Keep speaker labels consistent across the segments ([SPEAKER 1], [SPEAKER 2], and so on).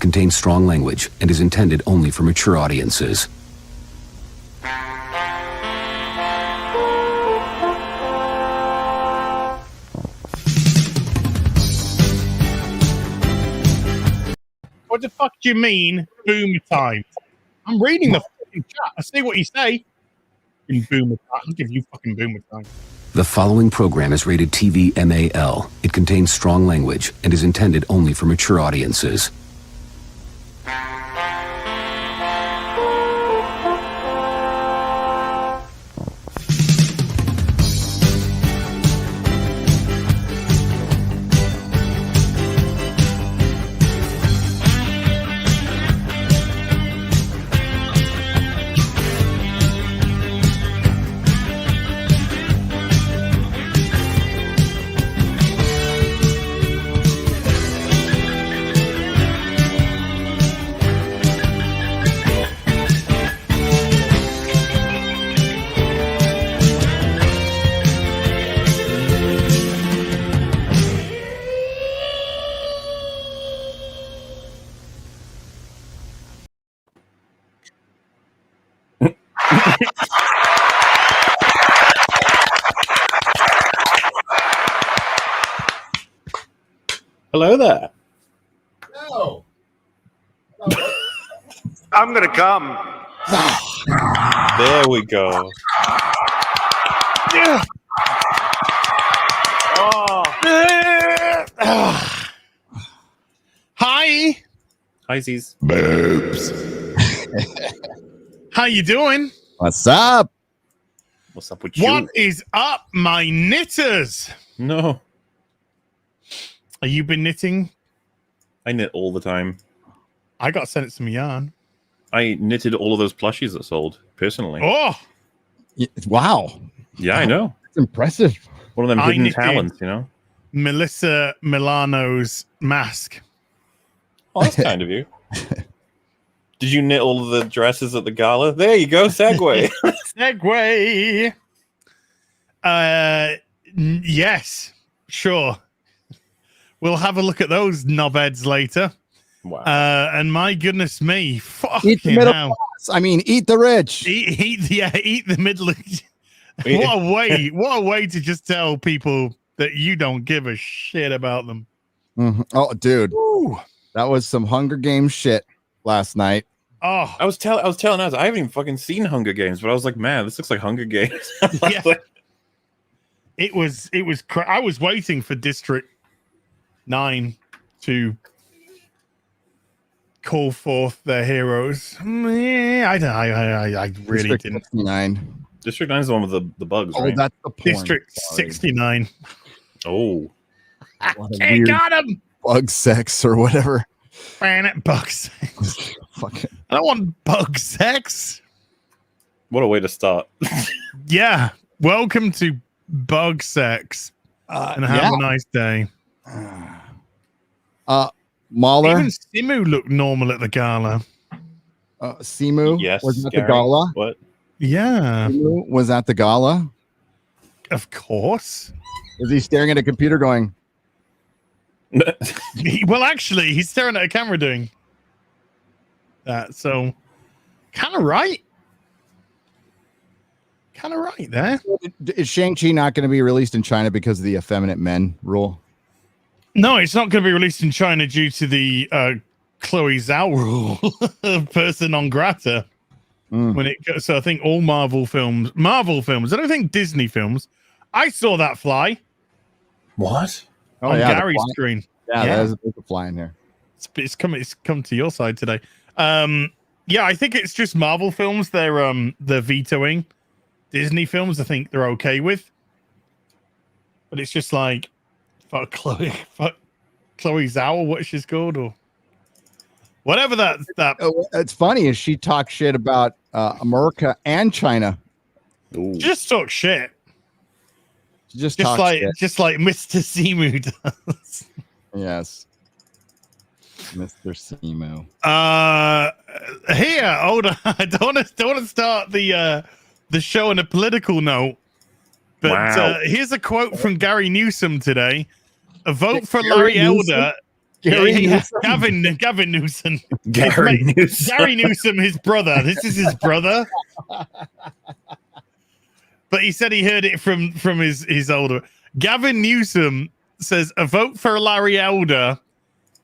[SPEAKER 1] contains strong language and is intended only for mature audiences.
[SPEAKER 2] What the fuck do you mean, boomer time? I'm reading the fucking chat. I see what you say. In boomer time. I'll give you fucking boomer time.
[SPEAKER 1] The following program is rated TV MAL. It contains strong language and is intended only for mature audiences.
[SPEAKER 2] Hello there.
[SPEAKER 3] No.
[SPEAKER 4] I'm gonna come.
[SPEAKER 3] There we go.
[SPEAKER 2] Yeah.
[SPEAKER 4] Oh,
[SPEAKER 2] Hi.
[SPEAKER 3] Hi, Z's.
[SPEAKER 2] How you doing?
[SPEAKER 5] What's up?
[SPEAKER 3] What's up with you?
[SPEAKER 2] What is up, my knitters?
[SPEAKER 3] No,
[SPEAKER 2] Have you been knitting?
[SPEAKER 3] I knit all the time.
[SPEAKER 2] I got sent some yarn.
[SPEAKER 3] I knitted all of those plushies that sold personally.
[SPEAKER 2] Oh,
[SPEAKER 5] Wow.
[SPEAKER 3] Yeah, I know.
[SPEAKER 5] It's impressive.
[SPEAKER 3] One of them
[SPEAKER 2] I
[SPEAKER 3] hidden
[SPEAKER 2] knitted-
[SPEAKER 3] talents, you know.
[SPEAKER 2] Melissa Milano's mask.
[SPEAKER 3] Oh, that's kind of you. Did you knit all of the dresses at the gala? There you go, segue.
[SPEAKER 2] Segway. Yes, sure. We'll have a look at those knobheads later.
[SPEAKER 3] Wow.
[SPEAKER 2] And my goodness me,
[SPEAKER 5] Eat the
[SPEAKER 2] fucking
[SPEAKER 5] middle
[SPEAKER 2] hell.
[SPEAKER 5] class. I mean, eat the rich.
[SPEAKER 2] Eat the middle. What a way to just tell people that you don't give a shit about them.
[SPEAKER 5] Mhm. Oh, dude,
[SPEAKER 2] Ooh.
[SPEAKER 5] that was some Hunger Games shit last night.
[SPEAKER 3] I was telling us I haven't even fucking seen Hunger Games, but I was like, man, this looks like Hunger Games.
[SPEAKER 2] Yeah. It was. I was waiting for District 9 to call forth their heroes. I really
[SPEAKER 5] District
[SPEAKER 2] didn't.
[SPEAKER 5] 69.
[SPEAKER 3] District 9 is the one with the bugs,
[SPEAKER 5] Oh,
[SPEAKER 3] right?
[SPEAKER 5] that's the porn.
[SPEAKER 2] District
[SPEAKER 5] Sorry.
[SPEAKER 2] 69.
[SPEAKER 3] Oh.
[SPEAKER 5] A lot of
[SPEAKER 2] Hey,
[SPEAKER 5] weird
[SPEAKER 2] got him!
[SPEAKER 5] bug sex or whatever.
[SPEAKER 2] Planet bug sex.
[SPEAKER 5] Fucking
[SPEAKER 2] I don't want bug sex.
[SPEAKER 3] What a way to start.
[SPEAKER 2] Yeah. Welcome to bug sex. And have a nice day.
[SPEAKER 5] Mauler,
[SPEAKER 2] Even Simu looked normal at the gala.
[SPEAKER 5] Simu,
[SPEAKER 3] Yes.
[SPEAKER 5] was at the
[SPEAKER 3] Gary.
[SPEAKER 5] gala.
[SPEAKER 3] What?
[SPEAKER 2] Yeah,
[SPEAKER 5] Simu was at the gala.
[SPEAKER 2] of course.
[SPEAKER 5] Is he staring at a computer going,
[SPEAKER 2] Well, actually, he's staring at a camera doing that. So, kind of right. Kind of right there.
[SPEAKER 5] is Shang-Chi not going to be released in China because of the effeminate men rule?
[SPEAKER 2] No, it's not going to be released in China due to the Chloe Zhao rule, person non grata. When it goes, so I think all Marvel films. I don't think Disney films. I saw that fly
[SPEAKER 3] What?
[SPEAKER 5] Oh,
[SPEAKER 2] on
[SPEAKER 5] yeah, the
[SPEAKER 2] Gary's
[SPEAKER 5] fly-
[SPEAKER 2] screen.
[SPEAKER 5] Yeah, there's a fly in here.
[SPEAKER 2] It's come to your side today. Yeah, I think it's just Marvel films. They're vetoing. Disney films, I think they're okay with. But it's just like fuck Chloe Zhao, what she's called, or whatever that.
[SPEAKER 5] It's funny is she talks shit about America and China.
[SPEAKER 3] Ooh.
[SPEAKER 2] Just talk shit.
[SPEAKER 5] She just
[SPEAKER 2] Just
[SPEAKER 5] talks
[SPEAKER 2] like
[SPEAKER 5] shit.
[SPEAKER 2] Mr. Simu does.
[SPEAKER 5] Yes. Mr. Simu.
[SPEAKER 2] Here, hold on. I don't want to start the show on a political note, but
[SPEAKER 3] Wow.
[SPEAKER 2] here's a quote from Gary Newsom today: "A vote for
[SPEAKER 5] Gary
[SPEAKER 2] Larry
[SPEAKER 5] Newsom?
[SPEAKER 2] Elder Gavin Newsom.
[SPEAKER 3] Gary Newsom.
[SPEAKER 2] Gary Newsom, his brother. This is his brother. But he said he heard it from his older. Gavin Newsom says a vote for Larry Elder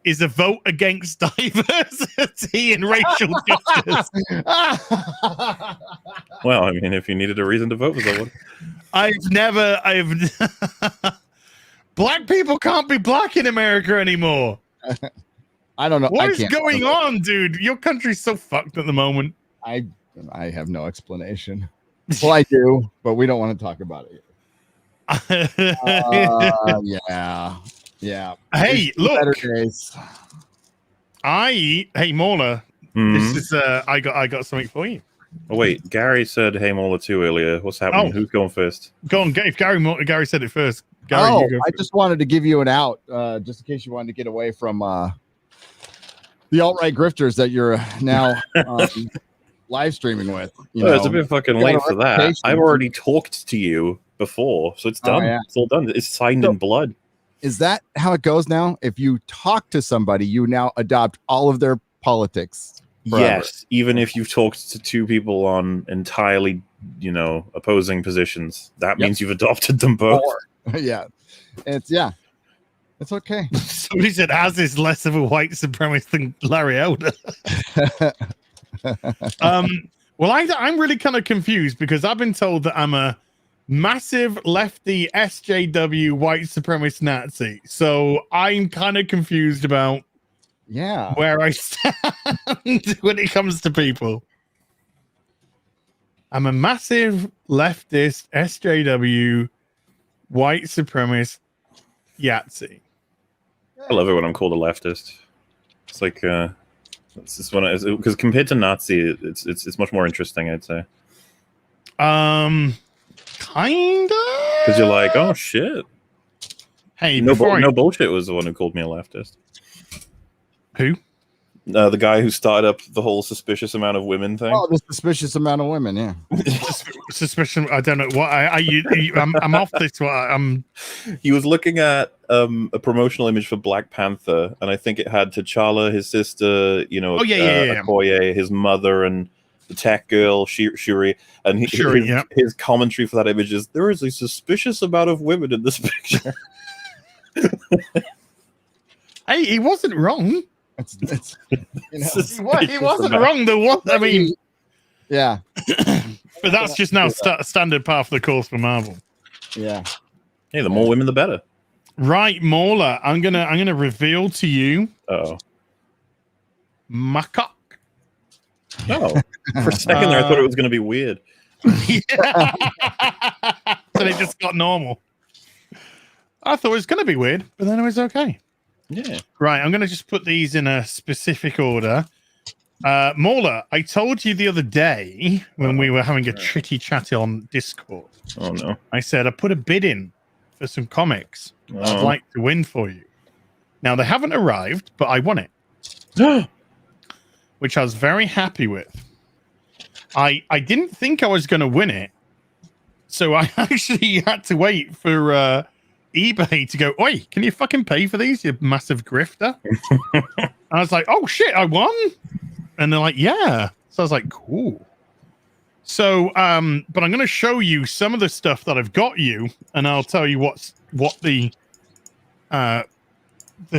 [SPEAKER 2] is a vote against diversity and racial justice.
[SPEAKER 3] Well, I mean, if you needed a reason to vote for someone.
[SPEAKER 2] Black people can't be black in America anymore.
[SPEAKER 5] I don't know.
[SPEAKER 2] What is going on, dude? Your country's so fucked at the moment.
[SPEAKER 5] I have no explanation. Well, I do, but we don't want to talk about it. Yeah.
[SPEAKER 2] Hey, look. Hey, Mauler.
[SPEAKER 3] Mhm.
[SPEAKER 2] This is I got something for you.
[SPEAKER 3] Oh wait, Gary said "Hey Mauler" too earlier. What's happening?
[SPEAKER 2] Oh.
[SPEAKER 3] Who's going first?
[SPEAKER 2] Go on, if Gary said it first. Gary, you go
[SPEAKER 5] I
[SPEAKER 2] first.
[SPEAKER 5] just wanted to give you an out, just in case you wanted to get away from the alt-right grifters that you're now live streaming with.
[SPEAKER 3] It's a bit fucking
[SPEAKER 5] got a
[SPEAKER 3] late for that.
[SPEAKER 5] reputation.
[SPEAKER 3] I've already talked to you before, so it's done.
[SPEAKER 5] yeah.
[SPEAKER 3] It's all done. It's signed in blood.
[SPEAKER 5] Is that how it goes now? If you talk to somebody, you now adopt all of their politics. Forever.
[SPEAKER 3] Yes, even if you've talked to two people on entirely, opposing positions, that means you've adopted them both.
[SPEAKER 5] Yeah. It's okay.
[SPEAKER 2] Somebody said Az is less of a white supremacist than Larry Elder. Well, I'm really kind of confused because I've been told that I'm a massive lefty SJW white supremacist Nazi. So I'm kind of confused about where I stand when it comes to people. I'm a massive leftist SJW white supremacist Yahtzee.
[SPEAKER 3] I love it when I'm called a leftist. It's like it's just when because compared to Nazi, it's much more interesting, I'd say.
[SPEAKER 2] Kinda.
[SPEAKER 3] Because you're like, oh shit.
[SPEAKER 2] Hey,
[SPEAKER 3] No bullshit was the one who called me a leftist.
[SPEAKER 2] Who?
[SPEAKER 3] The guy who started up the whole suspicious amount of women thing.
[SPEAKER 5] Oh, the suspicious amount of women, yeah.
[SPEAKER 2] Suspicion. I don't know what. I'm off this one.
[SPEAKER 3] He was looking at a promotional image for Black Panther, and I think it had T'Challa, his sister, Okoye, his mother, and the tech girl Shuri, and his commentary for that image is there is a suspicious amount of women in this picture.
[SPEAKER 2] Hey, he wasn't wrong. He wasn't wrong. There was, I mean,
[SPEAKER 5] yeah.
[SPEAKER 2] But that's just now standard par for the course for Marvel.
[SPEAKER 5] Yeah.
[SPEAKER 3] Hey, the more women, the better.
[SPEAKER 2] Right, Mauler. I'm gonna reveal to you. My cock.
[SPEAKER 3] Oh, for a second there, I thought it was gonna be weird.
[SPEAKER 2] So it just got normal. I thought it was gonna be weird, but then it was okay.
[SPEAKER 3] Yeah.
[SPEAKER 2] Right, I'm going to just put these in a specific order. Mauler, I told you the other day when we were having a chitty chatty on Discord.
[SPEAKER 3] Oh, no.
[SPEAKER 2] I said I put a bid in for some comics I'd like to win for you. Now, they haven't arrived, but I won it. Which I was very happy with. I didn't think I was going to win it. So I actually had to wait for... eBay to go, oi, can you fucking pay for these, you massive grifter? I was like, oh shit, I won. And they're like, yeah. So I was like, cool. So but I'm gonna show you some of the stuff that I've got you, and I'll tell you what the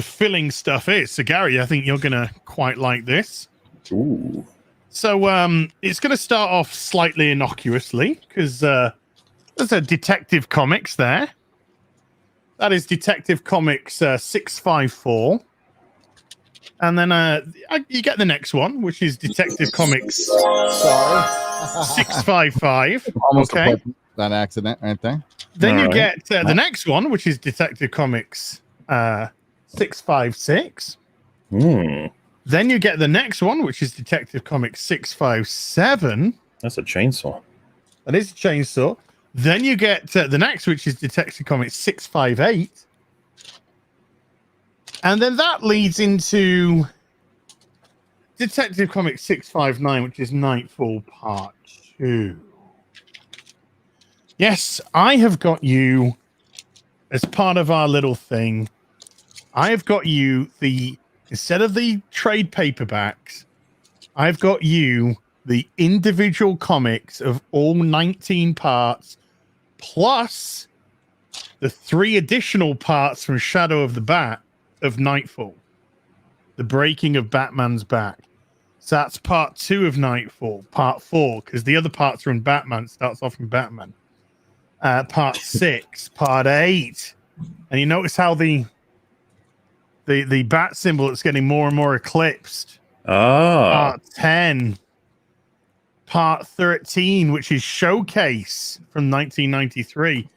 [SPEAKER 2] filling stuff is. So Gary, I think you're gonna quite like this.
[SPEAKER 3] Ooh.
[SPEAKER 2] So it's gonna start off slightly innocuously because there's a Detective Comics there. That is Detective Comics 654. And then you get the next one, which is Detective Comics 655.
[SPEAKER 5] Almost that accident right there.
[SPEAKER 2] Then you get the next one, which is Detective Comics 656. Then you get the next one, which is Detective Comics 657.
[SPEAKER 3] That's a chainsaw.
[SPEAKER 2] That is a chainsaw. Then you get the next, which is Detective Comics 658. And then that leads into Detective Comics 659, which is Nightfall Part 2. Yes, I have got you, as part of our little thing, I've got you instead of the trade paperbacks, I've got you the individual comics of all 19 parts, plus the 3 additional parts from Shadow of the Bat of Nightfall. The Breaking of Batman's Back. So that's part 2 of Nightfall, part 4, because the other parts are in Batman, starts off in Batman. Part 6, part 8. And you notice how the bat symbol is getting more and more eclipsed. Part 10. Part 13, which is Showcase from 1993.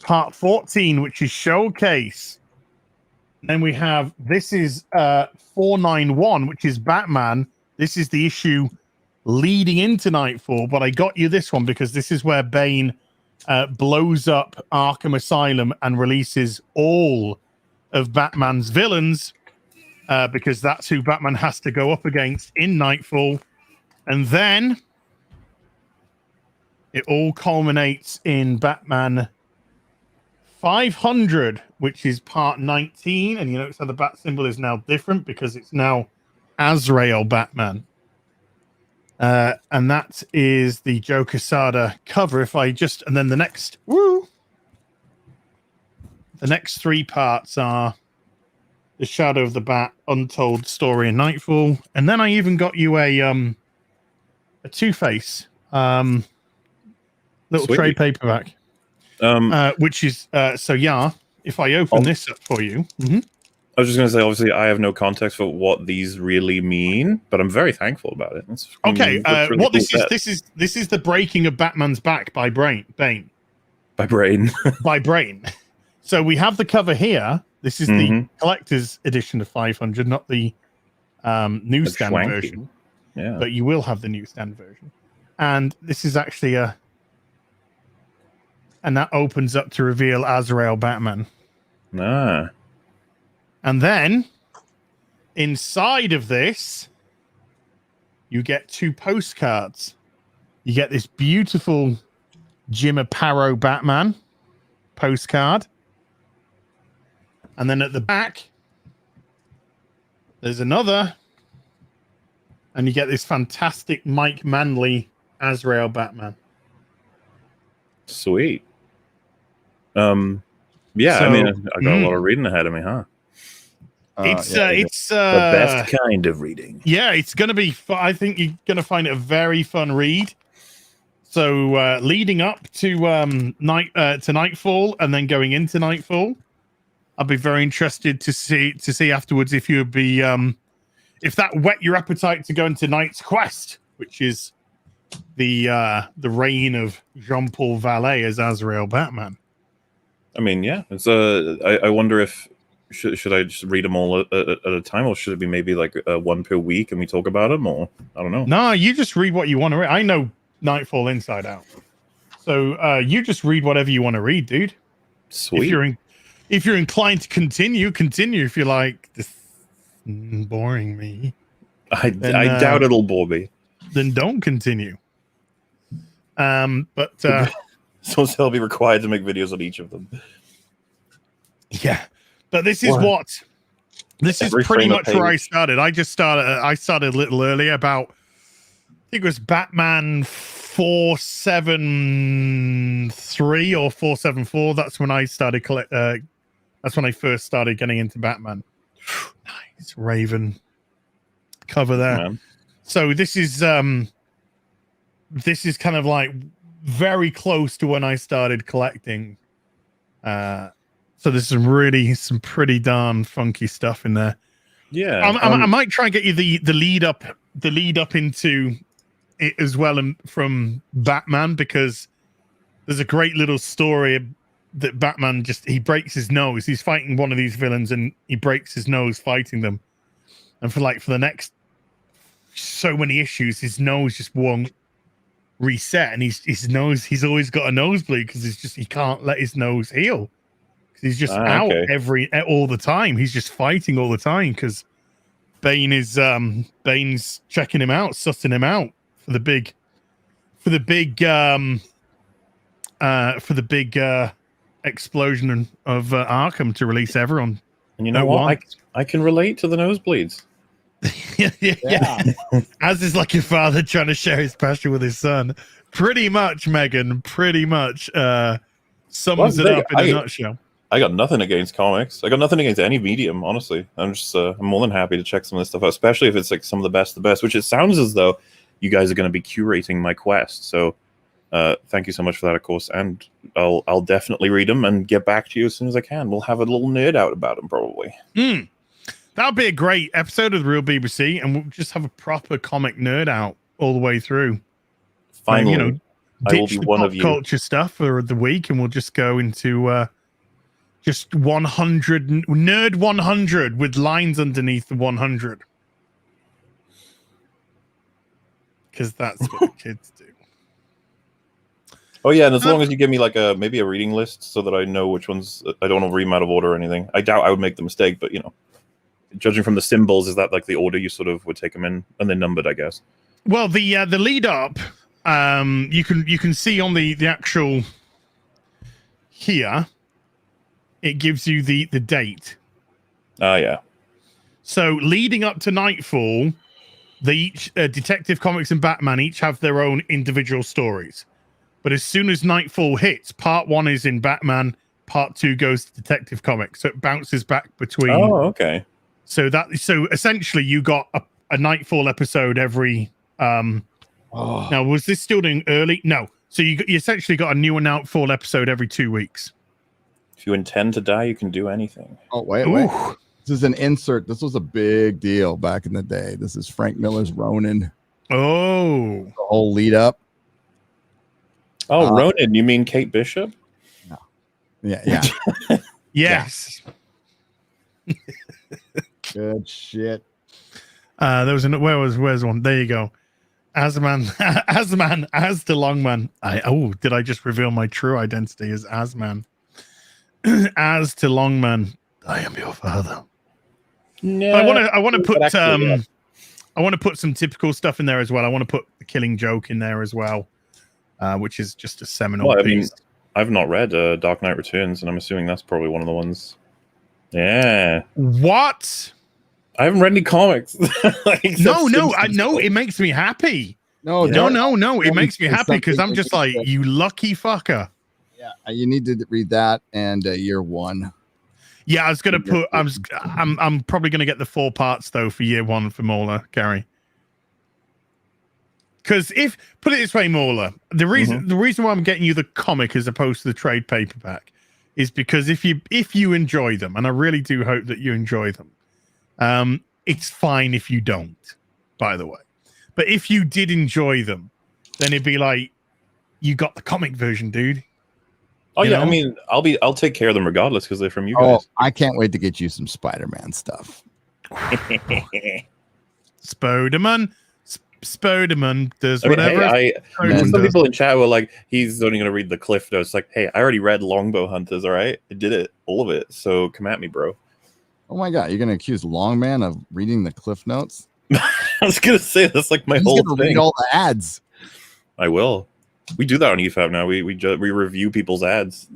[SPEAKER 2] Part 14, which is Showcase. Then we have, this is 491, which is Batman. This is the issue leading into Nightfall, but I got you this one because this is where Bane blows up Arkham Asylum and releases all of Batman's villains, because that's who Batman has to go up against in Nightfall. And then it all culminates in Batman 500, which is part 19. And you notice how the bat symbol is now different because it's now Azrael Batman. And that is the Joe Quesada cover. And then the next 3 parts are the Shadow of the Bat, Untold Story, and Nightfall. And then I even got you a Two-Face little
[SPEAKER 3] Sweet.
[SPEAKER 2] trade paperback, which is if I open this up for you.
[SPEAKER 3] I was just going to say, obviously, I have no context for what these really mean, but I'm very thankful about it.
[SPEAKER 2] Okay, what this is the Breaking of Batman's Back by Bane.
[SPEAKER 3] By Brain.
[SPEAKER 2] By Brain. So we have the cover here. This is the collector's edition of 500, not the newsstand version.
[SPEAKER 3] Yeah.
[SPEAKER 2] But you will have the newsstand version. And this is actually and that opens up to reveal Azrael Batman.
[SPEAKER 3] Ah.
[SPEAKER 2] And then inside of this, you get 2 postcards. You get this beautiful Jim Aparo Batman postcard. And then at the back, there's another. And you get this fantastic Mike Manley Azrael Batman.
[SPEAKER 3] Sweet. Yeah, so, I mean, I got a lot of reading ahead of me, huh?
[SPEAKER 2] It's
[SPEAKER 3] the best kind of reading.
[SPEAKER 2] Yeah, it's going to be. I think you're going to find it a very fun read. So leading up to Nightfall and then going into Nightfall, I'll be very interested to see afterwards if you'd be if that whet your appetite to go into Knight's Quest, which is the reign of Jean-Paul Vallée as Azrael Batman.
[SPEAKER 3] I mean, yeah, it's I wonder if should I just read them all at a time, or should it be maybe like one per week and we talk about them, or I don't know.
[SPEAKER 2] No, you just read what you want to read. I know Nightfall inside out, so you just read whatever you want to read, dude.
[SPEAKER 3] Sweet.
[SPEAKER 2] If you're inclined to continue. If you're like, this boring me,
[SPEAKER 3] I doubt it'll bore me.
[SPEAKER 2] Then don't continue. But
[SPEAKER 3] so I'll be required to make videos on each of them.
[SPEAKER 2] Yeah, but this is pretty much where I started. I started a little earlier, about I think it was Batman 473 or 474. That's when I started that's when I first started getting into Batman. Nice Raven cover there.
[SPEAKER 3] Yeah.
[SPEAKER 2] So this is kind of like very close to when I started collecting. So there's some pretty darn funky stuff in there.
[SPEAKER 3] Yeah,
[SPEAKER 2] I might try and get you the lead up into it as well, and from Batman, because there's a great little story that Batman he breaks his nose. He's fighting one of these villains and he breaks his nose fighting them, and for the next so many issues, his nose just won't reset, and he's always got a nosebleed because he can't let his nose heal. He's just out all the time. He's just fighting all the time because Bane's checking him out, sussing him out for the big explosion of Arkham to release everyone
[SPEAKER 3] And you know what? I can relate to the nosebleeds.
[SPEAKER 2] yeah. As is like your father trying to share his passion with his son. Pretty much, Megan. Pretty much sums it up in a nutshell.
[SPEAKER 3] I got nothing against comics. I got nothing against any medium, honestly. I'm just I'm more than happy to check some of this stuff out, especially if it's like some of the best, which it sounds as though you guys are going to be curating my quest. So thank you so much for that, of course. And I'll definitely read them and get back to you as soon as I can. We'll have a little nerd out about them, probably.
[SPEAKER 2] That would be a great episode of the Real BBC, and we'll just have a proper comic nerd out all the way through.
[SPEAKER 3] Finally,
[SPEAKER 2] and,
[SPEAKER 3] I will be one of you.
[SPEAKER 2] Culture stuff for the week, and we'll just go into just 100 nerd 100 with lines underneath the 100, because that's what the kids do.
[SPEAKER 3] Oh yeah, and as long as you give me like maybe a reading list so that I know which ones, I don't read them out of order or anything. I doubt I would make the mistake, but judging from the symbols, is that like the order you sort of would take them in, and they're numbered, I guess?
[SPEAKER 2] Well, the lead up, you can see on the actual here, it gives you the date.
[SPEAKER 3] Yeah.
[SPEAKER 2] So leading up to Nightfall, Detective Comics and Batman each have their own individual stories. But as soon as Nightfall hits, part 1 is in Batman, part 2 goes to Detective Comics. So it bounces back between. Oh,
[SPEAKER 3] okay.
[SPEAKER 2] So essentially you got a Nightfall episode every Now, was this still doing early? No. So you essentially got a new Nightfall episode every 2 weeks.
[SPEAKER 3] If you intend to die, you can do anything.
[SPEAKER 5] Oh, wait. This is an insert. This was a big deal back in the day. This is Frank Miller's Ronin.
[SPEAKER 2] Oh.
[SPEAKER 5] The whole lead up.
[SPEAKER 3] Oh, Ronin. You mean Kate Bishop?
[SPEAKER 5] No. Yeah.
[SPEAKER 2] Yes.
[SPEAKER 5] Good shit.
[SPEAKER 2] Where's one? There you go. Asman, as the Longman. Did I just reveal my true identity as Asman? As to Longman, I am your father.
[SPEAKER 3] No,
[SPEAKER 2] I want to put some typical stuff in there as well. I want to put the Killing Joke in there as well, which is just a seminal piece.
[SPEAKER 3] I've not read Dark Knight Returns, and I'm assuming that's probably one of the ones. Yeah.
[SPEAKER 2] What?
[SPEAKER 3] I haven't read any comics.
[SPEAKER 2] No. It makes me happy. No. It makes me happy because I'm just like, you lucky fucker.
[SPEAKER 5] Yeah, you need to read that and Year One.
[SPEAKER 2] Yeah, I was gonna put. I'm probably gonna get the 4 parts though for Year One for Mauler, Gary. Because put it this way, Mauler, the reason why I'm getting you the comic as opposed to the trade paperback is because if you enjoy them, and I really do hope that you enjoy them, it's fine if you don't, by the way. But if you did enjoy them, then it'd be like, you got the comic version, dude.
[SPEAKER 3] Oh, yeah. I mean, I'll take care of them regardless because they're from you guys.
[SPEAKER 5] I can't wait to get you some Spider-Man stuff.
[SPEAKER 2] Spoderman does whatever.
[SPEAKER 3] Some people in chat were like, he's only going to read the Cliff Notes. Like, hey, I already read Longbow Hunters, all right? I did it, all of it. So come at me, bro.
[SPEAKER 5] Oh my God, you're going to accuse Longman of reading the Cliff Notes?
[SPEAKER 3] I was going to say, that's like my whole thing.
[SPEAKER 5] Read all the ads.
[SPEAKER 3] I will. We do that on EFAP now. We review people's ads.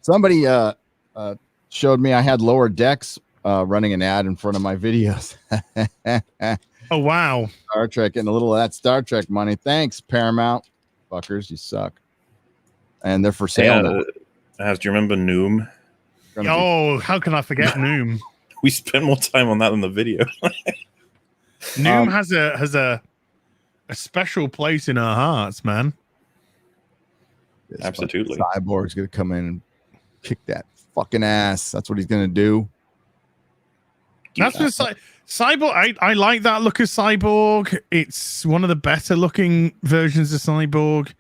[SPEAKER 5] Somebody showed me I had Lower Decks running an ad in front of my videos.
[SPEAKER 2] Oh wow!
[SPEAKER 5] Star Trek, getting a little of that Star Trek money. Thanks, Paramount. Fuckers, you suck. And they're for sale now.
[SPEAKER 3] Do you remember Noom?
[SPEAKER 2] Oh, how can I forget Noom?
[SPEAKER 3] We spent more time on that than the video.
[SPEAKER 2] Noom has a special place in our hearts, man.
[SPEAKER 3] Absolutely.
[SPEAKER 5] Cyborg's gonna come in and kick that fucking ass. That's what he's gonna do.
[SPEAKER 2] That's what Cyborg. I like that look of Cyborg. It's one of the better looking versions of Cyborg.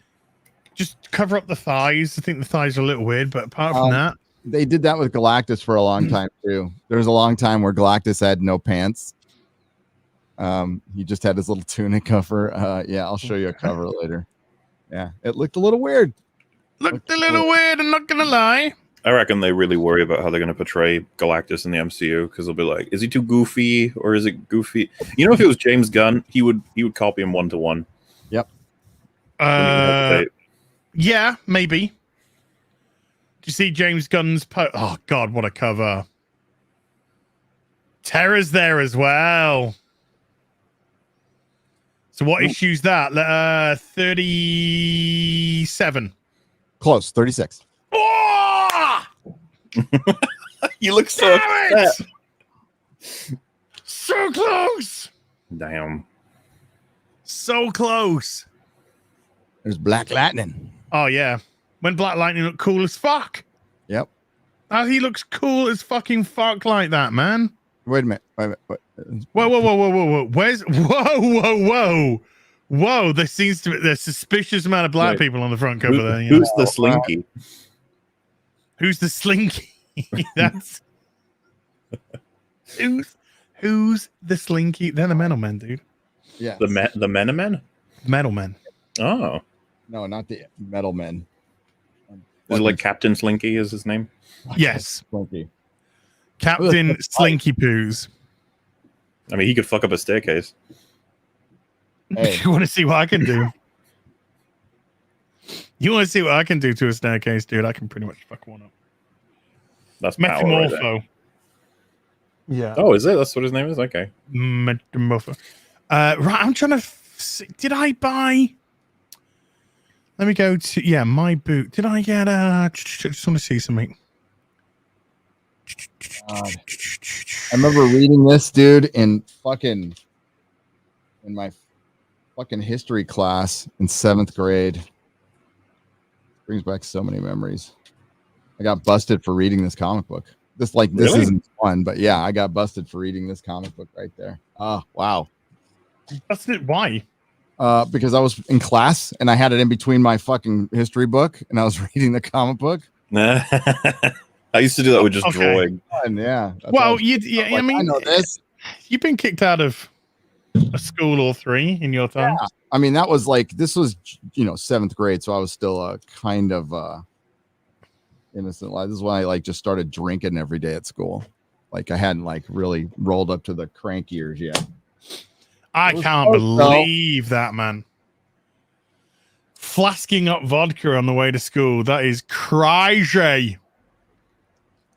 [SPEAKER 2] Just cover up the thighs. I think the thighs are a little weird, but apart from that,
[SPEAKER 5] they did that with Galactus for a long time too. There was a long time where Galactus had no pants. He just had his little tunic cover. Yeah, I'll show you a cover later. Yeah, it looked a little weird.
[SPEAKER 2] Looked a little weird, I'm not gonna lie.
[SPEAKER 3] I reckon they really worry about how they're going to portray Galactus in the MCU because they'll be like, is he too goofy or is it goofy? You know, if it was James Gunn, he would copy him 1-to-1.
[SPEAKER 5] Yep.
[SPEAKER 2] Yeah, maybe. you see James Gunn's oh God, what a cover. Terror's there as well. So what issue's that? 37.
[SPEAKER 5] Close. 36.
[SPEAKER 2] Oh!
[SPEAKER 3] You look so upset.
[SPEAKER 2] So close.
[SPEAKER 3] Damn.
[SPEAKER 2] So close.
[SPEAKER 5] There's Black Lightning.
[SPEAKER 2] Oh yeah. When Black Lightning looked cool as fuck.
[SPEAKER 5] Yep.
[SPEAKER 2] He looks cool as fucking fuck like that, man.
[SPEAKER 5] Wait a minute.
[SPEAKER 2] Whoa. Whoa. There seems to be there's a suspicious amount of black people on the front cover there. You
[SPEAKER 3] Who's
[SPEAKER 2] know?
[SPEAKER 3] the Slinky?
[SPEAKER 2] Who's the Slinky? That's who's the Slinky? They're the metal men, dude.
[SPEAKER 5] Yeah.
[SPEAKER 3] The Menemen?
[SPEAKER 2] Metal men.
[SPEAKER 3] Oh.
[SPEAKER 5] No, not the Metal Men.
[SPEAKER 3] Is it like Captain Slinky is his name?
[SPEAKER 2] Yes.
[SPEAKER 5] Slinky.
[SPEAKER 2] Captain Slinky Poos.
[SPEAKER 3] I mean, he could fuck up a staircase.
[SPEAKER 5] Hey.
[SPEAKER 2] You want to see what I can do? You want to see what I can do to a staircase, dude? I can pretty much fuck one up.
[SPEAKER 3] That's power right there.
[SPEAKER 2] Metamorpho. Yeah.
[SPEAKER 3] Oh, is it? That's what his name is? Okay.
[SPEAKER 2] Metamorpho. Right, I'm trying to see. Did I buy? Let me go to my boot. Did I get I just want to see something.
[SPEAKER 5] I remember reading this, dude, in my fucking history class in 7th grade. Brings back so many memories. I got busted for reading this comic book. This
[SPEAKER 3] Really?
[SPEAKER 5] isn't fun, but yeah, I got busted for reading this comic book right there. Oh, wow.
[SPEAKER 2] Busted? Why?
[SPEAKER 5] Because I was in class and I had it in between my fucking history book and I was reading the comic book.
[SPEAKER 3] I used to do that with just drawing.
[SPEAKER 5] And yeah.
[SPEAKER 2] Well,
[SPEAKER 5] I mean, I know this.
[SPEAKER 2] You've been kicked out of a school or 3 in your time.
[SPEAKER 5] Yeah. I mean, that was this was 7th grade, so I was still kind of innocent. This is when I just started drinking every day at school. Like I hadn't really rolled up to the crank years yet.
[SPEAKER 2] I can't believe that, man. Flasking up vodka on the way to school. That is crazy.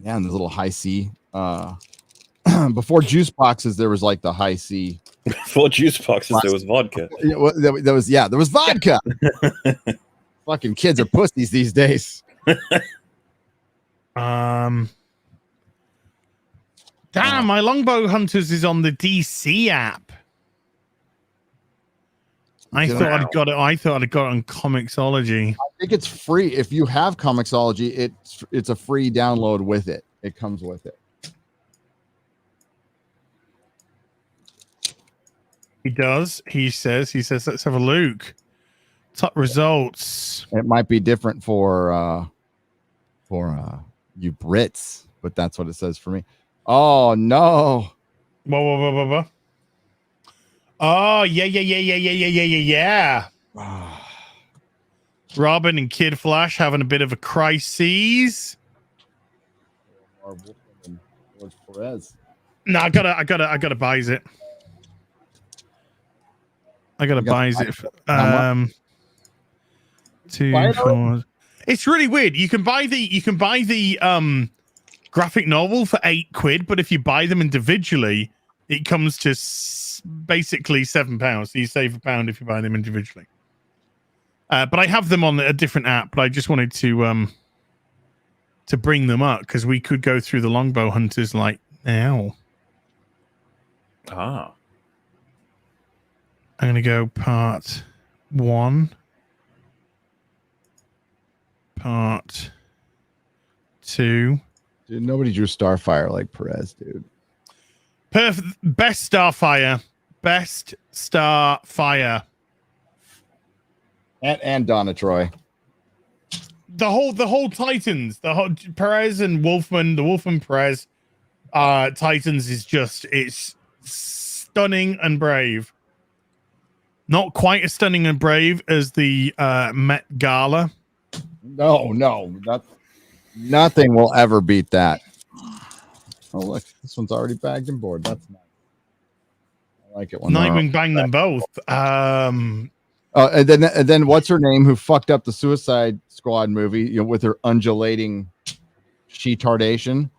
[SPEAKER 5] Yeah, and the little high C. Before juice boxes, there was the high C.
[SPEAKER 3] Before juice boxes, there was vodka.
[SPEAKER 5] There was vodka. Fucking kids are pussies these days.
[SPEAKER 2] Damn, my Longbow Hunters is on the DC app. I thought I'd got it on Comixology.
[SPEAKER 5] I think it's free. If you have Comixology, it's a free download with it. It comes with it.
[SPEAKER 2] He does. He says, let's have a look. Top results.
[SPEAKER 5] It might be different for you Brits, but that's what it says for me. Oh no.
[SPEAKER 2] Whoa. Oh, yeah. Robin and Kid Flash having a bit of a crisis. No, I gotta buy it. I gotta buy it. 2, 4. It's really weird. You can buy the graphic novel for £8, but if you buy them individually, it comes to basically £7. So you save £1 if you buy them individually. But I have them on a different app. But I just wanted to bring them up because we could go through the Longbow Hunters now.
[SPEAKER 3] Ah.
[SPEAKER 2] I'm gonna go part 1, part 2.
[SPEAKER 5] Dude, nobody drew Starfire like Perez, dude.
[SPEAKER 2] Best Starfire.
[SPEAKER 5] And Donna Troy.
[SPEAKER 2] The whole Titans, the whole Perez and Wolfman, the Wolfman Perez Titans is it's stunning and brave. Not quite as stunning and brave as the Met Gala.
[SPEAKER 5] No, nothing will ever beat that. Oh, look, this one's already bagged and board. That's nice. I like it when
[SPEAKER 2] Nightwing banged them both.
[SPEAKER 5] And then what's her name who fucked up the Suicide Squad movie, with her undulating she-tardation,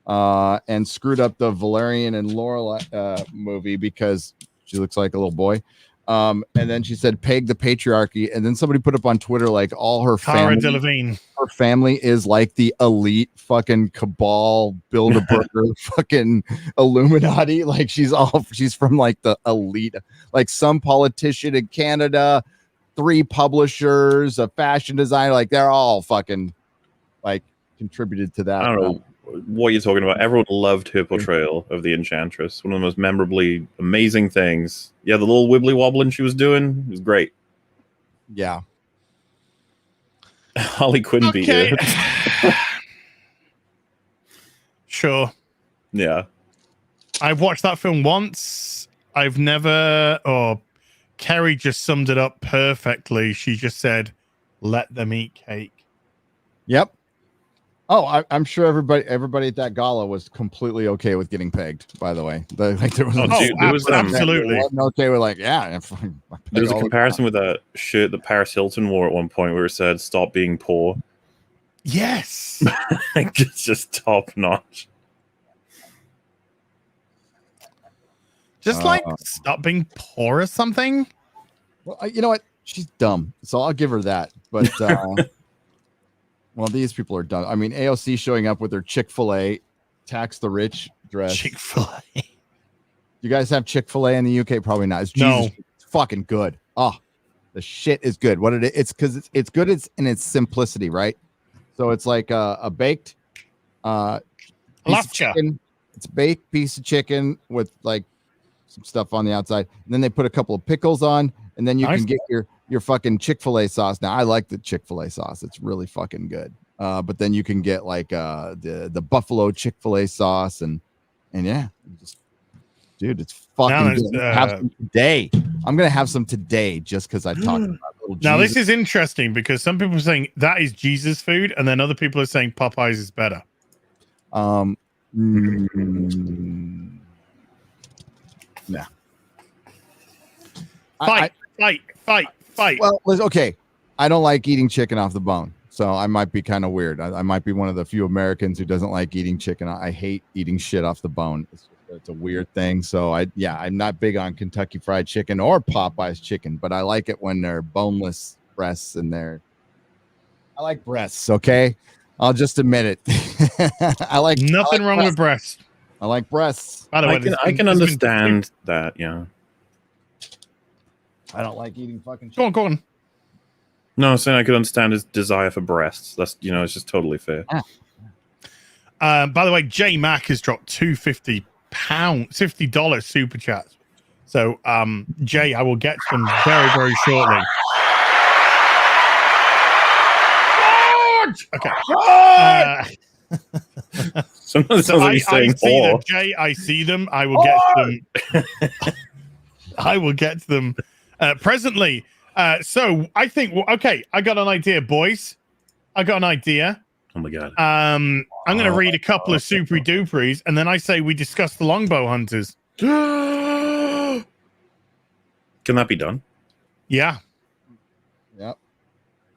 [SPEAKER 5] and screwed up the Valerian and Laurel movie because she looks like a little boy. And then she said peg the patriarchy, and then somebody put up on Twitter like all her family is like the elite fucking cabal Bilderberger fucking Illuminati. Like she's from like the elite, like some politician in Canada, 3 publishers, a fashion designer, like they're all fucking like contributed to that.
[SPEAKER 3] I don't know what you're talking about. Everyone loved her portrayal of the Enchantress. One of the most memorably amazing things. Yeah, the little wibbly wobbling she was doing was great.
[SPEAKER 5] Yeah.
[SPEAKER 3] Harley Quinn beat her.
[SPEAKER 2] Sure.
[SPEAKER 3] Yeah.
[SPEAKER 2] I've watched that film once. I've never. Kerry just summed it up perfectly. She just said, "Let them eat cake."
[SPEAKER 5] Yep. Oh, I'm sure everybody at that gala was completely okay with getting pegged. By the way, there was
[SPEAKER 2] absolutely
[SPEAKER 5] okay with like, yeah.
[SPEAKER 3] There was a comparison with that shirt that Paris Hilton wore at one point where it said "Stop being poor."
[SPEAKER 2] Yes,
[SPEAKER 3] just top notch.
[SPEAKER 2] Just like stop being poor or something.
[SPEAKER 5] Well, you know what? She's dumb, so I'll give her that. But well, these people are dumb. I mean, AOC showing up with her Chick-fil-A tax the rich dress.
[SPEAKER 2] Chick-fil-A.
[SPEAKER 5] You guys have Chick-fil-A in the UK? Probably not. It's fucking good. Oh, the shit is good. What it's because it's good. It's in its simplicity, right? So it's like a baked piece of chicken. It's a baked piece of chicken with like some stuff on the outside, and then they put a couple of pickles on, and then you can get your fucking Chick-fil-A sauce. Now I like the Chick-fil-A sauce. It's really fucking good. But then you can get like the buffalo Chick-fil-A sauce and yeah, dude, it's fucking good. Have some today. I'm gonna have some today just because I talked about little Jesus.
[SPEAKER 2] Now this is interesting because some people are saying that is Jesus food, and then other people are saying Popeyes is better.
[SPEAKER 5] Nah.
[SPEAKER 2] Fight.
[SPEAKER 5] Well, okay. I don't like eating chicken off the bone, so I might be kind of weird. I might be one of the few Americans who doesn't like eating chicken. I hate eating shit off the bone. It's a weird thing. So I'm not big on Kentucky Fried Chicken or Popeye's chicken, but I like it when they're boneless breasts and I like breasts. Okay, I'll just admit it. I like
[SPEAKER 2] nothing wrong with breasts.
[SPEAKER 5] I like breasts.
[SPEAKER 2] By the way,
[SPEAKER 3] I can understand that. Yeah.
[SPEAKER 5] I don't like eating fucking chicken.
[SPEAKER 2] Go on.
[SPEAKER 3] No, I'm saying I could understand his desire for breasts. That's it's just totally fair.
[SPEAKER 2] By the way, J Mac has dropped $50 super chats. So Jay, I will get to them very, very shortly. Okay.
[SPEAKER 3] Sometimes
[SPEAKER 2] so
[SPEAKER 3] I see
[SPEAKER 2] them, Jay. I see them. I will get to them. I will get to them presently. So I think, okay, I got an idea, boys. I got an idea.
[SPEAKER 3] Oh my god.
[SPEAKER 2] I'm going to read a couple of super duperies, and then I say we discuss the longbow hunters.
[SPEAKER 3] Can that be done?
[SPEAKER 2] Yeah.
[SPEAKER 5] Yep.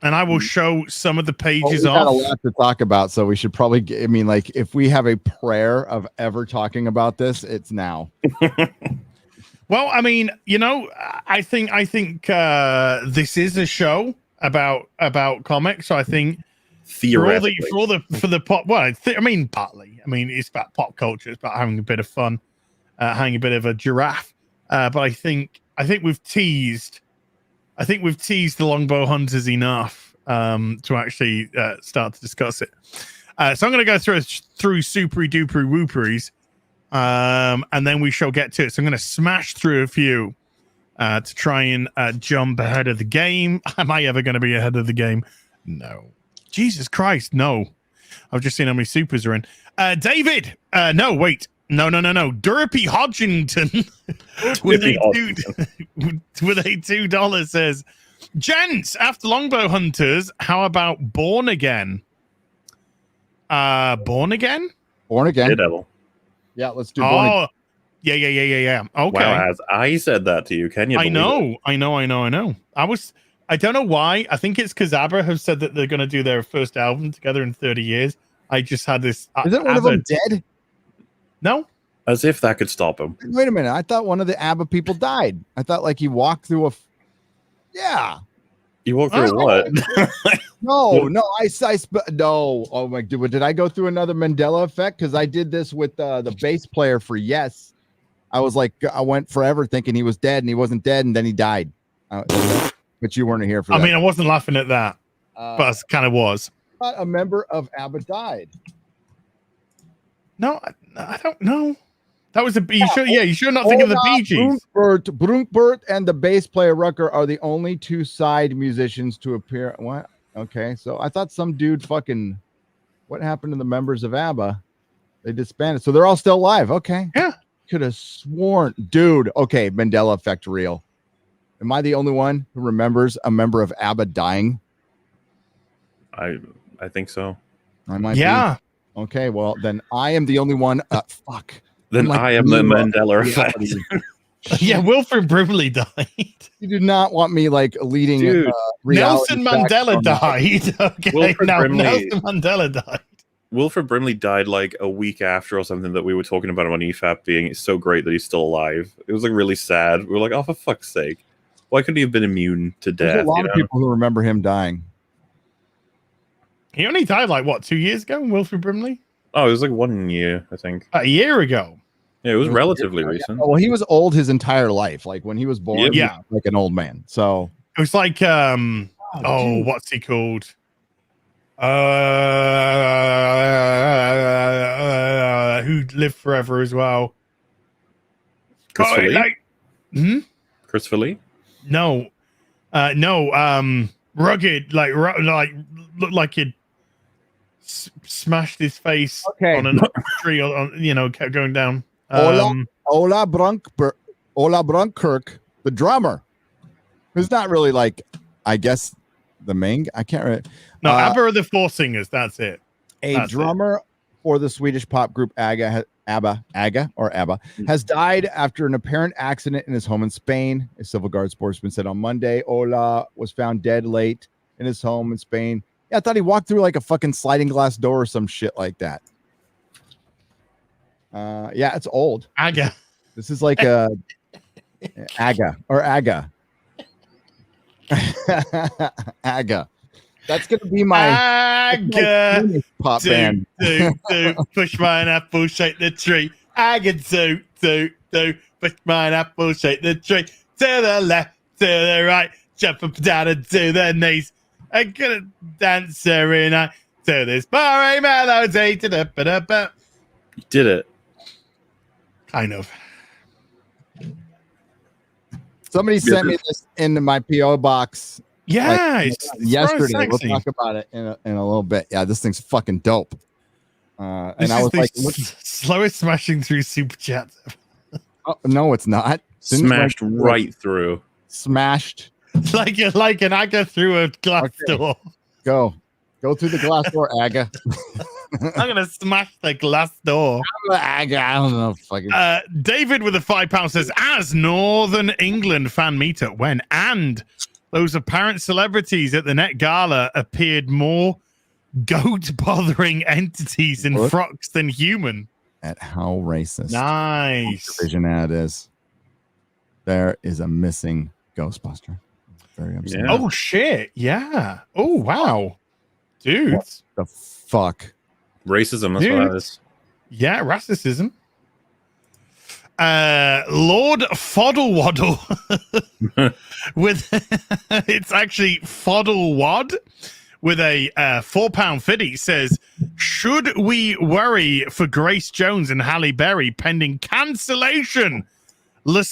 [SPEAKER 2] And I will show some of the pages
[SPEAKER 5] off.
[SPEAKER 2] Got
[SPEAKER 5] a lot to talk about, so we should probably. Like, if we have a prayer of ever talking about this, it's now.
[SPEAKER 2] Well, I mean, I think this is a show about comics, so I think
[SPEAKER 3] theoretically
[SPEAKER 2] for the pop. Well, partly. I mean, it's about pop culture. It's about having a bit of fun, having a bit of a giraffe. But I think we've teased. I think we've teased the longbow hunters enough to actually start to discuss it. So I'm going to go through super duper whooperies, and then we shall get to it. So I'm going to smash through a few to try and jump ahead of the game. Am I ever going to be ahead of the game? No. Jesus Christ, no. I've just seen how many supers are in. David, no, wait. No. Durpy Hodgington with a $2 says, gents, after longbow hunters, how about Born Again? Born Again?
[SPEAKER 5] Born Again.
[SPEAKER 3] Daredevil.
[SPEAKER 5] Yeah, let's do Born Again.
[SPEAKER 2] Yeah. Okay.
[SPEAKER 3] Wow, as I said that to you, can you?
[SPEAKER 2] I know. I don't know why. I think it's because ABBA have said that they're going to do their first album together in 30 years. I just had this.
[SPEAKER 5] Isn't one of them dead?
[SPEAKER 2] No.
[SPEAKER 3] As if that could stop him.
[SPEAKER 5] Wait a minute. I thought one of the ABBA people died. I thought like he walked through a. Yeah.
[SPEAKER 3] You walked through what?
[SPEAKER 5] No. No. Oh my dude, did I go through another Mandela effect? Because I did this with the bass player for Yes. I was like, I went forever thinking he was dead, and he wasn't dead, and then he died. But you weren't here for that.
[SPEAKER 2] I mean, I wasn't laughing at that, but I kind of was.
[SPEAKER 5] A member of ABBA died.
[SPEAKER 2] No, I don't know. That was you sure not thinking of the Bee Gees.
[SPEAKER 5] Brunkbert and the bass player Rucker are the only two side musicians to appear. What? Okay, so I thought some dude fucking. What happened to the members of ABBA? They disbanded, so they're all still alive. Okay,
[SPEAKER 2] yeah.
[SPEAKER 5] Could have sworn, dude. Okay, Mandela effect real. Am I the only one who remembers a member of ABBA dying?
[SPEAKER 3] I think so.
[SPEAKER 5] I might.
[SPEAKER 2] Yeah.
[SPEAKER 5] Be. Okay, well then I am the only one. Fuck.
[SPEAKER 3] Then like, I am the Mandela effect.
[SPEAKER 2] Yeah, Wilfred Brimley died.
[SPEAKER 5] You do not want me like leading.
[SPEAKER 3] Dude,
[SPEAKER 2] Nelson Mandela died. Okay, Nelson Mandela died.
[SPEAKER 3] Wilfred Brimley died like a week after or something that we were talking about him on EFAP being so great that he's still alive. It was like really sad. We were like, oh, for fuck's sake. Why couldn't he have been immune to death?
[SPEAKER 5] There's a lot of people who remember him dying.
[SPEAKER 2] He only died like, what, 2 years ago, Wilfred Brimley?
[SPEAKER 3] Oh, it was like 1 year, I think.
[SPEAKER 2] A year ago.
[SPEAKER 3] Yeah, it was relatively recent.
[SPEAKER 5] Yeah. Well, he was old his entire life. Like when he was born, he was like an old man. So
[SPEAKER 2] it was like, what's he called? Who lived forever as well?
[SPEAKER 3] Christopher Lee? Christopher Lee?
[SPEAKER 2] No. Rugged, looked like he'd smashed his face on a tree, kept going down.
[SPEAKER 5] Ola Brunkkirk, the drummer, who's not really like, I guess, the main. I can't remember.
[SPEAKER 2] No, ABBA are the four singers. That's it.
[SPEAKER 5] A drummer for the Swedish pop group ABBA has died after an apparent accident in his home in Spain. A civil guard spokesman said on Monday, Ola was found dead late in his home in Spain. Yeah, I thought he walked through like a fucking sliding glass door or some shit like that. Yeah, it's old.
[SPEAKER 2] AGA.
[SPEAKER 5] This is like a AGA. AGA. That's gonna be my AGA pop band.
[SPEAKER 2] Push mine apple, shake the tree. AGA do. Push mine apple, shake the tree. To the left, to the right, jump up down and to the knees. I'm gonna dance every night to this boring melody.
[SPEAKER 3] You did it.
[SPEAKER 2] Kind of.
[SPEAKER 5] Somebody sent me this into my PO box.
[SPEAKER 2] Yeah,
[SPEAKER 5] yesterday. We'll talk about it in a little bit. Yeah, this thing's fucking dope. And I was like,
[SPEAKER 2] slowest smashing through super chat.
[SPEAKER 5] Oh, no, it's not.
[SPEAKER 3] Smashed right through.
[SPEAKER 5] Smashed.
[SPEAKER 2] Like an AGA through a glass door.
[SPEAKER 5] Go through the glass door, AGA.
[SPEAKER 2] I'm gonna smash the glass door.
[SPEAKER 5] AGA. I don't know. Fucking.
[SPEAKER 2] David with a £5 says, as Northern England fan meetup when and those apparent celebrities at the Net Gala appeared more goat bothering entities in frocks than human.
[SPEAKER 5] At how racist.
[SPEAKER 2] Nice.
[SPEAKER 5] Vision ad is. There is a missing Ghostbuster. Very upset.
[SPEAKER 2] Yeah. Oh shit. Yeah. Oh wow. Dude.
[SPEAKER 5] What the fuck?
[SPEAKER 3] Racism, that's what that is.
[SPEAKER 2] Yeah, racism. Lord Foddlewaddle with it's actually Foddlewad with a £4.50 says, should we worry for Grace Jones and Halle Berry pending cancellation? Oh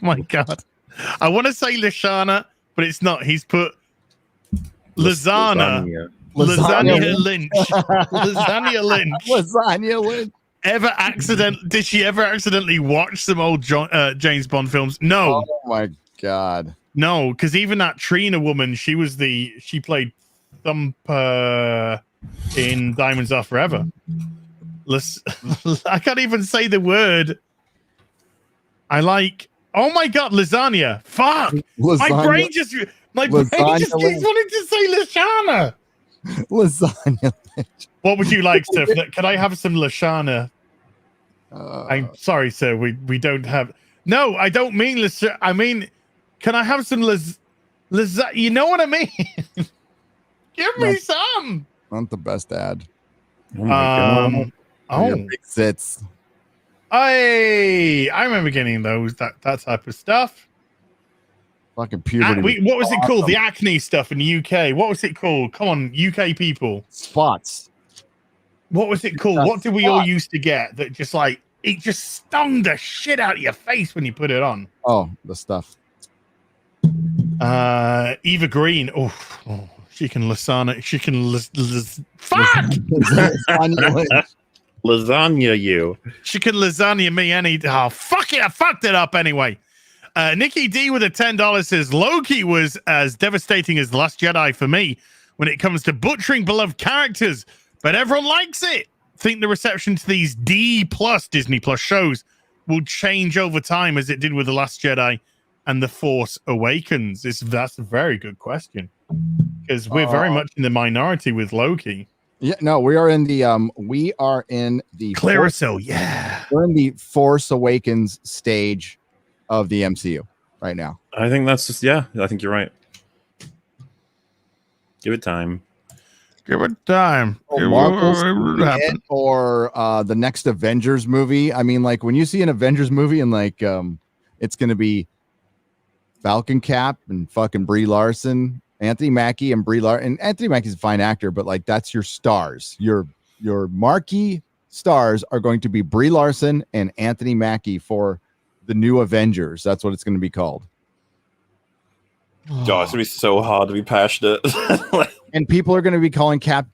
[SPEAKER 2] my god. I want to say Lashana, but it's not. He's put Lasagna Lynch. Lasagna Lynch. Did she ever accidentally watch some old James Bond films? No.
[SPEAKER 5] Oh my god.
[SPEAKER 2] No, because even that Trina woman, she played Thumper in Diamonds Are Forever. I can't even say the word. I like. Oh my god, lasagna! Fuck!
[SPEAKER 5] Lasagna.
[SPEAKER 2] My brain just keeps wanting to say Lashana.
[SPEAKER 5] Lasagna.
[SPEAKER 2] What would you like, sir? Can I have some Lashana? I'm sorry, sir. We don't have. No, I don't mean Lashana. I mean, can I have some lasagna? You know what I mean? Give me some.
[SPEAKER 5] Not the best ad.
[SPEAKER 3] Oh my god.
[SPEAKER 5] Big zits.
[SPEAKER 2] I remember getting those that type of stuff.
[SPEAKER 5] Fucking puberty.
[SPEAKER 2] What was it called? The acne stuff in the UK. What was it called? Come on, UK people.
[SPEAKER 5] Spots.
[SPEAKER 2] What was it called? What did we all used to get that just like it just stung the shit out of your face when you put it on?
[SPEAKER 5] Oh, the stuff.
[SPEAKER 2] Eva Green. Oh, she can lasagna. She can fuck.
[SPEAKER 3] Lasagna you.
[SPEAKER 2] She can lasagna me any. Oh, fuck it. I fucked it up anyway. Nikki D with a $10 says Loki was as devastating as The Last Jedi for me when it comes to butchering beloved characters, but everyone likes it. Think the reception to these D+ Disney Plus shows will change over time as it did with The Last Jedi and The Force Awakens? That's a very good question because we're very much in the minority with Loki.
[SPEAKER 5] Yeah, no, we are in the
[SPEAKER 2] Claricel, yeah.
[SPEAKER 5] We're in the Force Awakens stage of the MCU right now.
[SPEAKER 3] I think that's just I think you're right. Give it time.
[SPEAKER 2] Give it time.
[SPEAKER 5] Or the next Avengers movie. I mean, like when you see an Avengers movie and like it's gonna be Falcon Cap and fucking Brie Larson. Anthony Mackie and Brie Larson, and Anthony Mackie's a fine actor, but like that's your stars. Your marquee stars are going to be Brie Larson and Anthony Mackie for the new Avengers. That's what it's going to be called.
[SPEAKER 3] Oh, it's gonna be so hard to be passionate.
[SPEAKER 5] And people are going to be calling Cap.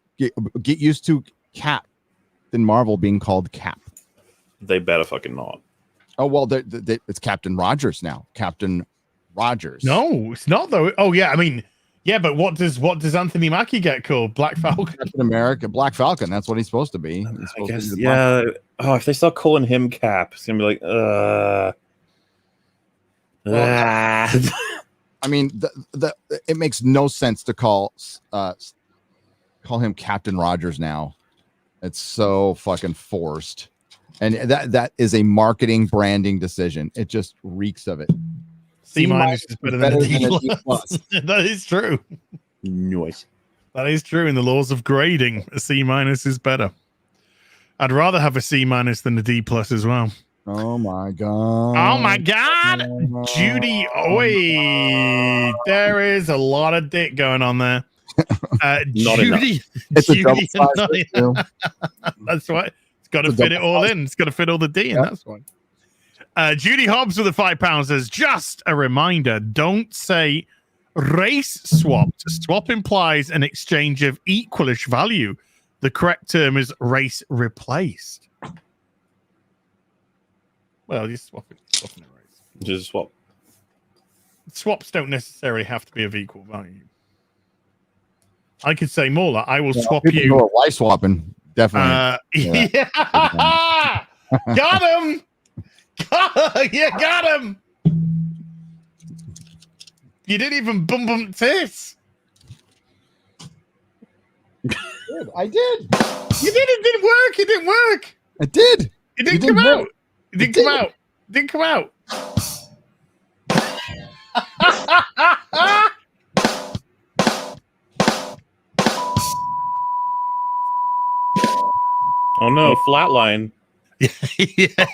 [SPEAKER 5] Get used to Captain Marvel being called Cap.
[SPEAKER 3] They better fucking not.
[SPEAKER 5] Oh well, it's Captain Rogers now. Captain Rogers.
[SPEAKER 2] No, it's not though. Oh yeah, I mean. Yeah, but what does Anthony Mackie get called? Black Falcon?
[SPEAKER 5] Captain America, Black Falcon. That's what he's supposed to be.
[SPEAKER 3] I guess, yeah. Oh, if they start calling him Cap, it's gonna be like,
[SPEAKER 5] I mean, it makes no sense to call him Captain Rogers now. It's so fucking forced, and that is a marketing branding decision. It just reeks of it.
[SPEAKER 2] C- is better than a D+. That is true.
[SPEAKER 3] Nice.
[SPEAKER 2] That is true. In the laws of grading, a C- is better. I'd rather have a C- than a D+ as well.
[SPEAKER 5] Oh my god.
[SPEAKER 2] Oh my god. Judy. Oi. There is a lot of dick going on there. Judy.
[SPEAKER 5] It's
[SPEAKER 2] Judy.
[SPEAKER 5] That's
[SPEAKER 2] why. It's got to fit it all in. It's got to fit all the D in. That's why. Judy Hobbs with a £5 says, just a reminder, don't say race swapped. Swap implies an exchange of equalish value. The correct term is race replaced. Well, you're swapping a race.
[SPEAKER 3] Just swap.
[SPEAKER 2] Swaps don't necessarily have to be of equal value. I could say Mauler, I will swap you.
[SPEAKER 5] Life swapping, definitely.
[SPEAKER 2] Yeah. Got him. You got him. You didn't even bump this.
[SPEAKER 5] I did.
[SPEAKER 2] You did. It didn't work. It didn't work.
[SPEAKER 5] It did.
[SPEAKER 2] It didn't come out. It didn't come out. It didn't come out.
[SPEAKER 3] Oh no, flatline.
[SPEAKER 2] Yeah.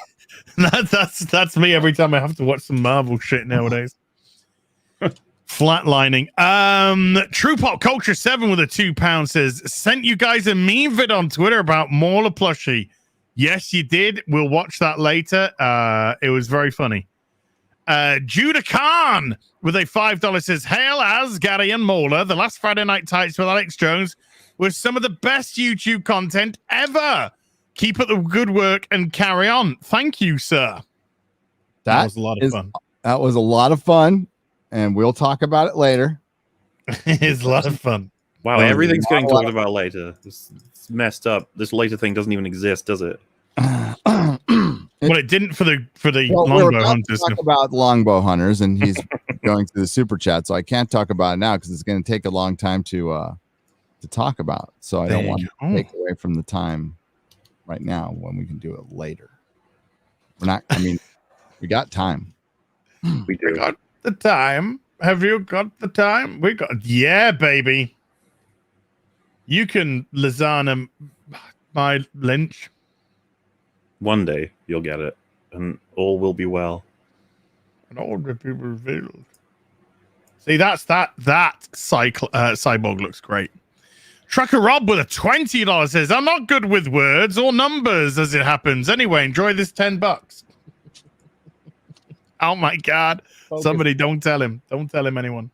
[SPEAKER 2] That's me every time I have to watch some Marvel shit nowadays. Flatlining. True Pop Culture 7 with a £2 says, sent you guys a meme vid on Twitter about Mauler plushie. Yes, you did. We'll watch that later. It was very funny. Judah Khan with a $5 says, hail as Gary and Mauler. The last Friday Night Tights with Alex Jones was some of the best YouTube content ever. Keep up the good work and carry on. Thank you, sir. That was a lot of fun.
[SPEAKER 5] That was a lot of fun, and we'll talk about it later.
[SPEAKER 2] It's a lot of fun.
[SPEAKER 3] Wow, everything's getting talked about later. It's messed up. This later thing doesn't even exist, does it?
[SPEAKER 2] Well, it didn't for the
[SPEAKER 5] Well,
[SPEAKER 2] longbow hunters.
[SPEAKER 5] Talk about longbow hunters, and he's going through the super chat, so I can't talk about it now because it's going to take a long time to talk about. So I don't want to take away from the time right now when we can do it later. We're not. I mean, we got time.
[SPEAKER 3] We do.
[SPEAKER 2] We got the time. Have you got the time? We got. Yeah, baby. You can lasagna my Lynch.
[SPEAKER 3] One day you'll get it, and all will be well.
[SPEAKER 2] And all will be revealed. See, that's that cyborg looks great. Trucker Rob with a $20 says, "I'm not good with words or numbers as it happens. Anyway, enjoy this $10." Oh my God! Focus. Somebody don't tell him. Don't tell him, anyone.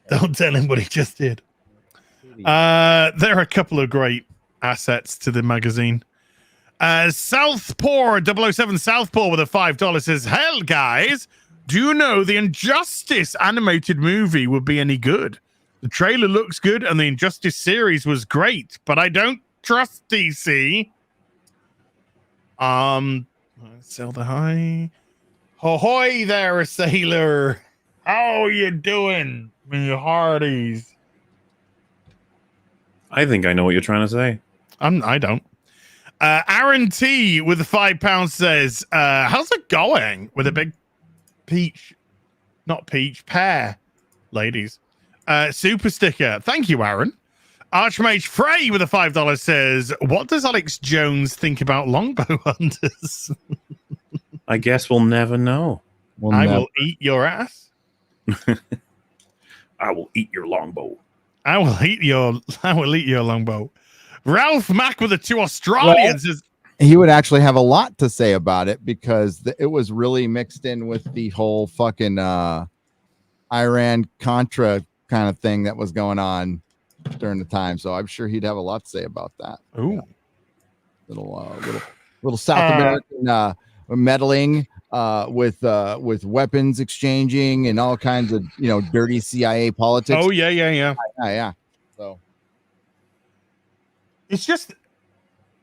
[SPEAKER 2] Don't tell him what he just did. There are a couple of great assets to the magazine. Southpaw 007 Southpaw with a $5 says, "Hell, guys, do you know the Injustice animated movie would be any good? The trailer looks good and the Injustice series was great, but I don't trust DC." Sell the high. Ahoy there, sailor. How you doing, me hearties?
[SPEAKER 3] I think I know what you're trying to say.
[SPEAKER 2] I don't. Aaron T with the £5 says, "How's it going with a big pear, ladies? Super sticker. Thank you, Aaron." Archmage Frey with a $5 says, "What does Alex Jones think about longbow hunters?"
[SPEAKER 3] I guess we'll never know.
[SPEAKER 2] I will eat your ass.
[SPEAKER 3] I will eat your longbow.
[SPEAKER 2] I will eat your longbow. Ralph Mack with the two Australians is.
[SPEAKER 5] He would actually have a lot to say about it because it was really mixed in with the whole fucking Iran Contra kind of thing that was going on during the time. So I'm sure he'd have a lot to say about that.
[SPEAKER 2] Ooh,
[SPEAKER 5] little South American meddling with weapons exchanging and all kinds of dirty CIA politics.
[SPEAKER 2] Oh yeah.
[SPEAKER 5] So
[SPEAKER 2] it's just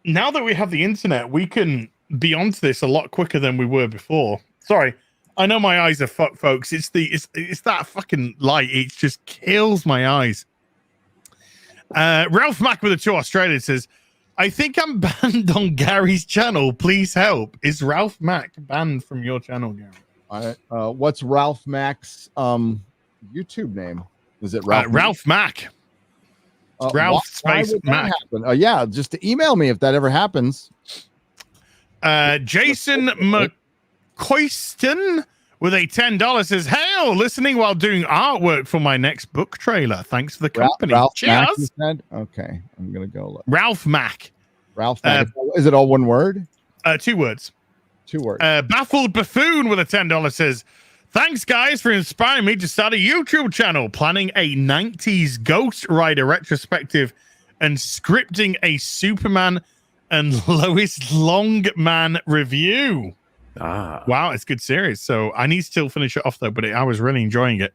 [SPEAKER 2] now that we have the internet, we can be onto this a lot quicker than we were before. Sorry, I know my eyes are fucked, folks. It's that fucking light. It just kills my eyes. Ralph Mack with the two Australians says, "I think I'm banned on Gary's channel. Please help." Is Ralph Mack banned from your channel, Gary?
[SPEAKER 5] What's Ralph Mack's YouTube name? Is it Ralph?
[SPEAKER 2] Ralph Mack. Ralph space Mack.
[SPEAKER 5] Yeah, just to email me if that ever happens.
[SPEAKER 2] Jason McCoyston with a $10 says, "Hail, listening while doing artwork for my next book trailer. Thanks for the company."
[SPEAKER 5] Ralph
[SPEAKER 2] Cheers.
[SPEAKER 5] Mack, okay, I'm gonna go look.
[SPEAKER 2] Ralph Mack.
[SPEAKER 5] Ralph Mack. Is it all one word?
[SPEAKER 2] 2 words.
[SPEAKER 5] 2 words.
[SPEAKER 2] Baffled Buffoon with a $10 says, "Thanks, guys, for inspiring me to start a YouTube channel, planning a 90s Ghost Rider retrospective and scripting a Superman and Lois Longman review." Wow, it's a good series. So I need to still finish it off, though, but I was really enjoying it.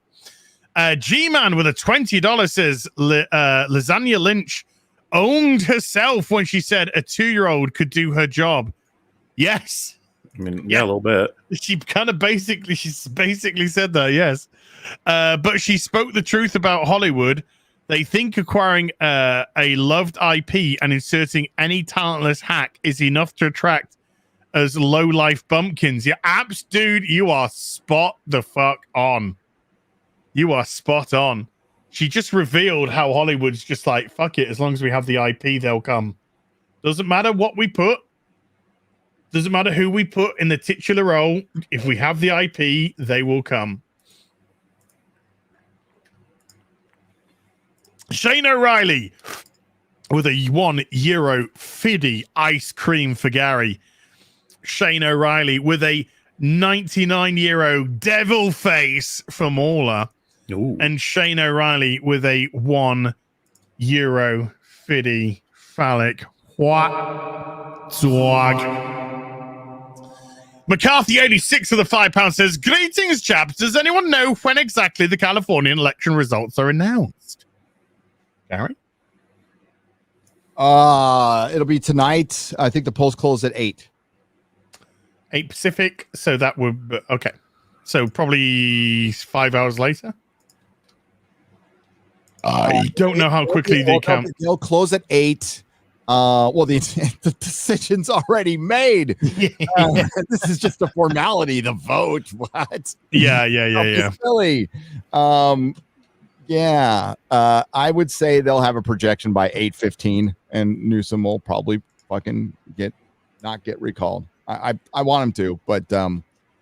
[SPEAKER 2] G-Man with a $20 says, "Lasagna Lynch owned herself when she said a 2-year-old could do her job." Yes.
[SPEAKER 3] I mean, yeah, a little bit.
[SPEAKER 2] She basically said that, yes. But she spoke the truth about Hollywood. They think acquiring a loved IP and inserting any talentless hack is enough to attract as low-life bumpkins. Yeah, abs, dude, you are spot the fuck on. You are spot on. She just revealed how Hollywood's just like, fuck it, as long as we have the IP, they'll come. Doesn't matter what we put. Doesn't matter who we put in the titular role. If we have the IP, they will come. Shane O'Reilly with a €1 fiddy ice cream for Gary. Shane O'Reilly with a €99 devil face for Mauler.
[SPEAKER 3] Ooh.
[SPEAKER 2] And Shane O'Reilly with a €1 fiddy phallic. What? Swag. McCarthy 86 of the £5 says, "Greetings, chaps. Does anyone know when exactly the Californian election results are announced?" Gary?
[SPEAKER 5] It'll be tonight. I think the polls close at 8.
[SPEAKER 2] 8 Pacific. So that would okay. So probably 5 hours later. I don't know how quickly they count.
[SPEAKER 5] They'll close at 8. Well, the decision's already made. This is just a formality. The vote. What?
[SPEAKER 2] Yeah.
[SPEAKER 5] Silly. I would say they'll have a projection by 8:15, and Newsom will probably fucking not get recalled. I want him to, but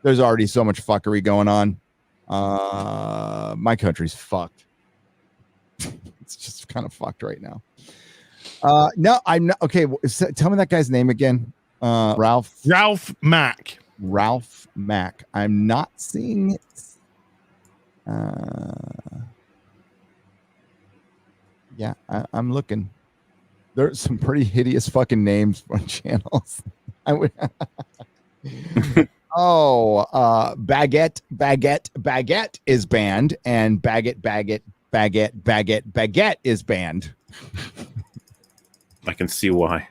[SPEAKER 5] there's already so much fuckery going on. My country's fucked. It's just kind of fucked right now. No, I'm not. Okay, tell me that guy's name again. Ralph
[SPEAKER 2] Mack.
[SPEAKER 5] Ralph Mack. I'm not seeing it. Yeah, I'm looking. There's some pretty hideous fucking names on channels. I would. Baguette is banned, and baguette is banned.
[SPEAKER 3] I can see why.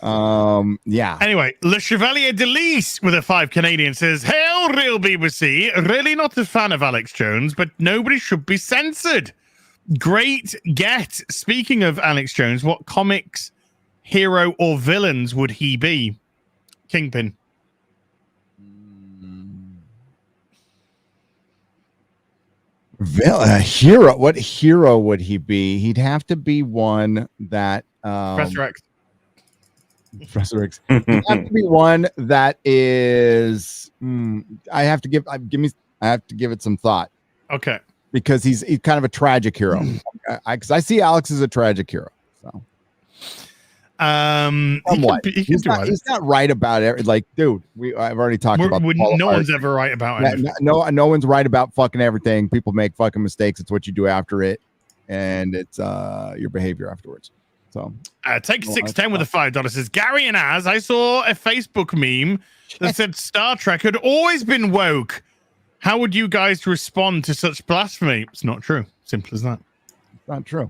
[SPEAKER 5] Yeah.
[SPEAKER 2] Anyway, Le Chevalier de Lys with a 5 Canadian says, "Hail, real BBC. Really not a fan of Alex Jones, but nobody should be censored. Great get. Speaking of Alex Jones, what comics, hero, or villains would he be? Kingpin."
[SPEAKER 5] Hero. What hero would he be? He'd have to be one that
[SPEAKER 2] Professor X.
[SPEAKER 5] Professor X. He'd have to be one that is. I have to give it some thought.
[SPEAKER 2] Okay.
[SPEAKER 5] Because he's kind of a tragic hero. Because I see Alex as a tragic hero. So. He's not right about it. Like, dude, I've already talked about.
[SPEAKER 2] No one's ever right about it.
[SPEAKER 5] No one's right about fucking everything. People make fucking mistakes. It's what you do after it, and it's your behavior afterwards. So,
[SPEAKER 2] take 610 with a $5 says, "Gary and Az, I saw a Facebook meme that said Star Trek had always been woke. How would you guys respond to such blasphemy?" It's not true. Simple as that.
[SPEAKER 5] It's not true.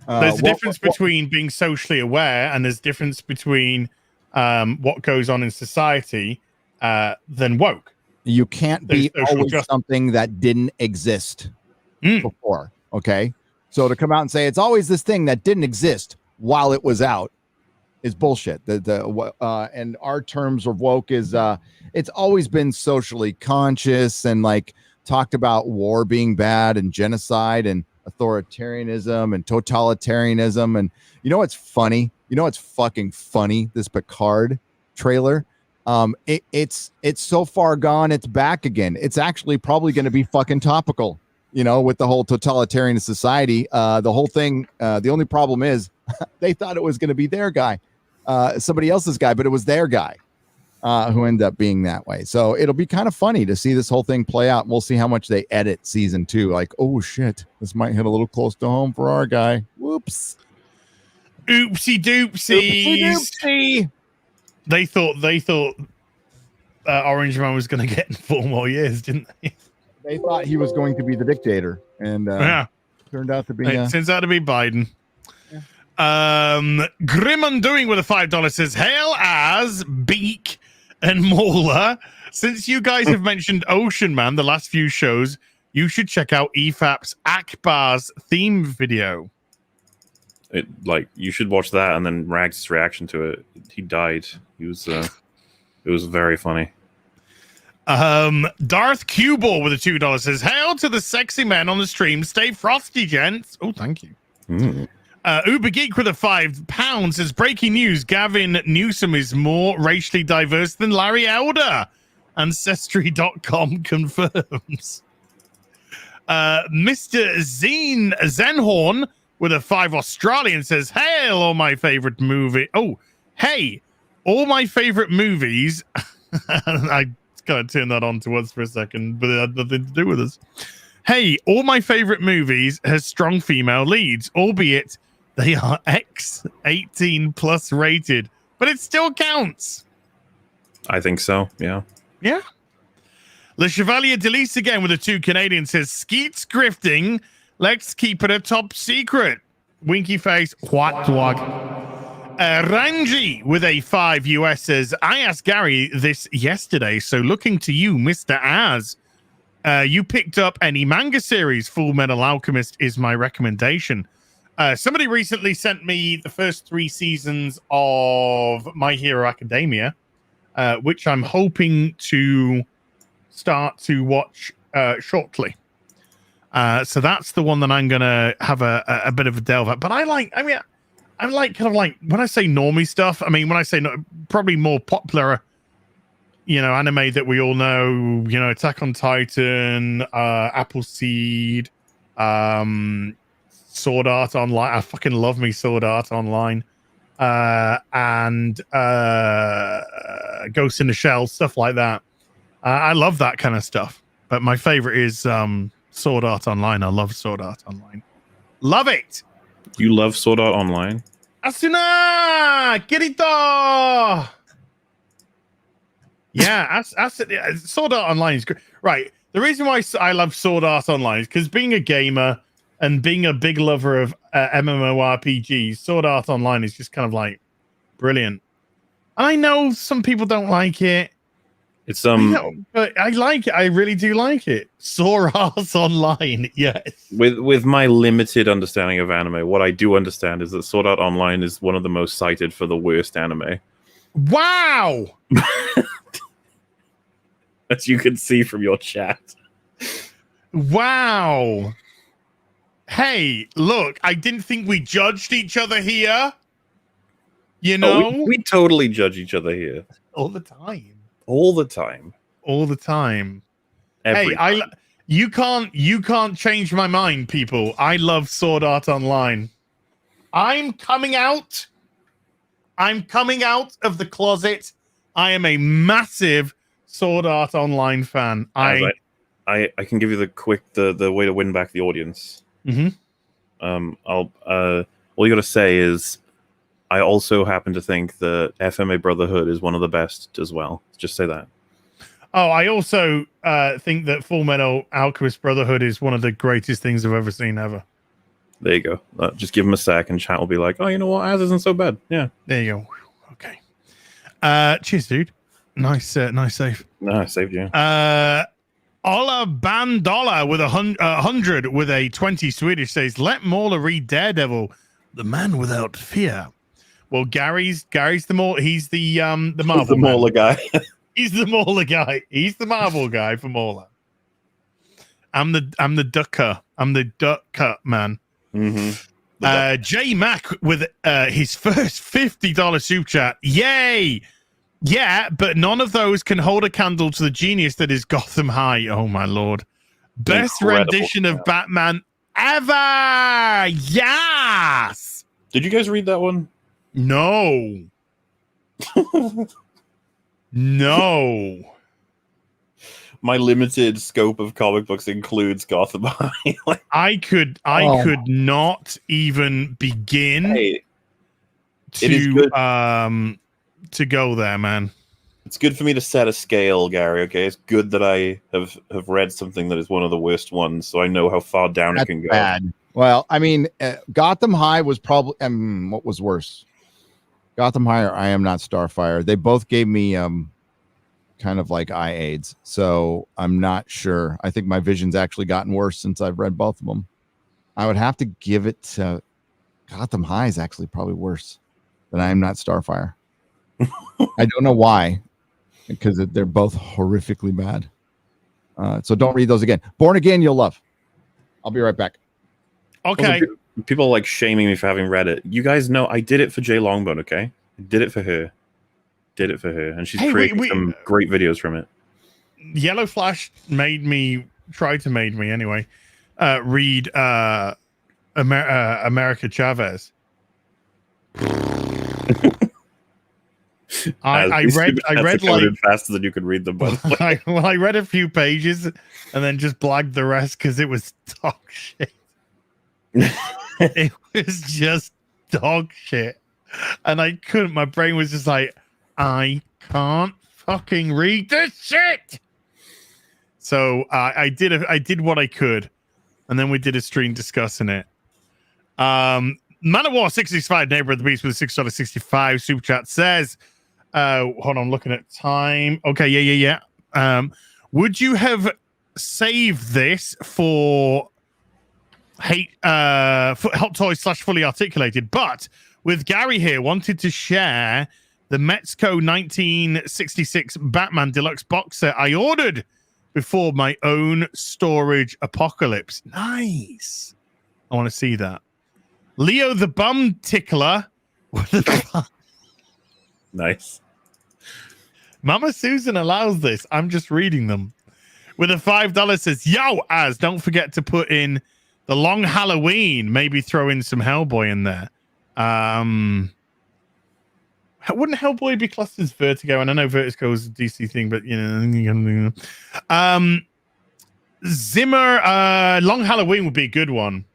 [SPEAKER 2] There's a difference between being socially aware, and there's a difference between what goes on in society than woke.
[SPEAKER 5] You can't be always something that didn't exist before. Okay, so to come out and say it's always this thing that didn't exist while it was out is bullshit. And our terms of woke is it's always been socially conscious and like talked about war being bad and genocide and authoritarianism and totalitarianism. And you know what's funny? You know what's fucking funny? This Picard trailer. It's so far gone, it's back again. It's actually probably going to be fucking topical, you know, with the whole totalitarian society. The whole thing, the only problem is they thought it was going to be their guy, somebody else's guy, but it was their guy who ended up being that way. So it'll be kind of funny to see this whole thing play out. We'll see how much they edit season 2. Like, oh shit, this might hit a little close to home for our guy. Whoops.
[SPEAKER 2] Oopsie doopsies.
[SPEAKER 5] Oopsie.
[SPEAKER 2] They thought Orange Man was going to get 4 more years, didn't they?
[SPEAKER 5] They thought he was going to be the dictator, and turned out to be.
[SPEAKER 2] It turns out to be Biden. Yeah. Grim Undoing with a $5 says, "Hail Az, Beak, and Mauler. Since you guys have mentioned Ocean Man the last few shows, you should check out EFAP's Akbar's theme video."
[SPEAKER 3] You should watch that and then Rags' reaction to it. He died. He was it was very funny.
[SPEAKER 2] Darth Cuball with a $2 says, "Hail to the sexy men on the stream. Stay frosty, gents." Oh, thank you. Uber Geek with a £5 says, "Breaking news. Gavin Newsom is more racially diverse than Larry Elder. Ancestry.com confirms." Mr. Zenhorn with a 5 Australian says, "Hail, all my favorite movie." Oh, hey, all my favorite movies. I gotta turn that on to us for a second, but it had nothing to do with us. "Hey, all my favorite movies has strong female leads, albeit they are X18 plus rated, but it still counts."
[SPEAKER 3] I think so. Yeah.
[SPEAKER 2] Yeah. Le Chevalier de Lys again with a 2 Canadian says, "Skeet's grifting. Let's keep it a top secret." Winky face, what dog? Ranji with a 5 US says, I asked Gary this yesterday, so looking to you, Mr. Az. You picked up any manga series? Full Metal Alchemist is my recommendation. Somebody recently sent me the first 3 seasons of My Hero Academia, which I'm hoping to start to watch shortly. So that's the one that I'm gonna have a bit of a delve at. But I like kind of like when I say normie stuff. I mean, when I say probably more popular, anime that we all know. Attack on Titan, Appleseed, Sword Art Online. I fucking love me Sword Art Online, and Ghost in the Shell, stuff like that. I love that kind of stuff. But my favorite is Sword Art Online. I love Sword Art Online. Love it.
[SPEAKER 3] You love Sword Art Online?
[SPEAKER 2] Asuna! Kirito! Yeah, Sword Art Online is great. Right. The reason why I love Sword Art Online is because being a gamer and being a big lover of MMORPGs, Sword Art Online is just kind of like brilliant. And I know some people don't like it.
[SPEAKER 3] It's
[SPEAKER 2] but I like it. I really do like it. Sword Art Online, yes.
[SPEAKER 3] With my limited understanding of anime, what I do understand is that Sword Art Online is one of the most cited for the worst anime.
[SPEAKER 2] Wow.
[SPEAKER 3] As you can see from your chat.
[SPEAKER 2] Wow. Hey, look, I didn't think we judged each other here.
[SPEAKER 3] We totally judge each other here.
[SPEAKER 2] All the time.
[SPEAKER 3] All the time.
[SPEAKER 2] All the time.
[SPEAKER 3] Every time.
[SPEAKER 2] You can't change my mind, people. I love Sword Art Online. I'm coming out of the closet. I am a massive Sword Art Online fan.
[SPEAKER 3] I can give you the way to win back the audience.
[SPEAKER 2] Mm-hmm.
[SPEAKER 3] All you gotta say is I also happen to think that FMA Brotherhood is one of the best as well. Just say that.
[SPEAKER 2] Oh, I also think that Full Metal Alchemist Brotherhood is one of the greatest things I've ever seen ever.
[SPEAKER 3] There you go. Just give him a sec and chat will be like, oh, you know what? Az isn't so bad. Yeah.
[SPEAKER 2] There you go. Okay. Cheers, dude. Nice save.
[SPEAKER 3] No, I saved you.
[SPEAKER 2] Ola Bandola with 100 with a 20 Swedish says, let Mauler read Daredevil, the man without fear. Well, Gary's the he's the Marvel
[SPEAKER 3] the Mauler guy.
[SPEAKER 2] He's the Mauler guy. He's the Marvel guy for Mauler. I'm the ducker. I'm the ducker man.
[SPEAKER 3] Mm-hmm.
[SPEAKER 2] J Mac with his first $50 super chat. Yay! Yeah, but none of those can hold a candle to the genius that is Gotham High. Oh my lord! Best rendition of Batman ever. Yes.
[SPEAKER 3] Did you guys read that one?
[SPEAKER 2] No. No.
[SPEAKER 3] My limited scope of comic books includes Gotham High.
[SPEAKER 2] I could not even begin to go there, man.
[SPEAKER 3] It's good for me to set a scale, Gary. Okay, it's good that I have read something that is one of the worst ones, so I know how far down it can go.
[SPEAKER 5] Bad. Well, I mean, Gotham High was probably. What was worse, Gotham High or I Am Not Starfire? They both gave me kind of like eye aids, so I'm not sure. I think my vision's actually gotten worse since I've read both of them. I would have to give it to Gotham High is actually probably worse than I Am Not Starfire. I don't know why, because they're both horrifically bad. So don't read those again. Born Again, you'll love. I'll be right back.
[SPEAKER 2] Okay.
[SPEAKER 3] Also, people like shaming me for having read it. You guys know I did it for Jay Longbone, okay? I did it for her. And she's creating some great videos from it.
[SPEAKER 2] Yellow Flash made me anyway read America Chavez. I read like
[SPEAKER 3] faster than you could read them. By the way.
[SPEAKER 2] I read a few pages and then just blagged the rest because it was dog shit. It was just dog shit, and I couldn't. My brain was just like, I can't fucking read this shit. So I did what I could, and then we did a stream discussing it. Man of War 665 Neighbor of the Beast with a $6.65 super chat says, hold on, looking at time. Okay, yeah. Would you have saved this for Hot Toys / Fully Articulated? But with Gary here, wanted to share the Metzco 1966 Batman Deluxe box set I ordered before my own storage apocalypse. Nice. I want to see that. Leo the Bum Tickler.
[SPEAKER 3] Nice.
[SPEAKER 2] Mama Susan allows this. I'm just reading them. With a $5 says, yo, Az, don't forget to put in the Long Halloween. Maybe throw in some Hellboy in there. Wouldn't Hellboy be classed as Vertigo? And I know Vertigo is a DC thing, but you know, Zimmer, Long Halloween would be a good one.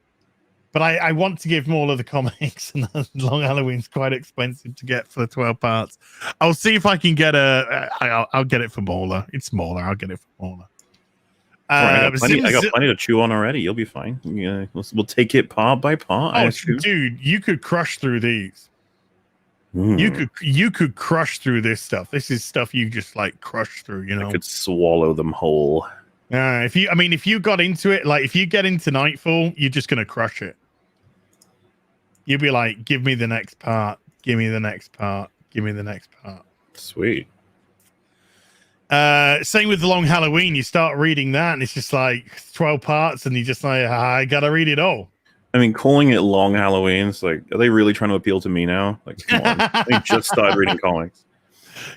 [SPEAKER 2] But I want to give Mauler the comics, and Long Halloween's quite expensive to get for the 12 parts. I'll see if I can get I'll get it for Mauler. It's Mauler. I'll get it for Mauler.
[SPEAKER 3] I got plenty to chew on already. You'll be fine. Yeah, we'll take it part by part.
[SPEAKER 2] Oh, dude, you could crush through these. You could crush through this stuff. This is stuff you just like crush through. You know,
[SPEAKER 3] I could swallow them whole.
[SPEAKER 2] If you got into it, like if you get into Nightfall, you're just gonna crush it. You'll be like, give me the next part. Give me the next part. Give me the next part.
[SPEAKER 3] Sweet.
[SPEAKER 2] Same with the Long Halloween. You start reading that, and it's just like 12 parts, and you just like, I gotta read it all.
[SPEAKER 3] I mean, calling it Long Halloween, it's like, are they really trying to appeal to me now? Like, come on. I just started reading comics.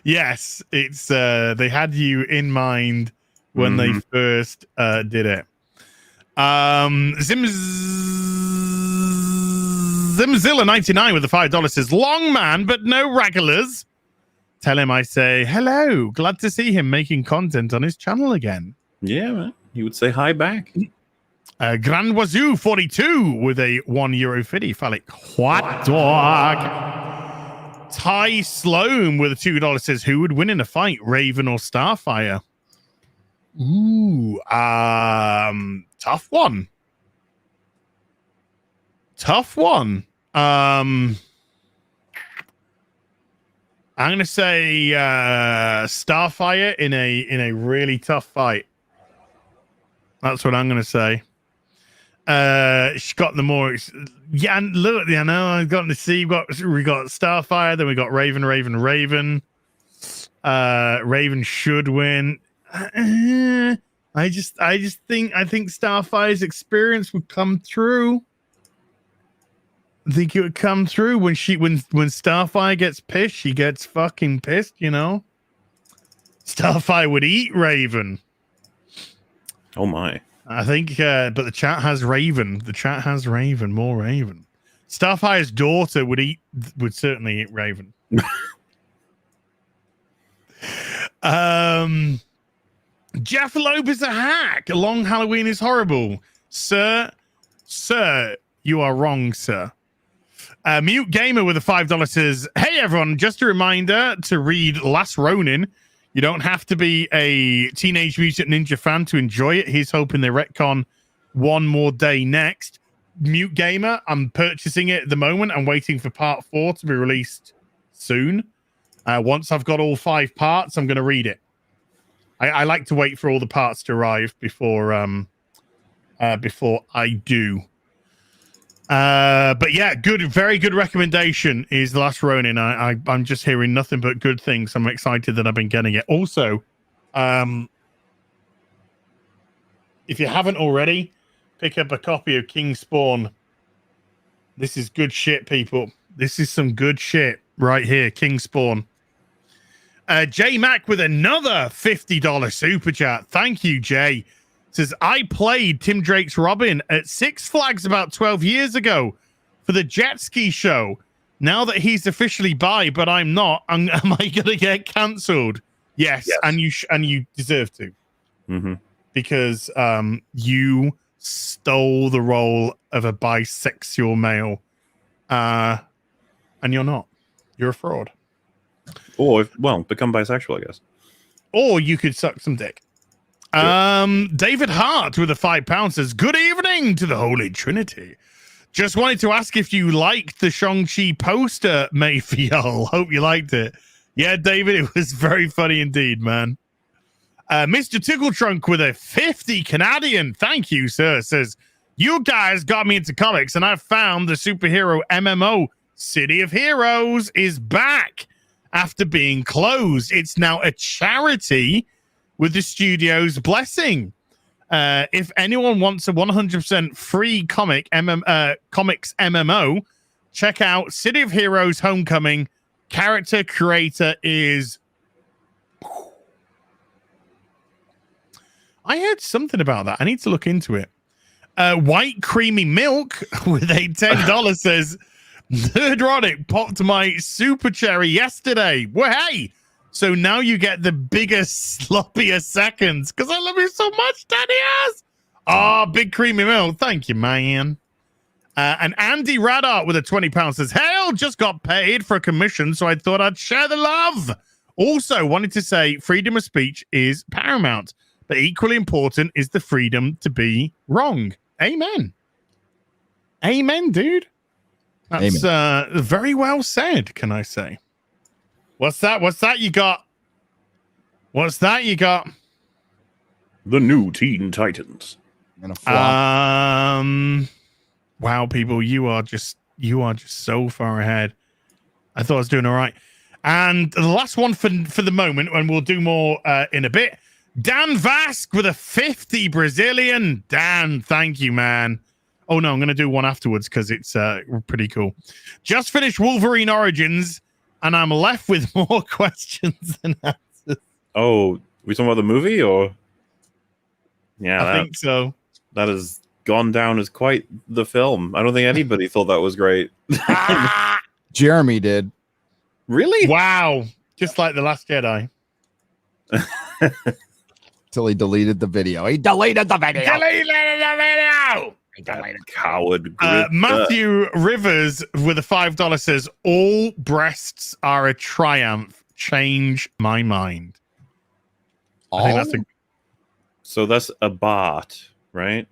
[SPEAKER 3] Yes,
[SPEAKER 2] it's they had you in mind when they first did it. Zimzilla 99 with the $5 says, long man, but no regulars. Tell him I say hello. Glad to see him making content on his channel again.
[SPEAKER 3] Yeah, man. He would say hi back.
[SPEAKER 2] Grand Wazoo 42 with a €1.50 phallic hot dog. Ty Sloan with a $2 says, who would win in a fight, Raven or Starfire? Ooh, tough one. I'm gonna say Starfire in a really tough fight. That's what I'm gonna say. She's got the more. Yeah, and look, I know I've gotten to see. We got Starfire, then we got Raven. Raven should win. I think Starfire's experience would come through. I think it would come through when Starfire gets pissed. She gets fucking pissed, you know. Starfire would eat Raven.
[SPEAKER 3] Oh my!
[SPEAKER 2] I think, but the chat has Raven. More Raven. Starfire's daughter would certainly eat Raven. Jeff Loeb is a hack. Long Halloween is horrible, sir. You are wrong, sir. Mute Gamer with a $5 says, hey everyone, just a reminder to read Last Ronin. You don't have to be a Teenage Mutant Ninja fan to enjoy it. He's hoping they retcon one more day next. Mute Gamer, I'm purchasing it at the moment. I'm waiting for part 4 to be released soon. Once I've got all 5 parts, I'm going to read it. I like to wait for all the parts to arrive before I do. But yeah, very good recommendation is The Last Ronin. I'm just hearing nothing but good things. I'm excited that I've been getting it. Also, if you haven't already, pick up a copy of King Spawn. This is good shit, people. This is some good shit right here. King Spawn. J Mac with another $50 super chat. Thank you, Jay. Says, I played Tim Drake's Robin at Six Flags about 12 years ago for the jet ski show. Now that he's officially bi, but I'm not, am I going to get cancelled? Yes. And you deserve to.
[SPEAKER 3] Mm-hmm.
[SPEAKER 2] Because you stole the role of a bisexual male. And you're not. You're a fraud.
[SPEAKER 3] Or, become bisexual, I guess.
[SPEAKER 2] Or you could suck some dick. Sure. David Hart with a £5 says, good evening to the Holy Trinity. Just wanted to ask if you liked the Shang-Chi poster, Mayfield. Hope you liked it. Yeah, David, it was very funny indeed, man. Mr. Tickletrunk with a 50 Canadian. Thank you, sir. Says, you guys got me into comics, and I found the superhero MMO City of Heroes is back after being closed. It's now a charity with the studio's blessing. If anyone wants a 100% free comics MMO, check out City of Heroes Homecoming. Character creator is... I heard something about that. I need to look into it. White Creamy Milk with a $10 says, Nerdrotic popped my super cherry yesterday. Well, hey! So now you get the biggest, sloppier seconds because I love you so much, Daddy-ass. Oh, big creamy milk. Thank you, man. And Andy Radart with a £20 says, hell, just got paid for a commission, so I thought I'd share the love. Also, wanted to say freedom of speech is paramount, but equally important is the freedom to be wrong. Amen. Amen, dude. That's very well said, can I say? What's that? What's that you got? What's that you got?
[SPEAKER 3] The new Teen Titans.
[SPEAKER 2] Wow, people, you are just so far ahead. I thought I was doing all right. And the last one for the moment, and we'll do more in a bit. Dan Vask with a 50 Brazilian. Dan, thank you, man. Oh no, I'm gonna do one afterwards because it's pretty cool. Just finished Wolverine Origins, and I'm left with more questions than answers.
[SPEAKER 3] Oh, we talking about the movie, or? Yeah,
[SPEAKER 2] I think so.
[SPEAKER 3] That has gone down as quite the film. I don't think anybody thought that was great.
[SPEAKER 5] Jeremy did.
[SPEAKER 3] Really?
[SPEAKER 2] Wow. Just like The Last Jedi.
[SPEAKER 5] Till he deleted the video. He deleted the video.
[SPEAKER 3] Coward.
[SPEAKER 2] Matthew Rivers with a $5 says, all breasts are a triumph. Change my mind. I think that's
[SPEAKER 3] so that's a bot, right?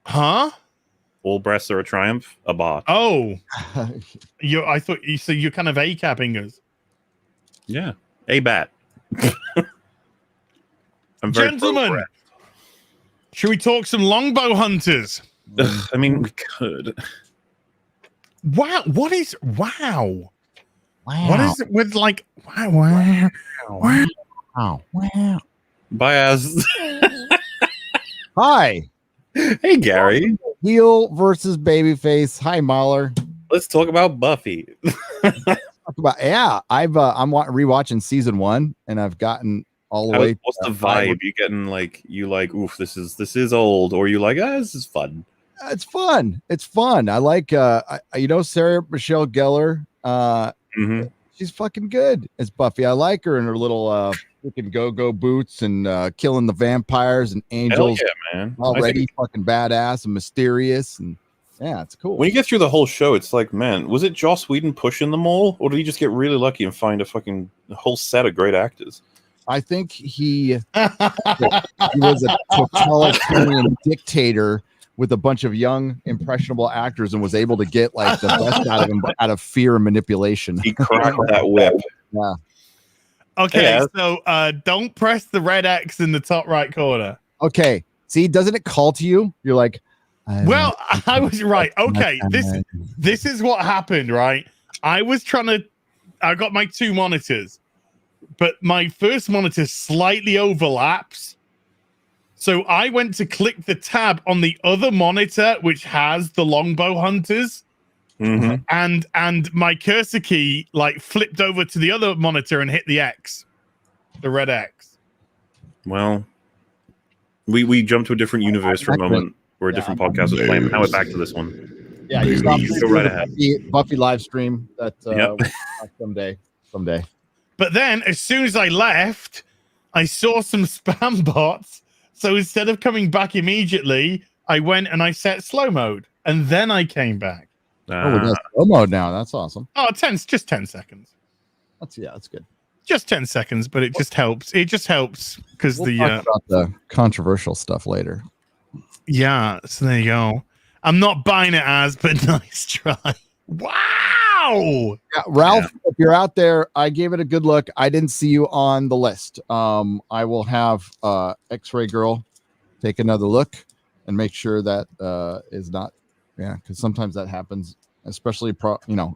[SPEAKER 2] Huh?
[SPEAKER 3] All breasts are a triumph? A bot.
[SPEAKER 2] Oh. I thought you so you're kind of A-capping us.
[SPEAKER 3] Yeah. A bat. I'm very
[SPEAKER 2] Gentlemen, should we talk some longbow hunters?
[SPEAKER 3] I mean, we could.
[SPEAKER 2] Wow. What is wow?
[SPEAKER 5] Wow.
[SPEAKER 2] What is it with like wow?
[SPEAKER 3] Bias.
[SPEAKER 5] Hi.
[SPEAKER 3] Hey, Gary.
[SPEAKER 5] Heel versus Babyface. Hi, Mauler.
[SPEAKER 3] Let's talk about Buffy.
[SPEAKER 5] I'm rewatching season 1, and I've gotten all the way.
[SPEAKER 3] What's the vibe? You getting like oof, this is old, or you like, this is fun.
[SPEAKER 5] It's fun. It's fun. I like Sarah Michelle Gellar. She's fucking good as Buffy. I like her in her little freaking go-go boots and killing the vampires and angels.
[SPEAKER 3] Hell yeah, man.
[SPEAKER 5] Already fucking badass and mysterious, and yeah, it's cool.
[SPEAKER 3] When you get through the whole show, it's like, man, was it Joss Whedon pushing them all, or did he just get really lucky and find a whole set of great actors?
[SPEAKER 5] I think he was a totalitarian dictator with a bunch of young, impressionable actors, and was able to get like the best out of them out of fear and manipulation.
[SPEAKER 3] He cracked that whip.
[SPEAKER 5] Yeah.
[SPEAKER 2] Okay, so don't press the red X in the top right corner.
[SPEAKER 5] Okay. See, doesn't it call to you? You're like,
[SPEAKER 2] well, I was right. Okay, this is what happened, right? I got my 2 monitors, but my first monitor slightly overlaps. So I went to click the tab on the other monitor, which has the longbow hunters. And my cursor key like flipped over to the other monitor and hit the X, the red X.
[SPEAKER 3] Well, we jumped to a different universe for a moment, where a different podcast was playing. Now we're back to this one.
[SPEAKER 5] Yeah, you
[SPEAKER 3] go right ahead.
[SPEAKER 5] Buffy live stream that someday.
[SPEAKER 2] But then, as soon as I left, I saw some spam bots. So instead of coming back immediately, I went and I set slow mode, and then I came back.
[SPEAKER 5] We're doing slow mode now. That's awesome.
[SPEAKER 2] Oh, just 10 seconds.
[SPEAKER 5] That's good.
[SPEAKER 2] Just 10 seconds, but it just helps. It just helps because
[SPEAKER 5] talk about the controversial stuff later.
[SPEAKER 2] Yeah, so there you go. I'm not buying it as, but nice try. Wow.
[SPEAKER 5] Yeah, Ralph, if you're out there, I gave it a good look. I didn't see you on the list. I will have X-Ray Girl take another look and make sure that is not, because sometimes that happens, especially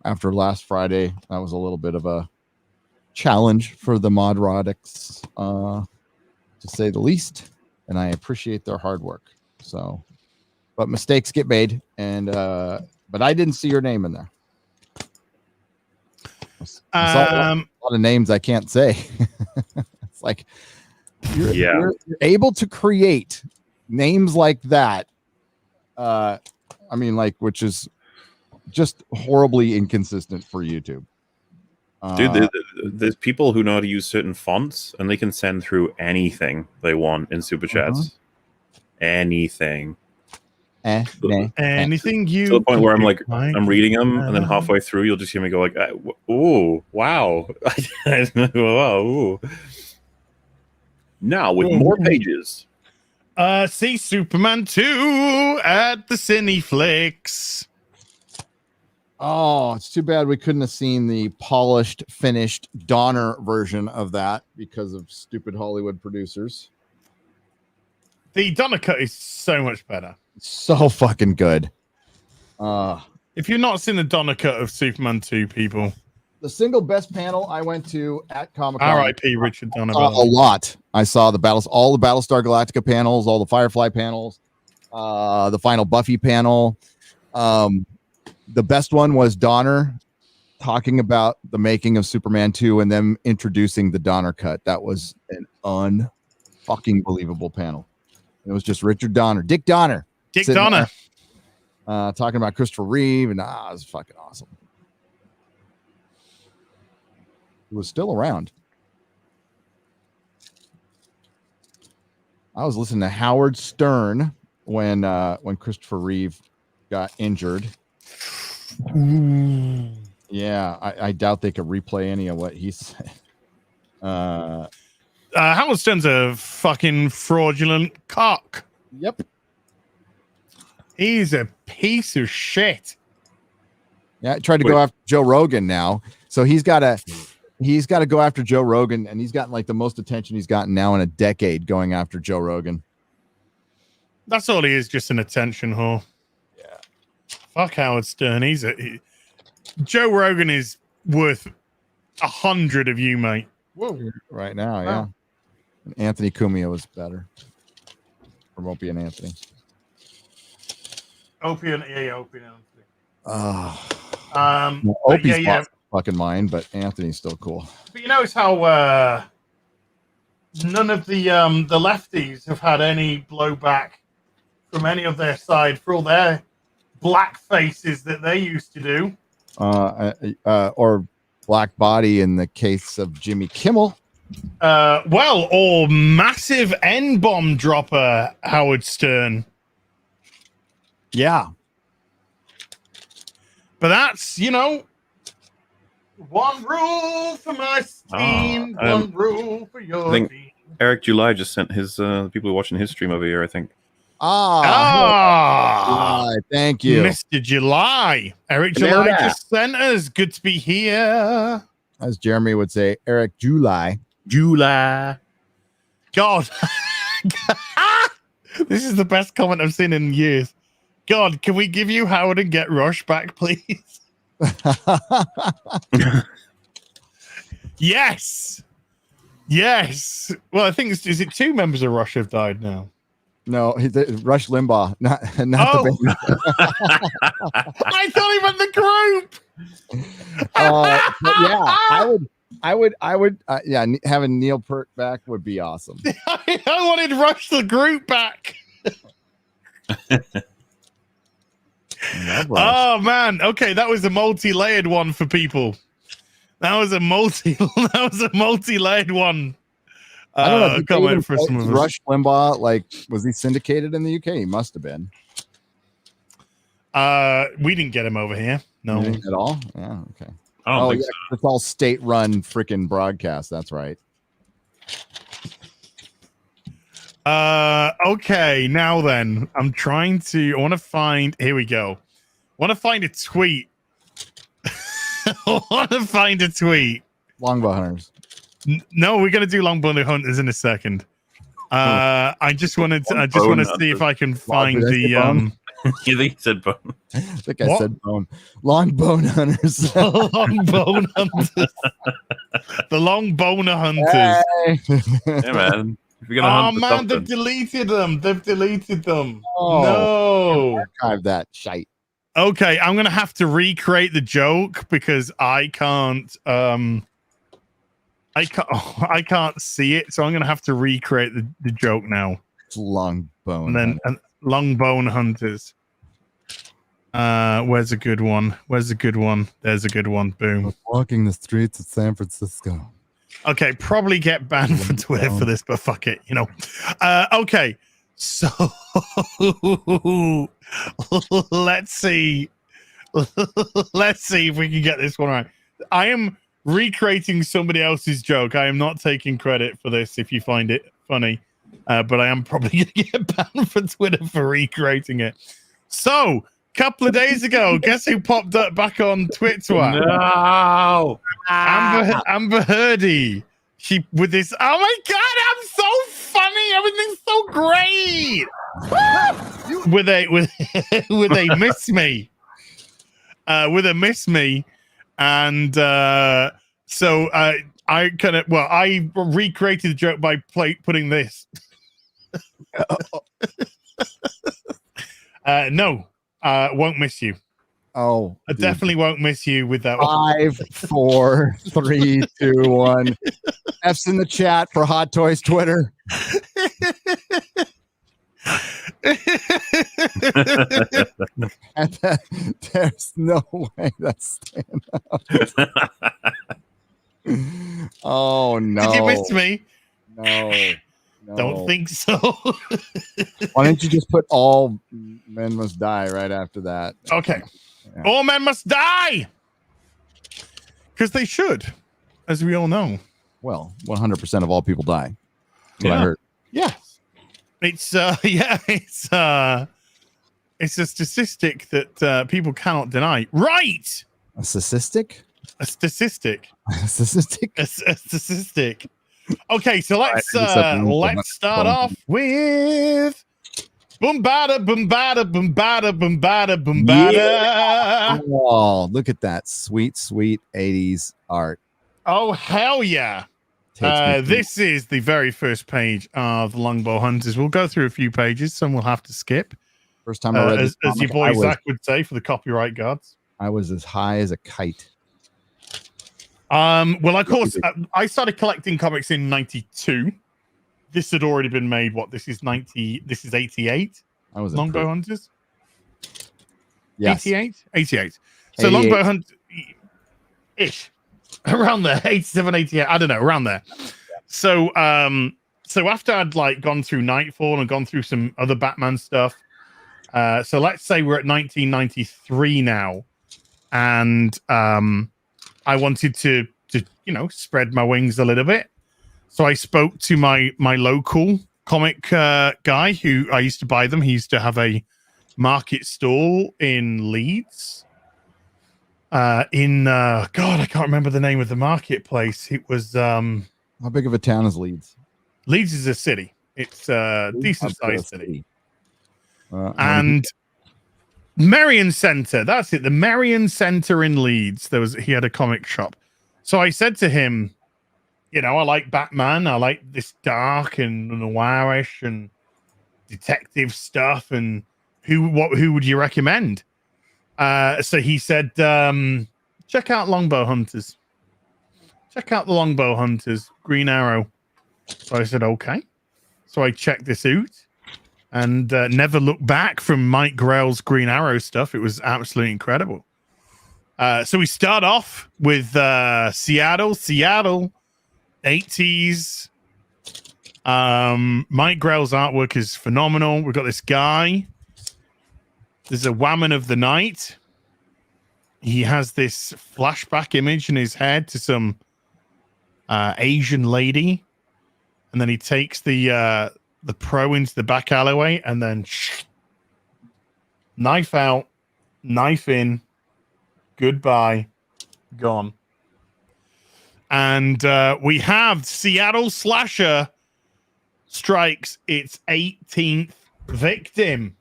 [SPEAKER 5] after last Friday. That was a little bit of a challenge for the Nerdrotics, to say the least, and I appreciate their hard work. So, but mistakes get made, and but I didn't see your name in there. I saw a lot of names I can't say. It's like you're able to create names like that. Which is just horribly inconsistent for YouTube.
[SPEAKER 3] Dude, there's people who know how to use certain fonts, and they can send through anything they want in super chats. Anything.
[SPEAKER 2] Anything you
[SPEAKER 3] to the point where I'm like, I'm reading them, and then halfway through, you'll just hear me go like, "Ooh, wow, wow, ooh." Now with more pages.
[SPEAKER 2] See Superman 2 at the Cineflix.
[SPEAKER 5] Oh, it's too bad we couldn't have seen the polished, finished Donner version of that because of stupid Hollywood producers.
[SPEAKER 2] The Donner cut is so much better.
[SPEAKER 5] So fucking good.
[SPEAKER 2] If you've not seen the Donner cut of Superman 2, people.
[SPEAKER 5] The single best panel I went to at Comic-Con.
[SPEAKER 2] R.I.P. Richard Donner.
[SPEAKER 5] A lot. I saw all the Battlestar Galactica panels, all the Firefly panels, the final Buffy panel. The best one was Donner talking about the making of Superman 2 and them introducing the Donner cut. That was an unfucking believable panel. It was just Richard Donner, Dick Donner, talking about Christopher Reeve, and it was fucking awesome. It was still around. I was listening to Howard Stern when Christopher Reeve got injured.
[SPEAKER 2] Ooh.
[SPEAKER 5] Yeah, I doubt they could replay any of what he said.
[SPEAKER 2] Howard Stern's a fucking fraudulent cock.
[SPEAKER 5] Yep.
[SPEAKER 2] He's a piece of shit.
[SPEAKER 5] Yeah, I tried to go after Joe Rogan now. So he's got to go after Joe Rogan, and he's gotten like the most attention he's gotten now in a decade going after Joe Rogan.
[SPEAKER 2] That's all he is, just an attention whore.
[SPEAKER 5] Yeah.
[SPEAKER 2] Fuck Howard Stern. Joe Rogan is worth 100 of you, mate.
[SPEAKER 5] Whoa. Right now, yeah. And Anthony Cumia was better. From Opie and Anthony.
[SPEAKER 2] Opie and Anthony.
[SPEAKER 5] Opie's fucking mine, but Anthony's still cool.
[SPEAKER 2] But you notice how none of the lefties have had any blowback from any of their side for all their black faces that they used to do.
[SPEAKER 5] Or black body in the case of Jimmy Kimmel.
[SPEAKER 2] Or massive N-bomb dropper Howard Stern.
[SPEAKER 5] Yeah.
[SPEAKER 2] But that's, one rule for my team, one rule for your team.
[SPEAKER 3] Eric July just sent his people watching his stream over here, I think.
[SPEAKER 5] Thank you,
[SPEAKER 2] Mr. July. Eric July just sent us. Good to be here.
[SPEAKER 5] As Jeremy would say, Eric July.
[SPEAKER 2] God. This is the best comment I've seen in years. God, can we give you Howard and Get Rush back, please? Yes. Well, I think is it 2 members of Rush have died now?
[SPEAKER 5] No, Rush Limbaugh, not the band.
[SPEAKER 2] I thought he meant the group.
[SPEAKER 5] I would. Having Neil Peart back would be awesome.
[SPEAKER 2] I wanted Rush the group back. Oh man, okay, that was a multi-layered one for people. That was a multi-layered one.
[SPEAKER 5] I don't know.
[SPEAKER 2] Can't wait for some of us.
[SPEAKER 5] Rush Limbaugh, was he syndicated in the UK? He must have been.
[SPEAKER 2] We didn't get him over here. No,
[SPEAKER 5] at all. Yeah, okay.
[SPEAKER 3] I don't think so.
[SPEAKER 5] It's all state-run freaking broadcast. That's right.
[SPEAKER 2] Okay, now then, I want to find, here we go. Want to find a tweet. I want to find a tweet.
[SPEAKER 5] Longbow hunters.
[SPEAKER 2] No, we're going to do longbow hunters in a second. I just want to see if I can find the
[SPEAKER 3] You think you said bone?
[SPEAKER 5] I think I said bone. Long bone hunters.
[SPEAKER 2] long bone hunters. The long boner hunters.
[SPEAKER 5] Hey.
[SPEAKER 3] Yeah, man. If you're gonna hunt for
[SPEAKER 2] man,
[SPEAKER 3] something.
[SPEAKER 2] they've deleted them.
[SPEAKER 5] Oh,
[SPEAKER 2] No.
[SPEAKER 5] Archive that shite.
[SPEAKER 2] Okay, I'm gonna have to recreate the joke because I can't I can't see it, so I'm gonna have to recreate the joke now.
[SPEAKER 5] It's long bone.
[SPEAKER 2] And then long bone hunters. Where's a good one? There's a good one. Boom.
[SPEAKER 5] Walking the streets of San Francisco.
[SPEAKER 2] Okay, probably get banned from Twitter for this, but fuck it, you know. Okay, so let's see. Let's see if we can get this one right. I am recreating somebody else's joke. I am not taking credit for this if you find it funny, but I am probably going to get banned from Twitter for recreating it. So, couple of days ago, guess who popped up back on Twitter?
[SPEAKER 3] No.
[SPEAKER 2] Amber Heardy. She with this. Oh my god, I'm so funny. Everything's so great. with a miss me. With a miss me, and so I recreated the joke by putting this. No, won't miss you.
[SPEAKER 5] Oh,
[SPEAKER 2] I definitely won't miss you with that.
[SPEAKER 5] 5, 4, 3, 2, 1. F's in the chat for Hot Toys Twitter. There's no way that's stand up. Oh no!
[SPEAKER 2] Did you miss me?
[SPEAKER 5] No.
[SPEAKER 2] Don't think so.
[SPEAKER 5] Why don't you just put all men must die right after that?
[SPEAKER 2] Okay.
[SPEAKER 5] Yeah.
[SPEAKER 2] All men must die. Because they should, as we all know.
[SPEAKER 5] Well, 100% of all people die. That's what I heard.
[SPEAKER 2] Yes. It's it's a statistic that people cannot deny. Right.
[SPEAKER 5] A statistic?
[SPEAKER 2] A statistic.
[SPEAKER 5] A statistic?
[SPEAKER 2] A statistic. Okay, so let's start off with boom bada boom bada boom bada boom bada boom bada.
[SPEAKER 5] Yeah. Oh, look at that sweet 80s art.
[SPEAKER 2] Oh hell yeah. This is the very first page of the Longbow Hunters. We'll go through a few pages. Some we'll have to skip.
[SPEAKER 5] First time I read this
[SPEAKER 2] as your boy Zach would say, for the copyright gods.
[SPEAKER 5] I was as high as a kite.
[SPEAKER 2] Well, of course, I started collecting comics in '92. This had already been made. What? This is 90. This is 88.
[SPEAKER 5] I was
[SPEAKER 2] Longbow Hunters.
[SPEAKER 5] Yes.
[SPEAKER 2] 88. 88. So Longbow Hunt ish. Around there, 87, 88, I don't know, around there. So after I'd like gone through Nightfall and gone through some other Batman stuff, so let's say we're at 1993 now, and I wanted to spread my wings a little bit. So I spoke to my local comic guy who I used to buy them. He used to have a market stall in Leeds. God, I can't remember the name of the marketplace. It was
[SPEAKER 5] how big of a town is Leeds?
[SPEAKER 2] Leeds is a city. It's a decent sized city.
[SPEAKER 5] And
[SPEAKER 2] Marion Center, that's it. The Marion Center in Leeds. He had a comic shop. So I said to him, I like Batman. I like this dark and noirish and detective stuff. And who would you recommend? So he said, check out Longbow Hunters. Check out the Longbow Hunters, Green Arrow. So I said, okay. So I checked this out and never looked back from Mike Grell's Green Arrow stuff. It was absolutely incredible. So we start off with Seattle, 80s. Mike Grell's artwork is phenomenal. We've got this guy. There's a Woman of the Night. He has this flashback image in his head to some Asian lady. And then he takes the the pro into the back alleyway, and then knife out, knife in, goodbye, gone. And we have Seattle Slasher strikes its 18th victim.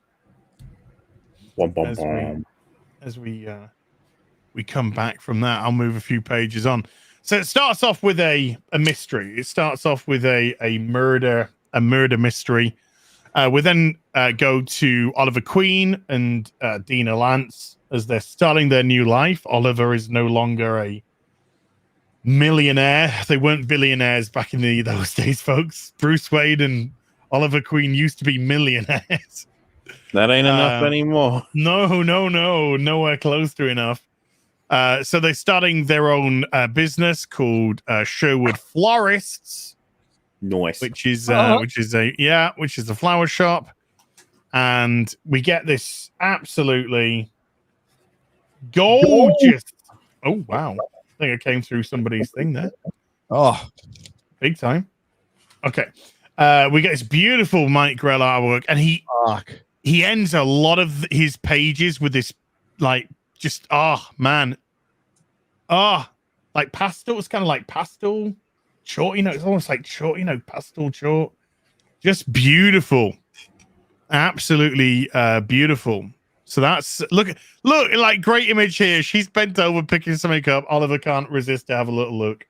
[SPEAKER 2] As we come back from that, I'll move a few pages on. So it starts off with a mystery. It starts off with a murder mystery. We then go to Oliver Queen and Dina Lance as they're starting their new life. Oliver is no longer a millionaire. They weren't billionaires back in those days, folks. Bruce Wayne and Oliver Queen used to be millionaires.
[SPEAKER 3] That ain't enough anymore.
[SPEAKER 2] No, nowhere close to enough. So they're starting their own business called Sherwood Florists.
[SPEAKER 3] Nice.
[SPEAKER 2] Which is a flower shop, and we get this absolutely gorgeous. Oh wow! I think I came through somebody's thing there.
[SPEAKER 5] Oh,
[SPEAKER 2] big time. Okay, we get this beautiful Mike Grell artwork, and he ends a lot of his pages with this like like pastel. It's kind of like pastel. Chalk, it's almost like chalk, pastel chalk. Just beautiful. Absolutely beautiful. So that's look, like great image here. She's bent over picking something up. Oliver can't resist to have a little look.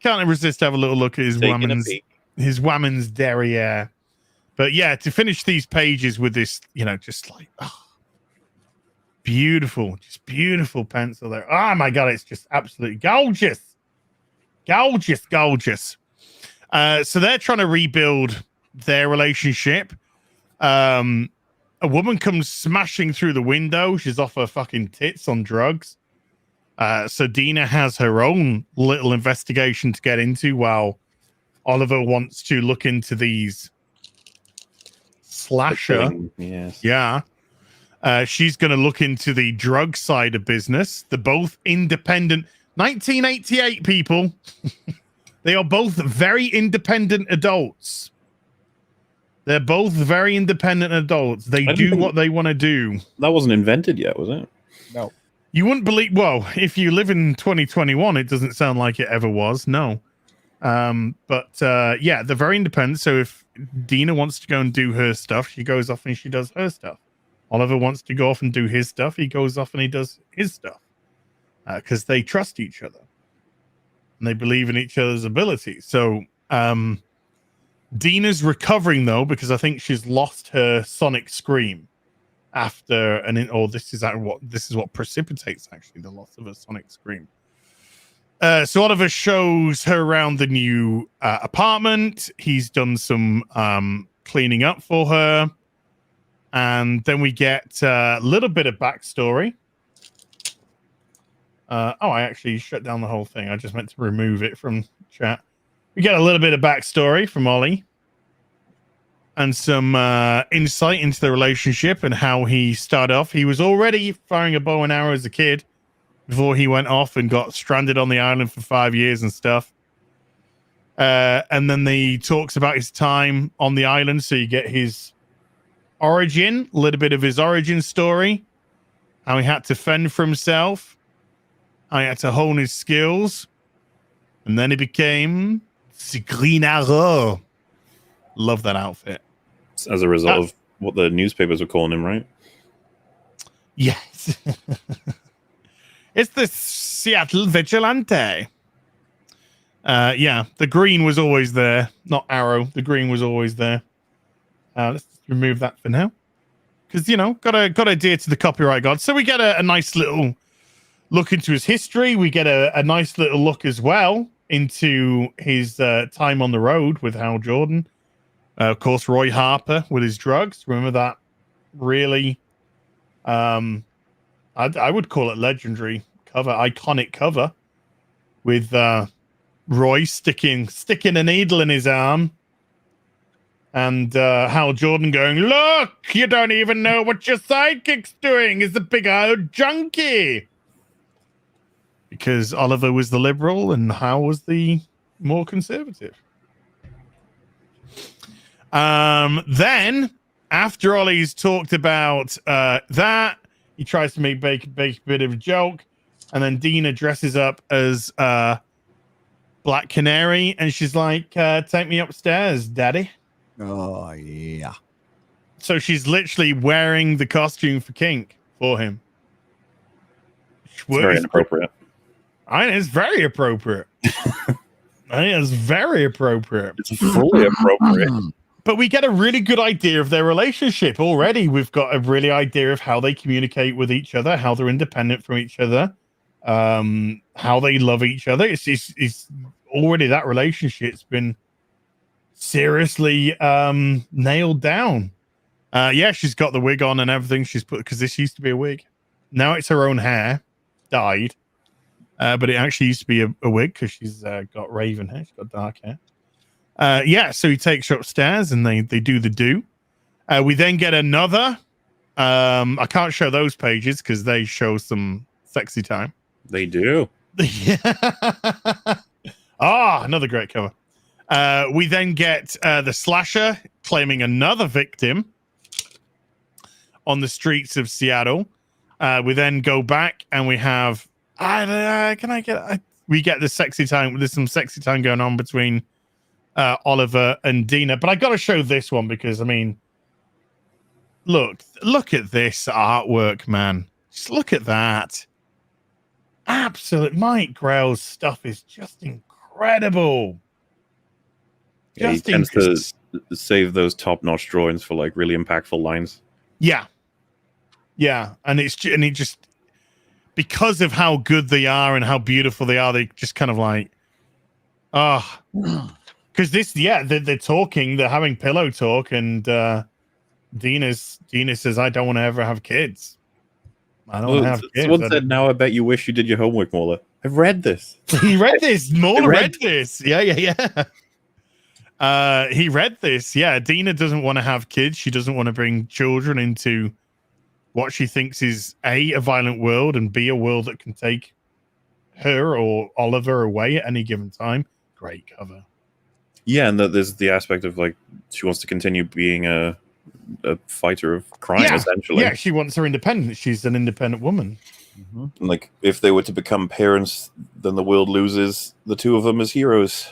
[SPEAKER 2] Can't resist to have a little look at his woman's derriere. But yeah, to finish these pages with this, just like beautiful pencil there. Oh my god, it's just absolutely gorgeous. Gorgeous. So they're trying to rebuild their relationship. A woman comes smashing through the window. She's off her fucking tits on drugs. So Dina has her own little investigation to get into while Oliver wants to look into these slasher.
[SPEAKER 3] Yes.
[SPEAKER 2] Yeah. She's going to look into the drug side of business. They're both independent. 1988 people. They are both very independent adults. They're both very independent adults. They do what they want to do.
[SPEAKER 3] That wasn't invented yet, was it?
[SPEAKER 5] No.
[SPEAKER 2] You wouldn't believe. Well, if you live in 2021, it doesn't sound like it ever was. No. But yeah, they're very independent. So if Dina wants to go and do her stuff, she goes off and she does her stuff. Oliver wants to go off and do his stuff. He goes off and he does his stuff. Because they trust each other and they believe in each other's abilities. So Dina's recovering though, because I think she's lost her sonic scream after this is what precipitates actually the loss of her sonic scream. So Oliver shows her around the new apartment. He's done some cleaning up for her, and then we get a little bit of backstory. I actually shut down the whole thing. I just meant to remove it from chat. We get a little bit of backstory from Ollie and some insight into the relationship and how he started off. He was already firing a bow and arrow as a kid before he went off and got stranded on the island for 5 years and stuff. And then he talks about his time on the island. So you get his origin, a little bit of his origin story, how he had to fend for himself. I had to hone his skills, and then he became the Green Arrow. Love that outfit.
[SPEAKER 3] As a result of what the newspapers were calling him, right?
[SPEAKER 2] Yes. It's the Seattle Vigilante. Yeah, the green was always there. Not arrow. The green was always there. Let's remove that for now. Because, got to adhere to the copyright gods. So we get a nice little look into his history. We get a nice little look as well into his time on the road with Hal Jordan. Of course, Roy Harper with his drugs. Remember that really, I would call it legendary cover, iconic cover with Roy sticking a needle in his arm. And Hal Jordan going, look, you don't even know what your sidekick's doing. Is a big old junkie. Because Oliver was the liberal and Hal was the more conservative. Then after Ollie's talked about that, he tries to make a bit of a joke, and then Dina dresses up as Black Canary, and she's like, take me upstairs, daddy.
[SPEAKER 5] Oh, yeah.
[SPEAKER 2] So she's literally wearing the costume for Kink for him.
[SPEAKER 3] It's very inappropriate.
[SPEAKER 2] I think it's very appropriate. It's very appropriate.
[SPEAKER 3] It's fully appropriate.
[SPEAKER 2] But we get a really good idea of their relationship already. We've got a really idea of how they communicate with each other, how they're independent from each other, how they love each other. It's already that relationship's been seriously nailed down. Yeah, she's got the wig on and everything. She's put, because this used to be a wig. Now it's her own hair, dyed. But it actually used to be a wig because she's got raven hair. She's got dark hair. Yeah, so he takes her upstairs and they do the do. We then get another. I can't show those pages because they show some sexy time.
[SPEAKER 3] They do.
[SPEAKER 2] Another great cover. We then get the slasher claiming another victim on the streets of Seattle. We then go back and we have. We get the sexy time. There's some sexy time going on between Oliver and Dina, but I got to show this one because I mean, look at this artwork, man. Just look at that. Absolute Mike Grell's stuff is just incredible.
[SPEAKER 3] Yeah, he tends to save those top-notch drawings for like really impactful lines.
[SPEAKER 2] Yeah, and it just because of how good they are and how beautiful they are, they just kind of like, because they're talking, they're having pillow talk, and Dina says, "I don't want to ever have kids. I don't want to have kids."
[SPEAKER 3] Someone said, "Now I bet you wish you did your homework, Mauler." I've read this.
[SPEAKER 2] He read this. Mauler read this. Yeah. He read this. Yeah, Dina doesn't want to have kids. She doesn't want to bring children into what she thinks is A, a violent world, and B, a world that can take her or Oliver away at any given time. Great cover.
[SPEAKER 3] Yeah, and there's the aspect of like she wants to continue being a fighter of crime, essentially.
[SPEAKER 2] Yeah, she wants her independence. She's an independent woman.
[SPEAKER 3] Mm-hmm. Like if they were to become parents, then the world loses the two of them as heroes.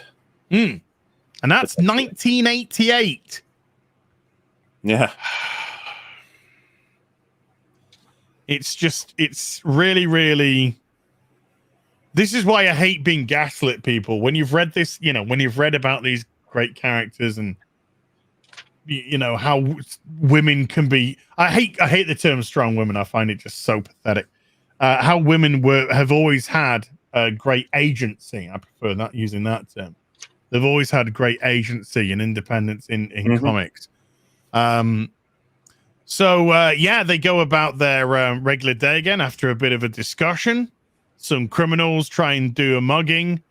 [SPEAKER 2] And that's 1988.
[SPEAKER 3] Yeah.
[SPEAKER 2] It's really, really. This is why I hate being gaslit, people. When you've read this, when you've read about these great characters and how women can be. I hate the term strong women. I find it just so pathetic. How women have always had a great agency. I prefer not using that term. They've always had great agency and independence in comics. So they go about their regular day again after a bit of a discussion. Some criminals try and do a mugging.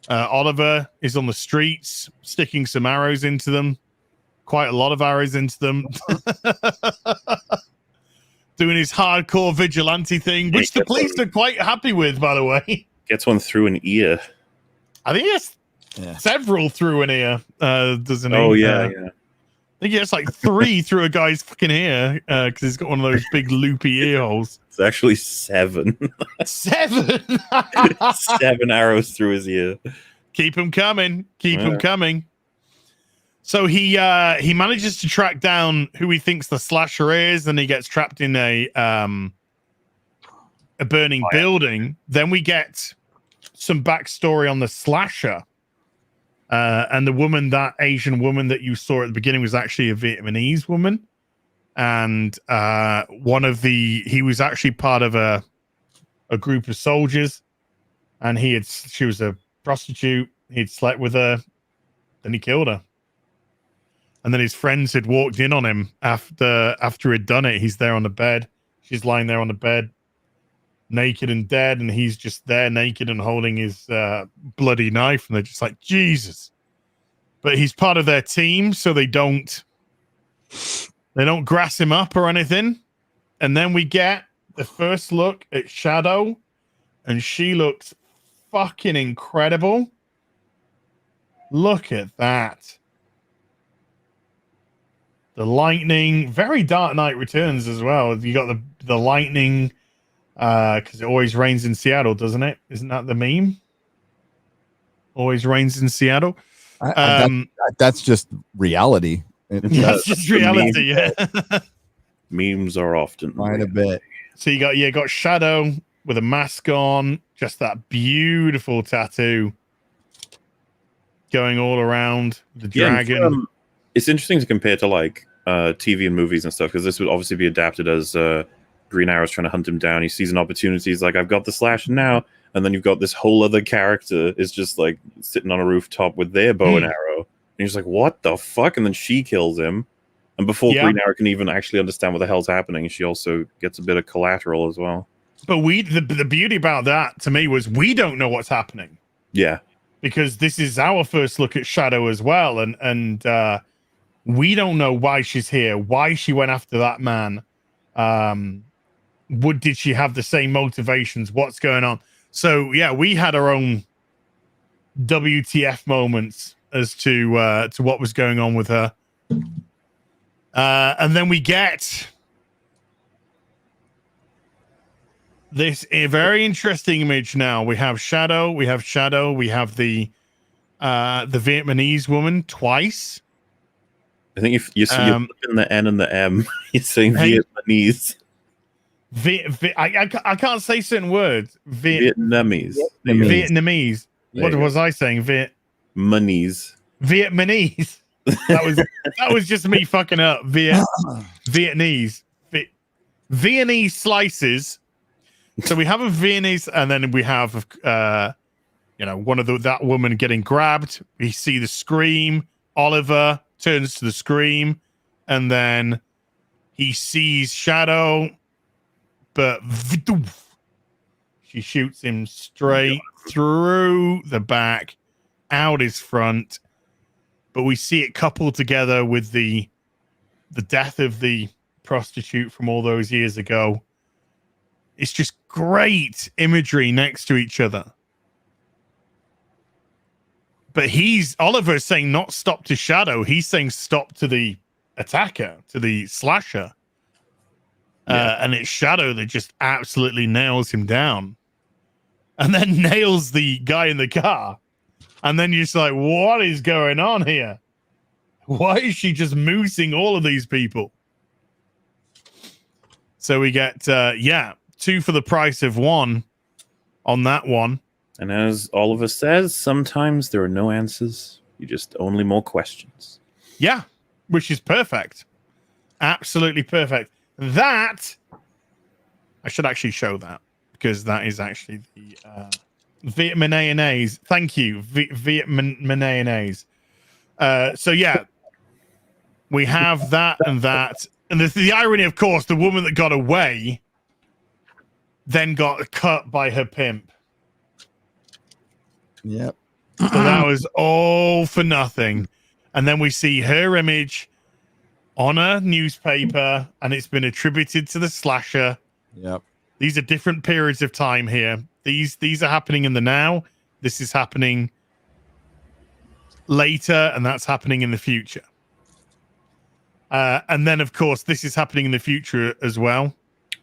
[SPEAKER 2] Oliver is on the streets, sticking some arrows into them. Quite a lot of arrows into them. Doing his hardcore vigilante thing, which the police are quite happy with, by the way.
[SPEAKER 3] Gets one through an ear.
[SPEAKER 2] I think it's several through an ear. Doesn't he?
[SPEAKER 3] Oh, yeah.
[SPEAKER 2] I think he gets like 3 through a guy's fucking ear because he's got one of those big loopy ear holes.
[SPEAKER 3] It's actually 7.
[SPEAKER 2] 7?
[SPEAKER 3] 7 arrows through his ear.
[SPEAKER 2] Keep him coming. Keep him coming. So he manages to track down who he thinks the slasher is, and he gets trapped in a burning building. Then we get some backstory on the slasher. And the woman, that Asian woman that you saw at the beginning, was actually a Vietnamese woman. And he was actually part of a group of soldiers, and she was a prostitute. He'd slept with her, then he killed her. And then his friends had walked in on him after he'd done it. He's there on the bed. She's lying there on the bed, naked and dead, and he's just there naked and holding his bloody knife, and they're just like, Jesus. But he's part of their team, so they don't grass him up or anything. And then we get the first look at Shadow, and she looks fucking incredible. Look at that. The lightning, very Dark Knight Returns as well. You got the lightning, because it always rains in Seattle, doesn't it? Isn't that the meme? Always rains in Seattle.
[SPEAKER 5] That's just reality.
[SPEAKER 2] That's just reality. Yeah.
[SPEAKER 3] Memes are often
[SPEAKER 5] quite a bit.
[SPEAKER 2] So you got Shadow with a mask on, just that beautiful tattoo going all around the dragon.
[SPEAKER 3] It's interesting to compare to like TV and movies and stuff, because this would obviously be adapted as Green Arrow's trying to hunt him down. He sees an opportunity. He's like, I've got the slash now. And then you've got this whole other character is just like sitting on a rooftop with their bow and arrow. And he's like, what the fuck? And then she kills him. And before Green Arrow can even actually understand what the hell's happening, she also gets a bit of collateral as well. But
[SPEAKER 2] the beauty about that to me was we don't know what's happening.
[SPEAKER 3] Yeah.
[SPEAKER 2] Because this is our first look at Shadow as well. And we don't know why she's here, why she went after that man. Did she have the same motivations? What's going on? So yeah, we had our own WTF moments as to what was going on with her. And then we get this very interesting image now. We have Shadow. We have the Vietnamese woman twice.
[SPEAKER 3] I think if you're flipping the N and the M, you're saying Vietnamese.
[SPEAKER 2] I can't say certain words.
[SPEAKER 3] Vietnamese.
[SPEAKER 2] What was I saying?
[SPEAKER 3] Vietnamese.
[SPEAKER 2] That was just me fucking up. Vietnamese. Viennese slices. So we have a Viennese, and then we have one of that woman getting grabbed. We see the scream. Oliver turns to the scream, and then he sees Shadow, but she shoots him straight through the back, out his front. But we see it coupled together with the death of the prostitute from all those years ago. It's just great imagery next to each other. But Oliver's saying not stop to Shadow. He's saying stop to the attacker, to the slasher. And it's Shadow that just absolutely nails him down. And then nails the guy in the car. And then you're just like, what is going on here? Why is she just moosing all of these people? So we get, 2 for the price of 1 on that one.
[SPEAKER 3] And as Oliver says, sometimes there are no answers. You just only more questions.
[SPEAKER 2] Yeah, which is perfect. Absolutely perfect. That, I should actually show that, because that is actually the Vietnamese. Thank you, Vietnamese. So yeah, we have that and that. And the irony, of course, the woman that got away then got cut by her pimp.
[SPEAKER 5] Yep.
[SPEAKER 2] So that was all for nothing. And then we see her image on a newspaper, and it's been attributed to the slasher.
[SPEAKER 5] Yep.
[SPEAKER 2] These are different periods of time here. These are happening in the now. This is happening later, and that's happening in the future. And then, of course, this is happening in the future as well.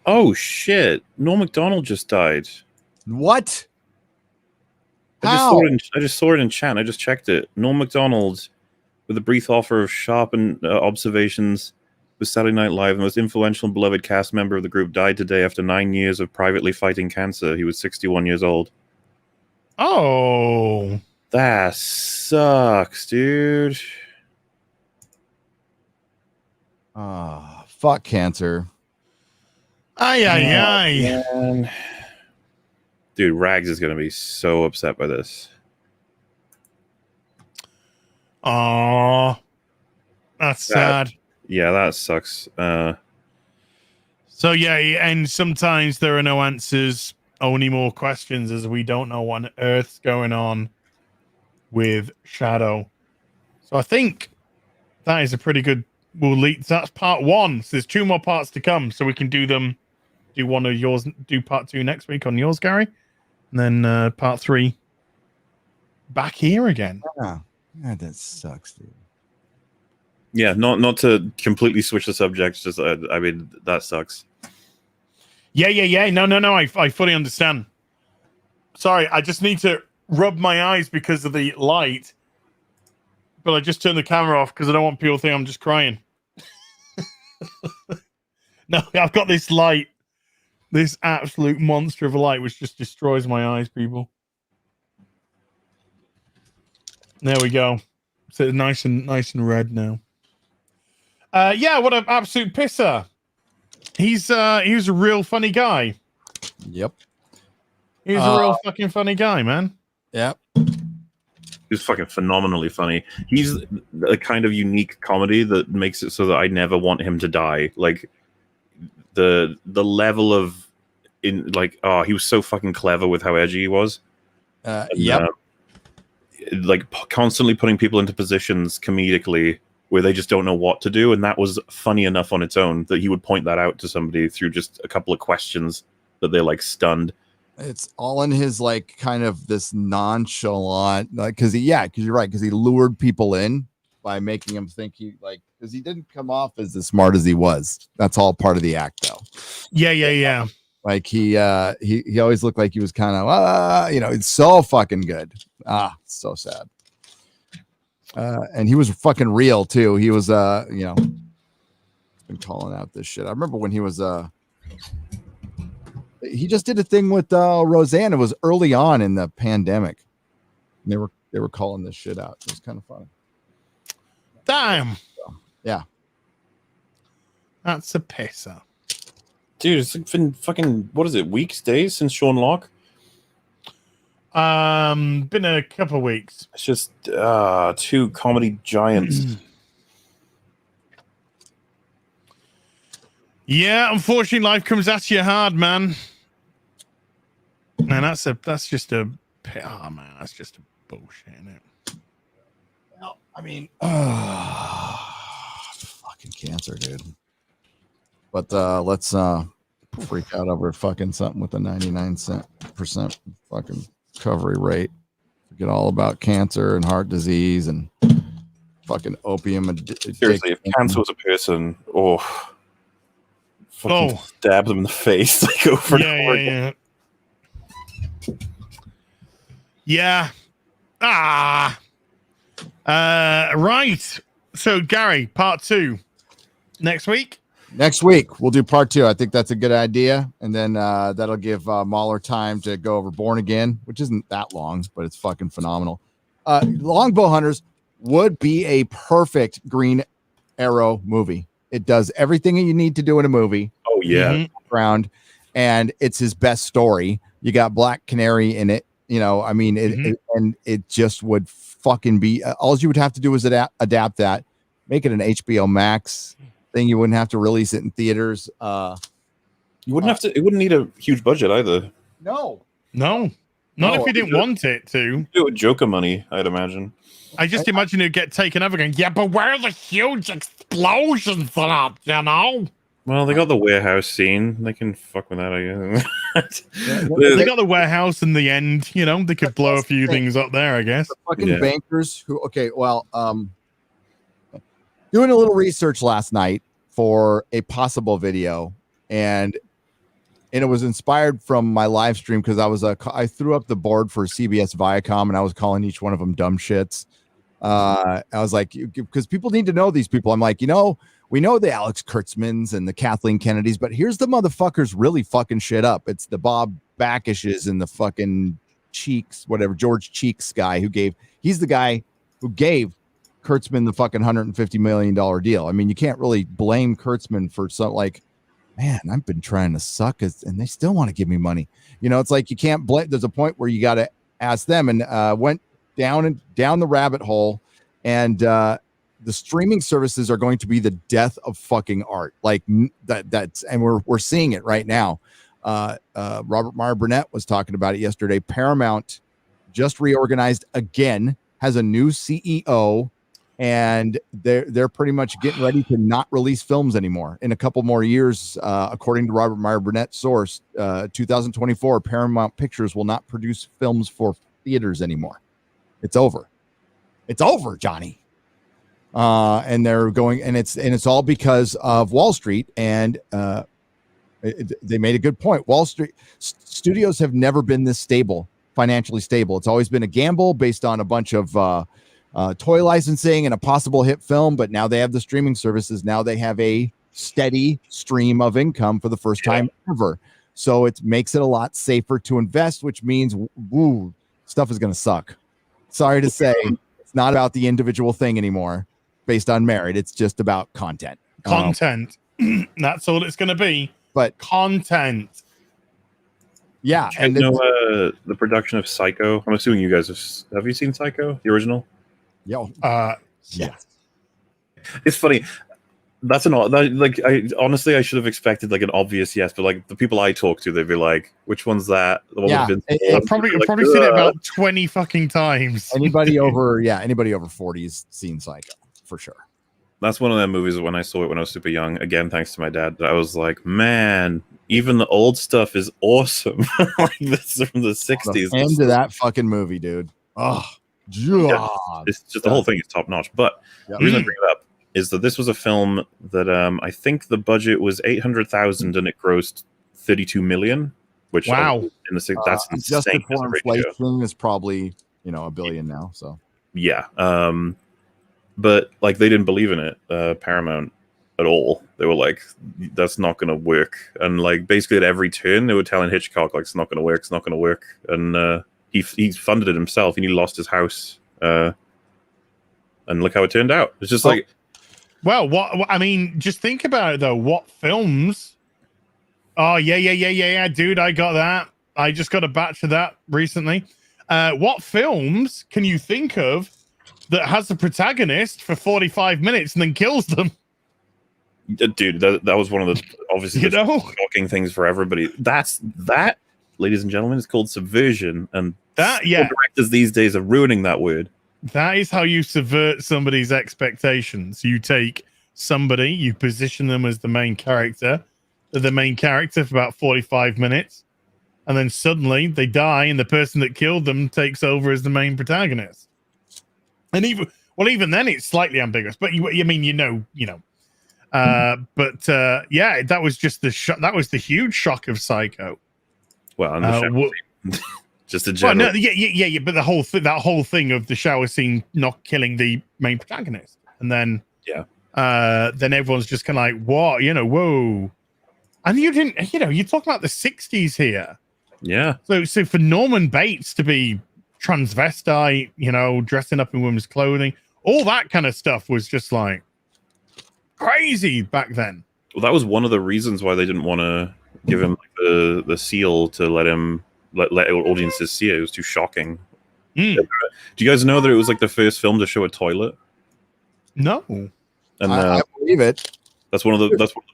[SPEAKER 3] Oh, shit. Norm Mcdonald just died.
[SPEAKER 5] What?
[SPEAKER 3] I just saw it in chat. I just checked it. Norm Mcdonald, with a brief offer of sharp observations with Saturday Night Live, the most influential and beloved cast member of the group, died today after 9 years of privately fighting cancer. He was 61 years old.
[SPEAKER 2] Oh.
[SPEAKER 3] That sucks, dude.
[SPEAKER 5] Oh, fuck cancer.
[SPEAKER 2] Man.
[SPEAKER 3] Dude, Rags is going to be so upset by this.
[SPEAKER 2] Oh, that's sad.
[SPEAKER 3] Yeah, that sucks.
[SPEAKER 2] So yeah, and sometimes there are no answers, only more questions, as we don't know what on earth's going on with Shadow. So I think that is a pretty good. That's part 1. So there's 2 more parts to come, so we can do them. Do one of yours. Do part 2 next week on yours, Gary, and then part 3 back here again.
[SPEAKER 5] Yeah, that sucks, dude.
[SPEAKER 3] Yeah, not to completely switch the subject. Just I mean that sucks.
[SPEAKER 2] Yeah. No. I fully understand. Sorry, I just need to rub my eyes because of the light. But I just turned the camera off because I don't want people to think I'm just crying. No, I've got this light, this absolute monster of a light, which just destroys my eyes, people. There we go. So nice and red now. Yeah, what an absolute pisser. He was a real funny guy.
[SPEAKER 5] Yep.
[SPEAKER 2] He was a real fucking funny guy, man.
[SPEAKER 5] Yep.
[SPEAKER 3] He's fucking phenomenally funny. He's a kind of unique comedy that makes it so that I never want him to die. Like the level of he was so fucking clever with how edgy he was.
[SPEAKER 5] Yep.
[SPEAKER 3] Like constantly putting people into positions comedically where they just don't know what to do, and that was funny enough on its own that he would point that out to somebody through just a couple of questions that they're like stunned.
[SPEAKER 5] It's all in his like kind of this nonchalant, like because you're right, because he lured people in by making them think because he didn't come off as smart as he was. That's all part of the act, though.
[SPEAKER 2] Yeah.
[SPEAKER 5] Like he always looked like he was kind of it's so fucking good. So sad. And he was fucking real too. He was been calling out this shit. I remember when he was he just did a thing with Roseanne. It was early on in the pandemic. They were calling this shit out. It was kind of funny.
[SPEAKER 2] Damn.
[SPEAKER 5] So, yeah.
[SPEAKER 2] That's a pisser.
[SPEAKER 3] Dude, it's been fucking, what is it, weeks, days since Sean Locke?
[SPEAKER 2] Been a couple of weeks.
[SPEAKER 3] It's just two comedy giants.
[SPEAKER 2] Yeah, unfortunately, life comes at you hard, man. Man, that's just a bullshit, isn't it?
[SPEAKER 5] Well, I mean, fucking cancer, dude. But let's freak out over fucking something with a 99% fucking recovery rate. Forget all about cancer and heart disease and fucking opium addiction.
[SPEAKER 3] Seriously, if cancer was a person, fucking stab them in the face like over and over again.
[SPEAKER 2] Yeah. Right. So Gary, part 2 next week.
[SPEAKER 5] Next week we'll do part 2. I think that's a good idea, and then that'll give Mauler time to go over Born Again, which isn't that long, but it's fucking phenomenal. Longbow Hunters would be a perfect Green Arrow movie. It does everything you need to do in a movie.
[SPEAKER 3] Oh yeah,
[SPEAKER 5] and it's his best story. You got Black Canary in it. I mean, it just would fucking be. All you would have to do is adapt that, make it an HBO Max thing. You wouldn't have to release it in theaters.
[SPEAKER 3] You wouldn't have to. It wouldn't need a huge budget either.
[SPEAKER 2] No, not if you didn't want it to.
[SPEAKER 3] Do it with Joker money, I'd imagine.
[SPEAKER 2] I just imagine it'd get taken over again. Yeah, but where are the huge explosions at?
[SPEAKER 3] Well, they got the warehouse scene. They can fuck with that, I guess.
[SPEAKER 5] They
[SPEAKER 2] got the warehouse in the end. They could blow a few things up there, I guess.
[SPEAKER 5] The fucking bankers who. Okay, well, doing a little research last night for a possible video, and it was inspired from my live stream because I threw up the board for CBS Viacom, and I was calling each one of them dumb shits. I was like, because people need to know these people. I'm like, we know the Alex Kurtzmans and the Kathleen Kennedys, but here's the motherfuckers really fucking shit up. It's the Bob Backishes and the fucking Cheeks, whatever, George Cheeks guy he's the guy who gave Kurtzman the fucking $150 million deal. I mean, you can't really blame Kurtzman for man, I've been trying to suck and they still want to give me money. It's like you can't blame. There's a point where you got to ask them, and went down the rabbit hole, and the streaming services are going to be the death of fucking art. Like that's, and we're seeing it right now. Robert Meyer Burnett was talking about it yesterday. Paramount just reorganized again, has a new CEO, and they're pretty much getting ready to not release films anymore in a couple more years. According to Robert Meyer Burnett source, 2024, Paramount Pictures will not produce films for theaters anymore. It's over. It's over, Johnny. and they're going, and it's all because of Wall Street. And they made a good point. Wall Street studios have never been this stable, financially stable. It's always been a gamble based on a bunch of toy licensing and a possible hit film. But now they have the streaming services. Now they have a steady stream of income for the first time ever. So it makes it a lot safer to invest, which means stuff is going to suck. Sorry to say, it's not about the individual thing anymore based on merit. It's just about content.
[SPEAKER 2] That's all it's going to be.
[SPEAKER 5] But
[SPEAKER 2] content.
[SPEAKER 5] Yeah.
[SPEAKER 3] And the production of Psycho. I'm assuming you guys have you seen Psycho, the original?
[SPEAKER 5] Yes.
[SPEAKER 3] It's funny. That's I should have expected like an obvious yes, but like the people I talk to, they'd be like, "Which one's that?" The one
[SPEAKER 2] I've probably seen it about 20 fucking times.
[SPEAKER 5] Anybody over 40's seen Psycho for sure.
[SPEAKER 3] That's one of them movies. When I saw it when I was super young, again thanks to my dad, I was like, "Man, even the old stuff is awesome." Like this from the '60s.
[SPEAKER 5] End of that fucking movie, dude. Oh,
[SPEAKER 3] yeah, it's just the whole thing is top notch. But the reason I bring it up is that this was a film that I think the budget was $800,000 and it grossed $32 million. Which
[SPEAKER 2] wow,
[SPEAKER 3] that's insane.
[SPEAKER 5] Adjusted for inflation is probably $1 billion now. So
[SPEAKER 3] yeah, but like they didn't believe in it, Paramount, at all. They were like, "That's not going to work," and like basically at every turn they were telling Hitchcock like, "It's not going to work. It's not going to work," and he funded it himself and he lost his house. And look how it turned out. It's just like.
[SPEAKER 2] Well, what I mean, just think about it though. What films? Oh, yeah, dude, I got that. I just got a batch of that recently. What films can you think of that has a protagonist for 45 minutes and then kills them?
[SPEAKER 3] Dude, that was one of the obviously shocking things for everybody. That, ladies and gentlemen, is called subversion, and directors these days are ruining that word.
[SPEAKER 2] That is how you subvert somebody's expectations. You take somebody, you position them as the main character, for about 45 minutes, and then suddenly they die, and the person that killed them takes over as the main protagonist. And even then, it's slightly ambiguous. But that was just that was the huge shock of Psycho.
[SPEAKER 3] Well, and just a general.
[SPEAKER 2] Well, no, but that whole thing of the shower scene not killing the main protagonist, and then then everyone's just kind of like, what, whoa, and you didn't, you're talking about the '60s here, So for Norman Bates to be transvestite, dressing up in women's clothing, all that kind of stuff was just like crazy back then.
[SPEAKER 3] Well, that was one of the reasons why they didn't want to give him like, the seal to let audiences see it. It was too shocking. Do you guys know that it was like the first film to show a toilet?
[SPEAKER 2] No,
[SPEAKER 3] and
[SPEAKER 5] I believe it.
[SPEAKER 3] That's one of the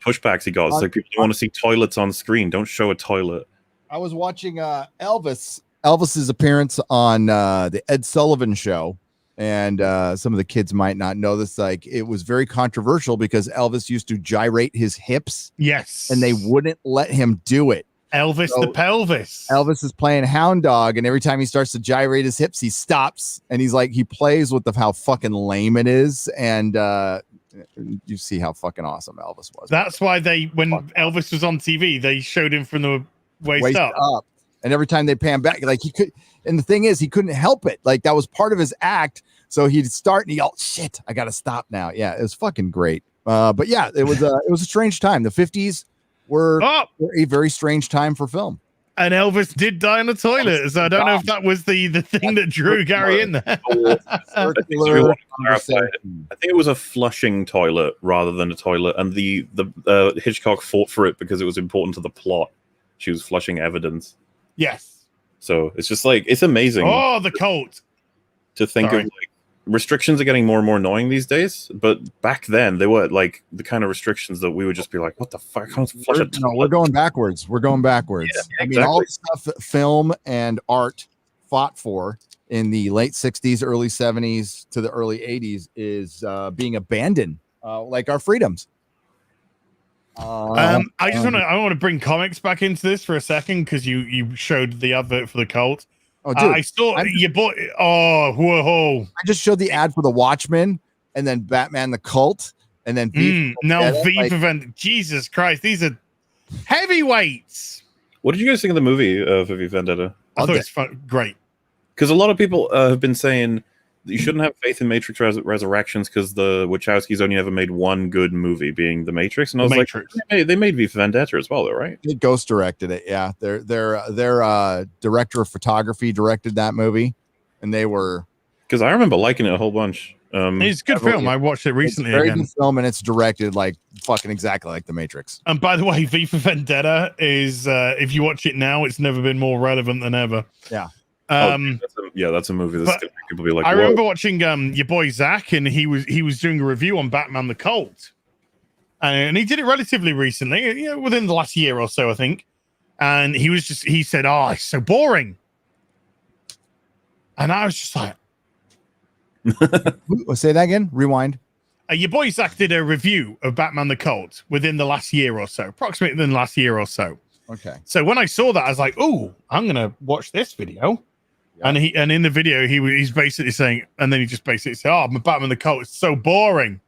[SPEAKER 3] pushbacks he got. It's like people don't want to see toilets on screen. Don't show a toilet.
[SPEAKER 5] I was watching Elvis's appearance on the Ed Sullivan Show, and some of the kids might not know this. Like, it was very controversial because Elvis used to gyrate his hips.
[SPEAKER 2] Yes,
[SPEAKER 5] and they wouldn't let him do it.
[SPEAKER 2] Elvis the pelvis.
[SPEAKER 5] Elvis is playing hound dog, and every time he starts to gyrate his hips, he stops, and he's like, he plays with how fucking lame it is, and you see how fucking awesome Elvis was.
[SPEAKER 2] That's why when Elvis was on TV, they showed him from the waist up,
[SPEAKER 5] and every time they pan back, like he could. And the thing is, he couldn't help it. Like, that was part of his act. So he'd start and he yelled, "Shit, I gotta stop now." Yeah, it was fucking great. But yeah, it was a strange time. The 50s were a very strange time for film.
[SPEAKER 3] And Elvis did die in the toilet, so I don't know if that was the thing that drew Gary in there. I think it was a flushing toilet rather than a toilet, and the Hitchcock fought for it because it was important to the plot. She was flushing evidence.
[SPEAKER 2] Yes.
[SPEAKER 3] So it's just like, it's amazing.
[SPEAKER 2] Oh, the cult.
[SPEAKER 3] To think of, like, restrictions are getting more and more annoying these days, but back then they were like the kind of restrictions that we would just be like, what the fuck?
[SPEAKER 5] We're going backwards. We're going backwards.
[SPEAKER 3] Yeah,
[SPEAKER 5] I mean, all the stuff that film and art fought for in the late 60s, early 70s to the early 80s is being abandoned, like our freedoms.
[SPEAKER 2] I want to bring comics back into this for a second, because you showed the advert for the cult.
[SPEAKER 5] Oh, dude,
[SPEAKER 2] I saw you bought. Oh, whoa!
[SPEAKER 5] I just showed the ad for the Watchmen, and then Batman the Cult, and then V
[SPEAKER 2] for Vendetta. Jesus Christ, these are heavyweights.
[SPEAKER 3] What did you guys think of the movie of V for Vendetta?
[SPEAKER 2] I thought it's great.
[SPEAKER 3] Because a lot of people have been saying that you shouldn't have faith in Matrix Resurrections because the Wachowskis only ever made one good movie, being The Matrix. And I was like, they made V for Vendetta as well, though, right?
[SPEAKER 5] They ghost directed it, yeah. Their director of photography directed that movie, and they were. Because
[SPEAKER 3] I remember liking it a whole bunch.
[SPEAKER 2] It's a good film. I watched it recently.
[SPEAKER 5] It's a very
[SPEAKER 2] again.
[SPEAKER 5] good film, and it's directed like fucking exactly like The Matrix.
[SPEAKER 2] And by the way, V for Vendetta is if you watch it now, it's never been more relevant than ever.
[SPEAKER 5] Yeah.
[SPEAKER 3] That's a movie that's gonna make people be like.
[SPEAKER 2] I remember watching your boy Zach, and he was doing a review on Batman the Cult, and he did it relatively recently, within the last year or so, I think. And he said, "Oh, it's so boring," and I was just like,
[SPEAKER 5] "Say that again. Rewind."
[SPEAKER 2] Your boy Zach did a review of Batman the Cult within the last year or so, approximately within the last year or so.
[SPEAKER 5] Okay.
[SPEAKER 2] So when I saw that, I was like, "Oh, I'm gonna watch this video." Yeah. And in the video, he's basically saying, and then he just basically said, "Oh, Batman the Cult is so boring,"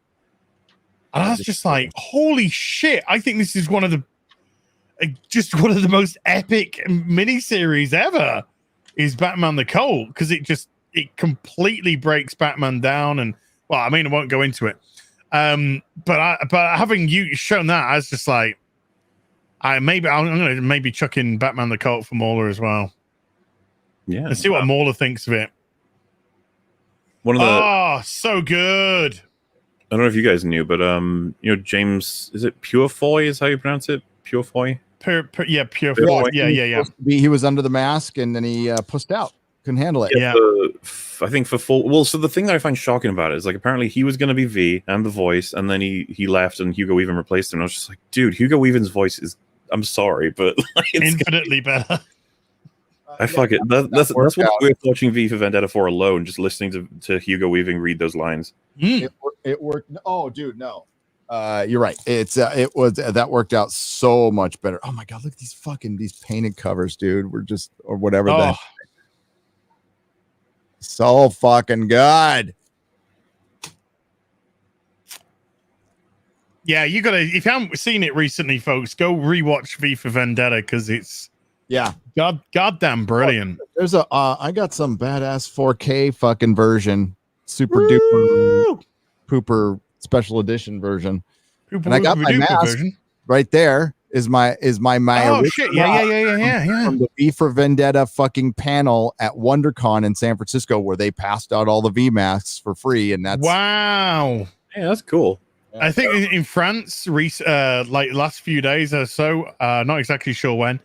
[SPEAKER 2] and I was just like, "Holy shit! I think this is one of the most epic miniseries ever." Is Batman the Cult, because it completely breaks Batman down, and well, I mean, I won't go into it, but having you shown that, I was just like, I'm gonna chuck in Batman the Cult for Mauler as well.
[SPEAKER 3] Yeah,
[SPEAKER 2] and see what Mauler thinks of it. So good.
[SPEAKER 3] I don't know if you guys knew, but James, is it Purefoy? Is how you pronounce it? Purefoy.
[SPEAKER 2] Purefoy. Yeah.
[SPEAKER 5] He was under the mask, and then he pussed out. Couldn't handle it.
[SPEAKER 3] Yeah. I think for full. Well, so the thing that I find shocking about it is, like, apparently he was going to be V and the voice, and then he left, and Hugo Weaving replaced him. And I was just like, dude, Hugo Weaving's voice is. I'm sorry, but it's
[SPEAKER 2] infinitely better.
[SPEAKER 3] Fuck it. That's what we're watching V for Vendetta for alone, just listening to Hugo Weaving read those lines.
[SPEAKER 5] It worked. Oh, dude, no. You're right. That worked out so much better. Oh my god, look at these painted covers, dude. Or whatever that. So fucking good.
[SPEAKER 2] Yeah, you gotta. If you haven't seen it recently, folks, go rewatch V for Vendetta, because it's goddamn brilliant.
[SPEAKER 5] There's I got some badass 4K fucking version, super duper pooper special edition version, and I got my mask version. Right there. Is my
[SPEAKER 2] shit. Yeah.
[SPEAKER 5] From the V for Vendetta fucking panel at WonderCon in San Francisco, where they passed out all the V masks for free, and that's
[SPEAKER 2] wow.
[SPEAKER 3] Yeah, that's cool.
[SPEAKER 2] I think in France, like last few days or so, not exactly sure when,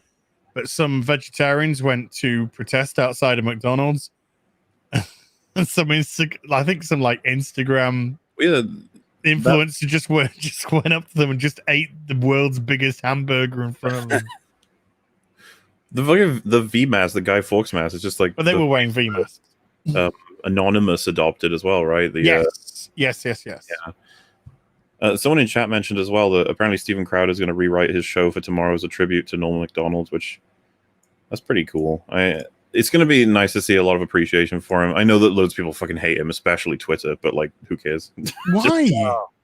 [SPEAKER 2] but some vegetarians went to protest outside of McDonald's, and some Instagram influencer just went up to them and just ate the world's biggest hamburger in front of them.
[SPEAKER 3] The V mask, the Guy Fawkes mask, is just like.
[SPEAKER 2] But they were wearing V masks.
[SPEAKER 3] Anonymous adopted as well, right?
[SPEAKER 2] Yes.
[SPEAKER 3] Yeah. Someone in chat mentioned as well that apparently Steven Crowder is going to rewrite his show for tomorrow as a tribute to Norman McDonald, which that's pretty cool. It's going to be nice to see a lot of appreciation for him. I know that loads of people fucking hate him, especially Twitter, but like, who cares?
[SPEAKER 2] Why?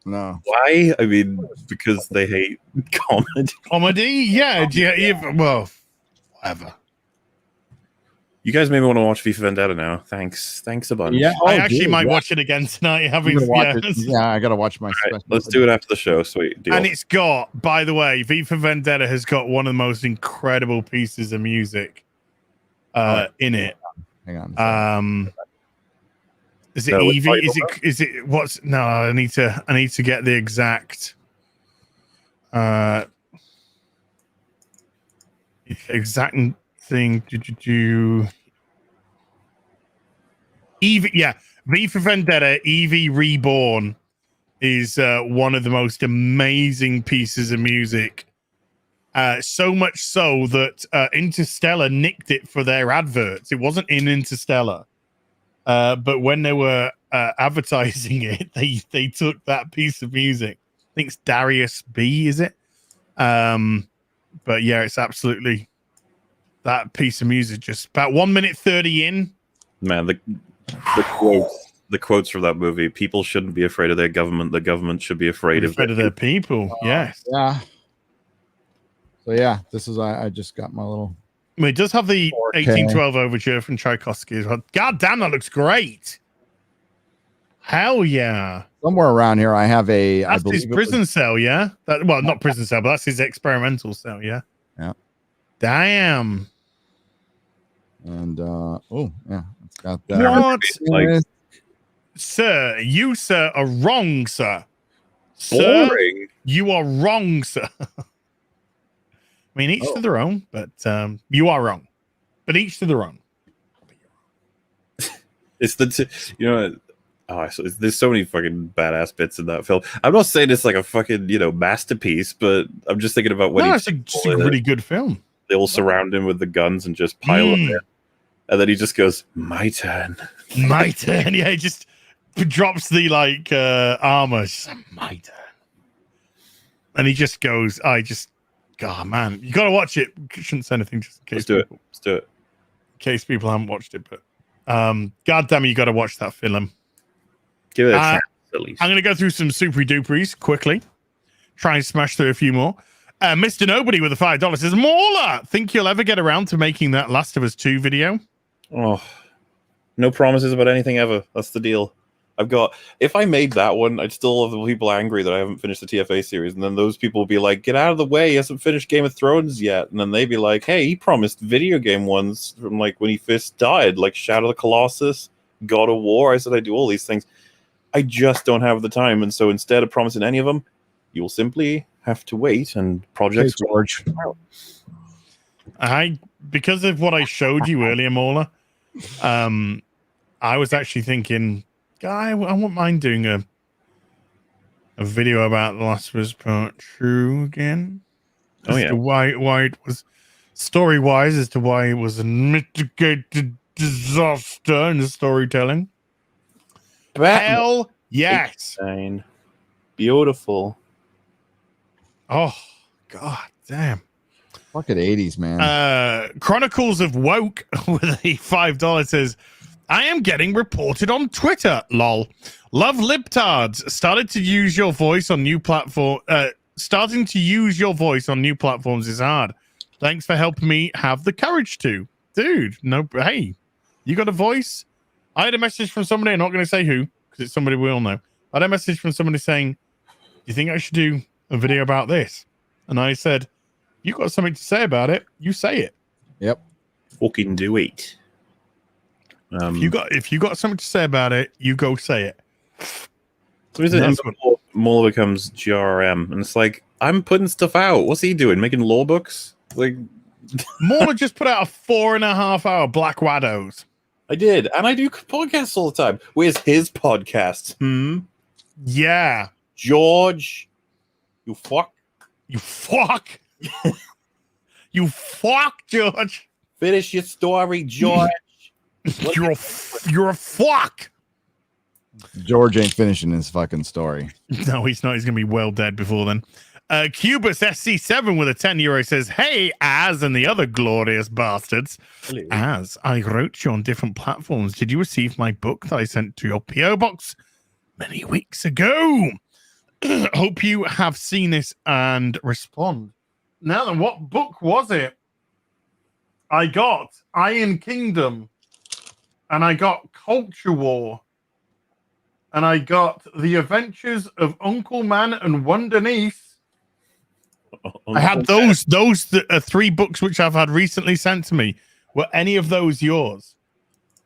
[SPEAKER 5] No.
[SPEAKER 3] Why? I mean, because they hate comedy.
[SPEAKER 2] Comedy? Yeah. Well, whatever.
[SPEAKER 3] You guys maybe want to watch V for Vendetta now. Thanks a bunch.
[SPEAKER 2] Yeah, I actually might watch it again tonight.
[SPEAKER 5] I gotta watch my.
[SPEAKER 3] Right, let's do it after the show. Sweet deal.
[SPEAKER 2] And it's got, by the way, V for Vendetta has got one of the most incredible pieces of music in it.
[SPEAKER 5] Hang on.
[SPEAKER 2] Is it Evie? Is it what's? No, I need to get the exact. Exact thing. Evie, yeah, V for Vendetta, Evie Reborn is one of the most amazing pieces of music. So much so that Interstellar nicked it for their adverts. It wasn't in Interstellar, but when they were advertising it, they took that piece of music. I think it's Darius B. Is it? But yeah, it's absolutely that piece of music. Just about 1 minute 30 in.
[SPEAKER 3] Man, the quotes the quotes from that movie. People shouldn't be afraid of their government. The government should be afraid of
[SPEAKER 2] their people. Yes.
[SPEAKER 5] Yeah. So yeah, this is I just got my little.
[SPEAKER 2] It does have the
[SPEAKER 5] 4K.
[SPEAKER 2] 1812 overture from Tchaikovsky as well. God damn, that looks great. Hell yeah.
[SPEAKER 5] Somewhere around here, I have a.
[SPEAKER 2] That's his prison cell, yeah? Well, not prison cell, but that's his experimental cell, yeah?
[SPEAKER 5] Yeah.
[SPEAKER 2] Damn.
[SPEAKER 5] And, oh, yeah. It's got that.
[SPEAKER 2] What?
[SPEAKER 3] Like,
[SPEAKER 2] Sir, you, sir, are wrong, sir.
[SPEAKER 3] boring.
[SPEAKER 2] Sir, you are wrong, sir. I mean, each to their own, but you are wrong. But each to their own.
[SPEAKER 3] It's there's so many fucking badass bits in that film. I'm not saying it's like a fucking, masterpiece, but I'm just thinking about when
[SPEAKER 2] it's just a really good film.
[SPEAKER 3] They all surround him with the guns and just pile them in. And then he just goes, my turn.
[SPEAKER 2] My turn. Yeah, he just drops the armor. My turn. And he just goes, God, man, you got to watch it. Shouldn't say anything just in case.
[SPEAKER 3] Let's do it.
[SPEAKER 2] In case people haven't watched it, but God damn it, you got to watch that film.
[SPEAKER 3] Give it a chance, at least.
[SPEAKER 2] I'm going to go through some super duperies quickly. Try and smash through a few more. Mr. Nobody with a $5 says, Mauler, think you'll ever get around to making that Last of Us 2 video?
[SPEAKER 3] Oh, no promises about anything ever. That's the deal. If I made that one, I'd still have the people angry that I haven't finished the TFA series. And then those people will be like, get out of the way. He hasn't finished Game of Thrones yet. And then they'd be like, hey, he promised video game ones from when he first died, like Shadow of the Colossus, God of War. I said I'd do all these things. I just don't have the time. And so instead of promising any of them, you'll simply have to wait and projects
[SPEAKER 5] George.
[SPEAKER 2] Because of what I showed you earlier, Mauler, I was actually thinking, I wouldn't mind doing a video about The Last of Us Part 2 again. As to why it was story-wise, as to why it was a mitigated disaster in the storytelling. Hell yes.
[SPEAKER 3] Insane. Beautiful.
[SPEAKER 2] Oh, God damn.
[SPEAKER 5] Fucking 80s, man.
[SPEAKER 2] Chronicles of Woke with a $5 says, I am getting reported on Twitter. Lol. Love libtards. Starting to use your voice on new platforms is hard. Thanks for helping me have the courage to. Dude, hey, you got a voice? I had a message from somebody, I'm not going to say who, because it's somebody we all know. I had a message from somebody saying, do you think I should do a video about this? And I said, you got something to say about it, you say it.
[SPEAKER 5] Yep.
[SPEAKER 3] Fucking do it.
[SPEAKER 2] If you got something to say about it, you go say it.
[SPEAKER 3] So is it Mauler becomes GRM, and it's like, I'm putting stuff out. What's he doing? Making law books? Like
[SPEAKER 2] Mauler just put out a 4.5-hour Black Widows.
[SPEAKER 3] I did, and I do podcasts all the time. Where's his podcast?
[SPEAKER 2] Yeah.
[SPEAKER 3] George, you fuck.
[SPEAKER 2] You fuck. You fuck, George.
[SPEAKER 3] Finish your story, George.
[SPEAKER 2] You're a fuck.
[SPEAKER 5] George ain't finishing his fucking story.
[SPEAKER 2] No, he's not. He's going to be well dead before then. Cubus SC7 with a €10 says, hey, Az and the other glorious bastards.
[SPEAKER 3] Hello.
[SPEAKER 2] Az, I wrote you on different platforms. Did you receive my book that I sent to your P.O. box many weeks ago? Hope you have seen this and respond. Now then, what book was it? I got Iron Kingdom, and I got Culture War, and I got The Adventures of Uncle Man and Wonder Niece. I had those 3 books which I've had recently sent to me. Were any of those yours?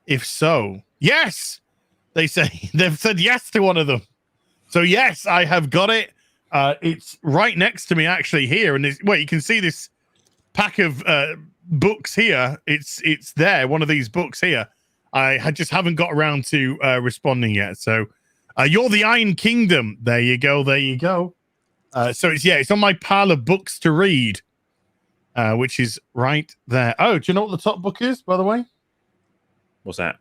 [SPEAKER 2] If so, yes. They've said yes to one of them. So yes, I have got it. It's right next to me actually here, and you can see this pack of books here. It's there. One of these books here. I just haven't got around to responding yet. So you're the Iron Kingdom. There you go. There you go. So it's on my pile of books to read, which is right there. Oh, do you know what the top book is, by the way?
[SPEAKER 3] What's that?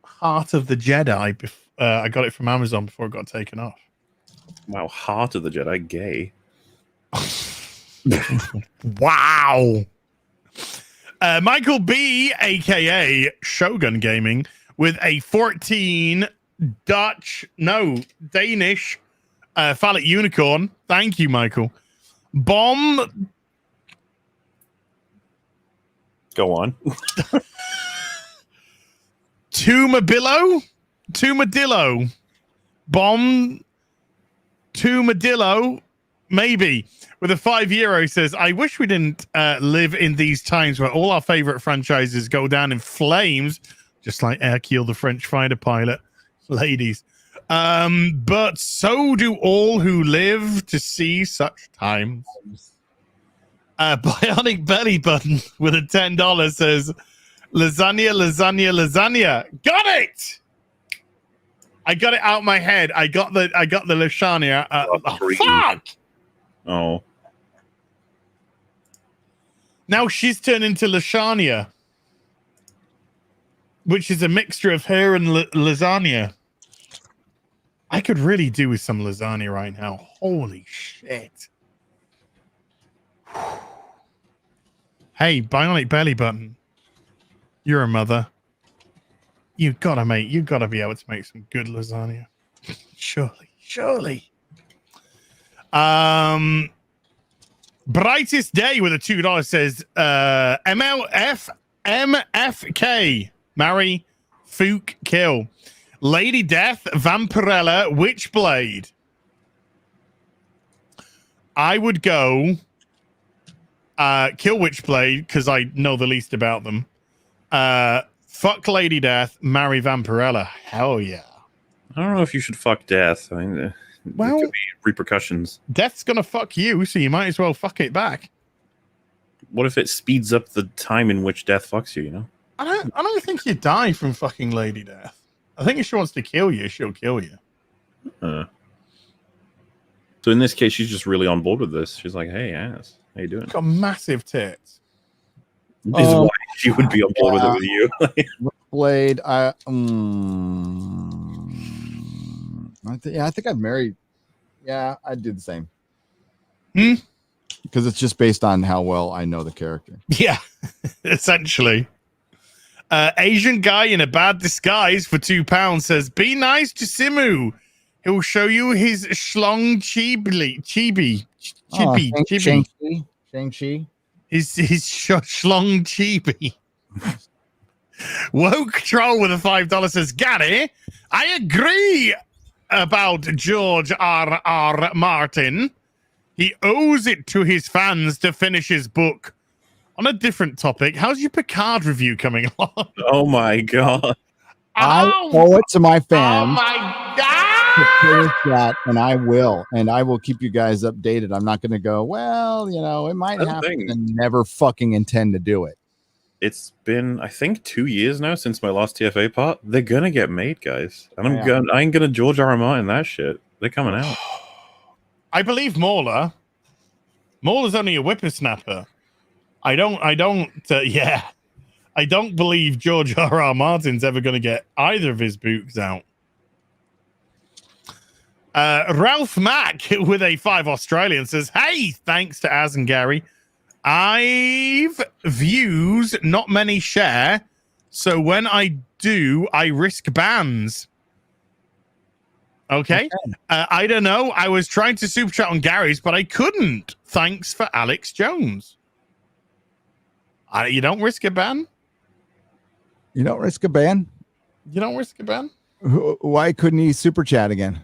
[SPEAKER 2] Heart of the Jedi. I got it from Amazon before it got taken off.
[SPEAKER 3] Wow, Heart of the Jedi, gay.
[SPEAKER 2] Wow. Michael B, aka Shogun Gaming, with a $14 Dutch, no, Danish, phallic unicorn. Thank you, Michael. Bomb.
[SPEAKER 3] Go on.
[SPEAKER 2] Tumadillo. Bomb. Tumadillo. Maybe. With a €5 says, I wish we didn't live in these times where all our favorite franchises go down in flames, just like Hercule, the French fighter pilot. Ladies. But so do all who live to see such times. Bionic Belly Button with a $10 says, lasagna. Got it! I got it out my head. I got the lasagna. Fuck!
[SPEAKER 3] Oh.
[SPEAKER 2] Now she's turned into lasagna, which is a mixture of her and lasagna. I could really do with some lasagna right now. Holy shit. Hey, Bionic Belly Button. You're a mother. You gotta be able to make some good lasagna. Surely. Brightest Day with a $2 says MFK. Marry, Fook, kill. Lady Death, Vampirella, Witchblade. I would go kill Witchblade because I know the least about them. Fuck Lady Death, marry Vampirella. Hell yeah.
[SPEAKER 3] I don't know if you should fuck Death. I mean, there could be repercussions.
[SPEAKER 2] Death's gonna fuck you, so you might as well fuck it back.
[SPEAKER 3] What if it speeds up the time in which Death fucks you, you know?
[SPEAKER 2] I don't think you die from fucking Lady Death. I think if she wants to kill you, she'll kill you.
[SPEAKER 3] So in this case, she's just really on board with this. She's like, hey, ass, how you doing?
[SPEAKER 2] Got massive tits.
[SPEAKER 3] Is why she would be on board with it with you.
[SPEAKER 5] Blade, I think I'd marry. Yeah, I'd do the same. Because it's just based on how well I know the character.
[SPEAKER 2] Yeah, essentially. Asian guy in a bad disguise for £2 says, be nice to Simu. He'll show you his schlong chibi.
[SPEAKER 5] Shang-Chi.
[SPEAKER 2] His schlong chibi. Woke Troll with a $5 says, Gary, I agree about George R.R. Martin. He owes it to his fans to finish his book. On a different topic, how's your Picard review coming along?
[SPEAKER 3] Oh my god.
[SPEAKER 5] I owe it to my fans.
[SPEAKER 2] Oh my god.
[SPEAKER 5] To finish that, and I will keep you guys updated. I'm not going to go, well, you know, it might happen and never fucking intend to do it.
[SPEAKER 3] It's been, I think, 2 years now since my last TFA part. They're gonna get made, guys. And I ain't gonna George R. R. Martin that shit. They're coming out.
[SPEAKER 2] I believe Mauler. Mauler's only a whippersnapper. I don't believe George R. R. Martin's ever going to get either of his books out. Ralph Mack with a $5 says, hey, thanks to Az and Gary. I've views, not many share. So when I do, I risk bans. Okay. I don't know. I was trying to super chat on Gary's, but I couldn't. Thanks for Alex Jones. You don't risk a ban?
[SPEAKER 5] You don't risk a ban?
[SPEAKER 2] You don't risk a ban?
[SPEAKER 5] Why couldn't he super chat again?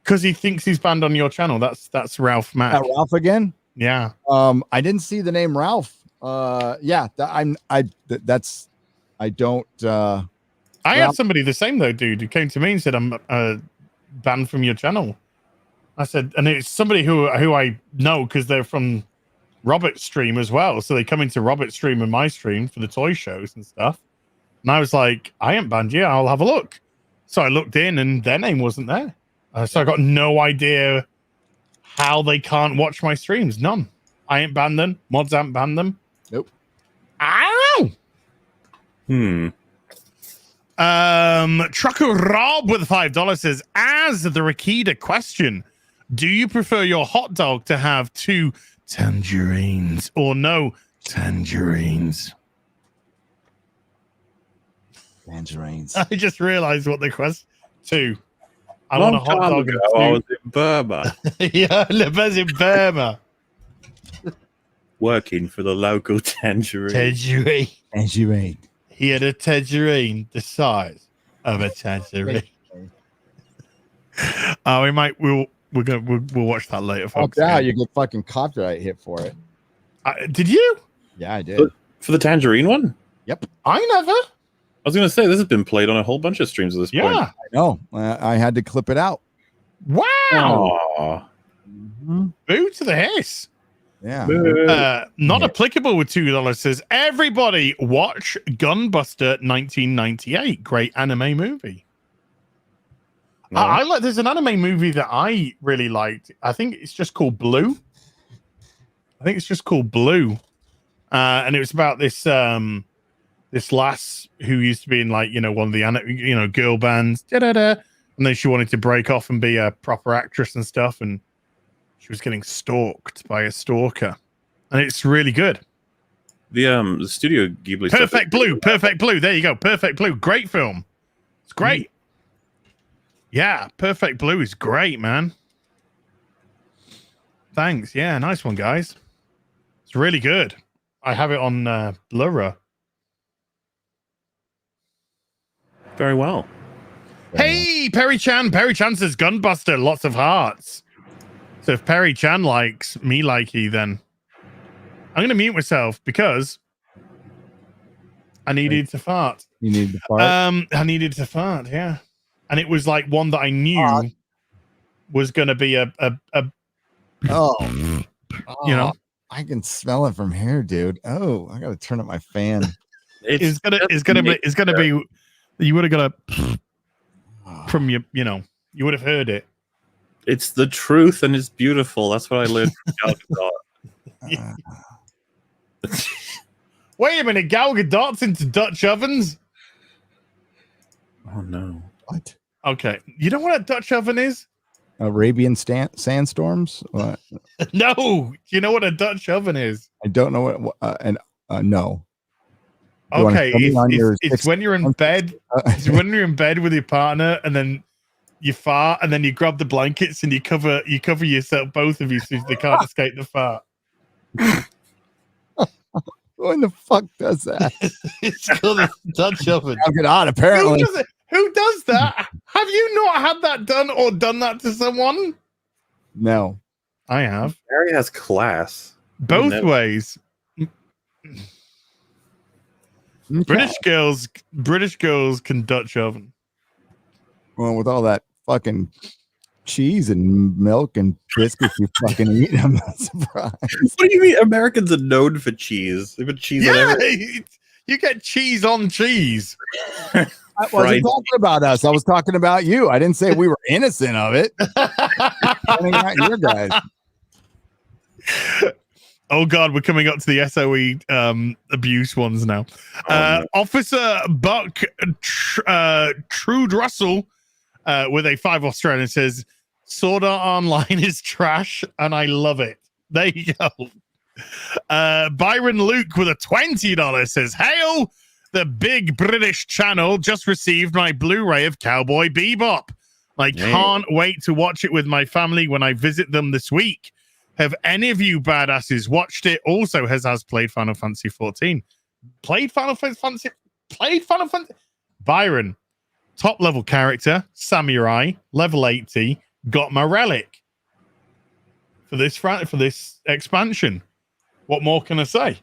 [SPEAKER 2] Because he thinks he's banned on your channel. That's Ralph Mack.
[SPEAKER 5] Ralph again?
[SPEAKER 2] Yeah.
[SPEAKER 5] I didn't see the name Ralph. I
[SPEAKER 2] had somebody the same though, dude, who came to me and said, I'm banned from your channel. I said, and it's somebody who I know because they're from Robert's stream as well. So they come into Robert's stream and my stream for the toy shows and stuff. And I was like, I ain't banned you. I'll have a look. So I looked in and their name wasn't there. So I got no idea how they can't watch my streams. None. I ain't banned them. Mods haven't banned them.
[SPEAKER 5] Nope.
[SPEAKER 2] I don't know. Trucker Rob with $5 says, as the Rakita question, do you prefer your hot dog to have 2 tangerines or no tangerines?
[SPEAKER 5] Tangerines.
[SPEAKER 2] I just realized what the question. 2. I want a hot dog.
[SPEAKER 3] I was in Burma.
[SPEAKER 2] Yeah, Lebez in Burma.
[SPEAKER 3] Working for the local tangerine.
[SPEAKER 2] Tangerine. He had a tangerine the size of a tangerine. We'll watch that later, folks.
[SPEAKER 5] Yeah, you get fucking copyright hit for it.
[SPEAKER 2] Did you?
[SPEAKER 5] Yeah, I did.
[SPEAKER 3] For the tangerine one?
[SPEAKER 5] Yep.
[SPEAKER 2] I never.
[SPEAKER 3] I was going to say, this has been played on a whole bunch of streams at this point.
[SPEAKER 2] Yeah.
[SPEAKER 5] I know. I had to clip it out.
[SPEAKER 2] Wow.
[SPEAKER 3] Aww.
[SPEAKER 2] Boo to the hiss.
[SPEAKER 5] Yeah.
[SPEAKER 2] Not applicable with $2 says, everybody watch Gunbuster 1998. Great anime movie.
[SPEAKER 3] No.
[SPEAKER 2] I like, there's an anime movie that I really liked. I think it's just called Blue. And it was about this this lass who used to be in like, one of the girl bands, and then she wanted to break off and be a proper actress and stuff, and she was getting stalked by a stalker, and it's really good.
[SPEAKER 3] The Studio Ghibli
[SPEAKER 2] Perfect Blue. There you go. Perfect Blue. Great film. It's great. Yeah, Perfect Blue is great, man. Thanks. Yeah, nice one, guys. It's really good. I have it on Blu-ray.
[SPEAKER 3] Very well.
[SPEAKER 2] Hey, Perry Chan. Perry Chan says Gunbuster, lots of hearts. So if Perry Chan likes me likey, then I'm going to mute myself because I needed to fart.
[SPEAKER 5] You need to fart?
[SPEAKER 2] I needed to fart, yeah. And it was like one that I knew was going to be a
[SPEAKER 5] I can smell it from here, dude. Oh, I got to turn up my fan.
[SPEAKER 2] It's gonna be. You would have got a from you know. You would have heard it.
[SPEAKER 3] It's the truth and it's beautiful. That's what I learned from Gal Gadot.
[SPEAKER 2] Wait a minute, Gal Gadot's into Dutch ovens?
[SPEAKER 3] Oh no!
[SPEAKER 5] What?
[SPEAKER 2] Okay, you know what a Dutch oven is?
[SPEAKER 5] Arabian sandstorms? What?
[SPEAKER 2] No, do you know what a Dutch oven is?
[SPEAKER 5] I don't know what. No.
[SPEAKER 2] Okay, it's when you're in bed. It's when you're in bed with your partner, and then you fart, and then you grab the blankets and you cover yourself, both of you, so they can't escape the fart.
[SPEAKER 5] Who in the fuck does that?
[SPEAKER 2] It's called a Dutch oven.
[SPEAKER 5] Gal Gadot, apparently.
[SPEAKER 2] Who does that? Have you not had that done or done that to someone?
[SPEAKER 5] No.
[SPEAKER 2] I have.
[SPEAKER 3] Harry has class.
[SPEAKER 2] Both ways.
[SPEAKER 5] Okay.
[SPEAKER 2] British girls can Dutch oven.
[SPEAKER 5] Well, with all that fucking cheese and milk and biscuits you fucking eat, I'm not surprised.
[SPEAKER 3] What do you mean? Americans are known for cheese. They put cheese on everything.
[SPEAKER 2] You get cheese on cheese.
[SPEAKER 5] I wasn't talking about us. I was talking about you. I didn't say we were innocent of it. Pointing out your guys.
[SPEAKER 2] Oh God, we're coming up to the SOE abuse ones now. No. Officer Buck Trude Russell with a 5 Australian says, Sword Art Online is trash and I love it. There you go. Byron Luke with a $20 says, hail, the big British channel just received my Blu-ray of Cowboy Bebop. I can't wait to watch it with my family when I visit them this week. Have any of you badasses watched it? Also, has played Final Fantasy 14. Played Final Fantasy? Byron, top level character, samurai, level 80, got my relic for this expansion. What more can I say?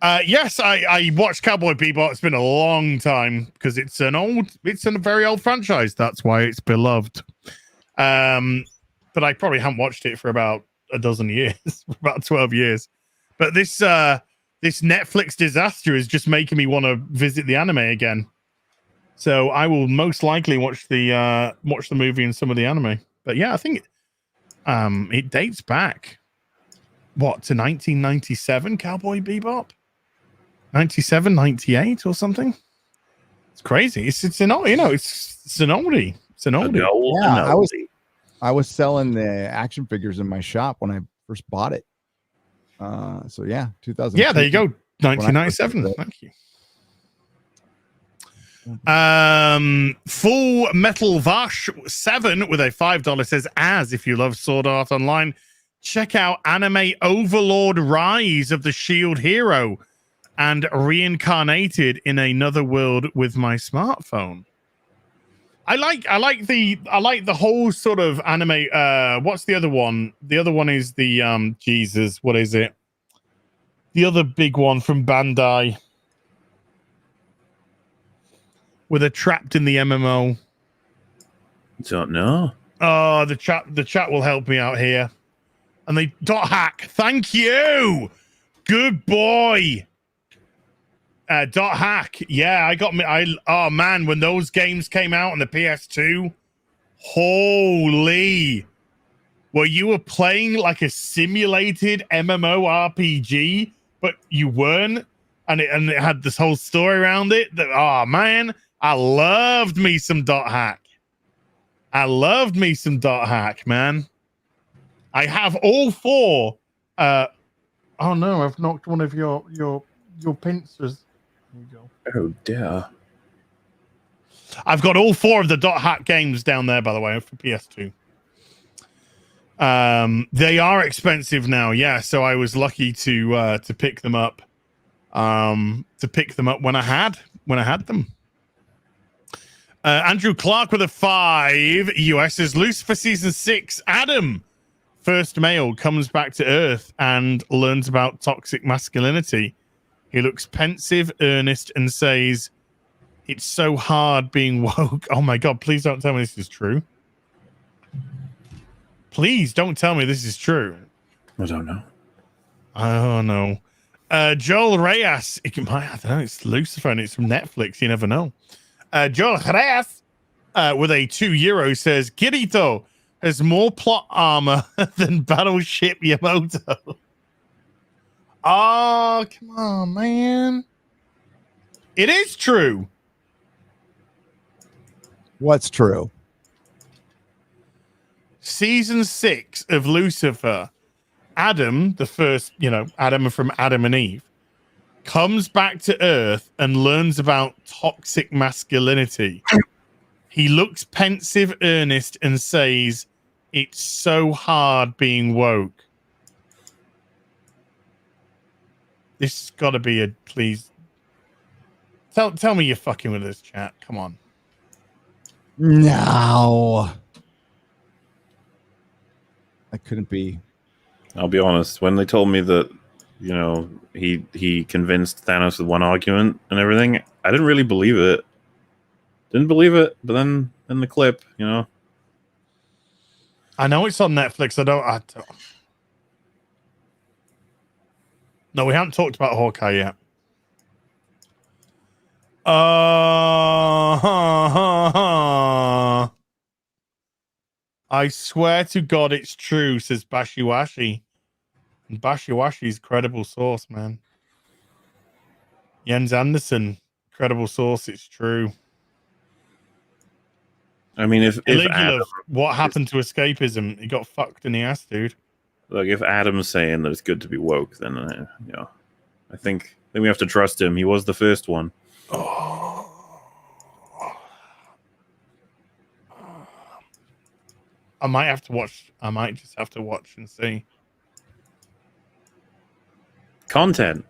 [SPEAKER 2] Yes, I watched Cowboy Bebop. It's been a long time because it's a very old franchise. That's why it's beloved. But I probably haven't watched it for about a dozen years, about 12 years. But this Netflix disaster is just making me want to visit the anime again. So I will most likely watch the movie and some of the anime. But yeah, I think it dates back to 1997, Cowboy Bebop? 97, 98 or something? It's crazy. It's an oldie. It's an oldie.
[SPEAKER 5] Yeah, I was selling the action figures in my shop when I first bought it. 2000.
[SPEAKER 2] Yeah, there you go. 1997. Thank you. Full Metal Vash 7 with a $5 says, as if you love Sword Art Online, check out Anime Overlord Rise of the Shield Hero and reincarnated in another world with my smartphone. I like the whole sort of anime. What's the other one? The other one is the Jesus, what is it? The other big one from Bandai. Where they're trapped in the MMO.
[SPEAKER 3] Don't know.
[SPEAKER 2] Oh, the chat will help me out here. And they dot hack. Thank you. Good boy. Dot hack. Yeah, I got me. Oh man, when those games came out on the PS2, holy. Well, you were playing like a simulated MMORPG, but you weren't, and it had this whole story around it. Oh man, I loved me some dot hack. I loved me some dot hack, man. I have all 4. Oh no, I've knocked one of your pincers. There you go.
[SPEAKER 3] Oh dear.
[SPEAKER 2] I've got all 4 of the dot hack games down there, by the way, for PS2. They are expensive now, yeah. So I was lucky to pick them up. To pick them up when I had them. Andrew Clark with a 5 US is Lucifer season 6. Adam, first male, comes back to Earth and learns about toxic masculinity. He looks pensive, earnest, and says, "It's so hard being woke." Oh my God, please don't tell me this is true. Please don't tell me this is true.
[SPEAKER 3] I don't know.
[SPEAKER 2] Oh no. Joel Reyes. I don't know, it's Lucifer and it's from Netflix. You never know. Joel Reyes with a €2 says, Kirito has more plot armor than Battleship Yamato. Oh, come on, man. It is true.
[SPEAKER 5] What's true?
[SPEAKER 2] Season 6 of Lucifer, Adam, the first, Adam from Adam and Eve, comes back to Earth and learns about toxic masculinity. He looks pensive, earnest, and says, "It's so hard being woke." This has got to be a please. Tell me you're fucking with this, chat. Come on.
[SPEAKER 5] No. I couldn't be.
[SPEAKER 3] I'll be honest. When they told me that, he convinced Thanos with one argument and everything, I didn't really believe it. Didn't believe it, but then in the clip,
[SPEAKER 2] I know it's on Netflix. I don't. No, we haven't talked about Hawkeye yet. I swear to God it's true, says Bashiwashi. And Bashiwashi's credible source, man. Jens Anderson, credible source, it's true.
[SPEAKER 3] I mean, if Adam,
[SPEAKER 2] what happened to escapism? He got fucked in the ass, dude.
[SPEAKER 3] Look, if Adam's saying that it's good to be woke, then I think we have to trust him. He was the first one.
[SPEAKER 2] Oh. I might just have to watch and see.
[SPEAKER 3] Content.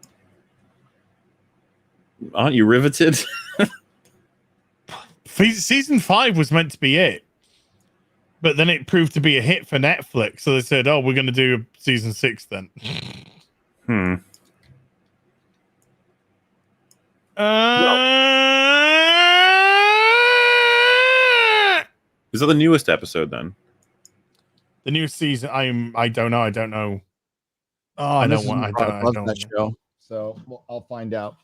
[SPEAKER 3] Aren't you riveted?
[SPEAKER 2] Season 5 was meant to be it, but then it proved to be a hit for Netflix. So they said, "Oh, we're going to do season 6 then."
[SPEAKER 3] Is that the newest episode then?
[SPEAKER 2] The new season, I don't know.
[SPEAKER 5] Oh,
[SPEAKER 2] I
[SPEAKER 5] love
[SPEAKER 2] don't
[SPEAKER 5] that show. So I'll find out.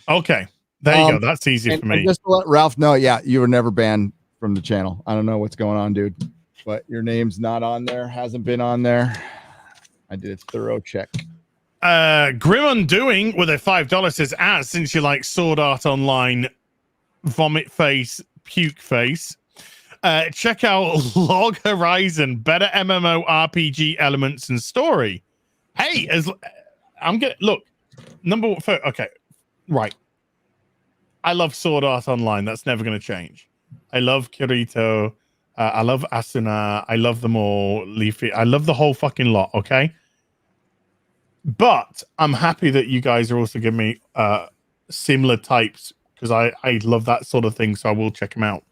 [SPEAKER 2] Okay, there you go. That's easy for me.
[SPEAKER 5] And just to let Ralph know, yeah, you were never banned from the channel. I don't know what's going on, dude, but your name's not on there. Hasn't been on there. I did a thorough check.
[SPEAKER 2] Grim Undoing with a $5 says, since you like Sword Art Online, vomit face, puke face, check out Log Horizon, better MMO RPG elements and story. Hey, I'm gonna look. Number one, okay, right. I love Sword Art Online. That's never going to change. I love Kirito. I love Asuna. I love them all. Leafy. I love the whole fucking lot. Okay. But I'm happy that you guys are also giving me similar types because I love that sort of thing. So I will check them out.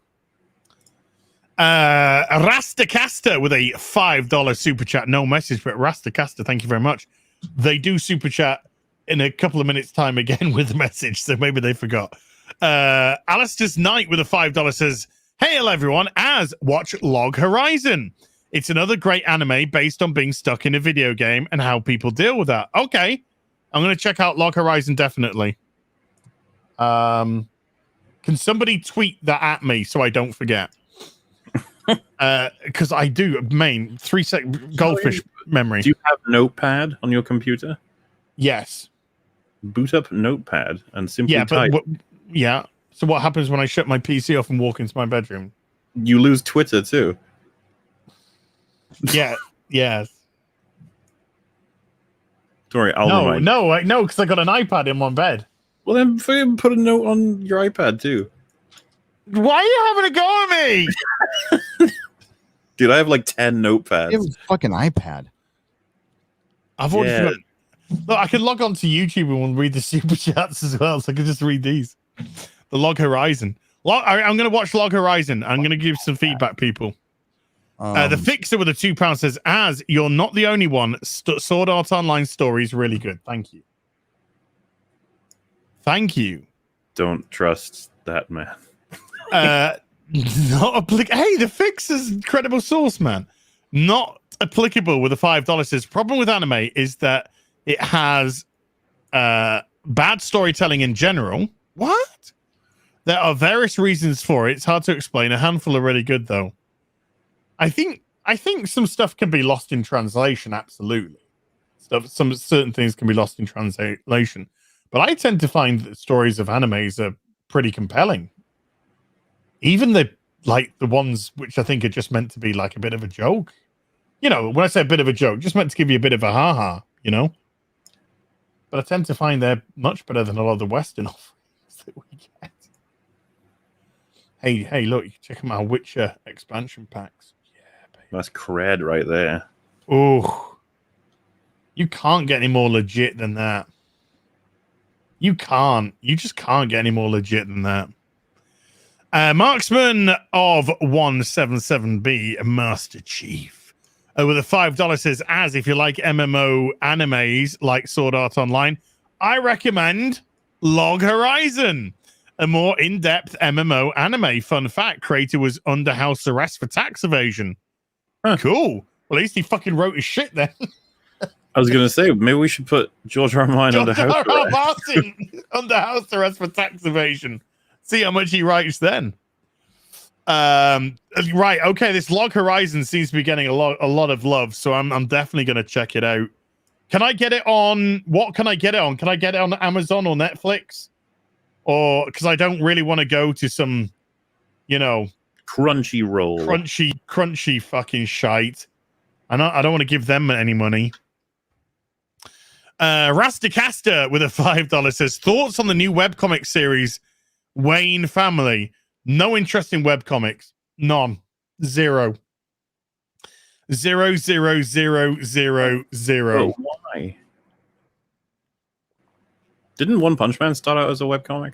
[SPEAKER 2] Rastacaster with a $5 super chat. No message, but Rastacaster, thank you very much. They do super chat in a couple of minutes time again with a message, so maybe they forgot. Alistair's Knight with a $5 says, hey, hello everyone, watch Log Horizon. It's another great anime based on being stuck in a video game and how people deal with that. Okay, I'm going to check out Log Horizon definitely. Can somebody tweet that at me so I don't forget? Because I do, 3-second goldfish memory.
[SPEAKER 3] Do you have Notepad on your computer?
[SPEAKER 2] Yes.
[SPEAKER 3] Boot up Notepad and simply type.
[SPEAKER 2] Yeah. So what happens when I shut my PC off and walk into my bedroom?
[SPEAKER 3] You lose Twitter too.
[SPEAKER 2] Yeah. Yes.
[SPEAKER 3] Don't worry,
[SPEAKER 2] No, because I got an iPad in my bed.
[SPEAKER 3] Well, then put a note on your iPad too.
[SPEAKER 2] Why are you having a go at me?
[SPEAKER 3] Dude, I have like 10 notepads.
[SPEAKER 5] You have a fucking iPad.
[SPEAKER 2] I've already look, I can log on to YouTube and read the super chats as well, so I can just read these. The Log Horizon. I'm going to watch Log Horizon. I'm going to give some feedback, people. The Fixer with a £2 says, you're not the only one. Sword Art Online story is really good. Thank you. Thank you.
[SPEAKER 3] Don't trust that man.
[SPEAKER 2] Not applicable. Hey, the Fixer's incredible source, man. Not applicable with a $5 says problem with anime is that it has bad storytelling in general. What? There are various reasons for it. It's hard to explain. A handful are really good though. I think some stuff can be lost in translation, absolutely. Some certain things can be lost in translation. But I tend to find that stories of animes are pretty compelling. Even the ones which I think are just meant to be like a bit of a joke. You know, when I say a bit of a joke, just meant to give you a bit of a ha-ha, you know? But I tend to find they're much better than a lot of the Western offerings that we get. Hey, look, you can check them out, Witcher expansion packs. Yeah, baby.
[SPEAKER 3] That's cred right there.
[SPEAKER 2] Oh, you can't get any more legit than that. You just can't get any more legit than that. Marksman of 177B, Master Chief, with a $5 says, if you like MMO animes like Sword Art Online, I recommend Log Horizon, a more in-depth MMO anime. Fun fact, creator was under house arrest for tax evasion. Huh. Cool. Well, at least he fucking wrote his shit then.
[SPEAKER 3] I was going to say, maybe we should put George R. R. Martin under house arrest.
[SPEAKER 2] Under house arrest for tax evasion. See how much he writes then. Right, okay. This Log Horizon seems to be getting a lot of love, so I'm definitely going to check it out. Can I get it on? What can I get it on? Can I get it on Amazon or Netflix? Or because I don't really want to go to some, crunchy fucking shite. I don't want to give them any money. Rastacaster with a $5 says, thoughts on the new webcomic series Wayne Family? No interest in webcomics. None. Zero. Zero.
[SPEAKER 3] Why? Didn't One Punch Man start out as a webcomic?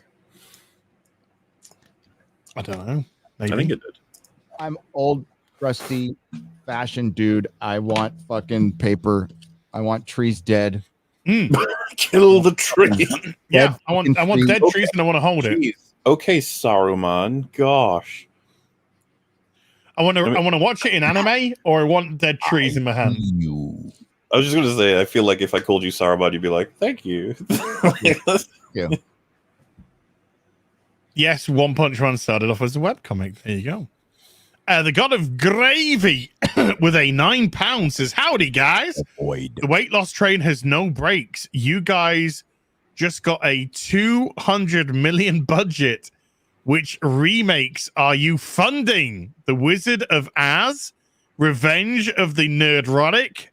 [SPEAKER 2] I don't know. Maybe.
[SPEAKER 3] I think it did.
[SPEAKER 5] I'm old, rusty, fashioned dude. I want fucking paper. I want trees dead.
[SPEAKER 3] Kill the tree.
[SPEAKER 2] Yeah, I want dead trees and I want to hold it.
[SPEAKER 3] Okay, Saruman. Gosh.
[SPEAKER 2] I want to watch it in anime, or I want dead trees in my hand.
[SPEAKER 3] I was just going to say, I feel like if I called you Saruman, you'd be like, thank you.
[SPEAKER 5] Yeah.
[SPEAKER 2] Yes, One Punch Man started off as a webcomic. There you go. The God of Gravy with a £9 says, howdy, guys.
[SPEAKER 5] Avoid.
[SPEAKER 2] The weight loss train has no brakes. You guys just got a 200 million budget. Which remakes are you funding? The Wizard of Oz, Revenge of the Nerdrotic,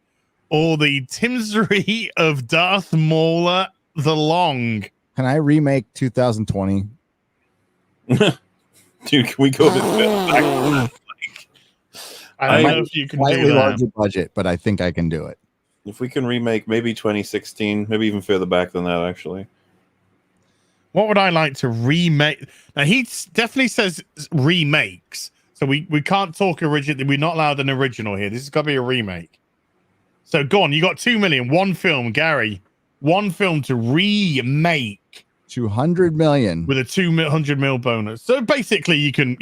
[SPEAKER 2] or the Timsery of Darth Mauler the Long?
[SPEAKER 5] Can I remake 2020?
[SPEAKER 3] Dude, can we go a bit back?
[SPEAKER 2] I don't know if you can do
[SPEAKER 5] Slightly
[SPEAKER 2] that.
[SPEAKER 5] larger budget, but I think I can do it.
[SPEAKER 3] If we can remake maybe 2016, maybe even further back than that, actually.
[SPEAKER 2] What would I like to remake? Now he definitely says remakes, so we can't talk originally. We're not allowed an original here. This has got to be a remake. So go on. You got 2 million. One film, Gary. One film to remake.
[SPEAKER 5] 200 million
[SPEAKER 2] with a 200 mil bonus. So basically, you can,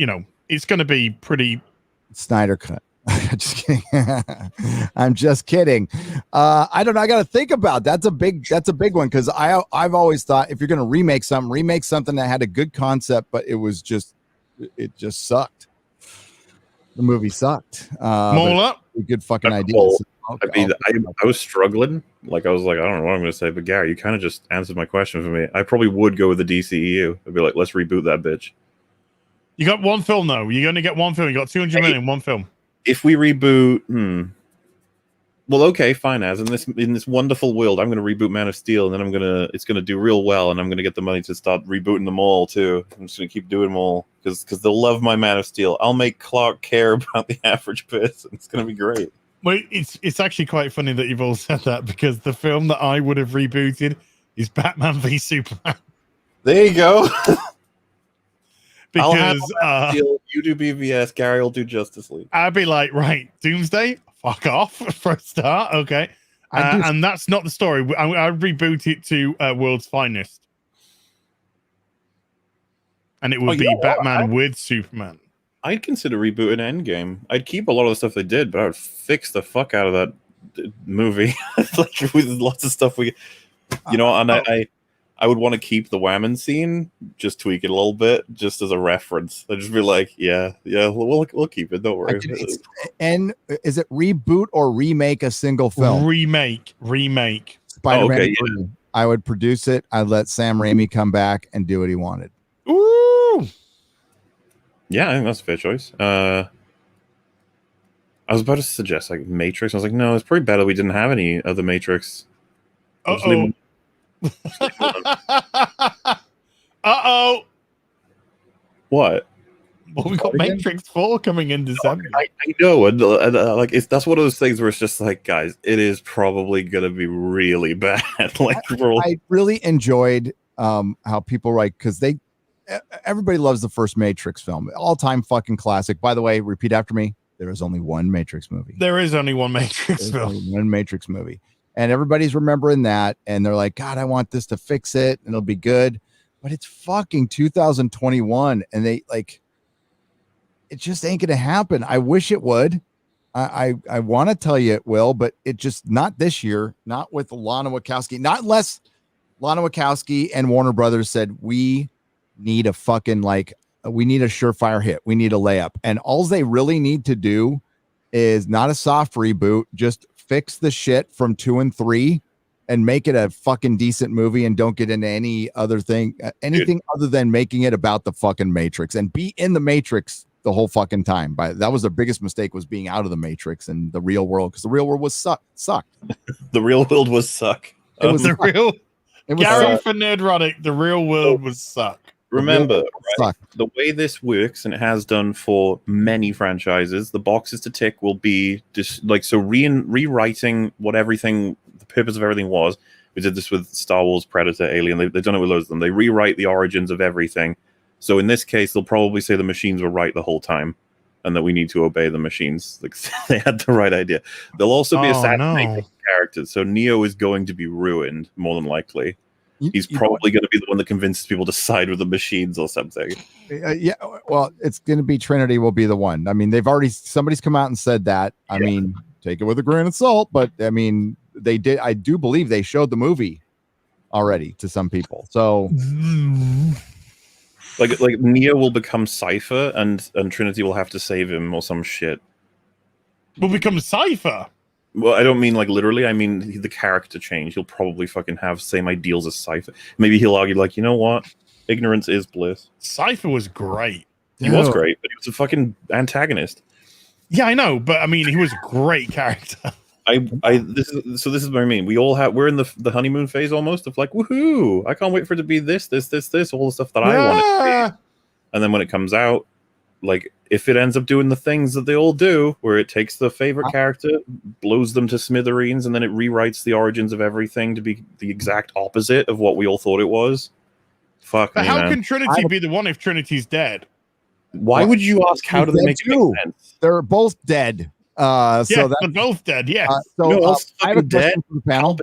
[SPEAKER 2] it's going to be pretty.
[SPEAKER 5] Snyder cut. Just kidding. I'm just kidding. I don't know. I got to think about that's a big one because I've always thought if you're going to remake something that had a good concept, but it just sucked. The movie sucked.
[SPEAKER 2] Mauler,
[SPEAKER 5] a good fucking idea.
[SPEAKER 3] Well, I was struggling. I was like, I don't know what I'm going to say, but Gary, you kind of just answered my question for me. I probably would go with the DCEU. I'd be like, let's reboot that bitch.
[SPEAKER 2] You got one film though. You only get one film. You got 200 million, one film.
[SPEAKER 3] If we reboot, well, okay, fine. As in this wonderful world, I'm going to reboot Man of Steel, and then it's gonna do real well, and I'm going to get the money to start rebooting them all too. I'm just going to keep doing them all because they'll love my Man of Steel. I'll make Clark care about the average person. It's going to be great.
[SPEAKER 2] Well, it's actually quite funny that you've all said that because the film that I would have rebooted is Batman v Superman.
[SPEAKER 3] There you go.
[SPEAKER 2] Because
[SPEAKER 3] you do BVS, Gary will do Justice League.
[SPEAKER 2] I'd be like, right, Doomsday, fuck off for a start, okay. And that's not the story. I'd reboot it to World's Finest, and it would be Batman with Superman.
[SPEAKER 3] I'd consider rebooting Endgame. I'd keep a lot of the stuff they did, but I would fix the fuck out of that movie. With lots of stuff and I would want to keep the Whammon scene, just tweak it a little bit, just as a reference. I'd just be like, yeah, we'll keep it. Don't worry.
[SPEAKER 5] And is it reboot or remake a single film?
[SPEAKER 2] Remake.
[SPEAKER 5] Spider-Man.
[SPEAKER 3] Okay, yeah.
[SPEAKER 5] I would produce it. I'd let Sam Raimi come back and do what he wanted.
[SPEAKER 2] Ooh.
[SPEAKER 3] Yeah, I think that's a fair choice. I was about to suggest Matrix. I was like, no, it's probably better we didn't have any other Matrix.
[SPEAKER 2] Uh-oh.
[SPEAKER 3] What?
[SPEAKER 2] Well, we got Matrix 4 coming in December.
[SPEAKER 3] I know, and that's one of those things where it's just like, guys, it is probably gonna be really bad.
[SPEAKER 5] I really enjoyed how people write because everybody loves the first Matrix film, all-time fucking classic. By the way, repeat after me. There is only one Matrix movie.
[SPEAKER 2] There is only one Matrix film.
[SPEAKER 5] Only one Matrix movie. And everybody's remembering that. And they're like, God, I want this to fix it. And it'll be good. But it's fucking 2021. And they it just ain't going to happen. I wish it would. I want to tell you it will, but it just not this year, not with Lana Wachowski, not unless Lana Wachowski and Warner Brothers said, we need a fucking we need a surefire hit. We need a layup. And all they really need to do is not a soft reboot, just fix the shit from 2 and 3 and make it a fucking decent movie and don't get into any other thing, anything other than making it about the fucking Matrix and be in the Matrix the whole fucking time. That was the biggest mistake, was being out of the Matrix and the real world, because the real world was sucked.
[SPEAKER 3] The real world was suck.
[SPEAKER 2] It was Gary for Nerdrotic, the real world was suck.
[SPEAKER 3] Remember, right, the way this works, and it has done for many franchises, the boxes to tick will be just rewriting what everything, the purpose of everything was. We did this with Star Wars, Predator, Alien. They've done it with loads of them. They rewrite the origins of everything. So in this case, they'll probably say the machines were right the whole time, and that we need to obey the machines. They had the right idea. They'll also be assassinating characters. So Neo is going to be ruined, more than likely. He's probably going to be the one that convinces people to side with the machines or something.
[SPEAKER 5] Yeah, well, it's going to be Trinity will be the one. I mean, somebody's come out and said that. I mean, take it with a grain of salt, but I mean, they did. I do believe they showed the movie already to some people. So,
[SPEAKER 3] like Neo will become Cypher, and Trinity will have to save him or some shit.
[SPEAKER 2] Will become Cypher.
[SPEAKER 3] Well, I don't mean literally. I mean the character change. He'll probably fucking have same ideals as Cypher. Maybe he'll argue you know what? Ignorance is bliss.
[SPEAKER 2] Cypher was great.
[SPEAKER 3] He was great, but he was a fucking antagonist.
[SPEAKER 2] Yeah, I know, but I mean, he was a great character.
[SPEAKER 3] This is what I mean. We're in the honeymoon phase almost of woohoo! I can't wait for it to be this, all the stuff that I want it to be. And then when it comes out, like, if it ends up doing the things that they all do, where it takes the favorite character, blows them to smithereens, and then it rewrites the origins of everything to be the exact opposite of what we all thought it was. Fuck
[SPEAKER 2] But
[SPEAKER 3] me,
[SPEAKER 2] how
[SPEAKER 3] man.
[SPEAKER 2] can Trinity be the one if Trinity's dead?
[SPEAKER 3] Why would you ask how do they make it make sense?
[SPEAKER 5] They're both dead.
[SPEAKER 2] They're both dead, yes.
[SPEAKER 5] I have a question for the panel.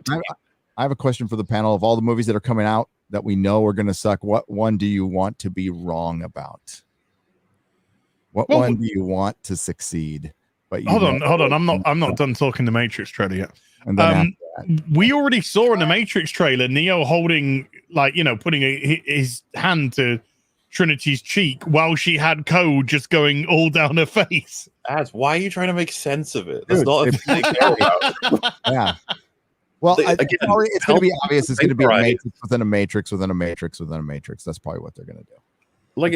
[SPEAKER 5] I have a question for the panel. Of all the movies that are coming out that we know are going to suck, what one do you want to be wrong about? What one do you want to succeed? But
[SPEAKER 2] hold on. I'm not done talking the Matrix trailer yet.
[SPEAKER 5] And then
[SPEAKER 2] we already saw in the Matrix trailer Neo holding, like, putting his hand to Trinity's cheek while she had code just going all down her face.
[SPEAKER 3] Why are you trying to make sense of it? That's not a thing they care about.
[SPEAKER 5] Yeah. Well, it's going to be obvious. It's going to be a matrix within a matrix within a matrix within a matrix. That's probably what they're going to do.
[SPEAKER 3] Like,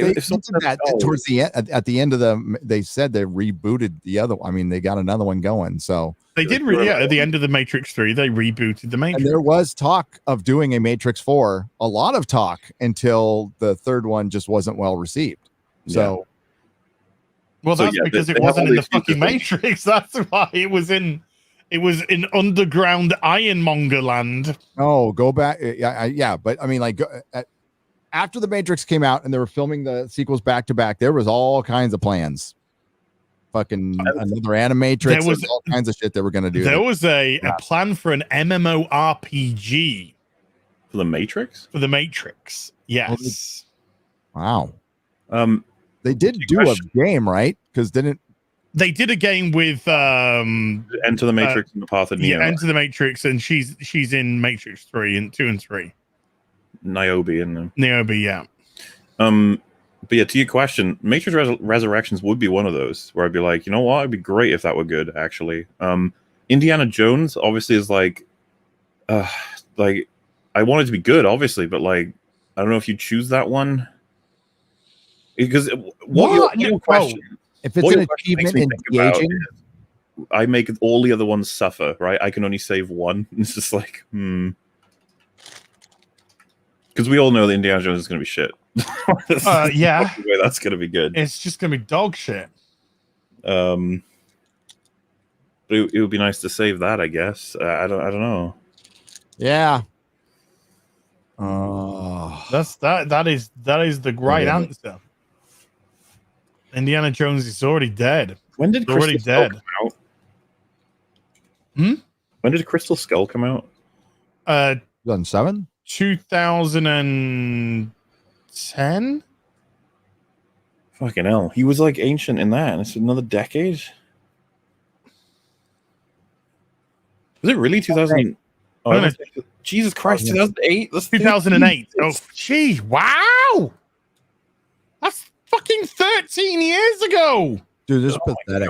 [SPEAKER 5] towards the end, at the end of they said they rebooted the other. I mean, they got another one going. So
[SPEAKER 2] they did at the end of the Matrix 3, they rebooted the Matrix.
[SPEAKER 5] And there was talk of doing a Matrix 4, a lot of talk, until the third one just wasn't well received. So,
[SPEAKER 2] that's because it wasn't in the fucking Matrix. That's why it was in underground Ironmonger land.
[SPEAKER 5] Oh, go back. Yeah, but I mean, like, after the Matrix came out and they were filming the sequels back to back, there was all kinds of plans. Fucking another Animatrix. There was all kinds of shit they were going to do.
[SPEAKER 2] There was a plan for an MMORPG
[SPEAKER 3] for the Matrix.
[SPEAKER 2] For the Matrix, yes.
[SPEAKER 5] Wow. They did do a game, right? Because
[SPEAKER 2] they did a game with
[SPEAKER 3] Enter the Matrix and the Path of Neo.
[SPEAKER 2] Yeah, Enter the Matrix, and she's in Matrix 3 and 2 and 3.
[SPEAKER 3] Niobe in them.
[SPEAKER 2] Niobe, yeah.
[SPEAKER 3] But yeah, to your question, Matrix Resurrections would be one of those where I'd be like, you know what, it'd be great if that were good, actually. Indiana Jones obviously is like I want it to be good, obviously, but like I don't know if you choose that one because your question,
[SPEAKER 5] if it's an achievement engaging,
[SPEAKER 3] I make all the other ones suffer, right? I can only save one. It's just like because we all know that Indiana Jones is going to be shit.
[SPEAKER 2] Yeah,
[SPEAKER 3] the way that's going to be good.
[SPEAKER 2] It's just going to be dog shit.
[SPEAKER 3] But it would be nice to save that, I guess. I don't know.
[SPEAKER 5] Yeah.
[SPEAKER 2] That is the right answer. Indiana Jones is already dead.
[SPEAKER 3] When did Crystal Skull come out? When did Crystal Skull come out?
[SPEAKER 5] 2007?
[SPEAKER 2] 2010.
[SPEAKER 3] Fucking hell. He was like ancient in that, and it's another decade. Was it really 2000? Oh, Jesus Christ, 2008? That's
[SPEAKER 2] 2008. Oh, geez. Wow. That's fucking 13 years ago.
[SPEAKER 5] Dude, this is pathetic.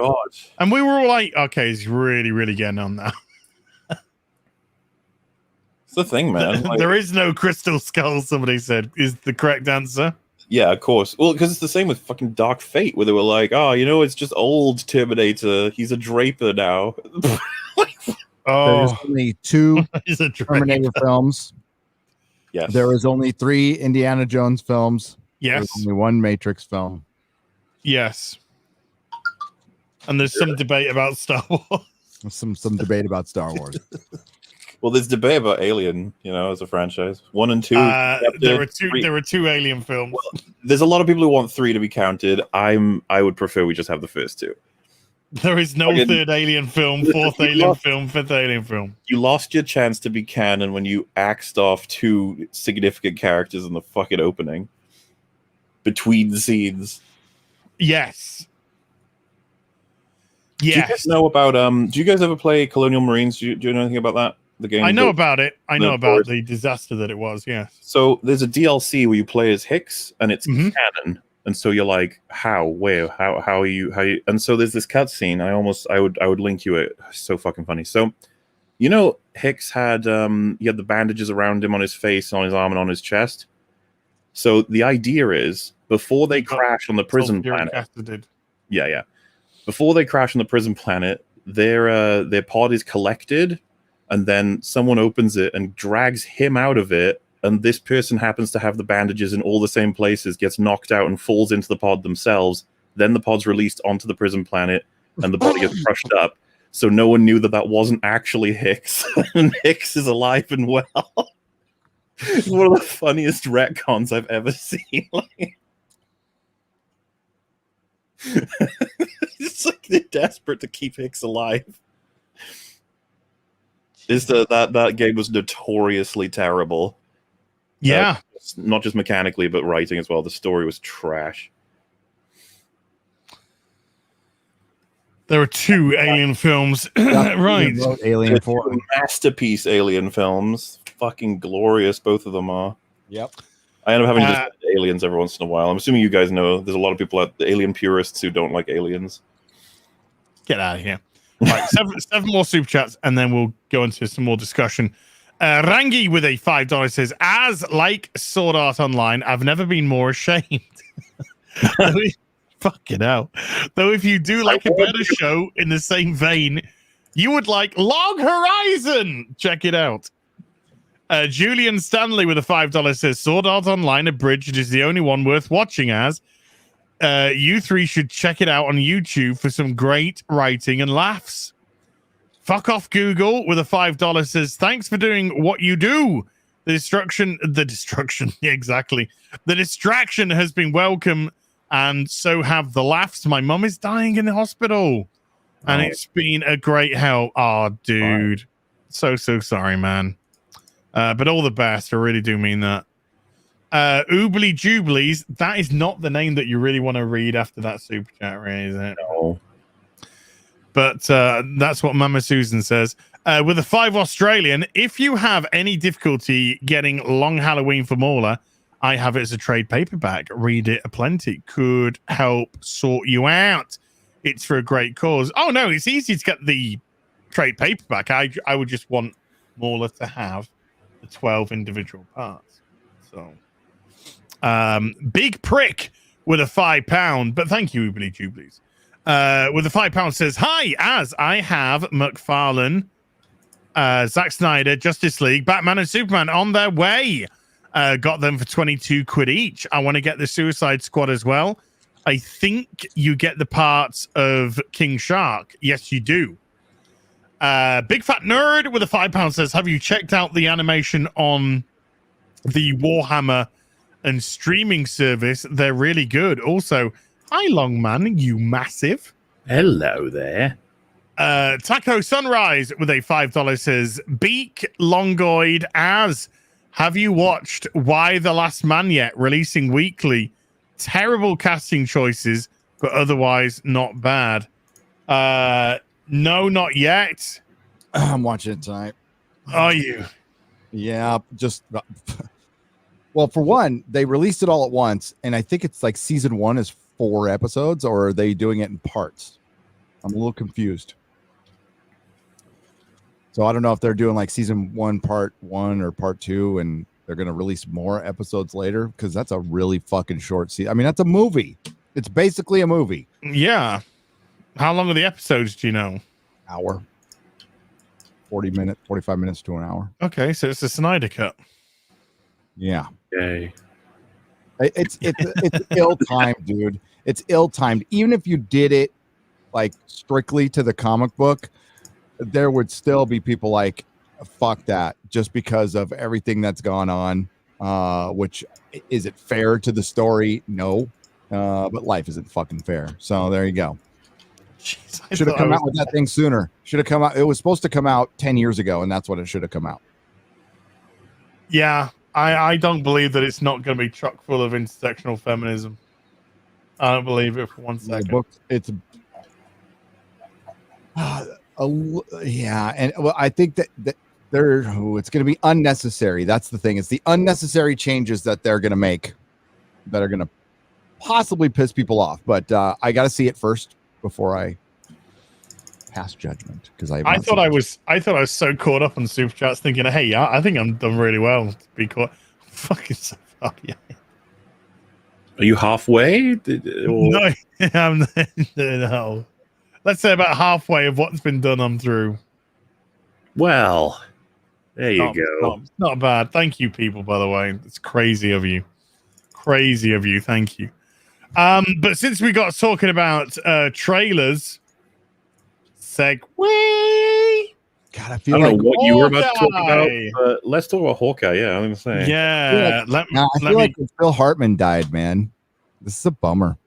[SPEAKER 2] And we were all like, okay, he's really, really getting on now.
[SPEAKER 3] It's the thing, man. Like,
[SPEAKER 2] there is no Crystal Skull, somebody said, is the correct answer.
[SPEAKER 3] Yeah, of course. Well, because it's the same with fucking Dark Fate, where they were like, oh, it's just old Terminator. He's a Draper now.
[SPEAKER 5] There's only 2 Terminator films.
[SPEAKER 3] Yes.
[SPEAKER 5] There is only 3 Indiana Jones films.
[SPEAKER 2] Yes.
[SPEAKER 5] There's only 1 Matrix film.
[SPEAKER 2] Yes. And there's some debate about Star Wars.
[SPEAKER 5] Some debate about Star Wars.
[SPEAKER 3] Well, there's debate about Alien, as a franchise. 1 and 2.
[SPEAKER 2] There were 2 Alien films.
[SPEAKER 3] Well, there's a lot of people who want 3 to be counted. I would prefer we just have the first 2.
[SPEAKER 2] There is no third Alien film, fourth Alien film, fifth Alien film.
[SPEAKER 3] You lost your chance to be canon when you axed off 2 significant characters in the fucking opening. Between scenes.
[SPEAKER 2] Yes. Yes.
[SPEAKER 3] Do you guys know about do you guys ever play Colonial Marines? Do you know anything about that? The game.
[SPEAKER 2] I know about it. I know about the disaster that it was, yes.
[SPEAKER 3] So there's a DLC where you play as Hicks and it's canon. And so you're like, how, where, how are you, and so there's this cutscene. I would link you it. It's so fucking funny. So, Hicks had he had the bandages around him on his face, on his arm, and on his chest. So the idea is before they crash on the prison planet. Yeah. Before they crash on the prison planet, their pod is collected, and then someone opens it and drags him out of it and this person happens to have the bandages in all the same places, gets knocked out and falls into the pod themselves. Then the pod's released onto the prison planet, and the body gets crushed up. So no one knew that wasn't actually Hicks, and Hicks is alive and well. It's one of the funniest retcons I've ever seen. It's like they're desperate to keep Hicks alive. That game was notoriously terrible.
[SPEAKER 2] Yeah.
[SPEAKER 3] Not just mechanically, but writing as well. The story was trash.
[SPEAKER 2] There are 2 Alien films. Right.
[SPEAKER 5] Alien 4.
[SPEAKER 3] Masterpiece Alien films. Fucking glorious, both of them are.
[SPEAKER 5] Yep.
[SPEAKER 3] I end up having to just Aliens every once in a while. I'm assuming you guys know there's a lot of people the Alien purists who don't like Aliens.
[SPEAKER 2] Get out of here. Right, seven more super chats, and then we'll go into some more discussion. Rangi with a $5 says, as like Sword Art Online, I've never been more ashamed. Fucking hell. Though if you do like a better show in the same vein, you would like Log Horizon. Check it out. Julian Stanley with a $5 says, Sword Art Online Abridged is the only one worth watching as. You 3 should check it out on YouTube for some great writing and laughs. Fuck off Google with a $5 says, thanks for doing what you do. The destruction, yeah, exactly. The distraction has been welcome, and so have the laughs. My mum is dying in the hospital, and it's been a great help. Oh, dude. So sorry, man. But all the best. I really do mean that. Oobly Jublies, that is not the name that you really want to read after that super chat, really, is it?
[SPEAKER 3] No.
[SPEAKER 2] But that's what Mama Susan says. With a 5 Australian, if you have any difficulty getting Long Halloween for Mauler, I have it as a trade paperback. Read it aplenty. Could help sort you out. It's for a great cause. Oh, no, it's easy to get the trade paperback. I would just want Mauler to have the 12 individual parts. So, Big Prick with a £5, but thank you, Oobly Jublies. With a £5 says, hi, as I have McFarlane, Zack Snyder, Justice League, Batman and Superman on their way. Got them for 22 quid each. I want to get the Suicide Squad as well. I think you get the parts of King Shark. Yes, you do. Big Fat Nerd with a £5 says, have you checked out the animation on the Warhammer and streaming service? They're really good. Also, hi, Longman, you massive.
[SPEAKER 3] Hello there.
[SPEAKER 2] Taco Sunrise with a $5 says, Beak Longoid as, have you watched Why the Last Man yet? Releasing weekly. Terrible casting choices, but otherwise not bad. No, not yet.
[SPEAKER 5] I'm watching it tonight.
[SPEAKER 2] Are you?
[SPEAKER 5] Yeah, just well, for one, they released it all at once, and I think it's like season 1 is 4 episodes, or are they doing it in parts? I'm a little confused. So I don't know if they're doing like season 1, part 1, or part 2, and they're going to release more episodes later, because that's a really fucking short season. I mean, that's a movie. It's basically a movie.
[SPEAKER 2] Yeah. How long are the episodes, do you know?
[SPEAKER 5] Hour. 40 minutes, 45 minutes to an hour.
[SPEAKER 2] Okay, so it's a Snyder cut.
[SPEAKER 5] Yeah.
[SPEAKER 3] Yay.
[SPEAKER 5] It's ill-timed, dude. It's ill-timed. Even if you did it like strictly to the comic book, there would still be people like, fuck that, just because of everything that's gone on. Which, is it fair to the story? No. But life isn't fucking fair. So there you go.
[SPEAKER 2] Jeez,
[SPEAKER 5] should have come out with that thing sooner. Should have come out. It was supposed to come out 10 years ago, and that's what it should have come out.
[SPEAKER 2] Yeah, I don't believe that it's not going to be chock full of intersectional feminism. I don't believe it for 1 second.
[SPEAKER 5] The book, it's yeah, and well, I think that it's going to be unnecessary. That's the thing. It's the unnecessary changes that they're going to make that are going to possibly piss people off. But I got to see it first before I pass judgment, because I thought I was so caught up on super chats thinking, hey, yeah, I think I'm done really well to be caught. Fucking so far, yeah.
[SPEAKER 3] Are you halfway?
[SPEAKER 2] No, no. Let's say about halfway of what's been done. I'm through.
[SPEAKER 3] Well, There you go.
[SPEAKER 2] Not bad. Thank you, people, by the way. It's crazy of you. Crazy of you. Thank you. But since we got talking about trailers, segue.
[SPEAKER 5] God, I
[SPEAKER 3] I
[SPEAKER 5] feel
[SPEAKER 3] don't
[SPEAKER 5] like
[SPEAKER 3] know what you were about to talk about,
[SPEAKER 2] Hawkeye.
[SPEAKER 3] but let's talk about Hawkeye. Yeah, I'm gonna say.
[SPEAKER 2] Yeah.
[SPEAKER 5] I feel like when Phil Hartman died, man. This is a bummer.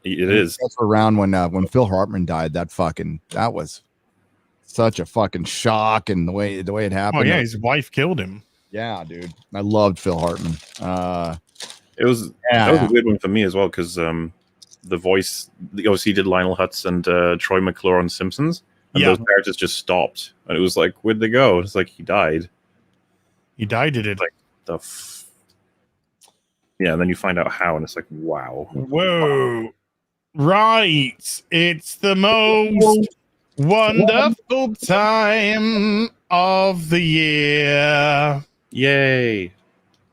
[SPEAKER 3] It is.
[SPEAKER 5] That's around when Phil Hartman died. That was such a fucking shock, and the way it happened.
[SPEAKER 2] Oh yeah, his wife killed him.
[SPEAKER 5] Yeah, dude. I loved Phil Hartman.
[SPEAKER 3] That was a weird one for me as well because the voice, obviously, he did Lionel Hutz and Troy McClure on Simpsons, and those characters just stopped, and it was like, where'd they go? It's like he died.
[SPEAKER 2] He died. Did it?
[SPEAKER 3] Like yeah, and then you find out how, and it's like, wow.
[SPEAKER 2] Whoa! Right, it's the most wonderful time of the year.
[SPEAKER 3] Yay!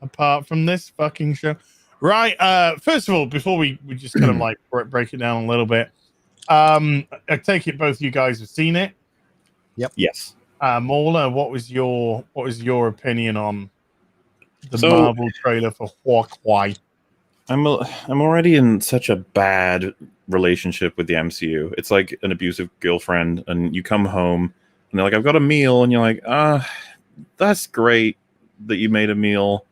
[SPEAKER 2] Apart from this fucking show. Right. First of all, before we just kind of like break it down a little bit, I take it both you guys have seen it.
[SPEAKER 5] Yep.
[SPEAKER 3] Yes.
[SPEAKER 2] Mauler, what was your opinion on the Marvel trailer for Hawkeye?
[SPEAKER 3] I'm already in such a bad relationship with the MCU. It's like an abusive girlfriend, and you come home and they're like, I've got a meal, and you're like, that's great that you made a meal.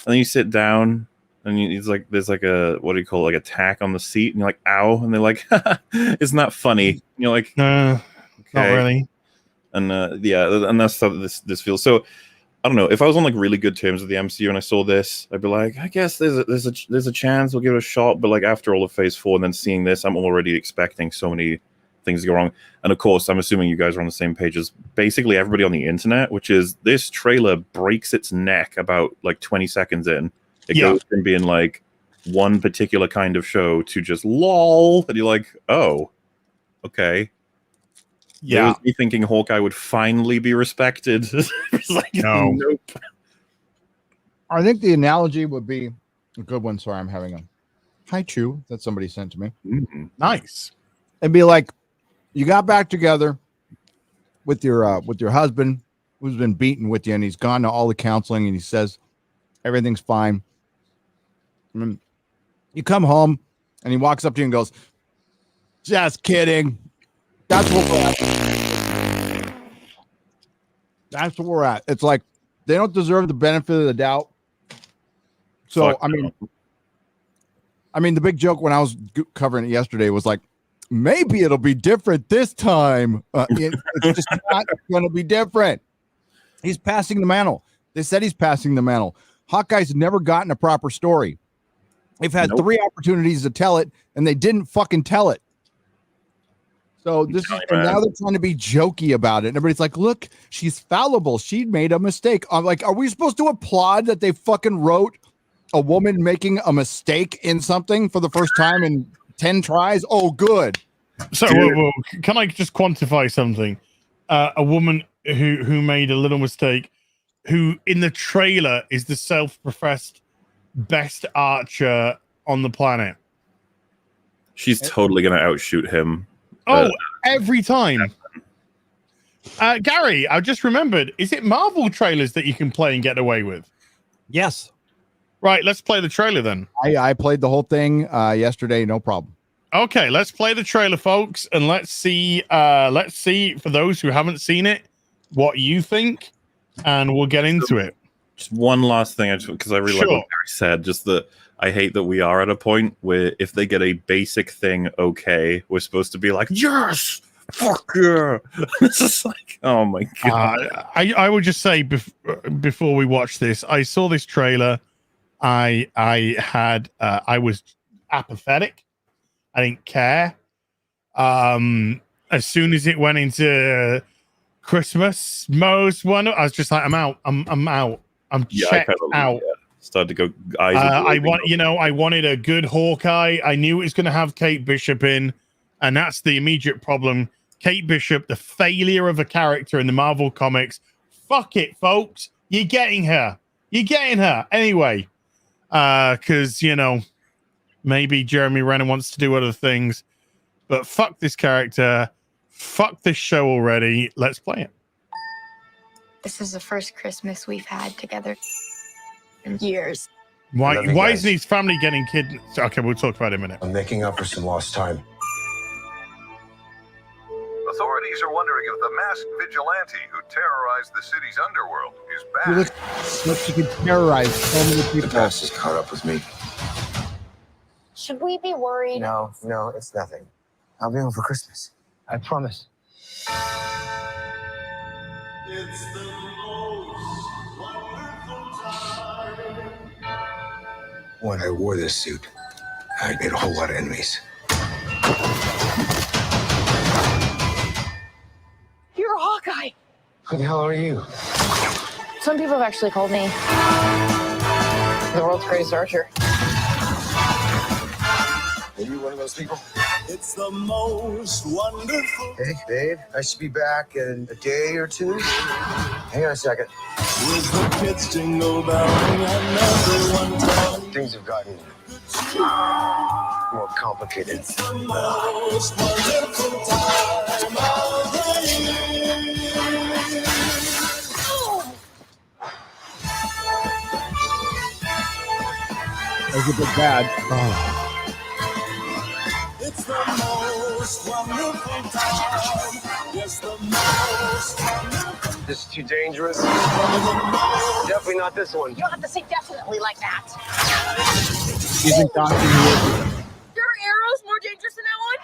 [SPEAKER 3] And then you sit down and it's like there's like a, what do you call it, like a tack on the seat, and you're like, ow, and they're like, it's not funny. And you're like,
[SPEAKER 2] okay. Not really.
[SPEAKER 3] And yeah, and that's how this feels. So I don't know, if I was on like really good terms with the MCU and I saw this, I'd be like, I guess there's a chance we'll give it a shot. But like after all of Phase 4 and then seeing this, I'm already expecting so many things to go wrong. And of course, I'm assuming you guys are on the same page as basically everybody on the internet, which is this trailer breaks its neck about like 20 seconds in. It goes from being like one particular kind of show to just lol, and you're like, oh, okay. Yeah, it was me thinking Hawkeye would finally be respected. It's like, nope.
[SPEAKER 5] I think the analogy would be a good one. Sorry, I'm having a hi chew that somebody sent to me.
[SPEAKER 3] Mm-hmm.
[SPEAKER 2] Nice.
[SPEAKER 5] It'd be like you got back together with your husband who's been beaten with you, and he's gone to all the counseling, and he says everything's fine. And then you come home, and he walks up to you and goes, "Just kidding." That's what we're at. That's what we're at. It's like they don't deserve the benefit of the doubt. So I mean, the big joke when I was covering it yesterday was like, maybe it'll be different this time. It's just not going to be different. He's passing the mantle. They said he's passing the mantle. Hawkeye's never gotten a proper story. They've had 3 opportunities to tell it, and they didn't fucking tell it. So this is, and now they're trying to be jokey about it. And everybody's like, look, she's fallible. She made a mistake. I'm like, are we supposed to applaud that they fucking wrote a woman making a mistake in something for the first time in 10 tries? Oh, good.
[SPEAKER 2] So can I just quantify something? A woman who made a little mistake, who in the trailer is the self-professed best archer on the planet.
[SPEAKER 3] She's totally going to outshoot him.
[SPEAKER 2] Every time. Gary, I just remembered, is it Marvel trailers that you can play and get away with?
[SPEAKER 5] Yes.
[SPEAKER 2] Right, let's play the trailer then.
[SPEAKER 5] I played the whole thing yesterday, no problem.
[SPEAKER 2] Okay, let's play the trailer, folks, and let's see for those who haven't seen it, what you think, and we'll get into it.
[SPEAKER 3] Just one last thing, because I really like what Gary said, just that I hate that we are at a point where if they get a basic thing okay, we're supposed to be like, yes, fuck yeah. It's just like, oh my god.
[SPEAKER 2] I would just say before we watch this, I saw this trailer. I was apathetic. I didn't care. As soon as it went into Christmas mode, I was just like, I'm out. I'm out. I'm checked out. Yeah.
[SPEAKER 3] Started to go.
[SPEAKER 2] I wanted a good Hawkeye. I knew it was going to have Kate Bishop in, and that's the immediate problem. Kate Bishop, the failure of a character in the Marvel comics. Fuck it, folks. You're getting her. You're getting her anyway. Because maybe Jeremy Renner wants to do other things, but fuck this character. Fuck this show already. Let's play it.
[SPEAKER 4] This is the first Christmas we've had together in years.
[SPEAKER 2] Why isn't his family getting kidnapped? Okay, we'll talk about it in a minute.
[SPEAKER 6] I'm making up for some lost time.
[SPEAKER 7] Authorities are wondering if the masked vigilante who terrorized the city's underworld is back.
[SPEAKER 5] Look, she can terrorize so many people.
[SPEAKER 6] The past has caught up with me.
[SPEAKER 4] Should we be worried?
[SPEAKER 6] No, it's nothing. I'll be home for Christmas. I promise.
[SPEAKER 8] It's the most wonderful time.
[SPEAKER 6] When I wore this suit, I made a whole lot of enemies.
[SPEAKER 4] You're Hawkeye.
[SPEAKER 6] Who the hell are you?
[SPEAKER 4] Some people have actually called me the world's greatest archer.
[SPEAKER 6] Are you one of those people?
[SPEAKER 8] It's the most wonderful.
[SPEAKER 6] Hey, babe, I should be back in a day or two. Hang on a second.
[SPEAKER 8] With the kids jingle belling and everyone telling.
[SPEAKER 6] Things have gotten more complicated.
[SPEAKER 8] It's the most wonderful time of the year.
[SPEAKER 5] That's a bit bad. Oh.
[SPEAKER 8] It's the most wonderful time. Yes, the most wonderful.
[SPEAKER 6] This is too dangerous. Definitely not this one.
[SPEAKER 4] You don't have to say definitely like that.
[SPEAKER 5] Isn't Doctor Who?
[SPEAKER 4] Your arrow's more dangerous than that one?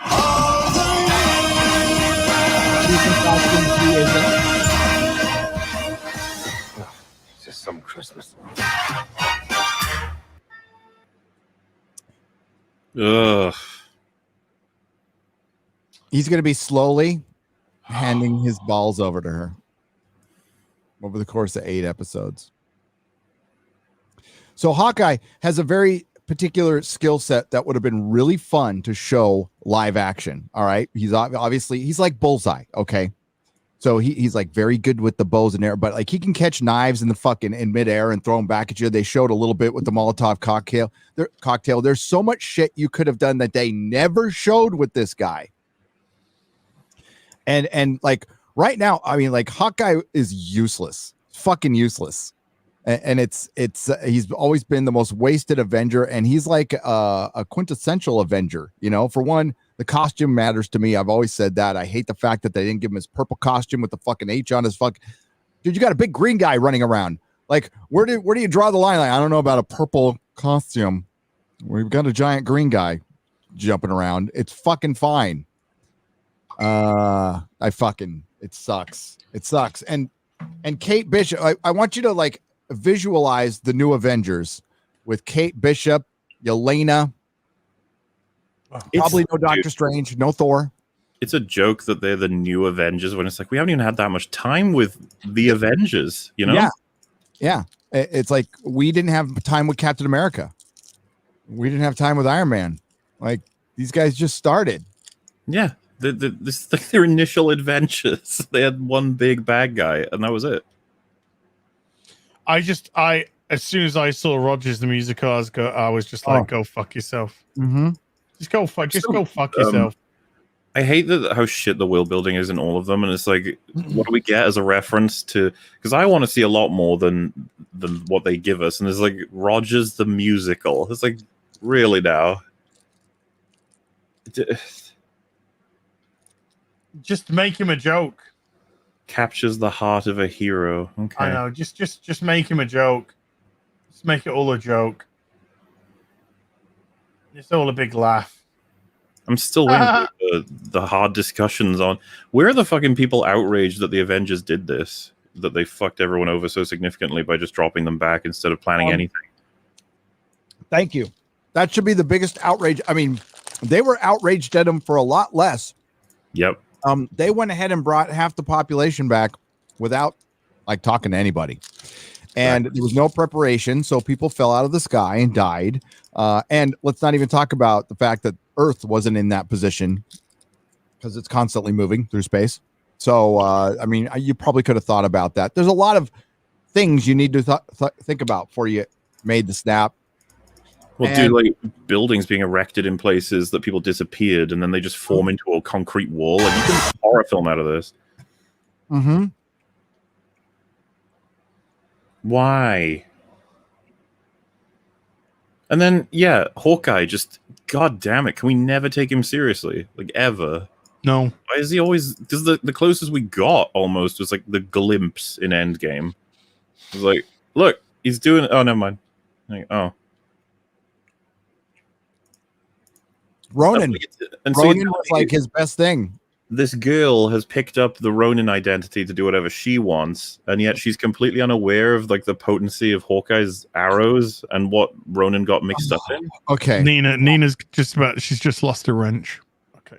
[SPEAKER 6] It's just some Christmas.
[SPEAKER 3] Ugh.
[SPEAKER 5] He's going to be slowly handing his balls over to her over the course of 8 episodes. So Hawkeye has a very particular skill set that would have been really fun to show live action. All right. He's obviously, he's like Bullseye. Okay. So he's like very good with the bows and arrow, but like he can catch knives in midair and throw them back at you. They showed a little bit with the Molotov cocktail. There's so much shit you could have done that they never showed with this guy. And like right now, I mean, like Hawkeye is useless, fucking useless. And it's he's always been the most wasted Avenger, and he's like a quintessential Avenger. You know, for one, the costume matters to me. I've always said that. I hate the fact that they didn't give him his purple costume with the fucking H on his fuck. Dude, you got a big green guy running around. Like, where do you draw the line? Like, I don't know about a purple costume. We've got a giant green guy jumping around. It's fucking fine. It sucks. It sucks. And Kate Bishop, I want you to like visualize the new Avengers with Kate Bishop, Yelena, probably no Doctor Strange, no Thor.
[SPEAKER 3] It's a joke that they're the new Avengers when it's like, we haven't even had that much time with the Avengers, you know?
[SPEAKER 5] Yeah. Yeah. It's like, we didn't have time with Captain America. We didn't have time with Iron Man. Like, these guys just started.
[SPEAKER 3] Yeah. This is like their initial adventures. They had one big bad guy, and that was it.
[SPEAKER 2] As soon as I saw Rogers the musical, I was just like, go fuck yourself.
[SPEAKER 5] Mm-hmm.
[SPEAKER 2] Go fuck yourself.
[SPEAKER 3] I hate how shit the world building is in all of them, and it's like, what do we get as a reference to? Because I want to see a lot more than what they give us, and it's like Rogers the musical. It's like, really now?
[SPEAKER 2] Just make him a joke.
[SPEAKER 3] Captures the heart of a hero. Okay.
[SPEAKER 2] I know. Just make him a joke. Just make it all a joke. It's all a big laugh.
[SPEAKER 3] I'm still waiting for the hard discussions on where are the fucking people outraged that the Avengers did this, that they fucked everyone over so significantly by just dropping them back instead of planning anything.
[SPEAKER 5] Thank you. That should be the biggest outrage. I mean, they were outraged at him for a lot less.
[SPEAKER 3] Yep.
[SPEAKER 5] They went ahead and brought half the population back without like talking to anybody. And there was no preparation. So people fell out of the sky and died. And let's not even talk about the fact that Earth wasn't in that position because it's constantly moving through space. So, I mean, you probably could have thought about that. There's a lot of things you need to think about before you made the snap.
[SPEAKER 3] Well, dude, like buildings being erected in places that people disappeared, and then they just form into a concrete wall. Like, you can make a horror film out of this.
[SPEAKER 5] Mm-hmm.
[SPEAKER 3] Why? And then, yeah, Hawkeye, just, god damn it, can we never take him seriously? Like, ever?
[SPEAKER 2] No.
[SPEAKER 3] Why is he always... Because the closest we got, almost, was, like, the glimpse in Endgame. It was like, look, he's doing... Oh, never mind. Like, oh.
[SPEAKER 5] Ronan.
[SPEAKER 3] And so
[SPEAKER 5] Ronan was, like, his best thing.
[SPEAKER 3] This girl has picked up the Ronin identity to do whatever she wants, and yet she's completely unaware of like the potency of Hawkeye's arrows and what Ronin got mixed up in.
[SPEAKER 5] Okay,
[SPEAKER 2] Nina's she's just lost her wrench. Okay,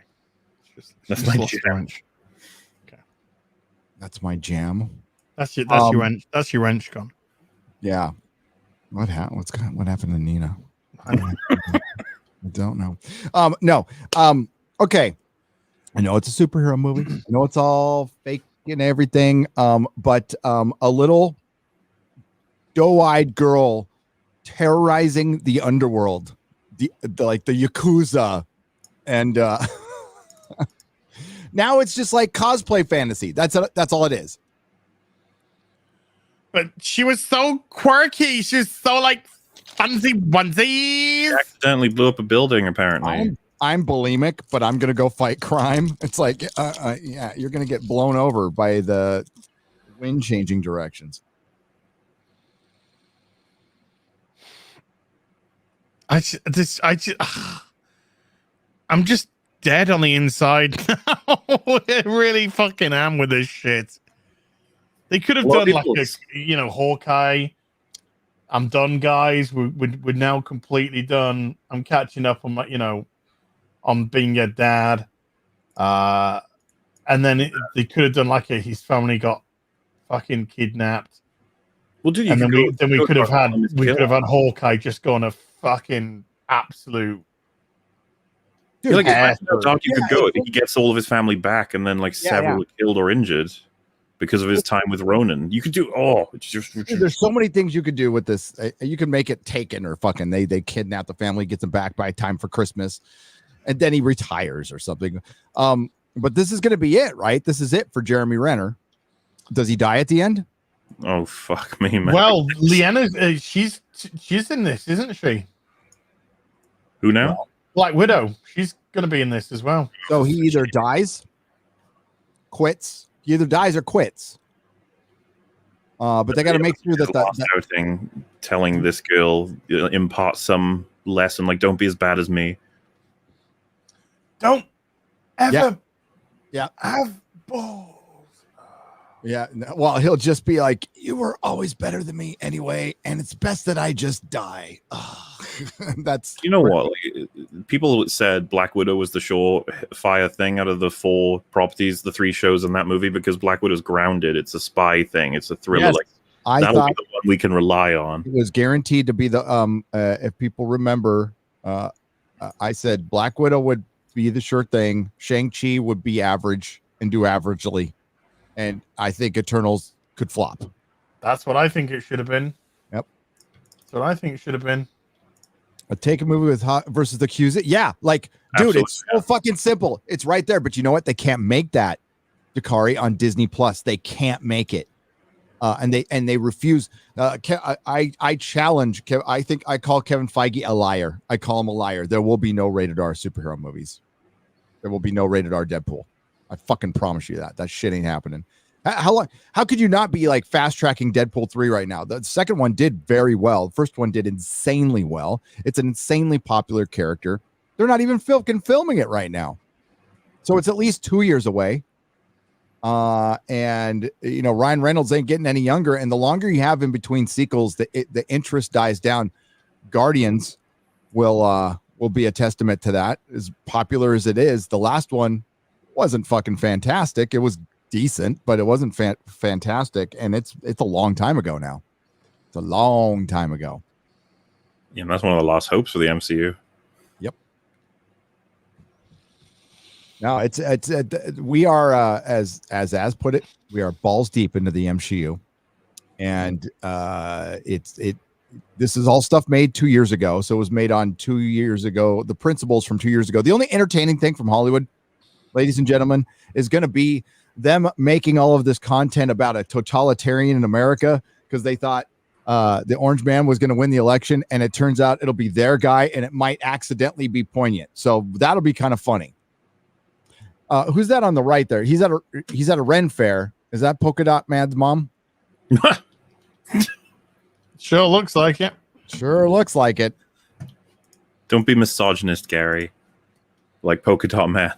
[SPEAKER 3] That's
[SPEAKER 2] she's
[SPEAKER 3] my
[SPEAKER 2] lost her
[SPEAKER 3] jam.
[SPEAKER 2] wrench. Okay,
[SPEAKER 5] that's my jam.
[SPEAKER 2] That's your wrench. That's your wrench gone.
[SPEAKER 5] Yeah. What happened to Nina?
[SPEAKER 2] I don't know.
[SPEAKER 5] I don't know. No. Okay. I know it's a superhero movie. I know it's all fake and everything. But a little doe-eyed girl terrorizing the underworld, the Yakuza, and now it's just like cosplay fantasy. That's all it is.
[SPEAKER 2] But she was so quirky. She's so like fancy onesies.
[SPEAKER 3] Accidentally blew up a building, apparently.
[SPEAKER 5] I'm bulimic, but I'm gonna go fight crime. It's like, yeah, you're gonna get blown over by the wind changing directions.
[SPEAKER 2] I'm just dead on the inside. I really fucking am with this shit. They could have done like a, Hawkeye. I'm done, guys. We're now completely done. I'm catching up on my, on being a dad. And then they could have done like his family got fucking kidnapped.
[SPEAKER 3] Well, dude,
[SPEAKER 2] and then we could have had Hawkeye just gone a fucking absolute.
[SPEAKER 3] Dude, like how dark you could go. He gets all of his family back, and then like several are killed or injured because of his time with Ronin. You could do
[SPEAKER 5] Dude, there's so many things you could do with this. You can make it Taken or fucking they kidnap the family, gets them back by time for Christmas, and then he retires or something. But this is going to be it, right? This is it for Jeremy Renner. Does he die at the end?
[SPEAKER 3] Oh fuck me, man.
[SPEAKER 2] Well, Leanna, she's in this, isn't she?
[SPEAKER 3] Who now?
[SPEAKER 2] Black Widow. She's going to be in this as well.
[SPEAKER 5] So he either dies, quits. He either dies or quits. But they got to make sure that
[SPEAKER 3] that thing telling this girl impart some lesson, like don't be as bad as me.
[SPEAKER 2] Don't ever
[SPEAKER 5] have balls. Yeah, well, he'll just be like, you were always better than me anyway, and it's best that I just die. That's
[SPEAKER 3] what? Like, people said Black Widow was the surefire thing out of the 4 properties, the 3 shows in that movie, because Black Widow's grounded. It's a spy thing. It's a thriller.
[SPEAKER 5] Yes,
[SPEAKER 3] like that'll be the one we can rely on.
[SPEAKER 5] It was guaranteed to be the if people remember, I said Black Widow would be the sure thing. Shang-Chi would be average and do averagely. And I think Eternals could flop.
[SPEAKER 2] That's what I think it should have been.
[SPEAKER 5] Yep.
[SPEAKER 2] That's what I think it should have been.
[SPEAKER 5] Take a movie with versus the Accused. Yeah, like, dude, it's so fucking simple. It's right there. But you know what? They can't make that, Dakari, on Disney Plus. They can't make it. And they refuse. I challenge. I think I call Kevin Feige a liar. I call him a liar. There will be no rated R superhero movies. There will be no rated R Deadpool. I fucking promise you that shit ain't happening. How could you not be like fast tracking Deadpool 3 right now? The second one did very well. The first one did insanely well. It's an insanely popular character. They're not even filming it right now. So it's at least 2 years away. And Ryan Reynolds ain't getting any younger. And the longer you have in between sequels, the interest dies down. Guardians will be a testament to that. As popular as it is, the last one wasn't fucking fantastic. It was decent, but it wasn't fantastic. And it's a long time ago now. It's a long time ago.
[SPEAKER 3] Yeah, and that's one of the last hopes for the MCU.
[SPEAKER 5] Yep. No, we are as put it, we are balls deep into the MCU, and this is all stuff made 2 years ago. So it was made on 2 years ago. The principles from 2 years ago. The only entertaining thing from Hollywood, ladies and gentlemen, is going to be them making all of this content about a totalitarian in America, because they thought the orange man was going to win the election, and it turns out it'll be their guy, and it might accidentally be poignant. So that'll be kind of funny. Who's that on the right there? He's at a Ren fair. Is that Polka Dot Mad's mom?
[SPEAKER 2] Sure looks like it.
[SPEAKER 5] Sure looks like it.
[SPEAKER 3] Don't be misogynist, Gary. Like Polka Dot Man.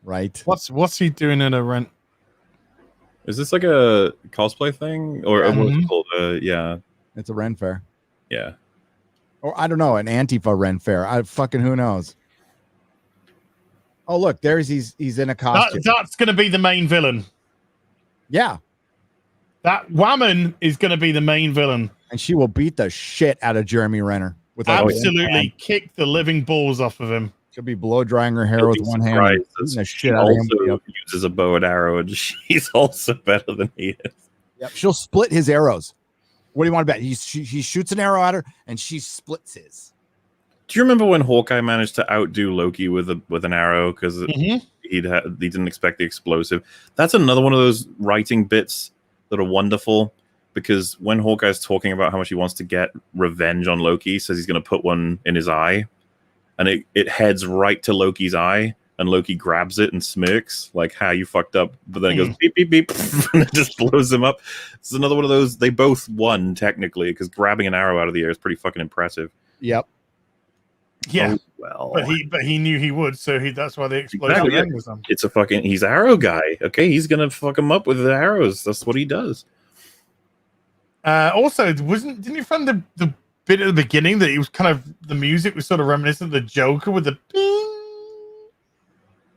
[SPEAKER 5] Right.
[SPEAKER 2] What's he doing at a rent?
[SPEAKER 3] Is this like a cosplay thing? Or what's it called? Yeah.
[SPEAKER 5] It's a Ren fair.
[SPEAKER 3] Yeah.
[SPEAKER 5] Or I don't know, an Antifa Ren fair. Who knows? Oh, look, he's in a costume.
[SPEAKER 2] That's going to be the main villain.
[SPEAKER 5] Yeah.
[SPEAKER 2] That woman is going to be the main villain.
[SPEAKER 5] And she will beat the shit out of Jeremy Renner. With
[SPEAKER 2] absolutely kick the living balls off of him.
[SPEAKER 5] She'll be blow drying her hair with one hand.
[SPEAKER 3] She also uses a bow and arrow, and she's also better than he is.
[SPEAKER 5] Yep, she'll split his arrows. What do you want to bet? He shoots an arrow at her, and she splits his.
[SPEAKER 3] Do you remember when Hawkeye managed to outdo Loki with an arrow because he didn't expect the explosive? That's another one of those writing bits that are wonderful, because when Hawkeye's talking about how much he wants to get revenge on Loki, he says he's going to put one in his eye, and it heads right to Loki's eye, and Loki grabs it and smirks like, "Ha, you fucked up," but then it goes beep beep beep and it just blows him up. It's another one of those. They both won technically, because grabbing an arrow out of the air is pretty fucking impressive.
[SPEAKER 5] Yep.
[SPEAKER 2] Yeah,
[SPEAKER 3] oh, well,
[SPEAKER 2] but he knew he would, so that's why they exploded.
[SPEAKER 3] Exactly, yeah. He's arrow guy. Okay, he's gonna fuck him up with the arrows. That's what he does.
[SPEAKER 2] Also, didn't you find the bit at the beginning that it was kind of, the music was sort of reminiscent of the Joker with the ding,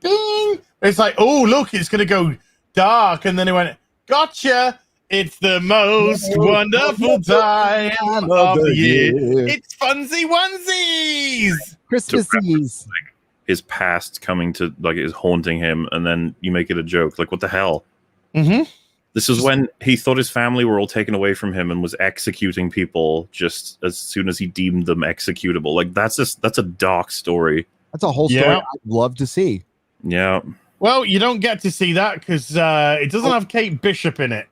[SPEAKER 2] ding. It's like, oh look, it's gonna go dark, and then it went, gotcha. It's the most wonderful time of the year. It's funsy onesies.
[SPEAKER 5] Christmases.
[SPEAKER 3] Like his past coming to, like, is haunting him, and then you make it a joke. Like, what the hell?
[SPEAKER 2] Mm-hmm.
[SPEAKER 3] This is when he thought his family were all taken away from him and was executing people just as soon as he deemed them executable. Like, that's a dark story.
[SPEAKER 5] That's a whole story I'd love to see.
[SPEAKER 3] Yeah.
[SPEAKER 2] Well, you don't get to see that because it doesn't have Kate Bishop in it.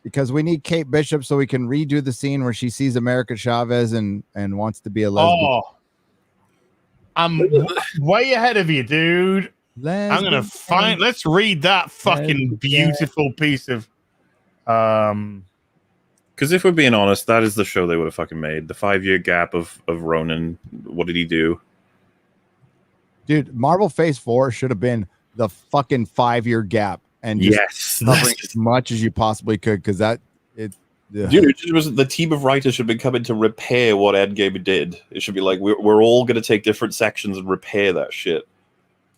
[SPEAKER 5] Because we need Kate Bishop so we can redo the scene where she sees America Chavez and wants to be a lesbian.
[SPEAKER 2] Oh, I'm way ahead of you, dude. I'm gonna find. Let's read that fucking beautiful piece of.
[SPEAKER 3] Because if we're being honest, that is the show they would have fucking made. The 5-year gap of Ronan. What did he do?
[SPEAKER 5] Dude, Marvel Phase 4 should have been the fucking 5-year gap. And just covering as much as you possibly could, because dude,
[SPEAKER 3] it was, the team of writers should be coming to repair what Endgame did. It should be like, we're all going to take different sections and repair that shit.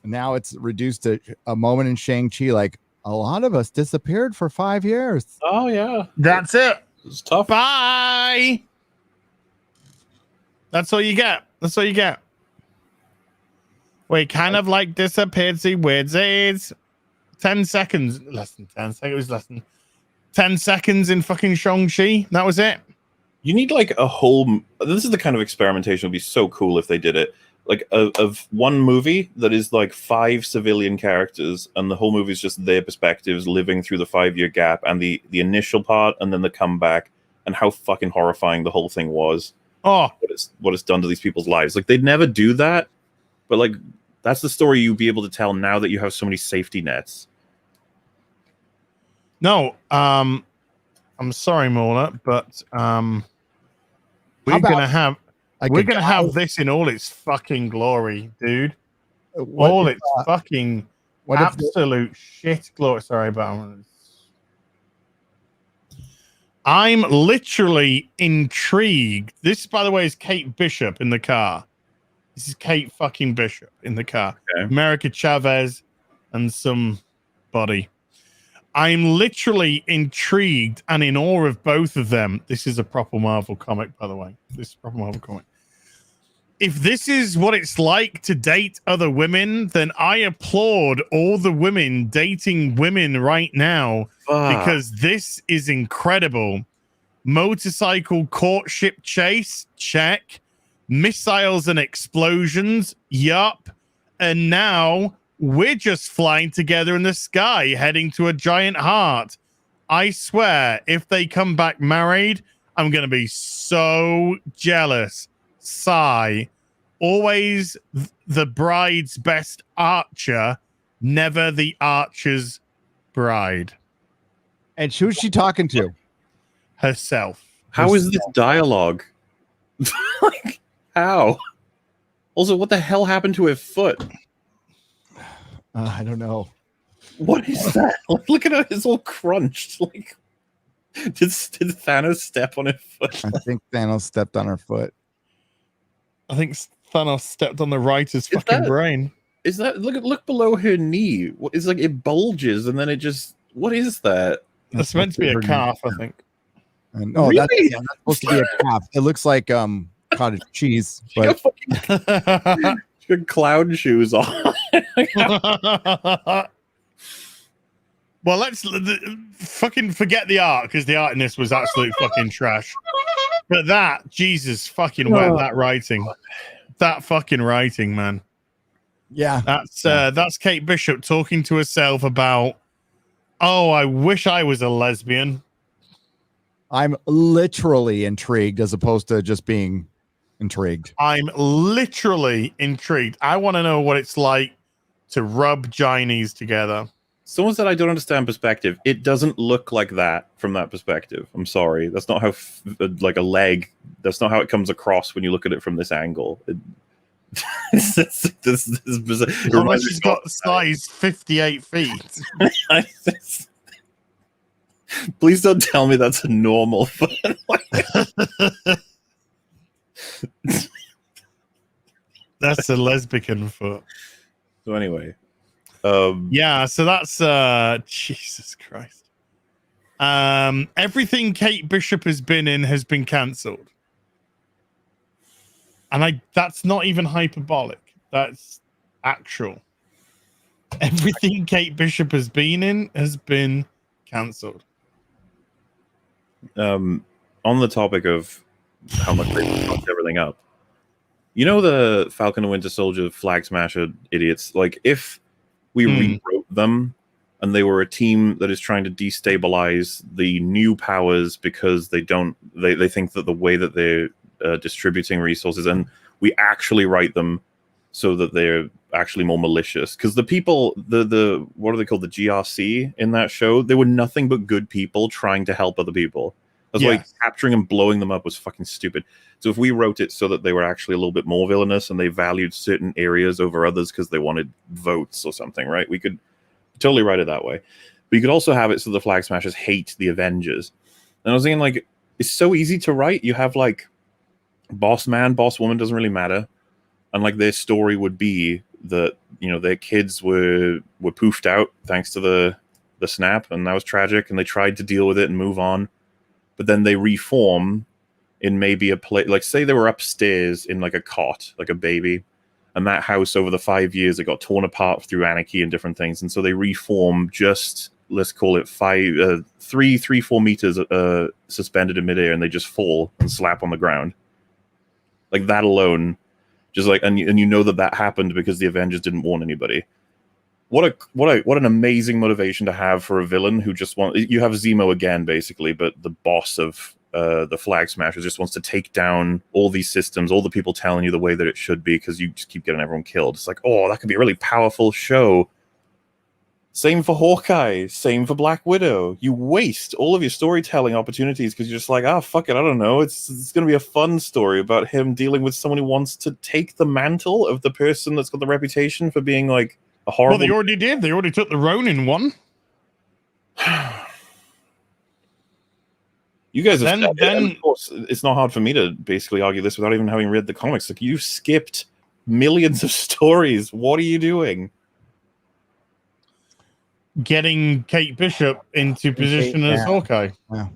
[SPEAKER 5] Now it's reduced to a moment in Shang-Chi, like, a lot of us disappeared for 5 years.
[SPEAKER 3] Oh yeah,
[SPEAKER 2] that's it.
[SPEAKER 3] It's tough.
[SPEAKER 2] Bye. That's all you get. That's all you get. We kind of like disappeared. See weirdsies. 10 seconds, less than 10 seconds. It was less than 10 seconds in fucking Shang-Chi. That was it.
[SPEAKER 3] You need like a whole. This is the kind of experimentation would be so cool if they did it. Like of one movie that is like 5 civilian characters, and the whole movie is just their perspectives living through the 5-year gap and the initial part, and then the comeback, and how fucking horrifying the whole thing was.
[SPEAKER 2] Oh,
[SPEAKER 3] what it's done to these people's lives. Like, they'd never do that, but like, that's the story you'd be able to tell now that you have so many safety nets.
[SPEAKER 2] No, I'm sorry, Mauler, but we're gonna have this in all its fucking glory, dude. All its fucking absolute shit glory. Sorry, but I'm literally intrigued. This, by the way, is Kate Bishop in the car. This is Kate fucking Bishop in the car. Okay. America Chavez and somebody. I'm literally intrigued and in awe of both of them. This is a proper Marvel comic, by the way. This is a proper Marvel comic. If this is what it's like to date other women, then I applaud all the women dating women right now, because this is incredible. Motorcycle courtship chase, check. Missiles and explosions, yup. And now we're just flying together in the sky, heading to a giant heart. I swear, if they come back married, I'm going to be so jealous. Sigh. Always the bride's best archer, never the archer's bride.
[SPEAKER 5] And who's she talking to?
[SPEAKER 2] Herself.
[SPEAKER 3] How is this dialogue? Like, how? Also, what the hell happened to her foot?
[SPEAKER 5] I don't know.
[SPEAKER 3] What is that? Like, look at her, it's all crunched. Like, did Thanos step on her foot?
[SPEAKER 5] I think Thanos stepped on her foot.
[SPEAKER 2] I think Thanos stepped on the writer's fucking brain.
[SPEAKER 3] Is that look below her knee? It's like it bulges and then it just. What is that?
[SPEAKER 2] That's meant to be a calf, I think.
[SPEAKER 5] No,
[SPEAKER 3] really?
[SPEAKER 5] that's supposed to be a calf. It looks like cottage cheese, but
[SPEAKER 3] She got clown shoes on.
[SPEAKER 2] Well, let's fucking forget the art, because the art in this was absolute fucking trash. But that, Jesus fucking wet, that writing. That fucking writing, man.
[SPEAKER 5] yeah,
[SPEAKER 2] That's Kate Bishop talking to herself about, oh, I wish I was a lesbian.
[SPEAKER 5] I'm literally intrigued as opposed to just being intrigued.
[SPEAKER 2] I'm literally intrigued. I want to know what it's like to rub ginies together.
[SPEAKER 3] Someone said I don't understand perspective. It doesn't look like that from that perspective. I'm sorry. That's not how, like a leg, that's not how it comes across when you look at it from this angle. This
[SPEAKER 2] Unless she's got size 58 feet.
[SPEAKER 3] Please don't tell me that's a normal foot.
[SPEAKER 2] That's a lesbian foot.
[SPEAKER 3] So anyway.
[SPEAKER 2] Yeah, so that's Jesus Christ. Everything Kate Bishop has been in has been cancelled. And that's not even hyperbolic. That's actual. Everything Kate Bishop has been in has been cancelled.
[SPEAKER 3] On the topic of how much they fucked everything up, you know, the Falcon and Winter Soldier flag smasher idiots, like if we rewrote them and they were a team that is trying to destabilize the new powers because they think that the way that they're distributing resources, and we actually write them so that they're actually more malicious, because the people, the what are they called, the GRC in that show, they were nothing but good people trying to help other people. That's why capturing and blowing them up was fucking stupid. So if we wrote it so that they were actually a little bit more villainous and they valued certain areas over others because they wanted votes or something, right? We could totally write it that way. But you could also have it so the Flag Smashers hate the Avengers. And I was thinking, like, it's so easy to write. You have, like, boss man, boss woman, doesn't really matter. And, like, their story would be that, you know, their kids were poofed out thanks to the snap, and that was tragic, and they tried to deal with it and move on. But then they reform in maybe a place, like say they were upstairs in like a cot, like a baby, and that house over the 5 years it got torn apart through anarchy and different things, and so they reform just, let's call it 3-4 meters suspended in midair, and they just fall and slap on the ground. Like that alone, just like, and you know that happened because the Avengers didn't warn anybody. What an amazing motivation to have for a villain who just you have Zemo again, basically, but the boss of the Flag Smashers just wants to take down all these systems, all the people telling you the way that it should be, because you just keep getting everyone killed. It's like, oh, that could be a really powerful show. Same for Hawkeye, same for Black Widow. You waste all of your storytelling opportunities because you're just like, fuck it, I don't know. It's going to be a fun story about him dealing with someone who wants to take the mantle of the person that's got the reputation for being like a horrible.
[SPEAKER 2] Well, they already did. They already took the Ronin one.
[SPEAKER 3] You guys have said it, and of course, it's not hard for me to basically argue this without even having read the comics. Like, you skipped millions of stories. What are you doing?
[SPEAKER 2] Getting Kate Bishop into position as Hawkeye.
[SPEAKER 5] Yeah.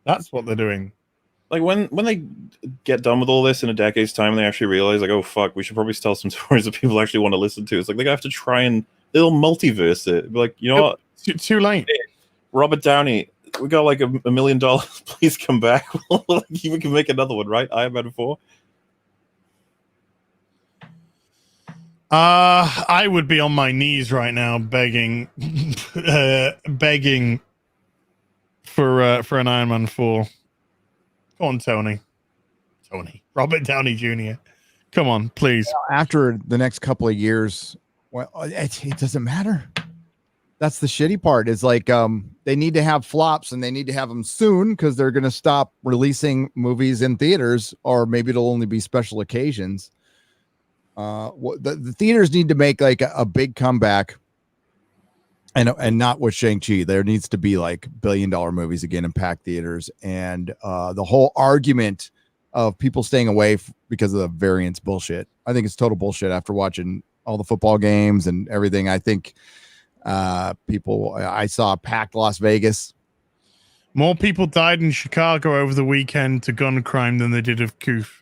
[SPEAKER 2] That's what they're doing.
[SPEAKER 3] Like, when they get done with all this in a decade's time, they actually realize, like, oh, fuck, we should probably tell some stories that people actually want to listen to. It's like, they have to try and they'll multiverse it. Be like, you know what?
[SPEAKER 2] Too late.
[SPEAKER 3] Robert Downey, we got like $1 million. Please come back. We can make another one, right? Iron Man 4.
[SPEAKER 2] I would be on my knees right now begging for an Iron Man 4. Go on, Tony. Robert Downey Jr. Come on, please.
[SPEAKER 5] After the next couple of years, well, it doesn't matter. That's the shitty part. Is like they need to have flops, and they need to have them soon because they're going to stop releasing movies in theaters, or maybe it'll only be special occasions. The theaters need to make like a big comeback, and not with Shang-Chi. There needs to be like $1 billion movies again in packed theaters, and the whole argument of people staying away because of the variance bullshit. I think it's total bullshit after watching all the football games and everything. I think I saw packed Las Vegas.
[SPEAKER 2] More people died in Chicago over the weekend to gun crime than they did of Coof.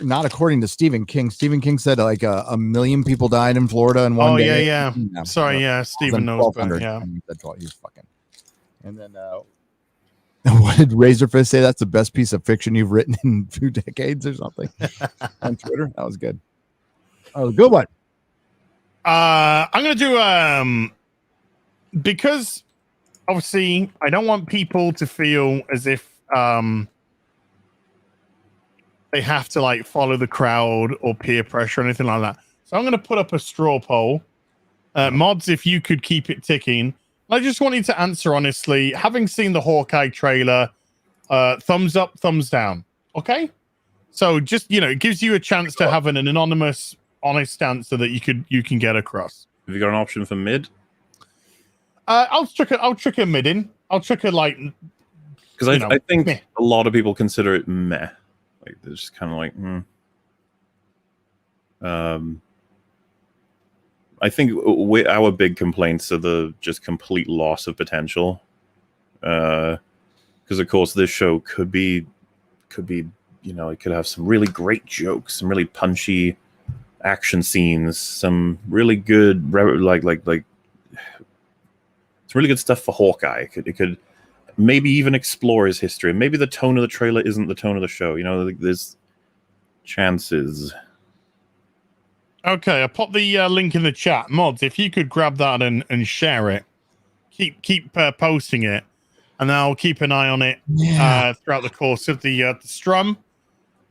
[SPEAKER 5] Not according to Stephen King. Stephen King said like a million people died in Florida in one day.
[SPEAKER 2] Yeah. Sorry, yeah. Stephen knows, but yeah.
[SPEAKER 5] He's fucking. And then what did Razorfist say? That's the best piece of fiction you've written in 2 decades or something on Twitter. That was good. Oh, good one.
[SPEAKER 2] I'm gonna do because obviously I don't want people to feel as if they have to like follow the crowd or peer pressure or anything like that. So I'm gonna put up a straw poll. Mods, if you could keep it ticking. I just want you to answer honestly. Having seen the Hawkeye trailer, thumbs up, thumbs down. Okay? So just, it gives you a chance to have an anonymous, honest answer that you can get across.
[SPEAKER 3] Have you got an option for mid?
[SPEAKER 2] I'll trick a mid in. I'll trick a like,
[SPEAKER 3] because I think meh. A lot of people consider it meh. Like they're just kind of like, I think our big complaints are the just complete loss of potential. Because of course this show could be, it could have some really great jokes, some really punchy action scenes, some really good like some really good stuff for Hawkeye. It could maybe even explore his history. Maybe the tone of the trailer isn't the tone of the show. There's chances.
[SPEAKER 2] Okay, I put the link in the chat. Mods, if you could grab that and share it, keep posting it, and then I'll keep an eye on it throughout the course of the strum,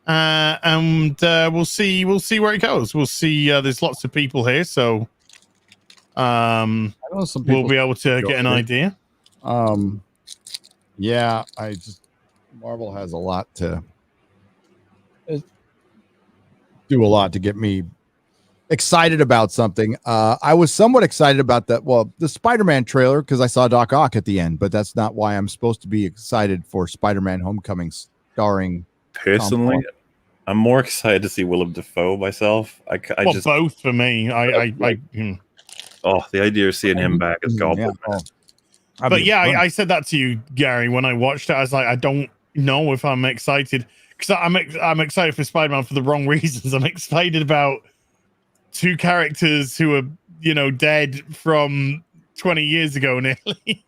[SPEAKER 2] and we'll see where it goes. We'll see. There's lots of people here, so we'll be able to get an idea.
[SPEAKER 5] Yeah, Marvel has a lot to do to get me excited about something. I was somewhat excited about the Spider-Man trailer because I saw Doc Ock at the end, but that's not why I'm supposed to be excited for Spider-Man Homecoming starring.
[SPEAKER 3] Personally, I'm more excited to see Willem Dafoe myself.
[SPEAKER 2] Both for me.
[SPEAKER 3] Oh, the idea of seeing him back as Goblin.
[SPEAKER 2] I said that to you, Gary, when I watched it. I was like, I don't know if I'm excited because I'm excited for Spider-Man for the wrong reasons. I'm excited about 2 characters who are, dead from 20 years ago nearly.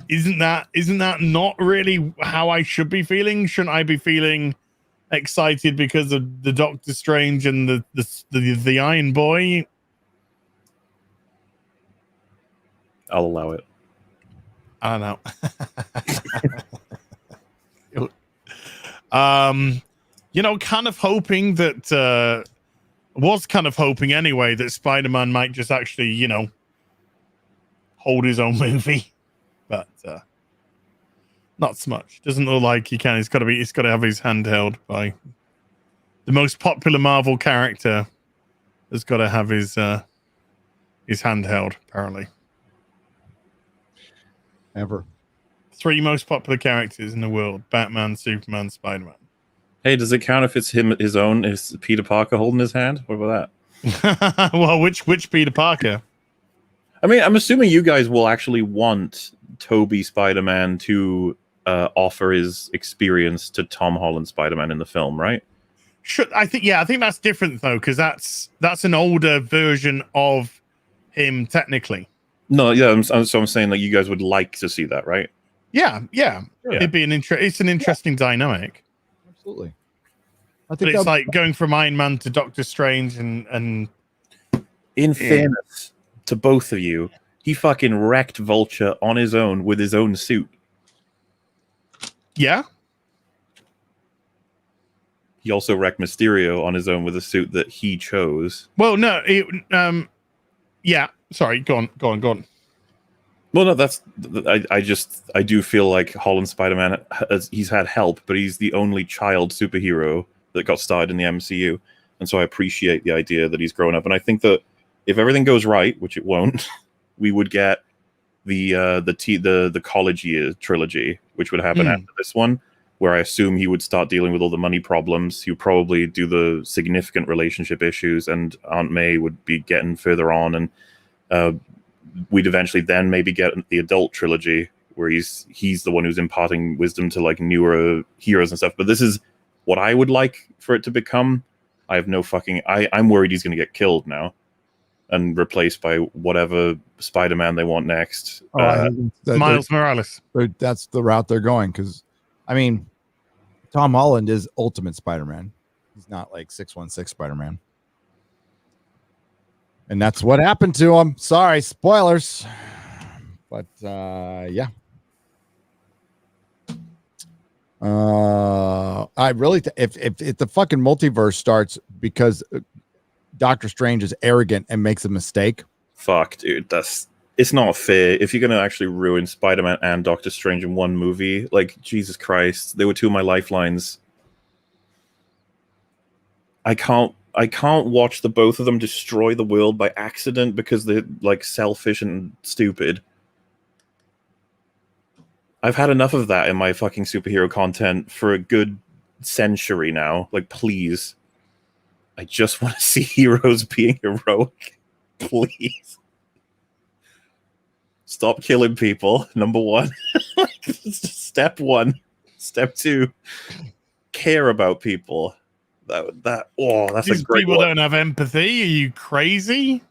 [SPEAKER 2] Isn't that not really how I should be feeling? Shouldn't I be feeling excited because of the Doctor Strange and the Iron Boy?
[SPEAKER 3] I'll allow it.
[SPEAKER 2] I don't know. Kind of hoping that was kind of hoping anyway that Spider-Man might just actually, hold his own movie, but not so much. Doesn't look like he can. He's got to have his hand held by the most popular Marvel character. Has got to have his hand held, apparently.
[SPEAKER 5] Ever.
[SPEAKER 2] 3 most popular characters in the world: Batman, Superman, Spider-Man.
[SPEAKER 3] Hey, does it count if it's is Peter Parker holding his hand? What about
[SPEAKER 2] that? Well, which Peter Parker?
[SPEAKER 3] I mean, I'm assuming you guys will actually want Tobey Spider-Man to offer his experience to Tom Holland Spider-Man in the film, right?
[SPEAKER 2] I think that's different though, because that's an older version of him technically.
[SPEAKER 3] No, yeah, I'm saying that you guys would like to see that, right?
[SPEAKER 2] Yeah. It'd be it's an interesting dynamic.
[SPEAKER 5] Absolutely.
[SPEAKER 2] But it's like going from Iron Man to Doctor Strange and
[SPEAKER 3] in fairness to both of you, he fucking wrecked Vulture on his own with his own suit.
[SPEAKER 2] Yeah.
[SPEAKER 3] he also wrecked Mysterio on his own with a suit that he chose.
[SPEAKER 2] Well, no, yeah. Sorry, go on.
[SPEAKER 3] Well, no, that's I do feel like Holland Spider-Man he's had help, but he's the only child superhero that got started in the MCU, and so I appreciate the idea that he's grown up. And I think that if everything goes right, which it won't, we would get the college year trilogy, which would happen after this one, where I assume he would start dealing with all the money problems. He would probably do the significant relationship issues, and Aunt May would be getting further on, and we'd eventually then maybe get the adult trilogy where he's the one who's imparting wisdom to like newer heroes and stuff. But this is what I would like for it to become. I have no fucking... I'm worried he's going to get killed now and replaced by whatever Spider-Man they want next.
[SPEAKER 2] Miles Morales.
[SPEAKER 5] That's the route they're going, because, I mean, Tom Holland is Ultimate Spider-Man. He's not like 616 Spider-Man. And that's what happened to him. Sorry, spoilers. But, yeah. I really... if the fucking multiverse starts because... Doctor Strange is arrogant and makes a mistake.
[SPEAKER 3] Fuck, dude, it's not fair. If you're gonna actually ruin Spider-Man and Doctor Strange in one movie, like, Jesus Christ, they were two of my lifelines. I can't watch the both of them destroy the world by accident because they're like selfish and stupid. I've had enough of that in my fucking superhero content for a good century now. Like, please. I just want to see heroes being heroic. Please. Stop killing people, number one. Step one. Step two. Care about people. That's
[SPEAKER 2] These
[SPEAKER 3] a great
[SPEAKER 2] people
[SPEAKER 3] one.
[SPEAKER 2] don't have empathy. Are you crazy?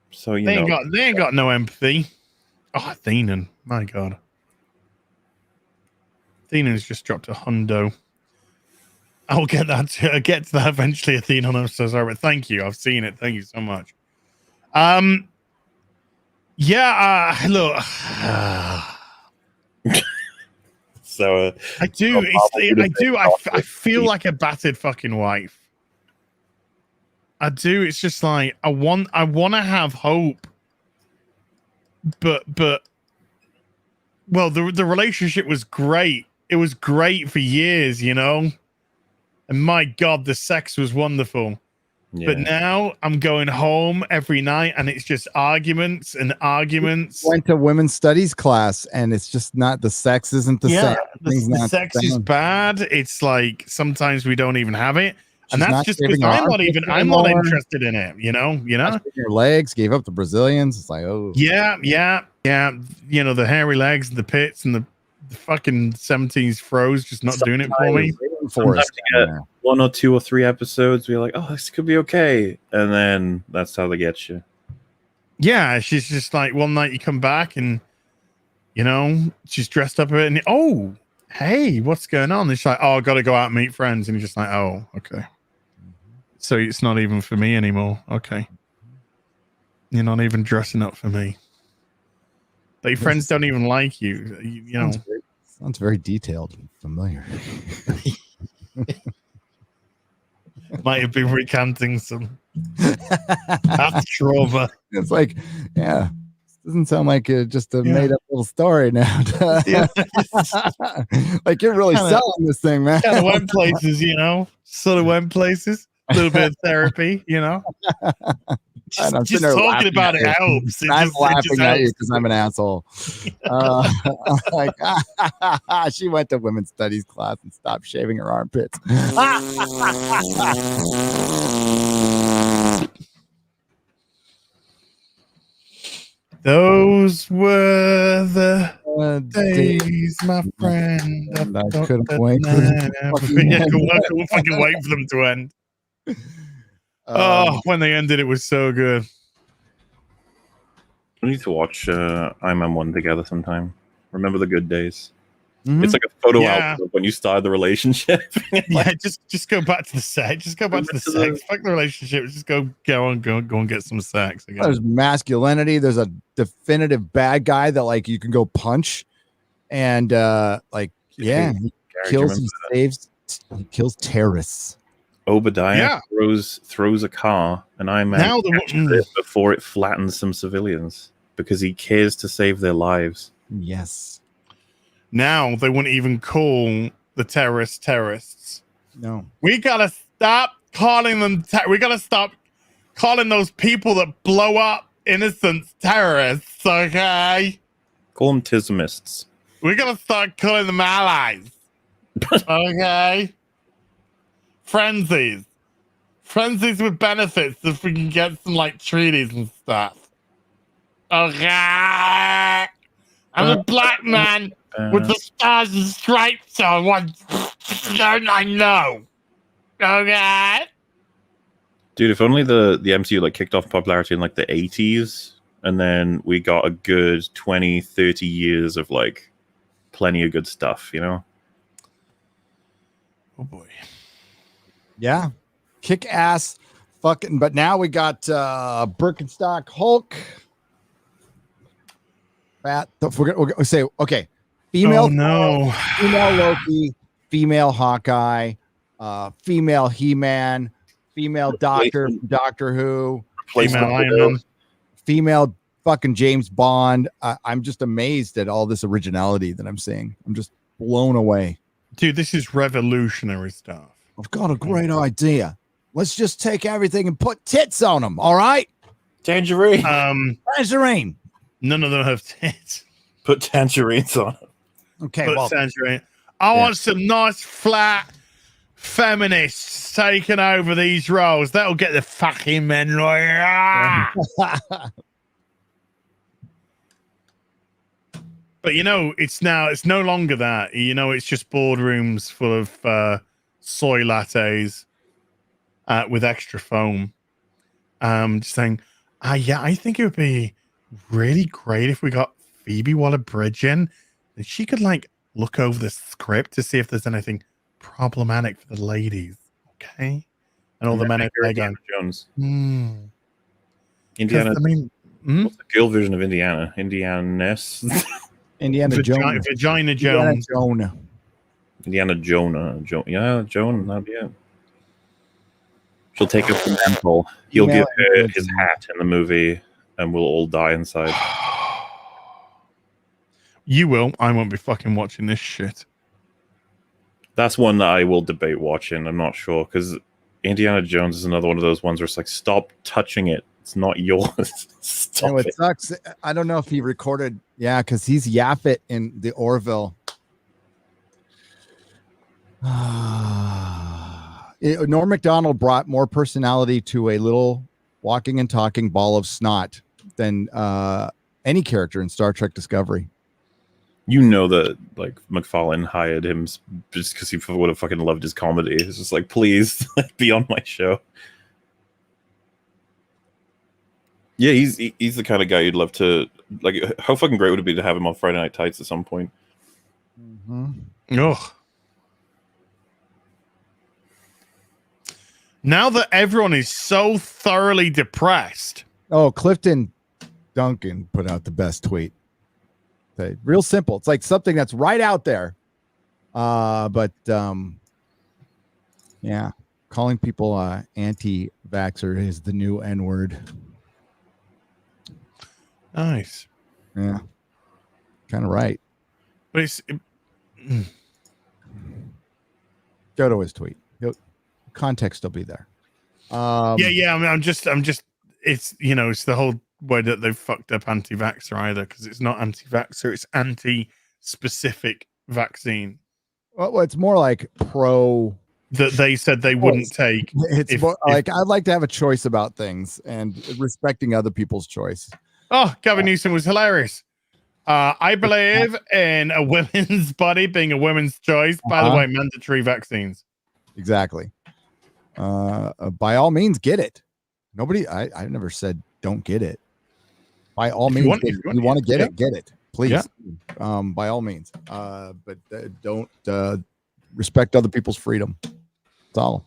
[SPEAKER 3] So
[SPEAKER 2] they ain't got no empathy. Oh, Athenan. My God. Athenan's just dropped a hundo. I'll get that. Get to that eventually, Athena. I'm so sorry, but thank you. I've seen it. Thank you so much. Yeah. Look.
[SPEAKER 3] So
[SPEAKER 2] I do. I feel like a battered fucking wife. I do. It's just like I want to have hope, but well, the relationship was great. It was great for years, you know. And my God, the sex was wonderful. Yeah. But now I'm going home every night and it's just arguments and arguments.
[SPEAKER 5] Went to women's studies class and it's just not, the sex isn't the same.
[SPEAKER 2] The sex is bad. It's like sometimes we don't even have it. And that's just because I'm not interested in it, you know.
[SPEAKER 5] Your legs, gave up the Brazilians. It's like, oh.
[SPEAKER 2] Yeah. You know, the hairy legs and the pits and the fucking 70s froze just not doing it for me.
[SPEAKER 3] One or two or three episodes, we're like, oh, this could be okay, and then that's how they get you.
[SPEAKER 2] Yeah, she's just like, one night you come back and you know she's dressed up a bit, and oh, hey, what's going on? And she's like, oh, I gotta go out and meet friends, and you're just like, oh, okay. So it's not even for me anymore. Okay, you're not even dressing up for me. Like your friends don't even like you. You know,
[SPEAKER 5] sounds very detailed and familiar.
[SPEAKER 2] Might have been recanting some past trauma.
[SPEAKER 5] It's like, yeah, doesn't sound like just a made up little story now. Like you're really selling this thing, man.
[SPEAKER 2] Kind of went places, you know. Sort of went places. A little bit of therapy, you know. Just talking about it helps.
[SPEAKER 5] I'm laughing at you because I'm an asshole. Like, she went to women's studies class and stopped shaving her armpits.
[SPEAKER 2] Those were the days, my friend.
[SPEAKER 5] I couldn't wait.
[SPEAKER 2] Couldn't fucking wait for them to end. When they ended, it was so good.
[SPEAKER 3] We need to watch I'm One together sometime. Remember the good days.
[SPEAKER 5] Mm-hmm.
[SPEAKER 3] It's like a photo album of when you started the relationship.
[SPEAKER 2] Yeah, just go back to the sex. Just go back to the sex. Fuck the relationship. Just go and get some sex again.
[SPEAKER 5] There's masculinity. There's a definitive bad guy that like you can go punch, and like yeah, kills, he saves, he kills terrorists.
[SPEAKER 3] Obadiah throws a car, and Iron Man catches it before it flattens some civilians because he cares to save their lives.
[SPEAKER 5] Yes.
[SPEAKER 2] Now they wouldn't even call the terrorists.
[SPEAKER 5] No.
[SPEAKER 2] We gotta stop calling them. We gotta stop calling those people that blow up innocents terrorists. Okay.
[SPEAKER 3] Call them tismists.
[SPEAKER 2] We gotta start calling them allies. Okay. Frenzies with benefits if we can get some like treaties and stuff. Okay. I'm a black man with the stars and stripes on. What don't I know? Okay.
[SPEAKER 3] Dude, if only the MCU like kicked off popularity in like the 80s, and then we got a good 20, 30 years of like plenty of good stuff, you know?
[SPEAKER 2] Oh boy.
[SPEAKER 5] Yeah. Kick ass fucking, but now we got Birkenstock Hulk. We're gonna say, okay, female, female Loki, female Hawkeye, female He-Man, female Doctor Who, female fucking James Bond. I'm just amazed at all this originality that I'm seeing. I'm just blown away.
[SPEAKER 2] Dude, this is revolutionary stuff.
[SPEAKER 5] I've got a great idea. Let's just take everything and put tits on them. All right.
[SPEAKER 3] Tangerine.
[SPEAKER 5] Tangerine.
[SPEAKER 2] None of them have tits.
[SPEAKER 3] Put tangerines on them.
[SPEAKER 5] Okay.
[SPEAKER 2] Put tangerine. I want some nice flat feminists taking over these roles. That'll get the fucking men right. But you know, it's no longer that. You know, it's just boardrooms full of soy lattes with extra foam. Just saying, yeah, I think it would be really great if we got Phoebe Waller-Bridge in, and she could like look over the script to see if there's anything problematic for the ladies. Okay, and all the men are
[SPEAKER 3] Indiana Jones.
[SPEAKER 2] Indiana. I mean,
[SPEAKER 3] what's the girl version of Indiana? Indiana-ness.
[SPEAKER 5] Indiana Jones.
[SPEAKER 2] Vagina Jones.
[SPEAKER 3] Indiana Jonah. Yeah, Joan. That'd be it. She'll take up the mantle. He'll give her his hat in the movie, and we'll all die inside.
[SPEAKER 2] You will. I won't be fucking watching this shit.
[SPEAKER 3] That's one that I will debate watching. I'm not sure, because Indiana Jones is another one of those ones where it's like, stop touching it. It's not yours. Stop
[SPEAKER 5] it sucks. I don't know if he recorded. Yeah, because he's Yaphet in the Orville. Norm Macdonald brought more personality to a little walking and talking ball of snot than any character in Star Trek Discovery.
[SPEAKER 3] You know that like McFarlane hired him just because he would have fucking loved his comedy. It's just like, please be on my show. Yeah, he's the kind of guy you'd love to like. How fucking great would it be to have him on Friday Night Tights at some point?
[SPEAKER 2] Ugh. Now that everyone is so thoroughly depressed.
[SPEAKER 5] Oh, Clifton Duncan put out the best tweet. Okay, real simple. It's like something that's right out there. But yeah, calling people anti-vaxxer is the new N-word.
[SPEAKER 2] Nice.
[SPEAKER 5] Yeah. Kind of right.
[SPEAKER 2] But
[SPEAKER 5] go to his tweet. Context will be there.
[SPEAKER 2] Yeah. I mean, I'm just. It's it's the whole way that they've fucked up anti-vaxxer either, because it's not anti-vaxxer, it's anti-specific vaccine.
[SPEAKER 5] Well, it's more like pro.
[SPEAKER 2] That they said they wouldn't take.
[SPEAKER 5] It's more like I'd like to have a choice about things and respecting other people's choice.
[SPEAKER 2] Oh, Gavin Newsom was hilarious. I believe in a women's body being a women's choice. By the way, mandatory vaccines.
[SPEAKER 5] Exactly. By all means, get it. I never said don't get it. By all means, if you want to get it, please. Yeah. By all means. But don't respect other people's freedom. That's all.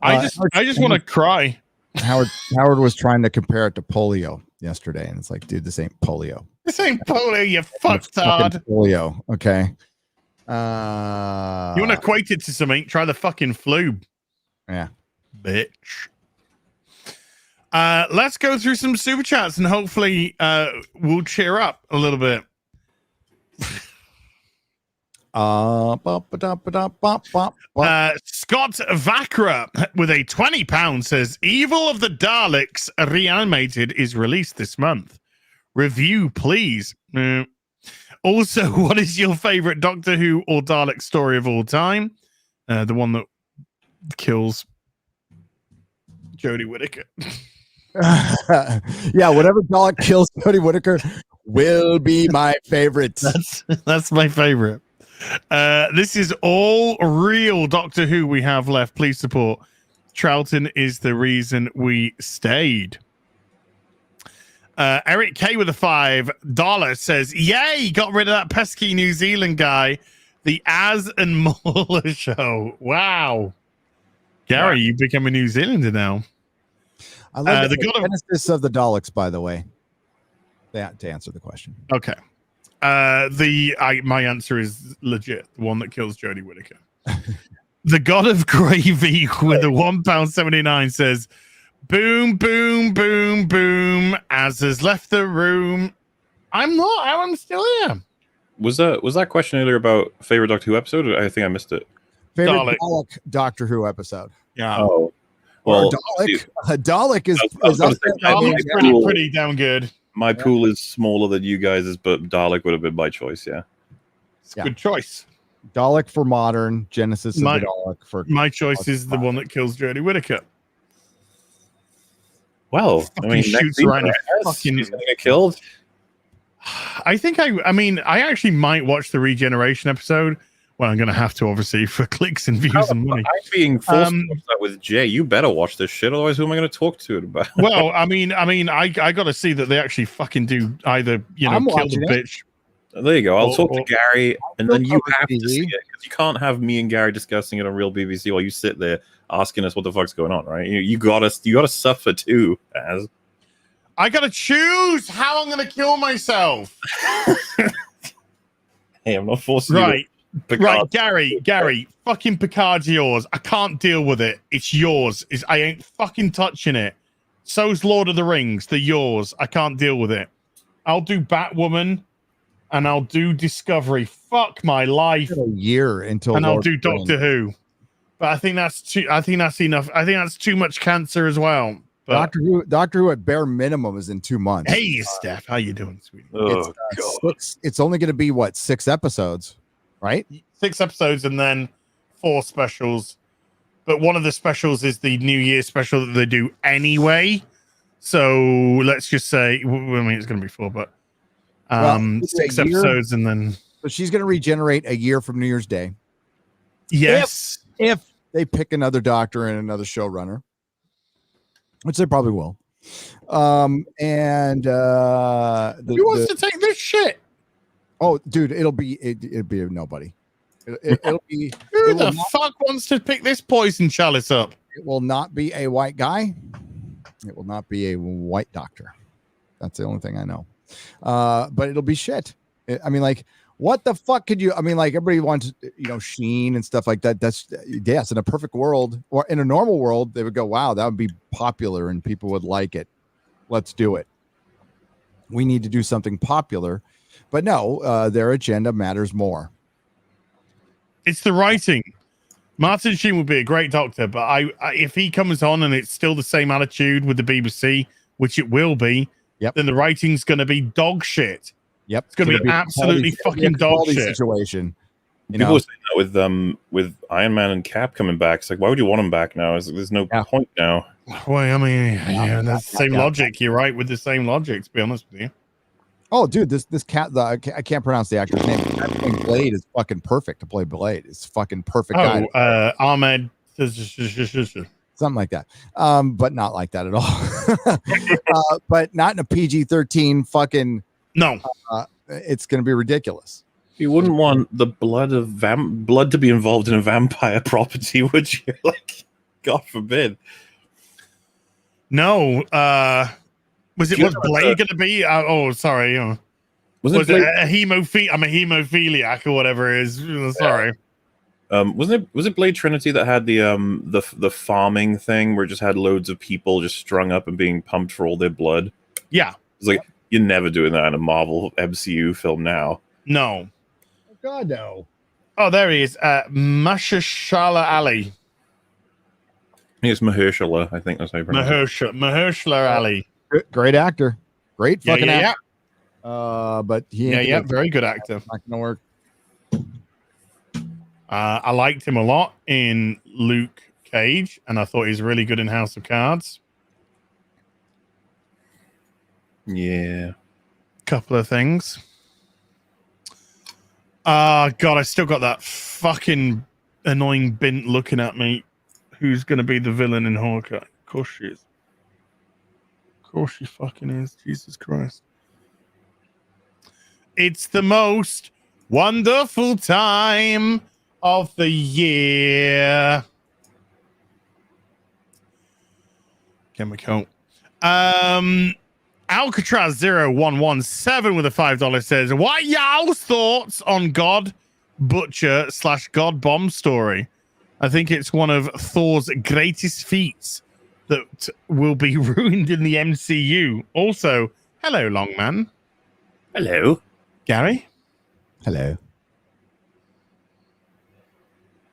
[SPEAKER 2] I just want to cry.
[SPEAKER 5] Howard was trying to compare it to polio yesterday, and it's like, dude, this ain't polio.
[SPEAKER 2] This ain't polio, you fucktard.
[SPEAKER 5] Polio. Okay.
[SPEAKER 2] You want to equate it to something? Try the fucking flu.
[SPEAKER 5] Yeah.
[SPEAKER 2] Bitch. Let's go through some super chats and hopefully we'll cheer up a little bit. Scott Vakra with a £20 says Evil of the Daleks Reanimated is released this month. Review, please. Also, what is your favorite Doctor Who or Dalek story of all time? The one that kills Jodie Whittaker.
[SPEAKER 5] Yeah, whatever Dalek kills Jodie Whittaker will be my favorite.
[SPEAKER 2] That's my favorite. This is all real Doctor Who we have left. Please support. Troughton is the reason we stayed. Eric K with a $5 says, yay, got rid of that pesky New Zealand guy. The Az and Mauler show. Wow. Gary, you become a New Zealander now.
[SPEAKER 5] I love the genesis of the Daleks, by the way. That to answer the question.
[SPEAKER 2] Okay. My answer is legit. The one that kills Jodie Whittaker. The God of Gravy with a £1.79 says, boom, boom, boom, boom. Az has left the room. I'm still here.
[SPEAKER 3] Was that question earlier about favorite Doctor Who episode? I think I missed it.
[SPEAKER 5] Favorite Dalek Doctor Who episode.
[SPEAKER 2] Yeah.
[SPEAKER 3] Oh. Well,
[SPEAKER 5] Dalek is
[SPEAKER 2] pretty damn good.
[SPEAKER 3] My pool is smaller than you guys's, but Dalek would have been my choice. Yeah,
[SPEAKER 2] it's a good choice.
[SPEAKER 5] Dalek for modern, Genesis of the Dalek for
[SPEAKER 2] my choice is the one that kills Jodie Whittaker.
[SPEAKER 3] Well, I mean,
[SPEAKER 2] shoots around
[SPEAKER 3] fucking he's gonna get killed.
[SPEAKER 2] I think I actually might watch the regeneration episode. Well, I'm going to have to, obviously, for clicks and views and money.
[SPEAKER 3] I'm being forced to watch that with Jay. You better watch this shit, otherwise, who am I going to talk to it about?
[SPEAKER 2] Well, I got to see that they actually fucking do either, kill the bitch.
[SPEAKER 3] There you go. I'll talk to Gary, and then you have to see it, because you can't have me and Gary discussing it on Real BBC while you sit there asking us what the fuck's going on, right? You gotta suffer too, Az.
[SPEAKER 2] I gotta choose how I'm gonna kill myself.
[SPEAKER 3] Hey, I'm not forcing
[SPEAKER 2] you.
[SPEAKER 3] Picard.
[SPEAKER 2] Right, Gary, fucking Picard's yours. I can't deal with it. It's yours. I ain't fucking touching it. So's Lord of the Rings. They're yours. I can't deal with it. I'll do Batwoman, and I'll do Discovery. Fuck my life.
[SPEAKER 5] A year until,
[SPEAKER 2] and I'll do Doctor Who. But I think that's too. I think that's enough. I think that's too much cancer as well. But
[SPEAKER 5] Doctor Who at bare minimum is in 2 months.
[SPEAKER 2] Hey, Steph, how you doing, sweetie?
[SPEAKER 5] It's only going to be 6 episodes. Right,
[SPEAKER 2] 6 episodes and then 4 specials, but one of the specials is the New Year special that they do anyway. So let's just say, it's going to be 4, but 6 episodes and then.
[SPEAKER 5] So she's going to regenerate a year from New Year's Day.
[SPEAKER 2] Yes,
[SPEAKER 5] if they pick another doctor and another showrunner, which they probably will. Who
[SPEAKER 2] wants to take this shit?
[SPEAKER 5] Oh, dude, it'll be nobody. It'll be.
[SPEAKER 2] Who the fuck wants to pick this poison chalice up?
[SPEAKER 5] It will not be a white guy. It will not be a white doctor. That's the only thing I know. But it'll be shit. What the fuck could you? Everybody wants, Sheen and stuff like that. That's yes. In a perfect world, or in a normal world, they would go, "Wow, that would be popular and people would like it. Let's do it." We need to do something popular. But no, their agenda matters more.
[SPEAKER 2] It's the writing. Martin Sheen would be a great doctor, but if he comes on and it's still the same attitude with the BBC, which it will be, then the writing's going to be dog shit.
[SPEAKER 5] Yep,
[SPEAKER 2] it's going to be absolutely fucking dog shit
[SPEAKER 5] situation.
[SPEAKER 3] People were saying that with Iron Man and Cap coming back. It's like, why would you want them back now? There's no point now.
[SPEAKER 2] Well, that's the same logic. You're right with the same logic. To be honest with you.
[SPEAKER 5] Oh, dude, this cat. I can't pronounce the actor's name. Blade is fucking perfect to play Blade. It's fucking perfect.
[SPEAKER 2] Ahmed,
[SPEAKER 5] something like that. But not like that at all. But not in a PG-13 fucking.
[SPEAKER 2] No,
[SPEAKER 5] it's going to be ridiculous.
[SPEAKER 3] You wouldn't want the blood to be involved in a vampire property, would you? God forbid.
[SPEAKER 2] No. Was Blade going to be? Sorry. Was it a hemophiliac? I'm a hemophiliac or whatever it is. Sorry.
[SPEAKER 3] Was it Blade Trinity that had the farming thing where it just had loads of people just strung up and being pumped for all their blood?
[SPEAKER 2] Yeah.
[SPEAKER 3] It's like you're never doing that in a Marvel MCU film now.
[SPEAKER 2] No.
[SPEAKER 5] Oh, God, no.
[SPEAKER 2] Oh, there he is. Mahershala Ali.
[SPEAKER 3] It's Mahershala, I think that's how you pronounce it.
[SPEAKER 2] Mahershala Ali.
[SPEAKER 5] Great actor. Great fucking actor.
[SPEAKER 2] Yeah.
[SPEAKER 5] But he ain't
[SPEAKER 2] very good actor.
[SPEAKER 5] not gonna work.
[SPEAKER 2] I liked him a lot in Luke Cage, and I thought he's really good in House of Cards.
[SPEAKER 3] Yeah.
[SPEAKER 2] Couple of things. God, I still got that fucking annoying bint looking at me. Who's going to be the villain in Hawkeye? Of course she is. Of course she fucking is. Jesus Christ. It's the most wonderful time of the year. Can we go? Alcatraz 0117 with a $5 says, what y'all's thoughts on God Butcher / God Bomb story? I think it's one of Thor's greatest feats that will be ruined in the MCU. Also, hello, Longman.
[SPEAKER 3] Hello.
[SPEAKER 2] Gary?
[SPEAKER 5] Hello.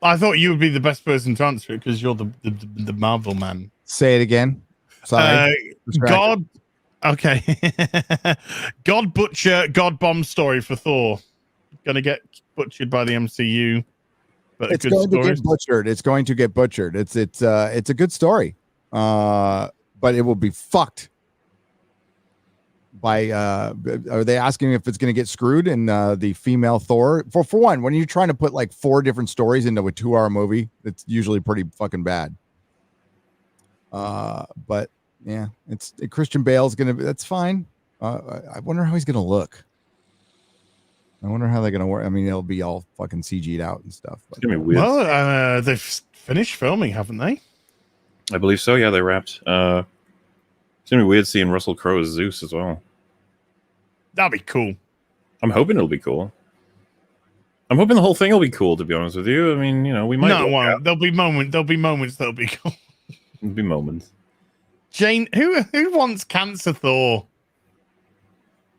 [SPEAKER 2] I thought you would be the best person to answer it because you're the Marvel man.
[SPEAKER 5] Say it again. Sorry.
[SPEAKER 2] God. Okay. God Butcher, God Bomb story for Thor. Gonna get butchered by the MCU. But
[SPEAKER 5] it's going to get butchered. It's going to get butchered. It's a good story. But it will be fucked by are they asking if it's going to get screwed in the female Thor? For one, when you're trying to put like 4 different stories into a 2-hour movie, it's usually pretty fucking bad. But yeah, Christian Bale's gonna be, that's fine. I wonder how he's gonna look. I wonder how they're gonna work. I mean, it'll be all fucking CG'd out and stuff. But,
[SPEAKER 3] it's gonna be weird.
[SPEAKER 2] Well, they've finished filming, haven't they?
[SPEAKER 3] I believe so. Yeah, they wrapped. It's gonna be weird seeing Russell Crowe as Zeus as well.
[SPEAKER 2] That'd be cool.
[SPEAKER 3] I'm hoping it'll be cool. I'm hoping the whole thing will be cool. To be honest with you, I mean, we might.
[SPEAKER 2] No, it won't. There'll be moments. That'll be cool.
[SPEAKER 3] There'll be moments.
[SPEAKER 2] Jane, who wants Cancer Thor?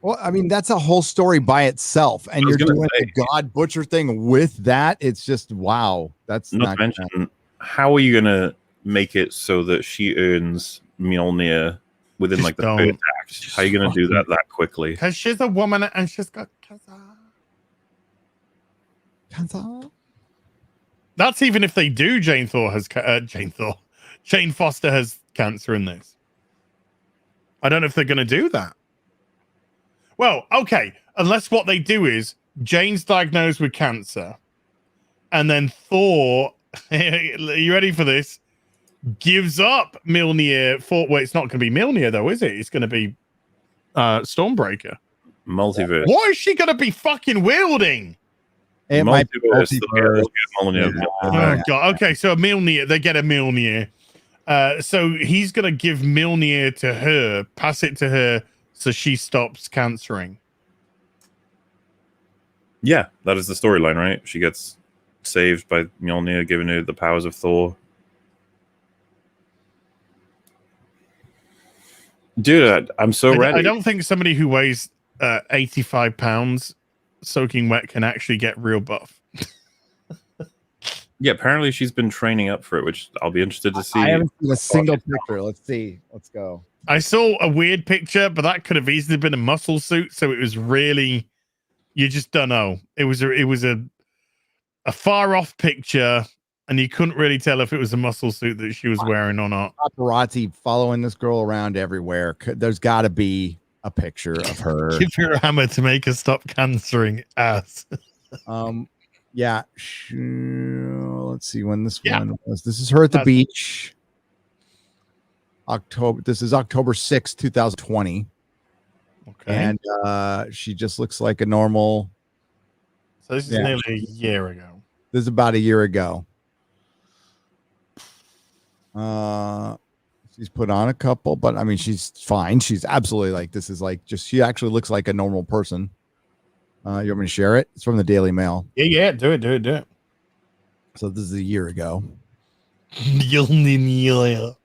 [SPEAKER 5] Well, I mean, that's a whole story by itself, and you're doing the God Butcher thing with that. It's just wow. That's
[SPEAKER 3] not to mention. How are you gonna make it so that she earns Mjolnir within
[SPEAKER 2] Just
[SPEAKER 3] like the third act? How are you gonna do that quickly?
[SPEAKER 2] Because she's a woman and she's got
[SPEAKER 5] cancer.
[SPEAKER 2] That's even if they do. Jane Foster has cancer in this. I don't know if they're going to do that. Well, okay, unless what they do is Jane's diagnosed with cancer, and then Thor, are you ready for this? Gives up Mjolnir for. Well, it's not going to be Mjolnir though, is it? It's going to be Stormbreaker.
[SPEAKER 3] Multiverse.
[SPEAKER 2] What is she going to be fucking wielding?
[SPEAKER 5] It might be multiverse.
[SPEAKER 2] Oh god. Okay, so a Mjolnir. They get a Mjolnir. So he's going to give Mjolnir to her, pass it to her, so she stops cancering.
[SPEAKER 3] Yeah, that is the storyline, right? She gets saved by Mjolnir, giving her the powers of Thor. Dude, I'm so ready.
[SPEAKER 2] I don't think somebody who weighs 85 pounds soaking wet can actually get real buff.
[SPEAKER 3] Yeah, apparently she's been training up for it, which I'll be interested to see.
[SPEAKER 5] I haven't seen a single picture. Let's see. Let's go.
[SPEAKER 2] I saw a weird picture, but that could have easily been a muscle suit. So it was really, you just don't know. It was a far off picture, and you couldn't really tell if it was a muscle suit that she was wearing or not.
[SPEAKER 5] Paparazzi following this girl around everywhere. There's got to be a picture of her.
[SPEAKER 2] Give her a hammer to make her stop cancering ass.
[SPEAKER 5] Yeah. Let's see when this one was. This is her at the beach. This is October 6th, 2020.
[SPEAKER 2] Okay.
[SPEAKER 5] And she just looks like a normal.
[SPEAKER 2] So this is nearly a year ago.
[SPEAKER 5] This is about a year ago. She's put on a couple, but I mean, she's fine. She's absolutely like, this is like just, she actually looks like a normal person. You want me to share it? It's from the Daily Mail.
[SPEAKER 2] Yeah. Do it.
[SPEAKER 5] So this is a year ago.
[SPEAKER 2] Mjolnir.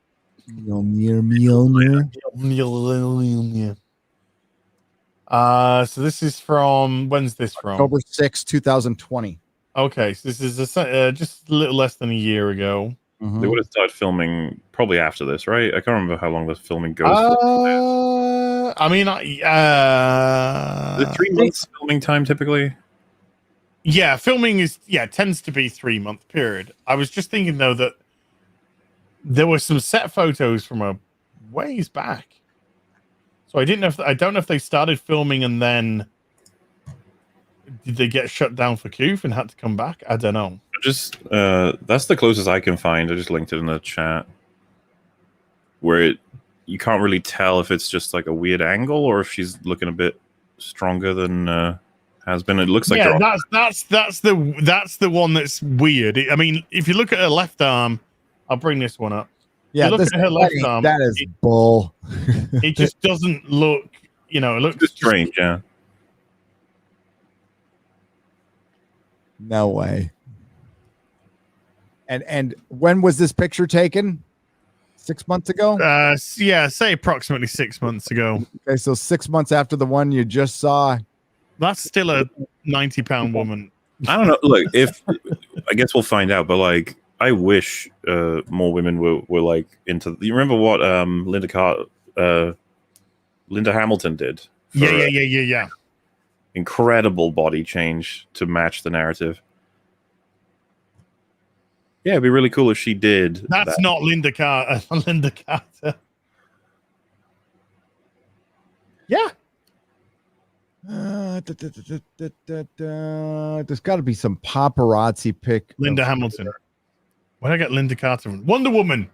[SPEAKER 2] So this is from, when's this from?
[SPEAKER 5] October 6, 2020.
[SPEAKER 2] Okay, so this is just a little less than a year ago.
[SPEAKER 5] Mhm.
[SPEAKER 3] They would have started filming probably after this, right? I can't remember how long the filming goes for.
[SPEAKER 2] I mean,
[SPEAKER 3] The 3 months filming time typically.
[SPEAKER 2] Yeah, filming tends to be 3-month period. I was just thinking though that there were some set photos from a ways back, so I don't know if they started filming and then did they get shut down for Coof and had to come back. I don't know.
[SPEAKER 3] Just that's the closest I can find. I just linked it in the chat, where you can't really tell if it's just like a weird angle or if she's looking a bit stronger than has been. It looks like
[SPEAKER 2] that's the one that's weird. I mean, if you look at her left arm, I'll bring this one up.
[SPEAKER 5] Yeah,
[SPEAKER 2] look at her left arm.
[SPEAKER 5] That is bull.
[SPEAKER 2] It just doesn't look. It looks
[SPEAKER 3] just strange. Yeah.
[SPEAKER 5] No way. And when was this picture taken? 6 months ago?
[SPEAKER 2] Say approximately 6 months ago.
[SPEAKER 5] Okay, so 6 months after the one you just saw.
[SPEAKER 2] That's still a 90-pound woman.
[SPEAKER 3] I don't know. Look, I guess we'll find out. But like, I wish more women were like into. You remember what Linda Hamilton did?
[SPEAKER 2] Yeah.
[SPEAKER 3] Incredible body change to match the narrative. Yeah, it'd be really cool if she did.
[SPEAKER 2] That's not Linda Carter. Linda Carter. Yeah.
[SPEAKER 5] There's got to be some paparazzi pic.
[SPEAKER 2] Linda Hamilton. Where did I get Linda Carter from? Wonder Woman.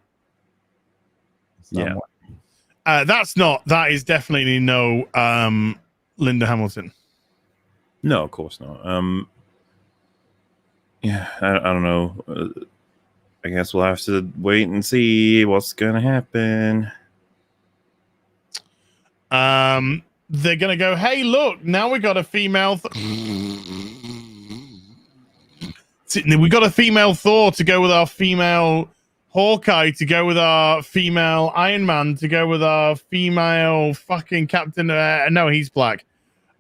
[SPEAKER 3] Yeah.
[SPEAKER 2] That is definitely no Linda Hamilton.
[SPEAKER 3] No, of course not. Yeah, I don't know. I guess we'll have to wait and see what's gonna happen.
[SPEAKER 2] They're gonna go, hey, look, now we got a female. We got a female Thor to go with our female Hawkeye, to go with our female Iron Man, to go with our female fucking Captain. No, he's black.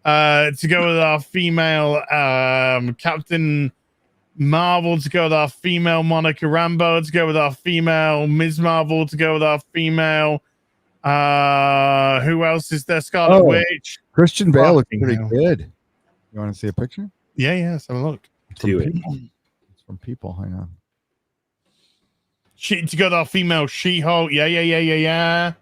[SPEAKER 2] To go with our female Captain Marvel, to go with our female Monica Rambeau, to go with our female Ms. Marvel, to go with our female who else is there? Scarlet Witch.
[SPEAKER 5] Christian Bale looks pretty good. You want to see a picture?
[SPEAKER 2] Yeah, let's have a look.
[SPEAKER 5] It's from People. Hang on.
[SPEAKER 2] To go with our female She-Hulk. Yeah.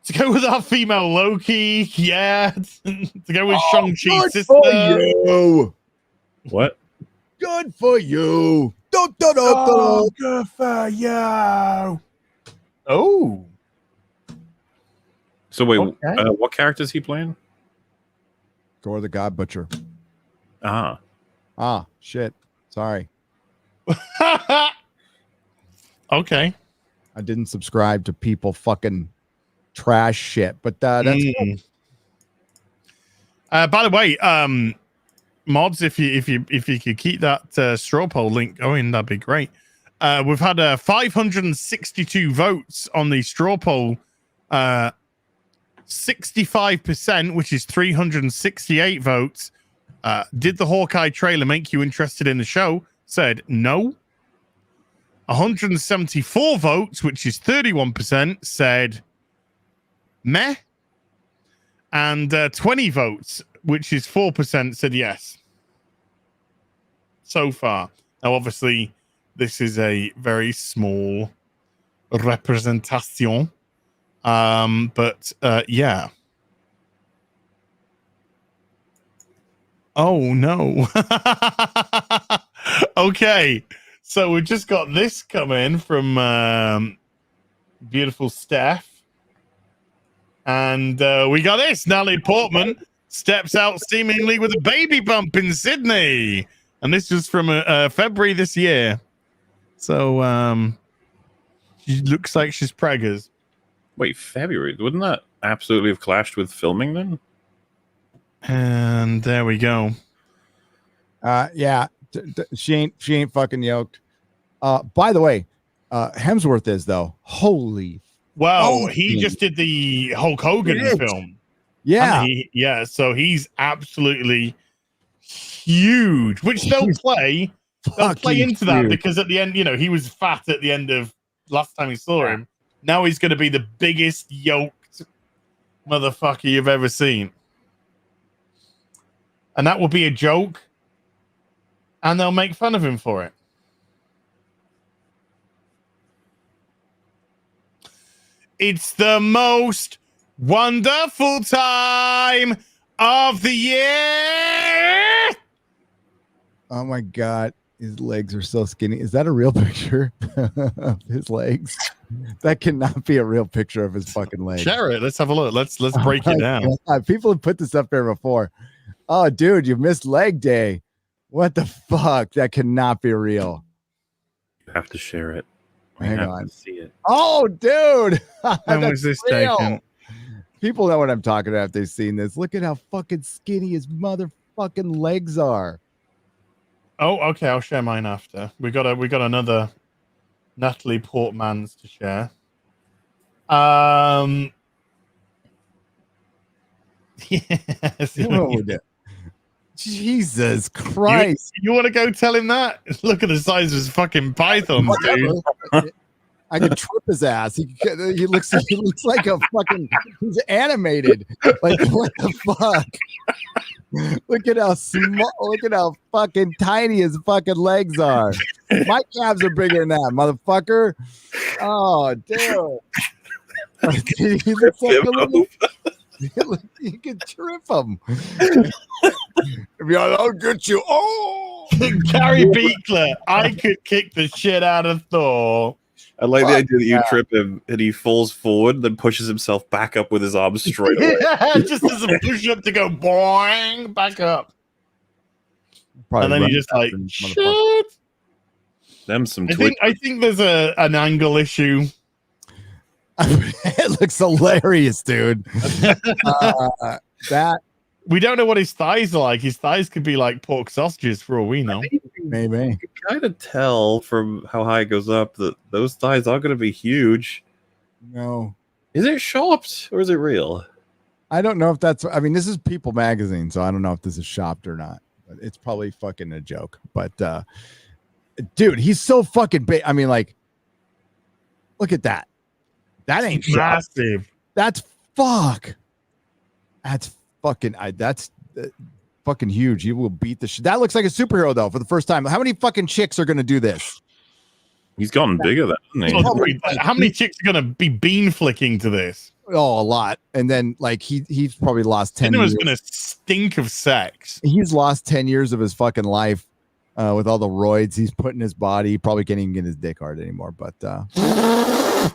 [SPEAKER 2] To go with our female Loki. Yeah. To go with Shang-Chi's sister.
[SPEAKER 5] For you.
[SPEAKER 3] What?
[SPEAKER 5] Good for you.
[SPEAKER 2] Good for you. Oh.
[SPEAKER 3] So wait, what character is he playing?
[SPEAKER 5] Thor the God Butcher.
[SPEAKER 3] Ah,
[SPEAKER 5] shit. Sorry.
[SPEAKER 2] Okay.
[SPEAKER 5] I didn't subscribe to People fucking trash shit, but that's cool.
[SPEAKER 2] By the way, mods, if you could keep that straw poll link going, that'd be great. We've had 562 votes on the straw poll. 65%, which is 368 votes. Did the Hawkeye trailer make you interested in the show? Said no. 174 votes, which is 31%, said meh. And 20 votes, which is 4%, said yes. So far. Now, obviously, this is a very small representation. But yeah. Oh no. Okay. So we just got this coming from beautiful Steph. And we got this. Natalie Portman steps out seemingly with a baby bump in Sydney. And this was from February this year. So she looks like she's preggers.
[SPEAKER 3] Wait, February? Wouldn't that absolutely have clashed with filming then?
[SPEAKER 2] And there we go.
[SPEAKER 5] Yeah, she ain't fucking yoked. By the way, Hemsworth is though. Holy.
[SPEAKER 2] Well, he just did the Hulk Hogan film.
[SPEAKER 5] Yeah.
[SPEAKER 2] So he's absolutely huge, which they'll play into that because at the end, he was fat at the end of last time we saw him. Now he's going to be the biggest yoked motherfucker you've ever seen. And that will be a joke. And they'll make fun of him for it. It's the most wonderful time of the year.
[SPEAKER 5] Oh my God. His legs are so skinny. Is that a real picture of his legs? That cannot be a real picture of his fucking legs.
[SPEAKER 2] Share it. Let's have a look. Let's break it down.
[SPEAKER 5] God. People have put this up there before. Oh, dude, you missed leg day. What the fuck? That cannot be real.
[SPEAKER 3] You have to share it.
[SPEAKER 5] Hang on.
[SPEAKER 3] See it.
[SPEAKER 5] Oh, dude.
[SPEAKER 2] When was this taken?
[SPEAKER 5] People know what I'm talking about if they've seen this. Look at how fucking skinny his motherfucking legs are.
[SPEAKER 2] Oh, okay. I'll share mine after. We got another Natalie Portman's to share. Yes.
[SPEAKER 5] Dude. Jesus Christ.
[SPEAKER 2] You want to go tell him that? Look at the size of his fucking python, dude.
[SPEAKER 5] I could trip his ass. He looks like a fucking, he's animated. Like, what the fuck? Look at how small, look at how fucking tiny his fucking legs are. My calves are bigger than that, motherfucker. Oh, dude. He looks like a little, you can trip him. I'll get you. Oh,
[SPEAKER 2] Gary Beekler. I could kick the shit out of Thor.
[SPEAKER 3] I like the idea that you trip him and he falls forward, then pushes himself back up with his arms straight away.
[SPEAKER 2] Yeah, just as a push up to go boing back up.
[SPEAKER 5] probably
[SPEAKER 2] and then you just like shit.
[SPEAKER 3] Them some.
[SPEAKER 2] I think there's an angle issue.
[SPEAKER 5] It looks hilarious, dude. That
[SPEAKER 2] we don't know what his thighs are like. His thighs could be like pork sausages for all we know.
[SPEAKER 5] maybe.
[SPEAKER 3] You can kind of tell from how high it goes up that those thighs are going to be huge.
[SPEAKER 5] No.
[SPEAKER 3] Is it shopped or is it real?
[SPEAKER 5] I don't know if that's. I mean, this is People magazine, so I don't know if this is shopped or not. But it's probably fucking a joke. But dude, he's so fucking big. I mean, like, look at that. That ain't
[SPEAKER 2] massive.
[SPEAKER 5] That's fuck. That's fucking. That's fucking huge. He will beat the shit. That looks like a superhero though. For the first time, how many fucking chicks are gonna do this?
[SPEAKER 3] He's gotten bigger, hasn't he?
[SPEAKER 2] How many chicks are gonna be bean flicking to this?
[SPEAKER 5] Oh, a lot. And then like he's probably lost 10
[SPEAKER 2] years.
[SPEAKER 5] Cinema's
[SPEAKER 2] gonna stink of sex.
[SPEAKER 5] He's lost 10 years of his fucking life with all the roids he's put in his body. He probably can't even get his dick hard anymore. But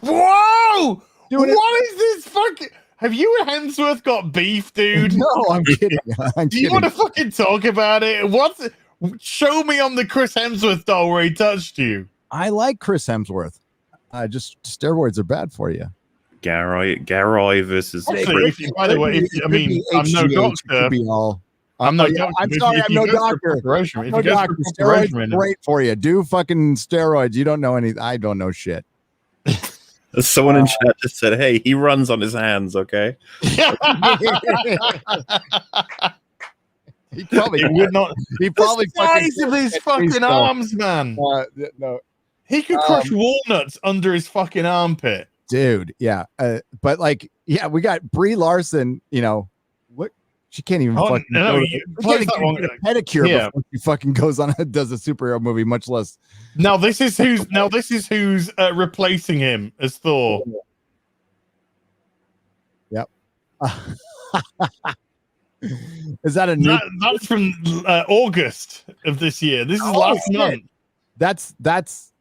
[SPEAKER 2] whoa! Dude, what is this fucking? Have you and Hemsworth got beef, dude?
[SPEAKER 5] No, I'm kidding.
[SPEAKER 2] Do you want to fucking talk about it? Show me on the Chris Hemsworth doll where he touched you.
[SPEAKER 5] I like Chris Hemsworth. Just steroids are bad for you.
[SPEAKER 3] Garoy versus.
[SPEAKER 2] By the way, I'm no doctor. I'm no doctor.
[SPEAKER 5] I'm sorry, I'm no doctor. No doctor. Steroids are great for you. Do fucking steroids. You don't know anything. I don't know shit.
[SPEAKER 3] Someone in chat just said, "Hey, he runs on his hands." Okay.
[SPEAKER 5] He probably
[SPEAKER 2] would not.
[SPEAKER 5] He probably
[SPEAKER 2] the size of his fucking arms, man.
[SPEAKER 5] No,
[SPEAKER 2] he could crush walnuts under his fucking armpit,
[SPEAKER 5] dude. Yeah, but like, yeah, we got Brie Larson. You know what? She can't even fucking go to a pedicure before she fucking goes on does a superhero movie, much less.
[SPEAKER 2] Now this is who's replacing him as Thor.
[SPEAKER 5] Yep. Is that a new?
[SPEAKER 2] That's from August of this year. This is last month.
[SPEAKER 5] That's.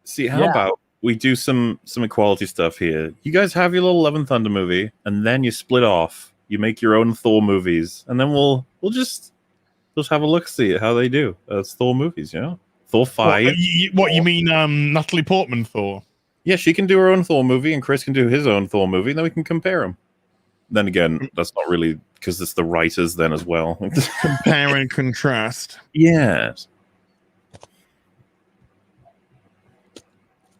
[SPEAKER 3] See, how about we do some equality stuff here? You guys have your little Love and Thunder movie, and then you split off. You make your own Thor movies, and then we'll just have a look, see how they do. Thor movies, you know, Thor 5.
[SPEAKER 2] What you mean, Natalie Portman Thor?
[SPEAKER 3] Yeah, she can do her own Thor movie, and Chris can do his own Thor movie, and then we can compare them. then again, that's not really because it's the writers then as well.
[SPEAKER 2] Compare and contrast.
[SPEAKER 3] Yes.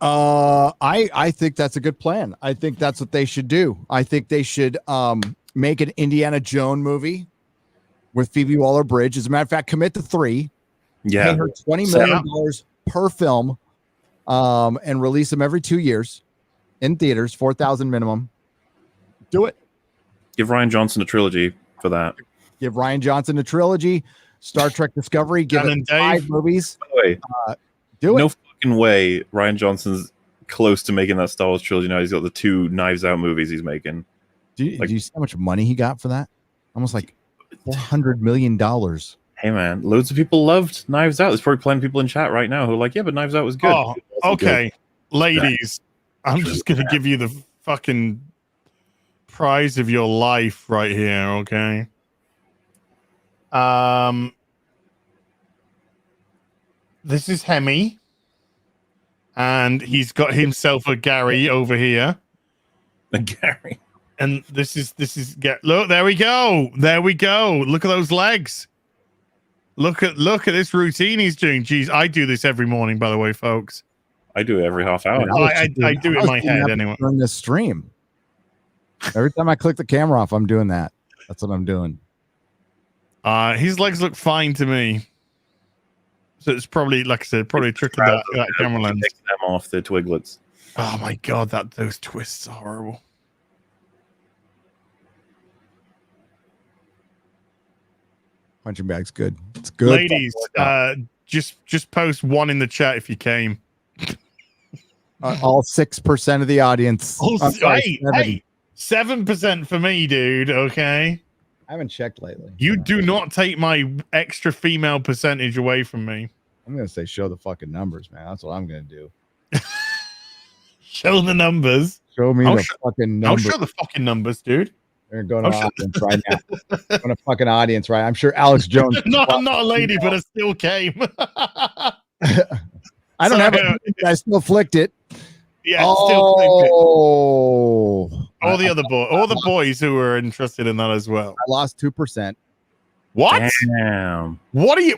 [SPEAKER 5] I think that's a good plan. I think that's what they should do. I think they should make an Indiana Jones movie with Phoebe Waller-Bridge. As a matter of fact, commit to 3.
[SPEAKER 3] Yeah.
[SPEAKER 5] Pay her $20 million per film, and release them every 2 years in theaters, 4,000 minimum. Do it.
[SPEAKER 3] Give Ryan Johnson a trilogy for that.
[SPEAKER 5] Give Ryan Johnson a trilogy. Star Trek Discovery. Give it 5 movies.
[SPEAKER 3] By the way,
[SPEAKER 5] do it.
[SPEAKER 3] No fucking way Ryan Johnson's close to making that Star Wars trilogy now. He's got the 2 Knives Out movies he's making.
[SPEAKER 5] Do you see how much money he got for that? Almost like $400 million.
[SPEAKER 3] Hey man, loads of people loved Knives Out. There's probably plenty of people in chat right now who are like, yeah, but Knives Out was good.
[SPEAKER 2] Oh, okay. Good. Ladies, I'm just going to give you the fucking prize of your life right here, okay? This is Hemi. And he's got himself a Gary over here.
[SPEAKER 3] A Gary.
[SPEAKER 2] And this is look, there we go. There we go. Look at those legs. Look at this routine he's doing. Jeez, I do this every morning, by the way, folks.
[SPEAKER 3] I do it every half hour.
[SPEAKER 2] I do it in my head anyway.
[SPEAKER 5] During this stream. Every time I click the camera off, I'm doing that. That's what I'm doing.
[SPEAKER 2] His legs look fine to me. So it's probably, like I said, probably a trick of that camera lens.
[SPEAKER 3] Take them off the twiglets.
[SPEAKER 2] Oh my god, those twists are horrible.
[SPEAKER 5] Punching bag's good. It's good.
[SPEAKER 2] Ladies, just post 1 in the chat if you came.
[SPEAKER 5] All 6% of the audience.
[SPEAKER 2] Hey, 7% for me, dude. Okay.
[SPEAKER 5] I haven't checked lately.
[SPEAKER 2] You do not take my extra female percentage away from me.
[SPEAKER 5] I'm gonna say show the fucking numbers, man. That's what I'm gonna do.
[SPEAKER 2] Show the numbers.
[SPEAKER 5] Show me fucking numbers.
[SPEAKER 2] I'll show the fucking numbers, dude.
[SPEAKER 5] They're going to audience right now. On a fucking audience, right? I'm sure Alex Jones.
[SPEAKER 2] I'm not a lady, but I still came.
[SPEAKER 5] I don't have it. I still flicked it.
[SPEAKER 2] Yeah.
[SPEAKER 5] Oh.
[SPEAKER 2] All the boys who were interested in that as well.
[SPEAKER 5] I lost 2%.
[SPEAKER 2] What?
[SPEAKER 3] Damn.
[SPEAKER 2] What are you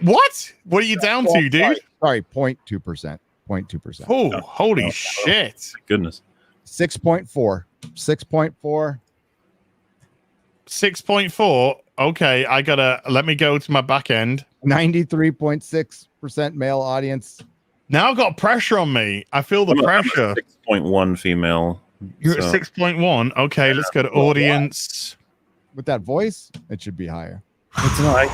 [SPEAKER 2] down to, dude?
[SPEAKER 5] Sorry, 0.2%. 0.2%.
[SPEAKER 2] Oh, holy shit.
[SPEAKER 3] Goodness.
[SPEAKER 5] 6.4. 6.4.
[SPEAKER 2] 6.4. Okay, let me go to my back end.
[SPEAKER 5] 93.6% male audience.
[SPEAKER 2] Now I've got pressure on me. I feel the pressure.
[SPEAKER 3] 6.1 female.
[SPEAKER 2] You're at 6.1. Okay, let's go to audience.
[SPEAKER 5] With that voice, it should be higher.
[SPEAKER 3] It's not.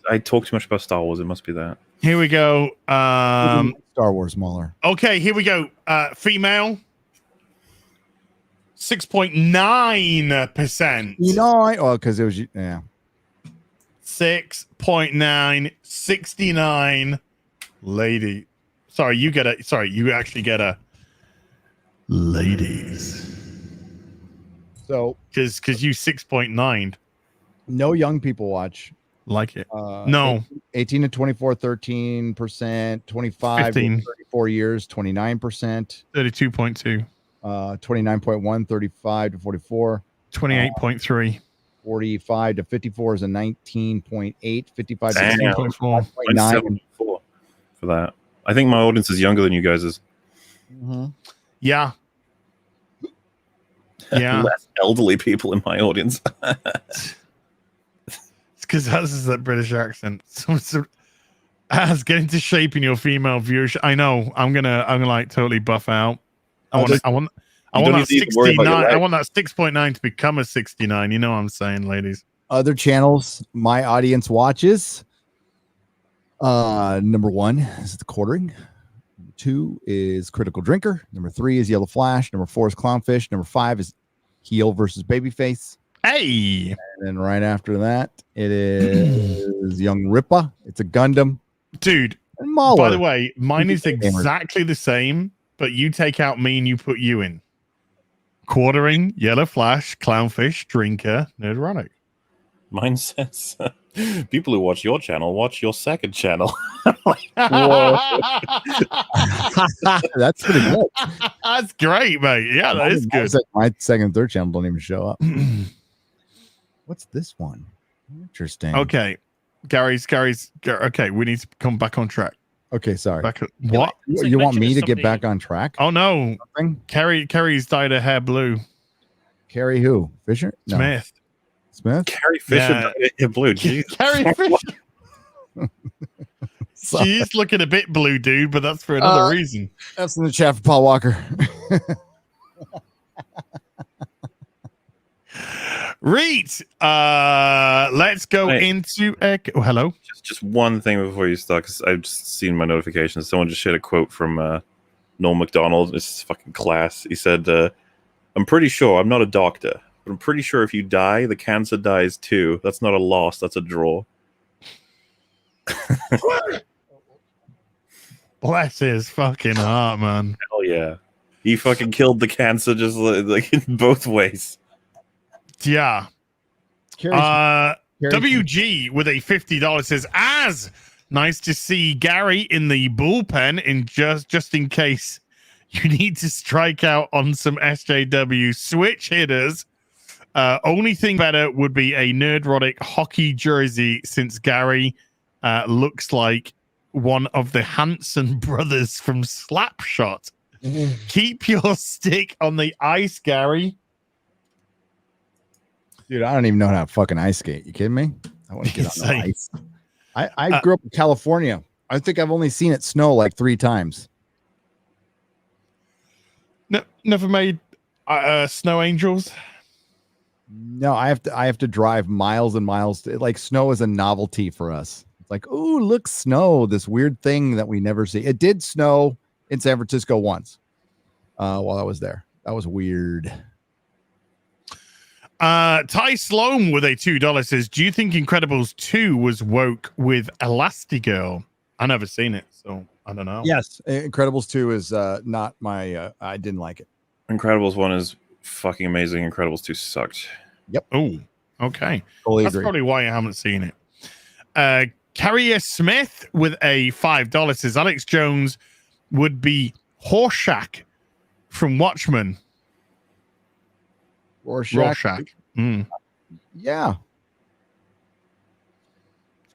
[SPEAKER 3] I talk too much about Star Wars. It must be that.
[SPEAKER 2] Here we go.
[SPEAKER 5] Star Wars Mauler.
[SPEAKER 2] Okay, here we go. Female. 6.9%.
[SPEAKER 5] Oh, because it was
[SPEAKER 2] 6.9, 69. Lady. Sorry, you actually get a ladies.
[SPEAKER 5] So
[SPEAKER 2] because you 6.9.
[SPEAKER 5] No young people watch.
[SPEAKER 2] Like it. No.
[SPEAKER 5] 18 to 24, 13%, 25
[SPEAKER 2] 15.
[SPEAKER 5] to 34 years, 29%.
[SPEAKER 2] 32.2.
[SPEAKER 5] 29.1, 35 to 44.
[SPEAKER 2] 28.3.
[SPEAKER 5] 45 to 54 is a 19.8. 55 to
[SPEAKER 2] 16.4.
[SPEAKER 5] 9
[SPEAKER 3] for that. I think my audience is younger than you guys is.
[SPEAKER 5] Mm-hmm.
[SPEAKER 2] Yeah. Yeah.
[SPEAKER 3] Less elderly people in my audience.
[SPEAKER 2] It's because that's that British accent. As get into shape in your female viewership. I know. I'm gonna like totally buff out. I want that 69. I want that 6.9 to become a 69. You know what I'm saying, ladies.
[SPEAKER 5] Other channels my audience watches. Number 1 is the Quartering. Number 2 is Critical Drinker. Number 3 is Yellow Flash. Number 4 is Clownfish. Number 5 is Heel versus Babyface.
[SPEAKER 2] Hey.
[SPEAKER 5] And then right after that, it is Young Rippa. It's a Gundam.
[SPEAKER 2] Dude.
[SPEAKER 5] And Mauler.
[SPEAKER 2] By the way, mine is exactly the same, but you take out me and you put you in. Quartering, Yellow Flash, Clownfish, Drinker, Nerdrotic.
[SPEAKER 3] Mine says people who watch your channel watch your second channel.
[SPEAKER 5] That's pretty good.
[SPEAKER 2] That's great, mate. Yeah, that is good.
[SPEAKER 5] My second and third channel don't even show up. What's this one? Interesting.
[SPEAKER 2] Okay, Gary's. Okay, we need to come back on track.
[SPEAKER 5] Okay, sorry.
[SPEAKER 2] What?
[SPEAKER 5] You want me to get back on track?
[SPEAKER 2] Oh no,
[SPEAKER 5] Something?
[SPEAKER 2] Carrie's dyed her hair blue.
[SPEAKER 5] Carrie who? Fisher? No.
[SPEAKER 2] Smith.
[SPEAKER 3] Carrie Fisher in blue. Jeez.
[SPEAKER 2] Carrie Fisher. She is looking a bit blue, dude, but that's for another reason.
[SPEAKER 5] That's in the chat for Paul Walker.
[SPEAKER 2] Reet, let's go into hello.
[SPEAKER 3] Just one thing before you start, because I've just seen my notifications. Someone just shared a quote from Noel Mcdonald. It's fucking class. He said, "I'm pretty sure I'm not a doctor, but I'm pretty sure if you die, the cancer dies too. That's not a loss. That's a draw."
[SPEAKER 2] Bless his fucking heart, man.
[SPEAKER 3] Hell yeah, he fucking killed the cancer just like in both ways.
[SPEAKER 2] Yeah. WG with a $50 says, "As nice to see Gary in the bullpen in just in case you need to strike out on some SJW switch hitters. Only thing better would be a Nerdrotic hockey jersey, since Gary looks like one of the Hanson brothers from Slapshot. Keep your stick on the ice, Gary."
[SPEAKER 5] Dude, I don't even know how to fucking ice skate. You kidding me? I want to get on the ice. I grew up in California. I think I've only seen it snow like 3 times.
[SPEAKER 2] No, never made snow angels.
[SPEAKER 5] No, I have to drive miles and miles. Like, snow is a novelty for us. It's like, ooh, look, snow, this weird thing that we never see. It did snow in San Francisco once while I was there. That was weird.
[SPEAKER 2] Ty Sloan with a $2 says, "Do you think Incredibles 2 was woke with Elastigirl?" I never seen it, so I don't know.
[SPEAKER 5] Yes, Incredibles 2 is not my. I didn't like it.
[SPEAKER 3] Incredibles 1 is fucking amazing. Incredibles 2 sucked.
[SPEAKER 5] Yep.
[SPEAKER 2] Oh, okay.
[SPEAKER 5] Totally
[SPEAKER 2] That's
[SPEAKER 5] agree.
[SPEAKER 2] probably why I haven't seen it. Carrier Smith with a $5 says, "Alex Jones would be Horshack from Watchmen." Rorschach.
[SPEAKER 5] Yeah.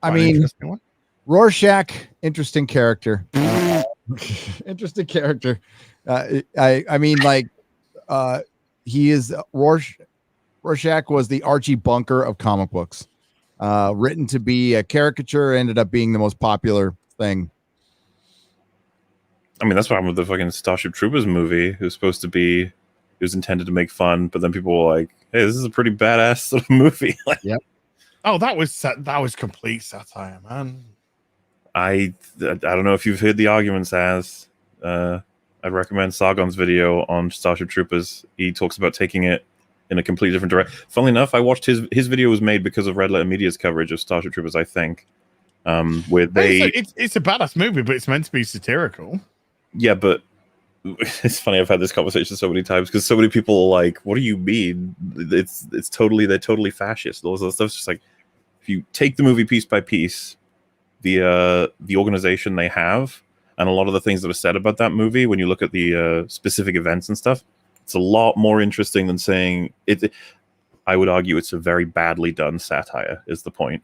[SPEAKER 5] I mean, Rorschach, interesting character. Interesting character. I mean, like, he is Rorschach was the Archie Bunker of comic books. Written to be a caricature, ended up being the most popular thing.
[SPEAKER 3] I mean, that's what happened with the fucking Starship Troopers movie. It was supposed to be, it was intended to make fun, but then people were like, "Hey, this is a pretty badass sort of movie."
[SPEAKER 5] Yep.
[SPEAKER 2] Oh, that was complete satire, man.
[SPEAKER 3] I don't know if you've heard the arguments. As I'd recommend Sargon's video on Starship Troopers. He talks about taking it in a completely different direction. Funnily enough, I watched his video was made because of Red Letter Media's coverage of Starship Troopers, I think. Where
[SPEAKER 2] it's a badass movie, but it's meant to be satirical.
[SPEAKER 3] Yeah, but it's funny. I've had this conversation so many times because so many people are like, "What do you mean? They're totally fascist." All this stuff's just like, if you take the movie piece by piece, the organization they have, and a lot of the things that are said about that movie, when you look at the specific events and stuff, it's a lot more interesting than saying it. I would argue it's a very badly done satire. Is the point?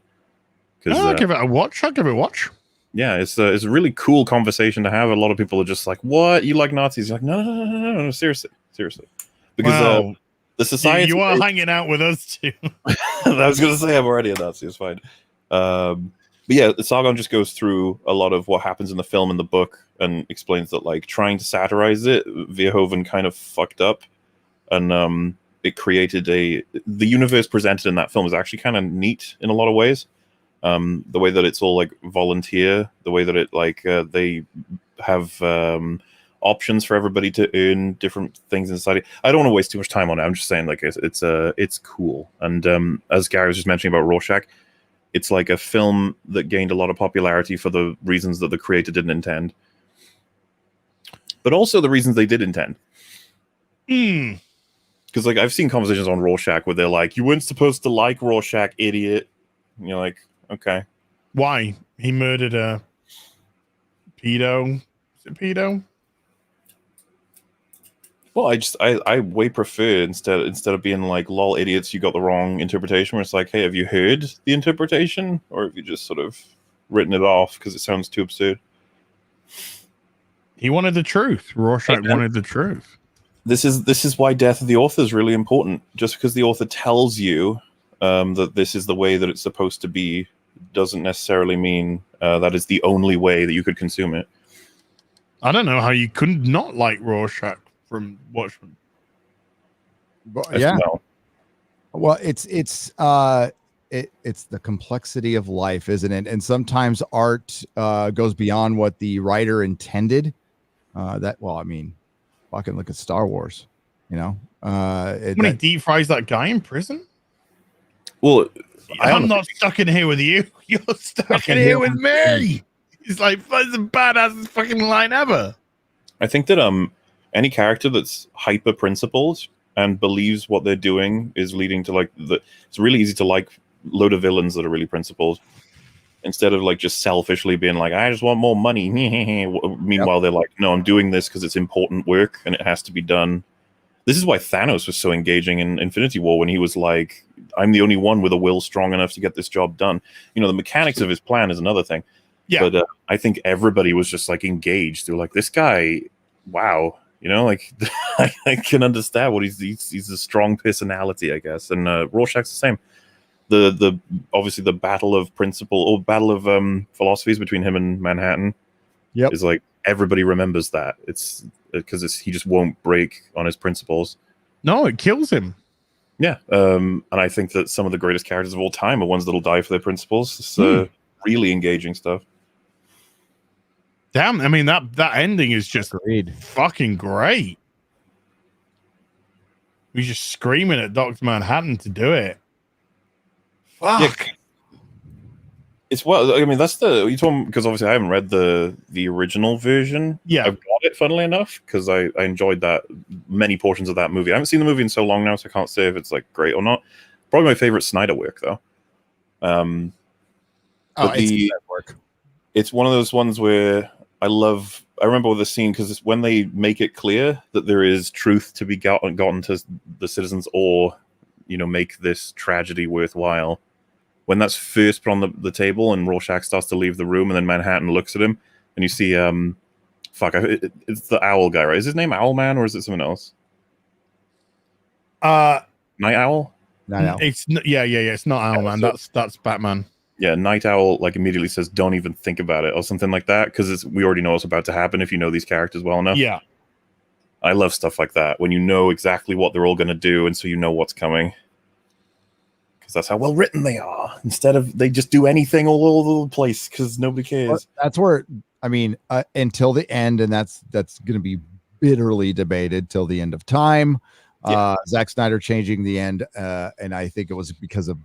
[SPEAKER 2] I'll give it a watch.
[SPEAKER 3] Yeah, it's a really cool conversation to have. A lot of people are just like, "What? You like Nazis?" You're like, no, seriously. Because the society
[SPEAKER 2] you are hanging out with us too.
[SPEAKER 3] I was going to say I'm already a Nazi. It's fine. But yeah, Sargon just goes through a lot of what happens in the film and the book and explains that, like, trying to satirize it, Verhoeven kind of fucked up, and it created the universe presented in that film is actually kind of neat in a lot of ways. The way that it's all like volunteer, the way that it they have options for everybody to earn different things inside it. I don't want to waste too much time on it. I'm just saying, like, it's cool. And as Gary was just mentioning about Rorschach, it's like a film that gained a lot of popularity for the reasons that the creator didn't intend, but also the reasons they did intend. Because like I've seen conversations on Rorschach where they're like, "You weren't supposed to like Rorschach, idiot." And you're like, okay.
[SPEAKER 2] Why? He murdered a pedo. Is it pedo?
[SPEAKER 3] Well, I way prefer instead of being like, lol, idiots, you got the wrong interpretation, where it's like, hey, have you heard the interpretation, or have you just sort of written it off because it sounds too absurd?
[SPEAKER 2] He wanted the truth. Rorschach wanted the truth.
[SPEAKER 3] This is why death of the author is really important. Just because the author tells you that this is the way that it's supposed to be, doesn't necessarily mean that is the only way that you could consume it.
[SPEAKER 2] I don't know how you couldn't not like Rorschach from Watchmen.
[SPEAKER 5] But, yeah. Well, it's the complexity of life, isn't it? And sometimes art goes beyond what the writer intended. Fucking look at Star Wars, you know.
[SPEAKER 2] When he deep fries that guy in prison.
[SPEAKER 3] Well,
[SPEAKER 2] I'm not stuck in here with you. You're stuck in here with me. He's like, that's the badass fucking line ever.
[SPEAKER 3] I think that any character that's hyper principled and believes what they're doing is leading to like it's really easy to like load of villains that are really principled, instead of like just selfishly being like, I just want more money. Meanwhile, they're like, no, I'm doing this because it's important work and it has to be done. This is why Thanos was so engaging in Infinity War, when he was like, I'm the only one with a will strong enough to get this job done. You know, the mechanics of his plan is another thing. Yeah. But I think everybody was just like engaged. They were like, this guy, wow. You know, like I can understand what he's a strong personality, I guess. And Rorschach's the same. The obviously the battle of principle or battle of philosophies between him and Manhattan is like, everybody remembers that. It's because he just won't break on his principles.
[SPEAKER 2] No, it kills him.
[SPEAKER 3] Yeah. And I think that some of the greatest characters of all time are ones that'll die for their principles. It's really engaging stuff.
[SPEAKER 2] Damn, I mean that ending is just fucking great. He's just screaming at Dr. Manhattan to do it. Fuck.
[SPEAKER 3] Yeah. It's that's you told me, because obviously I haven't read the original version.
[SPEAKER 2] Yeah.
[SPEAKER 3] I've got it, funnily enough, because I enjoyed that many portions of that movie. I haven't seen the movie in so long now, so I can't say if it's like great or not. Probably my favorite Snyder work though. It's one of those ones where I remember the scene, because it's when they make it clear that there is truth to be gotten to the citizens, or, you know, make this tragedy worthwhile. When that's first put on the table and Rorschach starts to leave the room, and then Manhattan looks at him, and you see, it's the owl guy, right? Is his name Owlman, or is it someone else? Night Owl?
[SPEAKER 5] Night Owl.
[SPEAKER 2] It's it's not Owlman. That's Batman.
[SPEAKER 3] Yeah, Night Owl like immediately says, "Don't even think about it," or something like that, because we already know what's about to happen if you know these characters well enough.
[SPEAKER 2] Yeah,
[SPEAKER 3] I love stuff like that, when you know exactly what they're all going to do, and so you know what's coming, because that's how well written they are. Instead of they just do anything all over the place because nobody cares.
[SPEAKER 5] That's where until the end, and that's going to be bitterly debated till the end of time. Zack Snyder changing the end, and I think it was because of,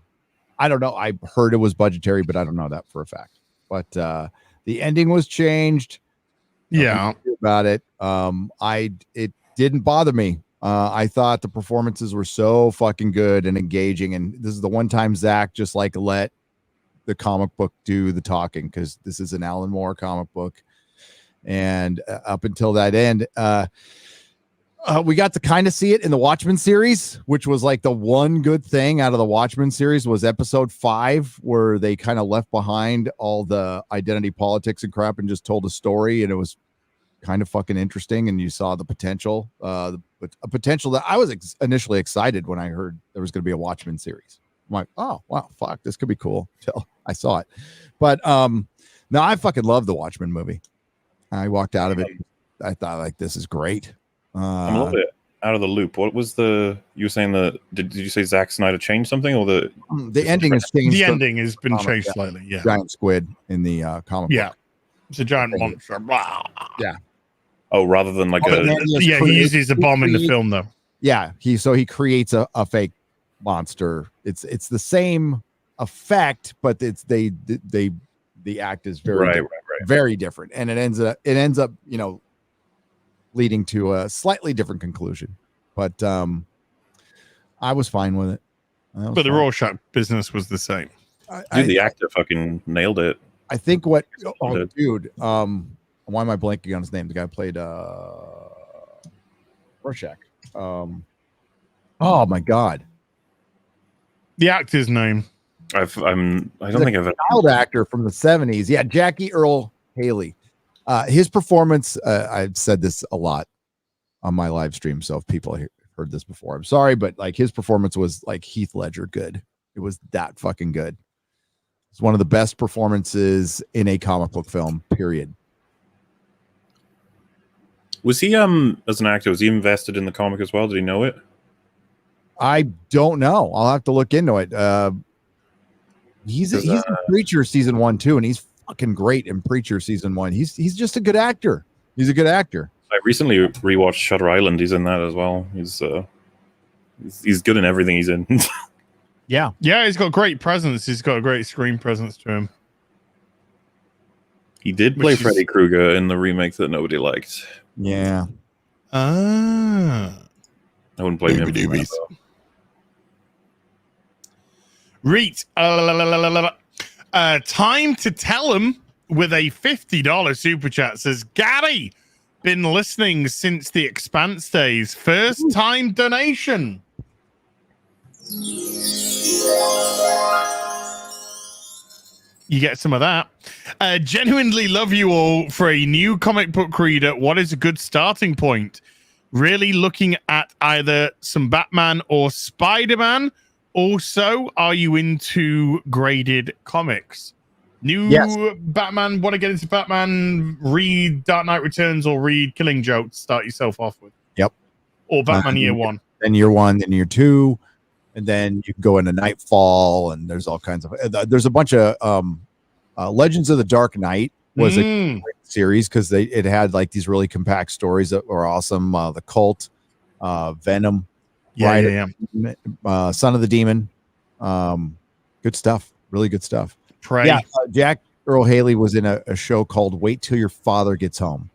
[SPEAKER 5] I don't know. I heard it was budgetary, but I don't know that for a fact. But the ending was changed.
[SPEAKER 2] Yeah,
[SPEAKER 5] about it. It didn't bother me. I thought the performances were so fucking good and engaging, and this is the one time Zack just like let the comic book do the talking, because this is an Alan Moore comic book, and up until that end, we got to kind of see it in the Watchmen series, which was like the one good thing out of the Watchmen series was episode 5, where they kind of left behind all the identity politics and crap and just told a story, and it was kind of fucking interesting, and you saw the potential, a potential that I was initially excited when I heard there was going to be a Watchmen series. I'm like, oh wow, fuck, this could be cool till I saw it. But no, I fucking love the Watchmen movie. I walked out of it, I thought, like, this is great.
[SPEAKER 3] I'm a little bit out of the loop. What was you were saying did you say Zack Snyder changed something, or the
[SPEAKER 5] ending has changed?
[SPEAKER 2] The ending has been changed slightly. Yeah,
[SPEAKER 5] giant squid in the comic book.
[SPEAKER 2] It's a giant monster.
[SPEAKER 5] Yeah.
[SPEAKER 3] Oh, rather than like
[SPEAKER 2] he uses a bomb in the film though.
[SPEAKER 5] Yeah, he creates a fake monster. It's the same effect, but the act is very very different, and it ends up leading to a slightly different conclusion. But I was fine with it.
[SPEAKER 2] But the Rorschach business was the same.
[SPEAKER 3] The actor fucking nailed it.
[SPEAKER 5] I think what why am I blanking on his name? The guy played Rorschach. Oh my God.
[SPEAKER 2] The actor's name.
[SPEAKER 3] I don't think I've
[SPEAKER 5] child actor from the 70s. Yeah, Jackie Earl Haley. His performance, I've said this a lot on my live stream, so if people heard this before, I'm sorry, but like his performance was like Heath Ledger good. It was that fucking good. It's one of the best performances in a comic book film, period.
[SPEAKER 3] Was he as an actor, was he invested in the comic as well? Did he know it?
[SPEAKER 5] I don't know. I'll have to look into it. He's in Preacher season 1 too, and he's fucking great in Preacher season 1. He's just a good actor. He's a good actor.
[SPEAKER 3] I recently rewatched Shutter Island. He's in that as well. He's good in everything he's in.
[SPEAKER 5] Yeah.
[SPEAKER 2] He's got great presence. He's got a great screen presence to him.
[SPEAKER 3] He did play Freddy Krueger in the remake that nobody liked.
[SPEAKER 5] Yeah.
[SPEAKER 3] I wouldn't blame him.
[SPEAKER 2] Reet. Time to tell him with a $50 super chat says, Gary, been listening since the Expanse days. First time donation. You get some of that. Genuinely love you all. For a new comic book reader, what is a good starting point? Really looking at either some Batman or Spider-Man. Also, are you into graded comics? Batman, want to get into Batman, read Dark Knight Returns or read Killing Joke to start yourself off with.
[SPEAKER 5] Yep.
[SPEAKER 2] Or Batman Year 1.
[SPEAKER 5] Then Year 1, then Year 2, and then you can go into Nightfall, and there's all kinds of there's a bunch of Legends of the Dark Knight was a great series because it had like these really compact stories that were awesome. The Cult, Venom, Son of the Demon, good stuff, really good stuff.
[SPEAKER 2] Prey.
[SPEAKER 5] Yeah, Jack Earl Haley was in a show called Wait Till Your Father Gets Home.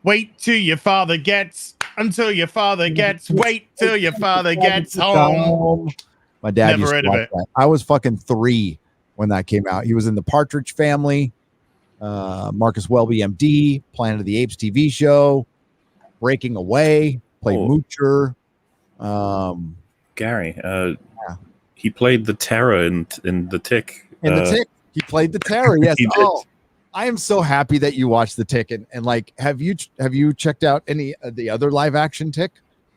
[SPEAKER 2] Wait till your father gets, until your father gets, wait till your father gets home.
[SPEAKER 5] My dad
[SPEAKER 2] Never
[SPEAKER 5] used
[SPEAKER 2] heard
[SPEAKER 5] to
[SPEAKER 2] of
[SPEAKER 5] watch
[SPEAKER 2] it.
[SPEAKER 5] that. I was fucking 3 when that came out. He was in the Partridge Family, Marcus Welby, MD, Planet of the Apes TV show, Breaking Away, played Moocher.
[SPEAKER 3] Gary, he played the Terror in the Tick.
[SPEAKER 5] In the Tick, he played the Terror. Yes. I am so happy that you watched the Tick, and like, have you checked out any of the other live action Tick?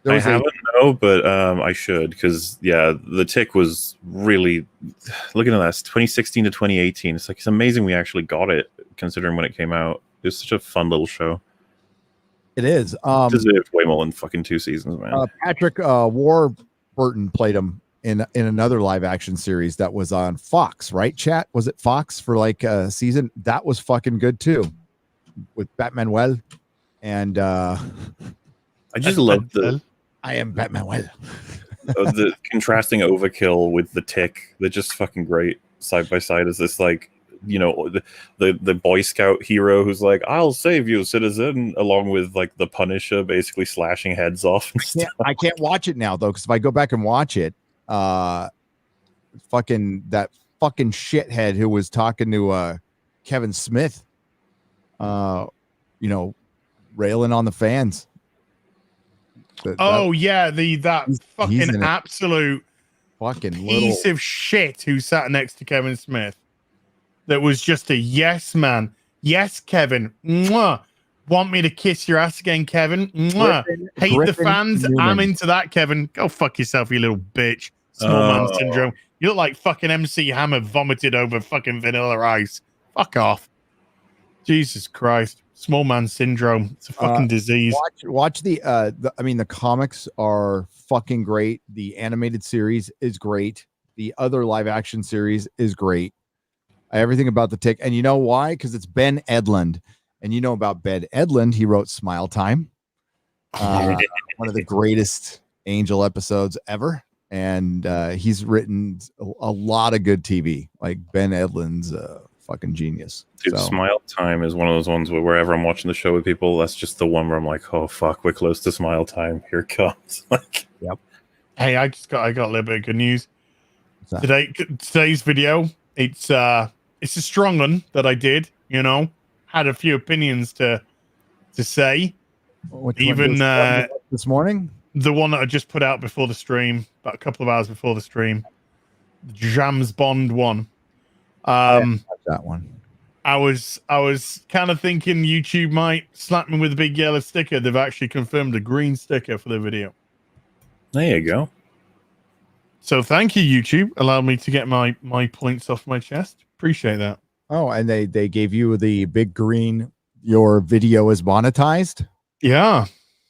[SPEAKER 3] I haven't, no, but I should, because the Tick was really, looking at that, 2016 to 2018. It's like, it's amazing we actually got it, considering when it came out. It was such a fun little show.
[SPEAKER 5] It is.
[SPEAKER 3] Deserved way more than fucking 2 seasons, man.
[SPEAKER 5] Patrick Warburton played him in another live action series that was on Fox, right? Chat, was it Fox for like a season? That was fucking good too, with Batmanuel and I
[SPEAKER 3] just love
[SPEAKER 5] I am Batmanuel.
[SPEAKER 3] The contrasting Overkill with the Tick. They're just fucking great side by side as this, like, you know, the Boy Scout hero who's like, I'll save you, citizen, along with like the Punisher basically slashing heads off and stuff.
[SPEAKER 5] I can't watch it now though, because if I go back and watch it, that fucking shithead who was talking to Kevin Smith, railing on the fans.
[SPEAKER 2] That fucking absolute
[SPEAKER 5] fucking
[SPEAKER 2] piece of shit who sat next to Kevin Smith. That was just a yes man. Yes, Kevin. Mwah. Want me to kiss your ass again, Kevin? Mwah. Hate the fans.
[SPEAKER 5] Newman.
[SPEAKER 2] I'm into that, Kevin. Go fuck yourself, you little bitch. Small man syndrome. You look like fucking MC Hammer vomited over fucking Vanilla Ice. Fuck off. Jesus Christ. Small man syndrome. It's a fucking disease.
[SPEAKER 5] Watch the comics are fucking great. The animated series is great. The other live action series is great. Everything about the Tick. And you know why? Because it's Ben Edlund. And you know about Ben Edlund. He wrote Smile Time. One of the greatest Angel episodes ever. And he's written a lot of good TV. Like, Ben Edlund's fucking genius.
[SPEAKER 3] Dude, Smile Time is one of those ones where wherever I'm watching the show with people, that's just the one where I'm like, oh fuck, we're close to Smile Time. Here it comes. Like,
[SPEAKER 5] yep.
[SPEAKER 2] Hey, I got a little bit of good news. Today's video, it's a strong one that I did, had a few opinions to say.
[SPEAKER 5] this morning?
[SPEAKER 2] The one that I just put out before the stream, about a couple of hours before the stream. The James Bond one.
[SPEAKER 5] That one.
[SPEAKER 2] I was kind of thinking YouTube might slap me with a big yellow sticker. They've actually confirmed a green sticker for the video.
[SPEAKER 3] There you go.
[SPEAKER 2] So thank you, YouTube. Allowed me to get my points off my chest. Appreciate that.
[SPEAKER 5] Oh, and they gave you the big green, your video is monetized?
[SPEAKER 2] Yeah.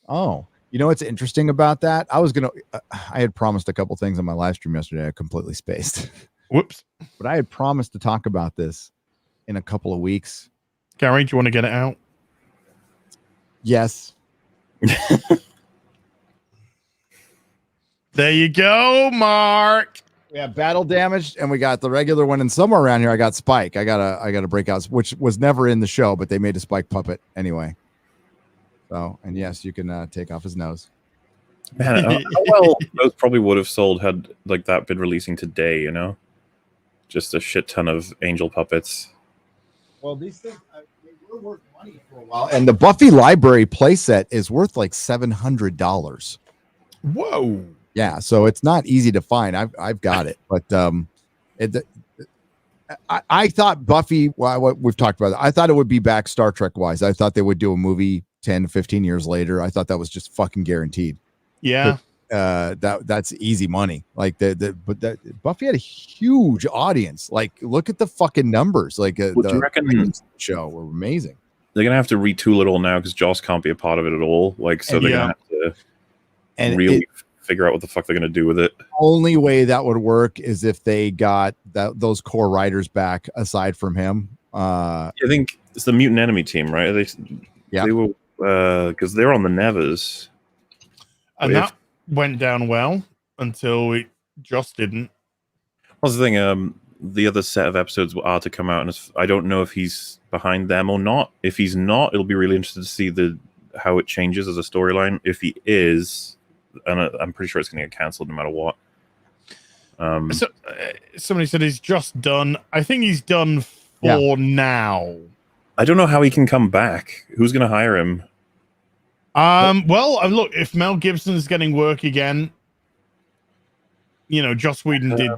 [SPEAKER 5] Oh, you know what's interesting about that? I had promised a couple things on my live stream yesterday. I completely spaced.
[SPEAKER 2] Whoops.
[SPEAKER 5] But I had promised to talk about this in a couple of weeks.
[SPEAKER 2] Gary, do you want to get it out?
[SPEAKER 5] Yes.
[SPEAKER 2] There you go, Mark.
[SPEAKER 5] We have battle damage, and we got the regular one, and somewhere around here I got Spike. I got a breakout, which was never in the show, but they made a Spike puppet anyway. So, and yes, you can take off his nose.
[SPEAKER 3] Man, how well those probably would have sold had like that been releasing today, you know? Just a shit ton of angel puppets.
[SPEAKER 5] Well, these things they were worth money for a while, and the Buffy Library playset is worth like $700.
[SPEAKER 2] Whoa.
[SPEAKER 5] Yeah, so it's not easy to find. I've got it, but I thought Buffy. Well, what we've talked about, I thought it would be back Star Trek wise. I thought they would do a movie 10, 15 years later. I thought that was just fucking guaranteed.
[SPEAKER 2] Yeah,
[SPEAKER 5] that's easy money. Like Buffy had a huge audience. Like, look at the fucking numbers. Like
[SPEAKER 3] do you reckon
[SPEAKER 5] show were amazing.
[SPEAKER 3] They're gonna have to retool it all now because Joss can't be a part of it at all. Like, so they're gonna have to really figure out what the fuck they're gonna do with it.
[SPEAKER 5] Only way that would work is if they got those core writers back aside from him.
[SPEAKER 3] I think it's the Mutant Enemy team, right? They were because they're on the Nevers.
[SPEAKER 2] And that went down well until it just didn't.
[SPEAKER 3] What's the thing? The other set of episodes are to come out, and I don't know if he's behind them or not. If he's not, it'll be really interesting to see how it changes as a storyline. If he is, and I'm pretty sure it's going to get cancelled no matter what.
[SPEAKER 2] So, somebody said he's just done. I think he's done for now.
[SPEAKER 3] I don't know how he can come back. Who's going to hire him?
[SPEAKER 2] Well, look, if Mel Gibson's getting work again, you know, Joss Whedon did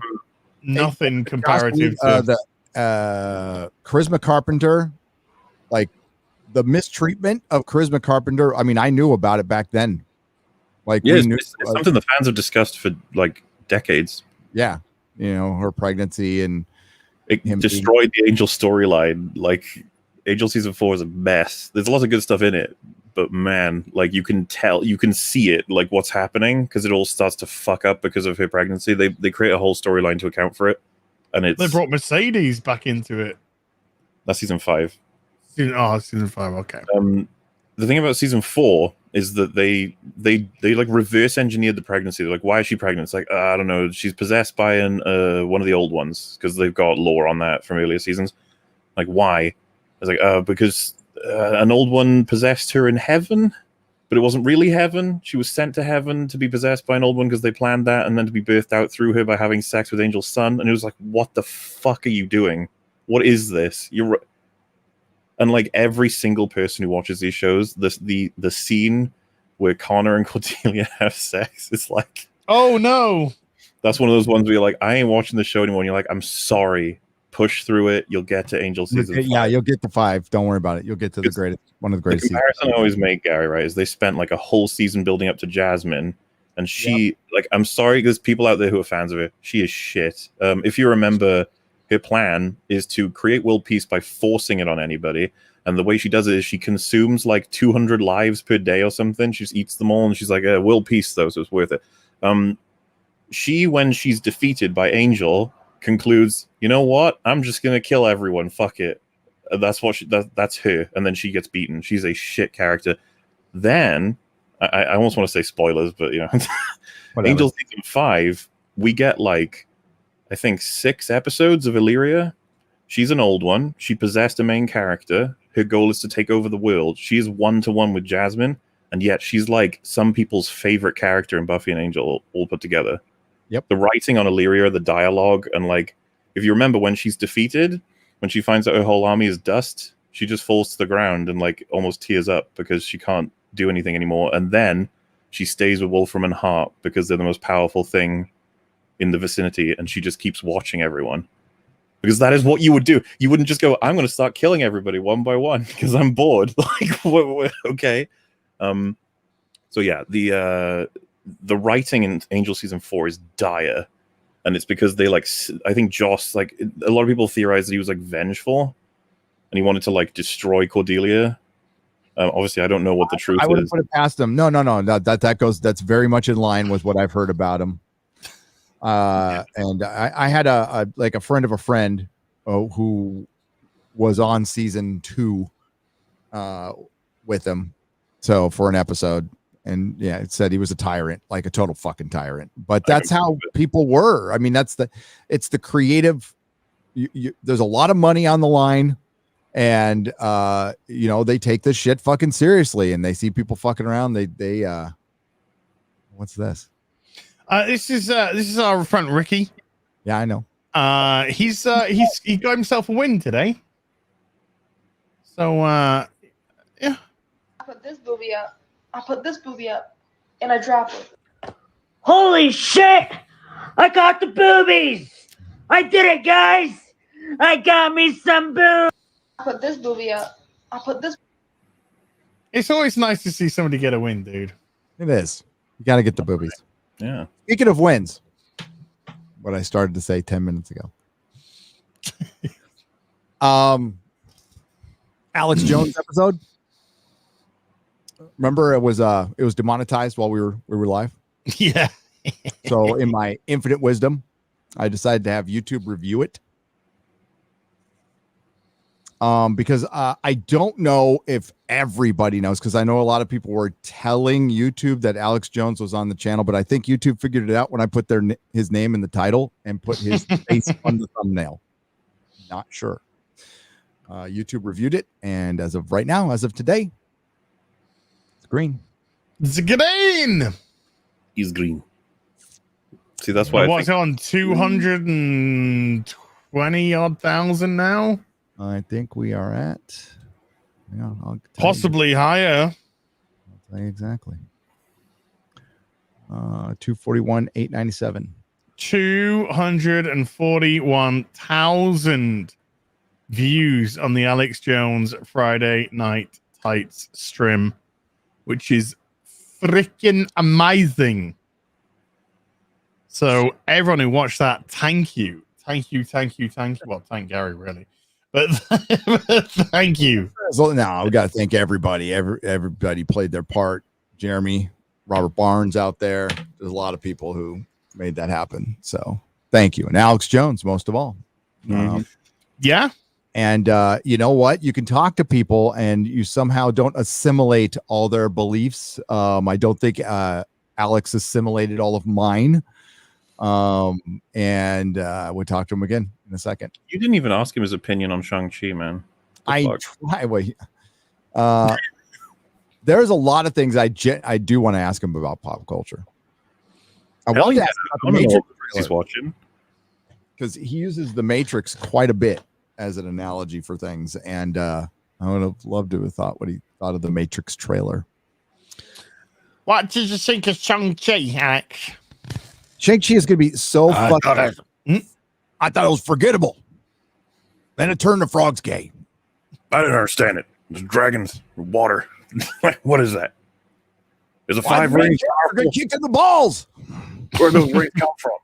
[SPEAKER 2] nothing comparative to
[SPEAKER 5] the Charisma Carpenter, like the mistreatment of Charisma Carpenter. I mean, I knew about it back then. Like,
[SPEAKER 3] it's something the fans have discussed for like decades.
[SPEAKER 5] Yeah, you know, her pregnancy and
[SPEAKER 3] it destroyed the Angel storyline. Like, Angel season 4 is a mess. There's a lot of good stuff in it, but man, like, you can see it, like, what's happening, because it all starts to fuck up because of her pregnancy. They create a whole storyline to account for it, and they
[SPEAKER 2] brought Mercedes back into it.
[SPEAKER 3] That's season 5.
[SPEAKER 2] Season 5. Okay.
[SPEAKER 3] The thing about season 4 is that they like reverse engineered the pregnancy. They're like, why is she pregnant? It's like, I don't know. She's possessed by one of the old ones, because they've got lore on that from earlier seasons. Like, why? It's like, because an old one possessed her in heaven, but it wasn't really heaven. She was sent to heaven to be possessed by an old one because they planned that, and then to be birthed out through her by having sex with Angel's son. And it was like, what the fuck are you doing? What is this? And like every single person who watches these shows, the scene where Connor and Cordelia have sex is like,
[SPEAKER 2] oh no.
[SPEAKER 3] That's one of those ones where you're like, I ain't watching the show anymore. And you're like, I'm sorry. Push through it. You'll get to Angel season 5.
[SPEAKER 5] Yeah, you'll get to 5. Don't worry about it. You'll get to one of the greatest.
[SPEAKER 3] The comparison I always make, Gary, right, is they spent like a whole season building up to Jasmine, and she, like, I'm sorry, there's people out there who are fans of her. She is shit. If you remember, her plan is to create world peace by forcing it on anybody, and the way she does it is she consumes like 200 lives per day or something. She just eats them all, and she's like, world peace though, so it's worth it. She, when she's defeated by Angel, concludes, you know what? I'm just gonna kill everyone. Fuck it. That's what that's her. And then she gets beaten. She's a shit character. Then I almost want to say spoilers, but you know, Angel season 5, we get like I think 6 episodes of Illyria. She's an old one. She possessed a main character. Her goal is to take over the world. She is 1-to-1 with Jasmine, and yet she's like some people's favorite character in Buffy and Angel all put together.
[SPEAKER 5] Yep.
[SPEAKER 3] The writing on Illyria, the dialogue, and like, if you remember when she's defeated, when she finds out her whole army is dust, she just falls to the ground and like almost tears up because she can't do anything anymore. And then she stays with Wolfram and Hart because they're the most powerful thing in the vicinity, and she just keeps watching everyone. Because that is what you would do. You wouldn't just go, I'm going to start killing everybody one by one because I'm bored. Like, okay. So yeah, the writing in Angel season 4 is dire, and it's because they like. I think Joss, like, a lot of people theorize that he was like vengeful, and he wanted to like destroy Cordelia. Obviously, I don't know what the truth is.
[SPEAKER 5] I would put it past him. No. That goes. That's very much in line with what I've heard about him. And I had a friend of a friend who was on season 2 with him, so for an episode, and yeah, it said he was a tyrant, like a total fucking tyrant. But that's how people were. I mean, it's the creative. There's a lot of money on the line, and they take this shit fucking seriously, and they see people fucking around. They what's this?
[SPEAKER 2] This is our friend Ricky.
[SPEAKER 5] Yeah, I know.
[SPEAKER 2] He got himself a win today. So yeah.
[SPEAKER 9] I put this booby up, and I drop it.
[SPEAKER 10] Holy shit! I got the boobies! I did it, guys! I got me some boobies!
[SPEAKER 9] I put this booby up.
[SPEAKER 2] It's always nice to see somebody get a win, dude.
[SPEAKER 5] It is. You got to get the boobies.
[SPEAKER 3] Yeah.
[SPEAKER 5] Speaking of wins, what I started to say 10 minutes ago. Alex Jones episode. Remember, it was demonetized while we were live.
[SPEAKER 2] Yeah.
[SPEAKER 5] So in my infinite wisdom, I decided to have YouTube review it. Because I don't know if everybody knows, because I know a lot of people were telling YouTube that Alex Jones was on the channel, but I think YouTube figured it out when I put his name in the title and put his face on the thumbnail. Not sure. YouTube reviewed it, and as of right now, as of today, it's green.
[SPEAKER 2] It's green.
[SPEAKER 3] He's green. See, that's why
[SPEAKER 2] what's on 220 odd thousand now.
[SPEAKER 5] I think we are at
[SPEAKER 2] possibly higher.
[SPEAKER 5] I'll tell you exactly. 241,897.
[SPEAKER 2] 241,000 views on the Alex Jones Friday Night Tights stream, which is freaking amazing. So everyone who watched that, thank you. Well, thank Gary, really. But thank you.
[SPEAKER 5] So now we got to thank everybody. Everybody played their part. Jeremy, Robert Barnes out there. There's a lot of people who made that happen. So thank you. And Alex Jones, most of all.
[SPEAKER 2] Yeah.
[SPEAKER 5] And you know what? You can talk to people and you somehow don't assimilate all their beliefs. I don't think Alex assimilated all of mine. And we'll talk to him again in a second.
[SPEAKER 3] You didn't even ask him his opinion on Shang-Chi, man.
[SPEAKER 5] I try. Wait, there's a lot of things I do want to ask him about pop culture. I want to ask him about the Matrix
[SPEAKER 3] he's watching,
[SPEAKER 5] because he uses the Matrix quite a bit as an analogy for things, and I would have loved to have thought what he thought of the Matrix trailer.
[SPEAKER 2] What did you think of Shang-Chi, Alex?
[SPEAKER 5] Shang-Chi is going to be so fucked up. I thought it was forgettable. Then it turned to frogs gay.
[SPEAKER 3] I didn't understand it. There's dragons, water. What is that? There's a 5 rings.
[SPEAKER 5] Get kicked in the balls.
[SPEAKER 3] Where those rings come from?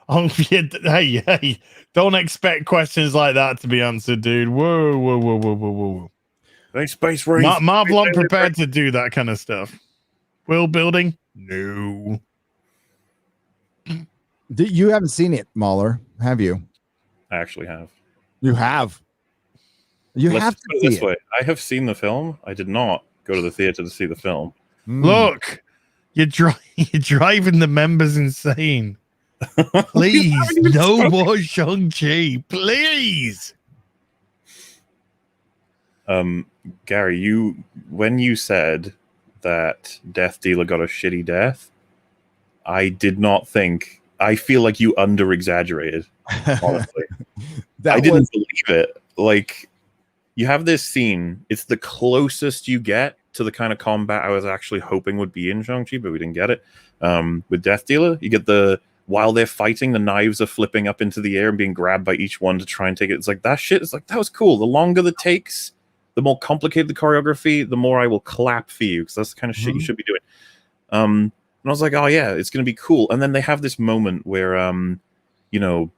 [SPEAKER 2] Oh, yeah, hey, don't expect questions like that to be answered, dude. Whoa.
[SPEAKER 3] They space rings.
[SPEAKER 2] Marvel aren't prepared to do that kind of stuff. World building? No.
[SPEAKER 5] You haven't seen it, Mauler, have you?
[SPEAKER 3] I actually have.
[SPEAKER 5] You have. Let's have to
[SPEAKER 3] put it this way. I have seen the film. I did not go to the theater to see the film.
[SPEAKER 2] Look, you're driving the members insane. Please, no more Shang-Chi. Please.
[SPEAKER 3] Gary, when you said that Death Dealer got a shitty death, I did not think. I feel like you under-exaggerated, honestly. I didn't believe it. Like, you have this scene. It's the closest you get to the kind of combat I was actually hoping would be in Shang-Chi, but we didn't get it. With Death Dealer, you get while they're fighting, the knives are flipping up into the air and being grabbed by each one to try and take it. It's like, that shit is like, that was cool. The longer the takes, the more complicated the choreography, the more I will clap for you, because that's the kind of shit you should be doing. And I was like, oh yeah, it's going to be cool. And then they have this moment where, you know,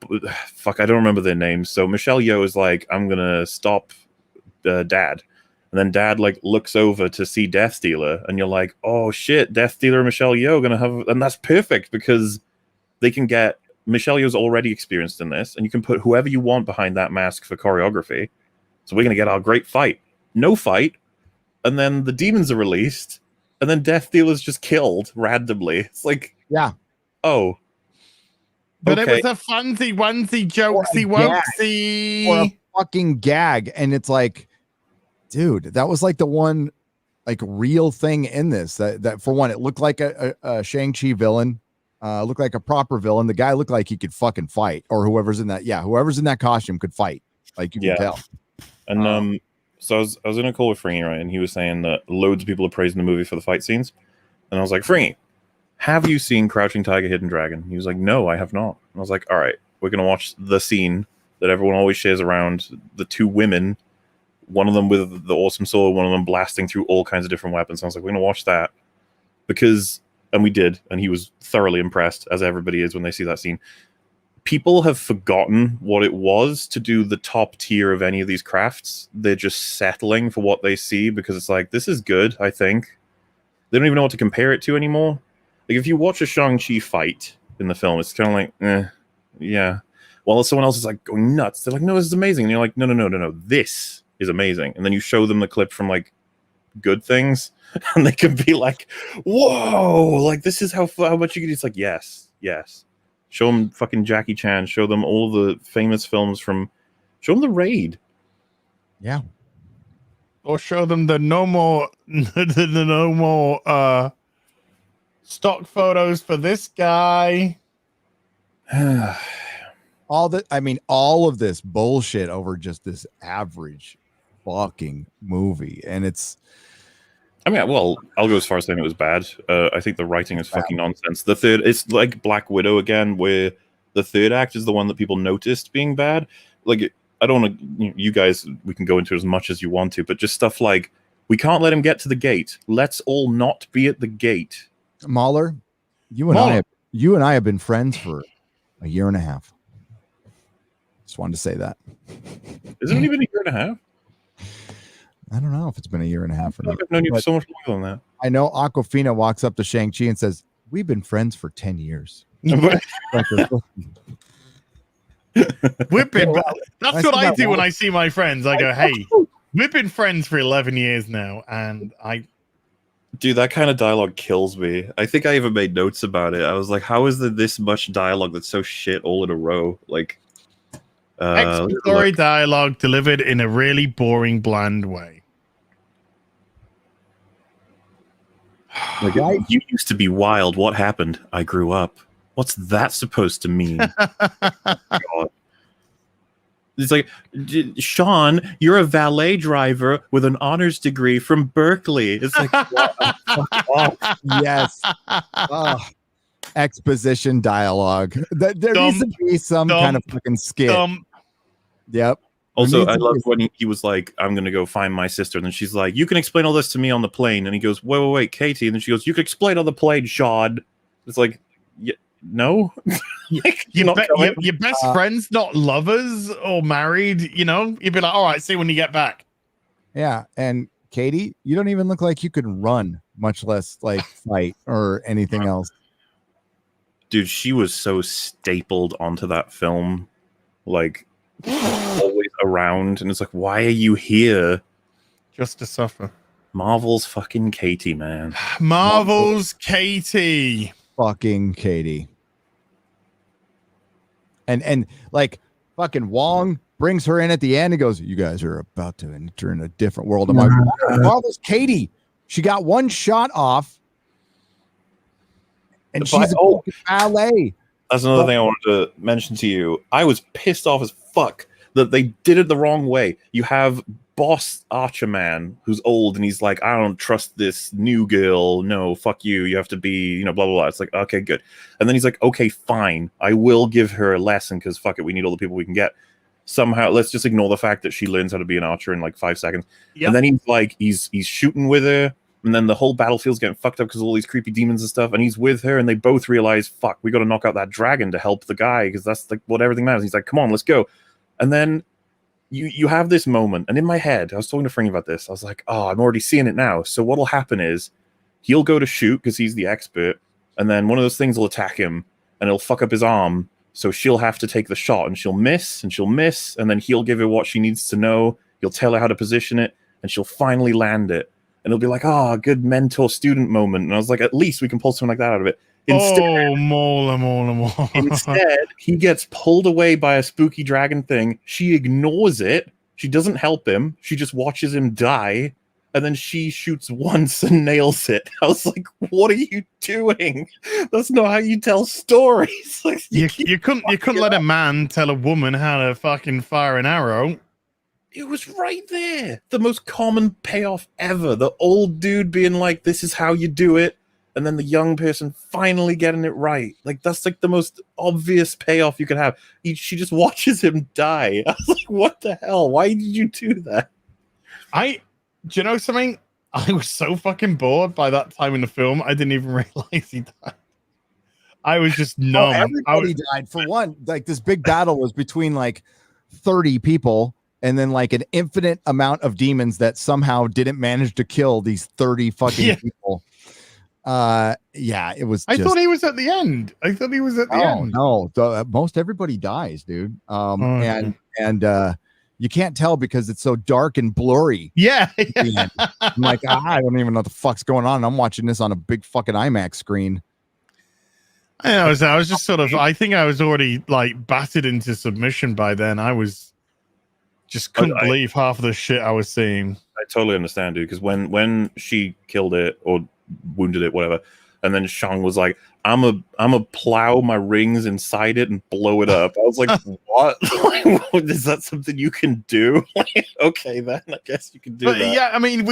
[SPEAKER 3] fuck, I don't remember their names. So Michelle Yeoh is like, I'm going to stop Dad. And then Dad like looks over to see Death Dealer, and you're like, oh shit, Death Dealer and Michelle Yeoh are going to have, and that's perfect because they can get, Michelle Yeoh's already experienced in this, and you can put whoever you want behind that mask for choreography. So we're going to get our great fight. No fight. And then the demons are released, and then Death Dealer's just killed randomly. It's like,
[SPEAKER 5] yeah.
[SPEAKER 3] Oh.
[SPEAKER 2] But
[SPEAKER 3] okay.
[SPEAKER 2] It was a funsy, onesie, jokesy, wokesy.
[SPEAKER 5] Or a fucking gag. And it's like, dude, that was like the one like real thing in this. That for one, it looked like a Shang-Chi villain. Looked like a proper villain. The guy looked like he could fucking fight, or whoever's in that. Yeah, whoever's in that costume could fight. Like you can tell.
[SPEAKER 3] And so I was in a call with Fringy, right? And he was saying that loads of people are praising the movie for the fight scenes. And I was like, Fringy, have you seen Crouching Tiger, Hidden Dragon? He was like, no, I have not. And I was like, all right, we're going to watch the scene that everyone always shares around, the two women, one of them with the awesome sword, one of them blasting through all kinds of different weapons. And I was like, we're going to watch that. Because, and we did, and he was thoroughly impressed, as everybody is when they see that scene. People have forgotten what it was to do the top tier of any of these crafts. They're just settling for what they see because it's like, this is good, I think. They don't even know what to compare it to anymore. Like, if you watch a Shang-Chi fight in the film, it's kind of like, yeah. While someone else is like going nuts, they're like, no, this is amazing. And you're like, no, this is amazing. And then you show them the clip from like good things, and they can be like, whoa, like this is how much you can do. It's like, yes. Show them fucking Jackie Chan. Show them all the famous films from. Show them The Raid.
[SPEAKER 5] Yeah.
[SPEAKER 2] Or show them the no more stock photos for this guy.
[SPEAKER 5] All of this bullshit over just this average fucking movie, and it's.
[SPEAKER 3] I mean, well, I'll go as far as saying it was bad. I think the writing is fucking nonsense. It's like Black Widow again, where the third act is the one that people noticed being bad. Like, I don't want to, you guys, we can go into as much as you want to, but just stuff like, we can't let him get to the gate. Let's all not be at the gate.
[SPEAKER 5] Mauler, you and I have been friends for a year and a half. Just wanted to say that.
[SPEAKER 3] Isn't it even a year and a half?
[SPEAKER 5] I don't know if it's been a year and a half or not.
[SPEAKER 3] I've known you so much longer than that.
[SPEAKER 5] I know Aquafina walks up to Shang-Chi and says, we've been friends for 10 years.
[SPEAKER 2] We've been. That's what I do when I see my friends. I go, hey, we've been friends for 11 years now. And
[SPEAKER 3] Dude, that kind of dialogue kills me. I think I even made notes about it. I was like, how is there this much dialogue that's so shit all in a row? Like,
[SPEAKER 2] exploratory dialogue delivered in a really boring, bland way.
[SPEAKER 3] Like, you used to be wild. What happened? I grew up. What's that supposed to mean? God. It's like, Sean, you're a valet driver with an honors degree from Berkeley. It's like,
[SPEAKER 5] yes. Exposition dialogue. There needs to be some kind of fucking skit. Yep.
[SPEAKER 3] Also, I love when he was like, I'm going to go find my sister. And then she's like, you can explain all this to me on the plane. And he goes, wait, Katie. And then she goes, you can explain on the plane, Sean. It's like, no.
[SPEAKER 2] Like, your best friends, not lovers or married, you know? You'd be like, all right, see when you get back.
[SPEAKER 5] Yeah. And Katie, you don't even look like you could run, much less like fight or anything else.
[SPEAKER 3] Dude, she was so stapled onto that film. Like, always around, and it's like, why are you here?
[SPEAKER 2] Just to suffer.
[SPEAKER 3] Marvel's fucking Katie, man.
[SPEAKER 2] Marvel's Katie.
[SPEAKER 5] Fucking Katie. And like fucking Wong brings her in at the end and goes, you guys are about to enter in a different world. I'm like, Marvel's Katie. She got one shot off. And she's a ballet.
[SPEAKER 3] That's another thing I wanted to mention to you. I was pissed off as fuck that they did it the wrong way. You have boss archer man who's old, and he's like, I don't trust this new girl. No, fuck you. You have to be, blah, blah, blah. It's like, okay, good. And then he's like, okay, fine. I will give her a lesson because fuck it. We need all the people we can get. Somehow, let's just ignore the fact that she learns how to be an archer in like 5 seconds. Yep. And then he's like, he's shooting with her. And then the whole battlefield's getting fucked up because of all these creepy demons and stuff. And he's with her, and they both realize, fuck, we got to knock out that dragon to help the guy because that's like what everything matters. He's like, come on, let's go. And then you have this moment, and in my head, I was talking to Fring about this. I was like, oh, I'm already seeing it now. So what'll happen is he'll go to shoot because he's the expert, and then one of those things will attack him, and it'll fuck up his arm. So she'll have to take the shot, and she'll miss, and then he'll give her what she needs to know. He'll tell her how to position it, and she'll finally land it. And it'll be like, oh, good mentor-student moment. And I was like, at least we can pull something like that out of it. Instead,
[SPEAKER 2] Mauler.
[SPEAKER 3] Instead, he gets pulled away by a spooky dragon thing. She ignores it. She doesn't help him. She just watches him die. And then she shoots once and nails it. I was like, what are you doing? That's not how you tell stories. Like,
[SPEAKER 2] you couldn't let a man tell a woman how to fucking fire an arrow.
[SPEAKER 3] It was right there. The most common payoff ever. The old dude being like, this is how you do it. And then the young person finally getting it right. Like, that's like the most obvious payoff you could have. She just watches him die. I was like, what the hell? Why did you do that?
[SPEAKER 2] Do you know something? I was so fucking bored by that time in the film. I didn't even realize he died. I was just numb.
[SPEAKER 5] Everybody died. For one, like, this big battle was between like 30 people. And then like an infinite amount of demons that somehow didn't manage to kill these 30 fucking people. It was.
[SPEAKER 2] I thought he was at the end.
[SPEAKER 5] No, most everybody dies, dude. And you can't tell because it's so dark and blurry.
[SPEAKER 2] Yeah.
[SPEAKER 5] I'm like, I don't even know what the fuck's going on. I'm watching this on a big fucking IMAX screen.
[SPEAKER 2] I was just sort of. I think I was already like battered into submission by then. I was. Just couldn't believe half of the shit I was seeing.
[SPEAKER 3] I totally understand, dude. Because when she killed it or wounded it, whatever, and then Shang was like, "I'm a plow my rings inside it and blow it up." I was like, "What? Is that something you can do?" Okay, then I guess you can do that.
[SPEAKER 2] Yeah, I mean,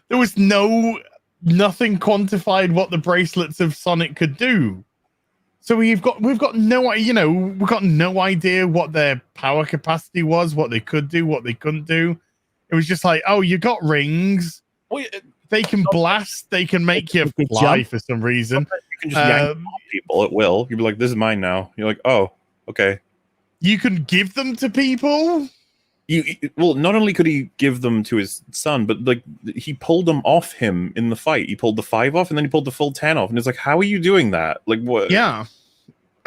[SPEAKER 2] there was nothing quantified what the bracelets of Sonic could do. So we've got no idea what their power capacity was, what they could do, what they couldn't do. It was just like, oh, you got rings. They can blast. They can make you fly for some reason.
[SPEAKER 3] You can just yank people at will. You'd be like, this is mine now. You're like, oh, okay.
[SPEAKER 2] You can give them to people.
[SPEAKER 3] Well, not only could he give them to his son, but like he pulled them off him in the fight. He pulled the 5 off, and then he pulled the full 10 off. And it's like, how are you doing that? Like, what?
[SPEAKER 2] Yeah.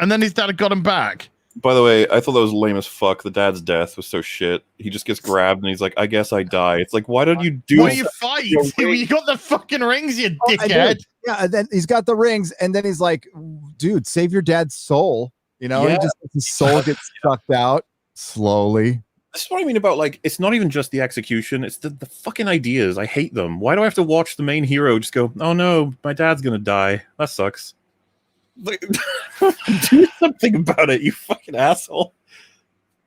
[SPEAKER 2] And then his dad got him back.
[SPEAKER 3] By the way, I thought that was lame as fuck. The dad's death was so shit. He just gets grabbed, and he's like, I guess I die. It's like, why don't you do?
[SPEAKER 2] Why you fight? You got the fucking rings, you dickhead.
[SPEAKER 5] Yeah, and then he's got the rings, and then he's like, dude, save your dad's soul. He just his soul gets sucked out slowly.
[SPEAKER 3] This is what I mean about, like, it's not even just the execution, it's the fucking ideas. I hate them. Why do I have to watch the main hero just go, oh no, my dad's gonna die? That sucks. Like, do something about it, you fucking asshole.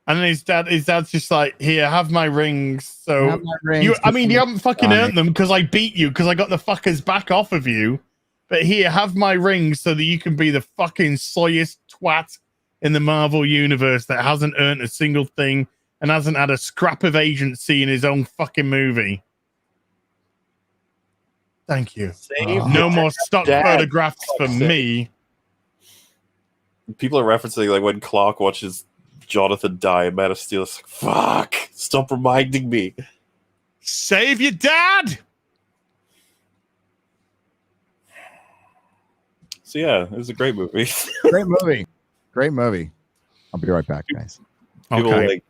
[SPEAKER 2] And then his dad's just like, here, have my rings. So you haven't fucking earned them because I beat you, because I got the fuckers back off of you. But here, have my rings so that you can be the fucking soyest twat in the Marvel universe that hasn't earned a single thing and hasn't had a scrap of agency in his own fucking movie. Thank you. No more stock photographs for me.
[SPEAKER 3] People are referencing like when Clark watches Jonathan die in Man of Steel. It's like, fuck, stop reminding me.
[SPEAKER 2] Save your dad!
[SPEAKER 3] So yeah, it was a great movie.
[SPEAKER 5] Great movie. I'll be right back, guys.
[SPEAKER 3] People like,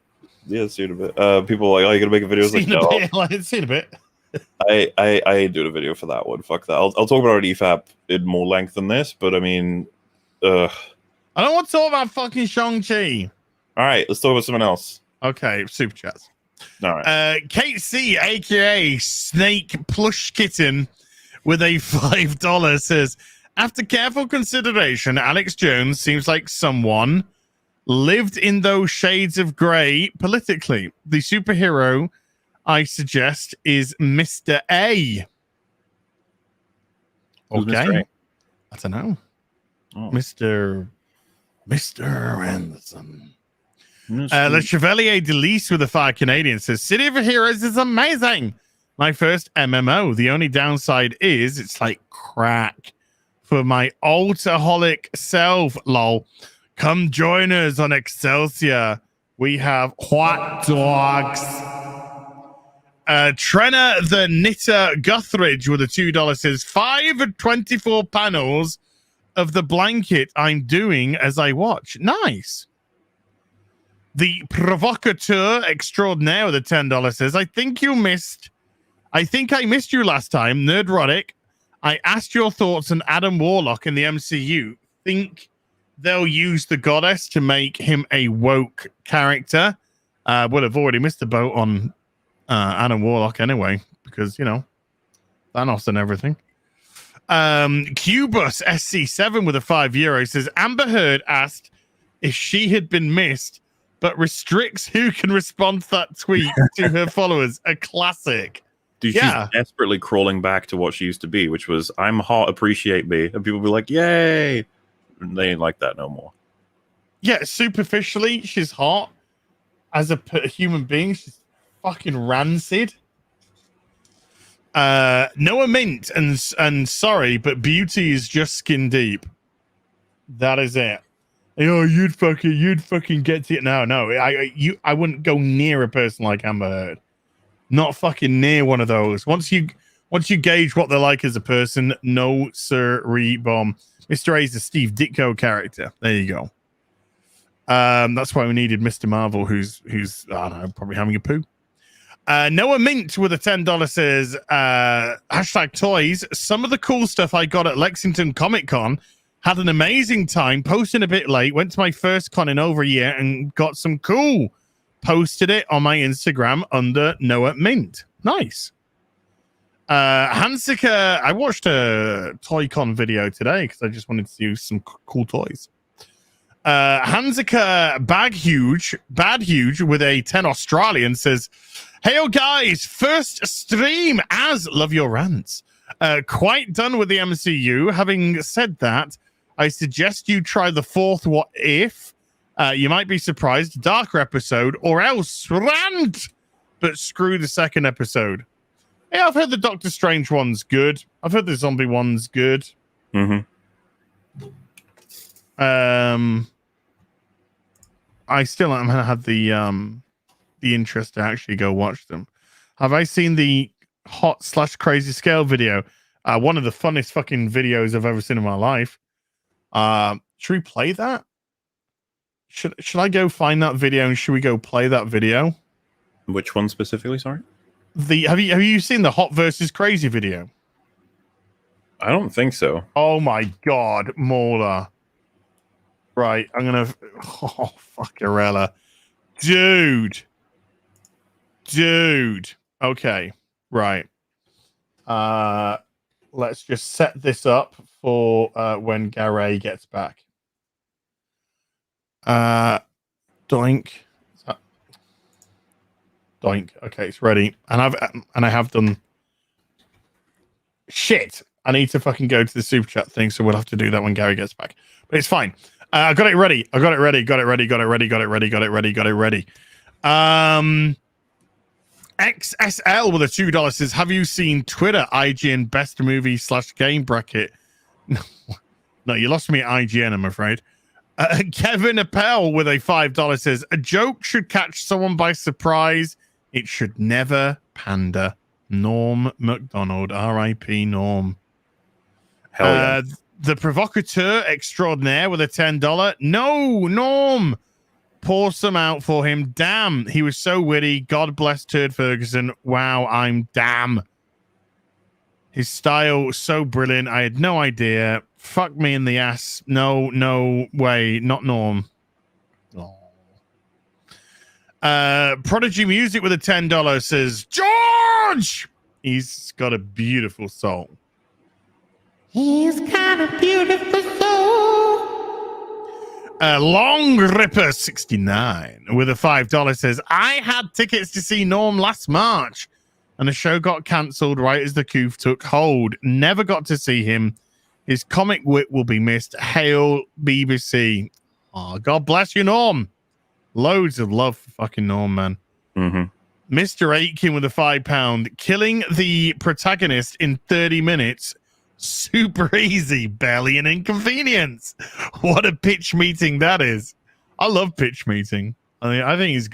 [SPEAKER 3] yeah, see it a bit. People like, oh, you gonna make a video?
[SPEAKER 2] Seen a bit.
[SPEAKER 3] I ain't doing a video for that one. Fuck that. I'll talk about it EFAP in more length than this, but I mean,
[SPEAKER 2] I don't want to talk about fucking Shang-Chi.
[SPEAKER 3] All right, let's talk about someone else.
[SPEAKER 2] Okay, super chats.
[SPEAKER 3] All right.
[SPEAKER 2] Kate C, aka Snake Plush Kitten, with a $5 says, after careful consideration, Alex Jones seems like someone lived in those shades of grey politically. The superhero I suggest is Mr. A.
[SPEAKER 3] Who's
[SPEAKER 2] Okay.
[SPEAKER 3] Mr. A?
[SPEAKER 2] I don't know.
[SPEAKER 3] Oh.
[SPEAKER 2] Mr. Anderson. Le Chevalier de Lys with the 5 Canadian says, City of Heroes is amazing. My first MMO. The only downside is it's like crack for my alcoholic self. Lol. Come join us on Excelsior. We have hot dogs. Trenna the Knitter Guthridge with a $2 says 5 and 24 panels of the blanket I'm doing as I watch. Nice. The Provocateur Extraordinaire with a $10 says, I think I missed you last time, Nerdrotic. I asked your thoughts on Adam Warlock in the MCU. Think they'll use the goddess to make him a woke character? Would have already missed the boat on Adam Warlock anyway, because, you know, Thanos and everything. Cubus SC7 with a €5 says, Amber Heard asked if she had been missed, but restricts who can respond to that tweet to her followers. A classic.
[SPEAKER 3] Dude, she's desperately crawling back to what she used to be, which was, I'm hot, appreciate me. And people be like, yay. And they ain't like that no more.
[SPEAKER 2] Yeah, superficially, she's hot. As a human being, she's fucking rancid. Noah Mint and sorry, but beauty is just skin deep. That is it. Oh, you'd fucking get to it. No, I wouldn't go near a person like Amber Heard. Not fucking near one of those. Once you gauge what they're like as a person, no sirree bomb. Mr. A is a Steve Ditko character. There you go. That's why we needed Mr. Marvel, who's I don't know, probably having a poo. Noah Mint with a $10 says, hashtag toys. Some of the cool stuff I got at Lexington Comic Con. Had an amazing time, posting a bit late, went to my first con in over a year and got some cool. Posted it on my Instagram under Noah Mint. Nice. Hansika, I watched a Toy Con video today because I just wanted to use some cool toys. Hansika Bad Huge with a 10 Australian says, hey, guys, first stream as love your rants. Quite done with the MCU. Having said that, I suggest you try the 4th What If. You might be surprised. Darker episode or else rant. But screw the 2nd episode. Yeah, I've heard the Doctor Strange one's good. I've heard the zombie one's good.
[SPEAKER 3] Mm-hmm.
[SPEAKER 2] I still haven't had the interest to actually go watch them. Have I seen the hot/crazy scale video? One of the funnest fucking videos I've ever seen in my life. Should we play that? Should I go find that video and should we go play that video?
[SPEAKER 3] Which one specifically? Sorry.
[SPEAKER 2] Have you seen the hot versus crazy video?
[SPEAKER 3] I don't think so.
[SPEAKER 2] Oh my god, Mauler. Right, I'm gonna. Oh fuckerella, dude. Okay, right. Let's just set this up for when Garay gets back. Doink. Doink. Okay, it's ready. And I have done. Shit. I need to fucking go to the super chat thing, so we'll have to do that when Gary gets back. But it's fine. I got it ready. Got it ready. XSL with a $2 says, have you seen Twitter IGN best movie / game bracket? No, you lost me at IGN, I'm afraid. Kevin Appel with a $5 says, a joke should catch someone by surprise. It should never pander. Norm Mcdonald, R.I.P. Norm.
[SPEAKER 3] Hell yeah.
[SPEAKER 2] The Provocateur Extraordinaire with a $10. No, Norm. Pour some out for him. Damn, he was so witty. God bless Turd Ferguson. Wow, I'm damn. His style so brilliant. I had no idea. Fuck me in the ass. No way. Not Norm. Oh. Prodigy Music with a $10 says, George! He's got a beautiful soul. He's got a beautiful soul. Long Ripper 69 with a $5 says, I had tickets to see Norm last March and the show got cancelled right as the coup took hold. Never got to see him. His comic wit will be missed. Hail BBC. Oh, God bless you, Norm. Loads of love for fucking Norm, man.
[SPEAKER 3] Mm-hmm.
[SPEAKER 2] Mr. Aitken with a £5. Killing the protagonist in 30 minutes. Super easy. Barely an inconvenience. What a pitch meeting that is. I love pitch meeting. I think he's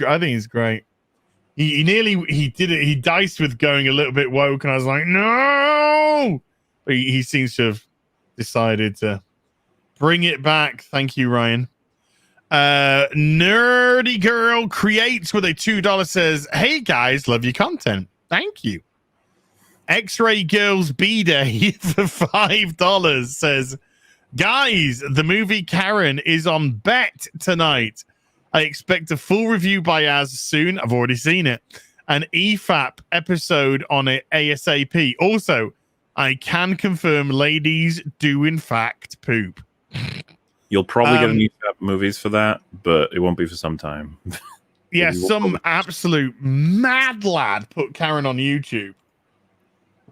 [SPEAKER 2] great. He did it. He diced with going a little bit woke, and I was like, no. But he seems to have decided to bring it back. Thank you, Ryan. Nerdy Girl Creates with a $2 says, hey guys, love your content. Thank you. X-Ray Girls B-Day for $5 says, guys, the movie Karen is on Bet tonight. I expect a full review by Az soon. I've already seen it. An EFAP episode on it ASAP. Also, I can confirm ladies do in fact poop.
[SPEAKER 3] You'll probably get a new set of movies for that, but it won't be for some time.
[SPEAKER 2] Yeah, some absolute mad lad put Karen on YouTube.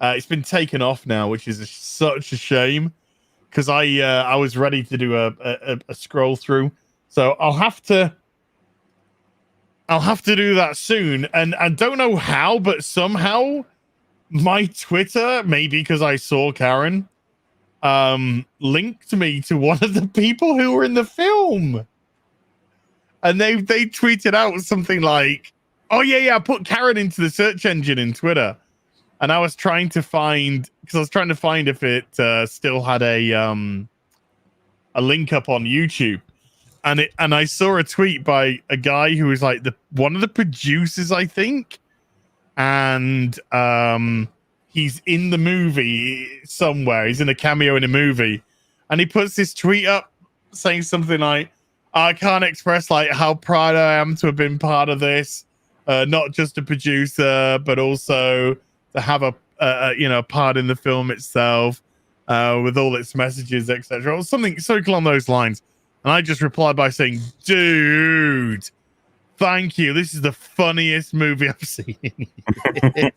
[SPEAKER 2] It's been taken off now, which is such a shame because I was ready to do a scroll through. So I'll have to do that soon. And I don't know how, but somehow my Twitter, maybe because I saw Karen, linked me to one of the people who were in the film. And they tweeted out something like, oh yeah, I put Karen into the search engine in Twitter. And I was trying to find if it still had a link up on YouTube. And I saw a tweet by a guy who was like one of the producers, I think. And he's in the movie somewhere. He's in a cameo in a movie. And he puts this tweet up saying something like, I can't express like how proud I am to have been part of this. Not just a producer, but also to have a part in the film itself, with all its messages, etc. Or something along those lines. And I just replied by saying, dude, thank you. This is the funniest movie I've seen in years.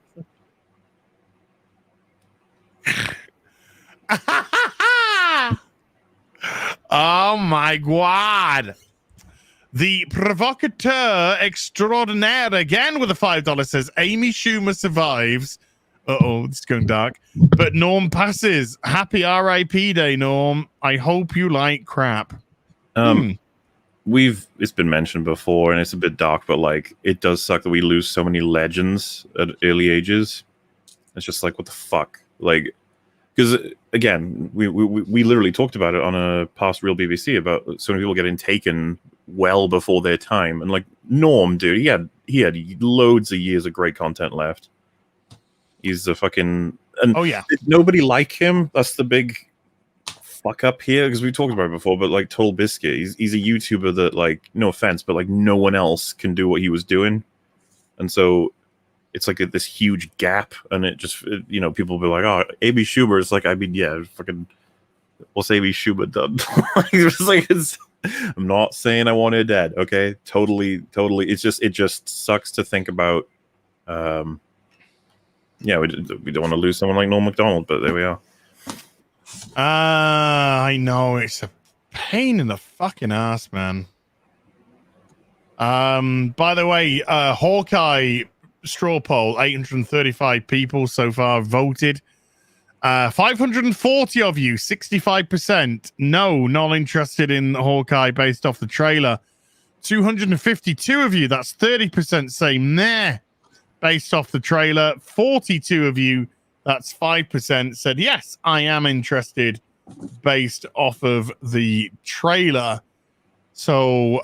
[SPEAKER 2] Oh my God. The provocateur extraordinaire again with a $5 says Amy Schumer survives. Uh-oh, this is going dark. But Norm passes. Happy RIP day, Norm. I hope you like crap.
[SPEAKER 3] It's been mentioned before, and it's a bit dark, but like it does suck that we lose so many legends at early ages. It's just like, what the fuck? Like, because again, we literally talked about it on a past Real BBC about so many people getting taken well before their time, and like Norm, dude, he had loads of years of great content left. He's a fucking nobody like him. That's the big fuck up here, because we talked about it before, but like Total Biscuit, he's a YouTuber that, like, no offense, but like no one else can do what he was doing, and so it's like this huge gap, and it just people will be like, oh, AB Schumer. It's like, I mean, yeah, fucking what's AB Schumer done? I'm not saying I want her dead, okay? Totally. It just sucks to think about. We don't want to lose someone like Norm Mcdonald, but there we are.
[SPEAKER 2] I know, it's a pain in the fucking ass, man. By the way, Hawkeye straw poll, 835 people so far voted. 540 of you, 65%, no, not interested in Hawkeye based off the trailer. 252 of you, that's 30%, say meh based off the trailer. 42 of you, that's 5%, said yes, I am interested based off of the trailer. So,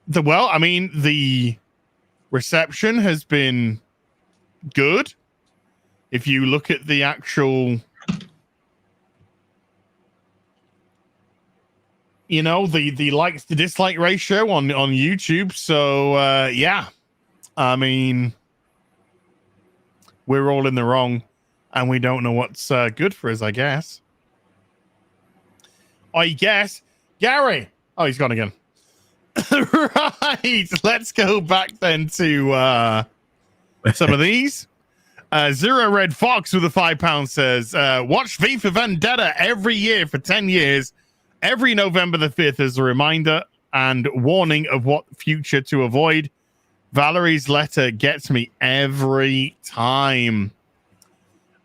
[SPEAKER 2] the reception has been good. If you look at the actual, the likes to dislike ratio on YouTube. So, yeah, I mean, we're all in the wrong and we don't know what's good for us, I guess. Gary. Oh, he's gone again. Right. Let's go back then to some of these. Zero Red Fox with a £5 says, watch V for Vendetta every year for 10 years. Every November the 5th as a reminder and warning of what future to avoid. Valerie's letter gets me every time.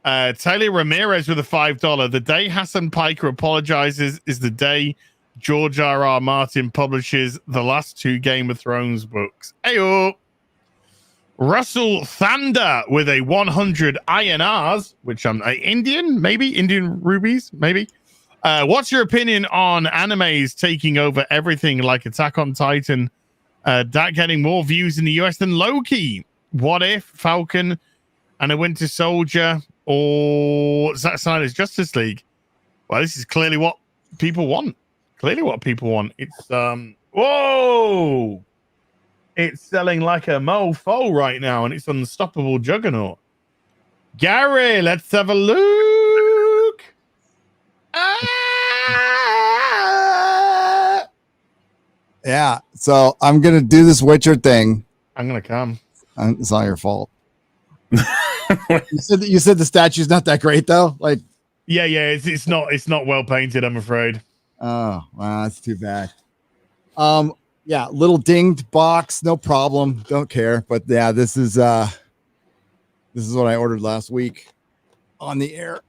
[SPEAKER 2] Taylor Ramirez with a $5. The day Hassan Piker apologizes is the day George R.R. Martin publishes the last 2 Game of Thrones books. Ayo! Russell Thunder with a 100 INRs, which I'm Indian rubies, maybe. What's your opinion on animes taking over everything like Attack on Titan? That getting more views in the US than Loki? What if Falcon and a Winter Soldier or Zack Snyder's Justice League? Well, this is clearly what people want. It's whoa! It's selling like a mofo right now, and it's unstoppable juggernaut. Gary, let's have a look.
[SPEAKER 5] Yeah, so I'm gonna do this Witcher thing.
[SPEAKER 2] I'm gonna come.
[SPEAKER 5] It's not your fault. You said the statue's not that great though. Like,
[SPEAKER 2] yeah, it's not well painted, I'm afraid.
[SPEAKER 5] Oh, wow, that's too bad. Yeah, little dinged box, no problem, don't care. But yeah, this is what I ordered last week on the air.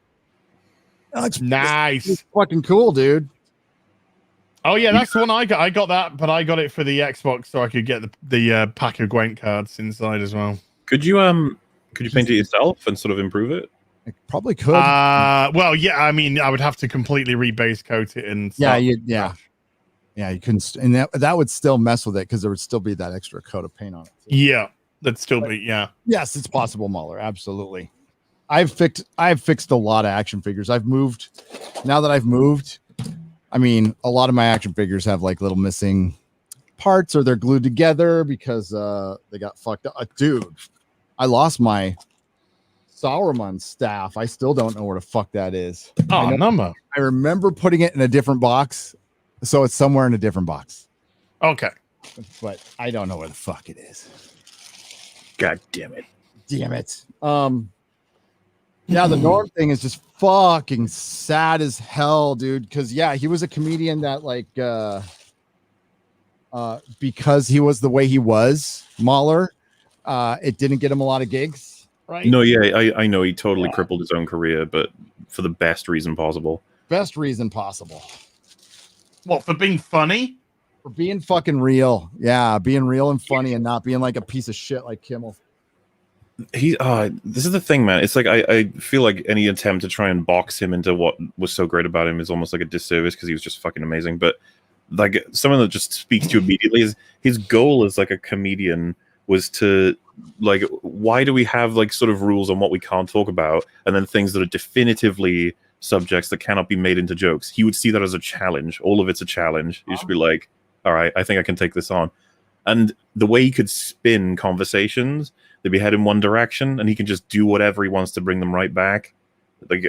[SPEAKER 5] It's
[SPEAKER 2] nice.
[SPEAKER 5] It's fucking cool, dude.
[SPEAKER 2] Oh yeah, that's the one I got. I got that, but I got it for the Xbox so I could get the pack of Gwent cards inside as well.
[SPEAKER 3] Could you paint it yourself and sort of improve it?
[SPEAKER 5] I probably could.
[SPEAKER 2] Well, yeah. I mean, I would have to completely rebase coat it and
[SPEAKER 5] you couldn't, and that would still mess with it because there would still be that extra coat of paint on it.
[SPEAKER 2] Yeah, that'd still be
[SPEAKER 5] Yes, it's possible, Mauler. Absolutely. I've fixed a lot of action figures. I've moved. Now that I've moved, I mean, a lot of my action figures have like little missing parts or they're glued together because they got fucked up. Dude, I lost my Sauron staff. I still don't know where the fuck that is.
[SPEAKER 2] Oh, number.
[SPEAKER 5] I remember putting it in a different box, so it's somewhere in a different box.
[SPEAKER 2] Okay,
[SPEAKER 5] but I don't know where the fuck it is.
[SPEAKER 3] God damn it!
[SPEAKER 5] Damn it! Yeah, the Norm thing is just fucking sad as hell, dude. Because yeah, he was a comedian that like because he was the way he was, Mauler, it didn't get him a lot of gigs, right?
[SPEAKER 3] No, yeah, I know he totally crippled his own career, but for the best reason possible.
[SPEAKER 5] Best reason possible.
[SPEAKER 2] What, for being funny?
[SPEAKER 5] For being fucking real. Yeah, being real and funny and not being like a piece of shit like Kimmel.
[SPEAKER 3] This is the thing, man. It's like I feel like any attempt to try and box him into what was so great about him is almost like a disservice because he was just fucking amazing. But like someone that just speaks to you immediately is his goal as like a comedian was to like, why do we have like sort of rules on what we can't talk about and then things that are definitively subjects that cannot be made into jokes? He would see that as a challenge. All of it's a challenge. You should be like, all right, I think I can take this on. And the way he could spin conversations, they'd be heading one direction, and he can just do whatever he wants to bring them right back. Like,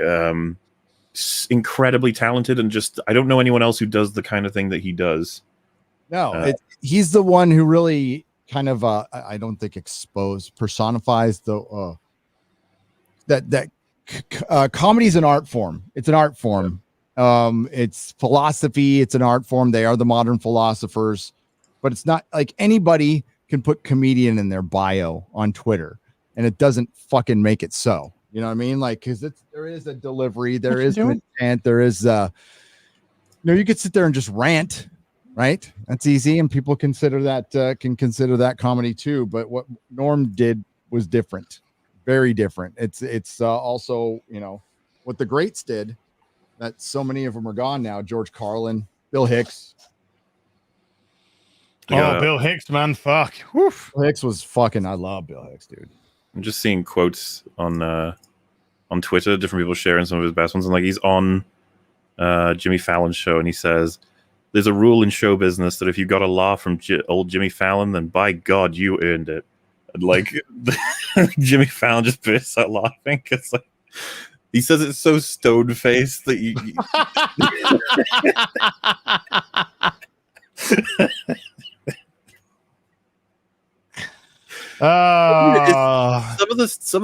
[SPEAKER 3] incredibly talented, and just I don't know anyone else who does the kind of thing that he does.
[SPEAKER 5] No, he's the one who really kind of I don't think personifies the comedy is an art form. It's an art form. It's philosophy. It's an art form. They are the modern philosophers, but it's not like anybody can put comedian in their bio on Twitter and it doesn't fucking make it so. You know what I mean? Like, because there is a delivery, there is an intent, there is you could sit there and just rant, right? That's easy, and people consider that comedy too. But what Norm did was different, very different. It's also, you know, what the greats did, that so many of them are gone now. George Carlin, Bill Hicks.
[SPEAKER 2] Bill Hicks, man, fuck. Woof.
[SPEAKER 5] Bill Hicks was fucking. I love Bill Hicks, dude.
[SPEAKER 3] I'm just seeing quotes on Twitter, different people sharing some of his best ones, and like he's on Jimmy Fallon's show, and he says, "There's a rule in show business that if you got a laugh from old Jimmy Fallon, then by God you earned it." And like Jimmy Fallon just bursts out laughing. It's like He says it's so stone-faced that you... some of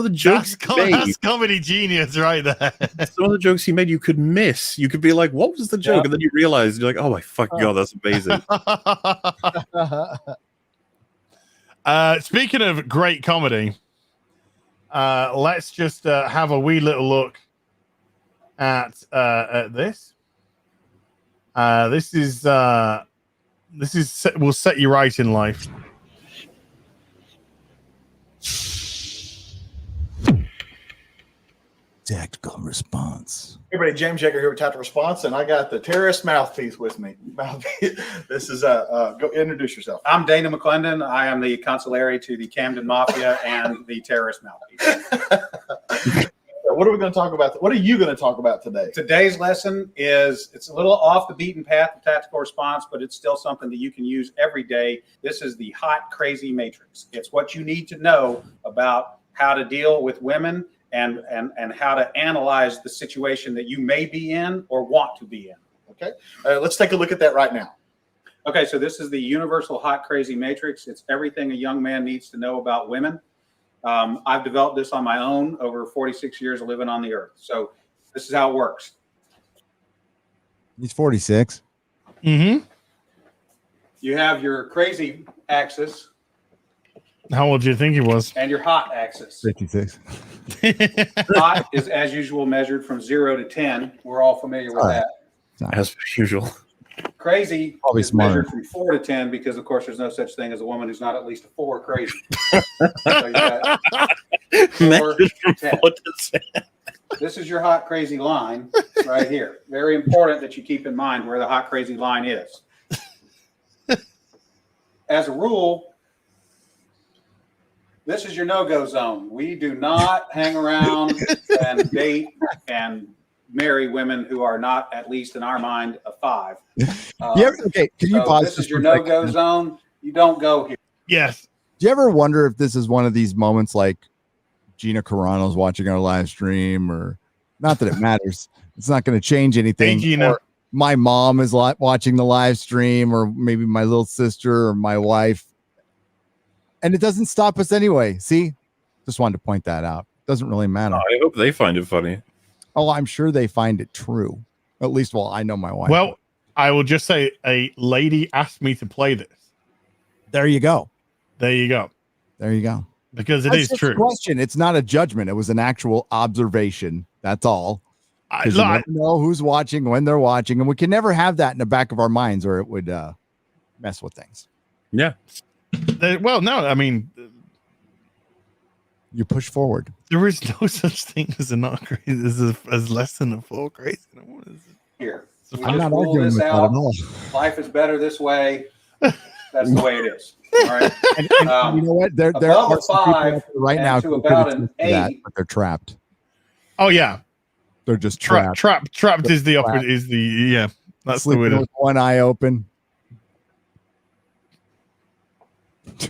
[SPEAKER 3] the jokes
[SPEAKER 2] that's comedy genius right there.
[SPEAKER 3] Some of the jokes he made you could miss. You could be like, what was the joke? And then you realize, you're like, oh my fucking god, that's amazing.
[SPEAKER 2] Speaking of great comedy, let's just have a wee little look at this. This is will set you right in life.
[SPEAKER 5] Tactical response.
[SPEAKER 11] Hey everybody, James Yeager here with Tactical Response, and I got the terrorist mouthpiece with me. This is go introduce yourself.
[SPEAKER 12] I'm Dana McClendon. I am the consigliere to the Camden Mafia and the terrorist mouthpiece.
[SPEAKER 11] What are we going to talk about? What are you going to talk about today?
[SPEAKER 12] Today's lesson it's a little off the beaten path of tactical response, but it's still something that you can use every day. This is the hot, crazy matrix. It's what you need to know about how to deal with women and how to analyze the situation that you may be in or want to be in.
[SPEAKER 11] Okay, let's take a look at that right now.
[SPEAKER 12] Okay, so this is the universal hot, crazy matrix. It's everything a young man needs to know about women. I've developed this on my own over 46 years of living on the earth. So this is how it works.
[SPEAKER 5] He's 46.
[SPEAKER 2] Mm-hmm.
[SPEAKER 12] You have your crazy axis.
[SPEAKER 2] How old do you think he was?
[SPEAKER 12] And your hot axis.
[SPEAKER 5] 56.
[SPEAKER 12] Hot is, as usual, measured from 0 to 10. We're all familiar with that.
[SPEAKER 3] As usual.
[SPEAKER 12] Crazy
[SPEAKER 5] Probably
[SPEAKER 12] is
[SPEAKER 5] smarter.
[SPEAKER 12] measured from 4 to 10 because, of course, there's no such thing as a woman who's not at least a 4 crazy. So you got 4 to 10. This is your hot, crazy line right here. Very important that you keep in mind where the hot, crazy line is. As a rule, this is your no-go zone. We do not hang around and date and marry women who are not, at least in our mind, a 5.
[SPEAKER 5] Okay, can you pause?
[SPEAKER 12] This is your no-go zone. You don't go here.
[SPEAKER 2] Yes.
[SPEAKER 5] Do you ever wonder if this is one of these moments like Gina Carano's watching our live stream, or not that it matters? It's not going to change anything.
[SPEAKER 2] Hey, Gina.
[SPEAKER 5] Or my mom is watching the live stream, or maybe my little sister or my wife. And it doesn't stop us anyway. See, just wanted to point that out. Doesn't really matter.
[SPEAKER 3] I hope they find it funny.
[SPEAKER 5] Oh, I'm sure they find it true. At least, well, I know my wife.
[SPEAKER 2] Well, I will just say a lady asked me to play this.
[SPEAKER 5] There you go.
[SPEAKER 2] There you go.
[SPEAKER 5] There you go.
[SPEAKER 2] Because it
[SPEAKER 5] That's
[SPEAKER 2] is
[SPEAKER 5] just
[SPEAKER 2] true.
[SPEAKER 5] a question. It's not a judgment. It was an actual observation. That's all. Because you never know who's watching, when they're watching, and we can never have that in the back of our minds, or it would mess with things.
[SPEAKER 3] Yeah.
[SPEAKER 2] Well, no, I mean,
[SPEAKER 5] you push forward.
[SPEAKER 2] There is no such thing as a not crazy as less than a 4 crazy.
[SPEAKER 12] Here. We
[SPEAKER 5] I'm
[SPEAKER 12] just
[SPEAKER 5] not
[SPEAKER 12] rule
[SPEAKER 5] arguing
[SPEAKER 12] this
[SPEAKER 5] with that
[SPEAKER 12] out.
[SPEAKER 5] at all.
[SPEAKER 12] Life is better this way. That's the way it is. All right.
[SPEAKER 5] And you know what? There
[SPEAKER 12] above
[SPEAKER 5] are
[SPEAKER 12] a
[SPEAKER 5] some people
[SPEAKER 12] 5
[SPEAKER 5] out there right
[SPEAKER 12] and
[SPEAKER 5] now
[SPEAKER 12] to
[SPEAKER 5] who
[SPEAKER 12] about
[SPEAKER 5] could
[SPEAKER 12] an
[SPEAKER 5] attest to that,
[SPEAKER 12] 8.
[SPEAKER 5] but they're trapped.
[SPEAKER 2] Oh yeah,
[SPEAKER 5] they're just trapped.
[SPEAKER 2] Trapped is the opposite. Is the yeah. That's
[SPEAKER 5] Sleeping
[SPEAKER 2] the way.
[SPEAKER 5] with one eye open.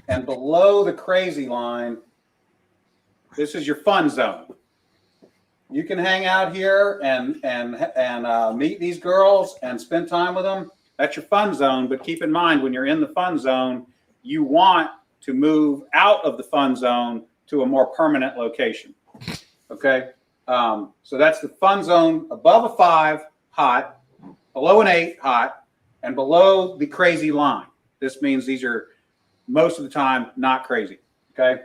[SPEAKER 12] And below the crazy line, this is your fun zone. You can hang out here and meet these girls and spend time with them. That's your fun zone. But keep in mind, when you're in the fun zone, you want to move out of the fun zone to a more permanent location. Okay. So that's the fun zone above a 5, hot, below an 8, hot, and below the crazy line. This means these are most of the time not crazy. Okay.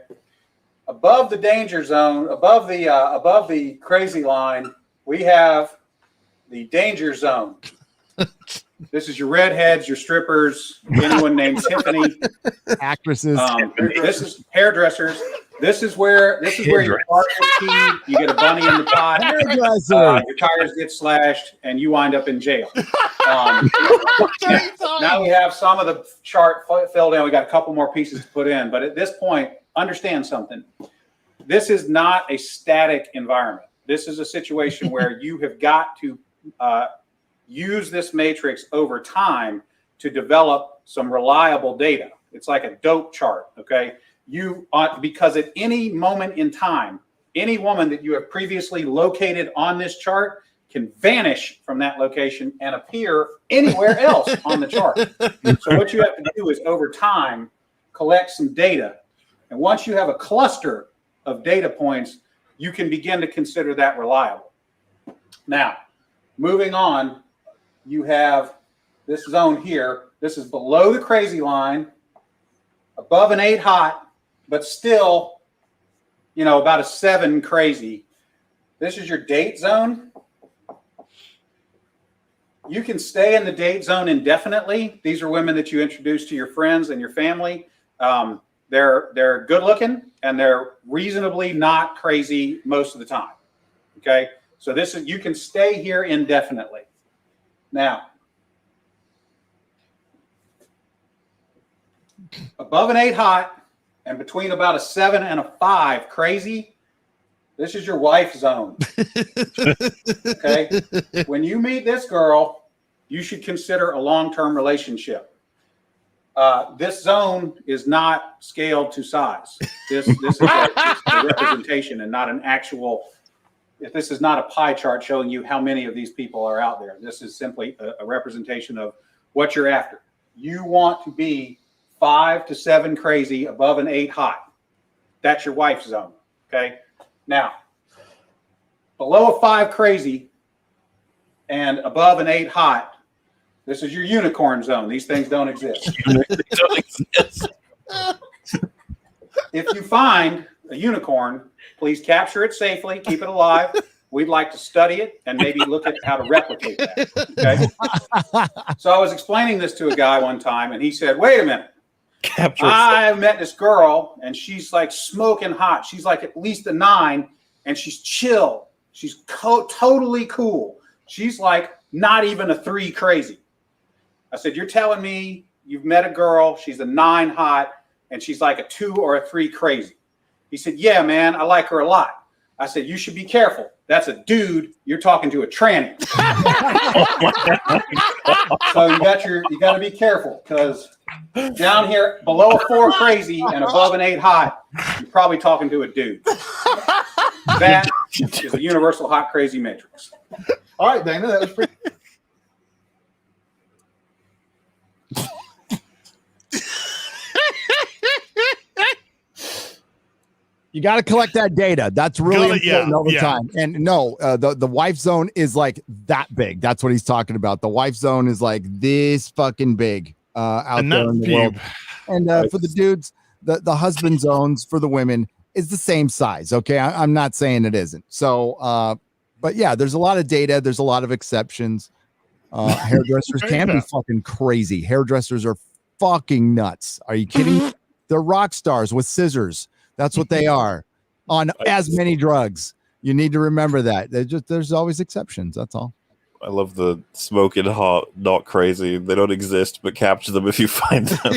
[SPEAKER 12] Above the danger zone, above the crazy line, we have the danger zone. This is your redheads, your strippers, anyone named Tiffany,
[SPEAKER 5] actresses.
[SPEAKER 12] This is hairdressers. This is where your car gets keyed. You get a bunny in the pot. Your tires get slashed, and you wind up in jail. Now we have some of the chart filled in. We got a couple more pieces to put in, but at this point, understand something. This is not a static environment. This is a situation where you have got to use this matrix over time to develop some reliable data. It's like a dope chart, okay? You ought, because at any moment in time, any woman that you have previously located on this chart can vanish from that location and appear anywhere else on the chart. So what you have to do is over time, collect some data. And once you have a cluster of data points, you can begin to consider that reliable. Now, moving on, you have this zone here. This is below the crazy line, above an 8 hot, but still, you know, about a 7 crazy. This is your date zone. You can stay in the date zone indefinitely. These are women that you introduce to your friends and your family. They're good looking and they're reasonably not crazy most of the time. Okay, so this is, you can stay here indefinitely. Now, above an 8 hot and between about a 7 and a 5 crazy, this is your wife zone. Okay, when you meet this girl, you should consider a long-term relationship. This zone is not scaled to size. This is a representation and not an actual. This is not a pie chart showing you how many of these people are out there. This is simply a representation of what you're after. You want to be 5 to 7 crazy, above an 8 hot. That's your wife zone. Okay. Now, below a 5 crazy and above an 8 hot, this is your unicorn zone. These things don't exist. If you find a unicorn, please capture it safely, keep it alive. We'd like to study it and maybe look at how to replicate that. Okay. So I was explaining this to a guy one time, and he said, "Wait a minute. I met this girl, and she's like smoking hot. She's like at least a 9, and she's chill. She's totally cool. She's like not even a 3 crazy." I said, "You're telling me you've met a girl, she's a 9 hot, and she's like a 2 or a 3 crazy?" He said, "Yeah, man, I like her a lot." I said, "You should be careful. That's a dude. You're talking to a tranny." So you got to be careful, because down here below a 4 crazy and above an 8 hot, you're probably talking to a dude. That is a universal hot crazy matrix.
[SPEAKER 11] All right, Dana, that was pretty.
[SPEAKER 5] You got to collect that data. That's really important all the time. And no, the wife zone is like that big. That's what he's talking about. The wife zone is like this fucking big out there in the world. And for the dudes, the husband zones for the women is the same size. Okay, I'm not saying it isn't. So, but yeah, there's a lot of data. There's a lot of exceptions. Hairdressers can be fucking crazy. Hairdressers are fucking nuts. Are you kidding? They're rock stars with scissors. That's what they are on as many drugs. You need to remember that. There's always exceptions. That's all.
[SPEAKER 3] I love the smoking hot, not crazy. They don't exist, but capture them if you find them.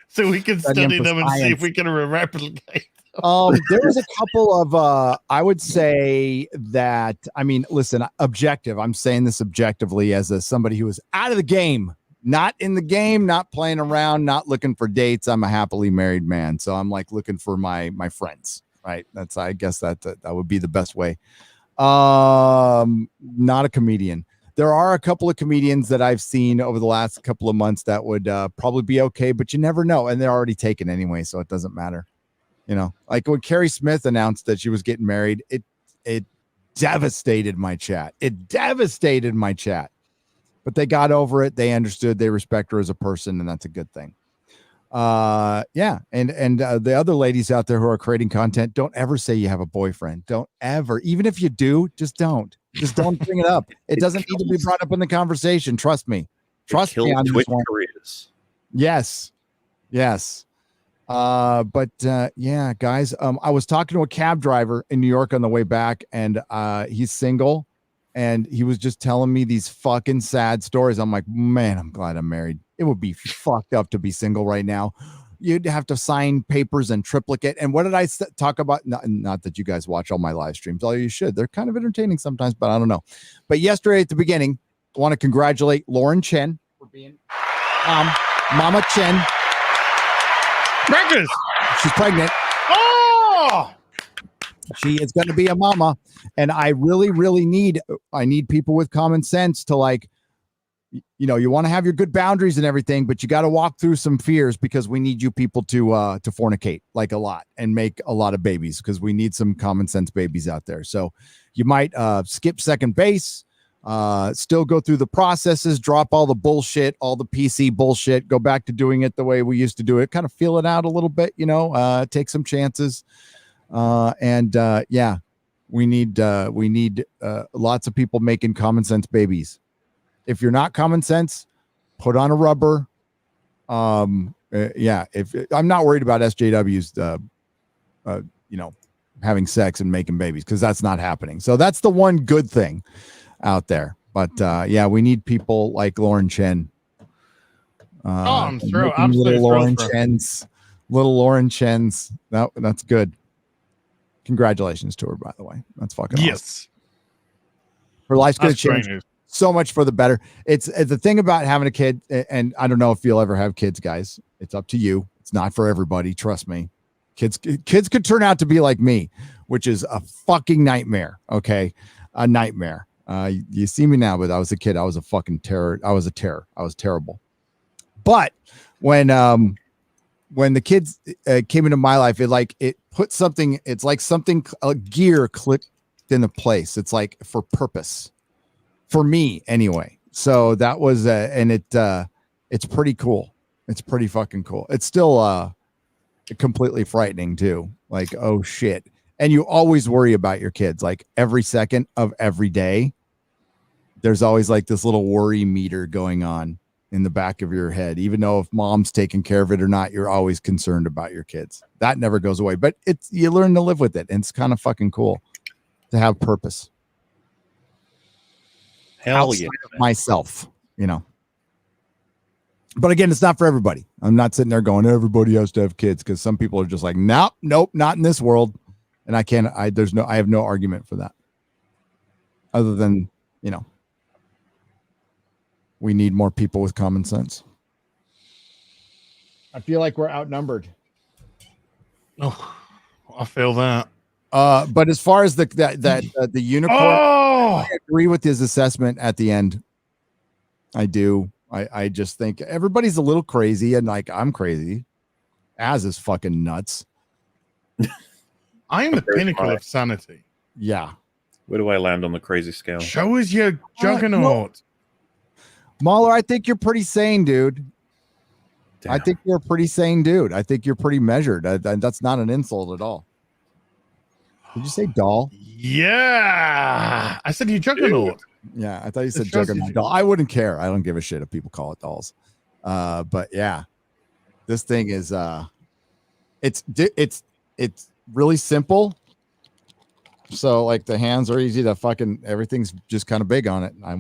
[SPEAKER 2] So we can study them and see if we can replicate.
[SPEAKER 5] There was a couple of I would say that, I mean, listen, objective. I'm saying this objectively as somebody who is out of the game. Not in the game, not playing around, not looking for dates. I'm a happily married man, so I'm like looking for my friends, right? That's, I guess that would be the best way. Not a comedian. There are a couple of comedians that I've seen over the last couple of months that would probably be okay, but you never know, and they're already taken anyway, so it doesn't matter. You know, like when Carrie Smith announced that she was getting married, it devastated my chat. It devastated my chat. But they got over it. They understood. They respect her as a person, and that's a good thing. Yeah. And the other ladies out there who are creating content, don't ever say you have a boyfriend. Don't ever. Even if you do, just don't. Just don't bring it up. It doesn't need to be brought up in the conversation. Trust me. Trust me on this one. Yes. Yes. But yeah, guys. I was talking to a cab driver in New York on the way back, and he's single. And he was just telling me these fucking sad stories. I'm like, man, I'm glad I'm married. It would be fucked up to be single right now. You'd have to sign papers and triplicate. And what did I talk about? Not that you guys watch all my live streams. All you should. They're kind of entertaining sometimes, but I don't know. But yesterday at the beginning, I want to congratulate Lauren Chen for being Mama Chen.
[SPEAKER 2] Breakfast.
[SPEAKER 5] She's pregnant.
[SPEAKER 2] Oh,
[SPEAKER 5] she is going to be a mama, and I really need people with common sense to like, you know, you want to have your good boundaries and everything, but you got to walk through some fears because we need you people to fornicate like a lot and make a lot of babies because we need some common sense babies out there. So you might skip second base, still go through the processes, drop all the bullshit, all the PC bullshit, go back to doing it the way we used to do it, kind of feel it out a little bit, you know, take some chances. Yeah, we need lots of people making common sense babies. If you're not common sense, put on a rubber. Yeah, if I'm not worried about SJWs, you know, having sex and making babies because that's not happening. So that's the one good thing out there. But yeah, we need people like Lauren Chen.
[SPEAKER 2] I'm thrilled. Absolutely
[SPEAKER 5] little Lauren
[SPEAKER 2] thrilled.
[SPEAKER 5] Chen's, little Lauren Chen's. That's good. Congratulations to her, by the way. That's fucking awesome.
[SPEAKER 2] Yes.
[SPEAKER 5] Her life's gonna change so much for the better. It's the thing about having a kid, and I don't know if you'll ever have kids, guys. It's up to you. It's not for everybody. Trust me. Kids could turn out to be like me, which is a fucking nightmare. Okay, a nightmare. You see me now, but I was a kid. I was a fucking terror. I was a terror. I was terrible. But when the kids came into my life, it put something. It's like something, a gear clicked into place. It's like for purpose. For me anyway. So that was and it's pretty cool. It's pretty fucking cool. It's still completely frightening too. Like, oh shit. And you always worry about your kids. Like every second of every day, there's always like this little worry meter going on in the back of your head. Even though if mom's taking care of it or not, you're always concerned about your kids. That never goes away. But you learn to live with it. And it's kind of fucking cool to have purpose.
[SPEAKER 3] Hell yeah.
[SPEAKER 5] Myself, you know. But again, it's not for everybody. I'm not sitting there going, everybody has to have kids, because some people are just like, nope, not in this world. And I have no argument for that. Other than, you know, we need more people with common sense. I feel like we're outnumbered.
[SPEAKER 2] Oh, I feel that.
[SPEAKER 5] But as far as the unicorn, I agree with his assessment at the end. I do. I just think everybody's a little crazy, and like I'm crazy. Az is fucking nuts.
[SPEAKER 2] I am the pinnacle of sanity.
[SPEAKER 5] Yeah.
[SPEAKER 3] Where do I land on the crazy scale?
[SPEAKER 2] Show us your juggernaut.
[SPEAKER 5] Mauler, I think you're pretty sane, dude. Damn. I think you're a pretty sane dude. I think you're pretty measured. That's not an insult at all. Did you say doll?
[SPEAKER 2] Yeah. I said you juggernaut.
[SPEAKER 5] Yeah, I thought you said juggernaut doll. I wouldn't care. I don't give a shit if people call it dolls. But yeah, this thing is it's really simple. So like the hands are easy to fucking, everything's just kind of big on it. I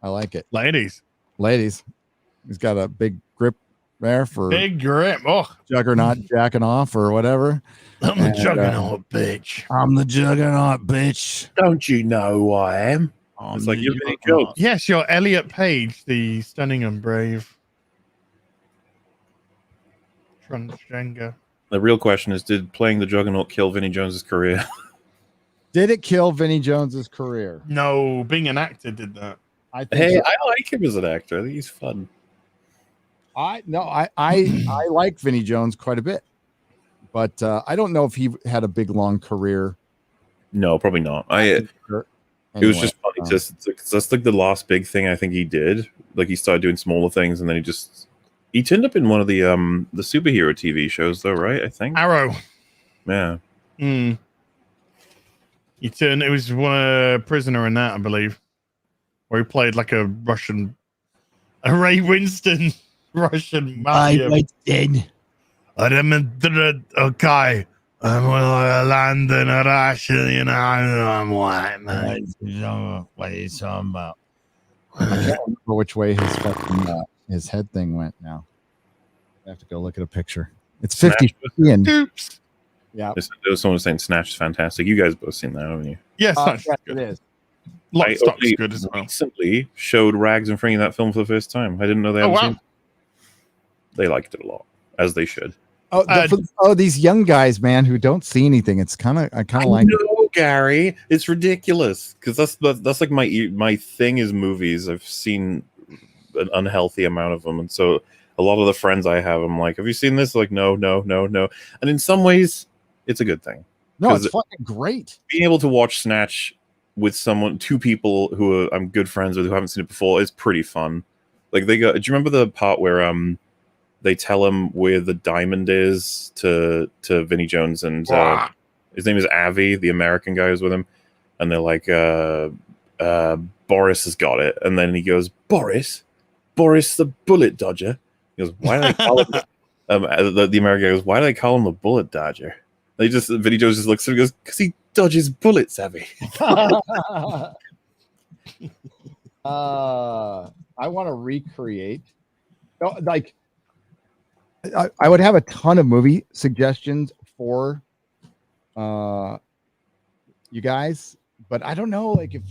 [SPEAKER 5] like it.
[SPEAKER 2] Ladies.
[SPEAKER 5] He's got a big grip there for
[SPEAKER 2] big grip. Oh,
[SPEAKER 5] juggernaut jacking off or whatever.
[SPEAKER 2] I'm the juggernaut, bitch.
[SPEAKER 5] I'm the juggernaut, bitch.
[SPEAKER 3] Don't you know who I am? It's like you're being killed.
[SPEAKER 2] Yes, you're Elliot Page, the stunning and brave transgender.
[SPEAKER 3] The real question is, did playing the Juggernaut kill Vinnie Jones's career?
[SPEAKER 5] Did it kill Vinnie Jones's career?
[SPEAKER 2] No, being an actor did that.
[SPEAKER 3] I like him as an actor. I think he's fun.
[SPEAKER 5] I like Vinnie Jones quite a bit, but I don't know if he had a big long career.
[SPEAKER 3] No, probably not. It was just funny. That's like the last big thing I think he did. Like he started doing smaller things, and then he turned up in one of the superhero TV shows, though, right? I think
[SPEAKER 2] Arrow.
[SPEAKER 3] Yeah.
[SPEAKER 2] It was one prisoner in that, I believe, where he played like a Ray Winston Russian mafia. Okay. I'm land in Russia, you know, I'm white, man.
[SPEAKER 5] What are you talking about? I can't remember which way his fucking his head thing went now. I have to go look at a picture. It's 50 and
[SPEAKER 2] oops.
[SPEAKER 5] Yeah.
[SPEAKER 3] There was someone saying Snatch is fantastic. You guys both seen that, haven't you?
[SPEAKER 2] Yes,
[SPEAKER 5] it is.
[SPEAKER 2] Lockstock's good as well.
[SPEAKER 3] Recently showed Rags and Frankie that film for the first time. I didn't know they hadn't seen it. They liked it a lot, as they should.
[SPEAKER 5] These young guys, man, who don't see anything. It's I kind of like.
[SPEAKER 3] No, Gary, it's ridiculous because that's like my thing is movies. I've seen an unhealthy amount of them, and so a lot of the friends I have, I'm like, have you seen this? Like, no. And in some ways, it's a good thing.
[SPEAKER 5] No, it's fucking great.
[SPEAKER 3] Being able to watch Snatch with two people who I'm good friends with who haven't seen it before is pretty fun. Like do you remember the part where they tell him where the diamond is to Vinnie Jones and his name is Avi, the American guy who's with him, and they're like, Boris has got it, and then he goes, Boris the bullet dodger. He goes, why do they call him? The American guy goes, why do they call him the bullet dodger? Vinnie Jones just looks at him and goes, because he dodges bullets, Avi.
[SPEAKER 5] I want to recreate. Like, I would have a ton of movie suggestions for you guys, but I don't know, like if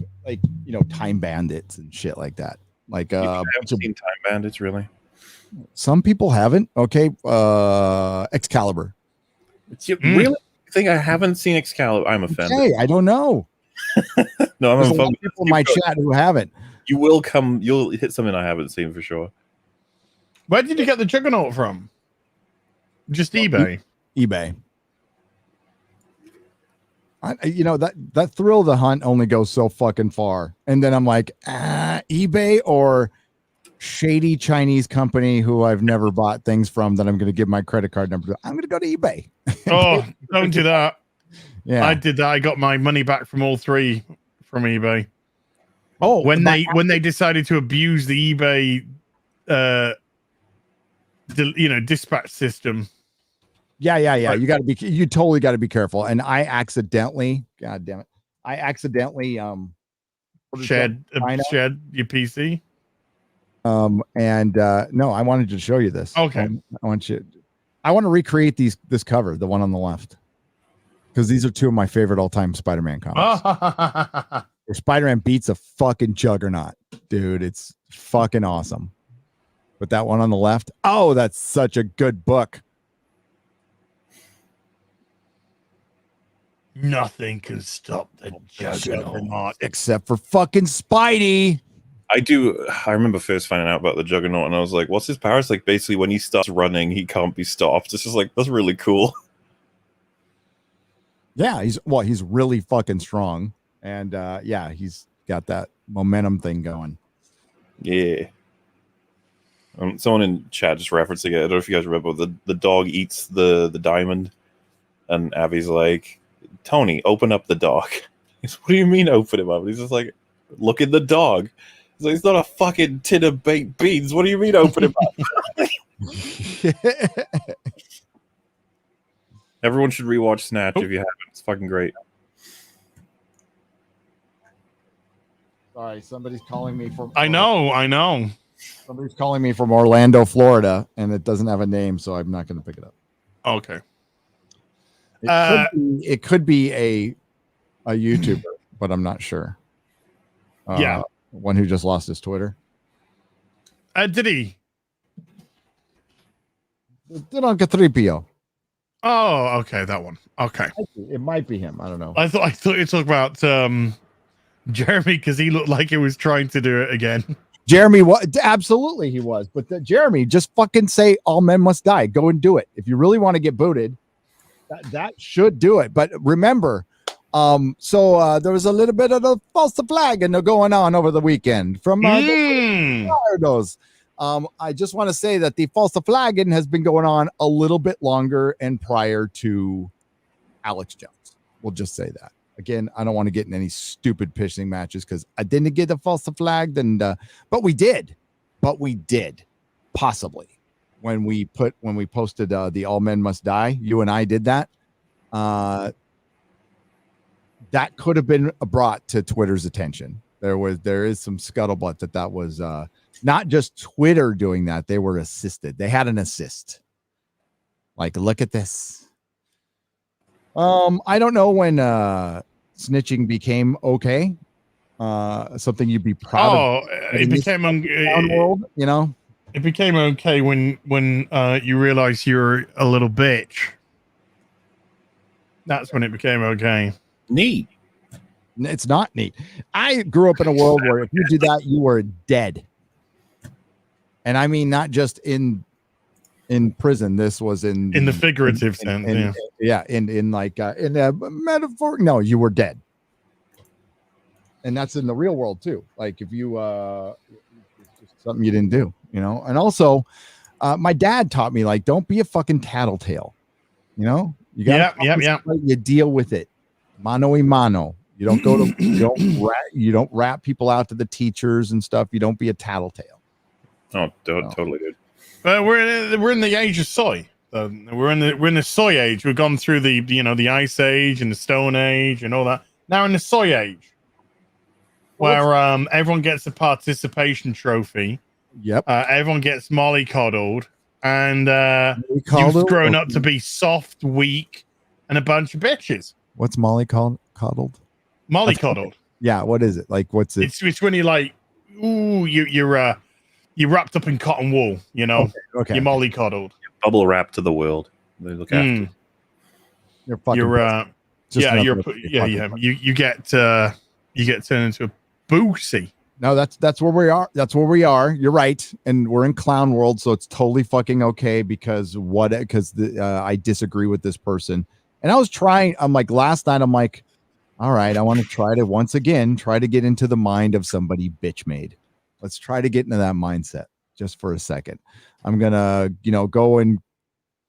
[SPEAKER 5] Time Bandits and shit like that. Like
[SPEAKER 3] you haven't seen Time Bandits, really?
[SPEAKER 5] Some people haven't. Okay, Excalibur.
[SPEAKER 3] Really? You think I haven't seen Excalibur? I'm offended.
[SPEAKER 5] Okay, I don't know.
[SPEAKER 3] No, I'm
[SPEAKER 5] There's a lot of people in my chat who haven't.
[SPEAKER 3] You will come. You'll hit something I haven't seen for sure.
[SPEAKER 2] Where did you get the Juggernaut from? Just eBay.
[SPEAKER 5] eBay. That thrill of the hunt only goes so fucking far, and then I'm like, eBay or shady Chinese company who I've never bought things from that I'm going to give my credit card number to. I'm going to go to eBay.
[SPEAKER 2] Oh, don't do that.
[SPEAKER 5] Yeah,
[SPEAKER 2] I did that. I got my money back from all three from eBay.
[SPEAKER 5] Oh,
[SPEAKER 2] when they decided to abuse the eBay, dispatch system.
[SPEAKER 5] Yeah. You totally got to be careful. And I accidentally, God damn it,
[SPEAKER 2] shared your PC.
[SPEAKER 5] No, I wanted to show you this.
[SPEAKER 2] Okay.
[SPEAKER 5] I want to recreate this cover, the one on the left, because these are two of my favorite all-time Spider-Man comics. Where Spider-Man beats a fucking juggernaut, dude. It's fucking awesome. But that one on the left, oh, that's such a good book.
[SPEAKER 2] Nothing can stop the juggernaut
[SPEAKER 5] except for fucking Spidey.
[SPEAKER 3] I remember first finding out about the Juggernaut, and I was like, what's his power? It's like basically when he starts running, he can't be stopped. It's just like, that's really cool.
[SPEAKER 5] Yeah, he's really fucking strong. And he's got that momentum thing going.
[SPEAKER 3] Yeah. Someone in chat just referencing it. I don't know if you guys remember, the dog eats the diamond, and Abby's like, Tony, open up the dog. He's, what do you mean open him up? And he's just like, look at the dog. He's like, it's not a fucking tin of baked beans. What do you mean open him up? Everyone should rewatch Snatch if you haven't. It's fucking great.
[SPEAKER 5] Sorry, somebody's calling me from.
[SPEAKER 2] I know.
[SPEAKER 5] Somebody's calling me from Orlando, Florida, and it doesn't have a name, so I'm not going to pick it up.
[SPEAKER 2] Okay.
[SPEAKER 5] It could be a YouTuber, but I'm not sure. One who just lost his Twitter.
[SPEAKER 2] Did he?
[SPEAKER 5] Uncle 3PO.
[SPEAKER 2] Oh, okay, that one. Okay.
[SPEAKER 5] It might be him. I don't know.
[SPEAKER 2] I thought you talked about Jeremy because he looked like he was trying to do it again.
[SPEAKER 5] Jeremy, absolutely he was. But Jeremy, just fucking say all men must die. Go and do it. If you really want to get booted, that should do it. But remember, there was a little bit of the false flag going on over the weekend from those. I just want to say that the false flagging has been going on a little bit longer and prior to Alex Jones. We'll just say that. Again, I don't want to get in any stupid pitching matches because I didn't get the false flag, but we did possibly when we posted the All Men Must Die. You and I did that. That could have been brought to Twitter's attention. There is some scuttlebutt that was not just Twitter doing that. They were assisted. They had an assist. Like, look at this. I don't know when snitching became okay. Something you'd be proud of.
[SPEAKER 2] It became
[SPEAKER 5] world,
[SPEAKER 2] It became okay when you realize you're a little bitch. That's when it became okay.
[SPEAKER 3] Neat.
[SPEAKER 5] It's not neat. I grew up in a world where if you did that, you were dead. And I mean, not just in prison. This was in
[SPEAKER 2] the figurative sense.
[SPEAKER 5] In a metaphor. No, you were dead. And that's in the real world too. Like if you it's just something you didn't do, you know. And also, my dad taught me, like, don't be a fucking tattletale. You know, you got you deal with it, mano y mano. You don't go to you don't rat people out to the teachers and stuff. You don't be a tattletale.
[SPEAKER 3] Oh, totally, dude.
[SPEAKER 2] We're in the age of soy. We're in the soy age. We've gone through the ice age and the stone age and all that. Now in the soy age, where everyone gets a participation trophy.
[SPEAKER 5] Yep.
[SPEAKER 2] Everyone gets mollycoddled, and you've grown up to be soft, weak, and a bunch of bitches.
[SPEAKER 5] What's mollycoddled?
[SPEAKER 2] Mollycoddled.
[SPEAKER 5] Yeah. What is it? Like, what's it?
[SPEAKER 2] It's when you're like, ooh, you're wrapped up in cotton wool. You know.
[SPEAKER 5] Okay.
[SPEAKER 2] You're mollycoddled.
[SPEAKER 3] Bubble wrap to the world. They look after you.
[SPEAKER 5] You're fucking.
[SPEAKER 2] You get turned into a boosie.
[SPEAKER 5] No, that's where we are. That's where we are. You're right, and we're in clown world, so it's totally fucking okay because I disagree with this person, and I was trying. I'm like last night. I'm like, all right, I want to try to once again try to get into the mind of somebody bitch made. Let's try to get into that mindset just for a second. I'm gonna go and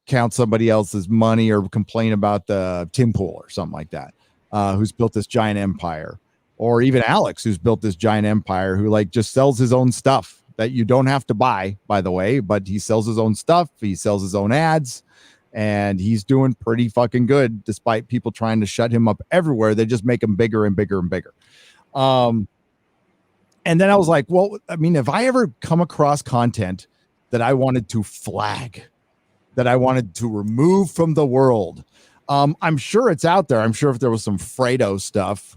[SPEAKER 5] count somebody else's money or complain about the Tim Pool or something like that, who's built this giant empire. Or even Alex, who's built this giant empire, who like just sells his own stuff that you don't have to buy, by the way, but he sells his own stuff. He sells his own ads, and he's doing pretty fucking good despite people trying to shut him up everywhere. They just make him bigger and bigger and bigger. And then I was like, well, I mean, if I ever come across content that I wanted to flag, that I wanted to remove from the world, I'm sure it's out there. I'm sure if there was some Fredo stuff,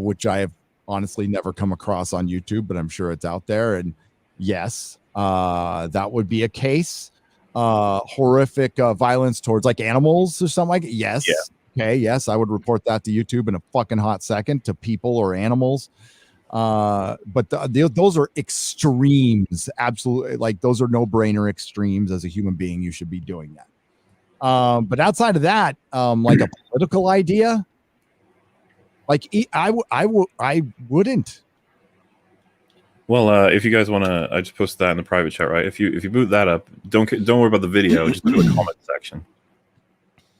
[SPEAKER 5] which I have honestly never come across on YouTube, but I'm sure it's out there. And yes, that would be a case. Horrific violence towards like animals or something like it. Yes. Yeah. Okay. Yes, I would report that to YouTube in a fucking hot second, to people or animals. But those are extremes. Absolutely. Like those are no-brainer extremes. As a human being, you should be doing that. But outside of that, like a political idea, like I wouldn't.
[SPEAKER 3] Well, if you guys want to, I just posted that in the private chat, right? If you boot that up, don't worry about the video. Just do a comment section.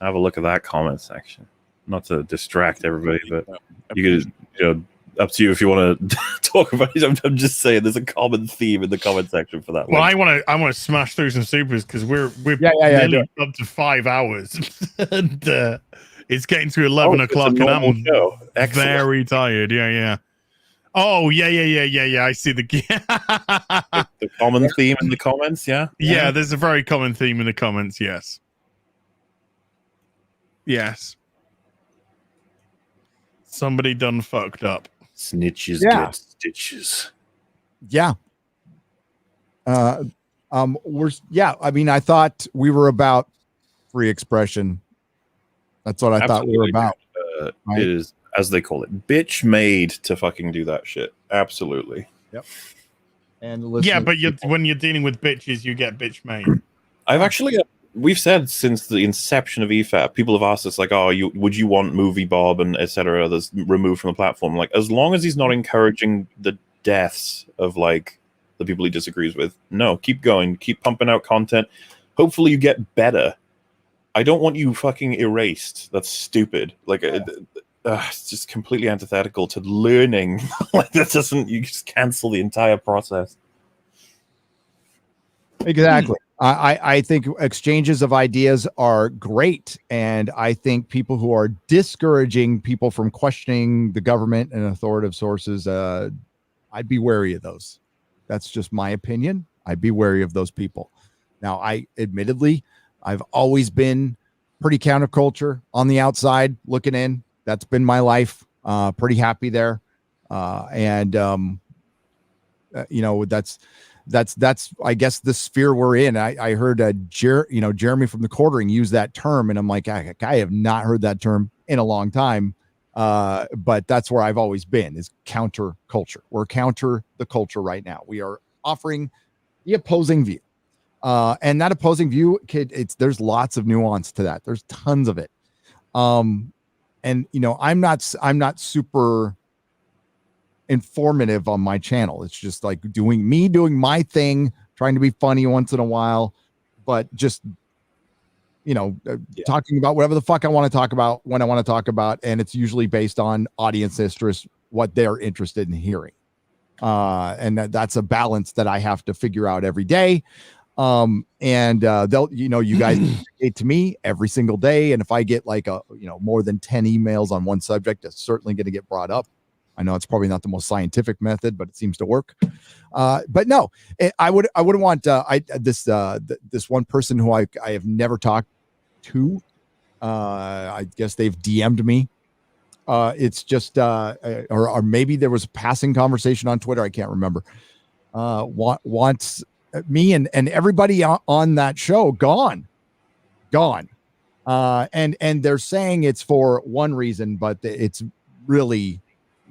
[SPEAKER 3] Have a look at that comment section. Not to distract everybody, but you could, up to you if you want to talk about it. I'm just saying, there's a common theme in the comment section for that.
[SPEAKER 2] Well, I want to smash through some supers because we're nearly up to 5 hours, and it's getting to 11 o'clock, and I'm very tired. Yeah. Oh, yeah. I see the
[SPEAKER 3] common theme in the comments. Yeah,
[SPEAKER 2] there's a very common theme in the comments. Yes. Somebody done fucked up.
[SPEAKER 3] Snitches get stitches.
[SPEAKER 5] Yeah. I mean, I thought we were about free expression. That's what I thought we were about.
[SPEAKER 3] Right? It is, as they call it, bitch made to fucking do that shit. Absolutely.
[SPEAKER 5] Yep. And
[SPEAKER 2] but when you're dealing with bitches, you get bitch made.
[SPEAKER 3] I've actually, we've said since the inception of EFAP, people have asked us like, would you want Movie Bob and etc. that's removed from the platform? Like, as long as he's not encouraging the deaths of like the people he disagrees with, no, keep going, keep pumping out content. Hopefully you get better. I don't want you fucking erased. That's stupid. Like, it's just completely antithetical to learning. Like, you just cancel the entire process.
[SPEAKER 5] Exactly. I think exchanges of ideas are great. And I think people who are discouraging people from questioning the government and authoritative sources, I'd be wary of those. That's just my opinion. I'd be wary of those people. Now, I've always been pretty counterculture on the outside looking in. That's been my life. Pretty happy there. That's that's I guess the sphere we're in. I heard Jeremy from the Quartering use that term, and I'm like, I have not heard that term in a long time. But that's where I've always been, is counter culture. We're counter the culture right now. We are offering the opposing view. And that opposing view, there's lots of nuance to that. There's tons of it. And I'm not super informative on my channel. It's just like doing my thing, trying to be funny once in a while, but just talking about whatever the fuck I want to talk about when I want to talk about, and it's usually based on audience interest, what they're interested in hearing. And that's a balance that I have to figure out every day. You guys communicate to me every single day, and if I get like more than 10 emails on one subject, it's certainly going to get brought up. I know it's probably not the most scientific method, but it seems to work. But no, I wouldn't want this one person who I have never talked to. I guess they've DM'd me. It's just or maybe there was a passing conversation on Twitter. I can't remember. Wants me and everybody on that show gone. And they're saying it's for one reason, but it's really,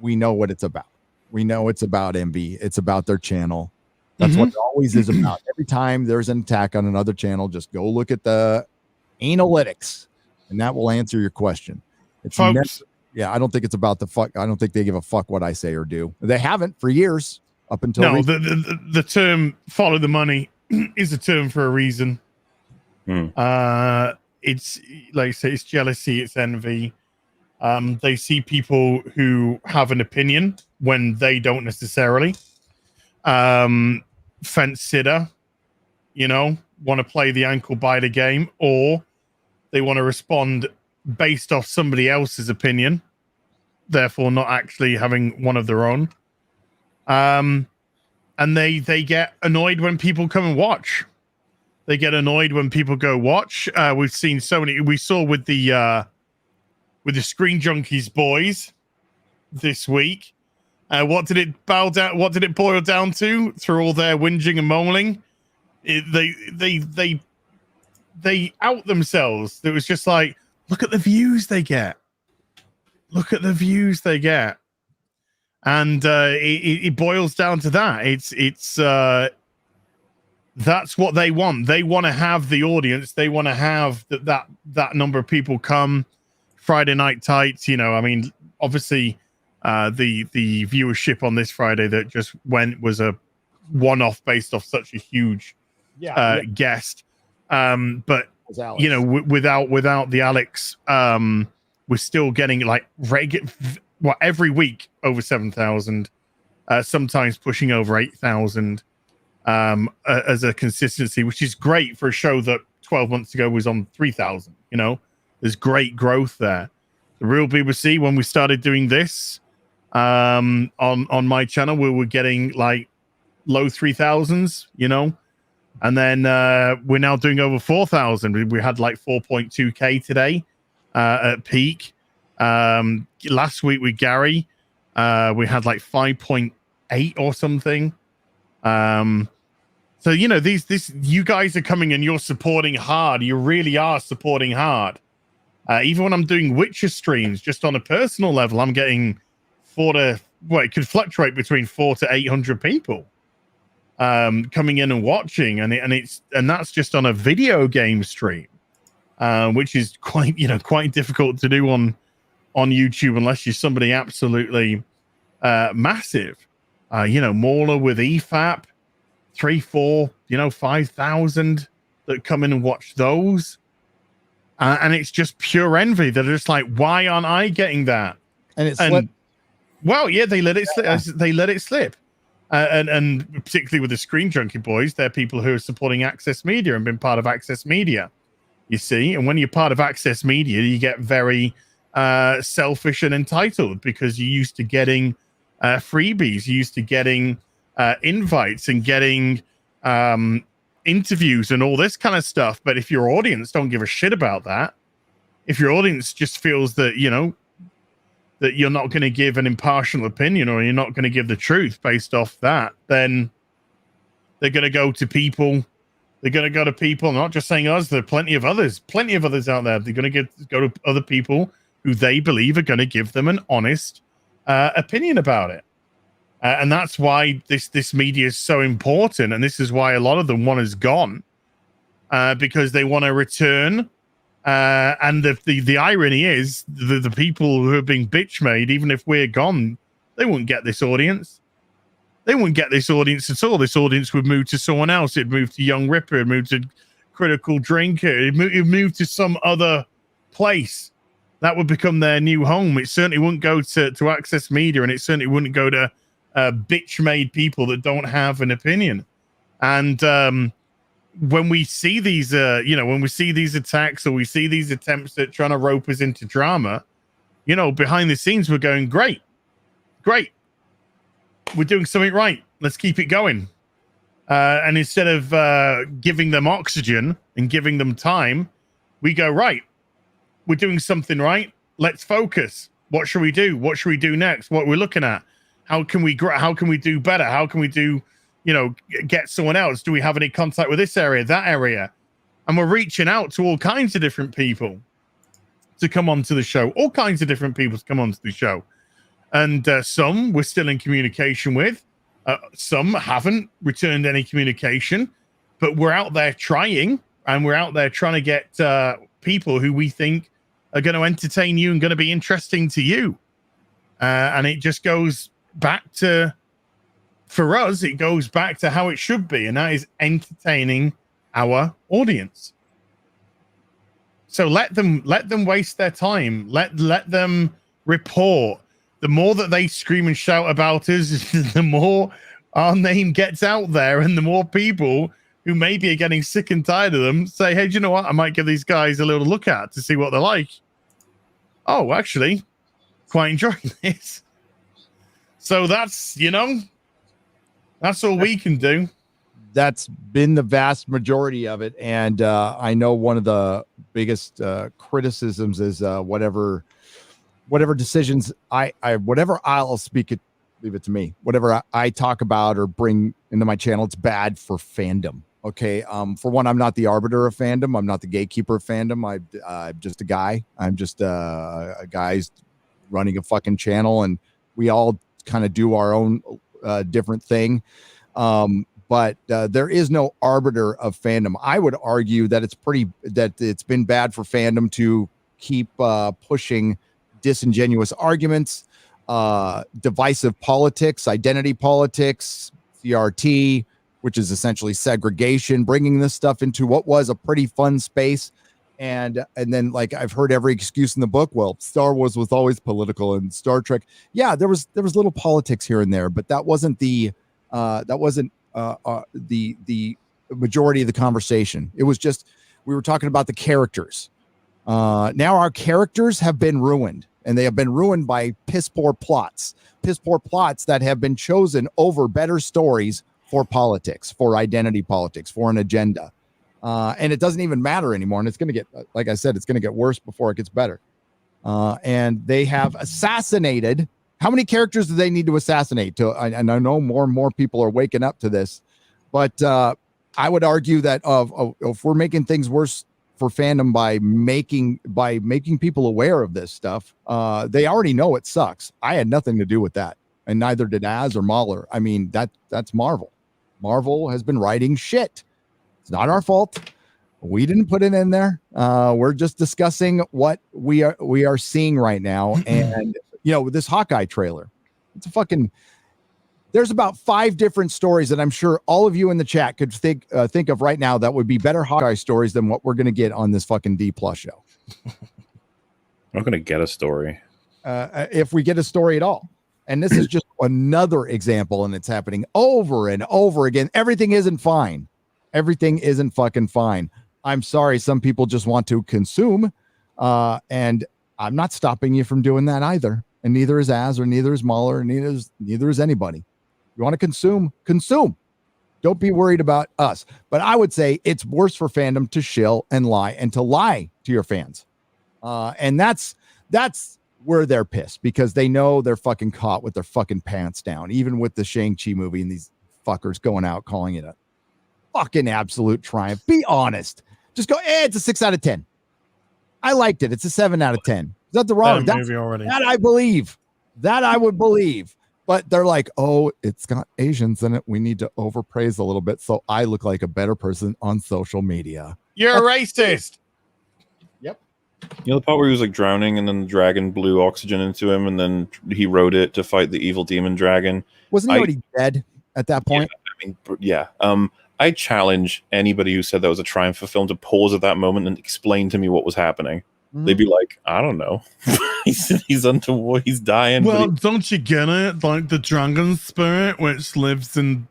[SPEAKER 5] we know what it's about. We know it's about envy. It's about their channel. That's what it always is about. Every time there's an attack on another channel, just go look at the analytics, and that will answer your question. It's folks, I don't think it's about the fuck. I don't think they give a fuck what I say or do. They haven't for years up until
[SPEAKER 2] the term "follow the money" is a term for a reason. It's like I say, it's jealousy, it's envy. They see people who have an opinion when they don't necessarily. Fence sitter, want to play the ankle biter game, or they want to respond based off somebody else's opinion, therefore not actually having one of their own. And they get annoyed when people come and watch. They get annoyed when people go watch. We've seen so many. We saw with the Screen Junkies boys this week. What did it boil down to? Through all their whinging and moaning, they out themselves. It was just like, look at the views they get. Look at the views they get, and it boils down to that. It's that's what they want. They want to have the audience. They want to have that number of people come. Friday Night Tights, I mean, obviously, the viewership on this Friday that just went was a one-off based off such a huge guest. But without the Alex, we're still getting like every week over 7,000, sometimes pushing over 8,000 as a consistency, which is great for a show that 12 months ago was on 3,000. There's great growth there. The real BBC, when we started doing this on my channel, we were getting like low 3,000s, and then we're now doing over 4,000. We had like 4.2K today at peak. Last week with Gary, we had like 5.8 or something. So you guys are coming and you're supporting hard. You really are supporting hard. Even when I'm doing Witcher streams, just on a personal level, I'm getting it could fluctuate between 400 to 800 people coming in and watching, and that's just on a video game stream, which is quite difficult to do on YouTube unless you're somebody absolutely massive. Mauler with EFAP, 3, 4, 5,000 that come in and watch those. And it's just pure envy. They're just like, why aren't I getting that?
[SPEAKER 5] And slipped.
[SPEAKER 2] Well, yeah, they let it slip. They let it slip. And particularly with the Screen Junkie boys, they're people who are supporting Access Media and been part of Access Media. You see, and when you're part of Access Media, you get very selfish and entitled because you're used to getting freebies, you're used to getting invites and getting interviews and all this kind of stuff. But if your audience don't give a shit about that, if your audience just feels that that you're not going to give an impartial opinion or you're not going to give the truth based off that, then They're going to go to people. They're going to go to people. Not just saying us. There are plenty of others out there. They're going to go to other people who they believe are going to give them an honest opinion about it. And that's why this media is so important. And this is why a lot of them want us gone, because they want to return. And the irony is the people who are being bitch made, even if we're gone, they wouldn't get this audience. They wouldn't get this audience at all. This audience would move to someone else. It'd move to Young Ripper. It'd move to Critical Drinker. It'd move to some other place. That would become their new home. It certainly wouldn't go to Access Media, and it certainly wouldn't go to bitch-made people that don't have an opinion. And when we see these, when we see these attacks or we see these attempts at trying to rope us into drama, behind the scenes, we're going, great. We're doing something right. Let's keep it going. And instead of giving them oxygen and giving them time, we go, right, we're doing something right. Let's focus. What should we do? What should we do next? What we're looking at? How can we do better? How can we do, get someone else? Do we have any contact with this area, that area? And we're reaching out to all kinds of different people to come onto the show. All kinds of different people to come onto the show. And some we're still in communication with. Some haven't returned any communication, but we're out there trying, and we're out there trying to get people who we think are going to entertain you and going to be interesting to you. And it just goes back to, for us, it goes back to how it should be, and that is entertaining our audience. So let them waste their time. Let them report. The more that they scream and shout about us, the more our name gets out there, and the more people who maybe are getting sick and tired of them say, hey, do you know what? I might give these guys a little look at to see what they're like. Oh, actually, quite enjoying this. So that's all we can do. That's
[SPEAKER 5] been the vast majority of it. And I know one of the biggest criticisms is whatever decisions I'll speak it, leave it to me. Whatever I talk about or bring into my channel, it's bad for fandom. Okay. For one, I'm not the arbiter of fandom. I'm not the gatekeeper of fandom. I'm just a guy. I'm just a guy running a fucking channel, and we all kind of do our own different thing. But there is no arbiter of fandom. I would argue that it's been bad for fandom to keep pushing disingenuous arguments, divisive politics, identity politics, CRT, which is essentially segregation, bringing this stuff into what was a pretty fun space. And then, like, I've heard every excuse in the book. Well, Star Wars was always political, and Star Trek, yeah, there was little politics here and there, but that wasn't the majority of the conversation. It was just, we were talking about the characters. Now our characters have been ruined, and they have been ruined by piss poor plots that have been chosen over better stories for politics, for identity politics, for an agenda. And it doesn't even matter anymore. And it's going to get, like I said, it's going to get worse before it gets better. And they have assassinated. How many characters do they need to assassinate? And I know more and more people are waking up to this, but I would argue that if we're making things worse for fandom by making people aware of this stuff, they already know it sucks. I had nothing to do with that, and neither did Az or Mauler. I mean, that's Marvel. Marvel has been writing shit. It's not our fault. We didn't put it in there. We're just discussing what we are seeing right now. And this Hawkeye trailer, it's a fucking, there's about 5 different stories that I'm sure all of you in the chat could think of right now that would be better Hawkeye stories than what we're going to get on this fucking D+ show.
[SPEAKER 3] I'm not going to get a story.
[SPEAKER 5] If we get a story at all. And this is just another example, and it's happening over and over again. Everything isn't fine. Everything isn't fucking fine. I'm sorry. Some people just want to consume. And I'm not stopping you from doing that either. And neither is Az, or neither is Mauler, and neither is anybody. You want to consume. Don't be worried about us. But I would say it's worse for fandom to shill and lie, and to lie to your fans. And that's where they're pissed, because they know they're fucking caught with their fucking pants down, even with the Shang-Chi movie and these fuckers going out calling it fucking absolute triumph. Be honest. Just go, it's a 6 out of 10. I liked it. It's a 7 out of 10. Is that the wrong
[SPEAKER 2] movie already?
[SPEAKER 5] That I believe. That I would believe. But they're like, oh, it's got Asians in it. We need to overpraise a little bit so I look like a better person on social media.
[SPEAKER 2] You're a racist.
[SPEAKER 5] Yep.
[SPEAKER 3] You know the part where he was like drowning and then the dragon blew oxygen into him and then he rode it to fight the evil demon dragon?
[SPEAKER 5] Wasn't he already dead at that point?
[SPEAKER 3] Yeah, I challenge anybody who said that was a triumph for film to pause at that moment and explain to me what was happening. Mm-hmm. They'd be like, I don't know. he's underwater, he's dying.
[SPEAKER 2] Well, don't you get it? Like the dragon spirit, which lives in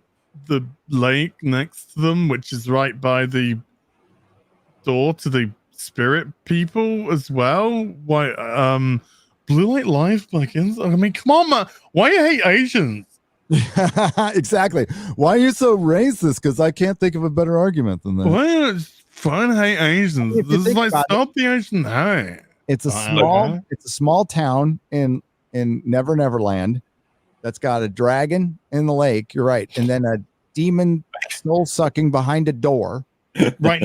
[SPEAKER 2] the lake next to them, which is right by the door to the spirit people as well. Why, blue light life begins. I mean, come on, man. Why you hate Asians?
[SPEAKER 5] Exactly. Why are you so racist? Because I can't think of a better argument than that.
[SPEAKER 2] Why fun hate Asians? This is like stop the Asian hate.
[SPEAKER 5] It's a small town in Never Land that's got a dragon in the lake. You're right, and then a demon soul sucking behind a door,
[SPEAKER 2] right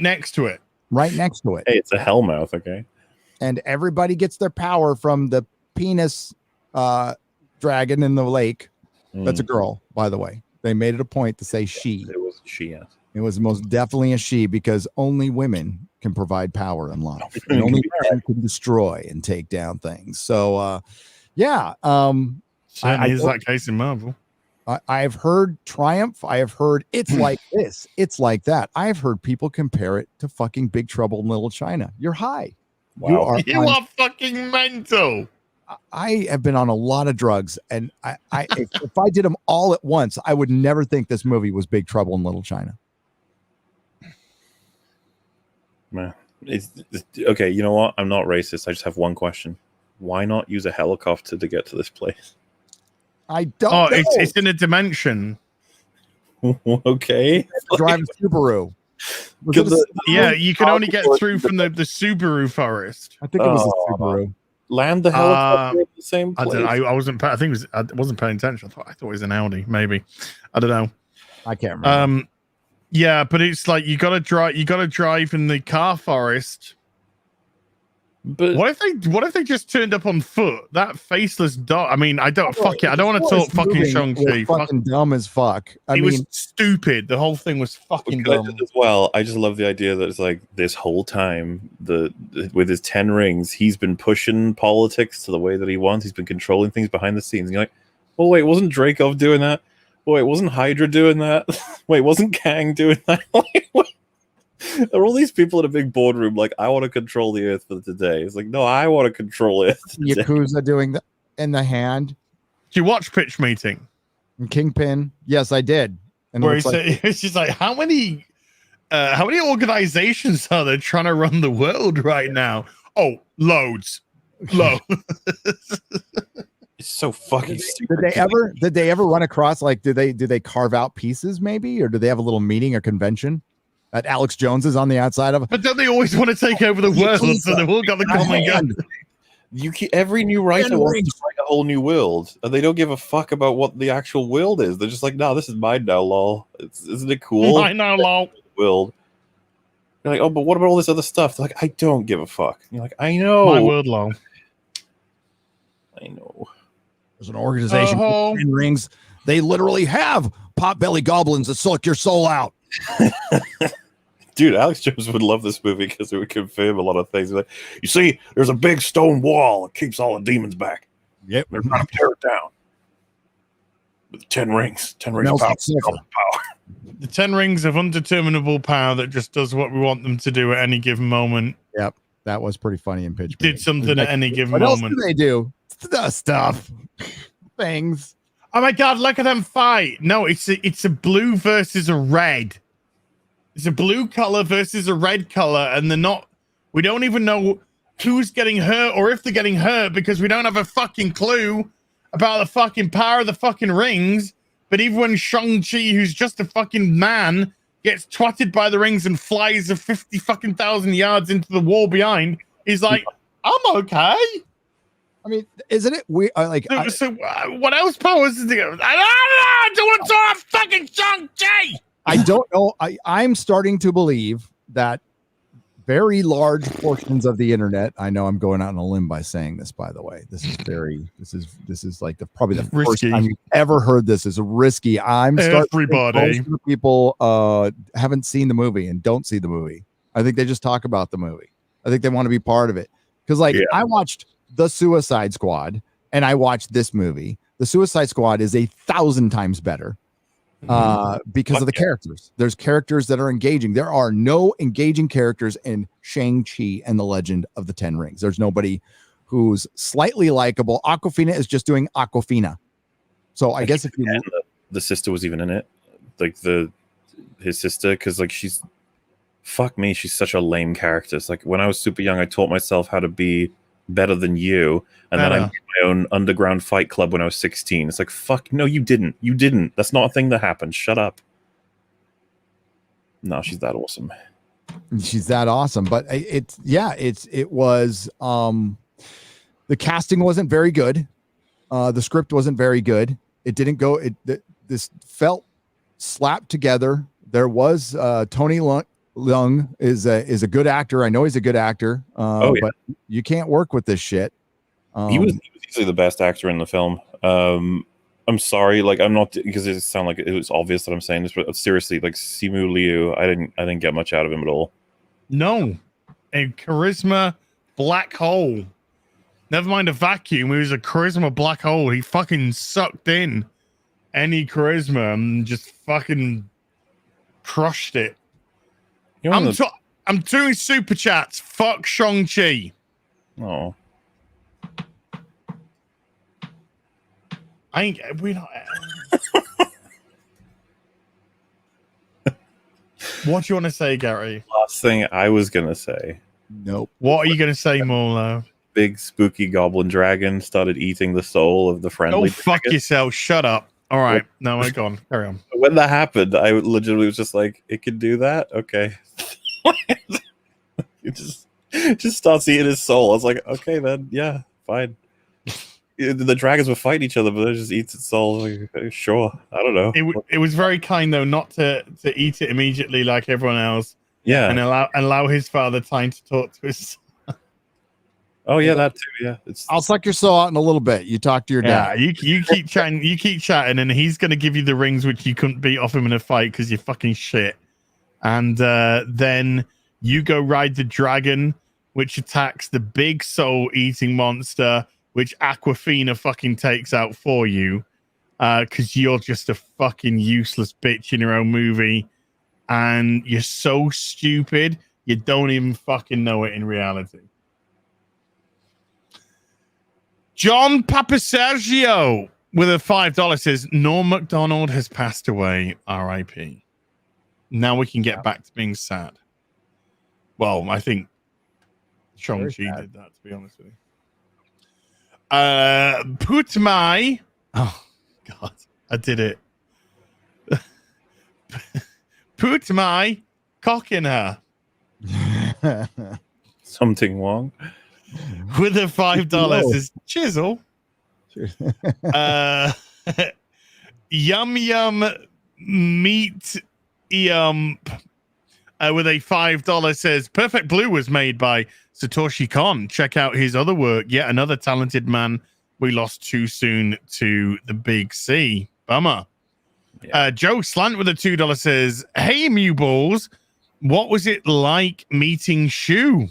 [SPEAKER 2] next to it.
[SPEAKER 5] Right next to it.
[SPEAKER 3] Hey, it's a hellmouth, okay?
[SPEAKER 5] And everybody gets their power from the penis dragon in the lake. That's a girl, by the way. They made it a point to say she.
[SPEAKER 3] It was she, yes.
[SPEAKER 5] It was most definitely a she because only women can provide power in life. And only men can destroy and take down things. So, yeah.
[SPEAKER 2] Certainly is that case in Marvel.
[SPEAKER 5] I have heard Triumph. I have heard it's like this. It's like that. I have heard people compare it to fucking Big Trouble in Little China. You're high.
[SPEAKER 2] Wow. You are fucking mental.
[SPEAKER 5] I have been on a lot of drugs, and if I did them all at once, I would never think this movie was Big Trouble in Little China.
[SPEAKER 3] Man, it's okay. You know what? I'm not racist. I just have one question. Why not use a helicopter to get to this place?
[SPEAKER 5] I don't know.
[SPEAKER 2] It's in a dimension.
[SPEAKER 3] Okay.
[SPEAKER 5] Drive a Subaru.
[SPEAKER 2] Yeah, you can only get through from the Subaru forest.
[SPEAKER 5] I think it was a Subaru.
[SPEAKER 3] Land the helicopter at the same place.
[SPEAKER 2] I wasn't. I think I wasn't paying attention. I thought it was an Audi. Maybe. I don't know.
[SPEAKER 5] I can't remember.
[SPEAKER 2] Yeah, but it's like you gotta drive in the car forest. But what if they just turned up on foot? That faceless dog. I mean, I don't fuck it. I don't want to talk fucking Shang-Chi.
[SPEAKER 5] Fucking dumb as fuck.
[SPEAKER 2] It was stupid. The whole thing was fucking dumb.
[SPEAKER 3] As well, I just love the idea that it's like this whole time, with his 10 rings, he's been pushing politics to the way that he wants. He's been controlling things behind the scenes. And you're like, oh wait, wasn't Dreykov doing that? Wait, wasn't Hydra doing that? Wait, wasn't Kang doing that? There are all these people in a big boardroom like, I want to control the earth for today. It's like, no, I want to control it today.
[SPEAKER 5] Yakuza doing the in the hand.
[SPEAKER 2] Did you watch Pitch Meeting?
[SPEAKER 5] And Kingpin? Yes, I did. And
[SPEAKER 2] where it's just like, how many organizations are there trying to run the world right now? Oh, loads.
[SPEAKER 3] It's so fucking stupid.
[SPEAKER 5] Did they ever run across, like, do they carve out pieces maybe, or do they have a little meeting or convention that Alex Jones is on the outside of?
[SPEAKER 2] But don't they always want to take over the world? So they've all got the common gun.
[SPEAKER 3] Every new writer wants to write a whole new world, and they don't give a fuck about what the actual world is. They're just like, no, this is mine now, lol. Isn't it cool?
[SPEAKER 2] Mine now, lol.
[SPEAKER 3] World. You're like, oh, but what about all this other stuff? They're like, I don't give a fuck. And you're like, I know.
[SPEAKER 2] My world, lol.
[SPEAKER 3] I know.
[SPEAKER 5] There's an organization called 10 Rings. They literally have pot-belly goblins that suck your soul out.
[SPEAKER 3] Dude, Alex Jones would love this movie because it would confirm a lot of things. Like, you see, there's a big stone wall that keeps all the demons back.
[SPEAKER 5] Yep.
[SPEAKER 3] They're trying to tear it down. With 10 rings. 10 rings of power.
[SPEAKER 2] The 10 rings of undeterminable power that just does what we want them to do at any given moment.
[SPEAKER 5] Yep. That was pretty funny in Pitch.
[SPEAKER 2] Did something at any given moment.
[SPEAKER 5] What else do they do? Stuff. Things.
[SPEAKER 2] Oh my God, look at them fight. No, it's a blue versus a red. It's a blue color versus a red color, and we don't even know who's getting hurt or if they're getting hurt because we don't have a fucking clue about the fucking power of the fucking rings. But even when Shang-Chi, who's just a fucking man, gets twatted by the rings and flies 50,000 yards into the wall behind, he's like, I'm okay.
[SPEAKER 5] I mean, isn't it weird?
[SPEAKER 2] So what else powers is there? I don't want to talk fucking Shang-Chi.
[SPEAKER 5] I don't know. I'm starting to believe that very large portions of the internet. I know I'm going out on a limb by saying this, by the way. This is like probably the
[SPEAKER 2] risky.
[SPEAKER 5] first time you've ever heard this. Is risky. I'm starting to think most of the people haven't seen the movie and don't see the movie. I think they just talk about the movie. I think they want to be part of it. Because I watched The Suicide Squad and I watched this movie. The Suicide Squad is 1,000 times better. Because of the characters. There's characters that are engaging. There are no engaging characters in Shang-Chi and the Legend of the Ten Rings. There's nobody who's slightly likable. Awkwafina is just doing Awkwafina. So I guess if you
[SPEAKER 3] the sister was even in it, like his sister, because like she's she's such a lame character. It's like when I was super young, I taught myself how to be better than you, and then I made my own underground fight club when I was 16. It's like, fuck, no, you didn't. You didn't. That's not a thing that happened. Shut up. No, she's that awesome.
[SPEAKER 5] She's that awesome. But it was the casting wasn't very good. The script wasn't very good. It didn't go. This felt slapped together. There was Tony Leung is a good actor. I know he's a good actor. But you can't work with this shit.
[SPEAKER 3] He was easily the best actor in the film. I'm sorry, like I'm not, because it sounds like it was obvious that I'm saying this, but seriously, like Simu Liu, I didn't get much out of him at all.
[SPEAKER 2] No, a charisma black hole. Never mind a vacuum. He was a charisma black hole. He fucking sucked in any charisma and just fucking crushed it. I'm doing super chats. Fuck Shang-Chi.
[SPEAKER 3] Oh.
[SPEAKER 2] We're not. What do you want to say, Gary?
[SPEAKER 3] Last thing I was gonna say.
[SPEAKER 5] Nope.
[SPEAKER 2] What are you gonna say, Mauler?
[SPEAKER 3] Big spooky goblin dragon started eating the soul of the friendly.
[SPEAKER 2] Oh, fuck yourself. Shut up. All right. No, I go on. Carry on.
[SPEAKER 3] When that happened, I legitimately was just like, it could do that? Okay. You just starts eating his soul. I was like, okay, then, yeah, fine. The dragons were fighting each other, but it just eats its soul. Like, sure, I don't know.
[SPEAKER 2] It was very kind though, not to eat it immediately like everyone else.
[SPEAKER 3] Yeah,
[SPEAKER 2] and allow his father time to talk to his son.
[SPEAKER 3] Oh yeah, that too. Yeah,
[SPEAKER 5] I'll suck your soul out in a little bit. You talk to your dad.
[SPEAKER 2] Yeah, you keep chatting. You keep chatting, and he's gonna give you the rings which you couldn't beat off him in a fight because you're fucking shit. And then you go ride the dragon, which attacks the big soul-eating monster, which Awkwafina fucking takes out for you, because you're just a fucking useless bitch in your own movie, and you're so stupid you don't even fucking know it in reality. John Papasergio with a $5 says, Norm Macdonald has passed away, R.I.P. Now we can get back to being sad. Well, I think Shang-Chi did that, to be honest with you. Put my... Oh, God. I did it. Put my cock in her.
[SPEAKER 3] Something wrong.
[SPEAKER 2] With a $5 is chisel. Yum yum meat with a $5 says Perfect Blue was made by Satoshi Kon. Check out his other work. Yet another talented man we lost too soon to the big C. Bummer. Yeah. Joe Slant with a $2 says, hey Mew Balls, what was it like meeting Shu?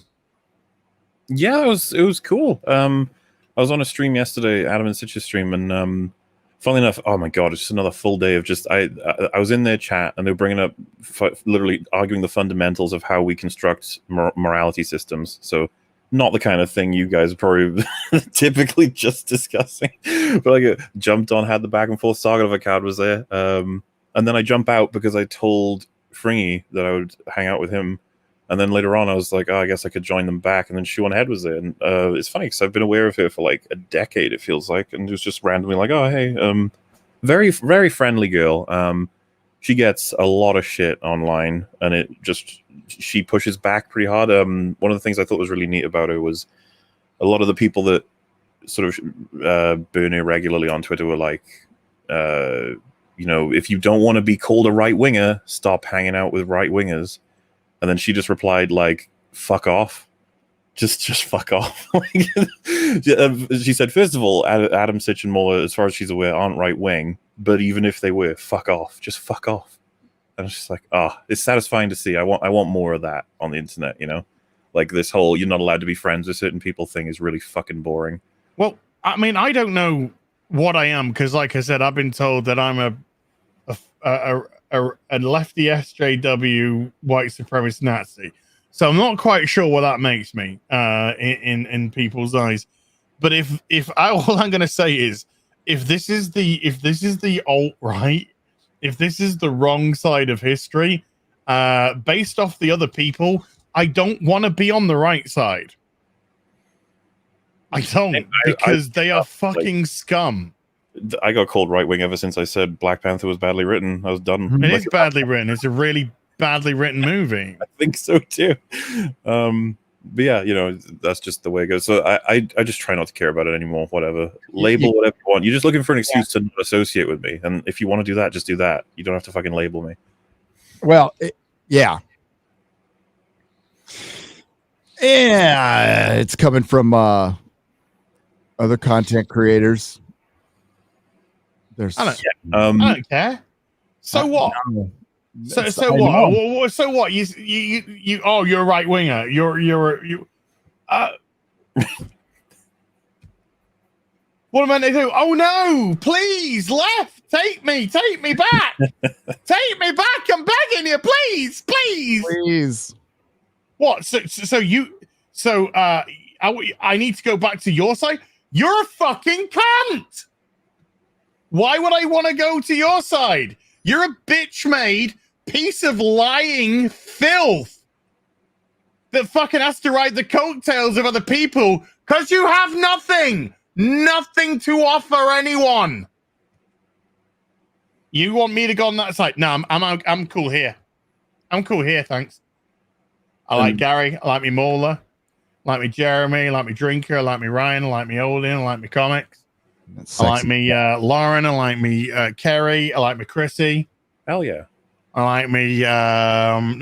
[SPEAKER 3] Yeah, it was cool. I was on a stream yesterday, Adam and Sitch's stream, and funnily enough, oh my god, it's just another full day of just I was in their chat, and they were bringing up literally arguing the fundamentals of how we construct morality systems. So not the kind of thing you guys are probably typically just discussing. But like jumped on, had the back and forth. Saga of a Card was there, and then I jump out because I told Fringy that I would hang out with him. And then later on, I was like, oh, I guess I could join them back. And then Shu on Head was there. And it's funny because I've been aware of her for like a decade, it feels like. And it was just randomly like, oh, hey, very, very friendly girl. She gets a lot of shit online. And she pushes back pretty hard. One of the things I thought was really neat about her was a lot of the people that sort of burn her regularly on Twitter were like, you know, if you don't want to be called a right winger, stop hanging out with right wingers. And then she just replied like, fuck off. Just fuck off. She said, first of all, Adam, Sitch, and Mauler, as far as she's aware, aren't right wing. But even if they were, fuck off. Just fuck off. And it's just like, it's satisfying to see. I want more of that on the internet, you know? Like this whole you're not allowed to be friends with certain people thing is really fucking boring.
[SPEAKER 2] Well, I mean, I don't know what I am because, like I said, I've been told that I'm a lefty SJW white supremacist Nazi. So I'm not quite sure what that makes me in people's eyes. But all I'm going to say is, if this is the alt-right, if this is the wrong side of history, based off the other people, I don't want to be on the right side. I don't, because they are fucking scum.
[SPEAKER 3] I got called right wing ever since I said Black Panther was badly written. I was done.
[SPEAKER 2] It is badly written. It's a really badly written movie.
[SPEAKER 3] I think so too. But yeah, you know, that's just the way it goes. So I just try not to care about it anymore. Whatever. Label whatever you want. You're just looking for an excuse to not associate with me. And if you want to do that, just do that. You don't have to fucking label me.
[SPEAKER 5] Well, yeah. Yeah, it's coming from other content creators. There's
[SPEAKER 2] I don't care. So what? So what? So what? You you're a right winger. You what am I meant to do? Oh no, please, left, take me back. Take me back. I'm begging you, please. What? So I need to go back to your side? You're a fucking cunt. Why would I want to go to your side? You're a bitch-made piece of lying filth that fucking has to ride the coattails of other people because you have nothing to offer anyone. You want me to go on that side? No, I'm cool here. I'm cool here, thanks. I like Gary. I like me Mauler. I like me Jeremy. I like me Drinker. I like me Ryan. I like me Odin. I like me comics. I like me Lauren. I like me Kerry. I like me Chrissy.
[SPEAKER 3] Hell yeah.
[SPEAKER 2] I like me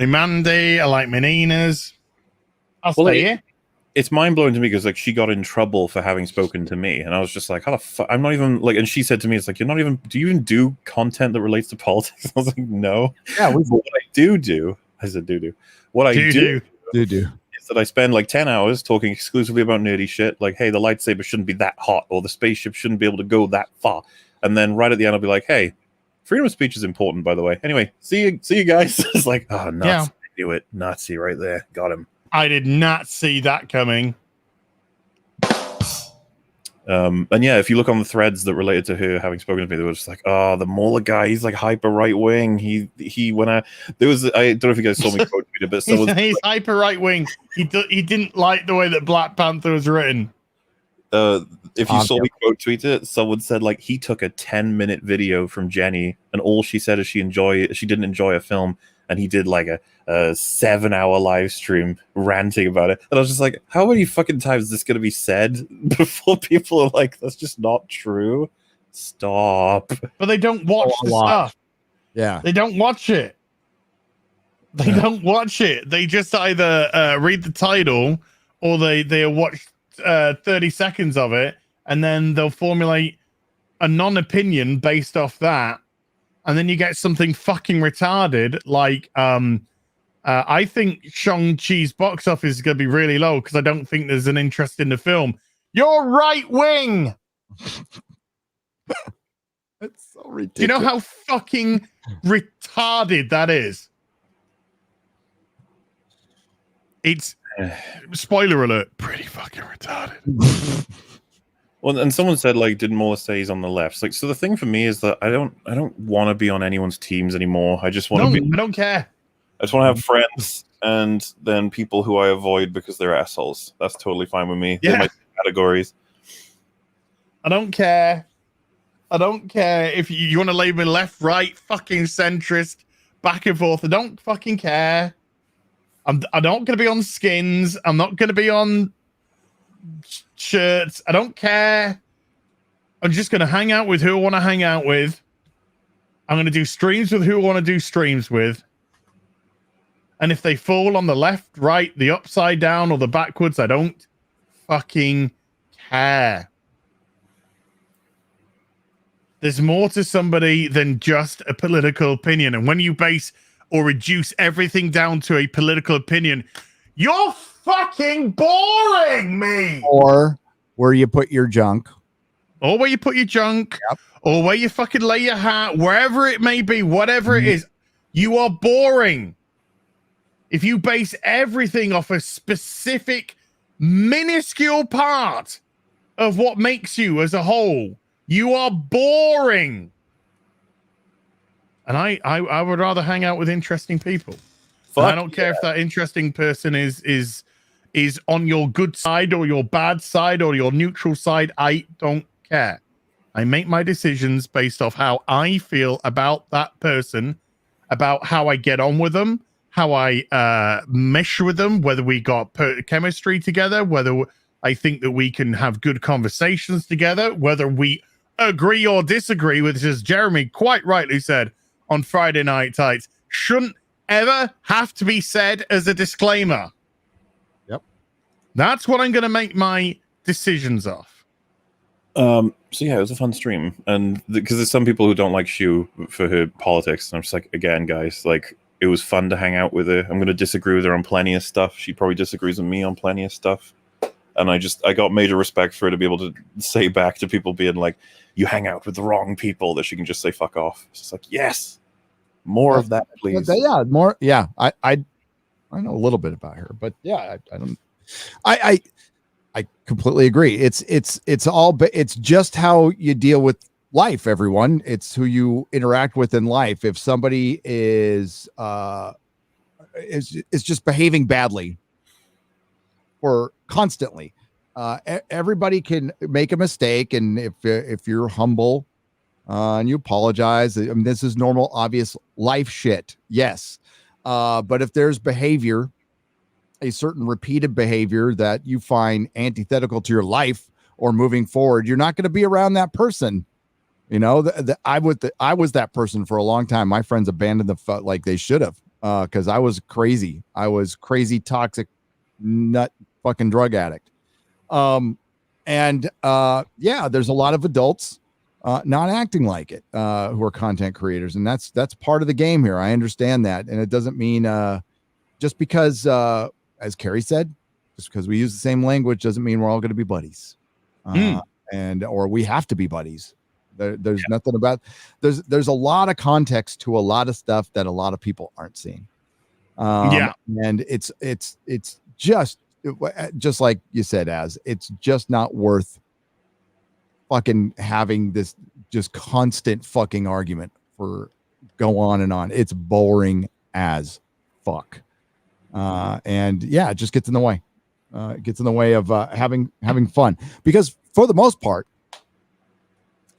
[SPEAKER 2] Mandy. I like me Nina's. I'll stay here.
[SPEAKER 3] It's mind blowing to me because like she got in trouble for having spoken to me, and I was just like, "How the fuck?" I'm not even like. And she said to me, "It's like you're not even. Do you even do content that relates to politics?" I was like, "No."
[SPEAKER 5] Yeah,
[SPEAKER 3] what I do. I said, "Do." What I do is that I spend like 10 hours talking exclusively about nerdy shit. Like, hey, the lightsaber shouldn't be that hot, or the spaceship shouldn't be able to go that far. And then right at the end, I'll be like, hey, freedom of speech is important, by the way. Anyway, see you guys. It's like, oh, Nazi. Yeah. I knew it. Nazi right there. Got him.
[SPEAKER 2] I did not see that coming.
[SPEAKER 3] And yeah, if you look on the threads that related to her having spoken to me, they were just like, oh, the Mauler guy, he's like hyper right wing. I don't know if you guys saw me quote tweet it, but
[SPEAKER 2] he's hyper right wing. He didn't like the way that Black Panther was written.
[SPEAKER 3] If you saw me quote tweet it, someone said like he took a 10-minute video from Jenny, and all she said is she didn't enjoy a film, and he did like a 7-hour live stream ranting about it. And I was just like, how many fucking times is this going to be said before people are like, that's just not true? Stop.
[SPEAKER 2] But they don't watch the stuff.
[SPEAKER 5] Yeah.
[SPEAKER 2] They don't watch it. They don't watch it. They just either read the title or they watch 30 seconds of it, and then they'll formulate a non-opinion based off that. And then you get something fucking retarded like I think Shang-Chi's box office is going to be really low because I don't think there's an interest in the film. You're right wing.
[SPEAKER 5] That's so ridiculous.
[SPEAKER 2] Do you know how fucking retarded that is? It's spoiler alert, pretty fucking retarded.
[SPEAKER 3] Well, and someone said, like, didn't Mauler say he's on the left? Like, so the thing for me is that I don't want to be on anyone's teams anymore. I just want to be.
[SPEAKER 2] I don't care.
[SPEAKER 3] I just want to have friends and then people who I avoid because they're assholes. That's totally fine with me.
[SPEAKER 2] Yeah.
[SPEAKER 3] They're my categories.
[SPEAKER 2] I don't care. I don't care if you want to label me left, right, fucking centrist, back and forth. I don't fucking care. I'm not going to be on skins. I'm not going to be on shirts. I don't care. I'm just going to hang out with who I want to hang out with. I'm going to do streams with who I want to do streams with. And if they fall on the left, right, the upside down, or the backwards, I don't fucking care. There's more to somebody than just a political opinion. And when you base or reduce everything down to a political opinion, you're fucking boring me.
[SPEAKER 5] Or where you put your junk.
[SPEAKER 2] Or where you put your junk.
[SPEAKER 5] Yep.
[SPEAKER 2] Or where you fucking lay your hat. Wherever it may be, whatever it is, you are boring. If you base everything off a specific, minuscule part of what makes you as a whole, you are boring. And I would rather hang out with interesting people. I don't care if that interesting person is on your good side or your bad side or your neutral side. I don't care. I make my decisions based off how I feel about that person, about how I get on with them, how I mesh with them, whether we got chemistry together, whether I think that we can have good conversations together, whether we agree or disagree, which, as Jeremy quite rightly said on Friday Night Tights, shouldn't ever have to be said as a disclaimer.
[SPEAKER 5] Yep.
[SPEAKER 2] That's what I'm going to make my decisions off.
[SPEAKER 3] So yeah, it was a fun stream, and because there's some people who don't like Shu for her politics, and I'm just like, again, guys, like, it was fun to hang out with her. I'm going to disagree with her on plenty of stuff. She probably disagrees with me on plenty of stuff. And I got major respect for her to be able to say back to people being like, you hang out with the wrong people, that she can just say fuck off. It's just like, yes, more of that, please.
[SPEAKER 5] Yeah, more. Yeah, I know a little bit about her, but yeah, I completely agree. It's just how you deal with life, everyone. It's who you interact with in life. If somebody is just behaving badly or constantly, everybody can make a mistake. And if you're humble and you apologize, I mean, this is normal, obvious life shit. Yes. But if there's behavior, a certain repeated behavior that you find antithetical to your life or moving forward, you're not going to be around that person. You know, I was that person for a long time. My friends abandoned like they should have, because I was crazy. I was crazy, toxic, nut fucking drug addict. Yeah, there's a lot of adults not acting like it, who are content creators, and that's part of the game here. I understand that, and it doesn't mean just because, as Carrie said, just because we use the same language doesn't mean we're all going to be buddies, or we have to be buddies. There's nothing about there's a lot of context to a lot of stuff that a lot of people aren't seeing. And it's just like you said, it's just not worth fucking having this just constant fucking argument for go on and on. It's boring as fuck. And yeah, it just gets in the way. It gets in the way of having fun, because for the most part,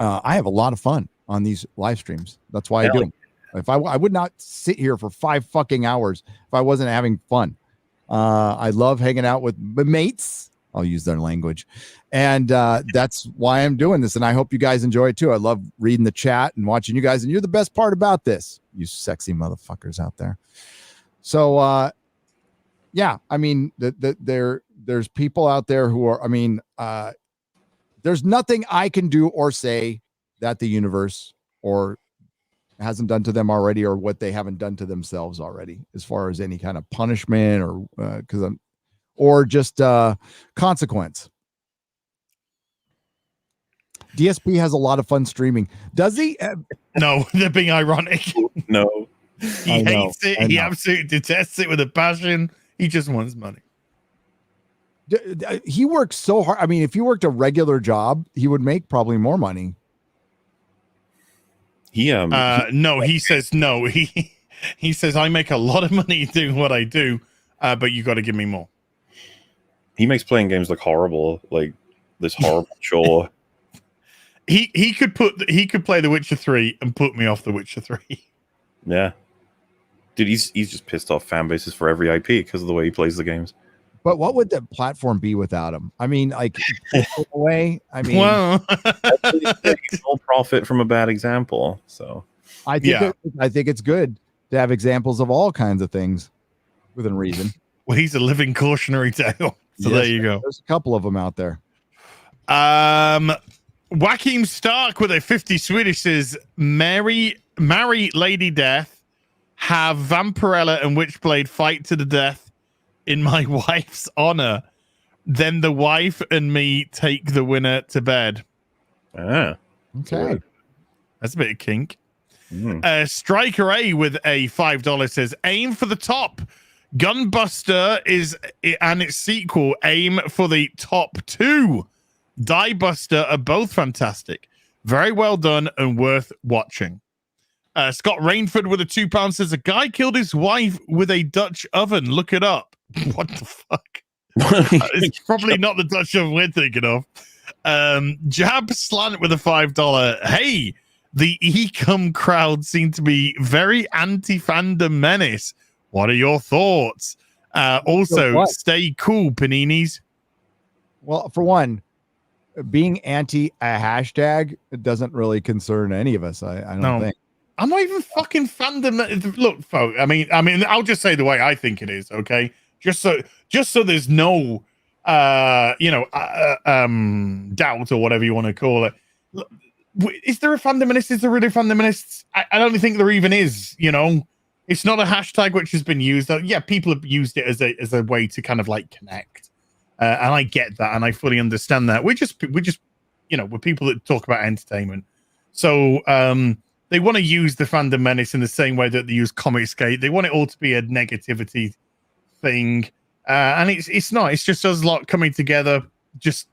[SPEAKER 5] I have a lot of fun on these live streams. That's why I do them. If I would not sit here for 5 fucking hours if I wasn't having fun. I love hanging out with my mates. I'll use their language. And that's why I'm doing this. And I hope you guys enjoy it too. I love reading the chat and watching you guys. And you're the best part about this, you sexy motherfuckers out there. So, yeah, I mean, there's people out there who are, I mean, there's nothing I can do or say that the universe or hasn't done to them already, or what they haven't done to themselves already, as far as any kind of punishment or just consequence. DSP has a lot of fun streaming. Does he?
[SPEAKER 2] No, they're being ironic.
[SPEAKER 3] No.
[SPEAKER 2] He hates it. He absolutely detests it with a passion. He just wants money.
[SPEAKER 5] He works so hard. I mean, if he worked a regular job, he would make probably more money.
[SPEAKER 2] No, he says no. He says, I make a lot of money doing what I do, but you got to give me more.
[SPEAKER 3] He makes playing games look horrible, like this horrible chore.
[SPEAKER 2] He could play The Witcher 3 and put me off The Witcher 3.
[SPEAKER 3] Yeah. Dude, he's just pissed off fan bases for every IP because of the way he plays the games.
[SPEAKER 5] But what would the platform be without him? I mean, like, away. I mean,
[SPEAKER 3] well, no profit from a bad example. So
[SPEAKER 5] I think it's good to have examples of all kinds of things within reason.
[SPEAKER 2] Well, he's a living cautionary tale. So there you go.
[SPEAKER 5] There's a couple of them out there.
[SPEAKER 2] Joachim Stark with a 50 Swedish says, marry Lady Death, have Vampirella and Witchblade fight to the death in my wife's honor. Then the wife and me take the winner to bed.
[SPEAKER 3] Ah,
[SPEAKER 5] okay.
[SPEAKER 2] That's a bit of kink. Striker A with a $5 says, aim for the top. Gunbuster and its sequel, aim for the top 2. Die Buster are both fantastic. Very well done and worth watching. Scott Rainford with a £2 says, a guy killed his wife with a Dutch oven. Look it up. What the fuck? It's probably not the Dutch oven we're thinking of. Jab Slant with a $5. Hey, the Ecom crowd seem to be very anti-fandom menace. What are your thoughts? Also, stay cool, Paninis.
[SPEAKER 5] Well, for one, being anti a hashtag doesn't really concern any of us. I don't think.
[SPEAKER 2] I'm not even fucking fandom. Look, folks. I mean, I'll just say the way I think it is. Okay, just so there's no, doubt or whatever you want to call it. Is there a fundamentist? Is there really fundamentalists? I don't think there even is. It's not a hashtag which has been used. Yeah, people have used it as a way to kind of like connect. And I get that, and I fully understand that. We're just, we're people that talk about entertainment. So they want to use the fandom menace in the same way that they use Comicsgate. They want it all to be a negativity thing, and it's not. It's just us lot coming together, just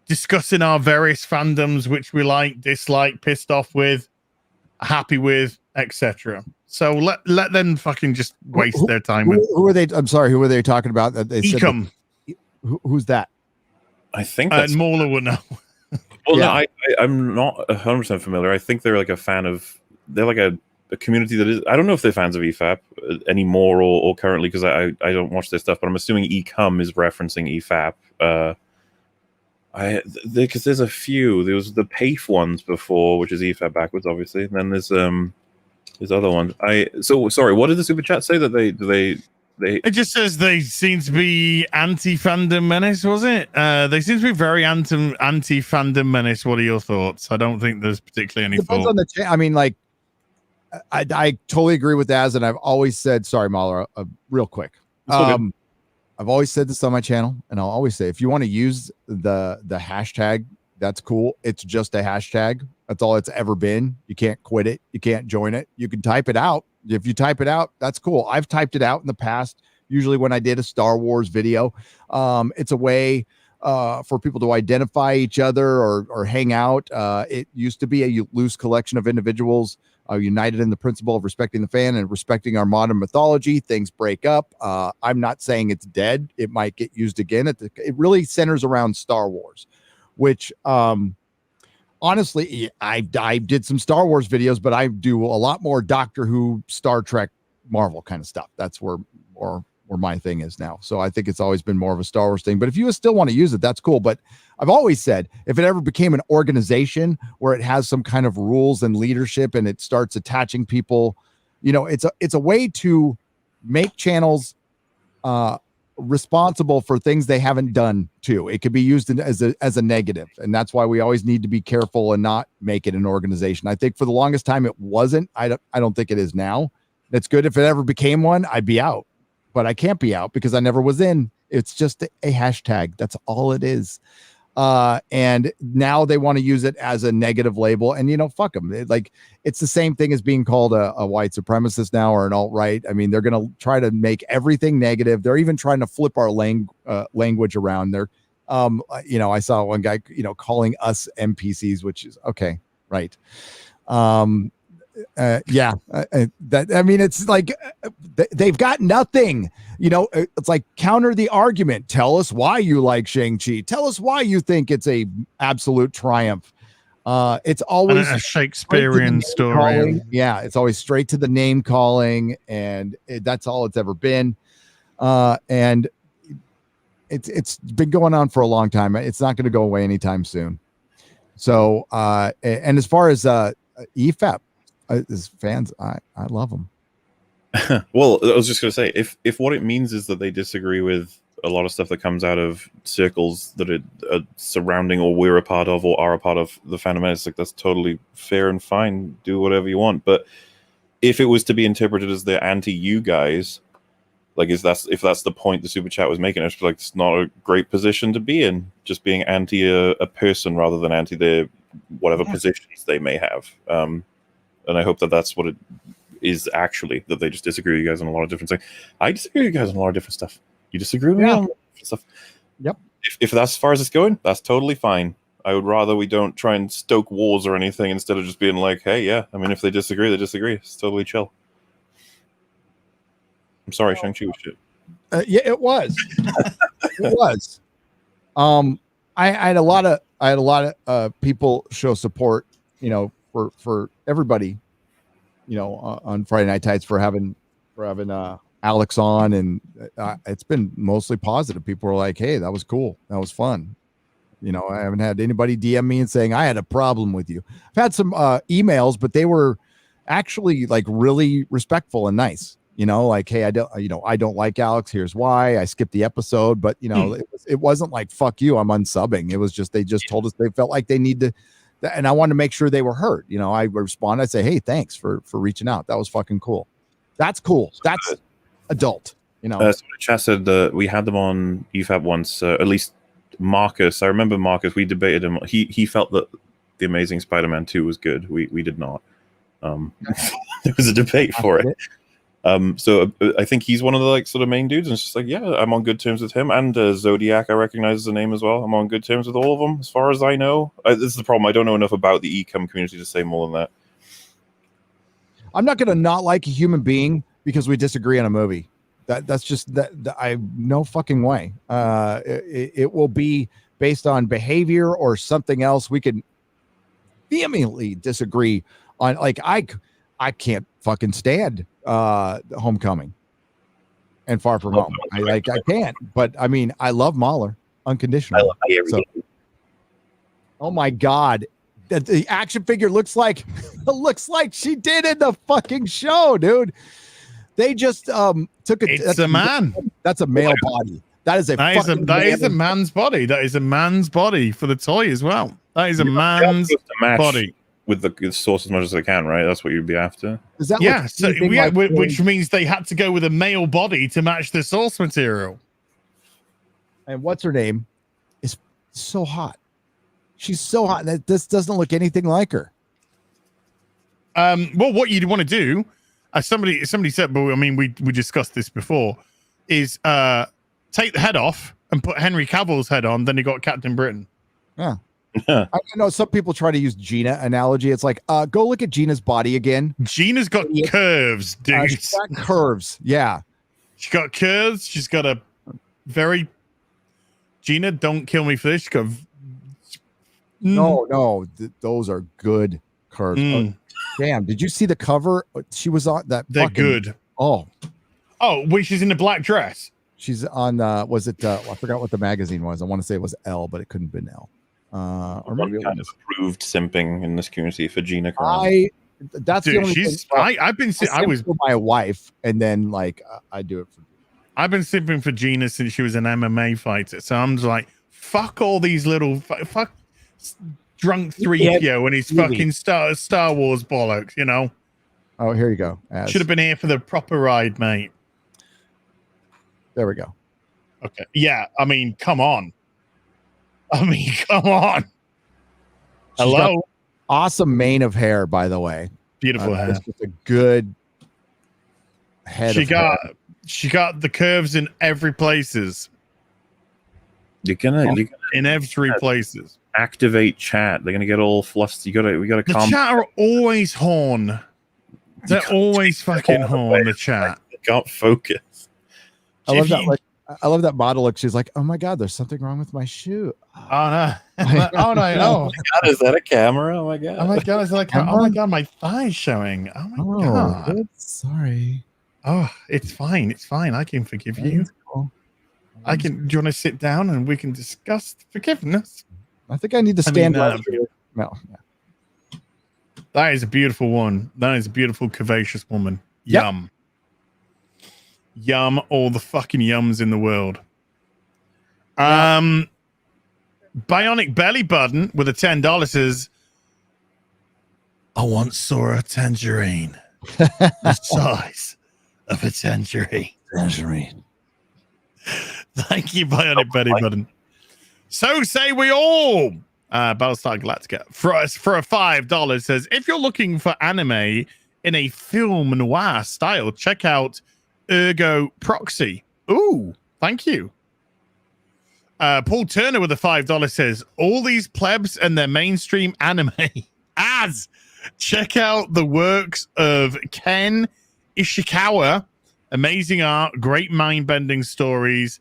[SPEAKER 2] discussing our various fandoms which we like, dislike, pissed off with, happy with, etc. So let them fucking just waste their time.
[SPEAKER 5] Who are they? I'm sorry. Who were they talking about? They
[SPEAKER 2] Ecom.
[SPEAKER 5] Who's that?
[SPEAKER 3] I think that's
[SPEAKER 2] Mauler would know.
[SPEAKER 3] Well, no, I'm not 100% familiar. I think they're like a fan of. They're like a community that is. I don't know if they're fans of EFAP anymore or currently because I don't watch their stuff. But I'm assuming Ecom is referencing EFAP. Because there's a few. There was the PAIF ones before, which is EFAP backwards, obviously. And then there's other ones. So sorry. What did the super chat say that they? It
[SPEAKER 2] just says they seem to be anti-fandom menace, was it? They seem to be very anti-fandom menace. What are your thoughts? I don't think there's particularly any
[SPEAKER 5] Depends
[SPEAKER 2] thought.
[SPEAKER 5] on the I mean, like, I totally agree with that, and I've always said, sorry, Mauler, real quick. I've always said this on my channel, and I'll always say, if you want to use the hashtag, that's cool. It's just a hashtag. That's all it's ever been. You can't quit it. You can't join it. You can type it out. If you type it out, that's cool. I've typed it out in the past, usually when I did a Star Wars video. It's a way for people to identify each other or hang out. It used to be a loose collection of individuals united in the principle of respecting the fan and respecting our modern mythology. Things break up. I'm not saying it's dead. It might get used again. It really centers around Star Wars, which honestly, I did some Star Wars videos, but I do a lot more Doctor Who, Star Trek, Marvel kind of stuff. That's where my thing is now. So I think it's always been more of a Star Wars thing. But if you still want to use it, that's cool. But I've always said, if it ever became an organization where it has some kind of rules and leadership and it starts attaching people, it's a way to make channels responsible for things they haven't done too. It could be used as a negative, and that's why we always need to be careful and not make it an organization. I think for the longest time it wasn't. I don't think it is now. It's good. If it ever became one, I'd be out, but I can't be out because I never was in. It's just a hashtag. That's all it is. And now they want to use it as a negative label, and fuck them. It's the same thing as being called a white supremacist now or an alt-right. I mean, they're going to try to make everything negative. They're even trying to flip our language around. They're, I saw one guy, calling us NPCs, which is okay. Right. It's like they've got nothing. It's like counter the argument. Tell us why you like Shang-Chi. Tell us why you think it's a absolute triumph. It's always
[SPEAKER 2] a Shakespearean story.
[SPEAKER 5] Calling. Yeah, it's always straight to the name calling, and that's all it's ever been. And it's been going on for a long time. It's not going to go away anytime soon. So, and as far as EFAP, as fans, I love them.
[SPEAKER 3] Well, I was just going to say, if what it means is that they disagree with a lot of stuff that comes out of circles that are surrounding or we're a part of or are a part of the Phantom Menace, like that's totally fair and fine. Do whatever you want. But if it was to be interpreted as they're anti-you guys, like if that's the point the super chat was making, it's like it's not a great position to be in, just being anti a person rather than anti their whatever positions they may have. And I hope that that's what it is actually, that they just disagree with you guys on a lot of different things. I disagree with you guys on a lot of different stuff. You disagree with me on a lot of different stuff.
[SPEAKER 5] Yep.
[SPEAKER 3] If that's as far as it's going, that's totally fine. I would rather we don't try and stoke wars or anything instead of just being like, hey, yeah, I mean, if they disagree, they disagree. It's totally chill. I'm sorry, Shang-Chi was shit.
[SPEAKER 5] Yeah, it was. It was. I had a lot of people show support, for everybody, on Friday Night Tights for having Alex on, and it's been mostly positive. People were like, "Hey, that was cool. That was fun." I haven't had anybody DM me and saying I had a problem with you. I've had some emails, but they were actually like really respectful and nice. Like, hey, I don't like Alex. Here's why. I skipped the episode, but it wasn't like fuck you, I'm unsubbing. It was just they just told us they felt like they need to, and I wanted to make sure they were heard. I respond. I say, hey, thanks for reaching out. That was fucking cool. That's cool. That's adult.
[SPEAKER 3] So Chad said we had them on UFAB once. At least Marcus. I remember Marcus. We debated him. He felt that the Amazing Spider-Man 2 was good. We did not. There was a debate for it. So I think he's one of the sort of main dudes, and it's just like, yeah, I'm on good terms with him, and Zodiac I recognize as a name as well. I'm on good terms with all of them as far as I know. This is the problem. I don't know enough about the ecom community to say more than that.
[SPEAKER 5] I'm not going to not like a human being because we disagree on a movie. That's just that I no fucking way. It will be based on behavior or something else. We can vehemently disagree on. Like I can't fucking stand Homecoming and Far From Home. I can't. But I mean, I love Mauler unconditionally. Oh my god. The action figure looks like she did in the fucking show, dude. They just took it.
[SPEAKER 2] It's a man.
[SPEAKER 5] That's a male body. That is a
[SPEAKER 2] man's body. That is a man's body for the toy as well. That is a man's body
[SPEAKER 3] with the source as much as they can, right? That's what you'd be after.
[SPEAKER 5] Is that
[SPEAKER 2] which means they had to go with a male body to match the source material.
[SPEAKER 5] And what's her name is so hot. She's so hot that this doesn't look anything like her.
[SPEAKER 2] Well, what you'd want to do, somebody said, but I mean, we discussed this before, is take the head off and put Henry Cavill's head on. Then you got Captain Britain.
[SPEAKER 5] Yeah. I know some people try to use Gina analogy. It's like, go look at Gina's body again.
[SPEAKER 2] Gina's got curves, dude.
[SPEAKER 5] She's got curves. Yeah.
[SPEAKER 2] She's got curves. She's got a very Gina, don't kill me for this. She's got
[SPEAKER 5] No, those are good curves. Oh, damn, did you see the cover? She was on that.
[SPEAKER 2] They're good.
[SPEAKER 5] Oh,
[SPEAKER 2] wait, she's in the black dress.
[SPEAKER 5] She's on. Was it? I forgot what the magazine was. I want to say it was Elle, but it couldn't have been Elle. Or maybe it was
[SPEAKER 3] approved simping in this community for Gina.
[SPEAKER 5] That's
[SPEAKER 2] dude,
[SPEAKER 5] the only thing. I was for my wife, and then I do it for.
[SPEAKER 2] I've been simping for Gina since she was an MMA fighter. So I'm just like, fuck all these little fuck. Drunk 3PO and his fucking Star Wars bollocks,
[SPEAKER 5] Oh, here you go.
[SPEAKER 2] Should have been here for the proper ride, mate.
[SPEAKER 5] There we go.
[SPEAKER 2] Okay. Yeah, I mean, come on. Hello.
[SPEAKER 5] Awesome mane of hair, by the way.
[SPEAKER 2] Beautiful hair.
[SPEAKER 5] It's just a good head.
[SPEAKER 2] She got the curves in every places.
[SPEAKER 3] You're gonna
[SPEAKER 2] in every places.
[SPEAKER 3] Activate chat. They're gonna get all flustered. We gotta
[SPEAKER 2] the chat are always horn. They're always fucking horn. The chat.
[SPEAKER 3] They can't focus.
[SPEAKER 5] I love that. I love that model look. She's like, oh my god, there's something wrong with my shoe.
[SPEAKER 2] Oh no. Oh no.
[SPEAKER 3] Oh my god, is that a camera? Oh my god.
[SPEAKER 2] Oh my god, is that a camera? Oh my god, my thigh's showing. Oh my god.
[SPEAKER 5] Sorry.
[SPEAKER 2] Oh, it's fine. It's fine. I can forgive you.
[SPEAKER 5] Cool.
[SPEAKER 2] Do you want to sit down and we can discuss forgiveness?
[SPEAKER 5] I think I need to stand up. No.
[SPEAKER 2] That is a beautiful one. That is a beautiful, curvaceous woman.
[SPEAKER 5] Yep.
[SPEAKER 2] Yum. Yum, all the fucking yums in the world. Bionic Belly Button with a $10 says, I once saw a tangerine the size of a tangerine. Thank you, Bionic Belly Button. So say we all. Battlestar Galactica for a $5 says, if you're looking for anime in a film noir style, check out Ergo Proxy. Ooh, thank you. Paul Turner with a $5 says, all these plebs and their mainstream anime as check out the works of Ken Ishikawa. Amazing art, great mind-bending stories.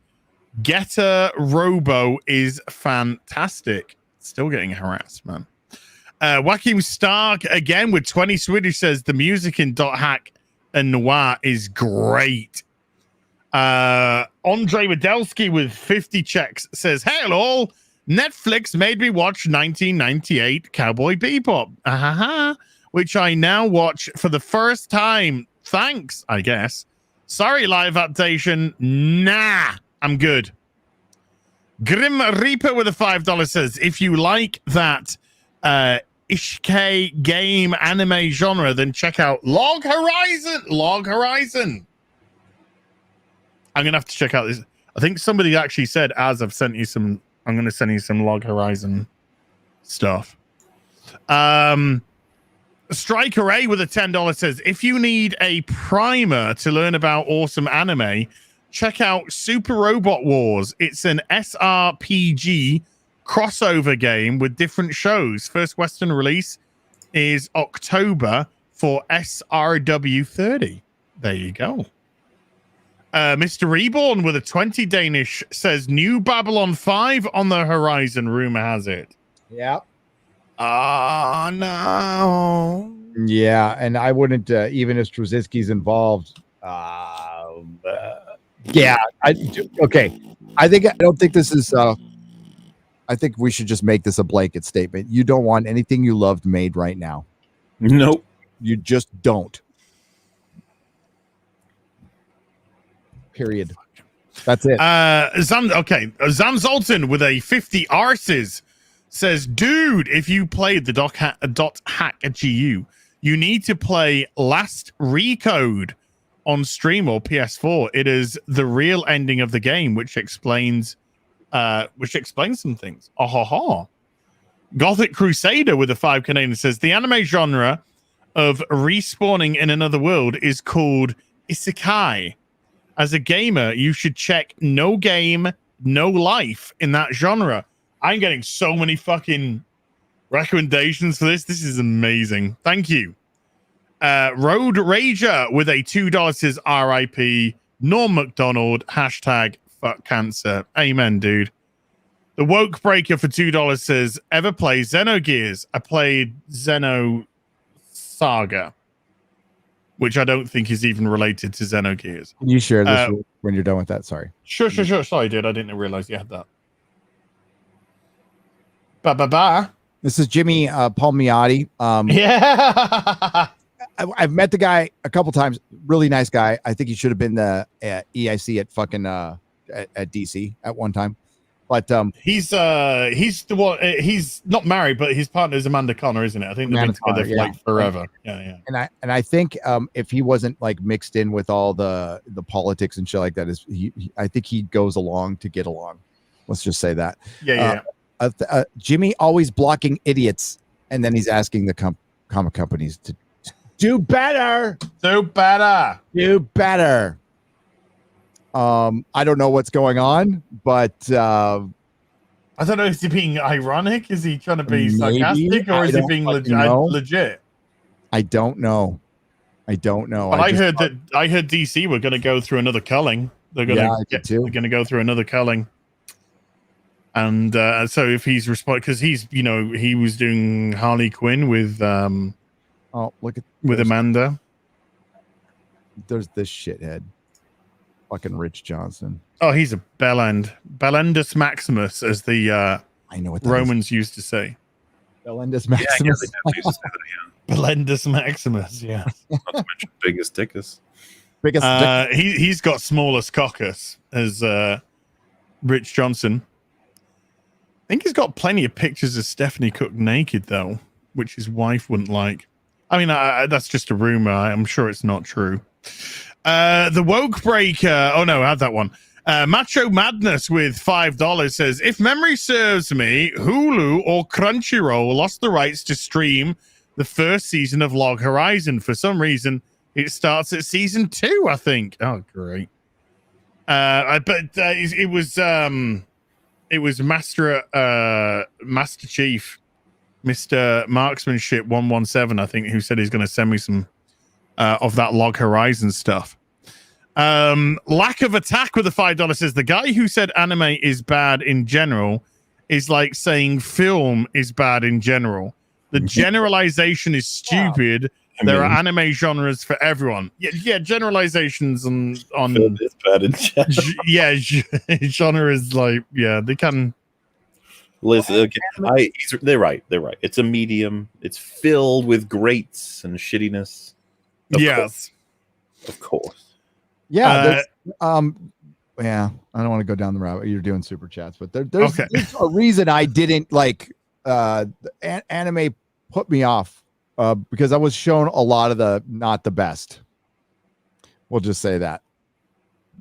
[SPEAKER 2] Getter Robo is fantastic. Still getting harassed, man. Joachim Stark again with 20 Swedish says the music in Dot Hack and Noir is great. Andre Medelsky with 50 checks says, hello, Netflix made me watch 1998 Cowboy Bebop, which I now watch for the first time. Thanks, I guess. Sorry, live adaptation. Nah, I'm good. Grim Reaper with a $5 says, if you like that Ishike game anime genre, then check out Log Horizon. Log Horizon. I'm going to have to check out this. I think somebody actually said, as I've sent you some, I'm going to send you some Log Horizon stuff. Striker A with a $10 says, if you need a primer to learn about awesome anime, check out Super Robot Wars. It's an SRPG crossover game with different shows. First Western release is October for SRW 30. There you go. Mr. Reborn with a 20 Danish says, new Babylon 5 on the horizon, rumor has it.
[SPEAKER 13] Yeah.
[SPEAKER 2] Oh, no.
[SPEAKER 13] Yeah, and I wouldn't, even if Straczynski's involved. Yeah. Okay. I don't think this is. I think we should just make this a blanket statement. You don't want anything you loved made right now.
[SPEAKER 3] Nope.
[SPEAKER 13] You just don't. Period. That's it.
[SPEAKER 2] Zam Zoltan with a 50 arses says, dude, if you played the dot hack at GU, you need to play Last Recode on stream or PS4. It is the real ending of the game, which explains some things. Gothic Crusader with a 5 Canadian says, the anime genre of respawning in another world is called isekai. As a gamer, you should check No Game, No Life in that genre. I'm getting so many fucking recommendations for this. This is amazing. Thank you. Road Rager with a $2 says RIP. Norm Mcdonald, hashtag fuck cancer. Amen, dude. The Woke Breaker for $2 says, ever play Xenogears? I played Xeno Saga, which I don't think is even related to Xenogears.
[SPEAKER 13] Can you share this when you're done with that? Sorry.
[SPEAKER 2] Sure. Sorry, dude. I didn't realize you had that. Ba.
[SPEAKER 13] This is Jimmy Palmiotti.
[SPEAKER 2] Yeah.
[SPEAKER 13] I've met the guy a couple times. Really nice guy. I think he should have been the EIC at fucking at DC at one time. But
[SPEAKER 2] he's the one. He's not married, but his partner is Amanda Connor, isn't it? I think they've been together for like forever. Yeah.
[SPEAKER 13] And I think if he wasn't like mixed in with all the politics and shit like that, I think he goes along to get along. Let's just say that.
[SPEAKER 2] Yeah.
[SPEAKER 13] Jimmy always blocking idiots, and then he's asking the comic companies to do better.
[SPEAKER 2] Do better.
[SPEAKER 13] I don't know what's going on, but
[SPEAKER 2] I don't know. Is he being ironic? Is he trying to be sarcastic, or is he being legit?
[SPEAKER 13] I don't know.
[SPEAKER 2] But I heard DC were going to go through another culling. They're going to go through another culling. And so if he's responding, because he was doing Harley Quinn with with Amanda.
[SPEAKER 13] There's this shithead, fucking Rich Johnson.
[SPEAKER 2] Oh, he's a bellend, Bellendus Maximus, as the
[SPEAKER 13] I know what
[SPEAKER 2] Romans used to say.
[SPEAKER 5] Belendis
[SPEAKER 3] Yeah,
[SPEAKER 5] Maximus.
[SPEAKER 3] they definitely used to say that, yeah.
[SPEAKER 2] Belendis Maximus, yeah.
[SPEAKER 3] Not to mention biggest dickus.
[SPEAKER 2] He's got smallest caucus as Rich Johnson. I think he's got plenty of pictures of Stephanie Cook naked, though, which his wife wouldn't like. I mean, that's just a rumor. I'm sure it's not true. The Woke Breaker. Oh, no, I had that one. Macho Madness with $5 says, if memory serves me, Hulu or Crunchyroll lost the rights to stream the first season of Log Horizon. For some reason, it starts at season 2, I think. Oh, great. It was Master Chief, Mr. Marksmanship 117, I think, who said he's going to send me some of that Log Horizon stuff. Lack of Attack with the $5 says, the guy who said anime is bad in general is like saying film is bad in general. The generalization is stupid. There are anime genres for everyone. Yeah, generalizations on
[SPEAKER 3] film is bad in general.
[SPEAKER 2] genre is like, yeah, they can.
[SPEAKER 3] Listen, okay, they're right. It's a medium. It's filled with greats and shittiness. Of course.
[SPEAKER 5] Yeah. Yeah. I don't want to go down the route. You're doing super chats, but there's a reason I didn't like anime put me off because I was shown a lot of the not the best. We'll just say that.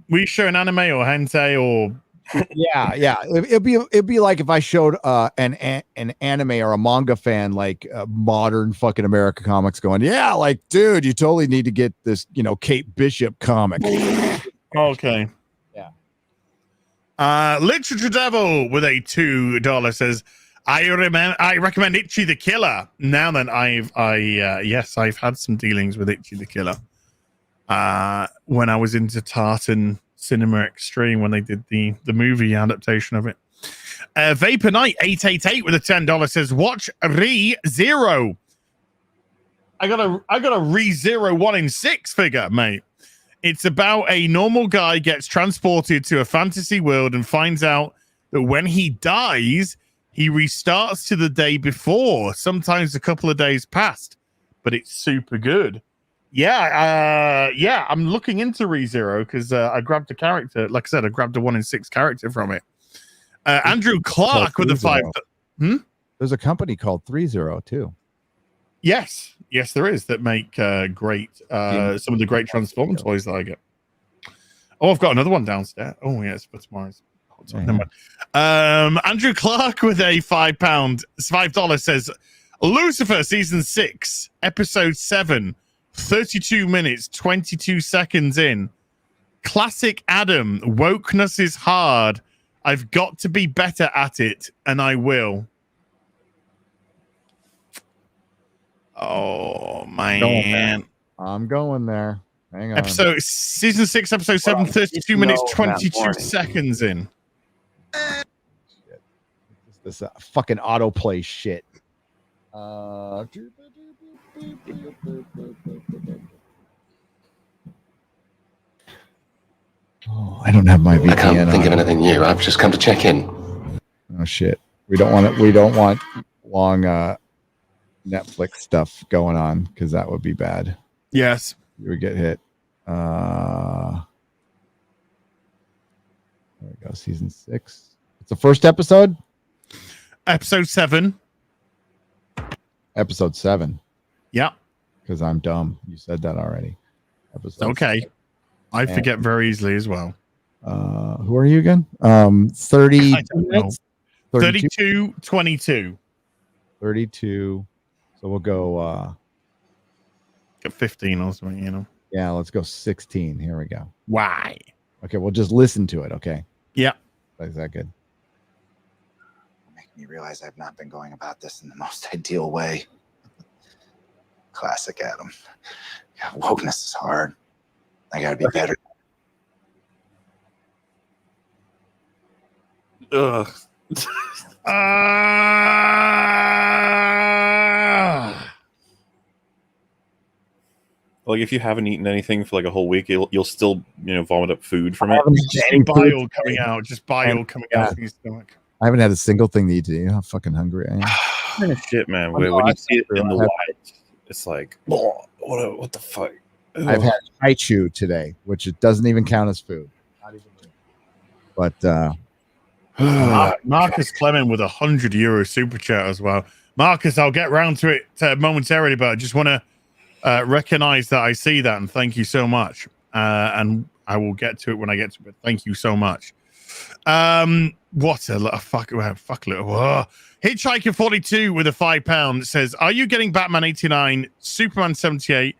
[SPEAKER 2] We show an anime or hentai or
[SPEAKER 5] yeah. It'd be like if I showed an anime or a manga fan like modern fucking America comics going, yeah, like dude, you totally need to get this, Kate Bishop comic.
[SPEAKER 2] Okay.
[SPEAKER 5] Yeah.
[SPEAKER 2] Literature Devil with a $2 says, I recommend Itchy the Killer. Now then, I've had some dealings with Itchy the Killer. When I was into Tartan Cinema Extreme when they did the movie adaptation of it. Vapor Knight 888 with a $10 says, watch Re-Zero. I got a Re-Zero 1 in 6 figure, mate. It's about a normal guy gets transported to a fantasy world and finds out that when he dies, he restarts to the day before, sometimes a couple of days past, but it's super good. Yeah, I'm looking into ReZero because I grabbed a character. Like I said, I grabbed a 1 in 6 character from it. Andrew Clark with a 5.
[SPEAKER 5] There's a company called 30 too.
[SPEAKER 2] Yes, there is that make great some of the great Transform toys that I get. Oh, I've got another one downstairs. Oh, yeah, it's for tomorrow's. Never mind. Andrew Clark with a $5 says, Lucifer season 6, episode 7. 32 minutes, 22 seconds in. Classic Adam. Wokeness is hard. I've got to be better at it, and I will. Oh, man.
[SPEAKER 5] I'm going there. Hang on.
[SPEAKER 2] Season 6, episode 7, 32 minutes, 22 seconds in.
[SPEAKER 5] This fucking autoplay shit. Oh, I don't have my VPN.
[SPEAKER 14] I can't think of anything new. I've just come to check in.
[SPEAKER 5] Oh shit. We don't want long Netflix stuff going on because that would be bad.
[SPEAKER 2] Yes.
[SPEAKER 5] You would get hit. There we go. Season 6. It's the first episode?
[SPEAKER 2] Episode 7.
[SPEAKER 5] Episode 7.
[SPEAKER 2] Yeah.
[SPEAKER 5] Because I'm dumb. You said that already.
[SPEAKER 2] Okay. I forget very easily as well.
[SPEAKER 5] Who are you again? 30 minutes?
[SPEAKER 2] 32, 22.
[SPEAKER 5] 32. So we'll go
[SPEAKER 2] 15 or something,
[SPEAKER 5] Yeah, let's go 16. Here we go.
[SPEAKER 2] Why?
[SPEAKER 5] Okay, we'll just listen to it, okay?
[SPEAKER 2] Yeah.
[SPEAKER 5] Is that good?
[SPEAKER 15] Make me realize I've not been going about this in the most ideal way. Classic Adam. Yeah, wokeness is hard. I gotta be better.
[SPEAKER 3] Ugh. Like if you haven't eaten anything for like a whole week, you'll still vomit up food from it.
[SPEAKER 2] Just bile coming out. Just bile coming out from your stomach.
[SPEAKER 5] I haven't had a single thing to eat today. You know how fucking hungry I am.
[SPEAKER 3] kind of shit, man. When you see it in the wild, it's like, oh, what the fuck?
[SPEAKER 13] I've had haichu today, which it doesn't even count as food. Not even. But
[SPEAKER 2] Marcus Clement with €100 super chat as well. Marcus, I'll get round to it momentarily, but I just want to recognize that I see that and thank you so much. And I will get to it when I get to it. Thank you so much. What a fuck little. Whoa. Hitchhiker 42 with a £5 says, "Are you getting Batman 89, Superman 78,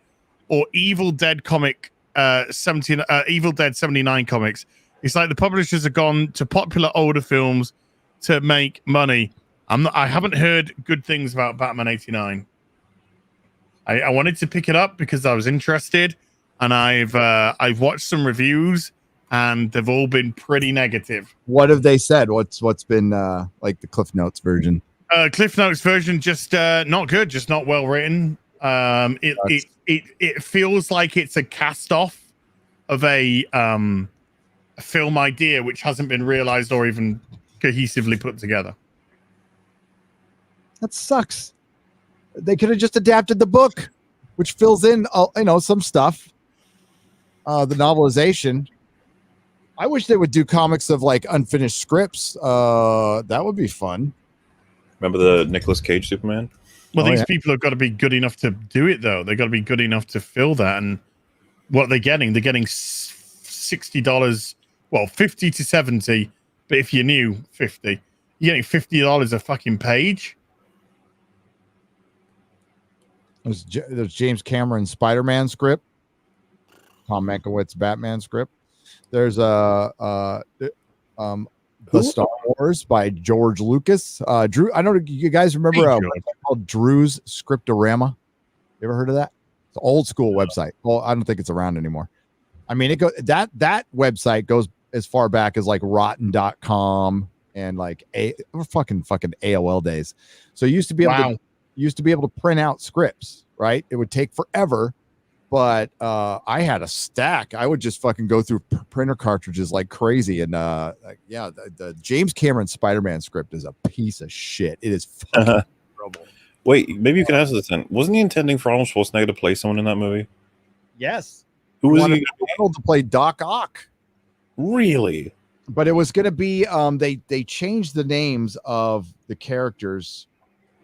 [SPEAKER 2] or Evil Dead comic Evil Dead 79 comics? It's like the publishers have gone to popular older films to make money. I haven't heard good things about Batman 89. I wanted to pick it up because I was interested, and I've watched some reviews and they've all been pretty negative.
[SPEAKER 13] What have they said? What's been like the Cliff Notes version?
[SPEAKER 2] Cliff Notes version just not good, just not well written. It feels like it's a cast off of a film idea which hasn't been realized or even cohesively put together.
[SPEAKER 13] That sucks. They could have just adapted the book, which fills in some stuff. The novelization. I wish they would do comics of like unfinished scripts. That would be fun.
[SPEAKER 3] Remember the Nicolas Cage Superman?
[SPEAKER 2] Well, these people have got to be good enough to do it, though. They've got to be good enough to fill that. And what are they getting? They're getting $60, well, 50 to 70. But if you're new, 50. You're getting $50 a fucking page.
[SPEAKER 13] There's James Cameron's Spider-Man script. Tom Mankiewicz Batman script. There's The Star Wars by George Lucas. Drew, I don't know, you guys remember a website called Drew's Scriptorama? You ever heard of that? It's an old school website. Well, I don't think it's around anymore. I mean, that website goes as far back as like rotten.com and like fucking AOL days. So you used to be able to print out scripts, right? It would take forever. But I had a stack. I would just fucking go through printer cartridges like crazy. And the James Cameron Spider-Man script is a piece of shit. It is fucking terrible.
[SPEAKER 3] Wait, maybe you can answer this then. Wasn't he intending for Arnold Schwarzenegger to play someone in that movie?
[SPEAKER 13] Yes.
[SPEAKER 3] Who was he?
[SPEAKER 13] Arnold to play Doc Ock.
[SPEAKER 3] Really?
[SPEAKER 13] But it was going to be they changed the names of the characters.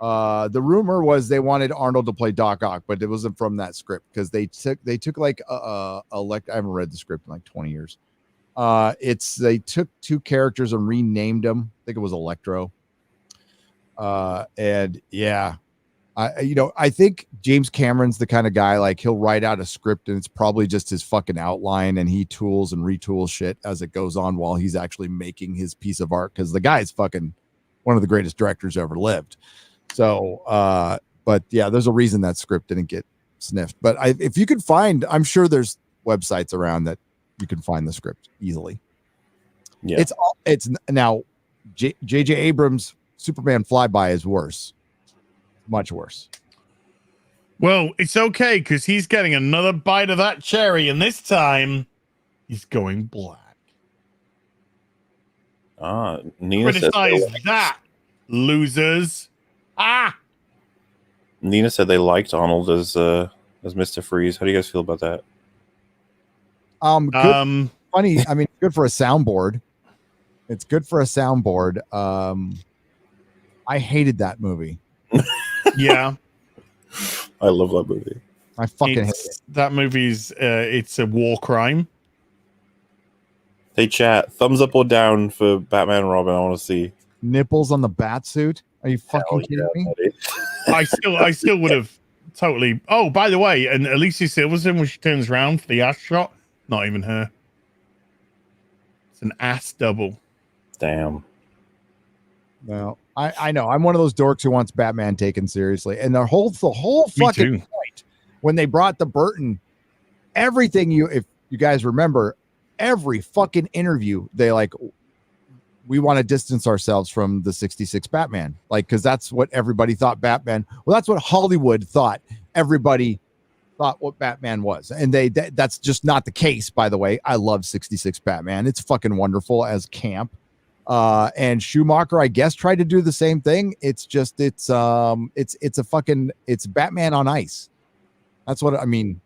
[SPEAKER 13] The rumor was they wanted Arnold to play Doc Ock, but it wasn't from that script because they took like I haven't read the script in like 20 years. They took two characters and renamed them. I think it was Electro. And yeah, I think James Cameron's the kind of guy, like, he'll write out a script and it's probably just his fucking outline, and he tools and retools shit as it goes on while he's actually making his piece of art, because the guy is fucking one of the greatest directors ever lived. So, but yeah, there's a reason that script didn't get sniffed. But if you could find, I'm sure there's websites around that you can find the script easily. Yeah, it's now J.J. Abrams' Superman Flyby is worse, much worse.
[SPEAKER 2] Well, it's okay because he's getting another bite of that cherry, and this time he's going black.
[SPEAKER 3] Nina
[SPEAKER 2] criticize that, losers.
[SPEAKER 3] Nina said they liked Arnold as Mr. Freeze. How do you guys feel about that?
[SPEAKER 13] Good, funny. I mean, good for a soundboard. It's good for a soundboard. I hated that movie.
[SPEAKER 2] Yeah,
[SPEAKER 3] I love that movie.
[SPEAKER 13] I fucking hate it.
[SPEAKER 2] That movie's it's a war crime.
[SPEAKER 3] Hey, chat, thumbs up or down for Batman and Robin? I want to see
[SPEAKER 13] nipples on the bat suit. Are you fucking kidding me?
[SPEAKER 2] I still would have totally. Oh, by the way, and Alicia Silverstone, when she turns around for the ass shot, not even her. It's an ass double.
[SPEAKER 3] Damn.
[SPEAKER 13] No, I know. I'm one of those dorks who wants Batman taken seriously, and the whole fucking point when they brought the Burton, everything if you guys remember, every fucking interview they like, we want to distance ourselves from the 66 Batman, like, because that's what everybody thought Batman. Well, that's what Hollywood thought. Everybody thought what Batman was, and that's just not the case. By the way, I love 66 Batman. It's fucking wonderful as camp. And Schumacher, I guess, tried to do the same thing. It's just it's Batman on ice. That's what I mean.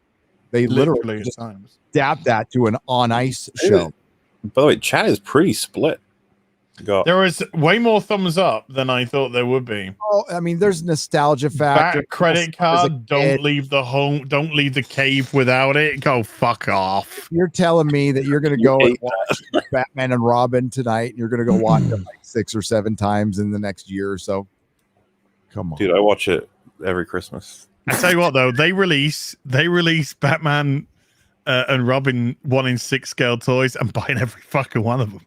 [SPEAKER 13] They literally just adapt that to an on ice show.
[SPEAKER 3] By the way, chat is pretty split.
[SPEAKER 2] There was way more thumbs up than I thought there would be.
[SPEAKER 13] Oh, I mean, there's nostalgia factor.
[SPEAKER 2] Back credit card. Don't leave the home. Don't leave the cave without it. Go fuck off.
[SPEAKER 13] You're telling me that you're going to go and watch Batman and Robin tonight, and you're going to go watch it like 6 or 7 times in the next year or so. Come on,
[SPEAKER 3] dude. I watch it every Christmas.
[SPEAKER 2] I tell you what, though, they release Batman and Robin 1-in-6 scale toys. I'm buying every fucking one of them.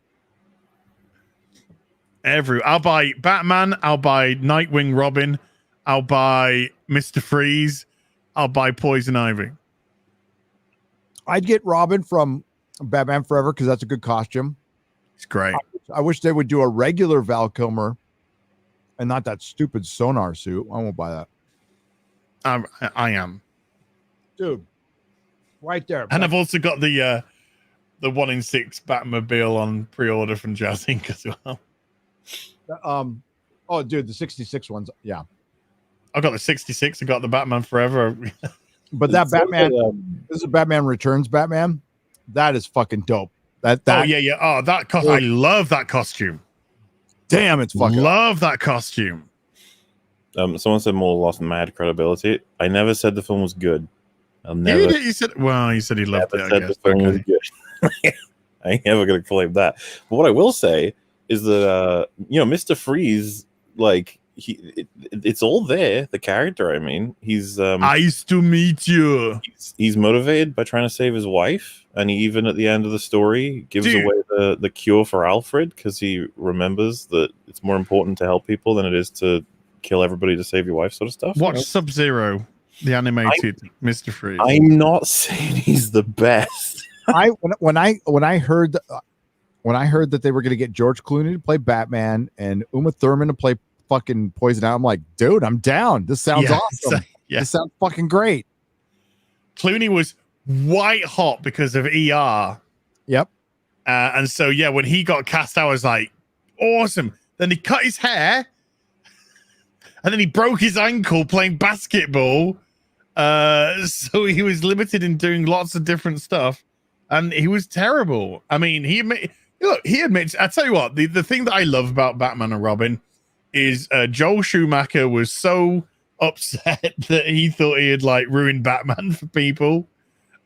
[SPEAKER 2] I'll buy Batman. I'll buy Nightwing Robin. I'll buy Mr. Freeze. I'll buy Poison Ivy.
[SPEAKER 13] I'd get Robin from Batman Forever because that's a good costume.
[SPEAKER 2] It's great.
[SPEAKER 13] I wish they would do a regular Val Kilmer and not that stupid sonar suit. I won't buy that.
[SPEAKER 2] I am.
[SPEAKER 13] Dude, right there.
[SPEAKER 2] And I've also got the 1-in-6 Batmobile on pre-order from Jazz Inc. as well.
[SPEAKER 13] Oh, dude, the 66 ones. Yeah.
[SPEAKER 2] I got the 66. I got the Batman Forever.
[SPEAKER 13] But that Batman, this is Batman Returns Batman. That is fucking dope. That
[SPEAKER 2] oh yeah. Oh, I love that costume.
[SPEAKER 13] Damn, it's fucking
[SPEAKER 2] love that costume.
[SPEAKER 3] Someone said Mauler lost mad credibility. I never said the film was good. I'll never.
[SPEAKER 2] You said he loved it. I guess.
[SPEAKER 3] The film was good. I ain't ever gonna claim that. But what I will say is that Mr. Freeze, like it's all there. The character, I mean, he's
[SPEAKER 2] nice to meet you.
[SPEAKER 3] He's motivated by trying to save his wife, and he even at the end of the story gives away the cure for Alfred because he remembers that it's more important to help people than it is to kill everybody to save your wife, sort of stuff.
[SPEAKER 2] Watch Sub-Zero, the animated Mr. Freeze.
[SPEAKER 3] I'm not saying he's the best.
[SPEAKER 13] When I heard that they were going to get George Clooney to play Batman and Uma Thurman to play fucking Poison Ivy, I'm like, dude, I'm down. This sounds awesome. This sounds fucking great.
[SPEAKER 2] Clooney was white hot because of ER.
[SPEAKER 13] Yep.
[SPEAKER 2] And so when he got cast, I was like, awesome. Then he cut his hair, and then he broke his ankle playing basketball. So he was limited in doing lots of different stuff, and he was terrible. I mean, he admits. I tell you what, the thing that I love about Batman and Robin is Joel Schumacher was so upset that he thought he had like ruined Batman for people,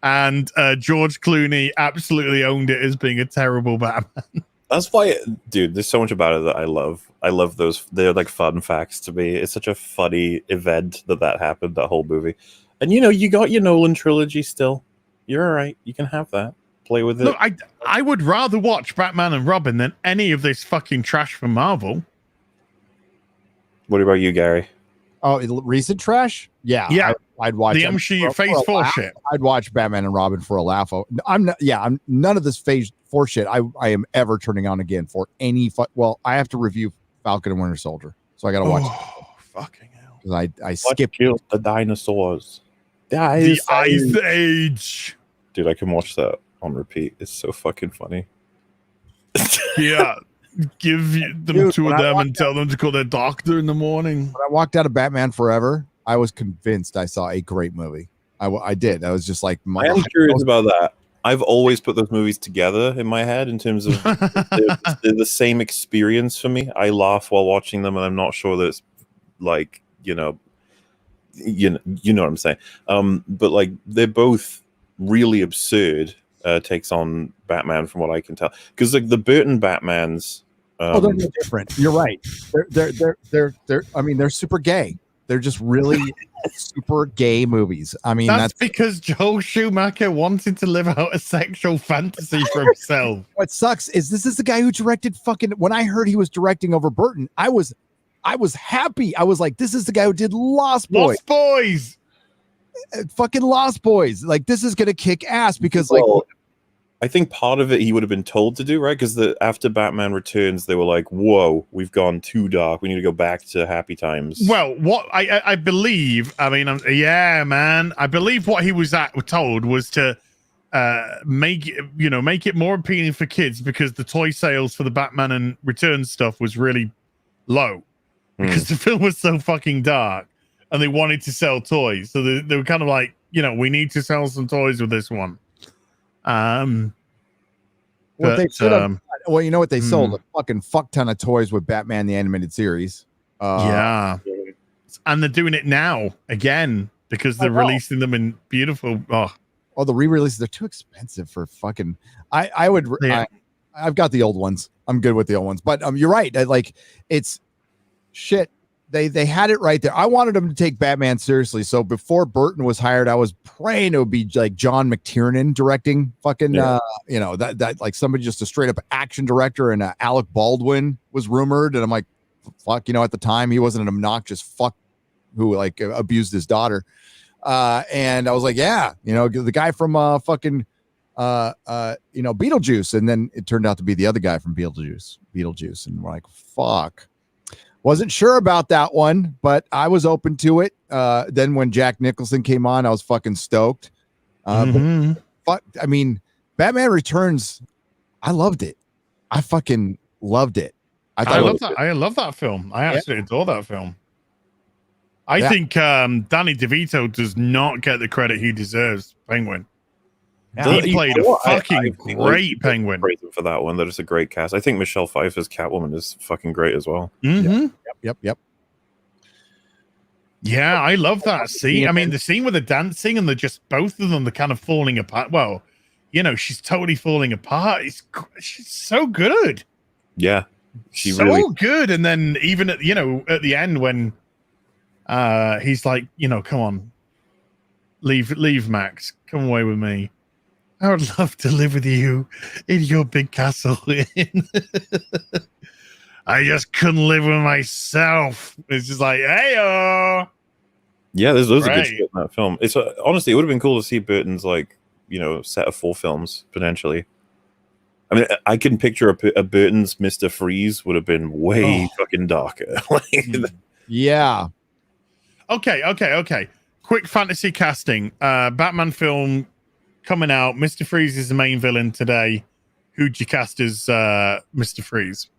[SPEAKER 2] and George Clooney absolutely owned it as being a terrible Batman.
[SPEAKER 3] That's why, dude, there's so much about it that I love. I love those. They're like fun facts to me. It's such a funny event that happened, that whole movie. And you got your Nolan trilogy still. You're all right. You can have that. Play with it.
[SPEAKER 2] Look, I would rather watch Batman and Robin than any of this fucking trash from Marvel.
[SPEAKER 3] What about you, Gary?
[SPEAKER 13] Oh, recent trash? Yeah. I'd watch
[SPEAKER 2] the MCU Phase 4 shit.
[SPEAKER 13] I'd watch Batman and Robin for a laugh. I'm none of this Phase 4 shit I am ever turning on again for any well, I have to review Falcon and Winter Soldier, so I gotta watch
[SPEAKER 2] fucking hell.
[SPEAKER 13] Because I skipped
[SPEAKER 3] the dinosaurs.
[SPEAKER 2] The Ice Age.
[SPEAKER 3] Dude, I can watch that on repeat. It's so fucking funny.
[SPEAKER 2] Yeah. Give them to them and tell them to call their doctor in the morning.
[SPEAKER 13] When I walked out of Batman Forever, I was convinced I saw a great movie. I did. I was just like,
[SPEAKER 3] I am curious about that. I've always put those movies together in my head in terms of they're the same experience for me. I laugh while watching them, and I'm not sure that it's like you know what I'm saying. But like they're both really absurd takes on Batman, from what I can tell. Because like the Burton Batmans.
[SPEAKER 13] They're no different. You're right. They're. I mean, they're super gay. They're just really super gay movies. I mean,
[SPEAKER 2] that's because Joel Schumacher wanted to live out a sexual fantasy for himself.
[SPEAKER 13] What sucks is this is the guy who directed fucking. When I heard he was directing over Burton, I was happy. I was like, this is the guy who did Lost Boys.
[SPEAKER 2] Lost Boys.
[SPEAKER 13] Fucking Lost Boys. Like, this is gonna kick ass because
[SPEAKER 3] I think part of it he would have been told to do, right? Because after Batman Returns, they were like, whoa, we've gone too dark. We need to go back to happy times.
[SPEAKER 2] Well, what I believe, I mean, yeah, man. I believe what he was told was to make it more appealing for kids, because the toy sales for the Batman and Return stuff was really low because the film was so fucking dark, and they wanted to sell toys, so they were kind of like, we need to sell some toys with this one.
[SPEAKER 13] What they should have. Well, you know what they sold? A fucking fuck ton of toys with Batman the Animated Series.
[SPEAKER 2] Yeah, and they're doing it now again because they're releasing them in beautiful.
[SPEAKER 13] Oh, the re-releases, they're too expensive for fucking. I've got the old ones. I'm good with the old ones, but you're right. It's shit. They had it right there. I wanted them to take Batman seriously. So before Burton was hired, I was praying it would be like John McTiernan directing fucking, that like somebody, just a straight up action director, and Alec Baldwin was rumored. And I'm like, fuck, at the time he wasn't an obnoxious fuck who like abused his daughter. And I was like, yeah, the guy from Beetlejuice. And then it turned out to be the other guy from Beetlejuice. And we're like, fuck. Wasn't sure about that one, but I was open to it. Then when Jack Nicholson came on, I was fucking stoked. But I mean, Batman Returns, I loved it. I fucking loved it. I
[SPEAKER 2] love that film. I absolutely adore that film. I think Danny DeVito does not get the credit he deserves. Penguin. He played a fucking great Penguin.
[SPEAKER 3] Praise him for that one. That is a great cast. I think Michelle Pfeiffer's Catwoman is fucking great as well.
[SPEAKER 13] Yep.
[SPEAKER 2] Yeah, I love that scene. I mean, the scene with the dancing and just both of them, they're kind of falling apart. Well, she's totally falling apart. She's so good.
[SPEAKER 3] Yeah,
[SPEAKER 2] she's so good. And then even at at the end when he's like, come on, leave Max, come away with me. I would love to live with you in your big castle. I just couldn't live with myself. It's just like, hey,
[SPEAKER 3] yeah, there's loads of good shit in that film. It's honestly, it would have been cool to see Burton's set of 4 films potentially. I mean, I can picture a Burton's Mr. Freeze would have been way fucking darker.
[SPEAKER 13] Yeah.
[SPEAKER 2] Okay. Quick fantasy casting. Batman film coming out. Mr. Freeze is the main villain today. Who'd you cast as Mr. Freeze?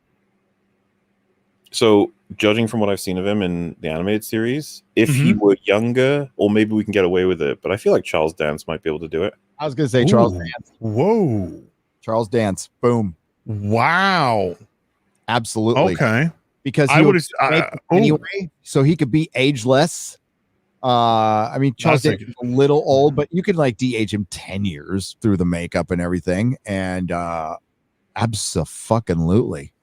[SPEAKER 3] So, judging from what I've seen of him in the animated series, if he were younger, or maybe we can get away with it, but I feel like Charles Dance might be able to do it.
[SPEAKER 13] I was going to say Charles Dance.
[SPEAKER 2] Whoa.
[SPEAKER 13] Charles Dance. Boom.
[SPEAKER 2] Wow.
[SPEAKER 13] Absolutely.
[SPEAKER 2] Okay.
[SPEAKER 13] Because he would anyway, so he could be ageless. I mean, Charles Dance is a little old, but you could de-age him 10 years through the makeup and everything. And abso-fucking-lutely.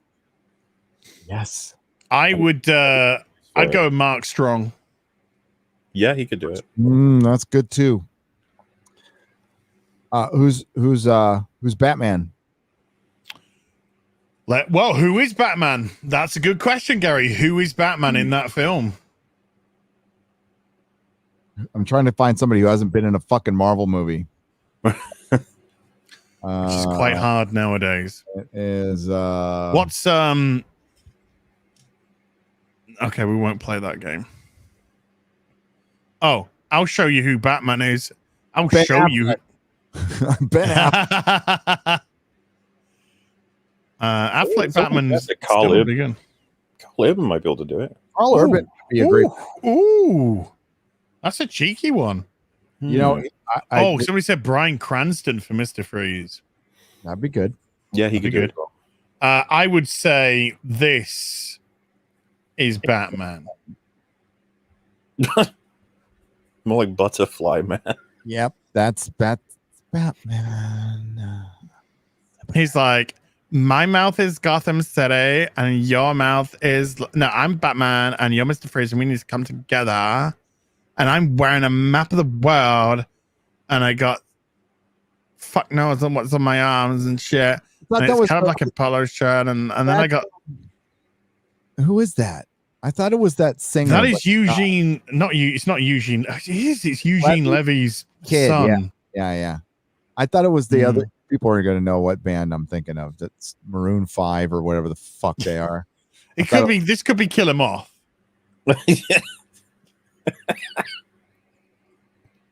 [SPEAKER 13] Yes.
[SPEAKER 2] I would I'd go with Mark Strong.
[SPEAKER 3] Yeah, he could do it.
[SPEAKER 13] That's good too. Who's Batman?
[SPEAKER 2] Who is Batman? That's a good question, Gary. Who is Batman in that film?
[SPEAKER 13] I'm trying to find somebody who hasn't been in a fucking Marvel movie.
[SPEAKER 2] Which is quite hard nowadays.
[SPEAKER 13] It is
[SPEAKER 2] what's okay, we won't play that game. Oh, I'll show you who Batman is. I'll show you.
[SPEAKER 13] Ben Affleck.
[SPEAKER 2] Affleck Batman's
[SPEAKER 3] Carl Urban. Carl Urban might be able to do it.
[SPEAKER 13] Carl Urban would be a great.
[SPEAKER 2] Ooh, that's a cheeky one.
[SPEAKER 13] Somebody
[SPEAKER 2] said Bryan Cranston for Mr. Freeze.
[SPEAKER 13] That'd be good.
[SPEAKER 3] Yeah, he could do it.
[SPEAKER 2] I would say this is Batman.
[SPEAKER 3] More like Butterfly Man.
[SPEAKER 13] Yep, that's Batman.
[SPEAKER 2] He's like, my mouth is Gotham City, and your mouth is I'm Batman, and you're Mr. Freeze, and we need to come together. And I'm wearing a map of the world, and I got fuck knows what's on my arms and shit. And it's kind of like a polo shirt, and then I got.
[SPEAKER 13] Who is that? I thought it was that singer.
[SPEAKER 2] That is Eugene. It's not Eugene. It's Eugene Levy's
[SPEAKER 13] kid.
[SPEAKER 2] Son.
[SPEAKER 13] Yeah. I thought it was the other. People are going to know what band I'm thinking of. That's Maroon 5 or whatever the fuck they are.
[SPEAKER 2] It could be. This could be Kill 'Em Off.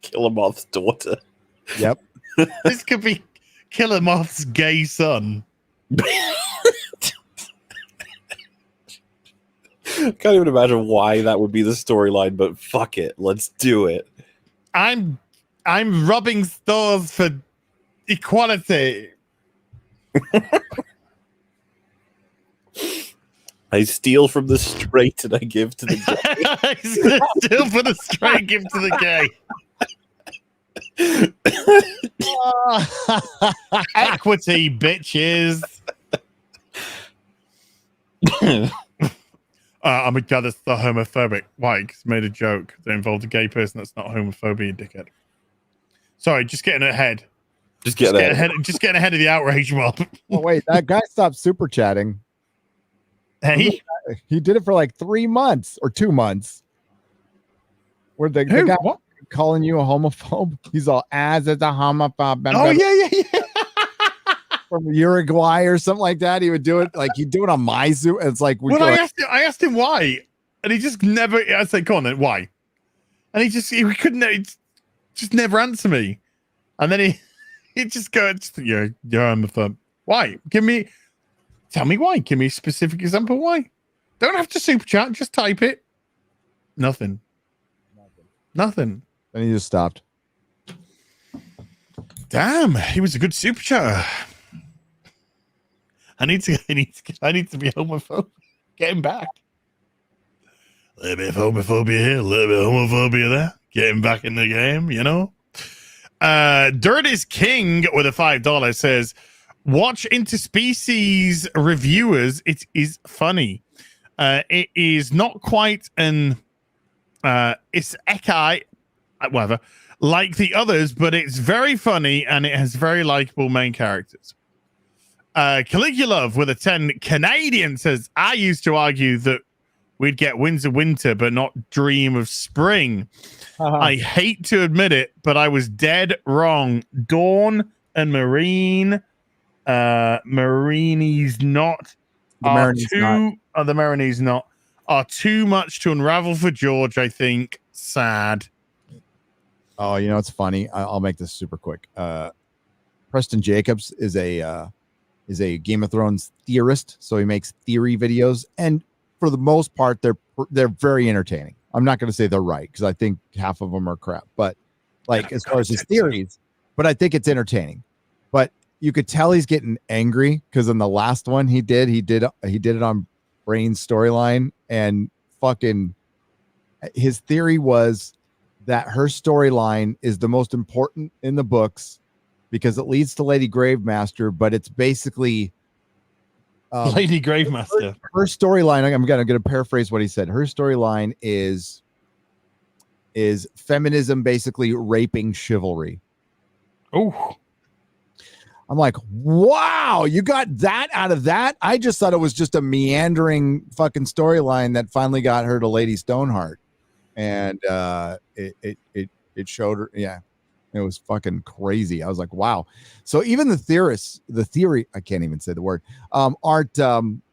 [SPEAKER 3] Kill 'Em Off's daughter.
[SPEAKER 13] Yep.
[SPEAKER 2] This could be Killer Moth's gay son.
[SPEAKER 3] Can't even imagine why that would be the storyline, but fuck it, let's do it.
[SPEAKER 2] I'm robbing stores for equality.
[SPEAKER 3] I steal from the straight and I give to the gay.
[SPEAKER 2] I steal for the straight, give to the gay. Equity, bitches. I'm a guy that's not homophobic. Why? Because made a joke that involved a gay person. That's not homophobia, dickhead. Sorry, just getting ahead. Just getting ahead of the outrage mob.
[SPEAKER 13] Oh wait, that guy stopped super chatting.
[SPEAKER 2] Hey,
[SPEAKER 13] he did it for like 3 months or 2 months. Where the guy calling you a homophobe? He's all as a homophobe.
[SPEAKER 2] Oh yeah.
[SPEAKER 13] From Uruguay or something like that. He would do it like he'd do it on my Zoom. It's like
[SPEAKER 2] I asked him why, and he just never. I said, "Come on, then, why?" And he couldn't. Just never answer me. And then he just goes, "Yeah, I'm a thumb. Why? Tell me why. Give me a specific example why. Don't have to super chat. Just type it. Nothing.
[SPEAKER 13] Then he just stopped.
[SPEAKER 2] Damn, he was a good super chatter. I need to be homophobic. Get him back. A little bit of homophobia here, a little bit of homophobia there. Get him back in the game, you know. Dirt is King with a $5 says, watch Interspecies Reviewers. It is funny. It is not quite it's Ekai, whatever, like the others, but it's very funny and it has very likable main characters. Caligula with a 10 Canadian says, I used to argue that we'd get Winds of Winter, but not Dream of Spring. I hate to admit it, but I was dead wrong. Dawn and Marine, Marinie's not, are too much to unravel for George, I think. Sad.
[SPEAKER 13] Oh, you know, it's funny. I'll make this super quick. Preston Jacobs is a Game of Thrones theorist, so he makes theory videos, and for the most part, they're very entertaining. I'm not going to say they're right because I think half of them are crap, but like as far as his theories, but I think it's entertaining. But you could tell he's getting angry because in the last one he did it on Brain's storyline, and fucking his theory was that her storyline is the most important in the books because it leads to Lady Gravemaster, but it's basically
[SPEAKER 2] Lady Gravemaster. Her
[SPEAKER 13] storyline, I'm gonna paraphrase what he said. Her storyline is feminism basically raping chivalry.
[SPEAKER 2] Oh,
[SPEAKER 13] I'm like, wow, you got that out of that? I just thought it was just a meandering fucking storyline that finally got her to Lady Stoneheart, and it showed her. Yeah, it was fucking crazy. I was like, wow. So even the theory, I can't even say the word, aren't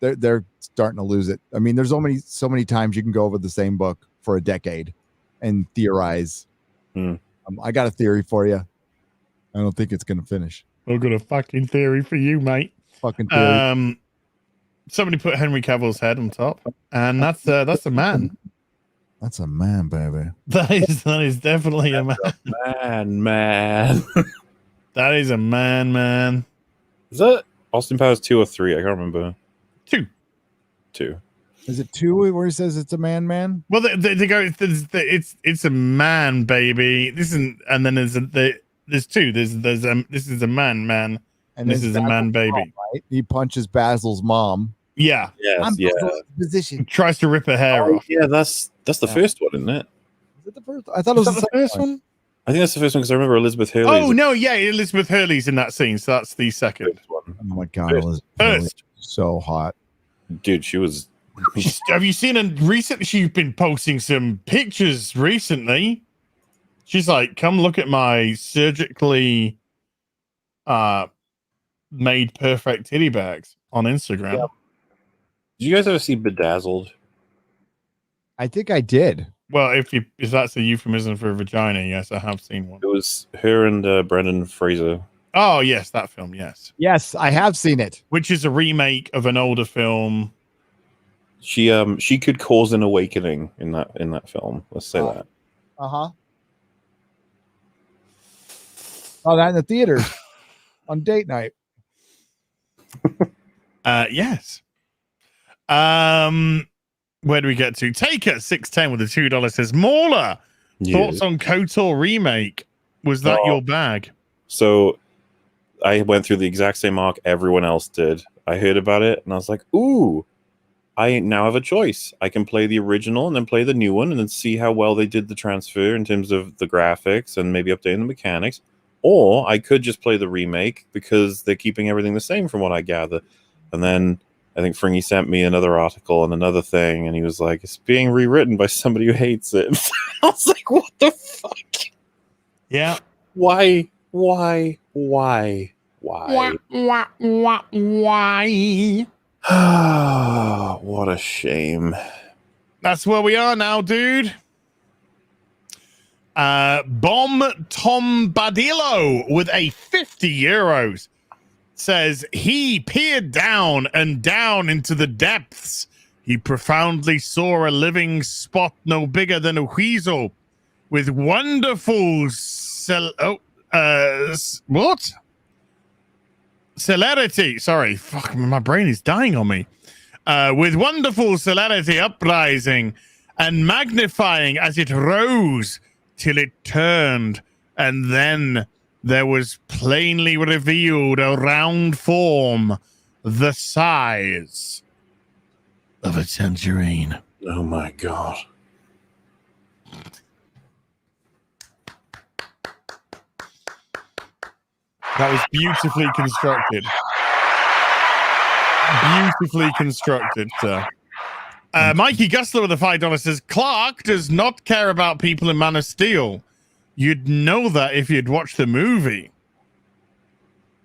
[SPEAKER 13] they're starting to lose it. I mean, there's so many times you can go over the same book for a decade and theorize. I got a theory for you. I don't think it's gonna finish.
[SPEAKER 2] I've got a fucking theory for you, mate.
[SPEAKER 13] Fucking theory.
[SPEAKER 2] Somebody put Henry Cavill's head on top, and that's a man.
[SPEAKER 13] That's a man, baby.
[SPEAKER 2] That is definitely a man.
[SPEAKER 3] Man.
[SPEAKER 2] That is a man.
[SPEAKER 3] Is that Austin Powers 2 or 3? I can't remember.
[SPEAKER 2] 2.
[SPEAKER 13] Is it 2 where he says it's a man?
[SPEAKER 2] Well, they go. It's a man, baby. And then there's 2. This is a man, and this is a man, baby.
[SPEAKER 13] Mom, right? He punches Basil's mom.
[SPEAKER 2] Yeah.
[SPEAKER 3] Yes. Yeah.
[SPEAKER 13] Position.
[SPEAKER 2] Tries to rip her hair off.
[SPEAKER 3] Yeah, that's the first one, isn't it?
[SPEAKER 13] Is it the first? I thought it was the
[SPEAKER 2] first one.
[SPEAKER 3] I think that's the first one because I remember Elizabeth Hurley.
[SPEAKER 2] Oh no, yeah, Elizabeth Hurley's in that scene, so that's the second
[SPEAKER 3] one.
[SPEAKER 13] Oh my god, Elizabeth
[SPEAKER 2] first.
[SPEAKER 13] So hot,
[SPEAKER 3] dude. She was.
[SPEAKER 2] Have you seen her recently? She's been posting some pictures recently. She's like, "Come look at my surgically made perfect titty bags on Instagram."
[SPEAKER 3] Yeah. Did you guys ever see Bedazzled?
[SPEAKER 13] I think I did.
[SPEAKER 2] Well, if that's a euphemism for a vagina, yes, I have seen one.
[SPEAKER 3] It was her and Brendan Fraser.
[SPEAKER 2] Oh yes, that film. Yes,
[SPEAKER 13] yes, I have seen it.
[SPEAKER 2] Which is a remake of an older film.
[SPEAKER 3] She could cause an awakening in that film. Let's say that.
[SPEAKER 13] Uh-huh. Oh, that in the theaters on date night.
[SPEAKER 2] Yes. Where do we get to? Taker 610 with a $2 says Mauler.
[SPEAKER 3] Yeah.
[SPEAKER 2] Thoughts on KOTOR remake? Was that your bag?
[SPEAKER 3] So I went through the exact same arc everyone else did. I heard about it and I was like, ooh, I now have a choice. I can play the original and then play the new one and then see how well they did the transfer in terms of the graphics and maybe updating the mechanics. Or I could just play the remake because they're keeping everything the same from what I gather. And then I think Fringy sent me another article and another thing, and he was like, it's being rewritten by somebody who hates it. I was like, what the fuck?
[SPEAKER 2] Yeah.
[SPEAKER 3] Why?
[SPEAKER 2] Why?
[SPEAKER 3] What a shame.
[SPEAKER 2] That's where we are now, dude. Bomb Tom Badillo with a 50 euros says he peered down and down into the depths. He profoundly saw a living spot no bigger than a weasel with wonderful celerity. Sorry, fuck, my brain is dying on me. With wonderful celerity uprising and magnifying as it rose till it turned, and then there was plainly revealed a round form the size of a tangerine.
[SPEAKER 3] Oh my god.
[SPEAKER 2] That was beautifully constructed. Beautifully constructed, sir. Mikey Gustler with a $5 says, Clark does not care about people in Man of Steel. You'd know that if you'd watched the movie.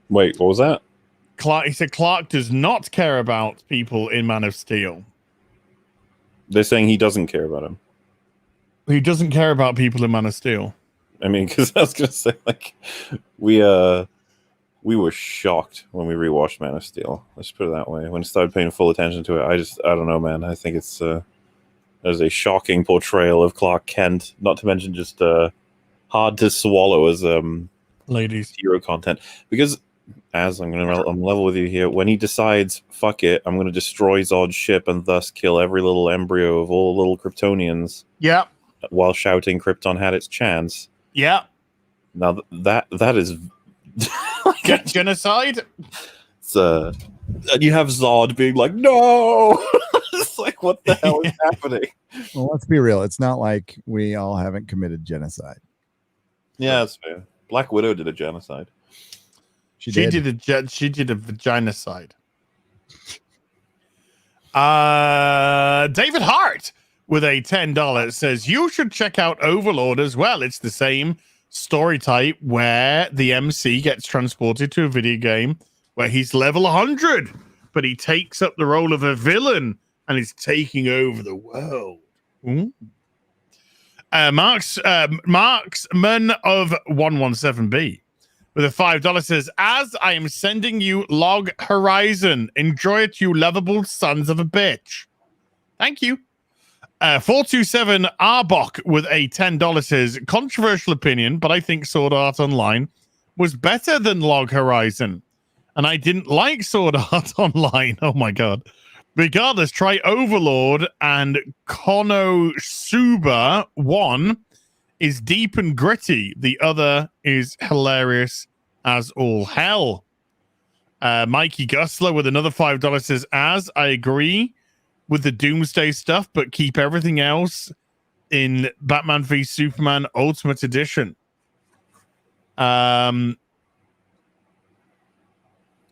[SPEAKER 3] Wait, what was that?
[SPEAKER 2] He said Clark does not care about people in Man of Steel.
[SPEAKER 3] They're saying he doesn't care about him.
[SPEAKER 2] He doesn't care about people in Man of Steel.
[SPEAKER 3] I mean, because I was going to say, like, we were shocked when we rewatched Man of Steel. Let's put it that way. When I started paying full attention to it, I don't know, man. I think it's there's a shocking portrayal of Clark Kent. Not to mention just hard to swallow as
[SPEAKER 2] ladies
[SPEAKER 3] hero content. Because as I'm level with you here, when he decides, fuck it, I'm going to destroy Zod's ship and thus kill every little embryo of all the little Kryptonians.
[SPEAKER 2] Yeah.
[SPEAKER 3] While shouting Krypton had its chance.
[SPEAKER 2] Yeah.
[SPEAKER 3] Now that is
[SPEAKER 2] genocide.
[SPEAKER 3] It's and you have Zod being like, no. It's like, what the hell is happening?
[SPEAKER 13] Well, let's be real. It's not like we all haven't committed genocide.
[SPEAKER 3] Yeah, that's fair. Black Widow did a genocide.
[SPEAKER 13] She did
[SPEAKER 2] a vaginacide. David Hart with a $10 says you should check out Overlord as well. It's the same story type where the MC gets transported to a video game where he's level 100, but he takes up the role of a villain and is taking over the world. Marksman of 117B with a $5 says, as I am sending you Log Horizon, enjoy it, you lovable sons of a bitch. Thank you. 427 Arbok with a $10 says, controversial opinion, but I think Sword Art Online was better than Log Horizon. And I didn't like Sword Art Online. Oh my god. Regardless, try Overlord, and Konosuba 1 is deep and gritty. The other is hilarious as all hell. Mikey Gustler with another $5 says, as I agree with the Doomsday stuff, but keep everything else in Batman v Superman Ultimate Edition.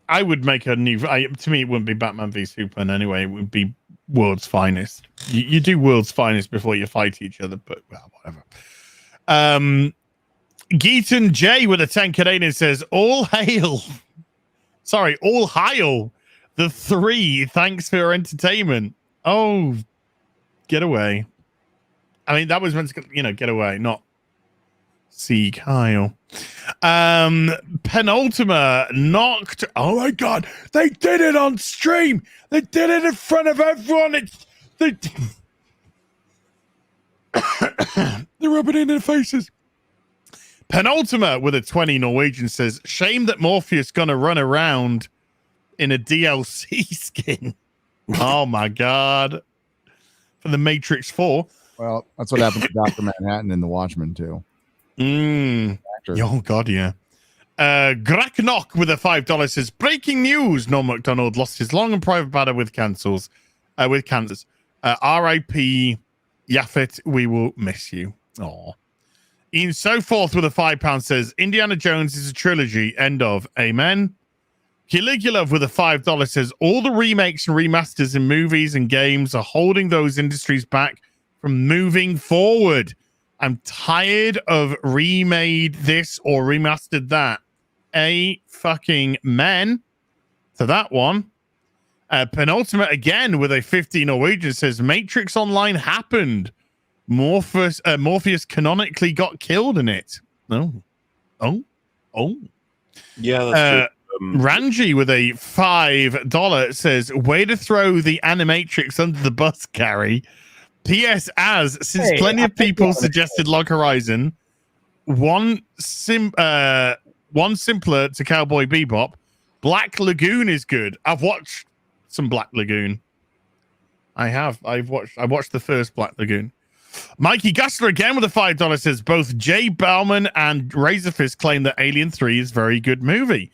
[SPEAKER 2] I would make a new. To me, it wouldn't be Batman v Superman anyway. It would be World's Finest. You do World's Finest before you fight each other, but well, whatever. Geeton J with a 10 Canadian says, all hail. Sorry, all hail. The 3. Thanks for your entertainment. Oh, get away. I mean, that was meant to, get away, not see Kyle. Penultima knocked. Oh my god, they did it on stream. They did it in front of everyone. They're rubbing it in their faces. Penultima with a 20 Norwegian says, shame that Morpheus gonna run around in a DLC skin. Oh my god. For the Matrix 4.
[SPEAKER 13] Well, that's what happened to Dr. Manhattan in The Watchmen too.
[SPEAKER 2] Oh god, yeah. Graknock with a $5 says, breaking news. Norm Macdonald lost his long and private battle with cancers. R.I.P. Yaphet, we will miss you. Aw. Ian Soforth with a £5 says, Indiana Jones is a trilogy. End of. Amen. Caligula with a $5 says, all the remakes and remasters in movies and games are holding those industries back from moving forward. I'm tired of remade this or remastered that. Fucking man. So that one. Penultimate again with a 50 Norwegian says, Matrix Online happened. Morpheus canonically got killed in it. Oh.
[SPEAKER 3] Yeah, that's true.
[SPEAKER 2] Ranji with a $5 says, way to throw the Animatrix under the bus, Gary. P.S. Since plenty of people suggested Log Horizon, one simpler to Cowboy Bebop, Black Lagoon is good. I've watched some Black Lagoon. I watched the first Black Lagoon. Mikey Gustler again with a $5 says, both Jay Bauman and Razorfist claim that Alien 3 is a very good movie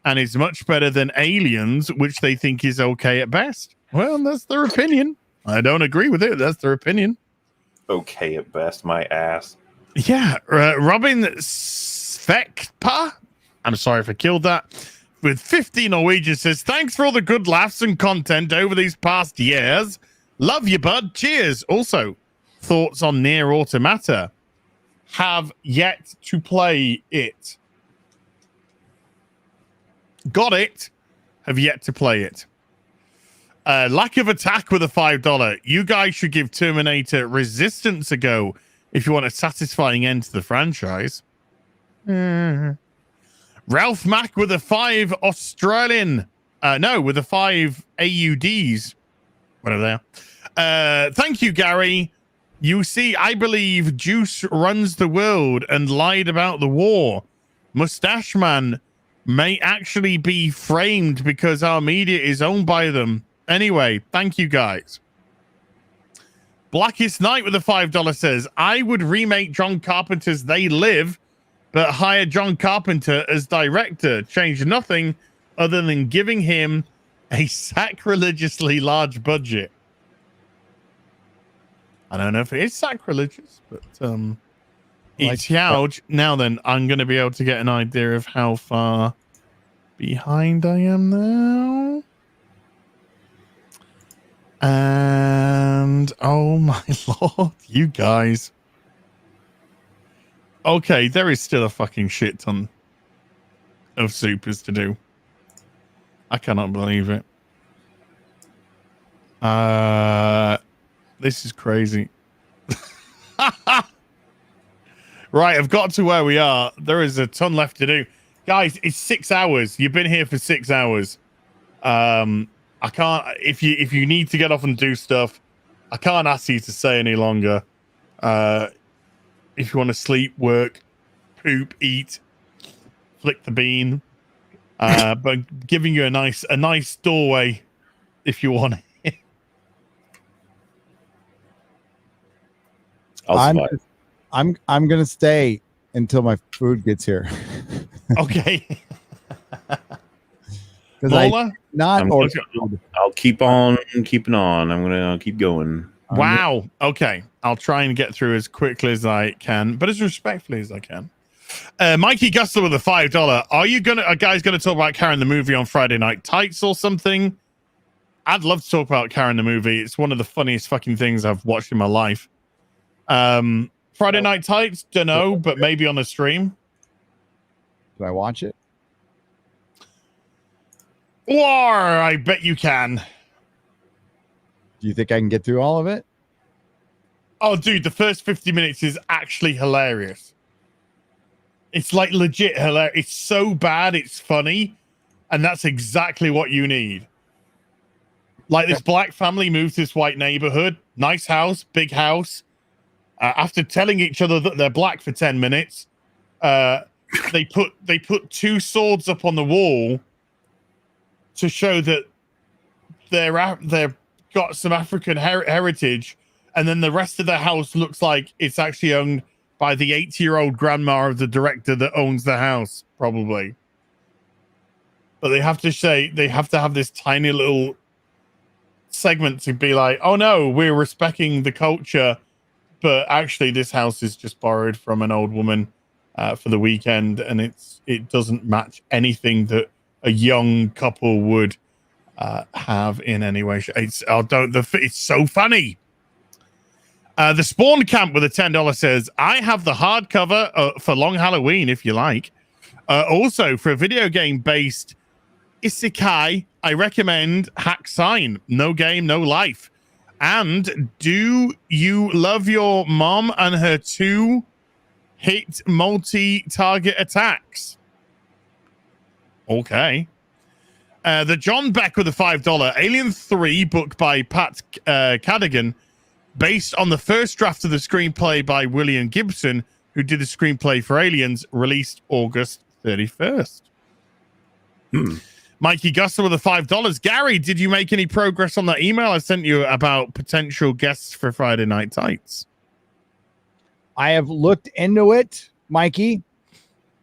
[SPEAKER 2] and is much better than Aliens, which they think is okay at best. Well, that's their opinion. I don't agree with it. That's their opinion.
[SPEAKER 3] Okay at best, my ass.
[SPEAKER 2] Yeah. Robin Svekpa, I'm sorry if I killed that, with 50 Norwegian says, thanks for all the good laughs and content over these past years. Love you, bud. Cheers. Also, thoughts on Nier Automata? Have yet to play it. Got it. Have yet to play it. Lack of Attack with a $5. You guys should give Terminator Resistance a go if you want a satisfying end to the franchise. Ralph Mack with a 5 Australian. With a 5 AUDs. Whatever they are. Thank you, Gary. You see, I believe Juice runs the world and lied about the war. Mustache Man may actually be framed because our media is owned by them. Anyway, thank you guys. Blackest Night with a $5 says, I would remake John Carpenter's They Live, but hire John Carpenter as director. Change nothing other than giving him a sacrilegiously large budget. I don't know if it is sacrilegious, but it's huge. Now then, I'm going to be able to get an idea of how far behind I am now. And oh my lord, you guys. Okay, there is still a fucking shit ton of supers to do. I cannot believe it. This is crazy. Right, I've got to where we are. There is a ton left to do. Guys, it's 6 hours. You've been here for 6 hours. I can't, if you need to get off and do stuff, I can't ask you to stay any longer. If you want to sleep, work, poop, eat, flick the bean. But giving you a nice doorway if you want it.
[SPEAKER 13] I'm gonna stay until my food gets here.
[SPEAKER 2] Okay.
[SPEAKER 3] I'll keep on keeping on. I'm gonna keep going.
[SPEAKER 2] Wow. Okay. I'll try and get through as quickly as I can, but as respectfully as I can. Mikey Gustler with a $5. Are you guys gonna talk about Karen the movie on Friday Night Tights or something? I'd love to talk about Karen the movie. It's one of the funniest fucking things I've watched in my life. Friday Night Tights, don't know, but maybe on a stream.
[SPEAKER 13] Did I watch it?
[SPEAKER 2] Or I bet you can.
[SPEAKER 13] Do you think I can get through all of it?
[SPEAKER 2] Oh, dude, the first 50 minutes is actually hilarious. It's like legit hilarious. It's so bad, it's funny, and that's exactly what you need. Like this black family moved to this white neighborhood, nice house, big house. After telling each other that they're black for 10 minutes, they put two swords up on the wall to show that they're got some African heritage, and then the rest of the house looks like it's actually owned by the 80-year-old grandma of the director that owns the house, probably. But they have to have this tiny little segment to be like, oh no, we're respecting the culture, but actually this house is just borrowed from an old woman for the weekend, and it doesn't match anything that a young couple would have in any way. It's so funny. The Spawn Camp with a $10 says, I have the hardcover for Long Halloween if you like. Also, for a video game based isekai, I recommend Hack Sign. No game, no life. And do you love your mom and her 2-hit multi-target attacks? Okay. The John Beck with a $5. Alien 3, book by Pat Cadigan, based on the first draft of the screenplay by William Gibson, who did the screenplay for Aliens, released August 31st. Mikey Guster with a $5. Gary, did you make any progress on that email I sent you about potential guests for Friday Night Tights?
[SPEAKER 13] I have looked into it, Mikey.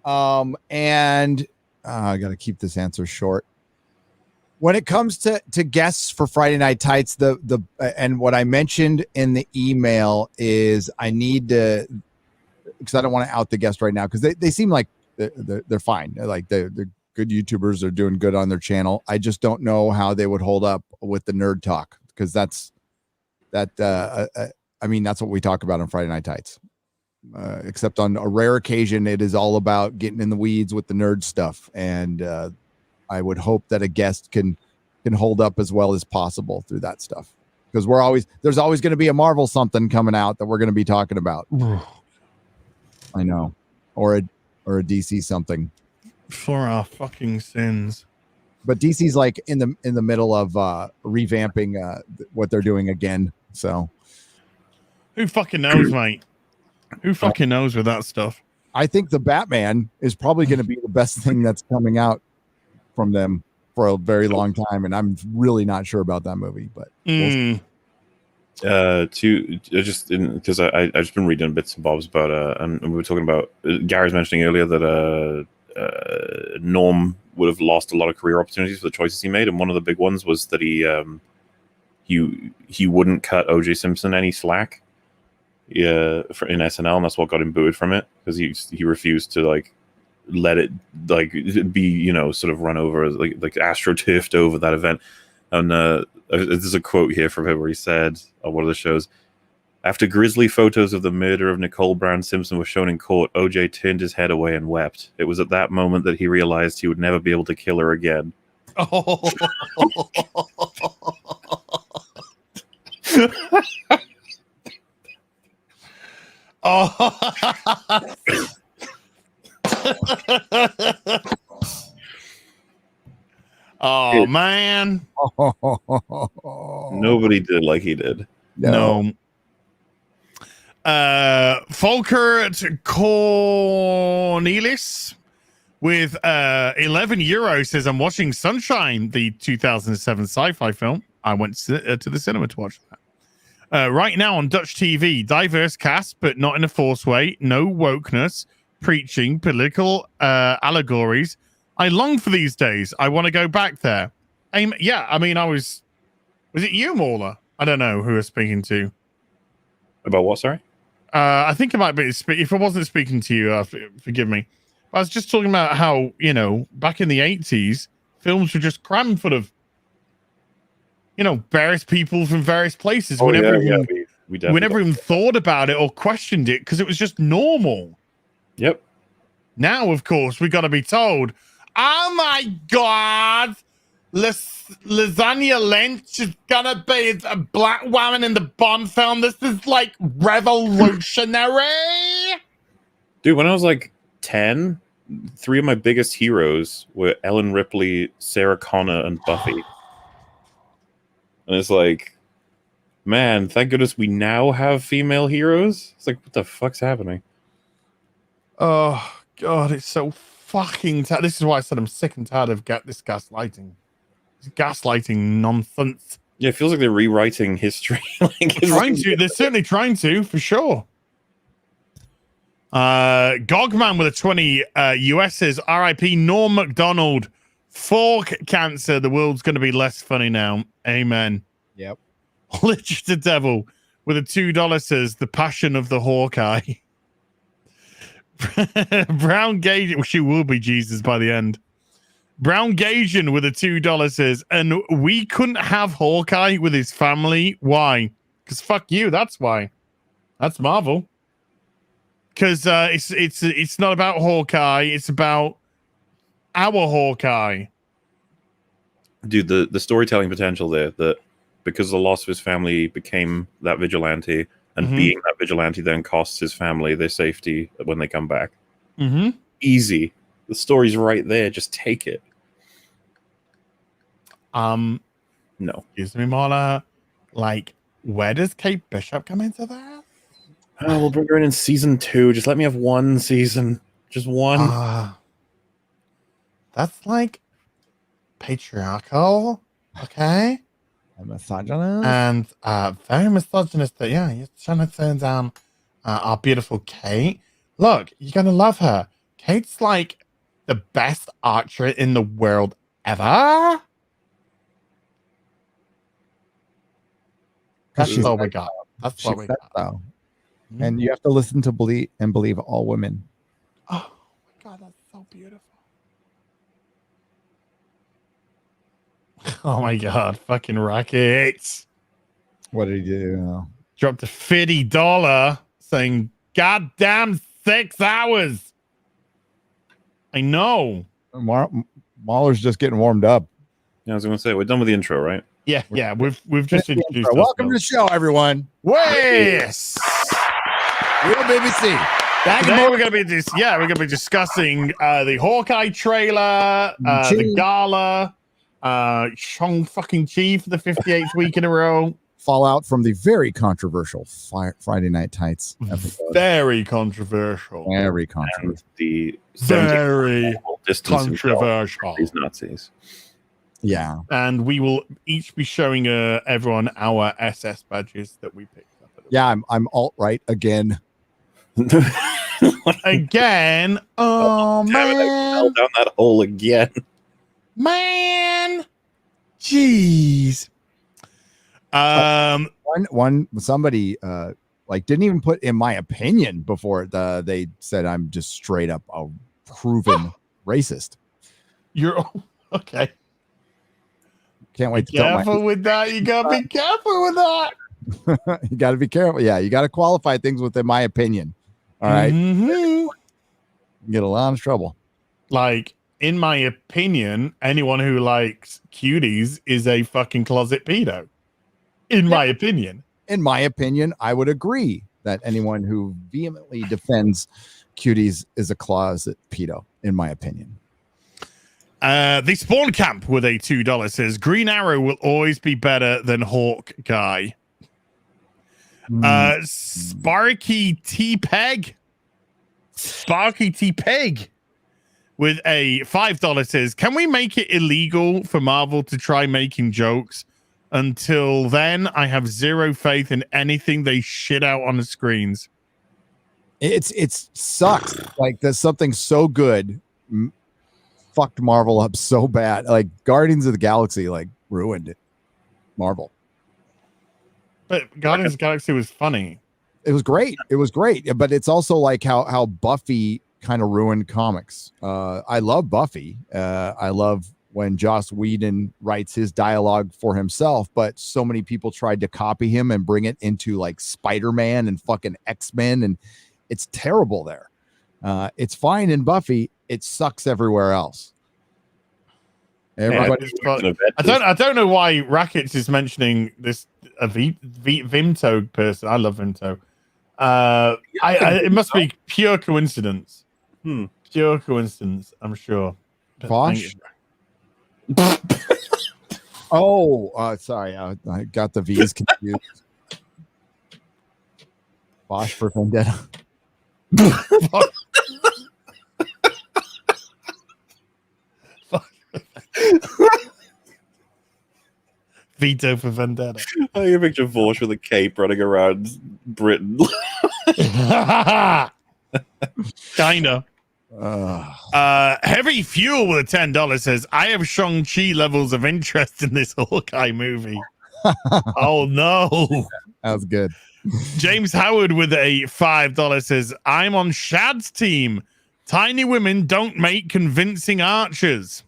[SPEAKER 13] And I got to keep this answer short. When it comes to guests for Friday Night Tights, and what I mentioned in the email is I need to, because I don't want to out the guest right now, because they seem like they're fine. They're good YouTubers. They're doing good on their channel. I just don't know how they would hold up with the nerd talk, because that's what we talk about on Friday Night Tights. Except on a rare occasion, it is all about getting in the weeds with the nerd stuff. And I would hope that a guest can hold up as well as possible through that stuff, because there's always going to be a Marvel something coming out that we're going to be talking about. I know, or a DC something.
[SPEAKER 2] For our fucking sins.
[SPEAKER 13] But DC's like in the middle of revamping what they're doing again. So
[SPEAKER 2] who fucking knows, mate? Who fucking knows with that stuff?
[SPEAKER 13] I think the Batman is probably going to be the best thing that's coming out from them for a very long time, and I'm really not sure about that movie. But
[SPEAKER 3] because I just been reading bits and bobs about and we were talking about Gary's mentioning earlier that Norm would have lost a lot of career opportunities for the choices he made, and one of the big ones was that he wouldn't cut O.J. Simpson any slack in SNL, and that's what got him booed from it, because he refused to let it be sort of run over, like astroturfed over that event. And there's a quote here from him where he said on one of the shows, after grisly photos of the murder of Nicole Brown Simpson were shown in court, OJ turned his head away and wept. It was at that moment that he realized he would never be able to kill her again. Oh.
[SPEAKER 2] Oh man.
[SPEAKER 3] Nobody did like he did.
[SPEAKER 2] No. Volkert Cornelis with 11 euros says, I'm watching Sunshine, the 2007 sci-fi film. I went to the cinema to watch that. Right now on Dutch TV, diverse cast, but not in a forced way. No wokeness, preaching, political allegories. I long for these days. I want to go back there. Yeah, I mean, was it you, Mauler? I don't know who I was speaking to.
[SPEAKER 3] About what, sorry?
[SPEAKER 2] I think it might be, if I wasn't speaking to you, forgive me. I was just talking about how, back in the 80s, films were just crammed full of, various people from various places.
[SPEAKER 3] Oh,
[SPEAKER 2] whenever
[SPEAKER 3] we
[SPEAKER 2] even thought about it or questioned it, because it was just normal.
[SPEAKER 3] Yep.
[SPEAKER 2] Now, of course, we got to be told, oh my God, Lasagna Lynch is gonna be a black woman in the Bond film. This is like revolutionary.
[SPEAKER 3] Dude, when I was like 10, 3 of my biggest heroes were Ellen Ripley, Sarah Connor, and Buffy. And it's like, man, thank goodness we now have female heroes. It's like, what the fuck's happening?
[SPEAKER 2] Oh God, it's so fucking. This is why I said I'm sick and tired of this gaslighting. This gaslighting nonsense.
[SPEAKER 3] Yeah, it feels like they're rewriting history.
[SPEAKER 2] They're certainly trying to, for sure. Gogman with a 20 US says RIP Norm Mcdonald. Fork cancer. The world's going to be less funny now. Amen.
[SPEAKER 13] Yep.
[SPEAKER 2] Legit the Devil with a $2 says the passion of the Hawkeye. Brown Gage, she will be Jesus by the end. Brown Gajan with a $2 says, and we couldn't have Hawkeye with his family. Why? Because fuck you. That's why. That's Marvel. Because it's not about Hawkeye. It's about our Hawkeye.
[SPEAKER 3] Dude, the storytelling potential there, that because the loss of his family became that vigilante, and being that vigilante then costs his family their safety when they come back. Easy. The story's right there. Just take it. No.
[SPEAKER 2] Excuse me, Mauler. Like, where does Kate Bishop come into that?
[SPEAKER 3] Oh, we'll bring her in season 2. Just let me have one season. Just one.
[SPEAKER 2] That's like patriarchal. Okay.
[SPEAKER 13] A misogynist.
[SPEAKER 2] And very misogynistic. Yeah, you're trying to turn down our beautiful Kate. Look, you're going to love her. Kate's like the best archer in the world ever. That's all we got. That's what we got.
[SPEAKER 13] Though. And you have to listen to believe all women.
[SPEAKER 2] Oh my God, that's so beautiful. Oh my God, fucking Rockets.
[SPEAKER 13] What did he do?
[SPEAKER 2] Dropped a $50 saying, goddamn 6 hours. I know.
[SPEAKER 13] Mauler's just getting warmed up.
[SPEAKER 3] Yeah, I was going to say, we're done with the intro, right?
[SPEAKER 2] Yeah, we've just introduced ourselves.
[SPEAKER 13] Welcome to the show, everyone.
[SPEAKER 2] Yes.
[SPEAKER 13] HeelvsBabyface.
[SPEAKER 2] Today we're gonna be discussing the Hawkeye trailer, the GALA, Shang fucking Chi for the 58th week in a row.
[SPEAKER 13] Fallout from the very controversial Friday Night Tights episode.
[SPEAKER 2] Very controversial.
[SPEAKER 13] Very controversial.
[SPEAKER 3] And the
[SPEAKER 2] very controversial.
[SPEAKER 3] These Nazis.
[SPEAKER 13] Yeah.
[SPEAKER 2] And we will each be showing everyone our SS badges that we picked up.
[SPEAKER 13] Yeah, I'm alt-right again.
[SPEAKER 2] Again. Oh man.
[SPEAKER 3] I fell down that hole again.
[SPEAKER 2] Man. Jeez.
[SPEAKER 13] Somebody like didn't even put in my opinion before they said I'm just straight up a proven racist.
[SPEAKER 2] You're okay.
[SPEAKER 13] Can't wait to
[SPEAKER 2] careful with that. You gotta be careful with that.
[SPEAKER 13] You gotta be careful. Yeah, you gotta qualify things within my opinion. All right. You get a lot of trouble.
[SPEAKER 2] Like, in my opinion, anyone who likes cuties is a fucking closet pedo. In my opinion.
[SPEAKER 13] In my opinion, I would agree that anyone who vehemently defends cuties is a closet pedo, in my opinion.
[SPEAKER 2] The Spawn Camp with a $2 says Green Arrow will always be better than Hawkeye. Sparky T Peg with a $5 says, can we make it illegal for Marvel to try making jokes? Until then, I have zero faith in anything they shit out on the screens.
[SPEAKER 13] It's sucks. Like, there's something so good fucked Marvel up so bad. Like, Guardians of the Galaxy like ruined it. Marvel.
[SPEAKER 2] But Guardians of the Galaxy was funny.
[SPEAKER 13] It was great. It was great. But it's also like how Buffy kind of ruined comics. I love Buffy. I love when Joss Whedon writes his dialogue for himself, but so many people tried to copy him and bring it into like Spider-Man and fucking X-Men, and it's terrible there. It's fine in Buffy. It sucks everywhere else. Everybody,
[SPEAKER 2] I don't know why Rackets is mentioning this Vimto person. I love Vimto. It must be pure coincidence. Pure coincidence, I'm sure.
[SPEAKER 13] Vosh? Sorry, I got the V's confused. Vosh for Vendetta.
[SPEAKER 2] Veto for Vendetta.
[SPEAKER 3] I can picture Vosh with a cape running around Britain.
[SPEAKER 2] Kinda. Heavy Fuel with a $10 says, I have Shang-Chi levels of interest in this Hawkeye movie. Oh no.
[SPEAKER 13] That was good.
[SPEAKER 2] James Howard with a $5 says, I'm on Shad's team. Tiny women don't make convincing archers.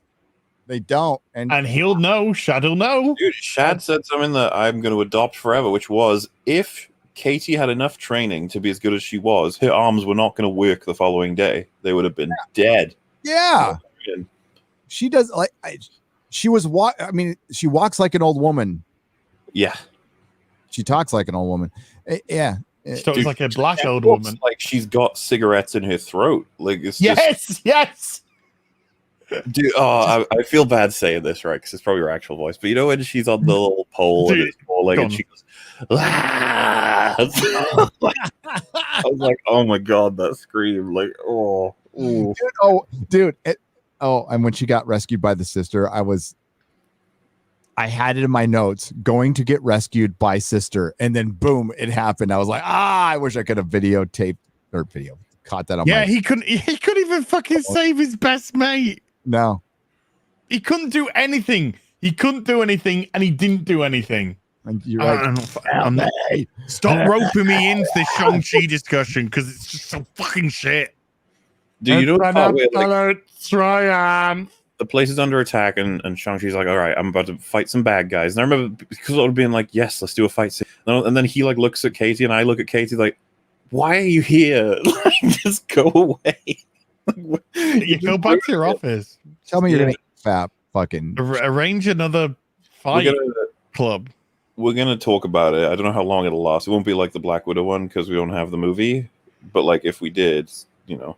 [SPEAKER 13] They don't.
[SPEAKER 2] And he'll know. Shad'll know.
[SPEAKER 3] Dude, Shad said something that I'm going to adopt forever, which was, if Katie had enough training to be as good as she was, her arms were not going to work the following day. They would have been dead.
[SPEAKER 13] Yeah. She does like she walks like an old woman.
[SPEAKER 3] Yeah.
[SPEAKER 13] She talks like an old woman. Yeah.
[SPEAKER 2] She talks like a black old woman.
[SPEAKER 3] Like she's got cigarettes in her throat. Like it's
[SPEAKER 2] yes.
[SPEAKER 3] Dude, I feel bad saying this, right? Because it's probably her actual voice. But you know when she's on the little pole and it's falling and she goes, I was like, oh my god, that scream! Like,
[SPEAKER 13] dude. And when she got rescued by the sister, I had it in my notes, going to get rescued by sister, and then boom, it happened. I was like, I wish I could have caught that on.
[SPEAKER 2] Yeah, he couldn't even fucking save his best mate.
[SPEAKER 13] No,
[SPEAKER 2] he couldn't do anything. He couldn't do anything, and he didn't do anything.
[SPEAKER 13] And you're right.
[SPEAKER 2] Stop roping me into this Shang-Chi discussion because it's just so fucking shit.
[SPEAKER 3] Do you know the
[SPEAKER 2] the
[SPEAKER 3] place is under attack and Shang-Chi's like, all right, I'm about to fight some bad guys. And I remember because it would have been like, yes, let's do a fight scene. And then he like looks at Katie and I look at Katie like, why are you here? Like, just go away.
[SPEAKER 2] You go back to your office.
[SPEAKER 13] Tell me you're gonna fat fucking
[SPEAKER 2] arrange another fight club.
[SPEAKER 3] We're gonna talk about it. I don't know how long it'll last. It won't be like the Black Widow one because we don't have the movie. But like if we did, you know,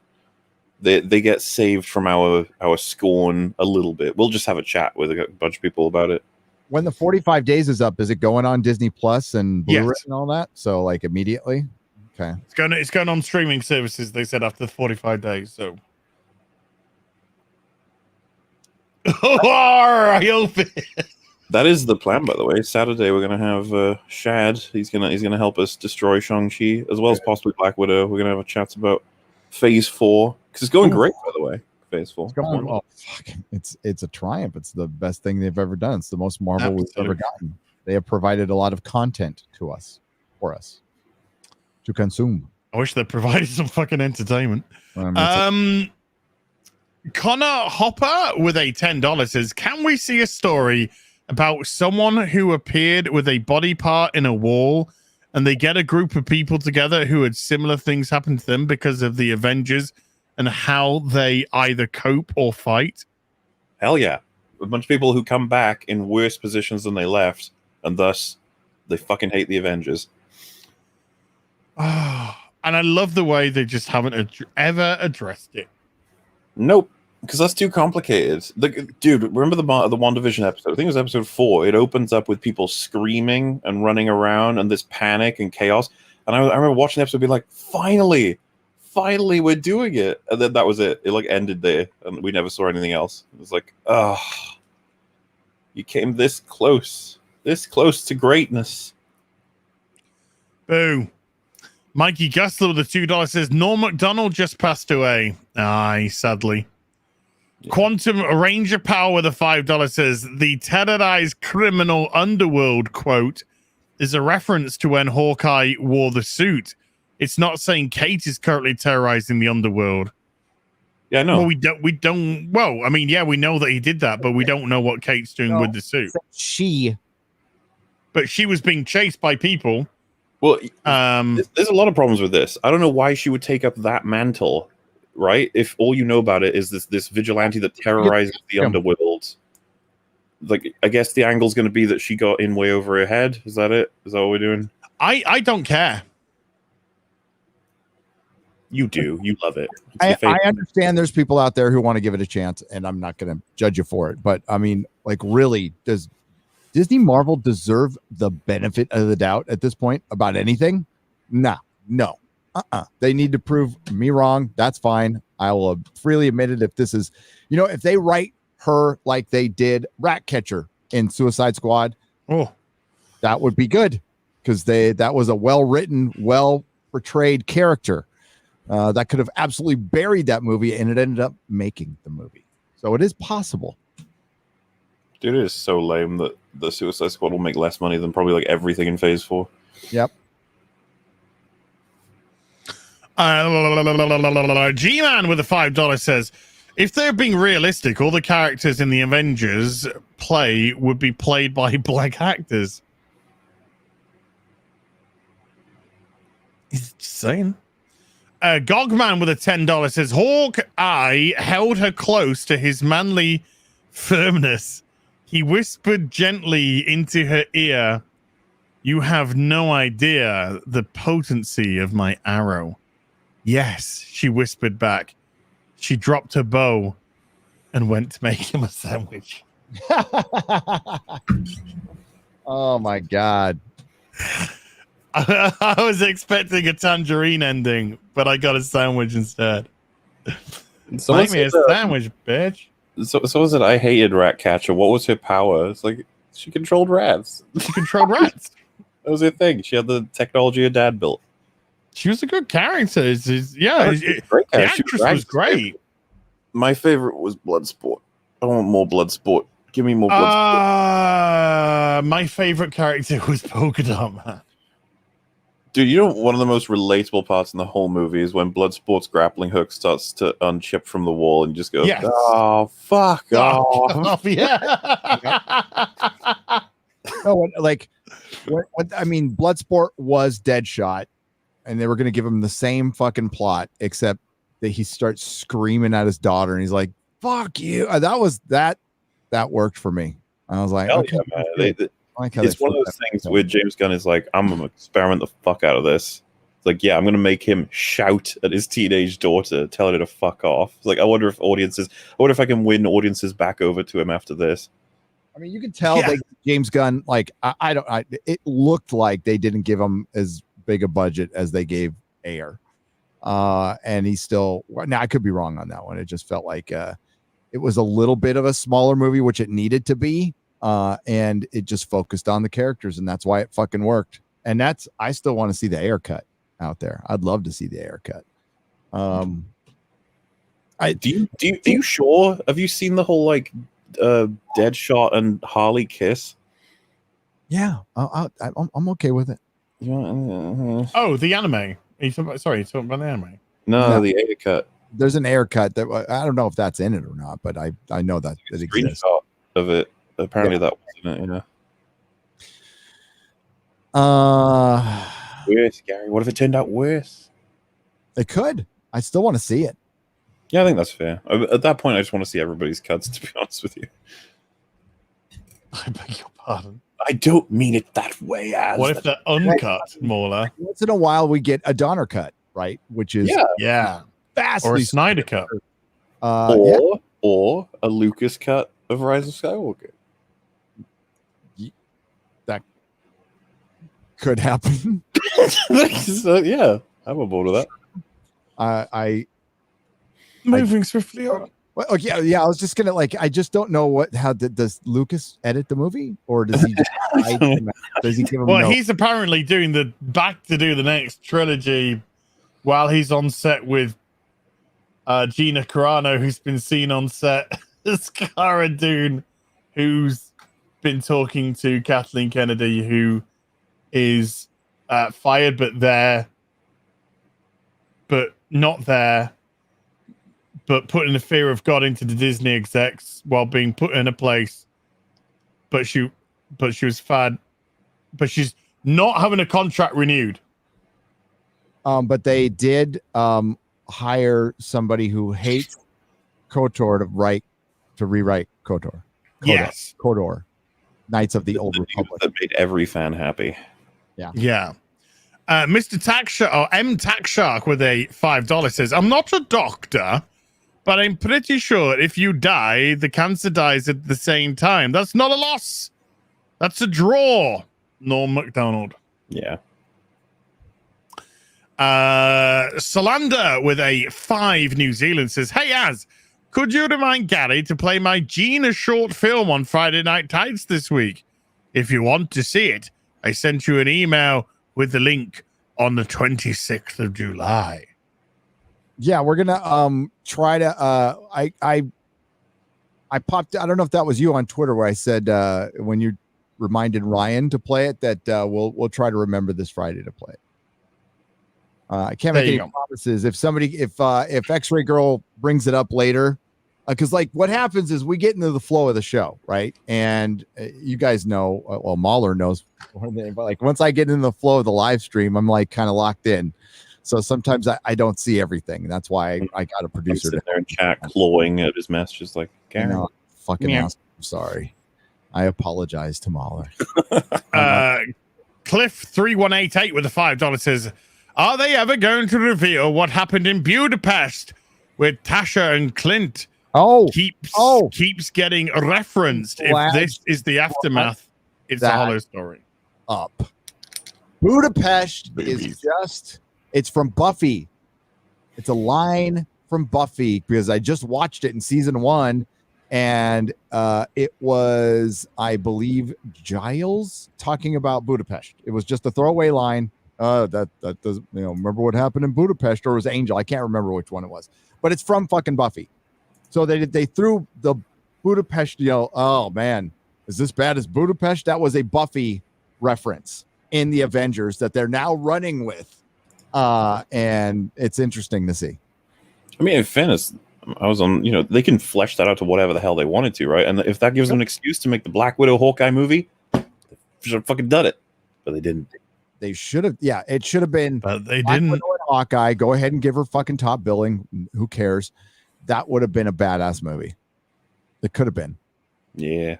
[SPEAKER 3] they get saved from our scorn a little bit. We'll just have a chat with a bunch of people about it.
[SPEAKER 13] When the 45 days is up, is it going on Disney Plus and Blu-ray and all that? So like immediately. Okay.
[SPEAKER 2] It's going on streaming services, they said, after 45 days. So I hope it.
[SPEAKER 3] That is the plan, by the way. Saturday we're gonna have Shad. He's gonna help us destroy Shang-Chi as well as possibly Black Widow. We're gonna have a chat about Phase 4 because it's going great, by the way. Phase 4.
[SPEAKER 13] It's going, it's a triumph. It's the best thing they've ever done. It's the most Marvel we've ever gotten. They have provided a lot of content for us to consume.
[SPEAKER 2] I wish they provided some fucking entertainment. Connor Hopper with a $10 says, can we see a story about someone who appeared with a body part in a wall and they get a group of people together who had similar things happen to them because of the Avengers and how they either cope or fight?
[SPEAKER 3] Hell yeah. A bunch of people who come back in worse positions than they left and thus they fucking hate the Avengers.
[SPEAKER 2] And I love the way they just haven't ever addressed it.
[SPEAKER 3] Nope, because that's too complicated. Dude, remember the WandaVision episode? I think it was episode 4. It opens up with people screaming and running around and this panic and chaos. And I remember watching the episode being like, finally, we're doing it. And then that was it. It like ended there and we never saw anything else. It was like, you came this close to greatness.
[SPEAKER 2] Boo. Mikey Gustler with the $2 says, Norm Mcdonald just passed away. Aye, sadly. Yeah. Quantum Ranger Power with a $5 says, the terrorized criminal underworld quote is a reference to when Hawkeye wore the suit. It's not saying Kate is currently terrorizing the underworld.
[SPEAKER 3] Yeah, no.
[SPEAKER 2] Well, we don't. Well, I mean, yeah, we know that he did that, but we don't know what Kate's doing with the suit. But she was being chased by people.
[SPEAKER 3] Well, there's a lot of problems with this. I don't know why she would take up that mantle, right? If all you know about it is this vigilante that terrorizes the underworld. like, I guess the angle's going to be that she got in way over her head. Is that it? Is that what we're doing?
[SPEAKER 2] I don't care.
[SPEAKER 3] You do. You love it.
[SPEAKER 13] I understand there's people out there who want to give it a chance, and I'm not going to judge you for it. But I mean, like, really, does Disney Marvel deserve the benefit of the doubt at this point about anything? No. They need to prove me wrong. That's fine. I will freely admit it. If this is, if they write her like they did Ratcatcher in Suicide Squad, that would be good, because that was a well-written, well-portrayed character. That could have absolutely buried that movie, and it ended up making the movie. So it is possible.
[SPEAKER 3] Dude, it is so lame that the Suicide Squad will make less money than probably like everything in Phase 4.
[SPEAKER 13] Yep.
[SPEAKER 2] G-Man with a $5 says, if they're being realistic, all the characters in the Avengers would be played by black actors. He's just saying. Gogman with a $10 says, Hawkeye held her close to his manly firmness. He whispered gently into her ear, you have no idea the potency of my arrow. Yes, she whispered back. She dropped her bow and went to make him a sandwich.
[SPEAKER 13] Oh my God.
[SPEAKER 2] I was expecting a tangerine ending, but I got a sandwich instead. Make me a sandwich, bitch.
[SPEAKER 3] So was it I hated Ratcatcher. What was her power? It's like she controlled rats.
[SPEAKER 2] She controlled rats.
[SPEAKER 3] That was her thing. She had the technology her dad built.
[SPEAKER 2] She was a good character. The actress was great.
[SPEAKER 3] My favorite was Bloodsport. I want more Bloodsport. Give me more Bloodsport.
[SPEAKER 2] My favorite character was Polka Dot Man.
[SPEAKER 3] Dude, one of the most relatable parts in the whole movie is when Bloodsport's grappling hook starts to unchip from the wall and just goes, oh, fuck off.
[SPEAKER 2] Yeah.
[SPEAKER 13] I mean, Bloodsport was Deadshot, and they were going to give him the same fucking plot, except that he starts screaming at his daughter, and he's like, fuck you. That worked for me. I was like, okay,
[SPEAKER 3] yeah, man. It's one of those things where James Gunn is like, I'm going to experiment the fuck out of this. It's like, yeah, I'm going to make him shout at his teenage daughter, telling her to fuck off. It's like, I wonder if I can win audiences back over to him after this.
[SPEAKER 13] I mean, you can tell James Gunn, like, it looked like they didn't give him as big a budget as they gave Air. And he's still, now I could be wrong on that one. It just felt like it was a little bit of a smaller movie, which it needed to be. And it just focused on the characters, and that's why it fucking worked. And I still want to see the Air cut out there. I'd love to see the Air cut.
[SPEAKER 3] Do you sure? Have you seen the whole like Deadshot and Harley kiss?
[SPEAKER 13] Yeah, I'm okay with it.
[SPEAKER 2] Oh, the anime. Are you talking about the anime?
[SPEAKER 3] No, the Air cut.
[SPEAKER 13] There's an Air cut that I don't know if that's in it or not, but I know that it exists.
[SPEAKER 3] Screenshot of it. Apparently that wasn't it, Worse, Gary. What if it turned out worse?
[SPEAKER 13] It could. I still want to see it.
[SPEAKER 3] Yeah, I think that's fair. At that point, I just want to see everybody's cuts, to be honest with you.
[SPEAKER 2] I beg your pardon.
[SPEAKER 3] I don't mean it that way.
[SPEAKER 2] What if they're uncut, Mauler?
[SPEAKER 13] Once in a while, we get a Donner cut, right? Which is vastly,
[SPEAKER 2] or a Snyder cut,
[SPEAKER 3] or a Lucas cut of Rise of Skywalker.
[SPEAKER 13] That could happen.
[SPEAKER 3] So, yeah, I'm on board with
[SPEAKER 13] that.
[SPEAKER 2] Moving swiftly on.
[SPEAKER 13] Well, yeah. I was just gonna I just don't know how does Lucas edit the movie, or does he just give him?
[SPEAKER 2] Well, he's apparently doing the next trilogy while he's on set with Gina Carano, who's been seen on set as Cara Dune, who's been talking to Kathleen Kennedy, who is fired but not there, but putting the fear of God into the Disney execs while being put in a place. But she was fired, but she's not having a contract renewed.
[SPEAKER 13] But they did hire somebody who hates KOTOR to rewrite KOTOR.
[SPEAKER 2] Yes.
[SPEAKER 13] Kodor. Knights of the Old Republic.
[SPEAKER 3] That made every fan happy.
[SPEAKER 13] Yeah.
[SPEAKER 2] Yeah. Mr. Tax or M Tax Shark with a $5 says, I'm not a doctor, but I'm pretty sure if you die, the cancer dies at the same time. That's not a loss. That's a draw. Norm Mcdonald.
[SPEAKER 3] Yeah.
[SPEAKER 2] Solander with a 5 New Zealand says, hey, Az, could you remind Gary to play my Gina short film on Friday Night Tights this week? If you want to see it, I sent you an email with the link on the 26th of July.
[SPEAKER 13] Yeah, we're gonna try to I popped, I don't know if that was you on Twitter where I said when you reminded Ryan to play it that we'll try to remember this Friday to play it. I can't make any promises. If X-Ray Girl brings it up later, because like what happens is we get into the flow of the show, right? And you guys know, well, Mauler knows, but like once I get into the flow of the live stream, I'm like kind of locked in. So sometimes I don't see everything. That's why I got a producer
[SPEAKER 3] to there in chat clawing at his messages like, Gary.
[SPEAKER 13] No, fucking ass. I'm sorry. I apologize to Mauler.
[SPEAKER 2] Cliff3188 with a $5 says, are they ever going to reveal what happened in Budapest with Tasha and Clint? Keeps getting referenced. If this is the aftermath, it's a hollow story.
[SPEAKER 13] Up. Budapest is just, it's from Buffy. It's a line from Buffy because I just watched it in season 1 and it was, I believe, Giles talking about Budapest. It was just a throwaway line. That does, remember what happened in Budapest, or it was Angel. I can't remember which one it was, but it's from fucking Buffy. So they threw the Budapest, oh man, is this bad as Budapest? That was a Buffy reference in the Avengers that they're now running with. And it's interesting to see.
[SPEAKER 3] I mean, in fairness, I was on, they can flesh that out to whatever the hell they wanted to, right? And if that gives them an excuse to make the Black Widow Hawkeye movie, they should have fucking done it. But they didn't.
[SPEAKER 13] They should have, it should have been.
[SPEAKER 2] But they didn't.
[SPEAKER 13] Hawkeye, go ahead and give her fucking top billing. Who cares? That would have been a badass movie. It could have been.
[SPEAKER 3] Yeah,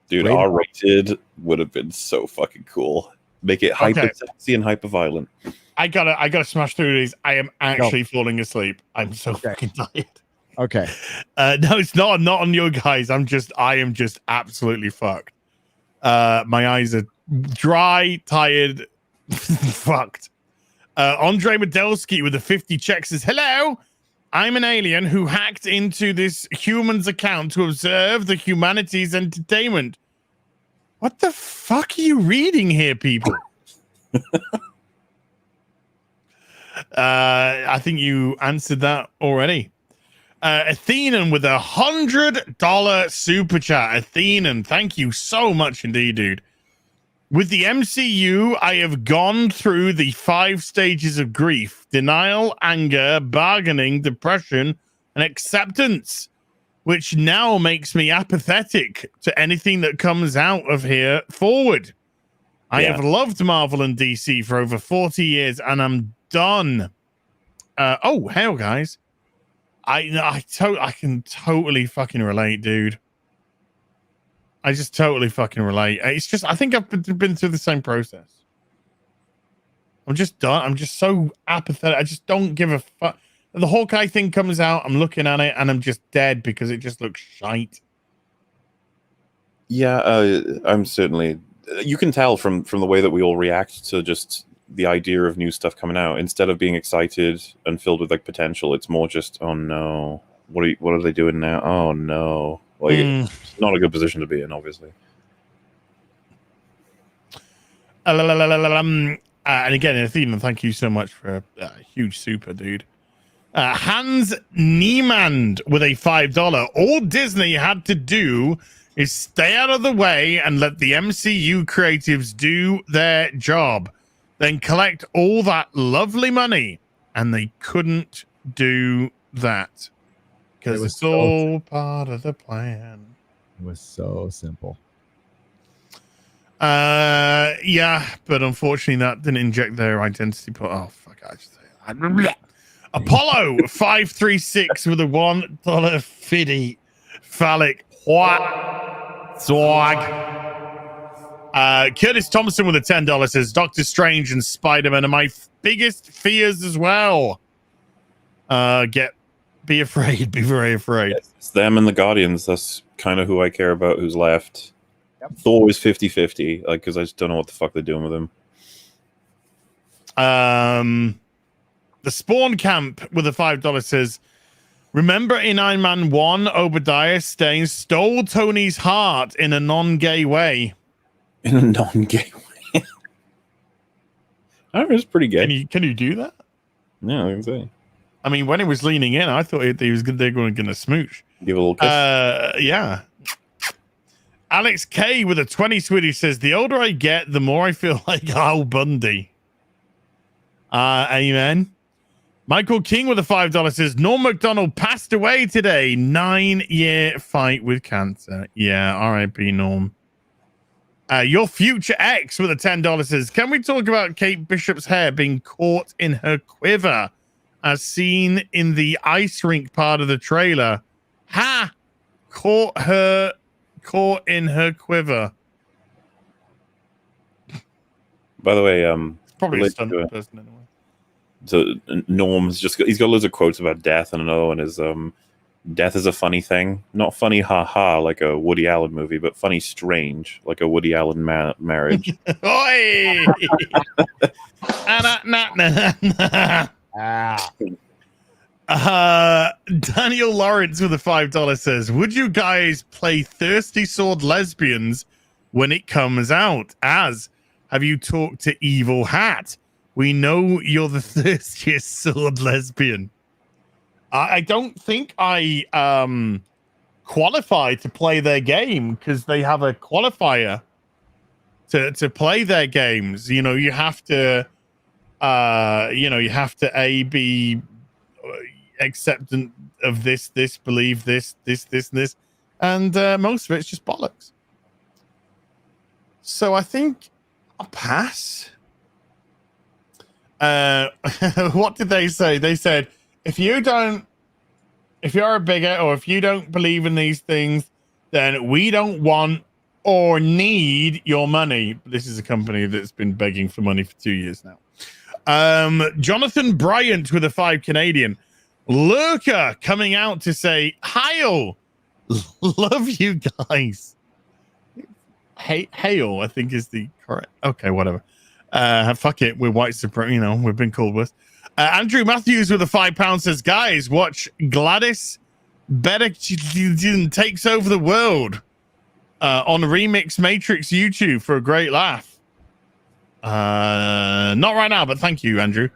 [SPEAKER 3] dude, R-rated would have been so fucking cool. Make it hyper sexy and hyper violent.
[SPEAKER 2] I gotta smash through these. I am actually falling asleep. I'm so fucking tired.
[SPEAKER 13] Okay.
[SPEAKER 2] No, it's not on you guys. I am just absolutely fucked. My eyes are dry, tired. Fucked. Andre Medelsky with the 50 checks says, hello, I'm an alien who hacked into this human's account to observe the humanities entertainment. What the fuck are you reading here, people? I think you answered that already. Athenan with $100 super chat. Athenan, thank you so much indeed, dude. With the MCU, I have gone through the 5 stages of grief: denial, anger, bargaining, depression, and acceptance, which now makes me apathetic to anything that comes out of here forward. I have loved Marvel and DC for over 40 years, and I'm done. Hell, guys. I can totally fucking relate, dude. I just totally fucking relate. It's just, I think I've been through the same process. I'm just done. I'm just so apathetic. I just don't give a fuck. The Hawkeye thing comes out, I'm looking at it, and I'm just dead because it just looks shite.
[SPEAKER 3] Yeah, I'm certainly... You can tell from the way that we all react to just the idea of new stuff coming out. Instead of being excited and filled with like potential, it's more just, oh no, what are they doing now? Oh no. Like, it's not a good position to be in, obviously.
[SPEAKER 2] And again, Athena, thank you so much for a huge super, dude. Hans Niemand with a $5. All Disney had to do is stay out of the way and let the MCU creatives do their job, then collect all that lovely money. And they couldn't do that. Because it's all part of the plan.
[SPEAKER 13] It was so simple.
[SPEAKER 2] Yeah, but unfortunately that didn't inject their identity. Oh, fuck, I just say that. Apollo 536 with a $1 fiddy phallic. What? Swag. Curtis Thompson with a $10 says Doctor Strange and Spider-Man are my biggest fears as well. Be afraid, be very afraid.
[SPEAKER 3] It's them and the Guardians. That's kind of who I care about, who's left. Yep. Thor is 50-50, like, because I just don't know what the fuck they're doing with him.
[SPEAKER 2] The Spawn Camp with a $5 says, remember in Iron Man 1, Obadiah Stane stole Tony's heart in a non-gay way.
[SPEAKER 3] In a non-gay way? I mean, it's pretty gay.
[SPEAKER 2] Can you do that?
[SPEAKER 3] Yeah, I can say.
[SPEAKER 2] I mean, when he was leaning in, I thought they're going to smooch.
[SPEAKER 3] Give a little kiss.
[SPEAKER 2] Yeah. Alex K with a 20 Swedish says, the older I get, the more I feel like Al Bundy. Amen. Michael King with a $5 says, Norm Macdonald passed away today. 9-year fight with cancer. Yeah, R.I.P. Norm. Your future ex with a $10 says, can we talk about Kate Bishop's hair being caught in her quiver as seen in the ice rink part of the trailer? Ha! Caught in her quiver.
[SPEAKER 3] By the way,
[SPEAKER 2] probably a stunt person anyway.
[SPEAKER 3] So Norm's he's got loads of quotes about death, and another one is death is a funny thing. Not funny haha like a Woody Allen movie, but funny strange like a Woody Allen marriage.
[SPEAKER 2] Oi! Daniel Lawrence with a $5 says, would you guys play Thirsty Sword Lesbians when it comes out? Have you talked to Evil Hat? We know you're the thirstiest sword lesbian. I don't think I qualify to play their game because they have a qualifier to play their games. You know, you have to be acceptant of this, believe this, and most of it's just bollocks. So I think I'll pass. What did they say? They said, if you're a bigot or if you don't believe in these things, then we don't want or need your money. This is a company that's been begging for money for 2 years now. Jonathan Bryant with a 5 Canadian. Lurker coming out to say, Hail, love you guys. Hail, I think is the correct. Okay, whatever. Fuck it, we're white supreme, we've been called worse. Andrew Matthews with a £5 says, guys, watch Gladys Better Takes Over the World on Remix Matrix YouTube for a great laugh. Not right now, but thank you, Andrew.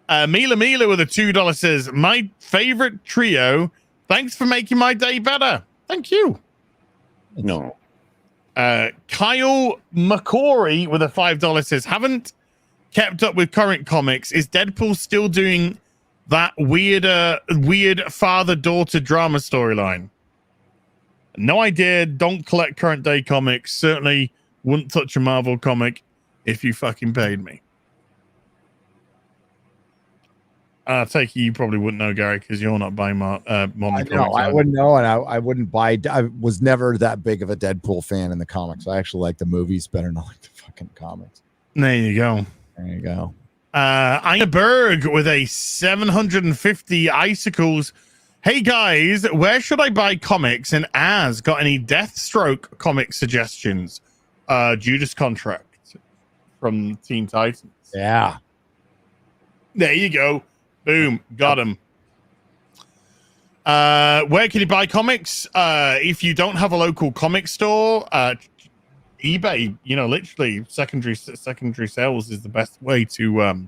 [SPEAKER 2] Mila with a $2 says, my favorite trio, thanks for making my day better. Thank you.
[SPEAKER 3] No.
[SPEAKER 2] Kyle McCory with a $5 says, haven't kept up with current comics. Is Deadpool still doing that weird father-daughter drama storyline? No idea. Don't collect current day comics. Certainly wouldn't touch a Marvel comic if you fucking paid me. I take it you probably wouldn't know, Gary, because you're not buying modern comics.
[SPEAKER 13] No, I wouldn't know, and I wouldn't buy. I was never that big of a Deadpool fan in the comics. I actually like the movies better than I like the fucking comics.
[SPEAKER 2] There you go.
[SPEAKER 13] There you go.
[SPEAKER 2] Ina Berg with a 750 icicles. Hey guys, where should I buy comics? And got any Deathstroke comic suggestions? Judas Contract from Teen Titans.
[SPEAKER 13] Yeah.
[SPEAKER 2] There you go. Boom. Got him. Where can you buy comics? If you don't have a local comic store, eBay, literally secondary sales is the best way to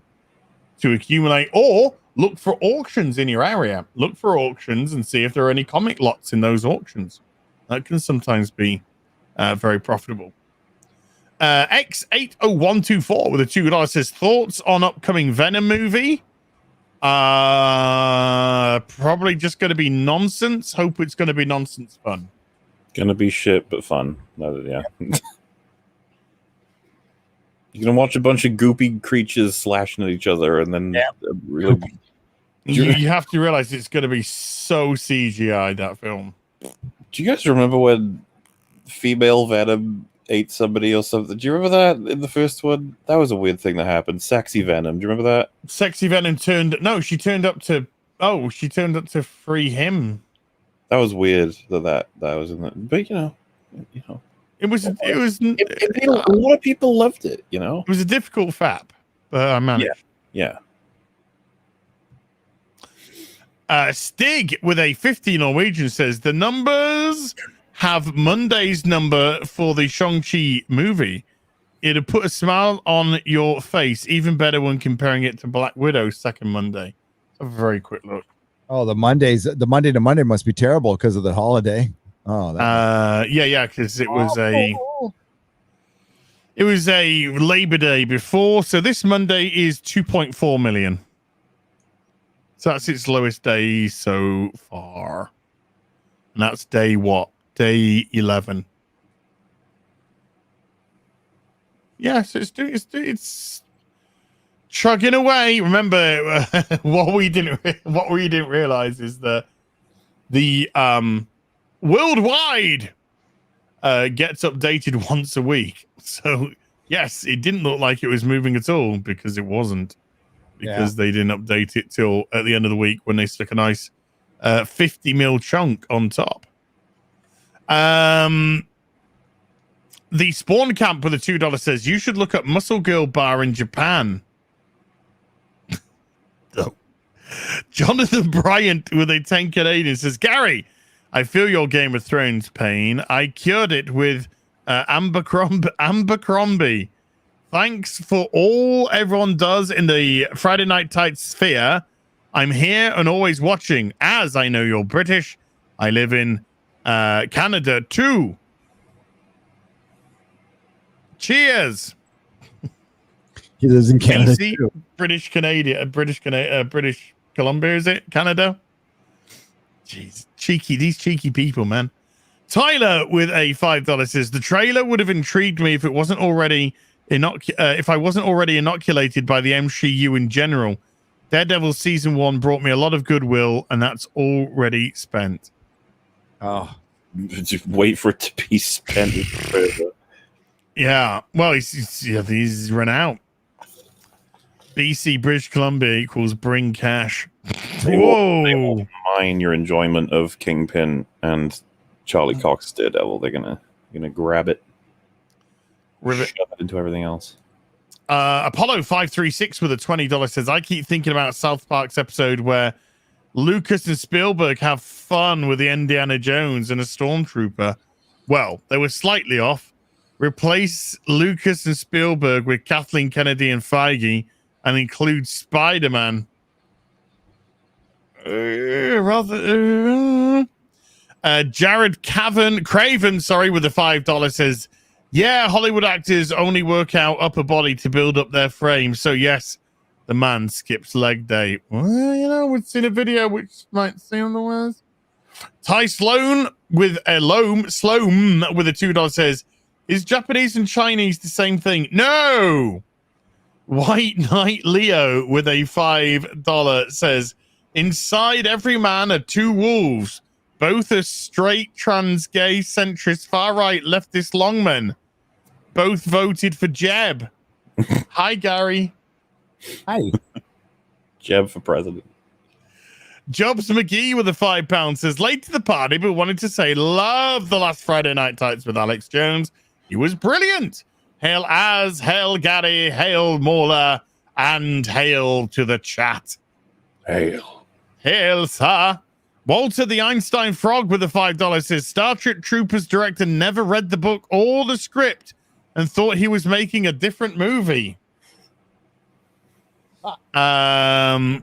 [SPEAKER 2] accumulate, or look for auctions in your area. Look for auctions and see if there are any comic lots in those auctions. That can sometimes be very profitable. X80124 with a $2 says, thoughts on upcoming Venom movie? Probably just going to be nonsense. Hope it's going to be nonsense fun.
[SPEAKER 3] Gonna be shit, but fun. Yeah. You're gonna watch a bunch of goopy creatures slashing at each other, and then really.
[SPEAKER 2] You have to realize it's going to be so CGI, that film.
[SPEAKER 3] Do you guys remember when female Venom ate somebody or something. Do you remember that in the first one? That was a weird thing that happened. Sexy Venom. Do you remember that?
[SPEAKER 2] Sexy Venom she turned up to free him.
[SPEAKER 3] That was weird that was in that. But you know.
[SPEAKER 2] It was
[SPEAKER 3] a lot of people loved it, you know.
[SPEAKER 2] It was a difficult fap, but I managed.
[SPEAKER 3] Yeah.
[SPEAKER 2] Stig with a 50 Norwegian says the numbers have Monday's number for the Shang-Chi movie. It'll put a smile on your face, even better when comparing it to Black Widow's second Monday. A very quick look.
[SPEAKER 13] Oh, the Monday to Monday must be terrible because of the holiday. Oh,
[SPEAKER 2] because it was a Labor Day before. So this Monday is 2.4 million. So that's its lowest day so far. And that's day what? Day 11. Yeah, so it's chugging away. Remember, what we didn't realize is that the worldwide gets updated once a week. So yes, it didn't look like it was moving at all because it wasn't. Because they didn't update it till at the end of the week when they stuck a nice 50 mil chunk on top. The Spawn Camp with a $2 says you should look up Muscle Girl Bar in Japan. Oh. Jonathan Bryant with a 10 Canadian says, Gary, I feel your Game of Thrones pain. I cured it with Abercrombie. Thanks for all everyone does in the Friday Night Tights sphere. I'm here and always watching. As I know you're British, I live in Canada too. Cheers.
[SPEAKER 13] He lives in Canada too.
[SPEAKER 2] British Columbia, is it? Canada? Jeez, these cheeky people, man. Tyler with a $5 says the trailer would have intrigued me if it wasn't already if I wasn't already inoculated by the MCU in general. Daredevil season 1 brought me a lot of goodwill, and that's already spent.
[SPEAKER 3] Oh, just wait for it to be spent.
[SPEAKER 2] Yeah, well, he's run out. BC British Columbia equals bring cash. Whoa!
[SPEAKER 3] They won't mind your enjoyment of Kingpin and Charlie Cox's Daredevil. They're gonna grab it. Rivet. Shove it into everything else.
[SPEAKER 2] Apollo 536 with a $20 says, I keep thinking about South Park's episode where Lucas and Spielberg have fun with the Indiana Jones and a stormtrooper. Well, they were slightly off. Replace Lucas and Spielberg with Kathleen Kennedy and Feige and include Spider-Man. Jared Craven, with a $5 says, yeah, Hollywood actors only work out upper body to build up their frame. So, yes, the man skips leg day. Well, we've seen a video which might seem the worst. Ty Sloan with a $2 says, is Japanese and Chinese the same thing? No! White Knight Leo with a $5 says, inside every man are two wolves. Both are straight, trans, gay, centrist, far-right, leftist longmen. Both voted for Jeb. Hi, Gary.
[SPEAKER 13] Hi.
[SPEAKER 3] Jeb for president.
[SPEAKER 2] Jobs McGee with a £5 says, late to the party, but wanted to say, love the last Friday Night Tights with Alex Jones. He was brilliant. Hail Az, hail Gary, hail Mauler, and hail to the chat.
[SPEAKER 3] Hail.
[SPEAKER 2] Hail, sir. Walter the Einstein Frog with a $5 says, Star Trek Troopers director never read the book or the script and thought he was making a different movie. My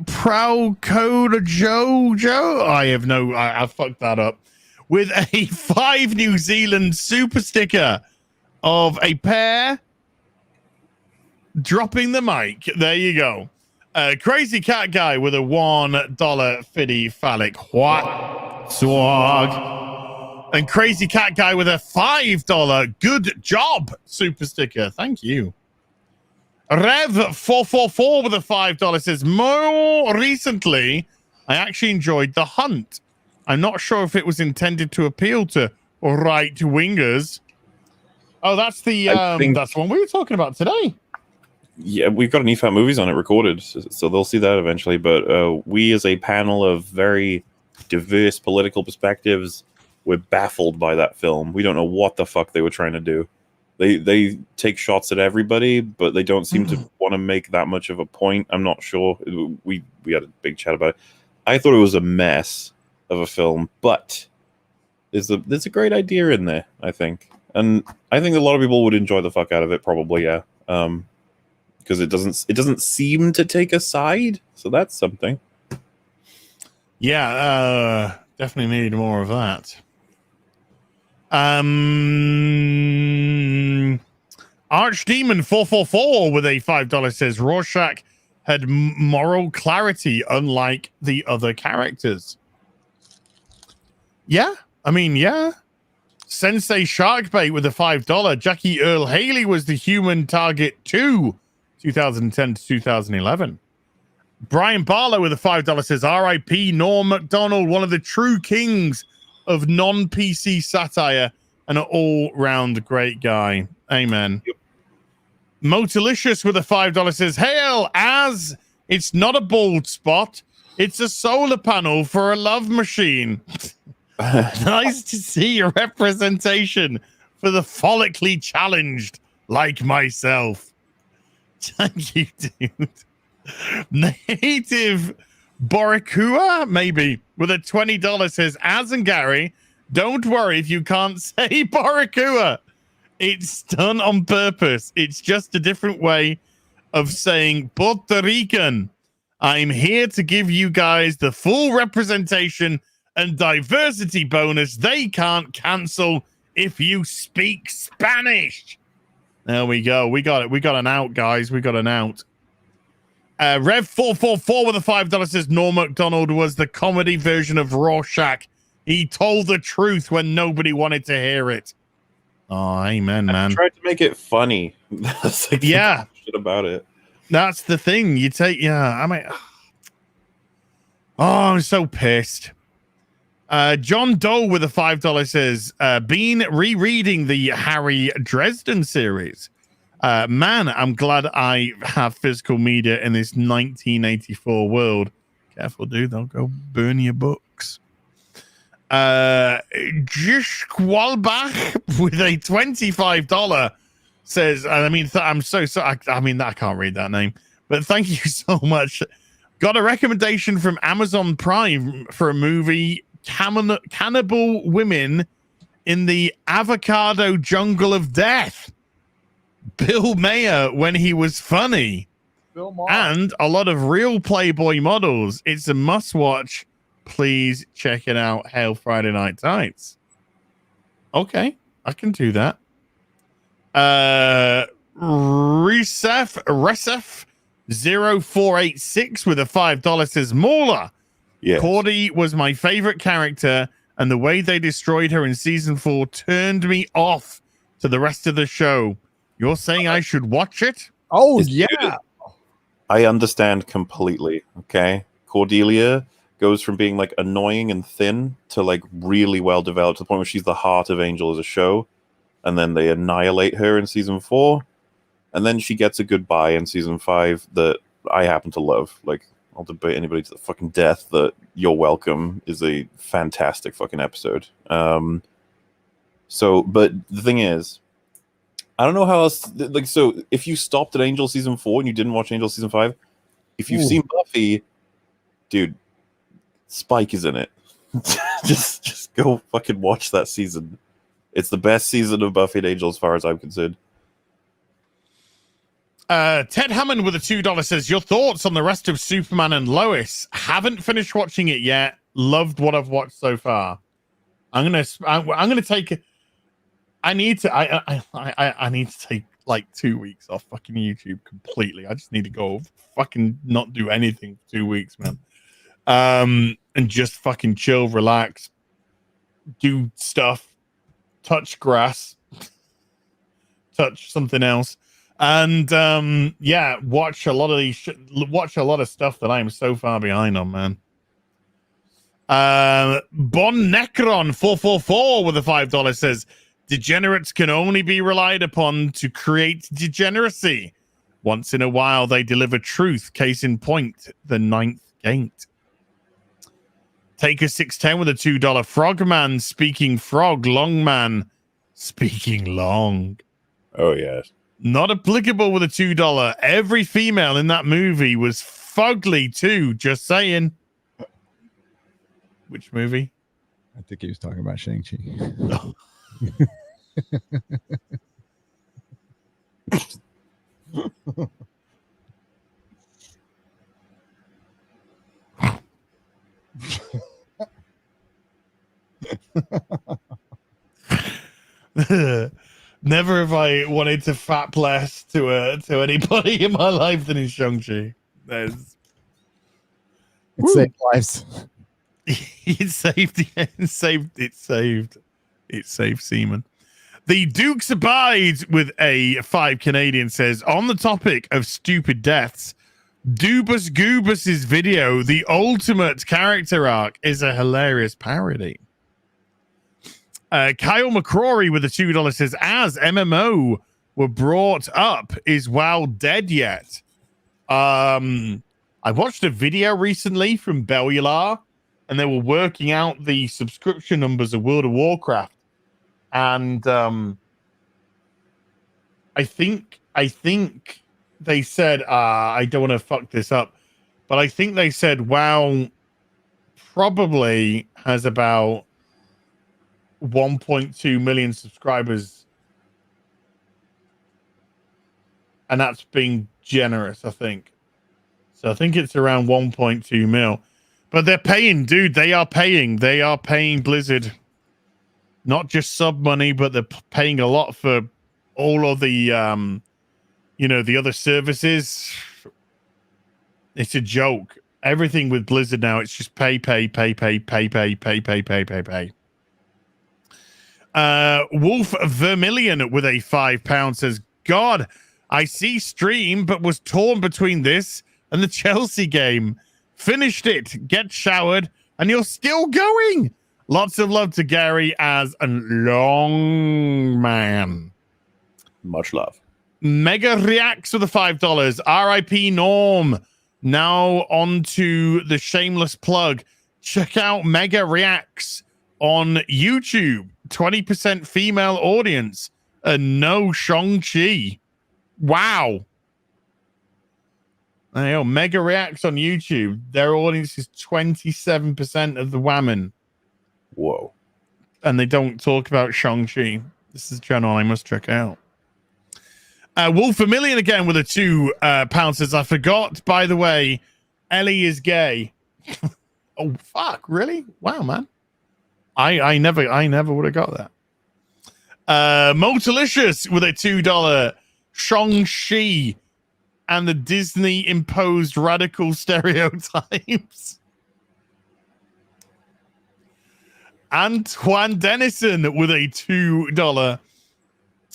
[SPEAKER 2] proud code Joe. I fucked that up. With a 5 New Zealand super sticker of a pair dropping the mic. There you go. Crazy Cat Guy with a $1 fiddy phallic. What? Swag. And Crazy Cat Guy with a $5 good job super sticker. Thank you. Rev444 with a $5 says, more recently, I actually enjoyed The Hunt. I'm not sure if it was intended to appeal to right-wingers. Oh, that's the that's the one we were talking about today.
[SPEAKER 3] Yeah, we've got an EFAT movies on it recorded, so they'll see that eventually. But we, as a panel of very diverse political perspectives, we're baffled by that film. We don't know what the fuck they were trying to do. They take shots at everybody, but they don't seem to want to make that much of a point. I'm not sure. We had a big chat about it. I thought it was a mess of a film, but there's a great idea in there, I think. And I think a lot of people would enjoy the fuck out of it, probably, yeah. Because it doesn't seem to take a side, so that's something.
[SPEAKER 2] Yeah, definitely need more of that. Archdemon 444 with a $5 says Rorschach had moral clarity, unlike the other characters. Yeah, I mean, yeah. Sensei Sharkbait with a $5. Jackie Earl Haley was the human target 2, 2010 to 2011. Brian Barlow with a $5 says R.I.P. Norm Macdonald, one of the true kings of non-PC satire and an all-round great guy. Amen. Yep. Motilicious with a $5 says, hail, as it's not a bald spot, it's a solar panel for a love machine. Nice to see a representation for the follically challenged like myself. Thank you, dude. Native Boricua, maybe, with a $20 says, Az and Gary, don't worry if you can't say Boricua. It's done on purpose. It's just a different way of saying Puerto Rican. I'm here to give you guys the full representation and diversity bonus they can't cancel if you speak Spanish. There we go. We got it. We got an out, guys. We got an out. Rev444 with a $5 says Norm Macdonald was the comedy version of Rorschach. He told the truth when nobody wanted to hear it. Oh, amen, man.
[SPEAKER 3] I tried to make it funny. That's like
[SPEAKER 2] yeah,
[SPEAKER 3] shit about it.
[SPEAKER 2] That's the thing. You take, yeah. I mean, oh, I'm so pissed. John Doe with a $5 says, been rereading the Harry Dresden series. Man, I'm glad I have physical media in this 1984 world. Careful, dude. They'll go burn your books. Jishkwalbach with a $25 says, I mean, I'm so sorry. I mean, I can't read that name, but thank you so much. Got a recommendation from Amazon Prime for a movie, Cannibal Women in the Avocado Jungle of Death. Bill Mayer when he was funny. And a lot of real Playboy models. It's a must-watch. Please check it out. Hail Friday Night Tights. Okay, I can do that. Resef 0486 with a $5 says Mauler.
[SPEAKER 3] Yes.
[SPEAKER 2] Cordy was my favorite character, and the way they destroyed her in season 4 turned me off to the rest of the show. You're saying I should watch it?
[SPEAKER 13] Oh, yeah.
[SPEAKER 3] I understand completely. Okay. Cordelia goes from being like annoying and thin to like really well developed to the point where she's the heart of Angel as a show. And then they annihilate her in season 4. And then she gets a goodbye in season 5 that I happen to love. Like, I'll debate anybody to the fucking death that You're Welcome is a fantastic fucking episode. So, but the thing is, I don't know how else, like, so if you stopped at Angel season 4 and you didn't watch Angel season 5, if you've seen Buffy, dude, Spike is in it. just go fucking watch that season. It's the best season of Buffy and Angel as far as I'm concerned.
[SPEAKER 2] Ted Hammond with a $2 says, your thoughts on the rest of Superman and Lois? Haven't finished watching it yet. Loved what I've watched so far. I'm gonna take. I need to take like 2 weeks off fucking YouTube completely. I just need to go fucking not do anything for 2 weeks, man. And just fucking chill, relax, do stuff, touch grass, touch something else. And yeah, watch a lot of stuff that I'm so far behind on, man. Bon Necron 444 with a $5 says, degenerates can only be relied upon to create degeneracy. Once in a while, they deliver truth. Case in point, the Ninth Gate. Taker 610 with a $2. Frogman speaking frog. Longman speaking long.
[SPEAKER 3] Oh, yes.
[SPEAKER 2] Not applicable with a $2. Every female in that movie was fugly too. Just saying. Which movie?
[SPEAKER 13] I think he was talking about Shang-Chi.
[SPEAKER 2] Never have I wanted to fap less to anybody in my life than in Shang-Chi.
[SPEAKER 13] It saved lives.
[SPEAKER 2] It saved semen. The Dukes Abide with a 5 Canadian says, on the topic of stupid deaths, Dubus Goobus's video, The Ultimate Character Arc, is a hilarious parody. Kyle McCrory with a $2 says, as MMO were brought up, is WoW dead yet? I watched a video recently from Bellular, and they were working out the subscription numbers of World of Warcraft. And I think they said, I don't want to fuck this up, but I think they said WoW probably has about 1.2 million subscribers. And that's being generous, I think. So I think it's around 1.2 mil. But they're paying, dude. They are paying Blizzard. Not just sub money, but they're paying a lot for all of the, the other services. It's a joke. Everything with Blizzard now, it's just pay. Wolf Vermilion with a £5 says, God, I see stream, but was torn between this and the Chelsea game. Finished it, get showered, and you're still going. Lots of love to Gary as a long man.
[SPEAKER 3] Much love.
[SPEAKER 2] Mega reacts with the $5. RIP Norm. Now on to the shameless plug. Check out Mega Reacts on YouTube. 20% female audience. And no Shang-Chi. Wow. There you go. Mega Reacts on YouTube. Their audience is 27% of the women.
[SPEAKER 3] Whoa.
[SPEAKER 2] And they don't talk about Shang-Chi. This is a channel I must check out. Wolf a Million again with a £2 says, I forgot, by the way, Ellie is gay. Oh, fuck. Really? Wow, man. I never would have got that. Motalicious with a $2. Shang-Chi and the Disney imposed radical stereotypes. Antoine Dennison with a $2.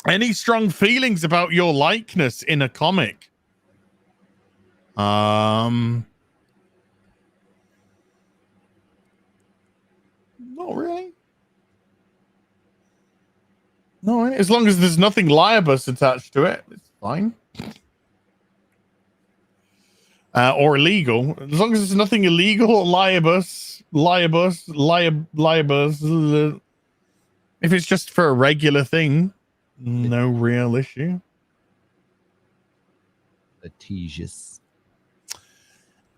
[SPEAKER 2] Any strong feelings about your likeness in a comic? Not really. No, as long as there's nothing libelous attached to it, it's fine. Or illegal. As long as there's nothing illegal or libelous. If it's just for a regular thing, no real issue.
[SPEAKER 13] Litigious.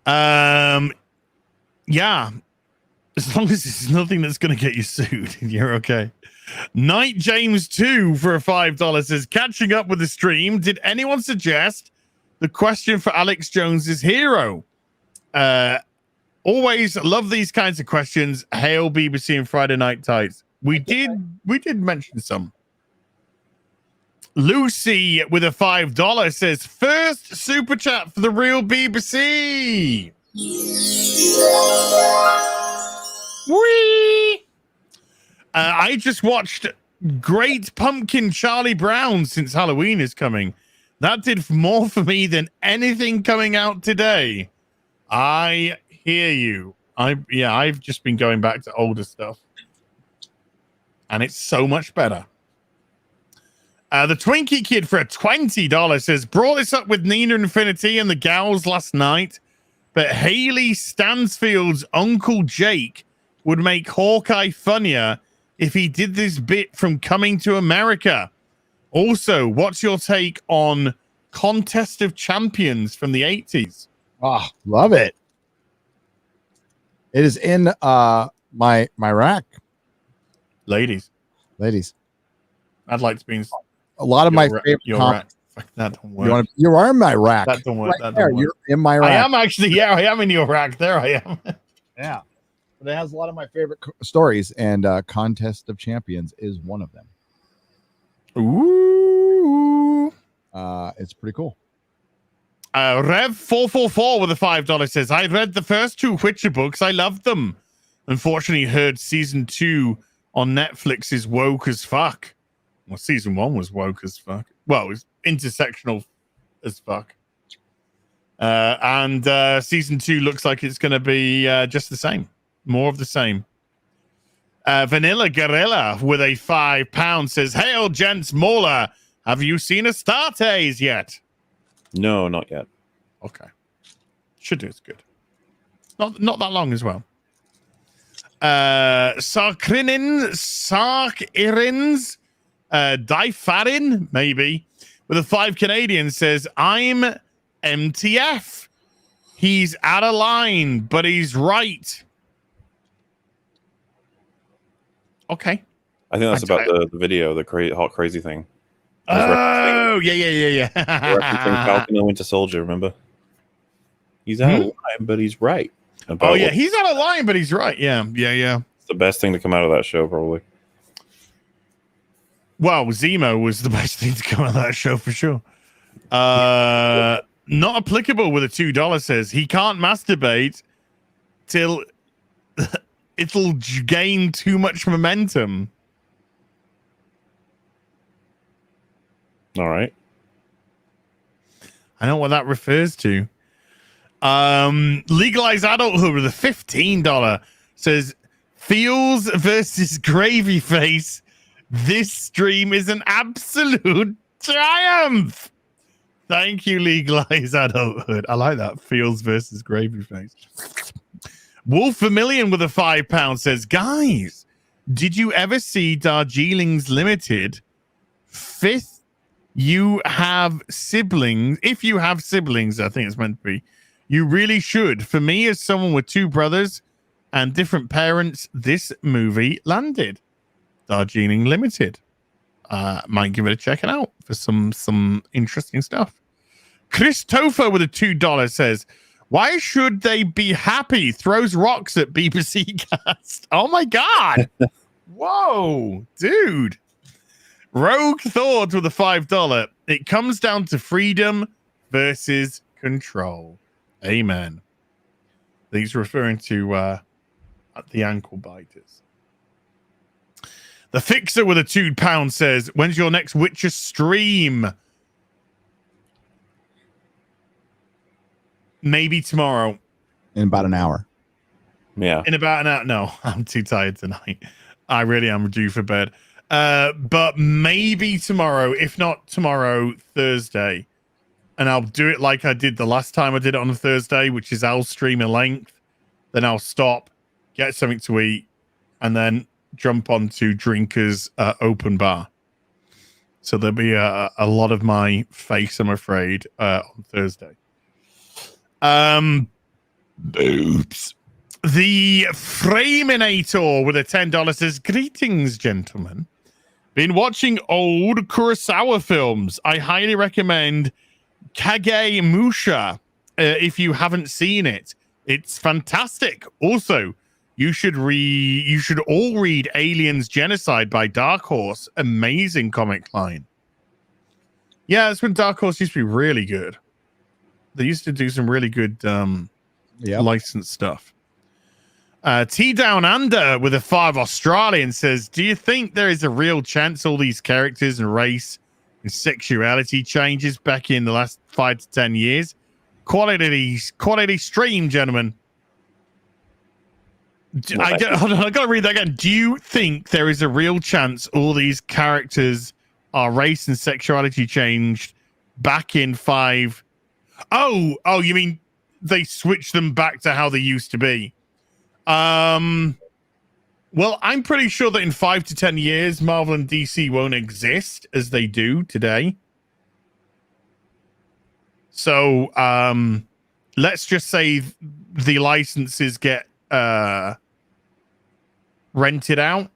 [SPEAKER 2] Yeah. As long as it's nothing that's going to get you sued, you're okay. Night James 2 for a $5 says, catching up with the stream. Did anyone suggest the question for Alex Jones's hero? Always love these kinds of questions. Hail BBC and Friday Night Tights. We did mention some. Lucy with a $5 says, first super chat for the real BBC. Whee! I just watched Great Pumpkin Charlie Brown since Halloween is coming. That did more for me than anything coming out today. I hear you. I've just been going back to older stuff, and it's so much better. The Twinkie Kid for $20 says, brought this up with Nina Infinity and the gals last night, but Haley Stansfield's Uncle Jake would make Hawkeye funnier if he did this bit from Coming to America. Also, what's your take on Contest of Champions from the 80s?
[SPEAKER 13] Oh, love it. It is in my rack.
[SPEAKER 2] Ladies. I'd like to be in
[SPEAKER 13] a lot of my favorite.
[SPEAKER 2] That don't work.
[SPEAKER 13] You are in my rack.
[SPEAKER 2] That don't work.
[SPEAKER 13] Right
[SPEAKER 2] that
[SPEAKER 13] there.
[SPEAKER 2] don't work.
[SPEAKER 13] You're in my rack.
[SPEAKER 2] I am actually. Yeah, I am in your rack. There I am.
[SPEAKER 13] Yeah. But it has a lot of my favorite stories, and Contest of Champions is one of them.
[SPEAKER 2] Ooh.
[SPEAKER 13] It's pretty cool.
[SPEAKER 2] Rev444 with a $5 says, I read the first 2 Witcher books. I loved them. Unfortunately, heard season 2 on Netflix is woke as fuck. Well, season 1 was woke as fuck. Well, it was intersectional as fuck. And season 2 looks like it's going to be just the same. More of the same. Vanilla Gorilla with a £5 says, hail, gents, Mauler. Have you seen Astartes yet?
[SPEAKER 3] No, not yet.
[SPEAKER 2] Okay. Should do. It's good. Not that long as well. Sarkirins, Difarin, maybe, with a 5 Canadian says, I'm MTF. He's out of line, but he's right. Okay.
[SPEAKER 3] I think that's about the video, the hot crazy thing.
[SPEAKER 2] Oh, yeah.
[SPEAKER 3] Referencing Falcon and Winter Soldier, remember? He's out of line, but he's right.
[SPEAKER 2] He's out of line, but he's right. Yeah.
[SPEAKER 3] It's the best thing to come out of that show, probably.
[SPEAKER 2] Well, Zemo was the best thing to come out of that show for sure. Not applicable with a $2 says he can't masturbate till it'll gain too much momentum.
[SPEAKER 3] All right.
[SPEAKER 2] I know what that refers to. Legalize Adulthood with a $15 says Feels versus Gravy Face. This stream is an absolute triumph. Thank you, Legalize Adulthood. I like that. Feels versus Gravy Face. Wolf Vermilion with a £5 says, guys, did you ever see Darjeeling's Limited? 5th, you have siblings. If you have siblings, I think it's meant to be. You really should. For me, as someone with 2 brothers and different parents, this movie landed. Darjeeling Limited. Might give it a check it out for some interesting stuff. Chris Topher with a $2 says, why should they be happy? Throws rocks at BBC Cast. Oh my God. Whoa, dude. Rogue Thought with a $5. It comes down to freedom versus control. Amen. These referring to the ankle biters. The Fixer with a £2 says, when's your next Witcher stream? Maybe tomorrow.
[SPEAKER 13] In about an hour.
[SPEAKER 3] Yeah.
[SPEAKER 2] In about an hour. No, I'm too tired tonight. I really am due for bed. But maybe tomorrow, if not tomorrow, Thursday. And I'll do it like I did the last time I did it on a Thursday, which is I'll stream a length. Then I'll stop, get something to eat, and then jump onto Drinker's open bar. So there'll be a lot of my face, I'm afraid, on Thursday. Oops. The Framinator with a $10 says, greetings, gentlemen. Been watching old Kurosawa films. I highly recommend Kage Musha if you haven't seen it. It's fantastic. Also, you should all read Aliens Genocide by Dark Horse. Amazing comic line. Yeah, that's when Dark Horse used to be really good. They used to do some really good licensed stuff. T Down Under with a 5 Australian says, do you think there is a real chance all these characters and race and sexuality changes back in the last 5 to 10 years? Quality stream, gentlemen. I gotta read that again. Do you think there is a real chance all these characters are race and sexuality changed back in 5? Oh, you mean they switched them back to how they used to be? Well, I'm pretty sure that in 5 to 10 years, Marvel and DC won't exist as they do today. So, let's just say the licenses get rented out,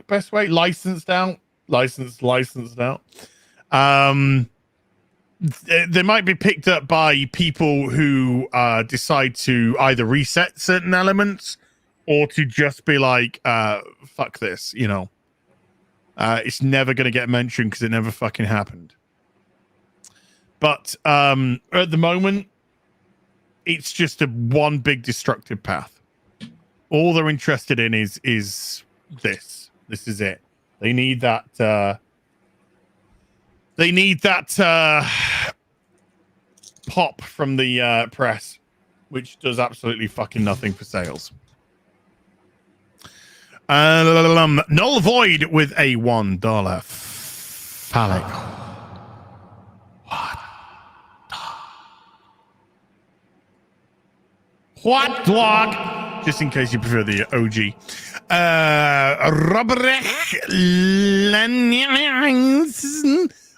[SPEAKER 2] best way, licensed out. They might be picked up by people who decide to either reset certain elements or to just be like, fuck this, you know. It's never going to get mentioned because it never fucking happened. But at the moment, it's just one big destructive path. All they're interested in is this. This is it. They need that. They need that pop from the press, which does absolutely fucking nothing for sales. Null Void with a $1 phallic. What dog? Just in case you prefer the OG. Robert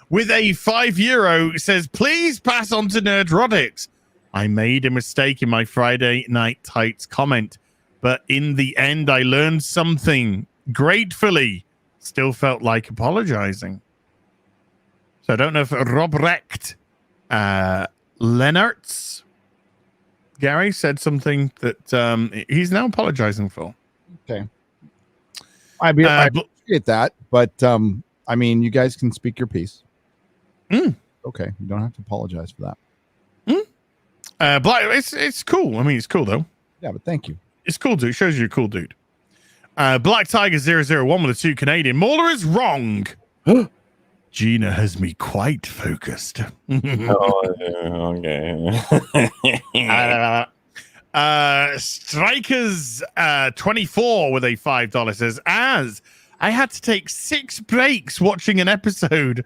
[SPEAKER 2] with a €5 says, please pass on to Nerdrotics. I made a mistake in my Friday Night Tights comment, but in the end, I learned something. Gratefully, still felt like apologizing. So I don't know if Robrecht Lennartz Gary said something that he's now apologizing for.
[SPEAKER 13] Okay. I appreciate that, but I mean, you guys can speak your piece. Okay, you don't have to apologize for that.
[SPEAKER 2] Black, it's cool. I mean, it's cool though.
[SPEAKER 13] Yeah, but thank you.
[SPEAKER 2] It's cool, dude. It shows you're a cool dude. Black Tiger 001 with a 2 Canadian. Mauler is wrong. Gina has me quite focused.
[SPEAKER 3] Okay.
[SPEAKER 2] Strikers 24 with a $5 says, as I had to take 6 breaks watching an episode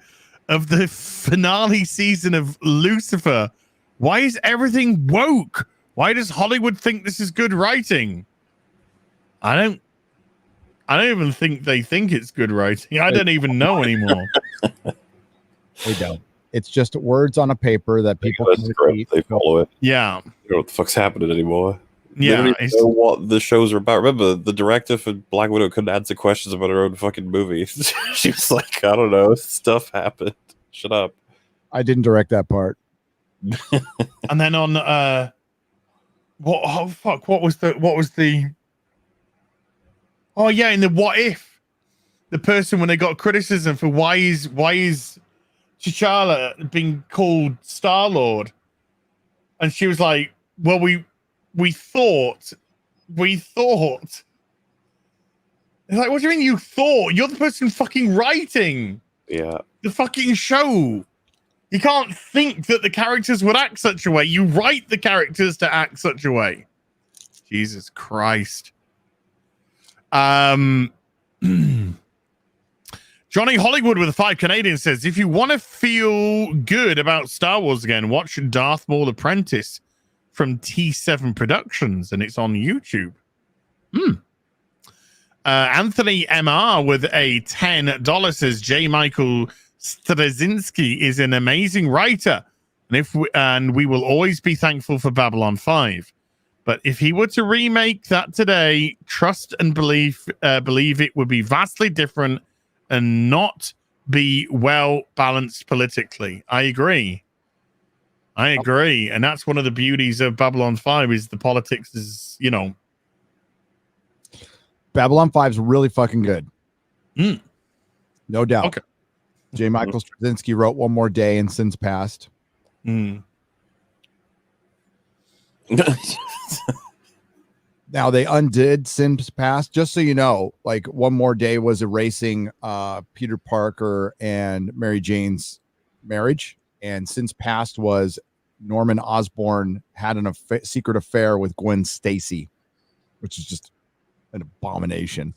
[SPEAKER 2] of the finale season of Lucifer. Why is everything woke? Why does Hollywood think this is good writing? I don't even think they think it's good writing. I don't even know anymore.
[SPEAKER 13] They don't. It's just words on a paper that people can repeat.
[SPEAKER 3] They follow it.
[SPEAKER 2] Yeah.
[SPEAKER 3] You know what the fuck's happening anymore.
[SPEAKER 2] Yeah.
[SPEAKER 3] They don't even know what the shows are about. Remember, the director for Black Widow couldn't answer questions about her own fucking movie. She was like, I don't know, stuff happened. Shut up.
[SPEAKER 13] I didn't direct that part.
[SPEAKER 2] And then on what was the oh yeah, in the What If, the person when they got criticism for why is T'Challa being called Star-Lord, and she was like, well, we thought it's like, what do you mean you thought? You're the person fucking writing
[SPEAKER 3] the
[SPEAKER 2] fucking show. You can't think that the characters would act such a way. You write the characters to act such a way. Jesus Christ. Johnny Hollywood with a 5 Canadian says, if you want to feel good about Star Wars again, watch Darth Maul Apprentice from T7 Productions, and it's on YouTube. Anthony MR with a $10 says, J. Michael Straczynski is an amazing writer, and we will always be thankful for Babylon 5. But if he were to remake that today, trust and believe it would be vastly different and not be well balanced politically. I agree. And that's one of the beauties of Babylon 5 is the politics is, you know.
[SPEAKER 13] Babylon 5 is really fucking good. No doubt.
[SPEAKER 2] Okay.
[SPEAKER 13] J. Michael Straczynski wrote One More Day and Sins Past. Now they undid Sins Past, just so you know. Like One More Day was erasing Peter Parker and Mary Jane's marriage, and Sins Past was Norman Osborn had a secret affair with Gwen Stacy, which is just an abomination.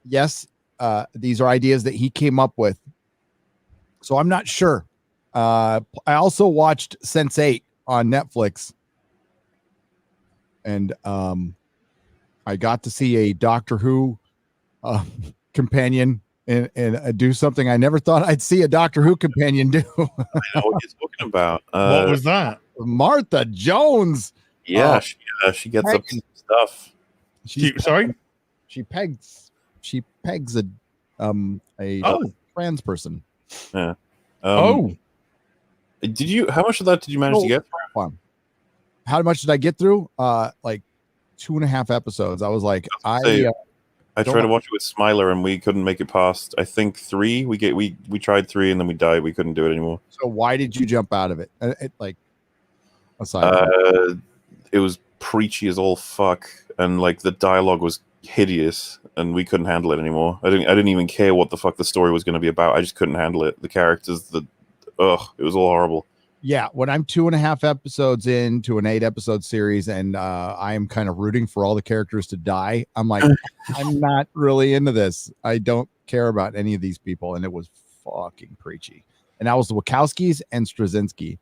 [SPEAKER 13] Yes, these are ideas that he came up with. So I'm not sure. I also watched Sense8 on Netflix, and I got to see a Doctor Who companion and do something I never thought I'd see a Doctor Who companion do.
[SPEAKER 3] I know what you're talking about.
[SPEAKER 2] What was that?
[SPEAKER 13] Martha Jones.
[SPEAKER 3] Yeah, she gets up some stuff.
[SPEAKER 2] Sorry?
[SPEAKER 13] She pegs a trans person.
[SPEAKER 3] Yeah. Did you? How much of that did you manage to get through?
[SPEAKER 13] How much did I get through? Like 2.5 episodes. I was like, I
[SPEAKER 3] tried to watch it with Smiler and we couldn't make it past. I think 3. We tried 3 and then we died. We couldn't do it anymore.
[SPEAKER 13] So why did you jump out of it? Aside,
[SPEAKER 3] it was preachy as all fuck, and like the dialogue was hideous, and we couldn't handle it anymore. I didn't even care what the fuck the story was going to be about. I just couldn't handle it. The characters, it was all horrible.
[SPEAKER 13] Yeah, when I'm 2.5 episodes into an 8-episode series and I am kind of rooting for all the characters to die, I'm like, I'm not really into this. I don't care about any of these people, and it was fucking preachy. And that was the Wachowskis and Straczynski.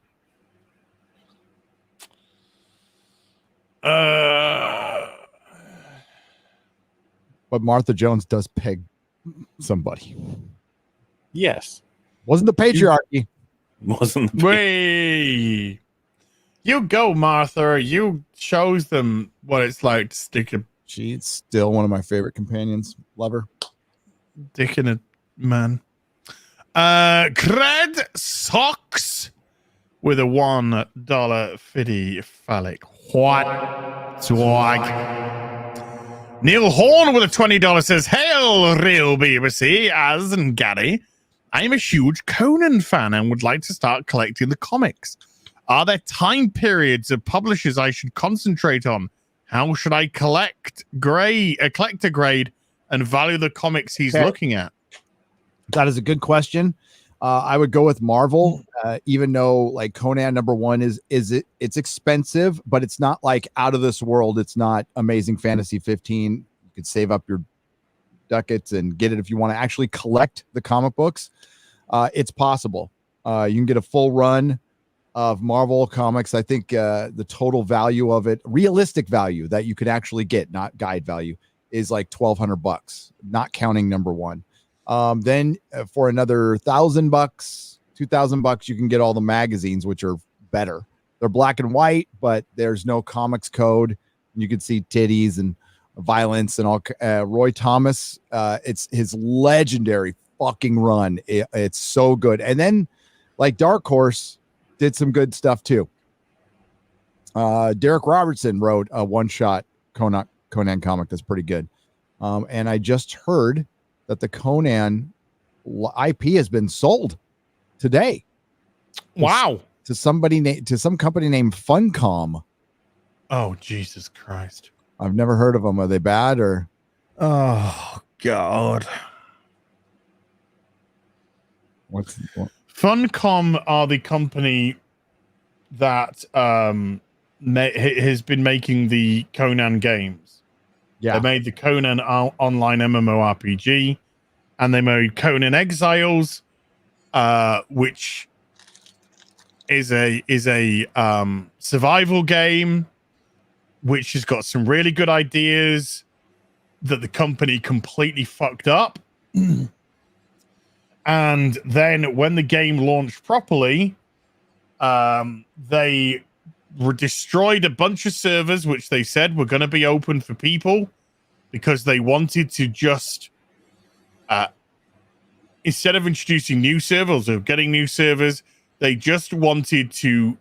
[SPEAKER 13] But Martha Jones does peg somebody.
[SPEAKER 3] Yes.
[SPEAKER 13] Wasn't the patriarchy.
[SPEAKER 3] Wasn't the
[SPEAKER 2] Wait. You go, Martha. You shows them what it's like to stick a...
[SPEAKER 13] She's still one of my favorite companions. Love her.
[SPEAKER 2] Dick in a man. Cred Socks with a $1 phallic. What? Swag. Neil Horn with a $20 says, "Hail, real BBC, Az and Gary. I'm a huge Conan fan and would like to start collecting the comics. Are there time periods of publishers I should concentrate on? How should I collect a grade and value the comics he's looking at?"
[SPEAKER 13] That is a good question. I would go with Marvel, even though like Conan #1 it's expensive, but it's not like out of this world. It's not Amazing Fantasy 15. You could save up your ducats and get it if you want to actually collect the comic books. It's possible. You can get a full run of Marvel comics. I think the total value of it, realistic value that you could actually get, not guide value, is like $1,200, not counting #1. Then for another $1,000, $2,000, you can get all the magazines, which are better. They're black and white, but there's no comics code. You can see titties and violence and all. Roy Thomas, it's his legendary fucking run. It's so good. And then like Dark Horse did some good stuff too. Derek Robertson wrote a one-shot Conan comic that's pretty good. And I just heard that the Conan IP has been sold today.
[SPEAKER 2] Wow.
[SPEAKER 13] To some company named Funcom.
[SPEAKER 2] Oh, Jesus Christ.
[SPEAKER 13] I've never heard of them. Are they bad or?
[SPEAKER 2] Oh, God.
[SPEAKER 13] What?
[SPEAKER 2] Funcom are the company that has been making the Conan games.
[SPEAKER 13] Yeah.
[SPEAKER 2] They made the Conan online MMORPG, and they made Conan Exiles, which is a survival game, which has got some really good ideas that the company completely fucked up. And then when the game launched properly, they destroyed a bunch of servers, which they said were going to be open for people because they wanted to just, instead of introducing new servers or getting new servers, they just wanted to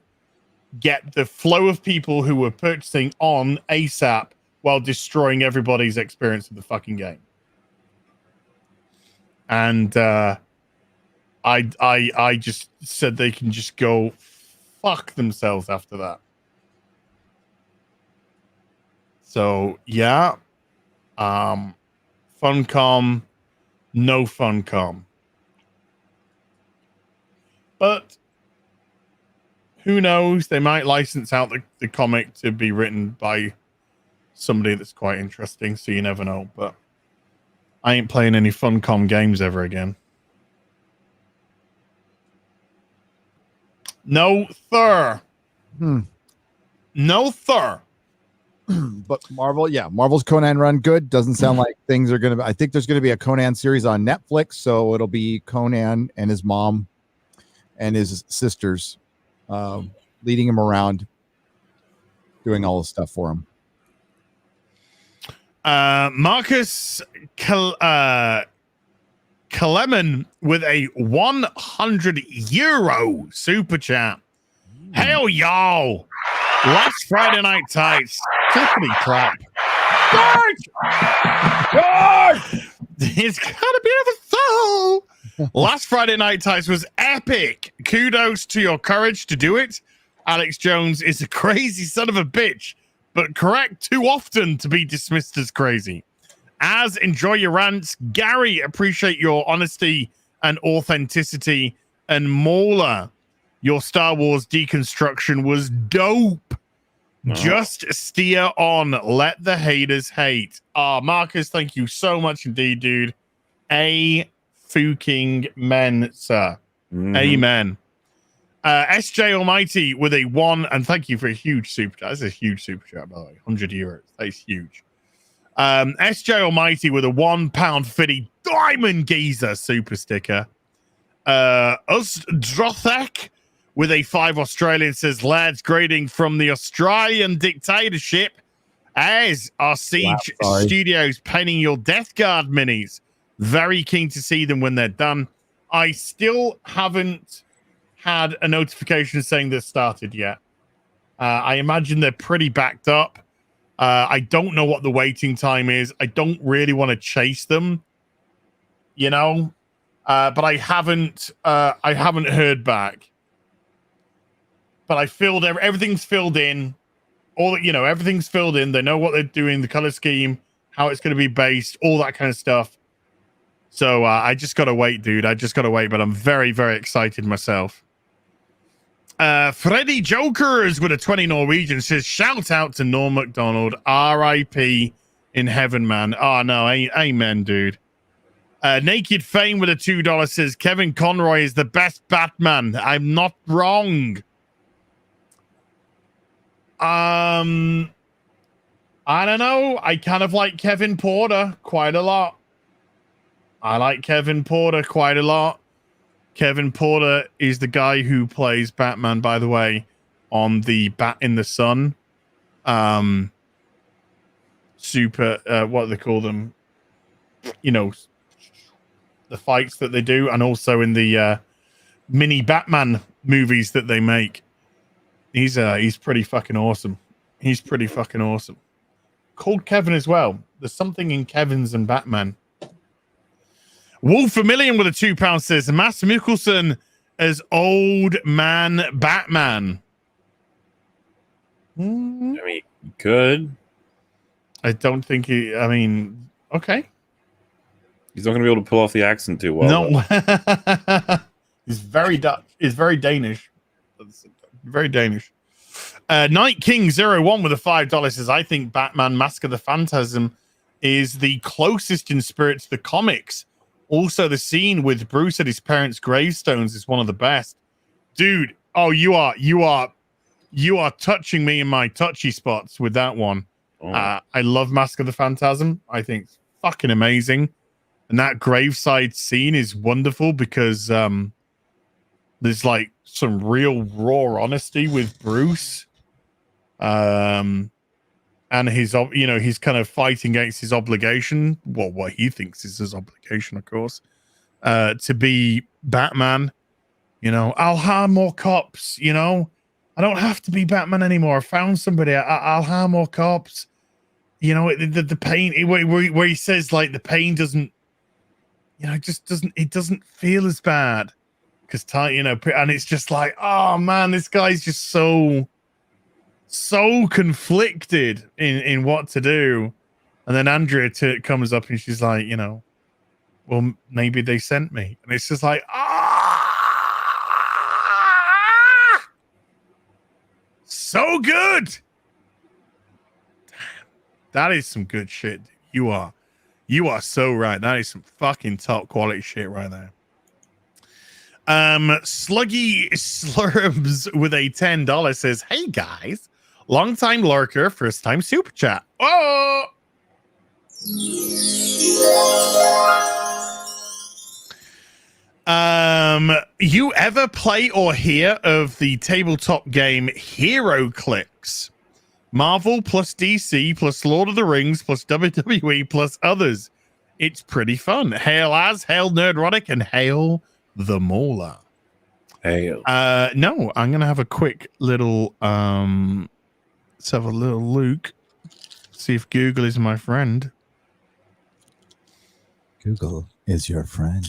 [SPEAKER 2] get the flow of people who were purchasing on ASAP while destroying everybody's experience of the fucking game. And I just said they can just go fuck themselves after that. So yeah, Funcom, no Funcom. But who knows? They might license out the comic to be written by somebody that's quite interesting, so you never know. But I ain't playing any Funcom games ever again. No, sir. No, sir.
[SPEAKER 13] But Marvel's Conan run good. Doesn't sound like things are gonna. I think there's gonna be a Conan series on Netflix, so it'll be Conan and his mom and his sisters leading him around, doing all the stuff for him.
[SPEAKER 2] Marcus Kalemen with a €100 super chat. Hell, y'all! Last Friday Night Tights, clippity clap. George! It's gotta be another soul. Last Friday Night Tights was epic. Kudos to your courage to do it. Alex Jones is a crazy son of a bitch, but correct too often to be dismissed as crazy. As enjoy your rants. Gary, appreciate your honesty and authenticity. And Mauler, your Star Wars deconstruction was dope. Just steer on. Let the haters hate. Marcus, thank you so much indeed, dude. A fucking men, sir. Amen. SJ Almighty with a 1, and thank you for a huge super chat. That's a huge super chat, by the way. €100. That's huge. SJ Almighty with a £1.50 diamond geezer super sticker. Drothek with a 5 Australian says, lads, greeting from the Australian dictatorship as our Siege Studios painting your Death Guard minis. Very keen to see them when they're done. I still haven't had a notification saying they're started yet. I imagine they're pretty backed up. I don't know what the waiting time is. I don't really want to chase them, you know, but I haven't heard back. But I filled everything's filled in. Everything's filled in. They know what they're doing, the color scheme, how it's going to be based, all that kind of stuff. So I just got to wait, dude. I just got to wait, but I'm very, very excited myself. Freddie Jokers with a 20 Norwegian says, shout out to Norm Mcdonald, R.I.P. in heaven, man. Oh, no, amen, dude. Naked Fame with a $2 says, Kevin Conroy is the best Batman. I'm not wrong. I don't know. I kind of like Kevin Porter quite a lot. Kevin Porter is the guy who plays Batman, by the way, on the Bat in the Sun. Super, what do they call them? You know, the fights that they do, and also in the mini Batman movies that they make. He's pretty fucking awesome. He's pretty fucking awesome. Called Kevin as well. There's something in Kevin's and Batman. Wolf Vermillion with a £2 says, Mads Mikkelsen as old man Batman.
[SPEAKER 3] I mean, good.
[SPEAKER 2] I don't think okay.
[SPEAKER 3] He's not going to be able to pull off the accent too well.
[SPEAKER 2] No. He's very Dutch. He's very Danish. Very Danish. Night King 01 with a $5 says, I think Batman Mask of the Phantasm is the closest in spirit to the comics. Also, the scene with Bruce at his parents' gravestones is one of the best. Dude, you are touching me in my touchy spots with that one. I love Mask of the Phantasm. I think it's fucking amazing. And that graveside scene is wonderful because there's like some real raw honesty with Bruce. And he's kind of fighting against his obligation. Well, what he thinks is his obligation, of course, to be Batman. I'll hire more cops. I don't have to be Batman anymore. I found somebody. I'll hire more cops. The pain where he says like the pain doesn't, it doesn't feel as bad because and it's just like, oh man, this guy's just so conflicted in what to do. And then Andrea comes up and she's like, well, maybe they sent me. And it's just like, so good. Damn. That is some good shit. You are so right. That is some fucking top quality shit right there. Sluggy Slurms with a $10 says, "Hey guys, long time lurker, first time super chat." Oh, you ever play or hear of the tabletop game Hero Clicks? Marvel plus DC plus Lord of the Rings plus WWE plus others. It's pretty fun. Hail Nerdrotic, and hail the Mauler.
[SPEAKER 3] Hail.
[SPEAKER 2] No, I'm gonna have a quick little let's have a little look. See if Google is my friend.
[SPEAKER 13] Google is your friend.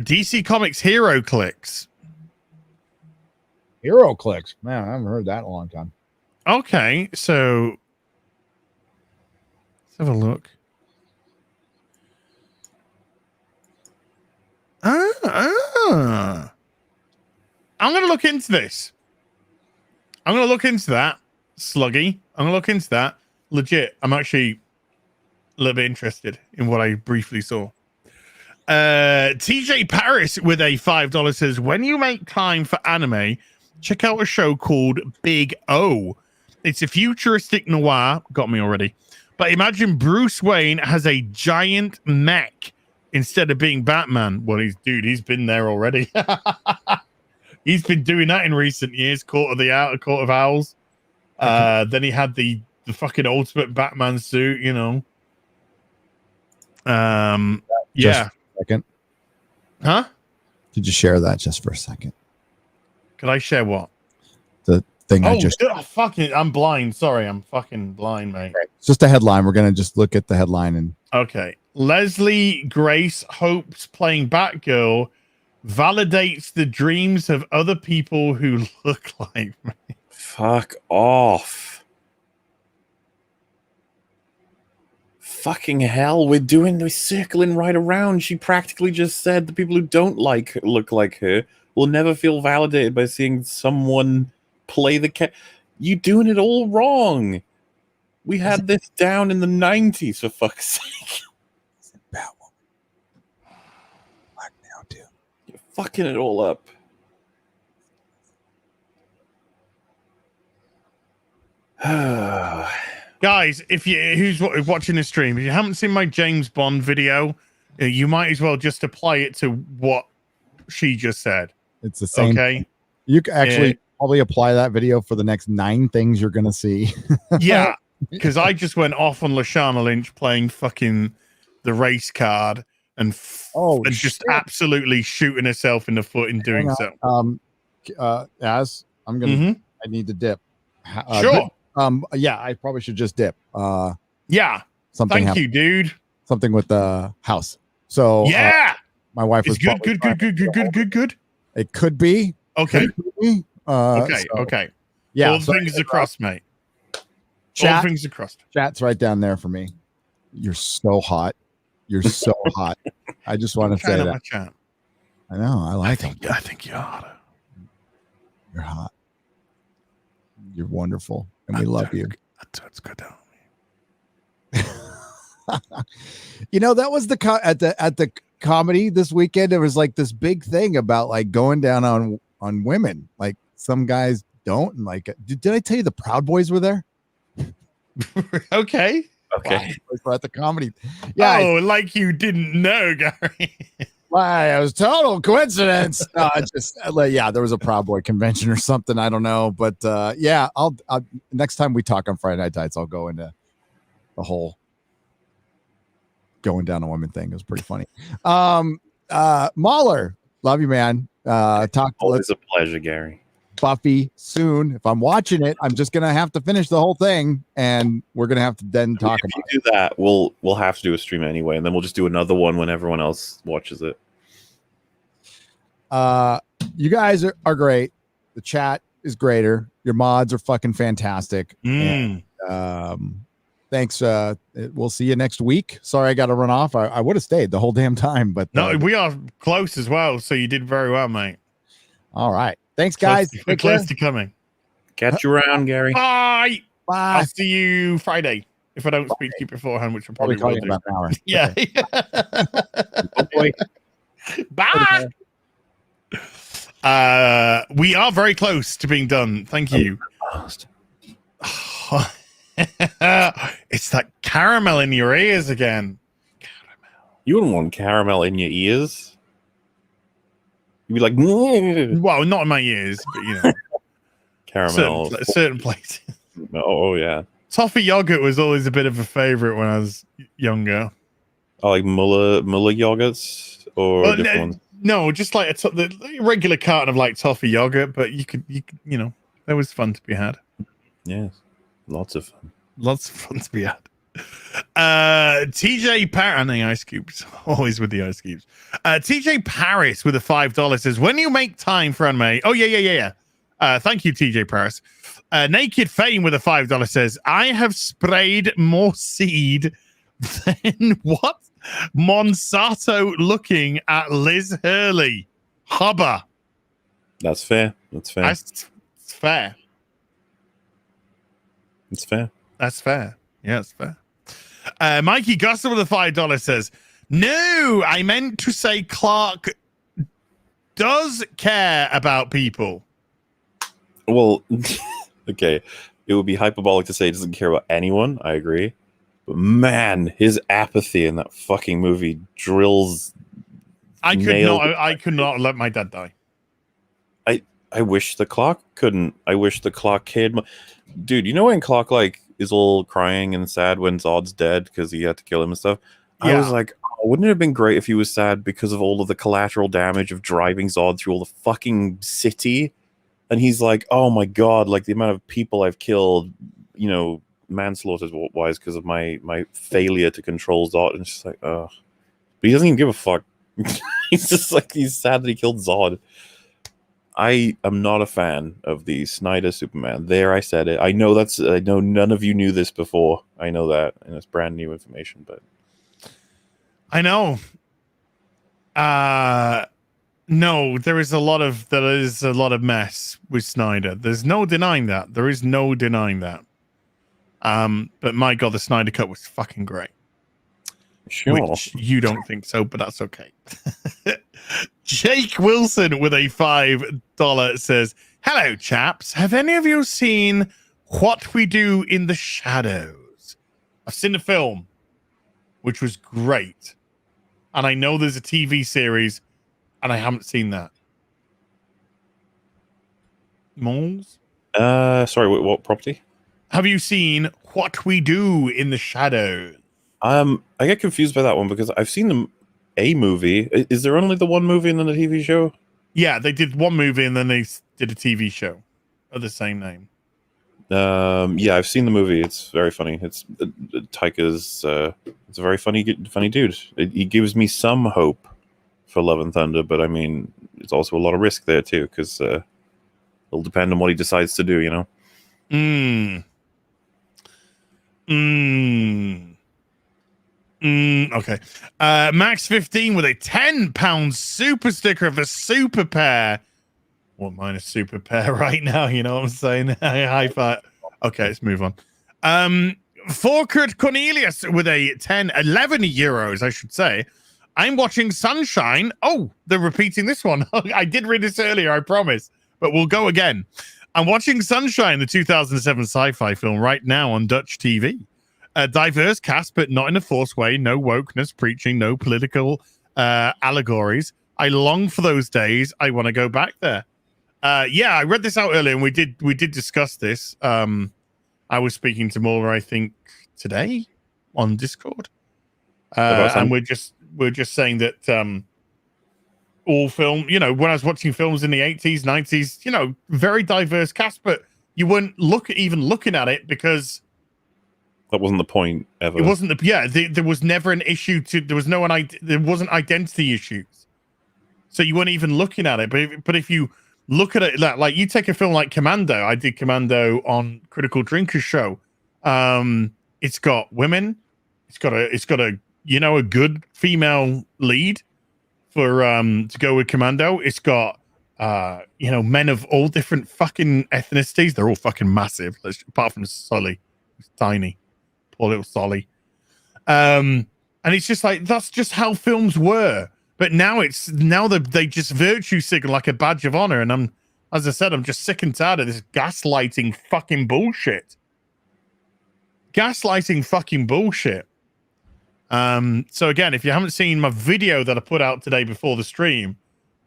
[SPEAKER 2] DC Comics Hero Clicks.
[SPEAKER 13] Hero Clicks. Man, I haven't heard that in a long time.
[SPEAKER 2] Okay, so let's have a look. I'm gonna look into this. I'm gonna look into that, Sluggy. I'm gonna look into that. Legit, I'm actually a little bit interested in what I briefly saw. TJ Paris with a $5 says, "When you make time for anime, check out a show called Big O. It's a futuristic noir." Got me already. But imagine Bruce Wayne has a giant mech instead of being Batman. Well, he's been there already. He's been doing that in recent years. Court of Owls. Then he had the fucking ultimate Batman suit, you know. Yeah.
[SPEAKER 13] Second.
[SPEAKER 2] Huh?
[SPEAKER 13] Could you share that just for a second?
[SPEAKER 2] Could I share what?
[SPEAKER 13] The thing I
[SPEAKER 2] Oh,
[SPEAKER 13] just.
[SPEAKER 2] fucking! I'm blind. Sorry, I'm fucking blind, mate.
[SPEAKER 13] It's just a headline. We're gonna just look at the headline and.
[SPEAKER 2] Okay. Leslie Grace Hopes playing Batgirl validates the dreams of other people who look like me.
[SPEAKER 3] Fuck off. Fucking hell, we're circling right around. She practically just said the people who don't look like her will never feel validated by seeing someone play the You're doing it all wrong. We had this down in the 90s, for fuck's sake.
[SPEAKER 13] Black now too.
[SPEAKER 3] You're fucking it all up.
[SPEAKER 2] Guys, who's watching the stream, if you haven't seen my James Bond video, you might as well just apply it to what she just said.
[SPEAKER 13] It's the same.
[SPEAKER 2] Okay.
[SPEAKER 13] Thing. You can actually probably apply that video for the next 9 things you're gonna see.
[SPEAKER 2] Yeah, because I just went off on Lashana Lynch playing fucking the race card and just absolutely shooting herself in the foot in doing so.
[SPEAKER 13] As I'm gonna, I need to dip.
[SPEAKER 2] Sure.
[SPEAKER 13] Yeah, I probably should just dip.
[SPEAKER 2] Yeah.
[SPEAKER 13] Something.
[SPEAKER 2] Thank you, dude.
[SPEAKER 13] Something with the house. So
[SPEAKER 2] yeah,
[SPEAKER 13] my wife was
[SPEAKER 2] good.
[SPEAKER 13] It could be.
[SPEAKER 2] Okay.
[SPEAKER 13] Okay. Yeah.
[SPEAKER 2] All fingers across, mate. All fingers across.
[SPEAKER 13] Chat's right down there for me. You're so hot. You're so hot. I just want to say that.
[SPEAKER 2] Chat.
[SPEAKER 13] I know. I think
[SPEAKER 2] you're hotter.
[SPEAKER 13] You're hot. You're wonderful, and we love you.
[SPEAKER 2] Let's go down.
[SPEAKER 13] You know, that was at the comedy this weekend. There was like this big thing about like going down on women. Like some guys don't. And like, did I tell you the Proud Boys were there?
[SPEAKER 2] Okay.
[SPEAKER 13] We're at the comedy. Yeah.
[SPEAKER 2] Oh, like you didn't know, Gary.
[SPEAKER 13] Why? It was total coincidence. No, it's just there was a Proud Boy convention or something. I don't know, but yeah, I'll next time we talk on Friday Night Tights, I'll go into the whole going down a woman thing. It was pretty funny. Mauler, love you, man.
[SPEAKER 3] Always a pleasure, Gary.
[SPEAKER 13] Buffy soon. If I'm watching it, I'm just gonna have to finish the whole thing, and we're gonna have to then talk about
[SPEAKER 3] it. If you do that, we'll have to do a stream anyway, and then we'll just do another one when everyone else watches it.
[SPEAKER 13] You guys are great. The chat is greater. Your mods are fucking fantastic. And, thanks. We'll see you next week. Sorry, I got to run off. I would have stayed the whole damn time, but
[SPEAKER 2] no, we are close as well. So you did very well, mate.
[SPEAKER 13] All right. Thanks, guys.
[SPEAKER 2] Close to coming.
[SPEAKER 3] Catch you around, Gary.
[SPEAKER 2] Bye.
[SPEAKER 5] Bye.
[SPEAKER 2] I'll see you Friday if I don't speak to you beforehand, which I probably will do.
[SPEAKER 5] About an hour.
[SPEAKER 2] Yeah.
[SPEAKER 3] Oh boy.
[SPEAKER 2] Bye. We are very close to being done. Thank you. It's that caramel in your ears again.
[SPEAKER 3] You wouldn't want caramel in your ears. You'd be like, "Mm."
[SPEAKER 2] Well, not in my ears, but you know,
[SPEAKER 3] caramel.
[SPEAKER 2] certain places.
[SPEAKER 3] Oh yeah.
[SPEAKER 2] Toffee yogurt was always a bit of a favorite when I was younger.
[SPEAKER 3] Oh, like Mauler yogurts or different ones.
[SPEAKER 2] No, just like the regular carton of like toffee yogurt, but you could, you know, that was fun to be had.
[SPEAKER 3] Yes, lots of fun.
[SPEAKER 2] Lots of fun to be had. TJ Paris and the ice cubes, always with the ice cubes. TJ Paris with a $5 says, when you make time for anime. Oh yeah. Thank you, TJ Paris. Naked Fame with a $5 says, I have sprayed more seed than what? Monsanto looking at Liz Hurley. Hubba.
[SPEAKER 3] That's fair. That's fair.
[SPEAKER 2] That's fair.
[SPEAKER 3] It's fair.
[SPEAKER 2] That's fair. Yeah, it's fair. Mikey Gusser with a $5 says, no, I meant to say Clark does care about people.
[SPEAKER 3] Well, okay. It would be hyperbolic to say he doesn't care about anyone. I agree. But man, his apathy in that fucking movie drills.
[SPEAKER 2] I could not let my dad die.
[SPEAKER 3] I wish the Clark couldn't. I wish the Clark kid. Dude, you know when Clark like is all crying and sad when Zod's dead because he had to kill him and stuff? Yeah. I was like, oh, wouldn't it have been great if he was sad because of all of the collateral damage of driving Zod through all the fucking city? And he's like, oh my god, like the amount of people I've killed, you know, manslaughter wise because of my failure to control Zod. And it's just like, ugh. But he doesn't even give a fuck. He's just like, he's sad that he killed Zod. I am not a fan of the Snyder Superman. There, I said it. I know none of you knew this before. I know that, and it's brand new information. But
[SPEAKER 2] I know. No, there is a lot of mess with Snyder. There's no denying that. There is no denying that. But my god, the Snyder Cut was fucking great.
[SPEAKER 3] Sure.
[SPEAKER 2] Which you don't think so, but that's okay. Jake Wilson with a $5 says, hello, chaps. Have any of you seen What We Do in the Shadows? I've seen the film, which was great. And I know there's a TV series, and I haven't seen that. Moles?
[SPEAKER 3] Sorry, what property?
[SPEAKER 2] Have you seen What We Do in the Shadows?
[SPEAKER 3] I get confused by that one because I've seen a movie. Is there only the one movie and then a TV show?
[SPEAKER 2] Yeah, they did one movie and then they did a TV show of the same name.
[SPEAKER 3] Yeah, I've seen the movie. It's very funny. It's Taika's. It's a very funny dude. He gives me some hope for Love and Thunder, but I mean, it's also a lot of risk there too because it'll depend on what he decides to do. You know.
[SPEAKER 2] Okay. Max15 with a £10 super sticker of the super pair. Well, mine is super pair right now. You know what I'm saying? High five. Okay, let's move on. Forkert Cornelius with a 11 euros, I should say. I'm watching Sunshine. Oh, they're repeating this one. I did read this earlier, I promise. But we'll go again. I'm watching Sunshine, the 2007 sci-fi film, right now on Dutch TV. A diverse cast, but not in a forced way. No wokeness preaching, no political allegories. I long for those days. I want to go back there. Yeah, I read this out earlier, and we did discuss this. I was speaking to Mauler, I think, today on Discord, and we're just saying that all film, you know, when I was watching films in the 80s, 90s, you know, very diverse cast, but you weren't even looking at it because
[SPEAKER 3] that wasn't the point ever.
[SPEAKER 2] It wasn't there was never an issue there wasn't identity issues, so you weren't even looking at it. But if you look at it like you take a film like Commando, I did Commando on Critical Drinkers show. It's got women, it's got a you know, a good female lead for to go with Commando. It's got men of all different fucking ethnicities. They're all fucking massive, apart from Sully, who's tiny, poor little Sully. And it's just like that's just how films were. But now they just virtue signal like a badge of honor. And as I said, I'm just sick and tired of this gaslighting fucking bullshit. Gaslighting fucking bullshit. So again, if you haven't seen my video that I put out today before the stream,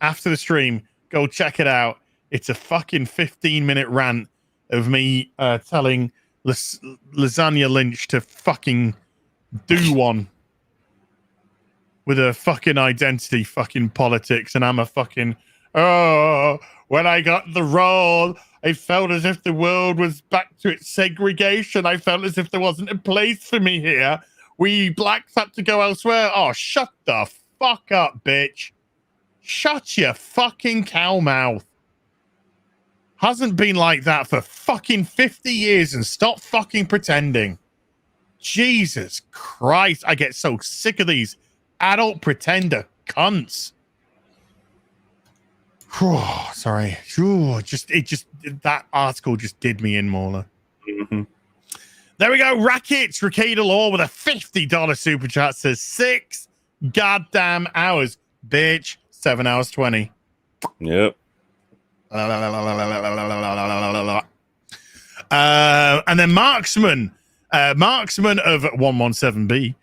[SPEAKER 2] after the stream, go check it out. It's a fucking 15-minute rant of me telling Lasagna Lynch to fucking do one with a fucking identity, fucking politics, and I'm a fucking when I got the role, I felt as if the world was back to its segregation. I felt as if there wasn't a place for me here. We blacks had to go elsewhere. Oh, shut the fuck up, bitch. Shut your fucking cow mouth. Hasn't been like that for fucking 50 years and stop fucking pretending. Jesus Christ. I get so sick of these adult pretender cunts. Sorry. That article just did me in, Mauler.
[SPEAKER 3] Mm-hmm.
[SPEAKER 2] There we go. Rackets. Ricada Law with a $50 super chat says 6 goddamn hours. Bitch. 7 hours 20.
[SPEAKER 3] Yep.
[SPEAKER 2] And then Marksman of 117B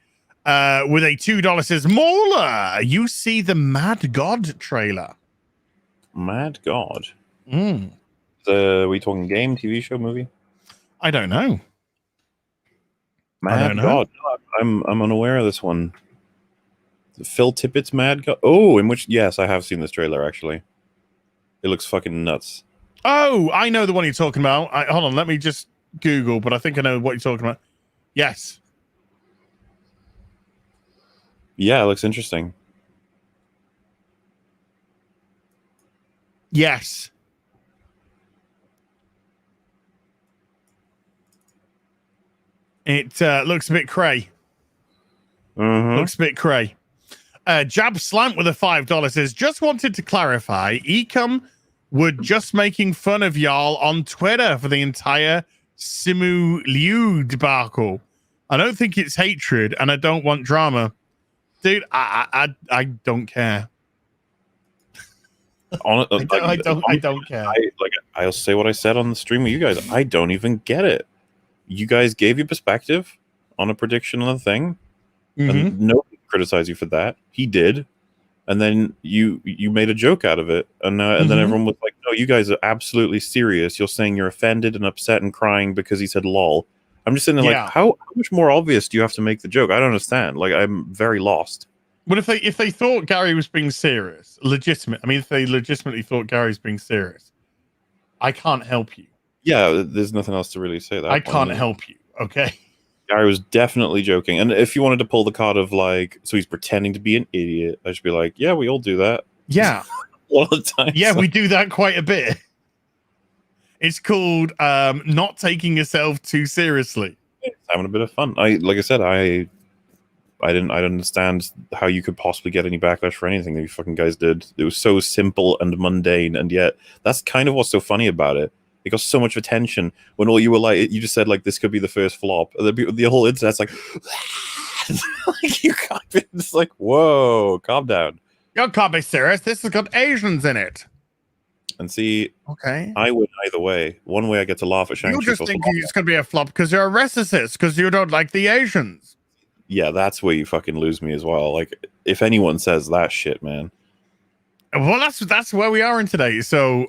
[SPEAKER 2] with a $2 says, Mauler, you see the Mad God trailer.
[SPEAKER 3] Mad God?
[SPEAKER 2] Mm.
[SPEAKER 3] Are we talking game, TV show, movie?
[SPEAKER 2] I don't know.
[SPEAKER 3] Mad God? No, I'm unaware of this one. Phil Tippett's Mad God? Oh, yes, I have seen this trailer, actually. It looks fucking nuts.
[SPEAKER 2] Oh, I know the one you're talking about. Hold on, let me just Google, but I think I know what you're talking about. Yes.
[SPEAKER 3] Yeah, it looks interesting.
[SPEAKER 2] Yes. It looks a bit cray.
[SPEAKER 3] Mm-hmm.
[SPEAKER 2] Looks a bit cray. Jab Slant with a $5 says, just wanted to clarify, Ecom were just making fun of y'all on Twitter for the entire Simu Liu debacle. I don't think it's hatred, and I don't want drama. Dude, I don't care. I don't care.
[SPEAKER 3] I'll say what I said on the stream with you guys. I don't even get it. You guys gave your perspective on a prediction on a thing, and nobody criticized you for that. He did, and then you made a joke out of it, and then everyone was like, "No, you guys are absolutely serious. You're saying you're offended and upset and crying because he said lol." I'm just sitting there like, how much more obvious do you have to make the joke? I don't understand. Like, I'm very lost.
[SPEAKER 2] But if they thought Gary was being serious, legitimate. I mean, if they legitimately thought Gary's being serious, I can't help you.
[SPEAKER 3] Yeah, there's nothing else to really say.
[SPEAKER 2] I can't help you. Okay.
[SPEAKER 3] Gary was definitely joking. And if you wanted to pull the card of like, so he's pretending to be an idiot, I should be like, yeah, we all do that.
[SPEAKER 2] Yeah.
[SPEAKER 3] All the time.
[SPEAKER 2] Yeah, we do that quite a bit. It's called not taking yourself too seriously.
[SPEAKER 3] It's having a bit of fun. I didn't understand how you could possibly get any backlash for anything that you fucking guys did. It was so simple and mundane, and yet that's kind of what's so funny about it. It got so much attention when all you were like, you just said like this could be the first flop. The whole internet's like, like you can't be. It's like, whoa, calm down.
[SPEAKER 2] You can't be serious. This has got Asians in it.
[SPEAKER 3] And see,
[SPEAKER 2] okay,
[SPEAKER 3] I win either way. One way I get to laugh at Shang-Chi.
[SPEAKER 2] You just think it's going to be a flop because you're a racist, because you don't like the Asians.
[SPEAKER 3] Yeah, that's where you fucking lose me as well. Like, if anyone says that shit, man.
[SPEAKER 2] Well, that's where we are in today. So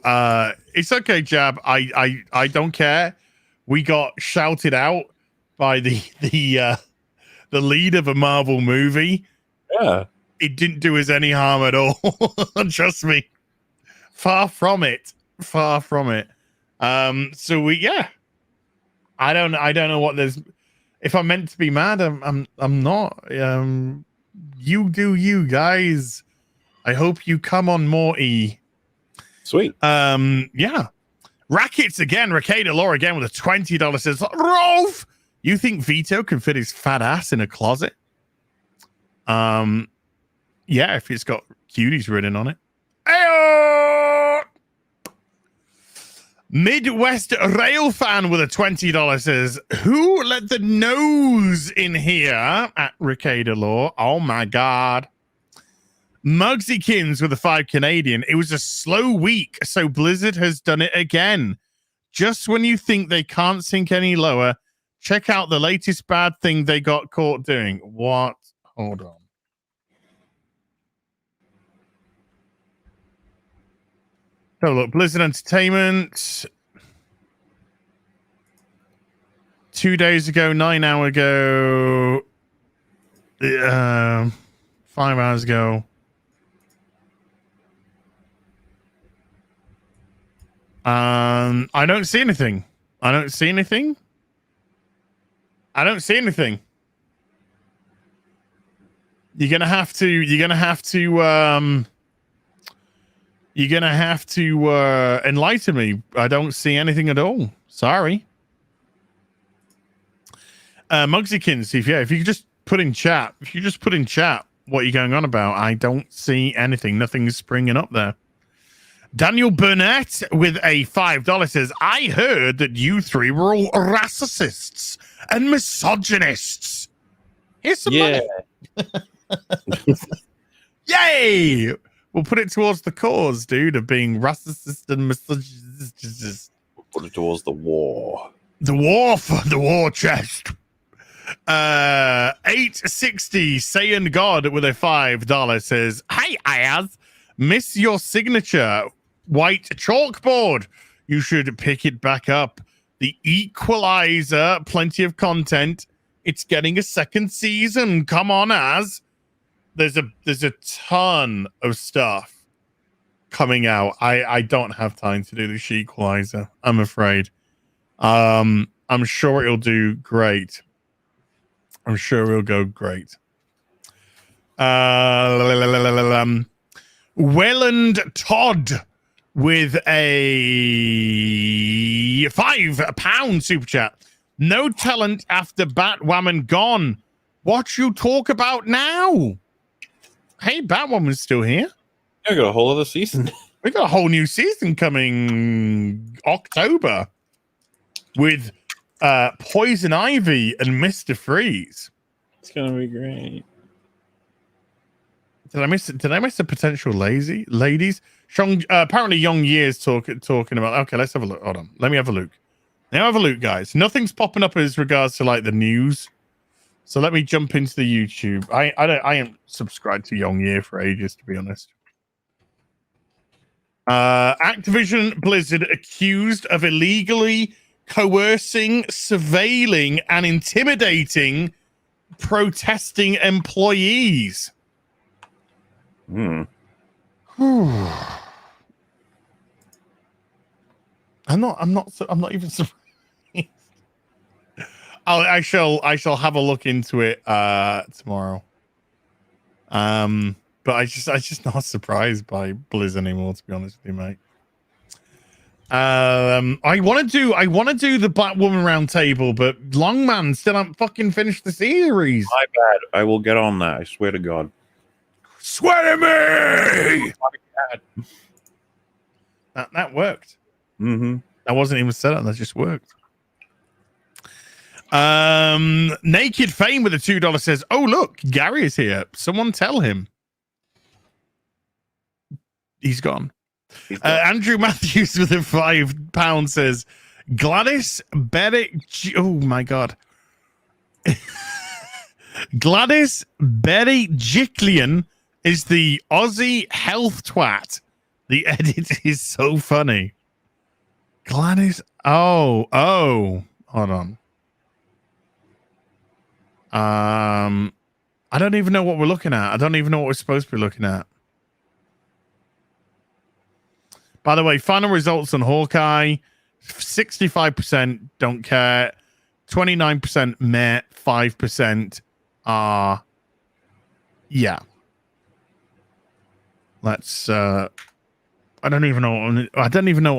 [SPEAKER 2] it's okay, Jab. I don't care. We got shouted out by the lead of a Marvel movie.
[SPEAKER 3] Yeah,
[SPEAKER 2] it didn't do us any harm at all. Trust me. Far from it. Far from it. So I don't know what there's. If I'm meant to be mad, I'm not. You do you, guys. I hope you come on more, E.
[SPEAKER 3] Sweet.
[SPEAKER 2] Yeah. Rackets again. Ricada Law again with a $20 says, Rolf, you think Vito can fit his fat ass in a closet? Yeah, if it's got cuties written on it. Ayo! Midwest Rail Fan with a $20 says, who let the nose in here at Ricada Law? Oh my God. Muggsykins with a 5 Canadian. It was a slow week, so Blizzard has done it again. Just when you think they can't sink any lower, check out the latest bad thing they got caught doing. What? Hold on. So look, Blizzard Entertainment. 2 days ago, 9 hours ago, 5 hours ago. I don't see anything. I don't see anything. I don't see anything. You're gonna have to enlighten me. I don't see anything at all. Sorry. Muggsykins, if you could just put in chat, what you're going on about. I don't see anything. Nothing's springing up there. Daniel Burnett with a $5 says, I heard that you three were all racists and misogynists. Here's some money. Yay! We'll put it towards the cause, dude, of being racist and misogynist.
[SPEAKER 3] Put it towards the war.
[SPEAKER 2] The war for the war chest. 860 saying God with a $5 says, hey, Ayaz, miss your signature white chalkboard. You should pick it back up. The Equalizer, plenty of content. It's getting a second season. Come on, Az. There's a ton of stuff coming out. I don't have time to do the Equalizer, I'm afraid. I'm sure it'll do great. I'm sure it'll go great. Welland Todd with a £5 super chat. No talent after Batwoman gone. What you talk about now? Hey, Batwoman's still here.
[SPEAKER 3] I got a whole other season.
[SPEAKER 2] We got a whole new season coming October with Poison Ivy and Mr. Freeze.
[SPEAKER 3] It's gonna be great.
[SPEAKER 2] Did I miss the potential ladies? Apparently Young Year's talking about. Okay, let's have a look. Hold on. Let me have a look. Now have a look, guys. Nothing's popping up as regards to like the news. So let me jump into the YouTube. I ain't subscribed to Young Year for ages, to be honest. Activision Blizzard accused of illegally coercing, surveilling, and intimidating protesting employees. I'm not even surprised. I shall have a look into it tomorrow. But I just not surprised by Blizz anymore, to be honest with you, mate. I want to do the Batwoman round table, but Longman still haven't fucking finished the series.
[SPEAKER 3] My bad. I will get on that. I swear to God.
[SPEAKER 2] Swear to me. That worked. That wasn't even set up. That just worked. Naked Fame with a $2 says, "Oh look, Gary is here. Someone tell him." He's gone. Andrew Matthews with a £5 says, Gladys Berejiklian. Oh my God. Gladys Berejiklian is the Aussie health twat. The edit is so funny. Gladys. Oh. Hold on. I don't even know what we're looking at. I don't even know what we're supposed to be looking at. By the way, final results on Hawkeye, 65% don't care, 29% meh, 5% are yeah. Let's I don't even know what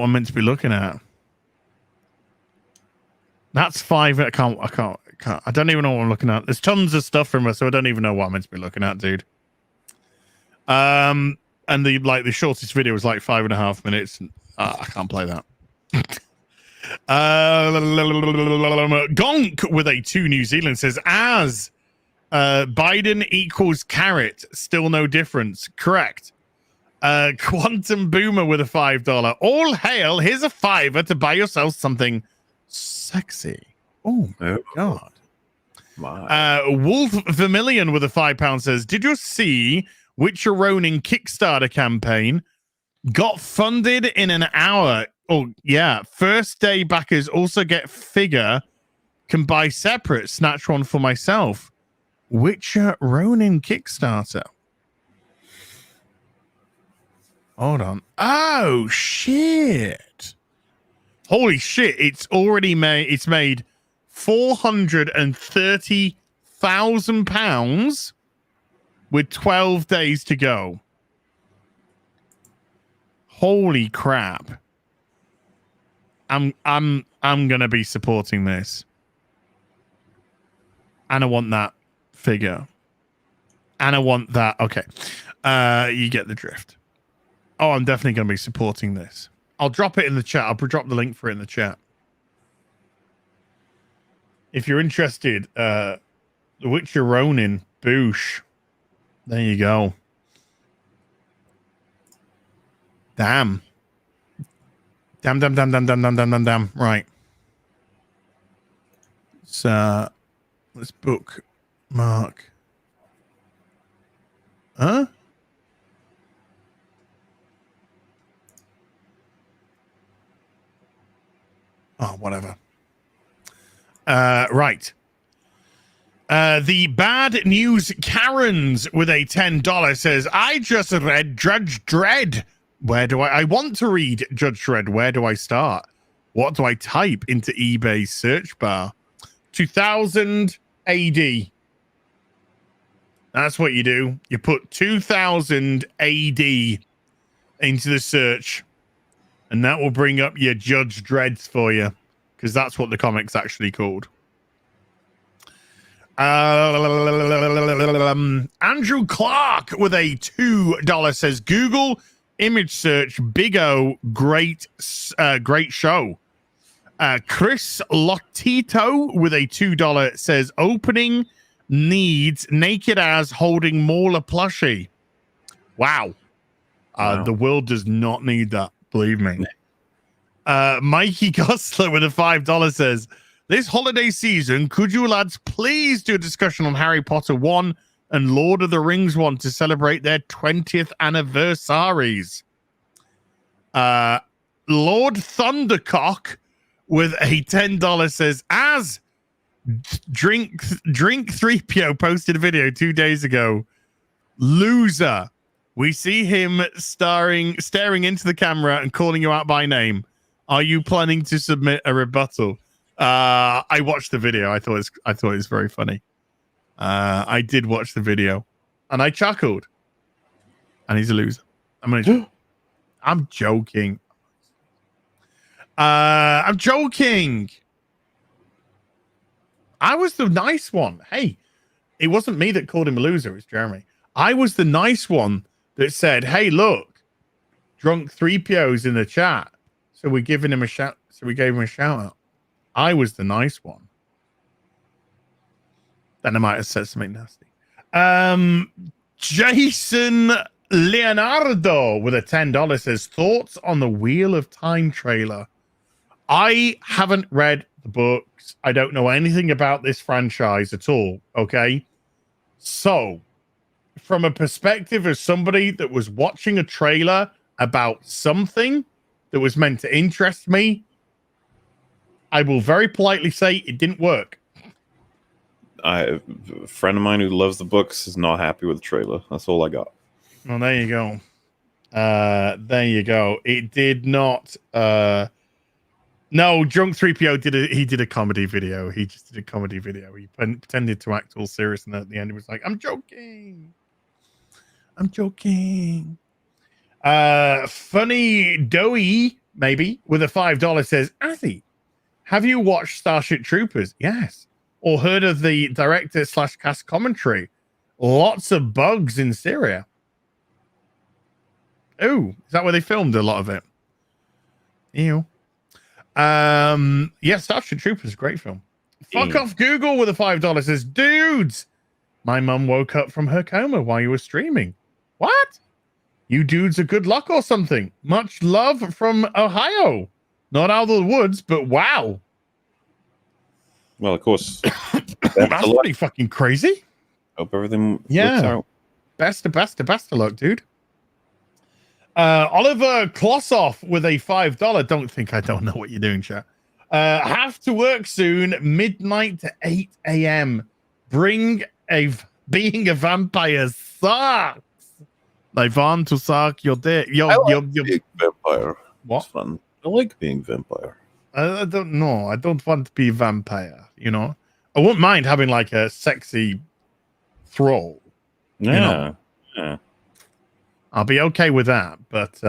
[SPEAKER 2] I'm meant to be looking at. That's 5. I can't. I don't even know what I'm looking at. There's tons of stuff from us, so I don't even know what I'm meant to be looking at, dude. And the shortest video was like 5.5 minutes. I can't play that. Gonk with a 2 New Zealand says, as Biden equals carrot, still no difference. Correct. Quantum Boomer with a $5. All hail, here's a $5 to buy yourself something sexy. Oh my god. Wolf Vermilion with a £5 says, did you see Witcher Ronin Kickstarter campaign got funded in an hour? Oh yeah, first day backers also get figure, can buy separate, snatch one for myself. Witcher Ronin Kickstarter. Hold on. Oh shit. Holy shit, it's already made £430,000 with 12 days to go. Holy crap. I'm gonna be supporting this. And I want that figure. And I want that. Okay. You get the drift. Oh, I'm definitely gonna be supporting this. I'll drop it in the chat. I'll drop the link for it in the chat. If you're interested, The Witcher Ronin, boosh. There you go. Damn. Damn. Right. So let's bookmark. Huh? Oh, whatever. Right. The Bad News Karens with a $10 says, I just read Judge Dredd. Where do I want to read Judge Dredd. Where do I start? What do I type into eBay's search bar? 2000 AD. That's what you do. You put 2000 AD into the search, and that will bring up your Judge Dredds for you, because that's what the comic's actually called. Andrew Clark with a $2 says, Google image search Big O, great show. Chris Lotito with a $2 says, opening needs naked ass holding Mauler plushie. Wow. The world does not need that, believe me. Mikey Gosler with a $5 says, this holiday season, could you lads please do a discussion on Harry Potter 1 and Lord of the Rings 1 to celebrate their 20th anniversaries? Lord Thundercock with a $10 says, as Drink 3PO posted a video 2 days ago. Loser. We see him staring into the camera and calling you out by name. Are you planning to submit a rebuttal? I watched the video. I thought it was very funny. I did watch the video, and I chuckled. And he's a loser. I'm joking. I'm joking. I was the nice one. Hey, it wasn't me that called him a loser. It was Jeremy. I was the nice one that said, hey, look, Drunk 3PO's in the chat. So we're giving him a shout. So we gave him a shout out. I was the nice one. Then I might have said something nasty. Jason Leonardo with a $10 says, thoughts on the Wheel of Time trailer. I haven't read the books. I don't know anything about this franchise at all. Okay. So, from a perspective of somebody that was watching a trailer about something that was meant to interest me, I will very politely say it didn't work.
[SPEAKER 3] A friend of mine who loves the books is not happy with the trailer. That's all I got.
[SPEAKER 2] Well, there you go. There you go. It did not. No, Drunk 3PO did a comedy video. He just did a comedy video. He pretended to act all serious, and at the end, he was like, "I'm joking. I'm joking." Funny Doughy, maybe with a $5 says, Azzy, have you watched Starship Troopers? Yes. Or heard of the director / cast commentary? Lots of bugs in Syria. Oh, is that where they filmed a lot of it? Ew. Starship Troopers, great film. Fuck off Google with a $5 says, dudes, my mum woke up from her coma while you were streaming. What? You dudes are good luck or something. Much love from Ohio. Not out of the woods, but wow.
[SPEAKER 3] Well, of course.
[SPEAKER 2] That's pretty fucking crazy.
[SPEAKER 3] Hope everything works out.
[SPEAKER 2] Best of luck, dude. Oliver Klossoff with a $5. Don't think I don't know what you're doing, chat. Have to work soon, midnight to 8 a.m. Being a vampire sucks. They want to suck your dick.
[SPEAKER 3] Being vampire.
[SPEAKER 2] What?
[SPEAKER 3] It's fun. I like being vampire.
[SPEAKER 2] I don't know. I don't want to be a vampire, you know? I wouldn't mind having like a sexy thrall.
[SPEAKER 3] Yeah.
[SPEAKER 2] You know?
[SPEAKER 3] Yeah.
[SPEAKER 2] I'll be okay with that. But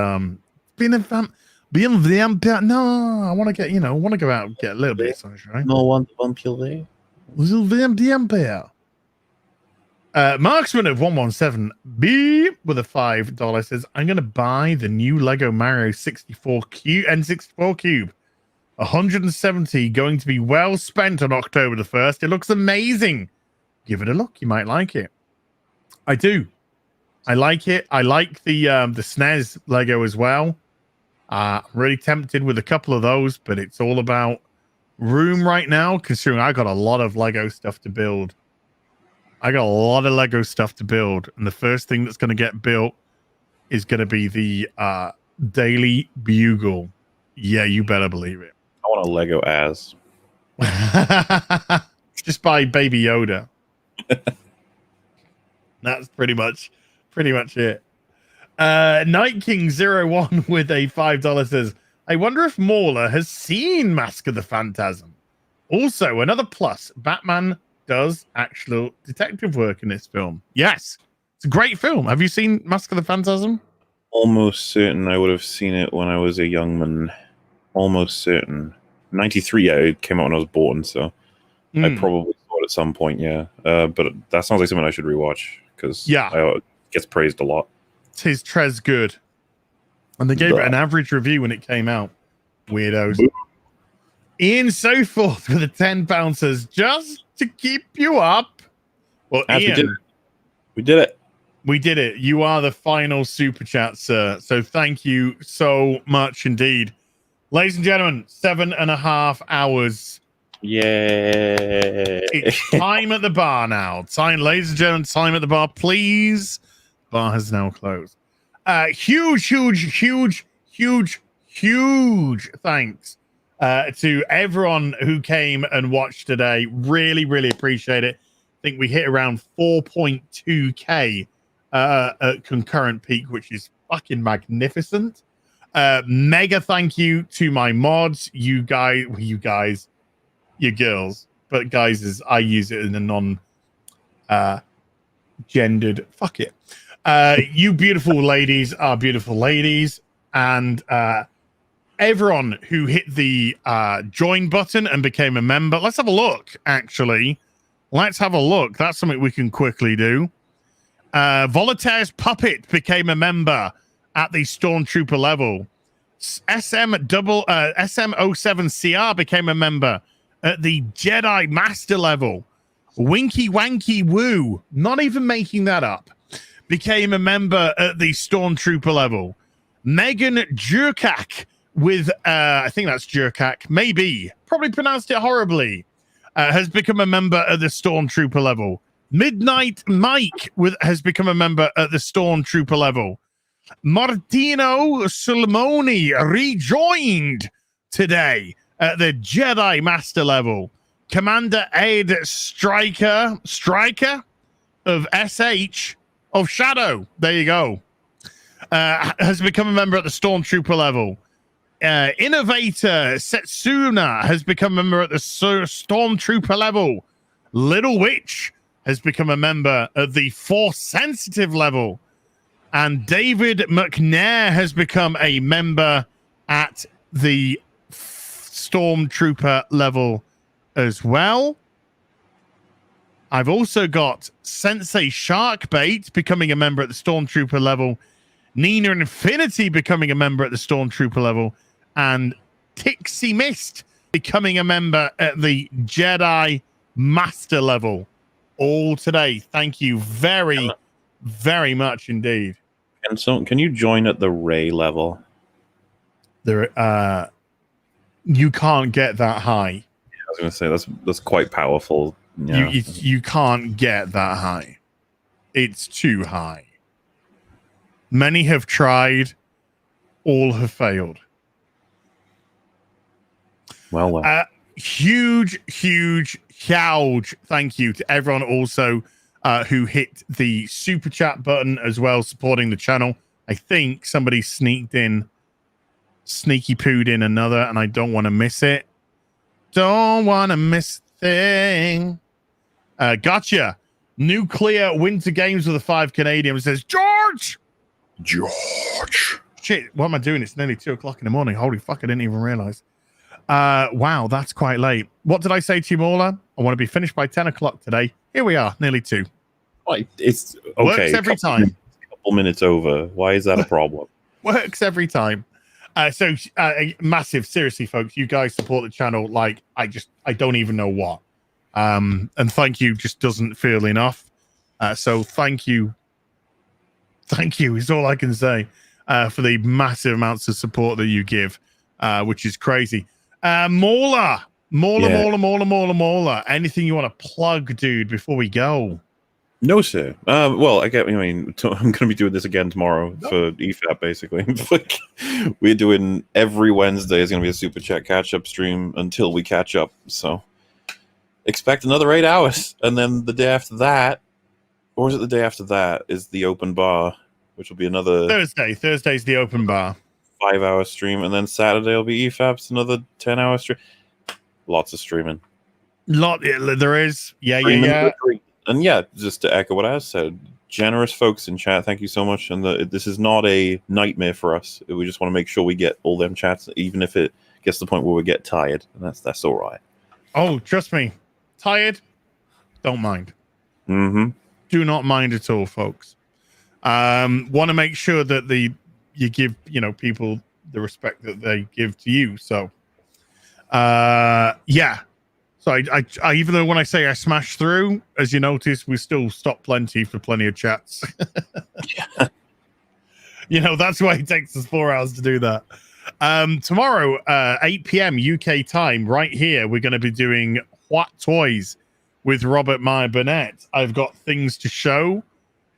[SPEAKER 2] being a vampire, no, I want to get, go out and get a little bit of sunshine.
[SPEAKER 3] No one vampire.
[SPEAKER 2] Little vampire. Marksman of 117B with a $5 says, I'm going to buy the new Lego Mario 64 N64 Cube. 170 going to be well spent on October the 1st. It looks amazing. Give it a look. You might like it. I do. I like it. I like the SNES Lego as well. I'm really tempted with a couple of those, but it's all about room right now, considering I got a lot of Lego stuff to build. And the first thing that's going to get built is going to be the Daily Bugle. Yeah, you better believe it.
[SPEAKER 3] I want a Lego as.
[SPEAKER 2] Just buy Baby Yoda. That's pretty much it. Night King 01 with a $5 says, I wonder if Mauler has seen Mask of the Phantasm. Also, another plus, Batman does actual detective work in this film. Yes, it's a great film. Have you seen Mask of the Phantasm?
[SPEAKER 3] Almost certain I would have seen it when I was a young man. Almost certain. 93, yeah, it came out when I was born, so I probably saw it at some point, yeah. But that sounds like something I should rewatch, because it gets praised a lot.
[SPEAKER 2] Tis Trez good. And they gave it an average review when it came out. Weirdos. Ian Soforth with a £10 says, just to keep you up. Well, Ian,
[SPEAKER 3] we did it.
[SPEAKER 2] We did it. You are the final super chat, sir. So thank you so much indeed. Ladies and gentlemen, 7.5 hours.
[SPEAKER 3] Yay.
[SPEAKER 2] It's time at the bar now. Ladies and gentlemen, time at the bar, please. Bar has now closed. Huge thanks to everyone who came and watched today. Really appreciate it. I think we hit around 4.2k at concurrent peak, which is fucking magnificent. Mega thank you to my mods, you girls, but guys, as I use it in a non gendered, fuck it. You beautiful ladies are beautiful ladies, and everyone who hit the join button and became a member. Let's have a look, actually. Let's have a look. That's something we can quickly do. Voltaire's Puppet became a member at the Stormtrooper level. SM07CR became a member at the Jedi Master level. Winky Wanky Woo, not even making that up, became a member at the Stormtrooper level. Megan Jurkak with, I think that's Jurkak, maybe, probably pronounced it horribly, has become a member at the Stormtrooper level. Midnight Mike has become a member at the Stormtrooper level. Martino Sulmoni rejoined today at the Jedi Master level. Commander Ed Striker of SH of Shadow, there you go, has become a member at the Stormtrooper level. Innovator Setsuna has become a member at the Stormtrooper level. Little Witch has become a member at the Force Sensitive level. And David McNair has become a member at the Stormtrooper level as well. I've also got Sensei Sharkbait becoming a member at the Stormtrooper level. Nina Infinity becoming a member at the Stormtrooper level. And Tixie Mist becoming a member at the Jedi Master level. All today. Thank you very, very much indeed.
[SPEAKER 3] And so, can you join at the Ray level?
[SPEAKER 2] There, you can't get that high.
[SPEAKER 3] I was going to say that's quite powerful. Yeah.
[SPEAKER 2] You can't get that high. It's too high. Many have tried, all have failed.
[SPEAKER 3] Well.
[SPEAKER 2] Huge thank you to everyone also who hit the super chat button as well, supporting the channel. I think somebody sneaky pooed in another, and I don't want to miss it. Don't want to miss a thing. Gotcha. Nuclear Winter Games with a 5 Canadian says, George. Shit, what am I doing? It's nearly 2 o'clock in the morning. Holy fuck, I didn't even realize. Wow, that's quite late. What did I say to you, Mauler? I want to be finished by 10 o'clock today. Here we are, nearly 2.
[SPEAKER 3] It's okay.
[SPEAKER 2] Works every time.
[SPEAKER 3] Couple minutes over. Why is that a problem?
[SPEAKER 2] Works every time. So massive, seriously, folks, you guys support the channel like I don't even know what. And thank you just doesn't feel enough. So thank you is all I can say for the massive amounts of support that you give, which is crazy. Mauler. Anything you want to plug, dude, before we go?
[SPEAKER 3] No, sir. Well, I'm going to be doing this again tomorrow for EFAP, basically. Like, we're doing every Wednesday is going to be a super chat catch-up stream until we catch up. So expect another 8 hours, and then the day after that, or is it the day after that, is the open bar, which will be another
[SPEAKER 2] Thursday. Thursday's the open bar.
[SPEAKER 3] 5-hour stream, and then Saturday will be EFAP's another 10-hour stream. Lots of streaming.
[SPEAKER 2] There is. Yeah.
[SPEAKER 3] And yeah, just to echo what I said, generous folks in chat, thank you so much. And this is not a nightmare for us. We just want to make sure we get all them chats, even if it gets to the point where we get tired, and that's all right.
[SPEAKER 2] Oh, trust me, tired, don't mind.
[SPEAKER 3] Mm-hmm.
[SPEAKER 2] Do not mind at all, folks. Want to make sure that you give people the respect that they give to you. So, yeah. So I even though when I say I smashed through, as you notice, we still stop plenty for plenty of chats. That's why it takes us 4 hours to do that. Tomorrow, 8 p.m. UK time, right here, we're going to be doing What Toys with Robert Meyer Burnett. I've got things to show,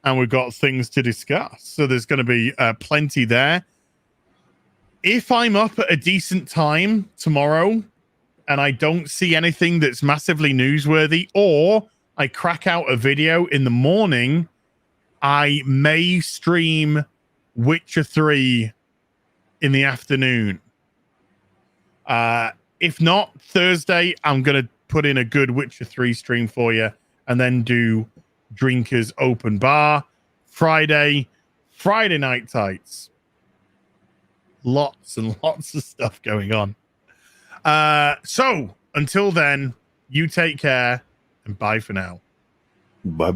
[SPEAKER 2] and we've got things to discuss. So there's going to be plenty there. If I'm up at a decent time tomorrow, and I don't see anything that's massively newsworthy, or I crack out a video in the morning, I may stream Witcher 3 in the afternoon. If not, Thursday, I'm going to put in a good Witcher 3 stream for you, and then do Drinkers Open Bar. Friday Night Tights. Lots and lots of stuff going on. So until then, you take care and bye for now.
[SPEAKER 3] Bye.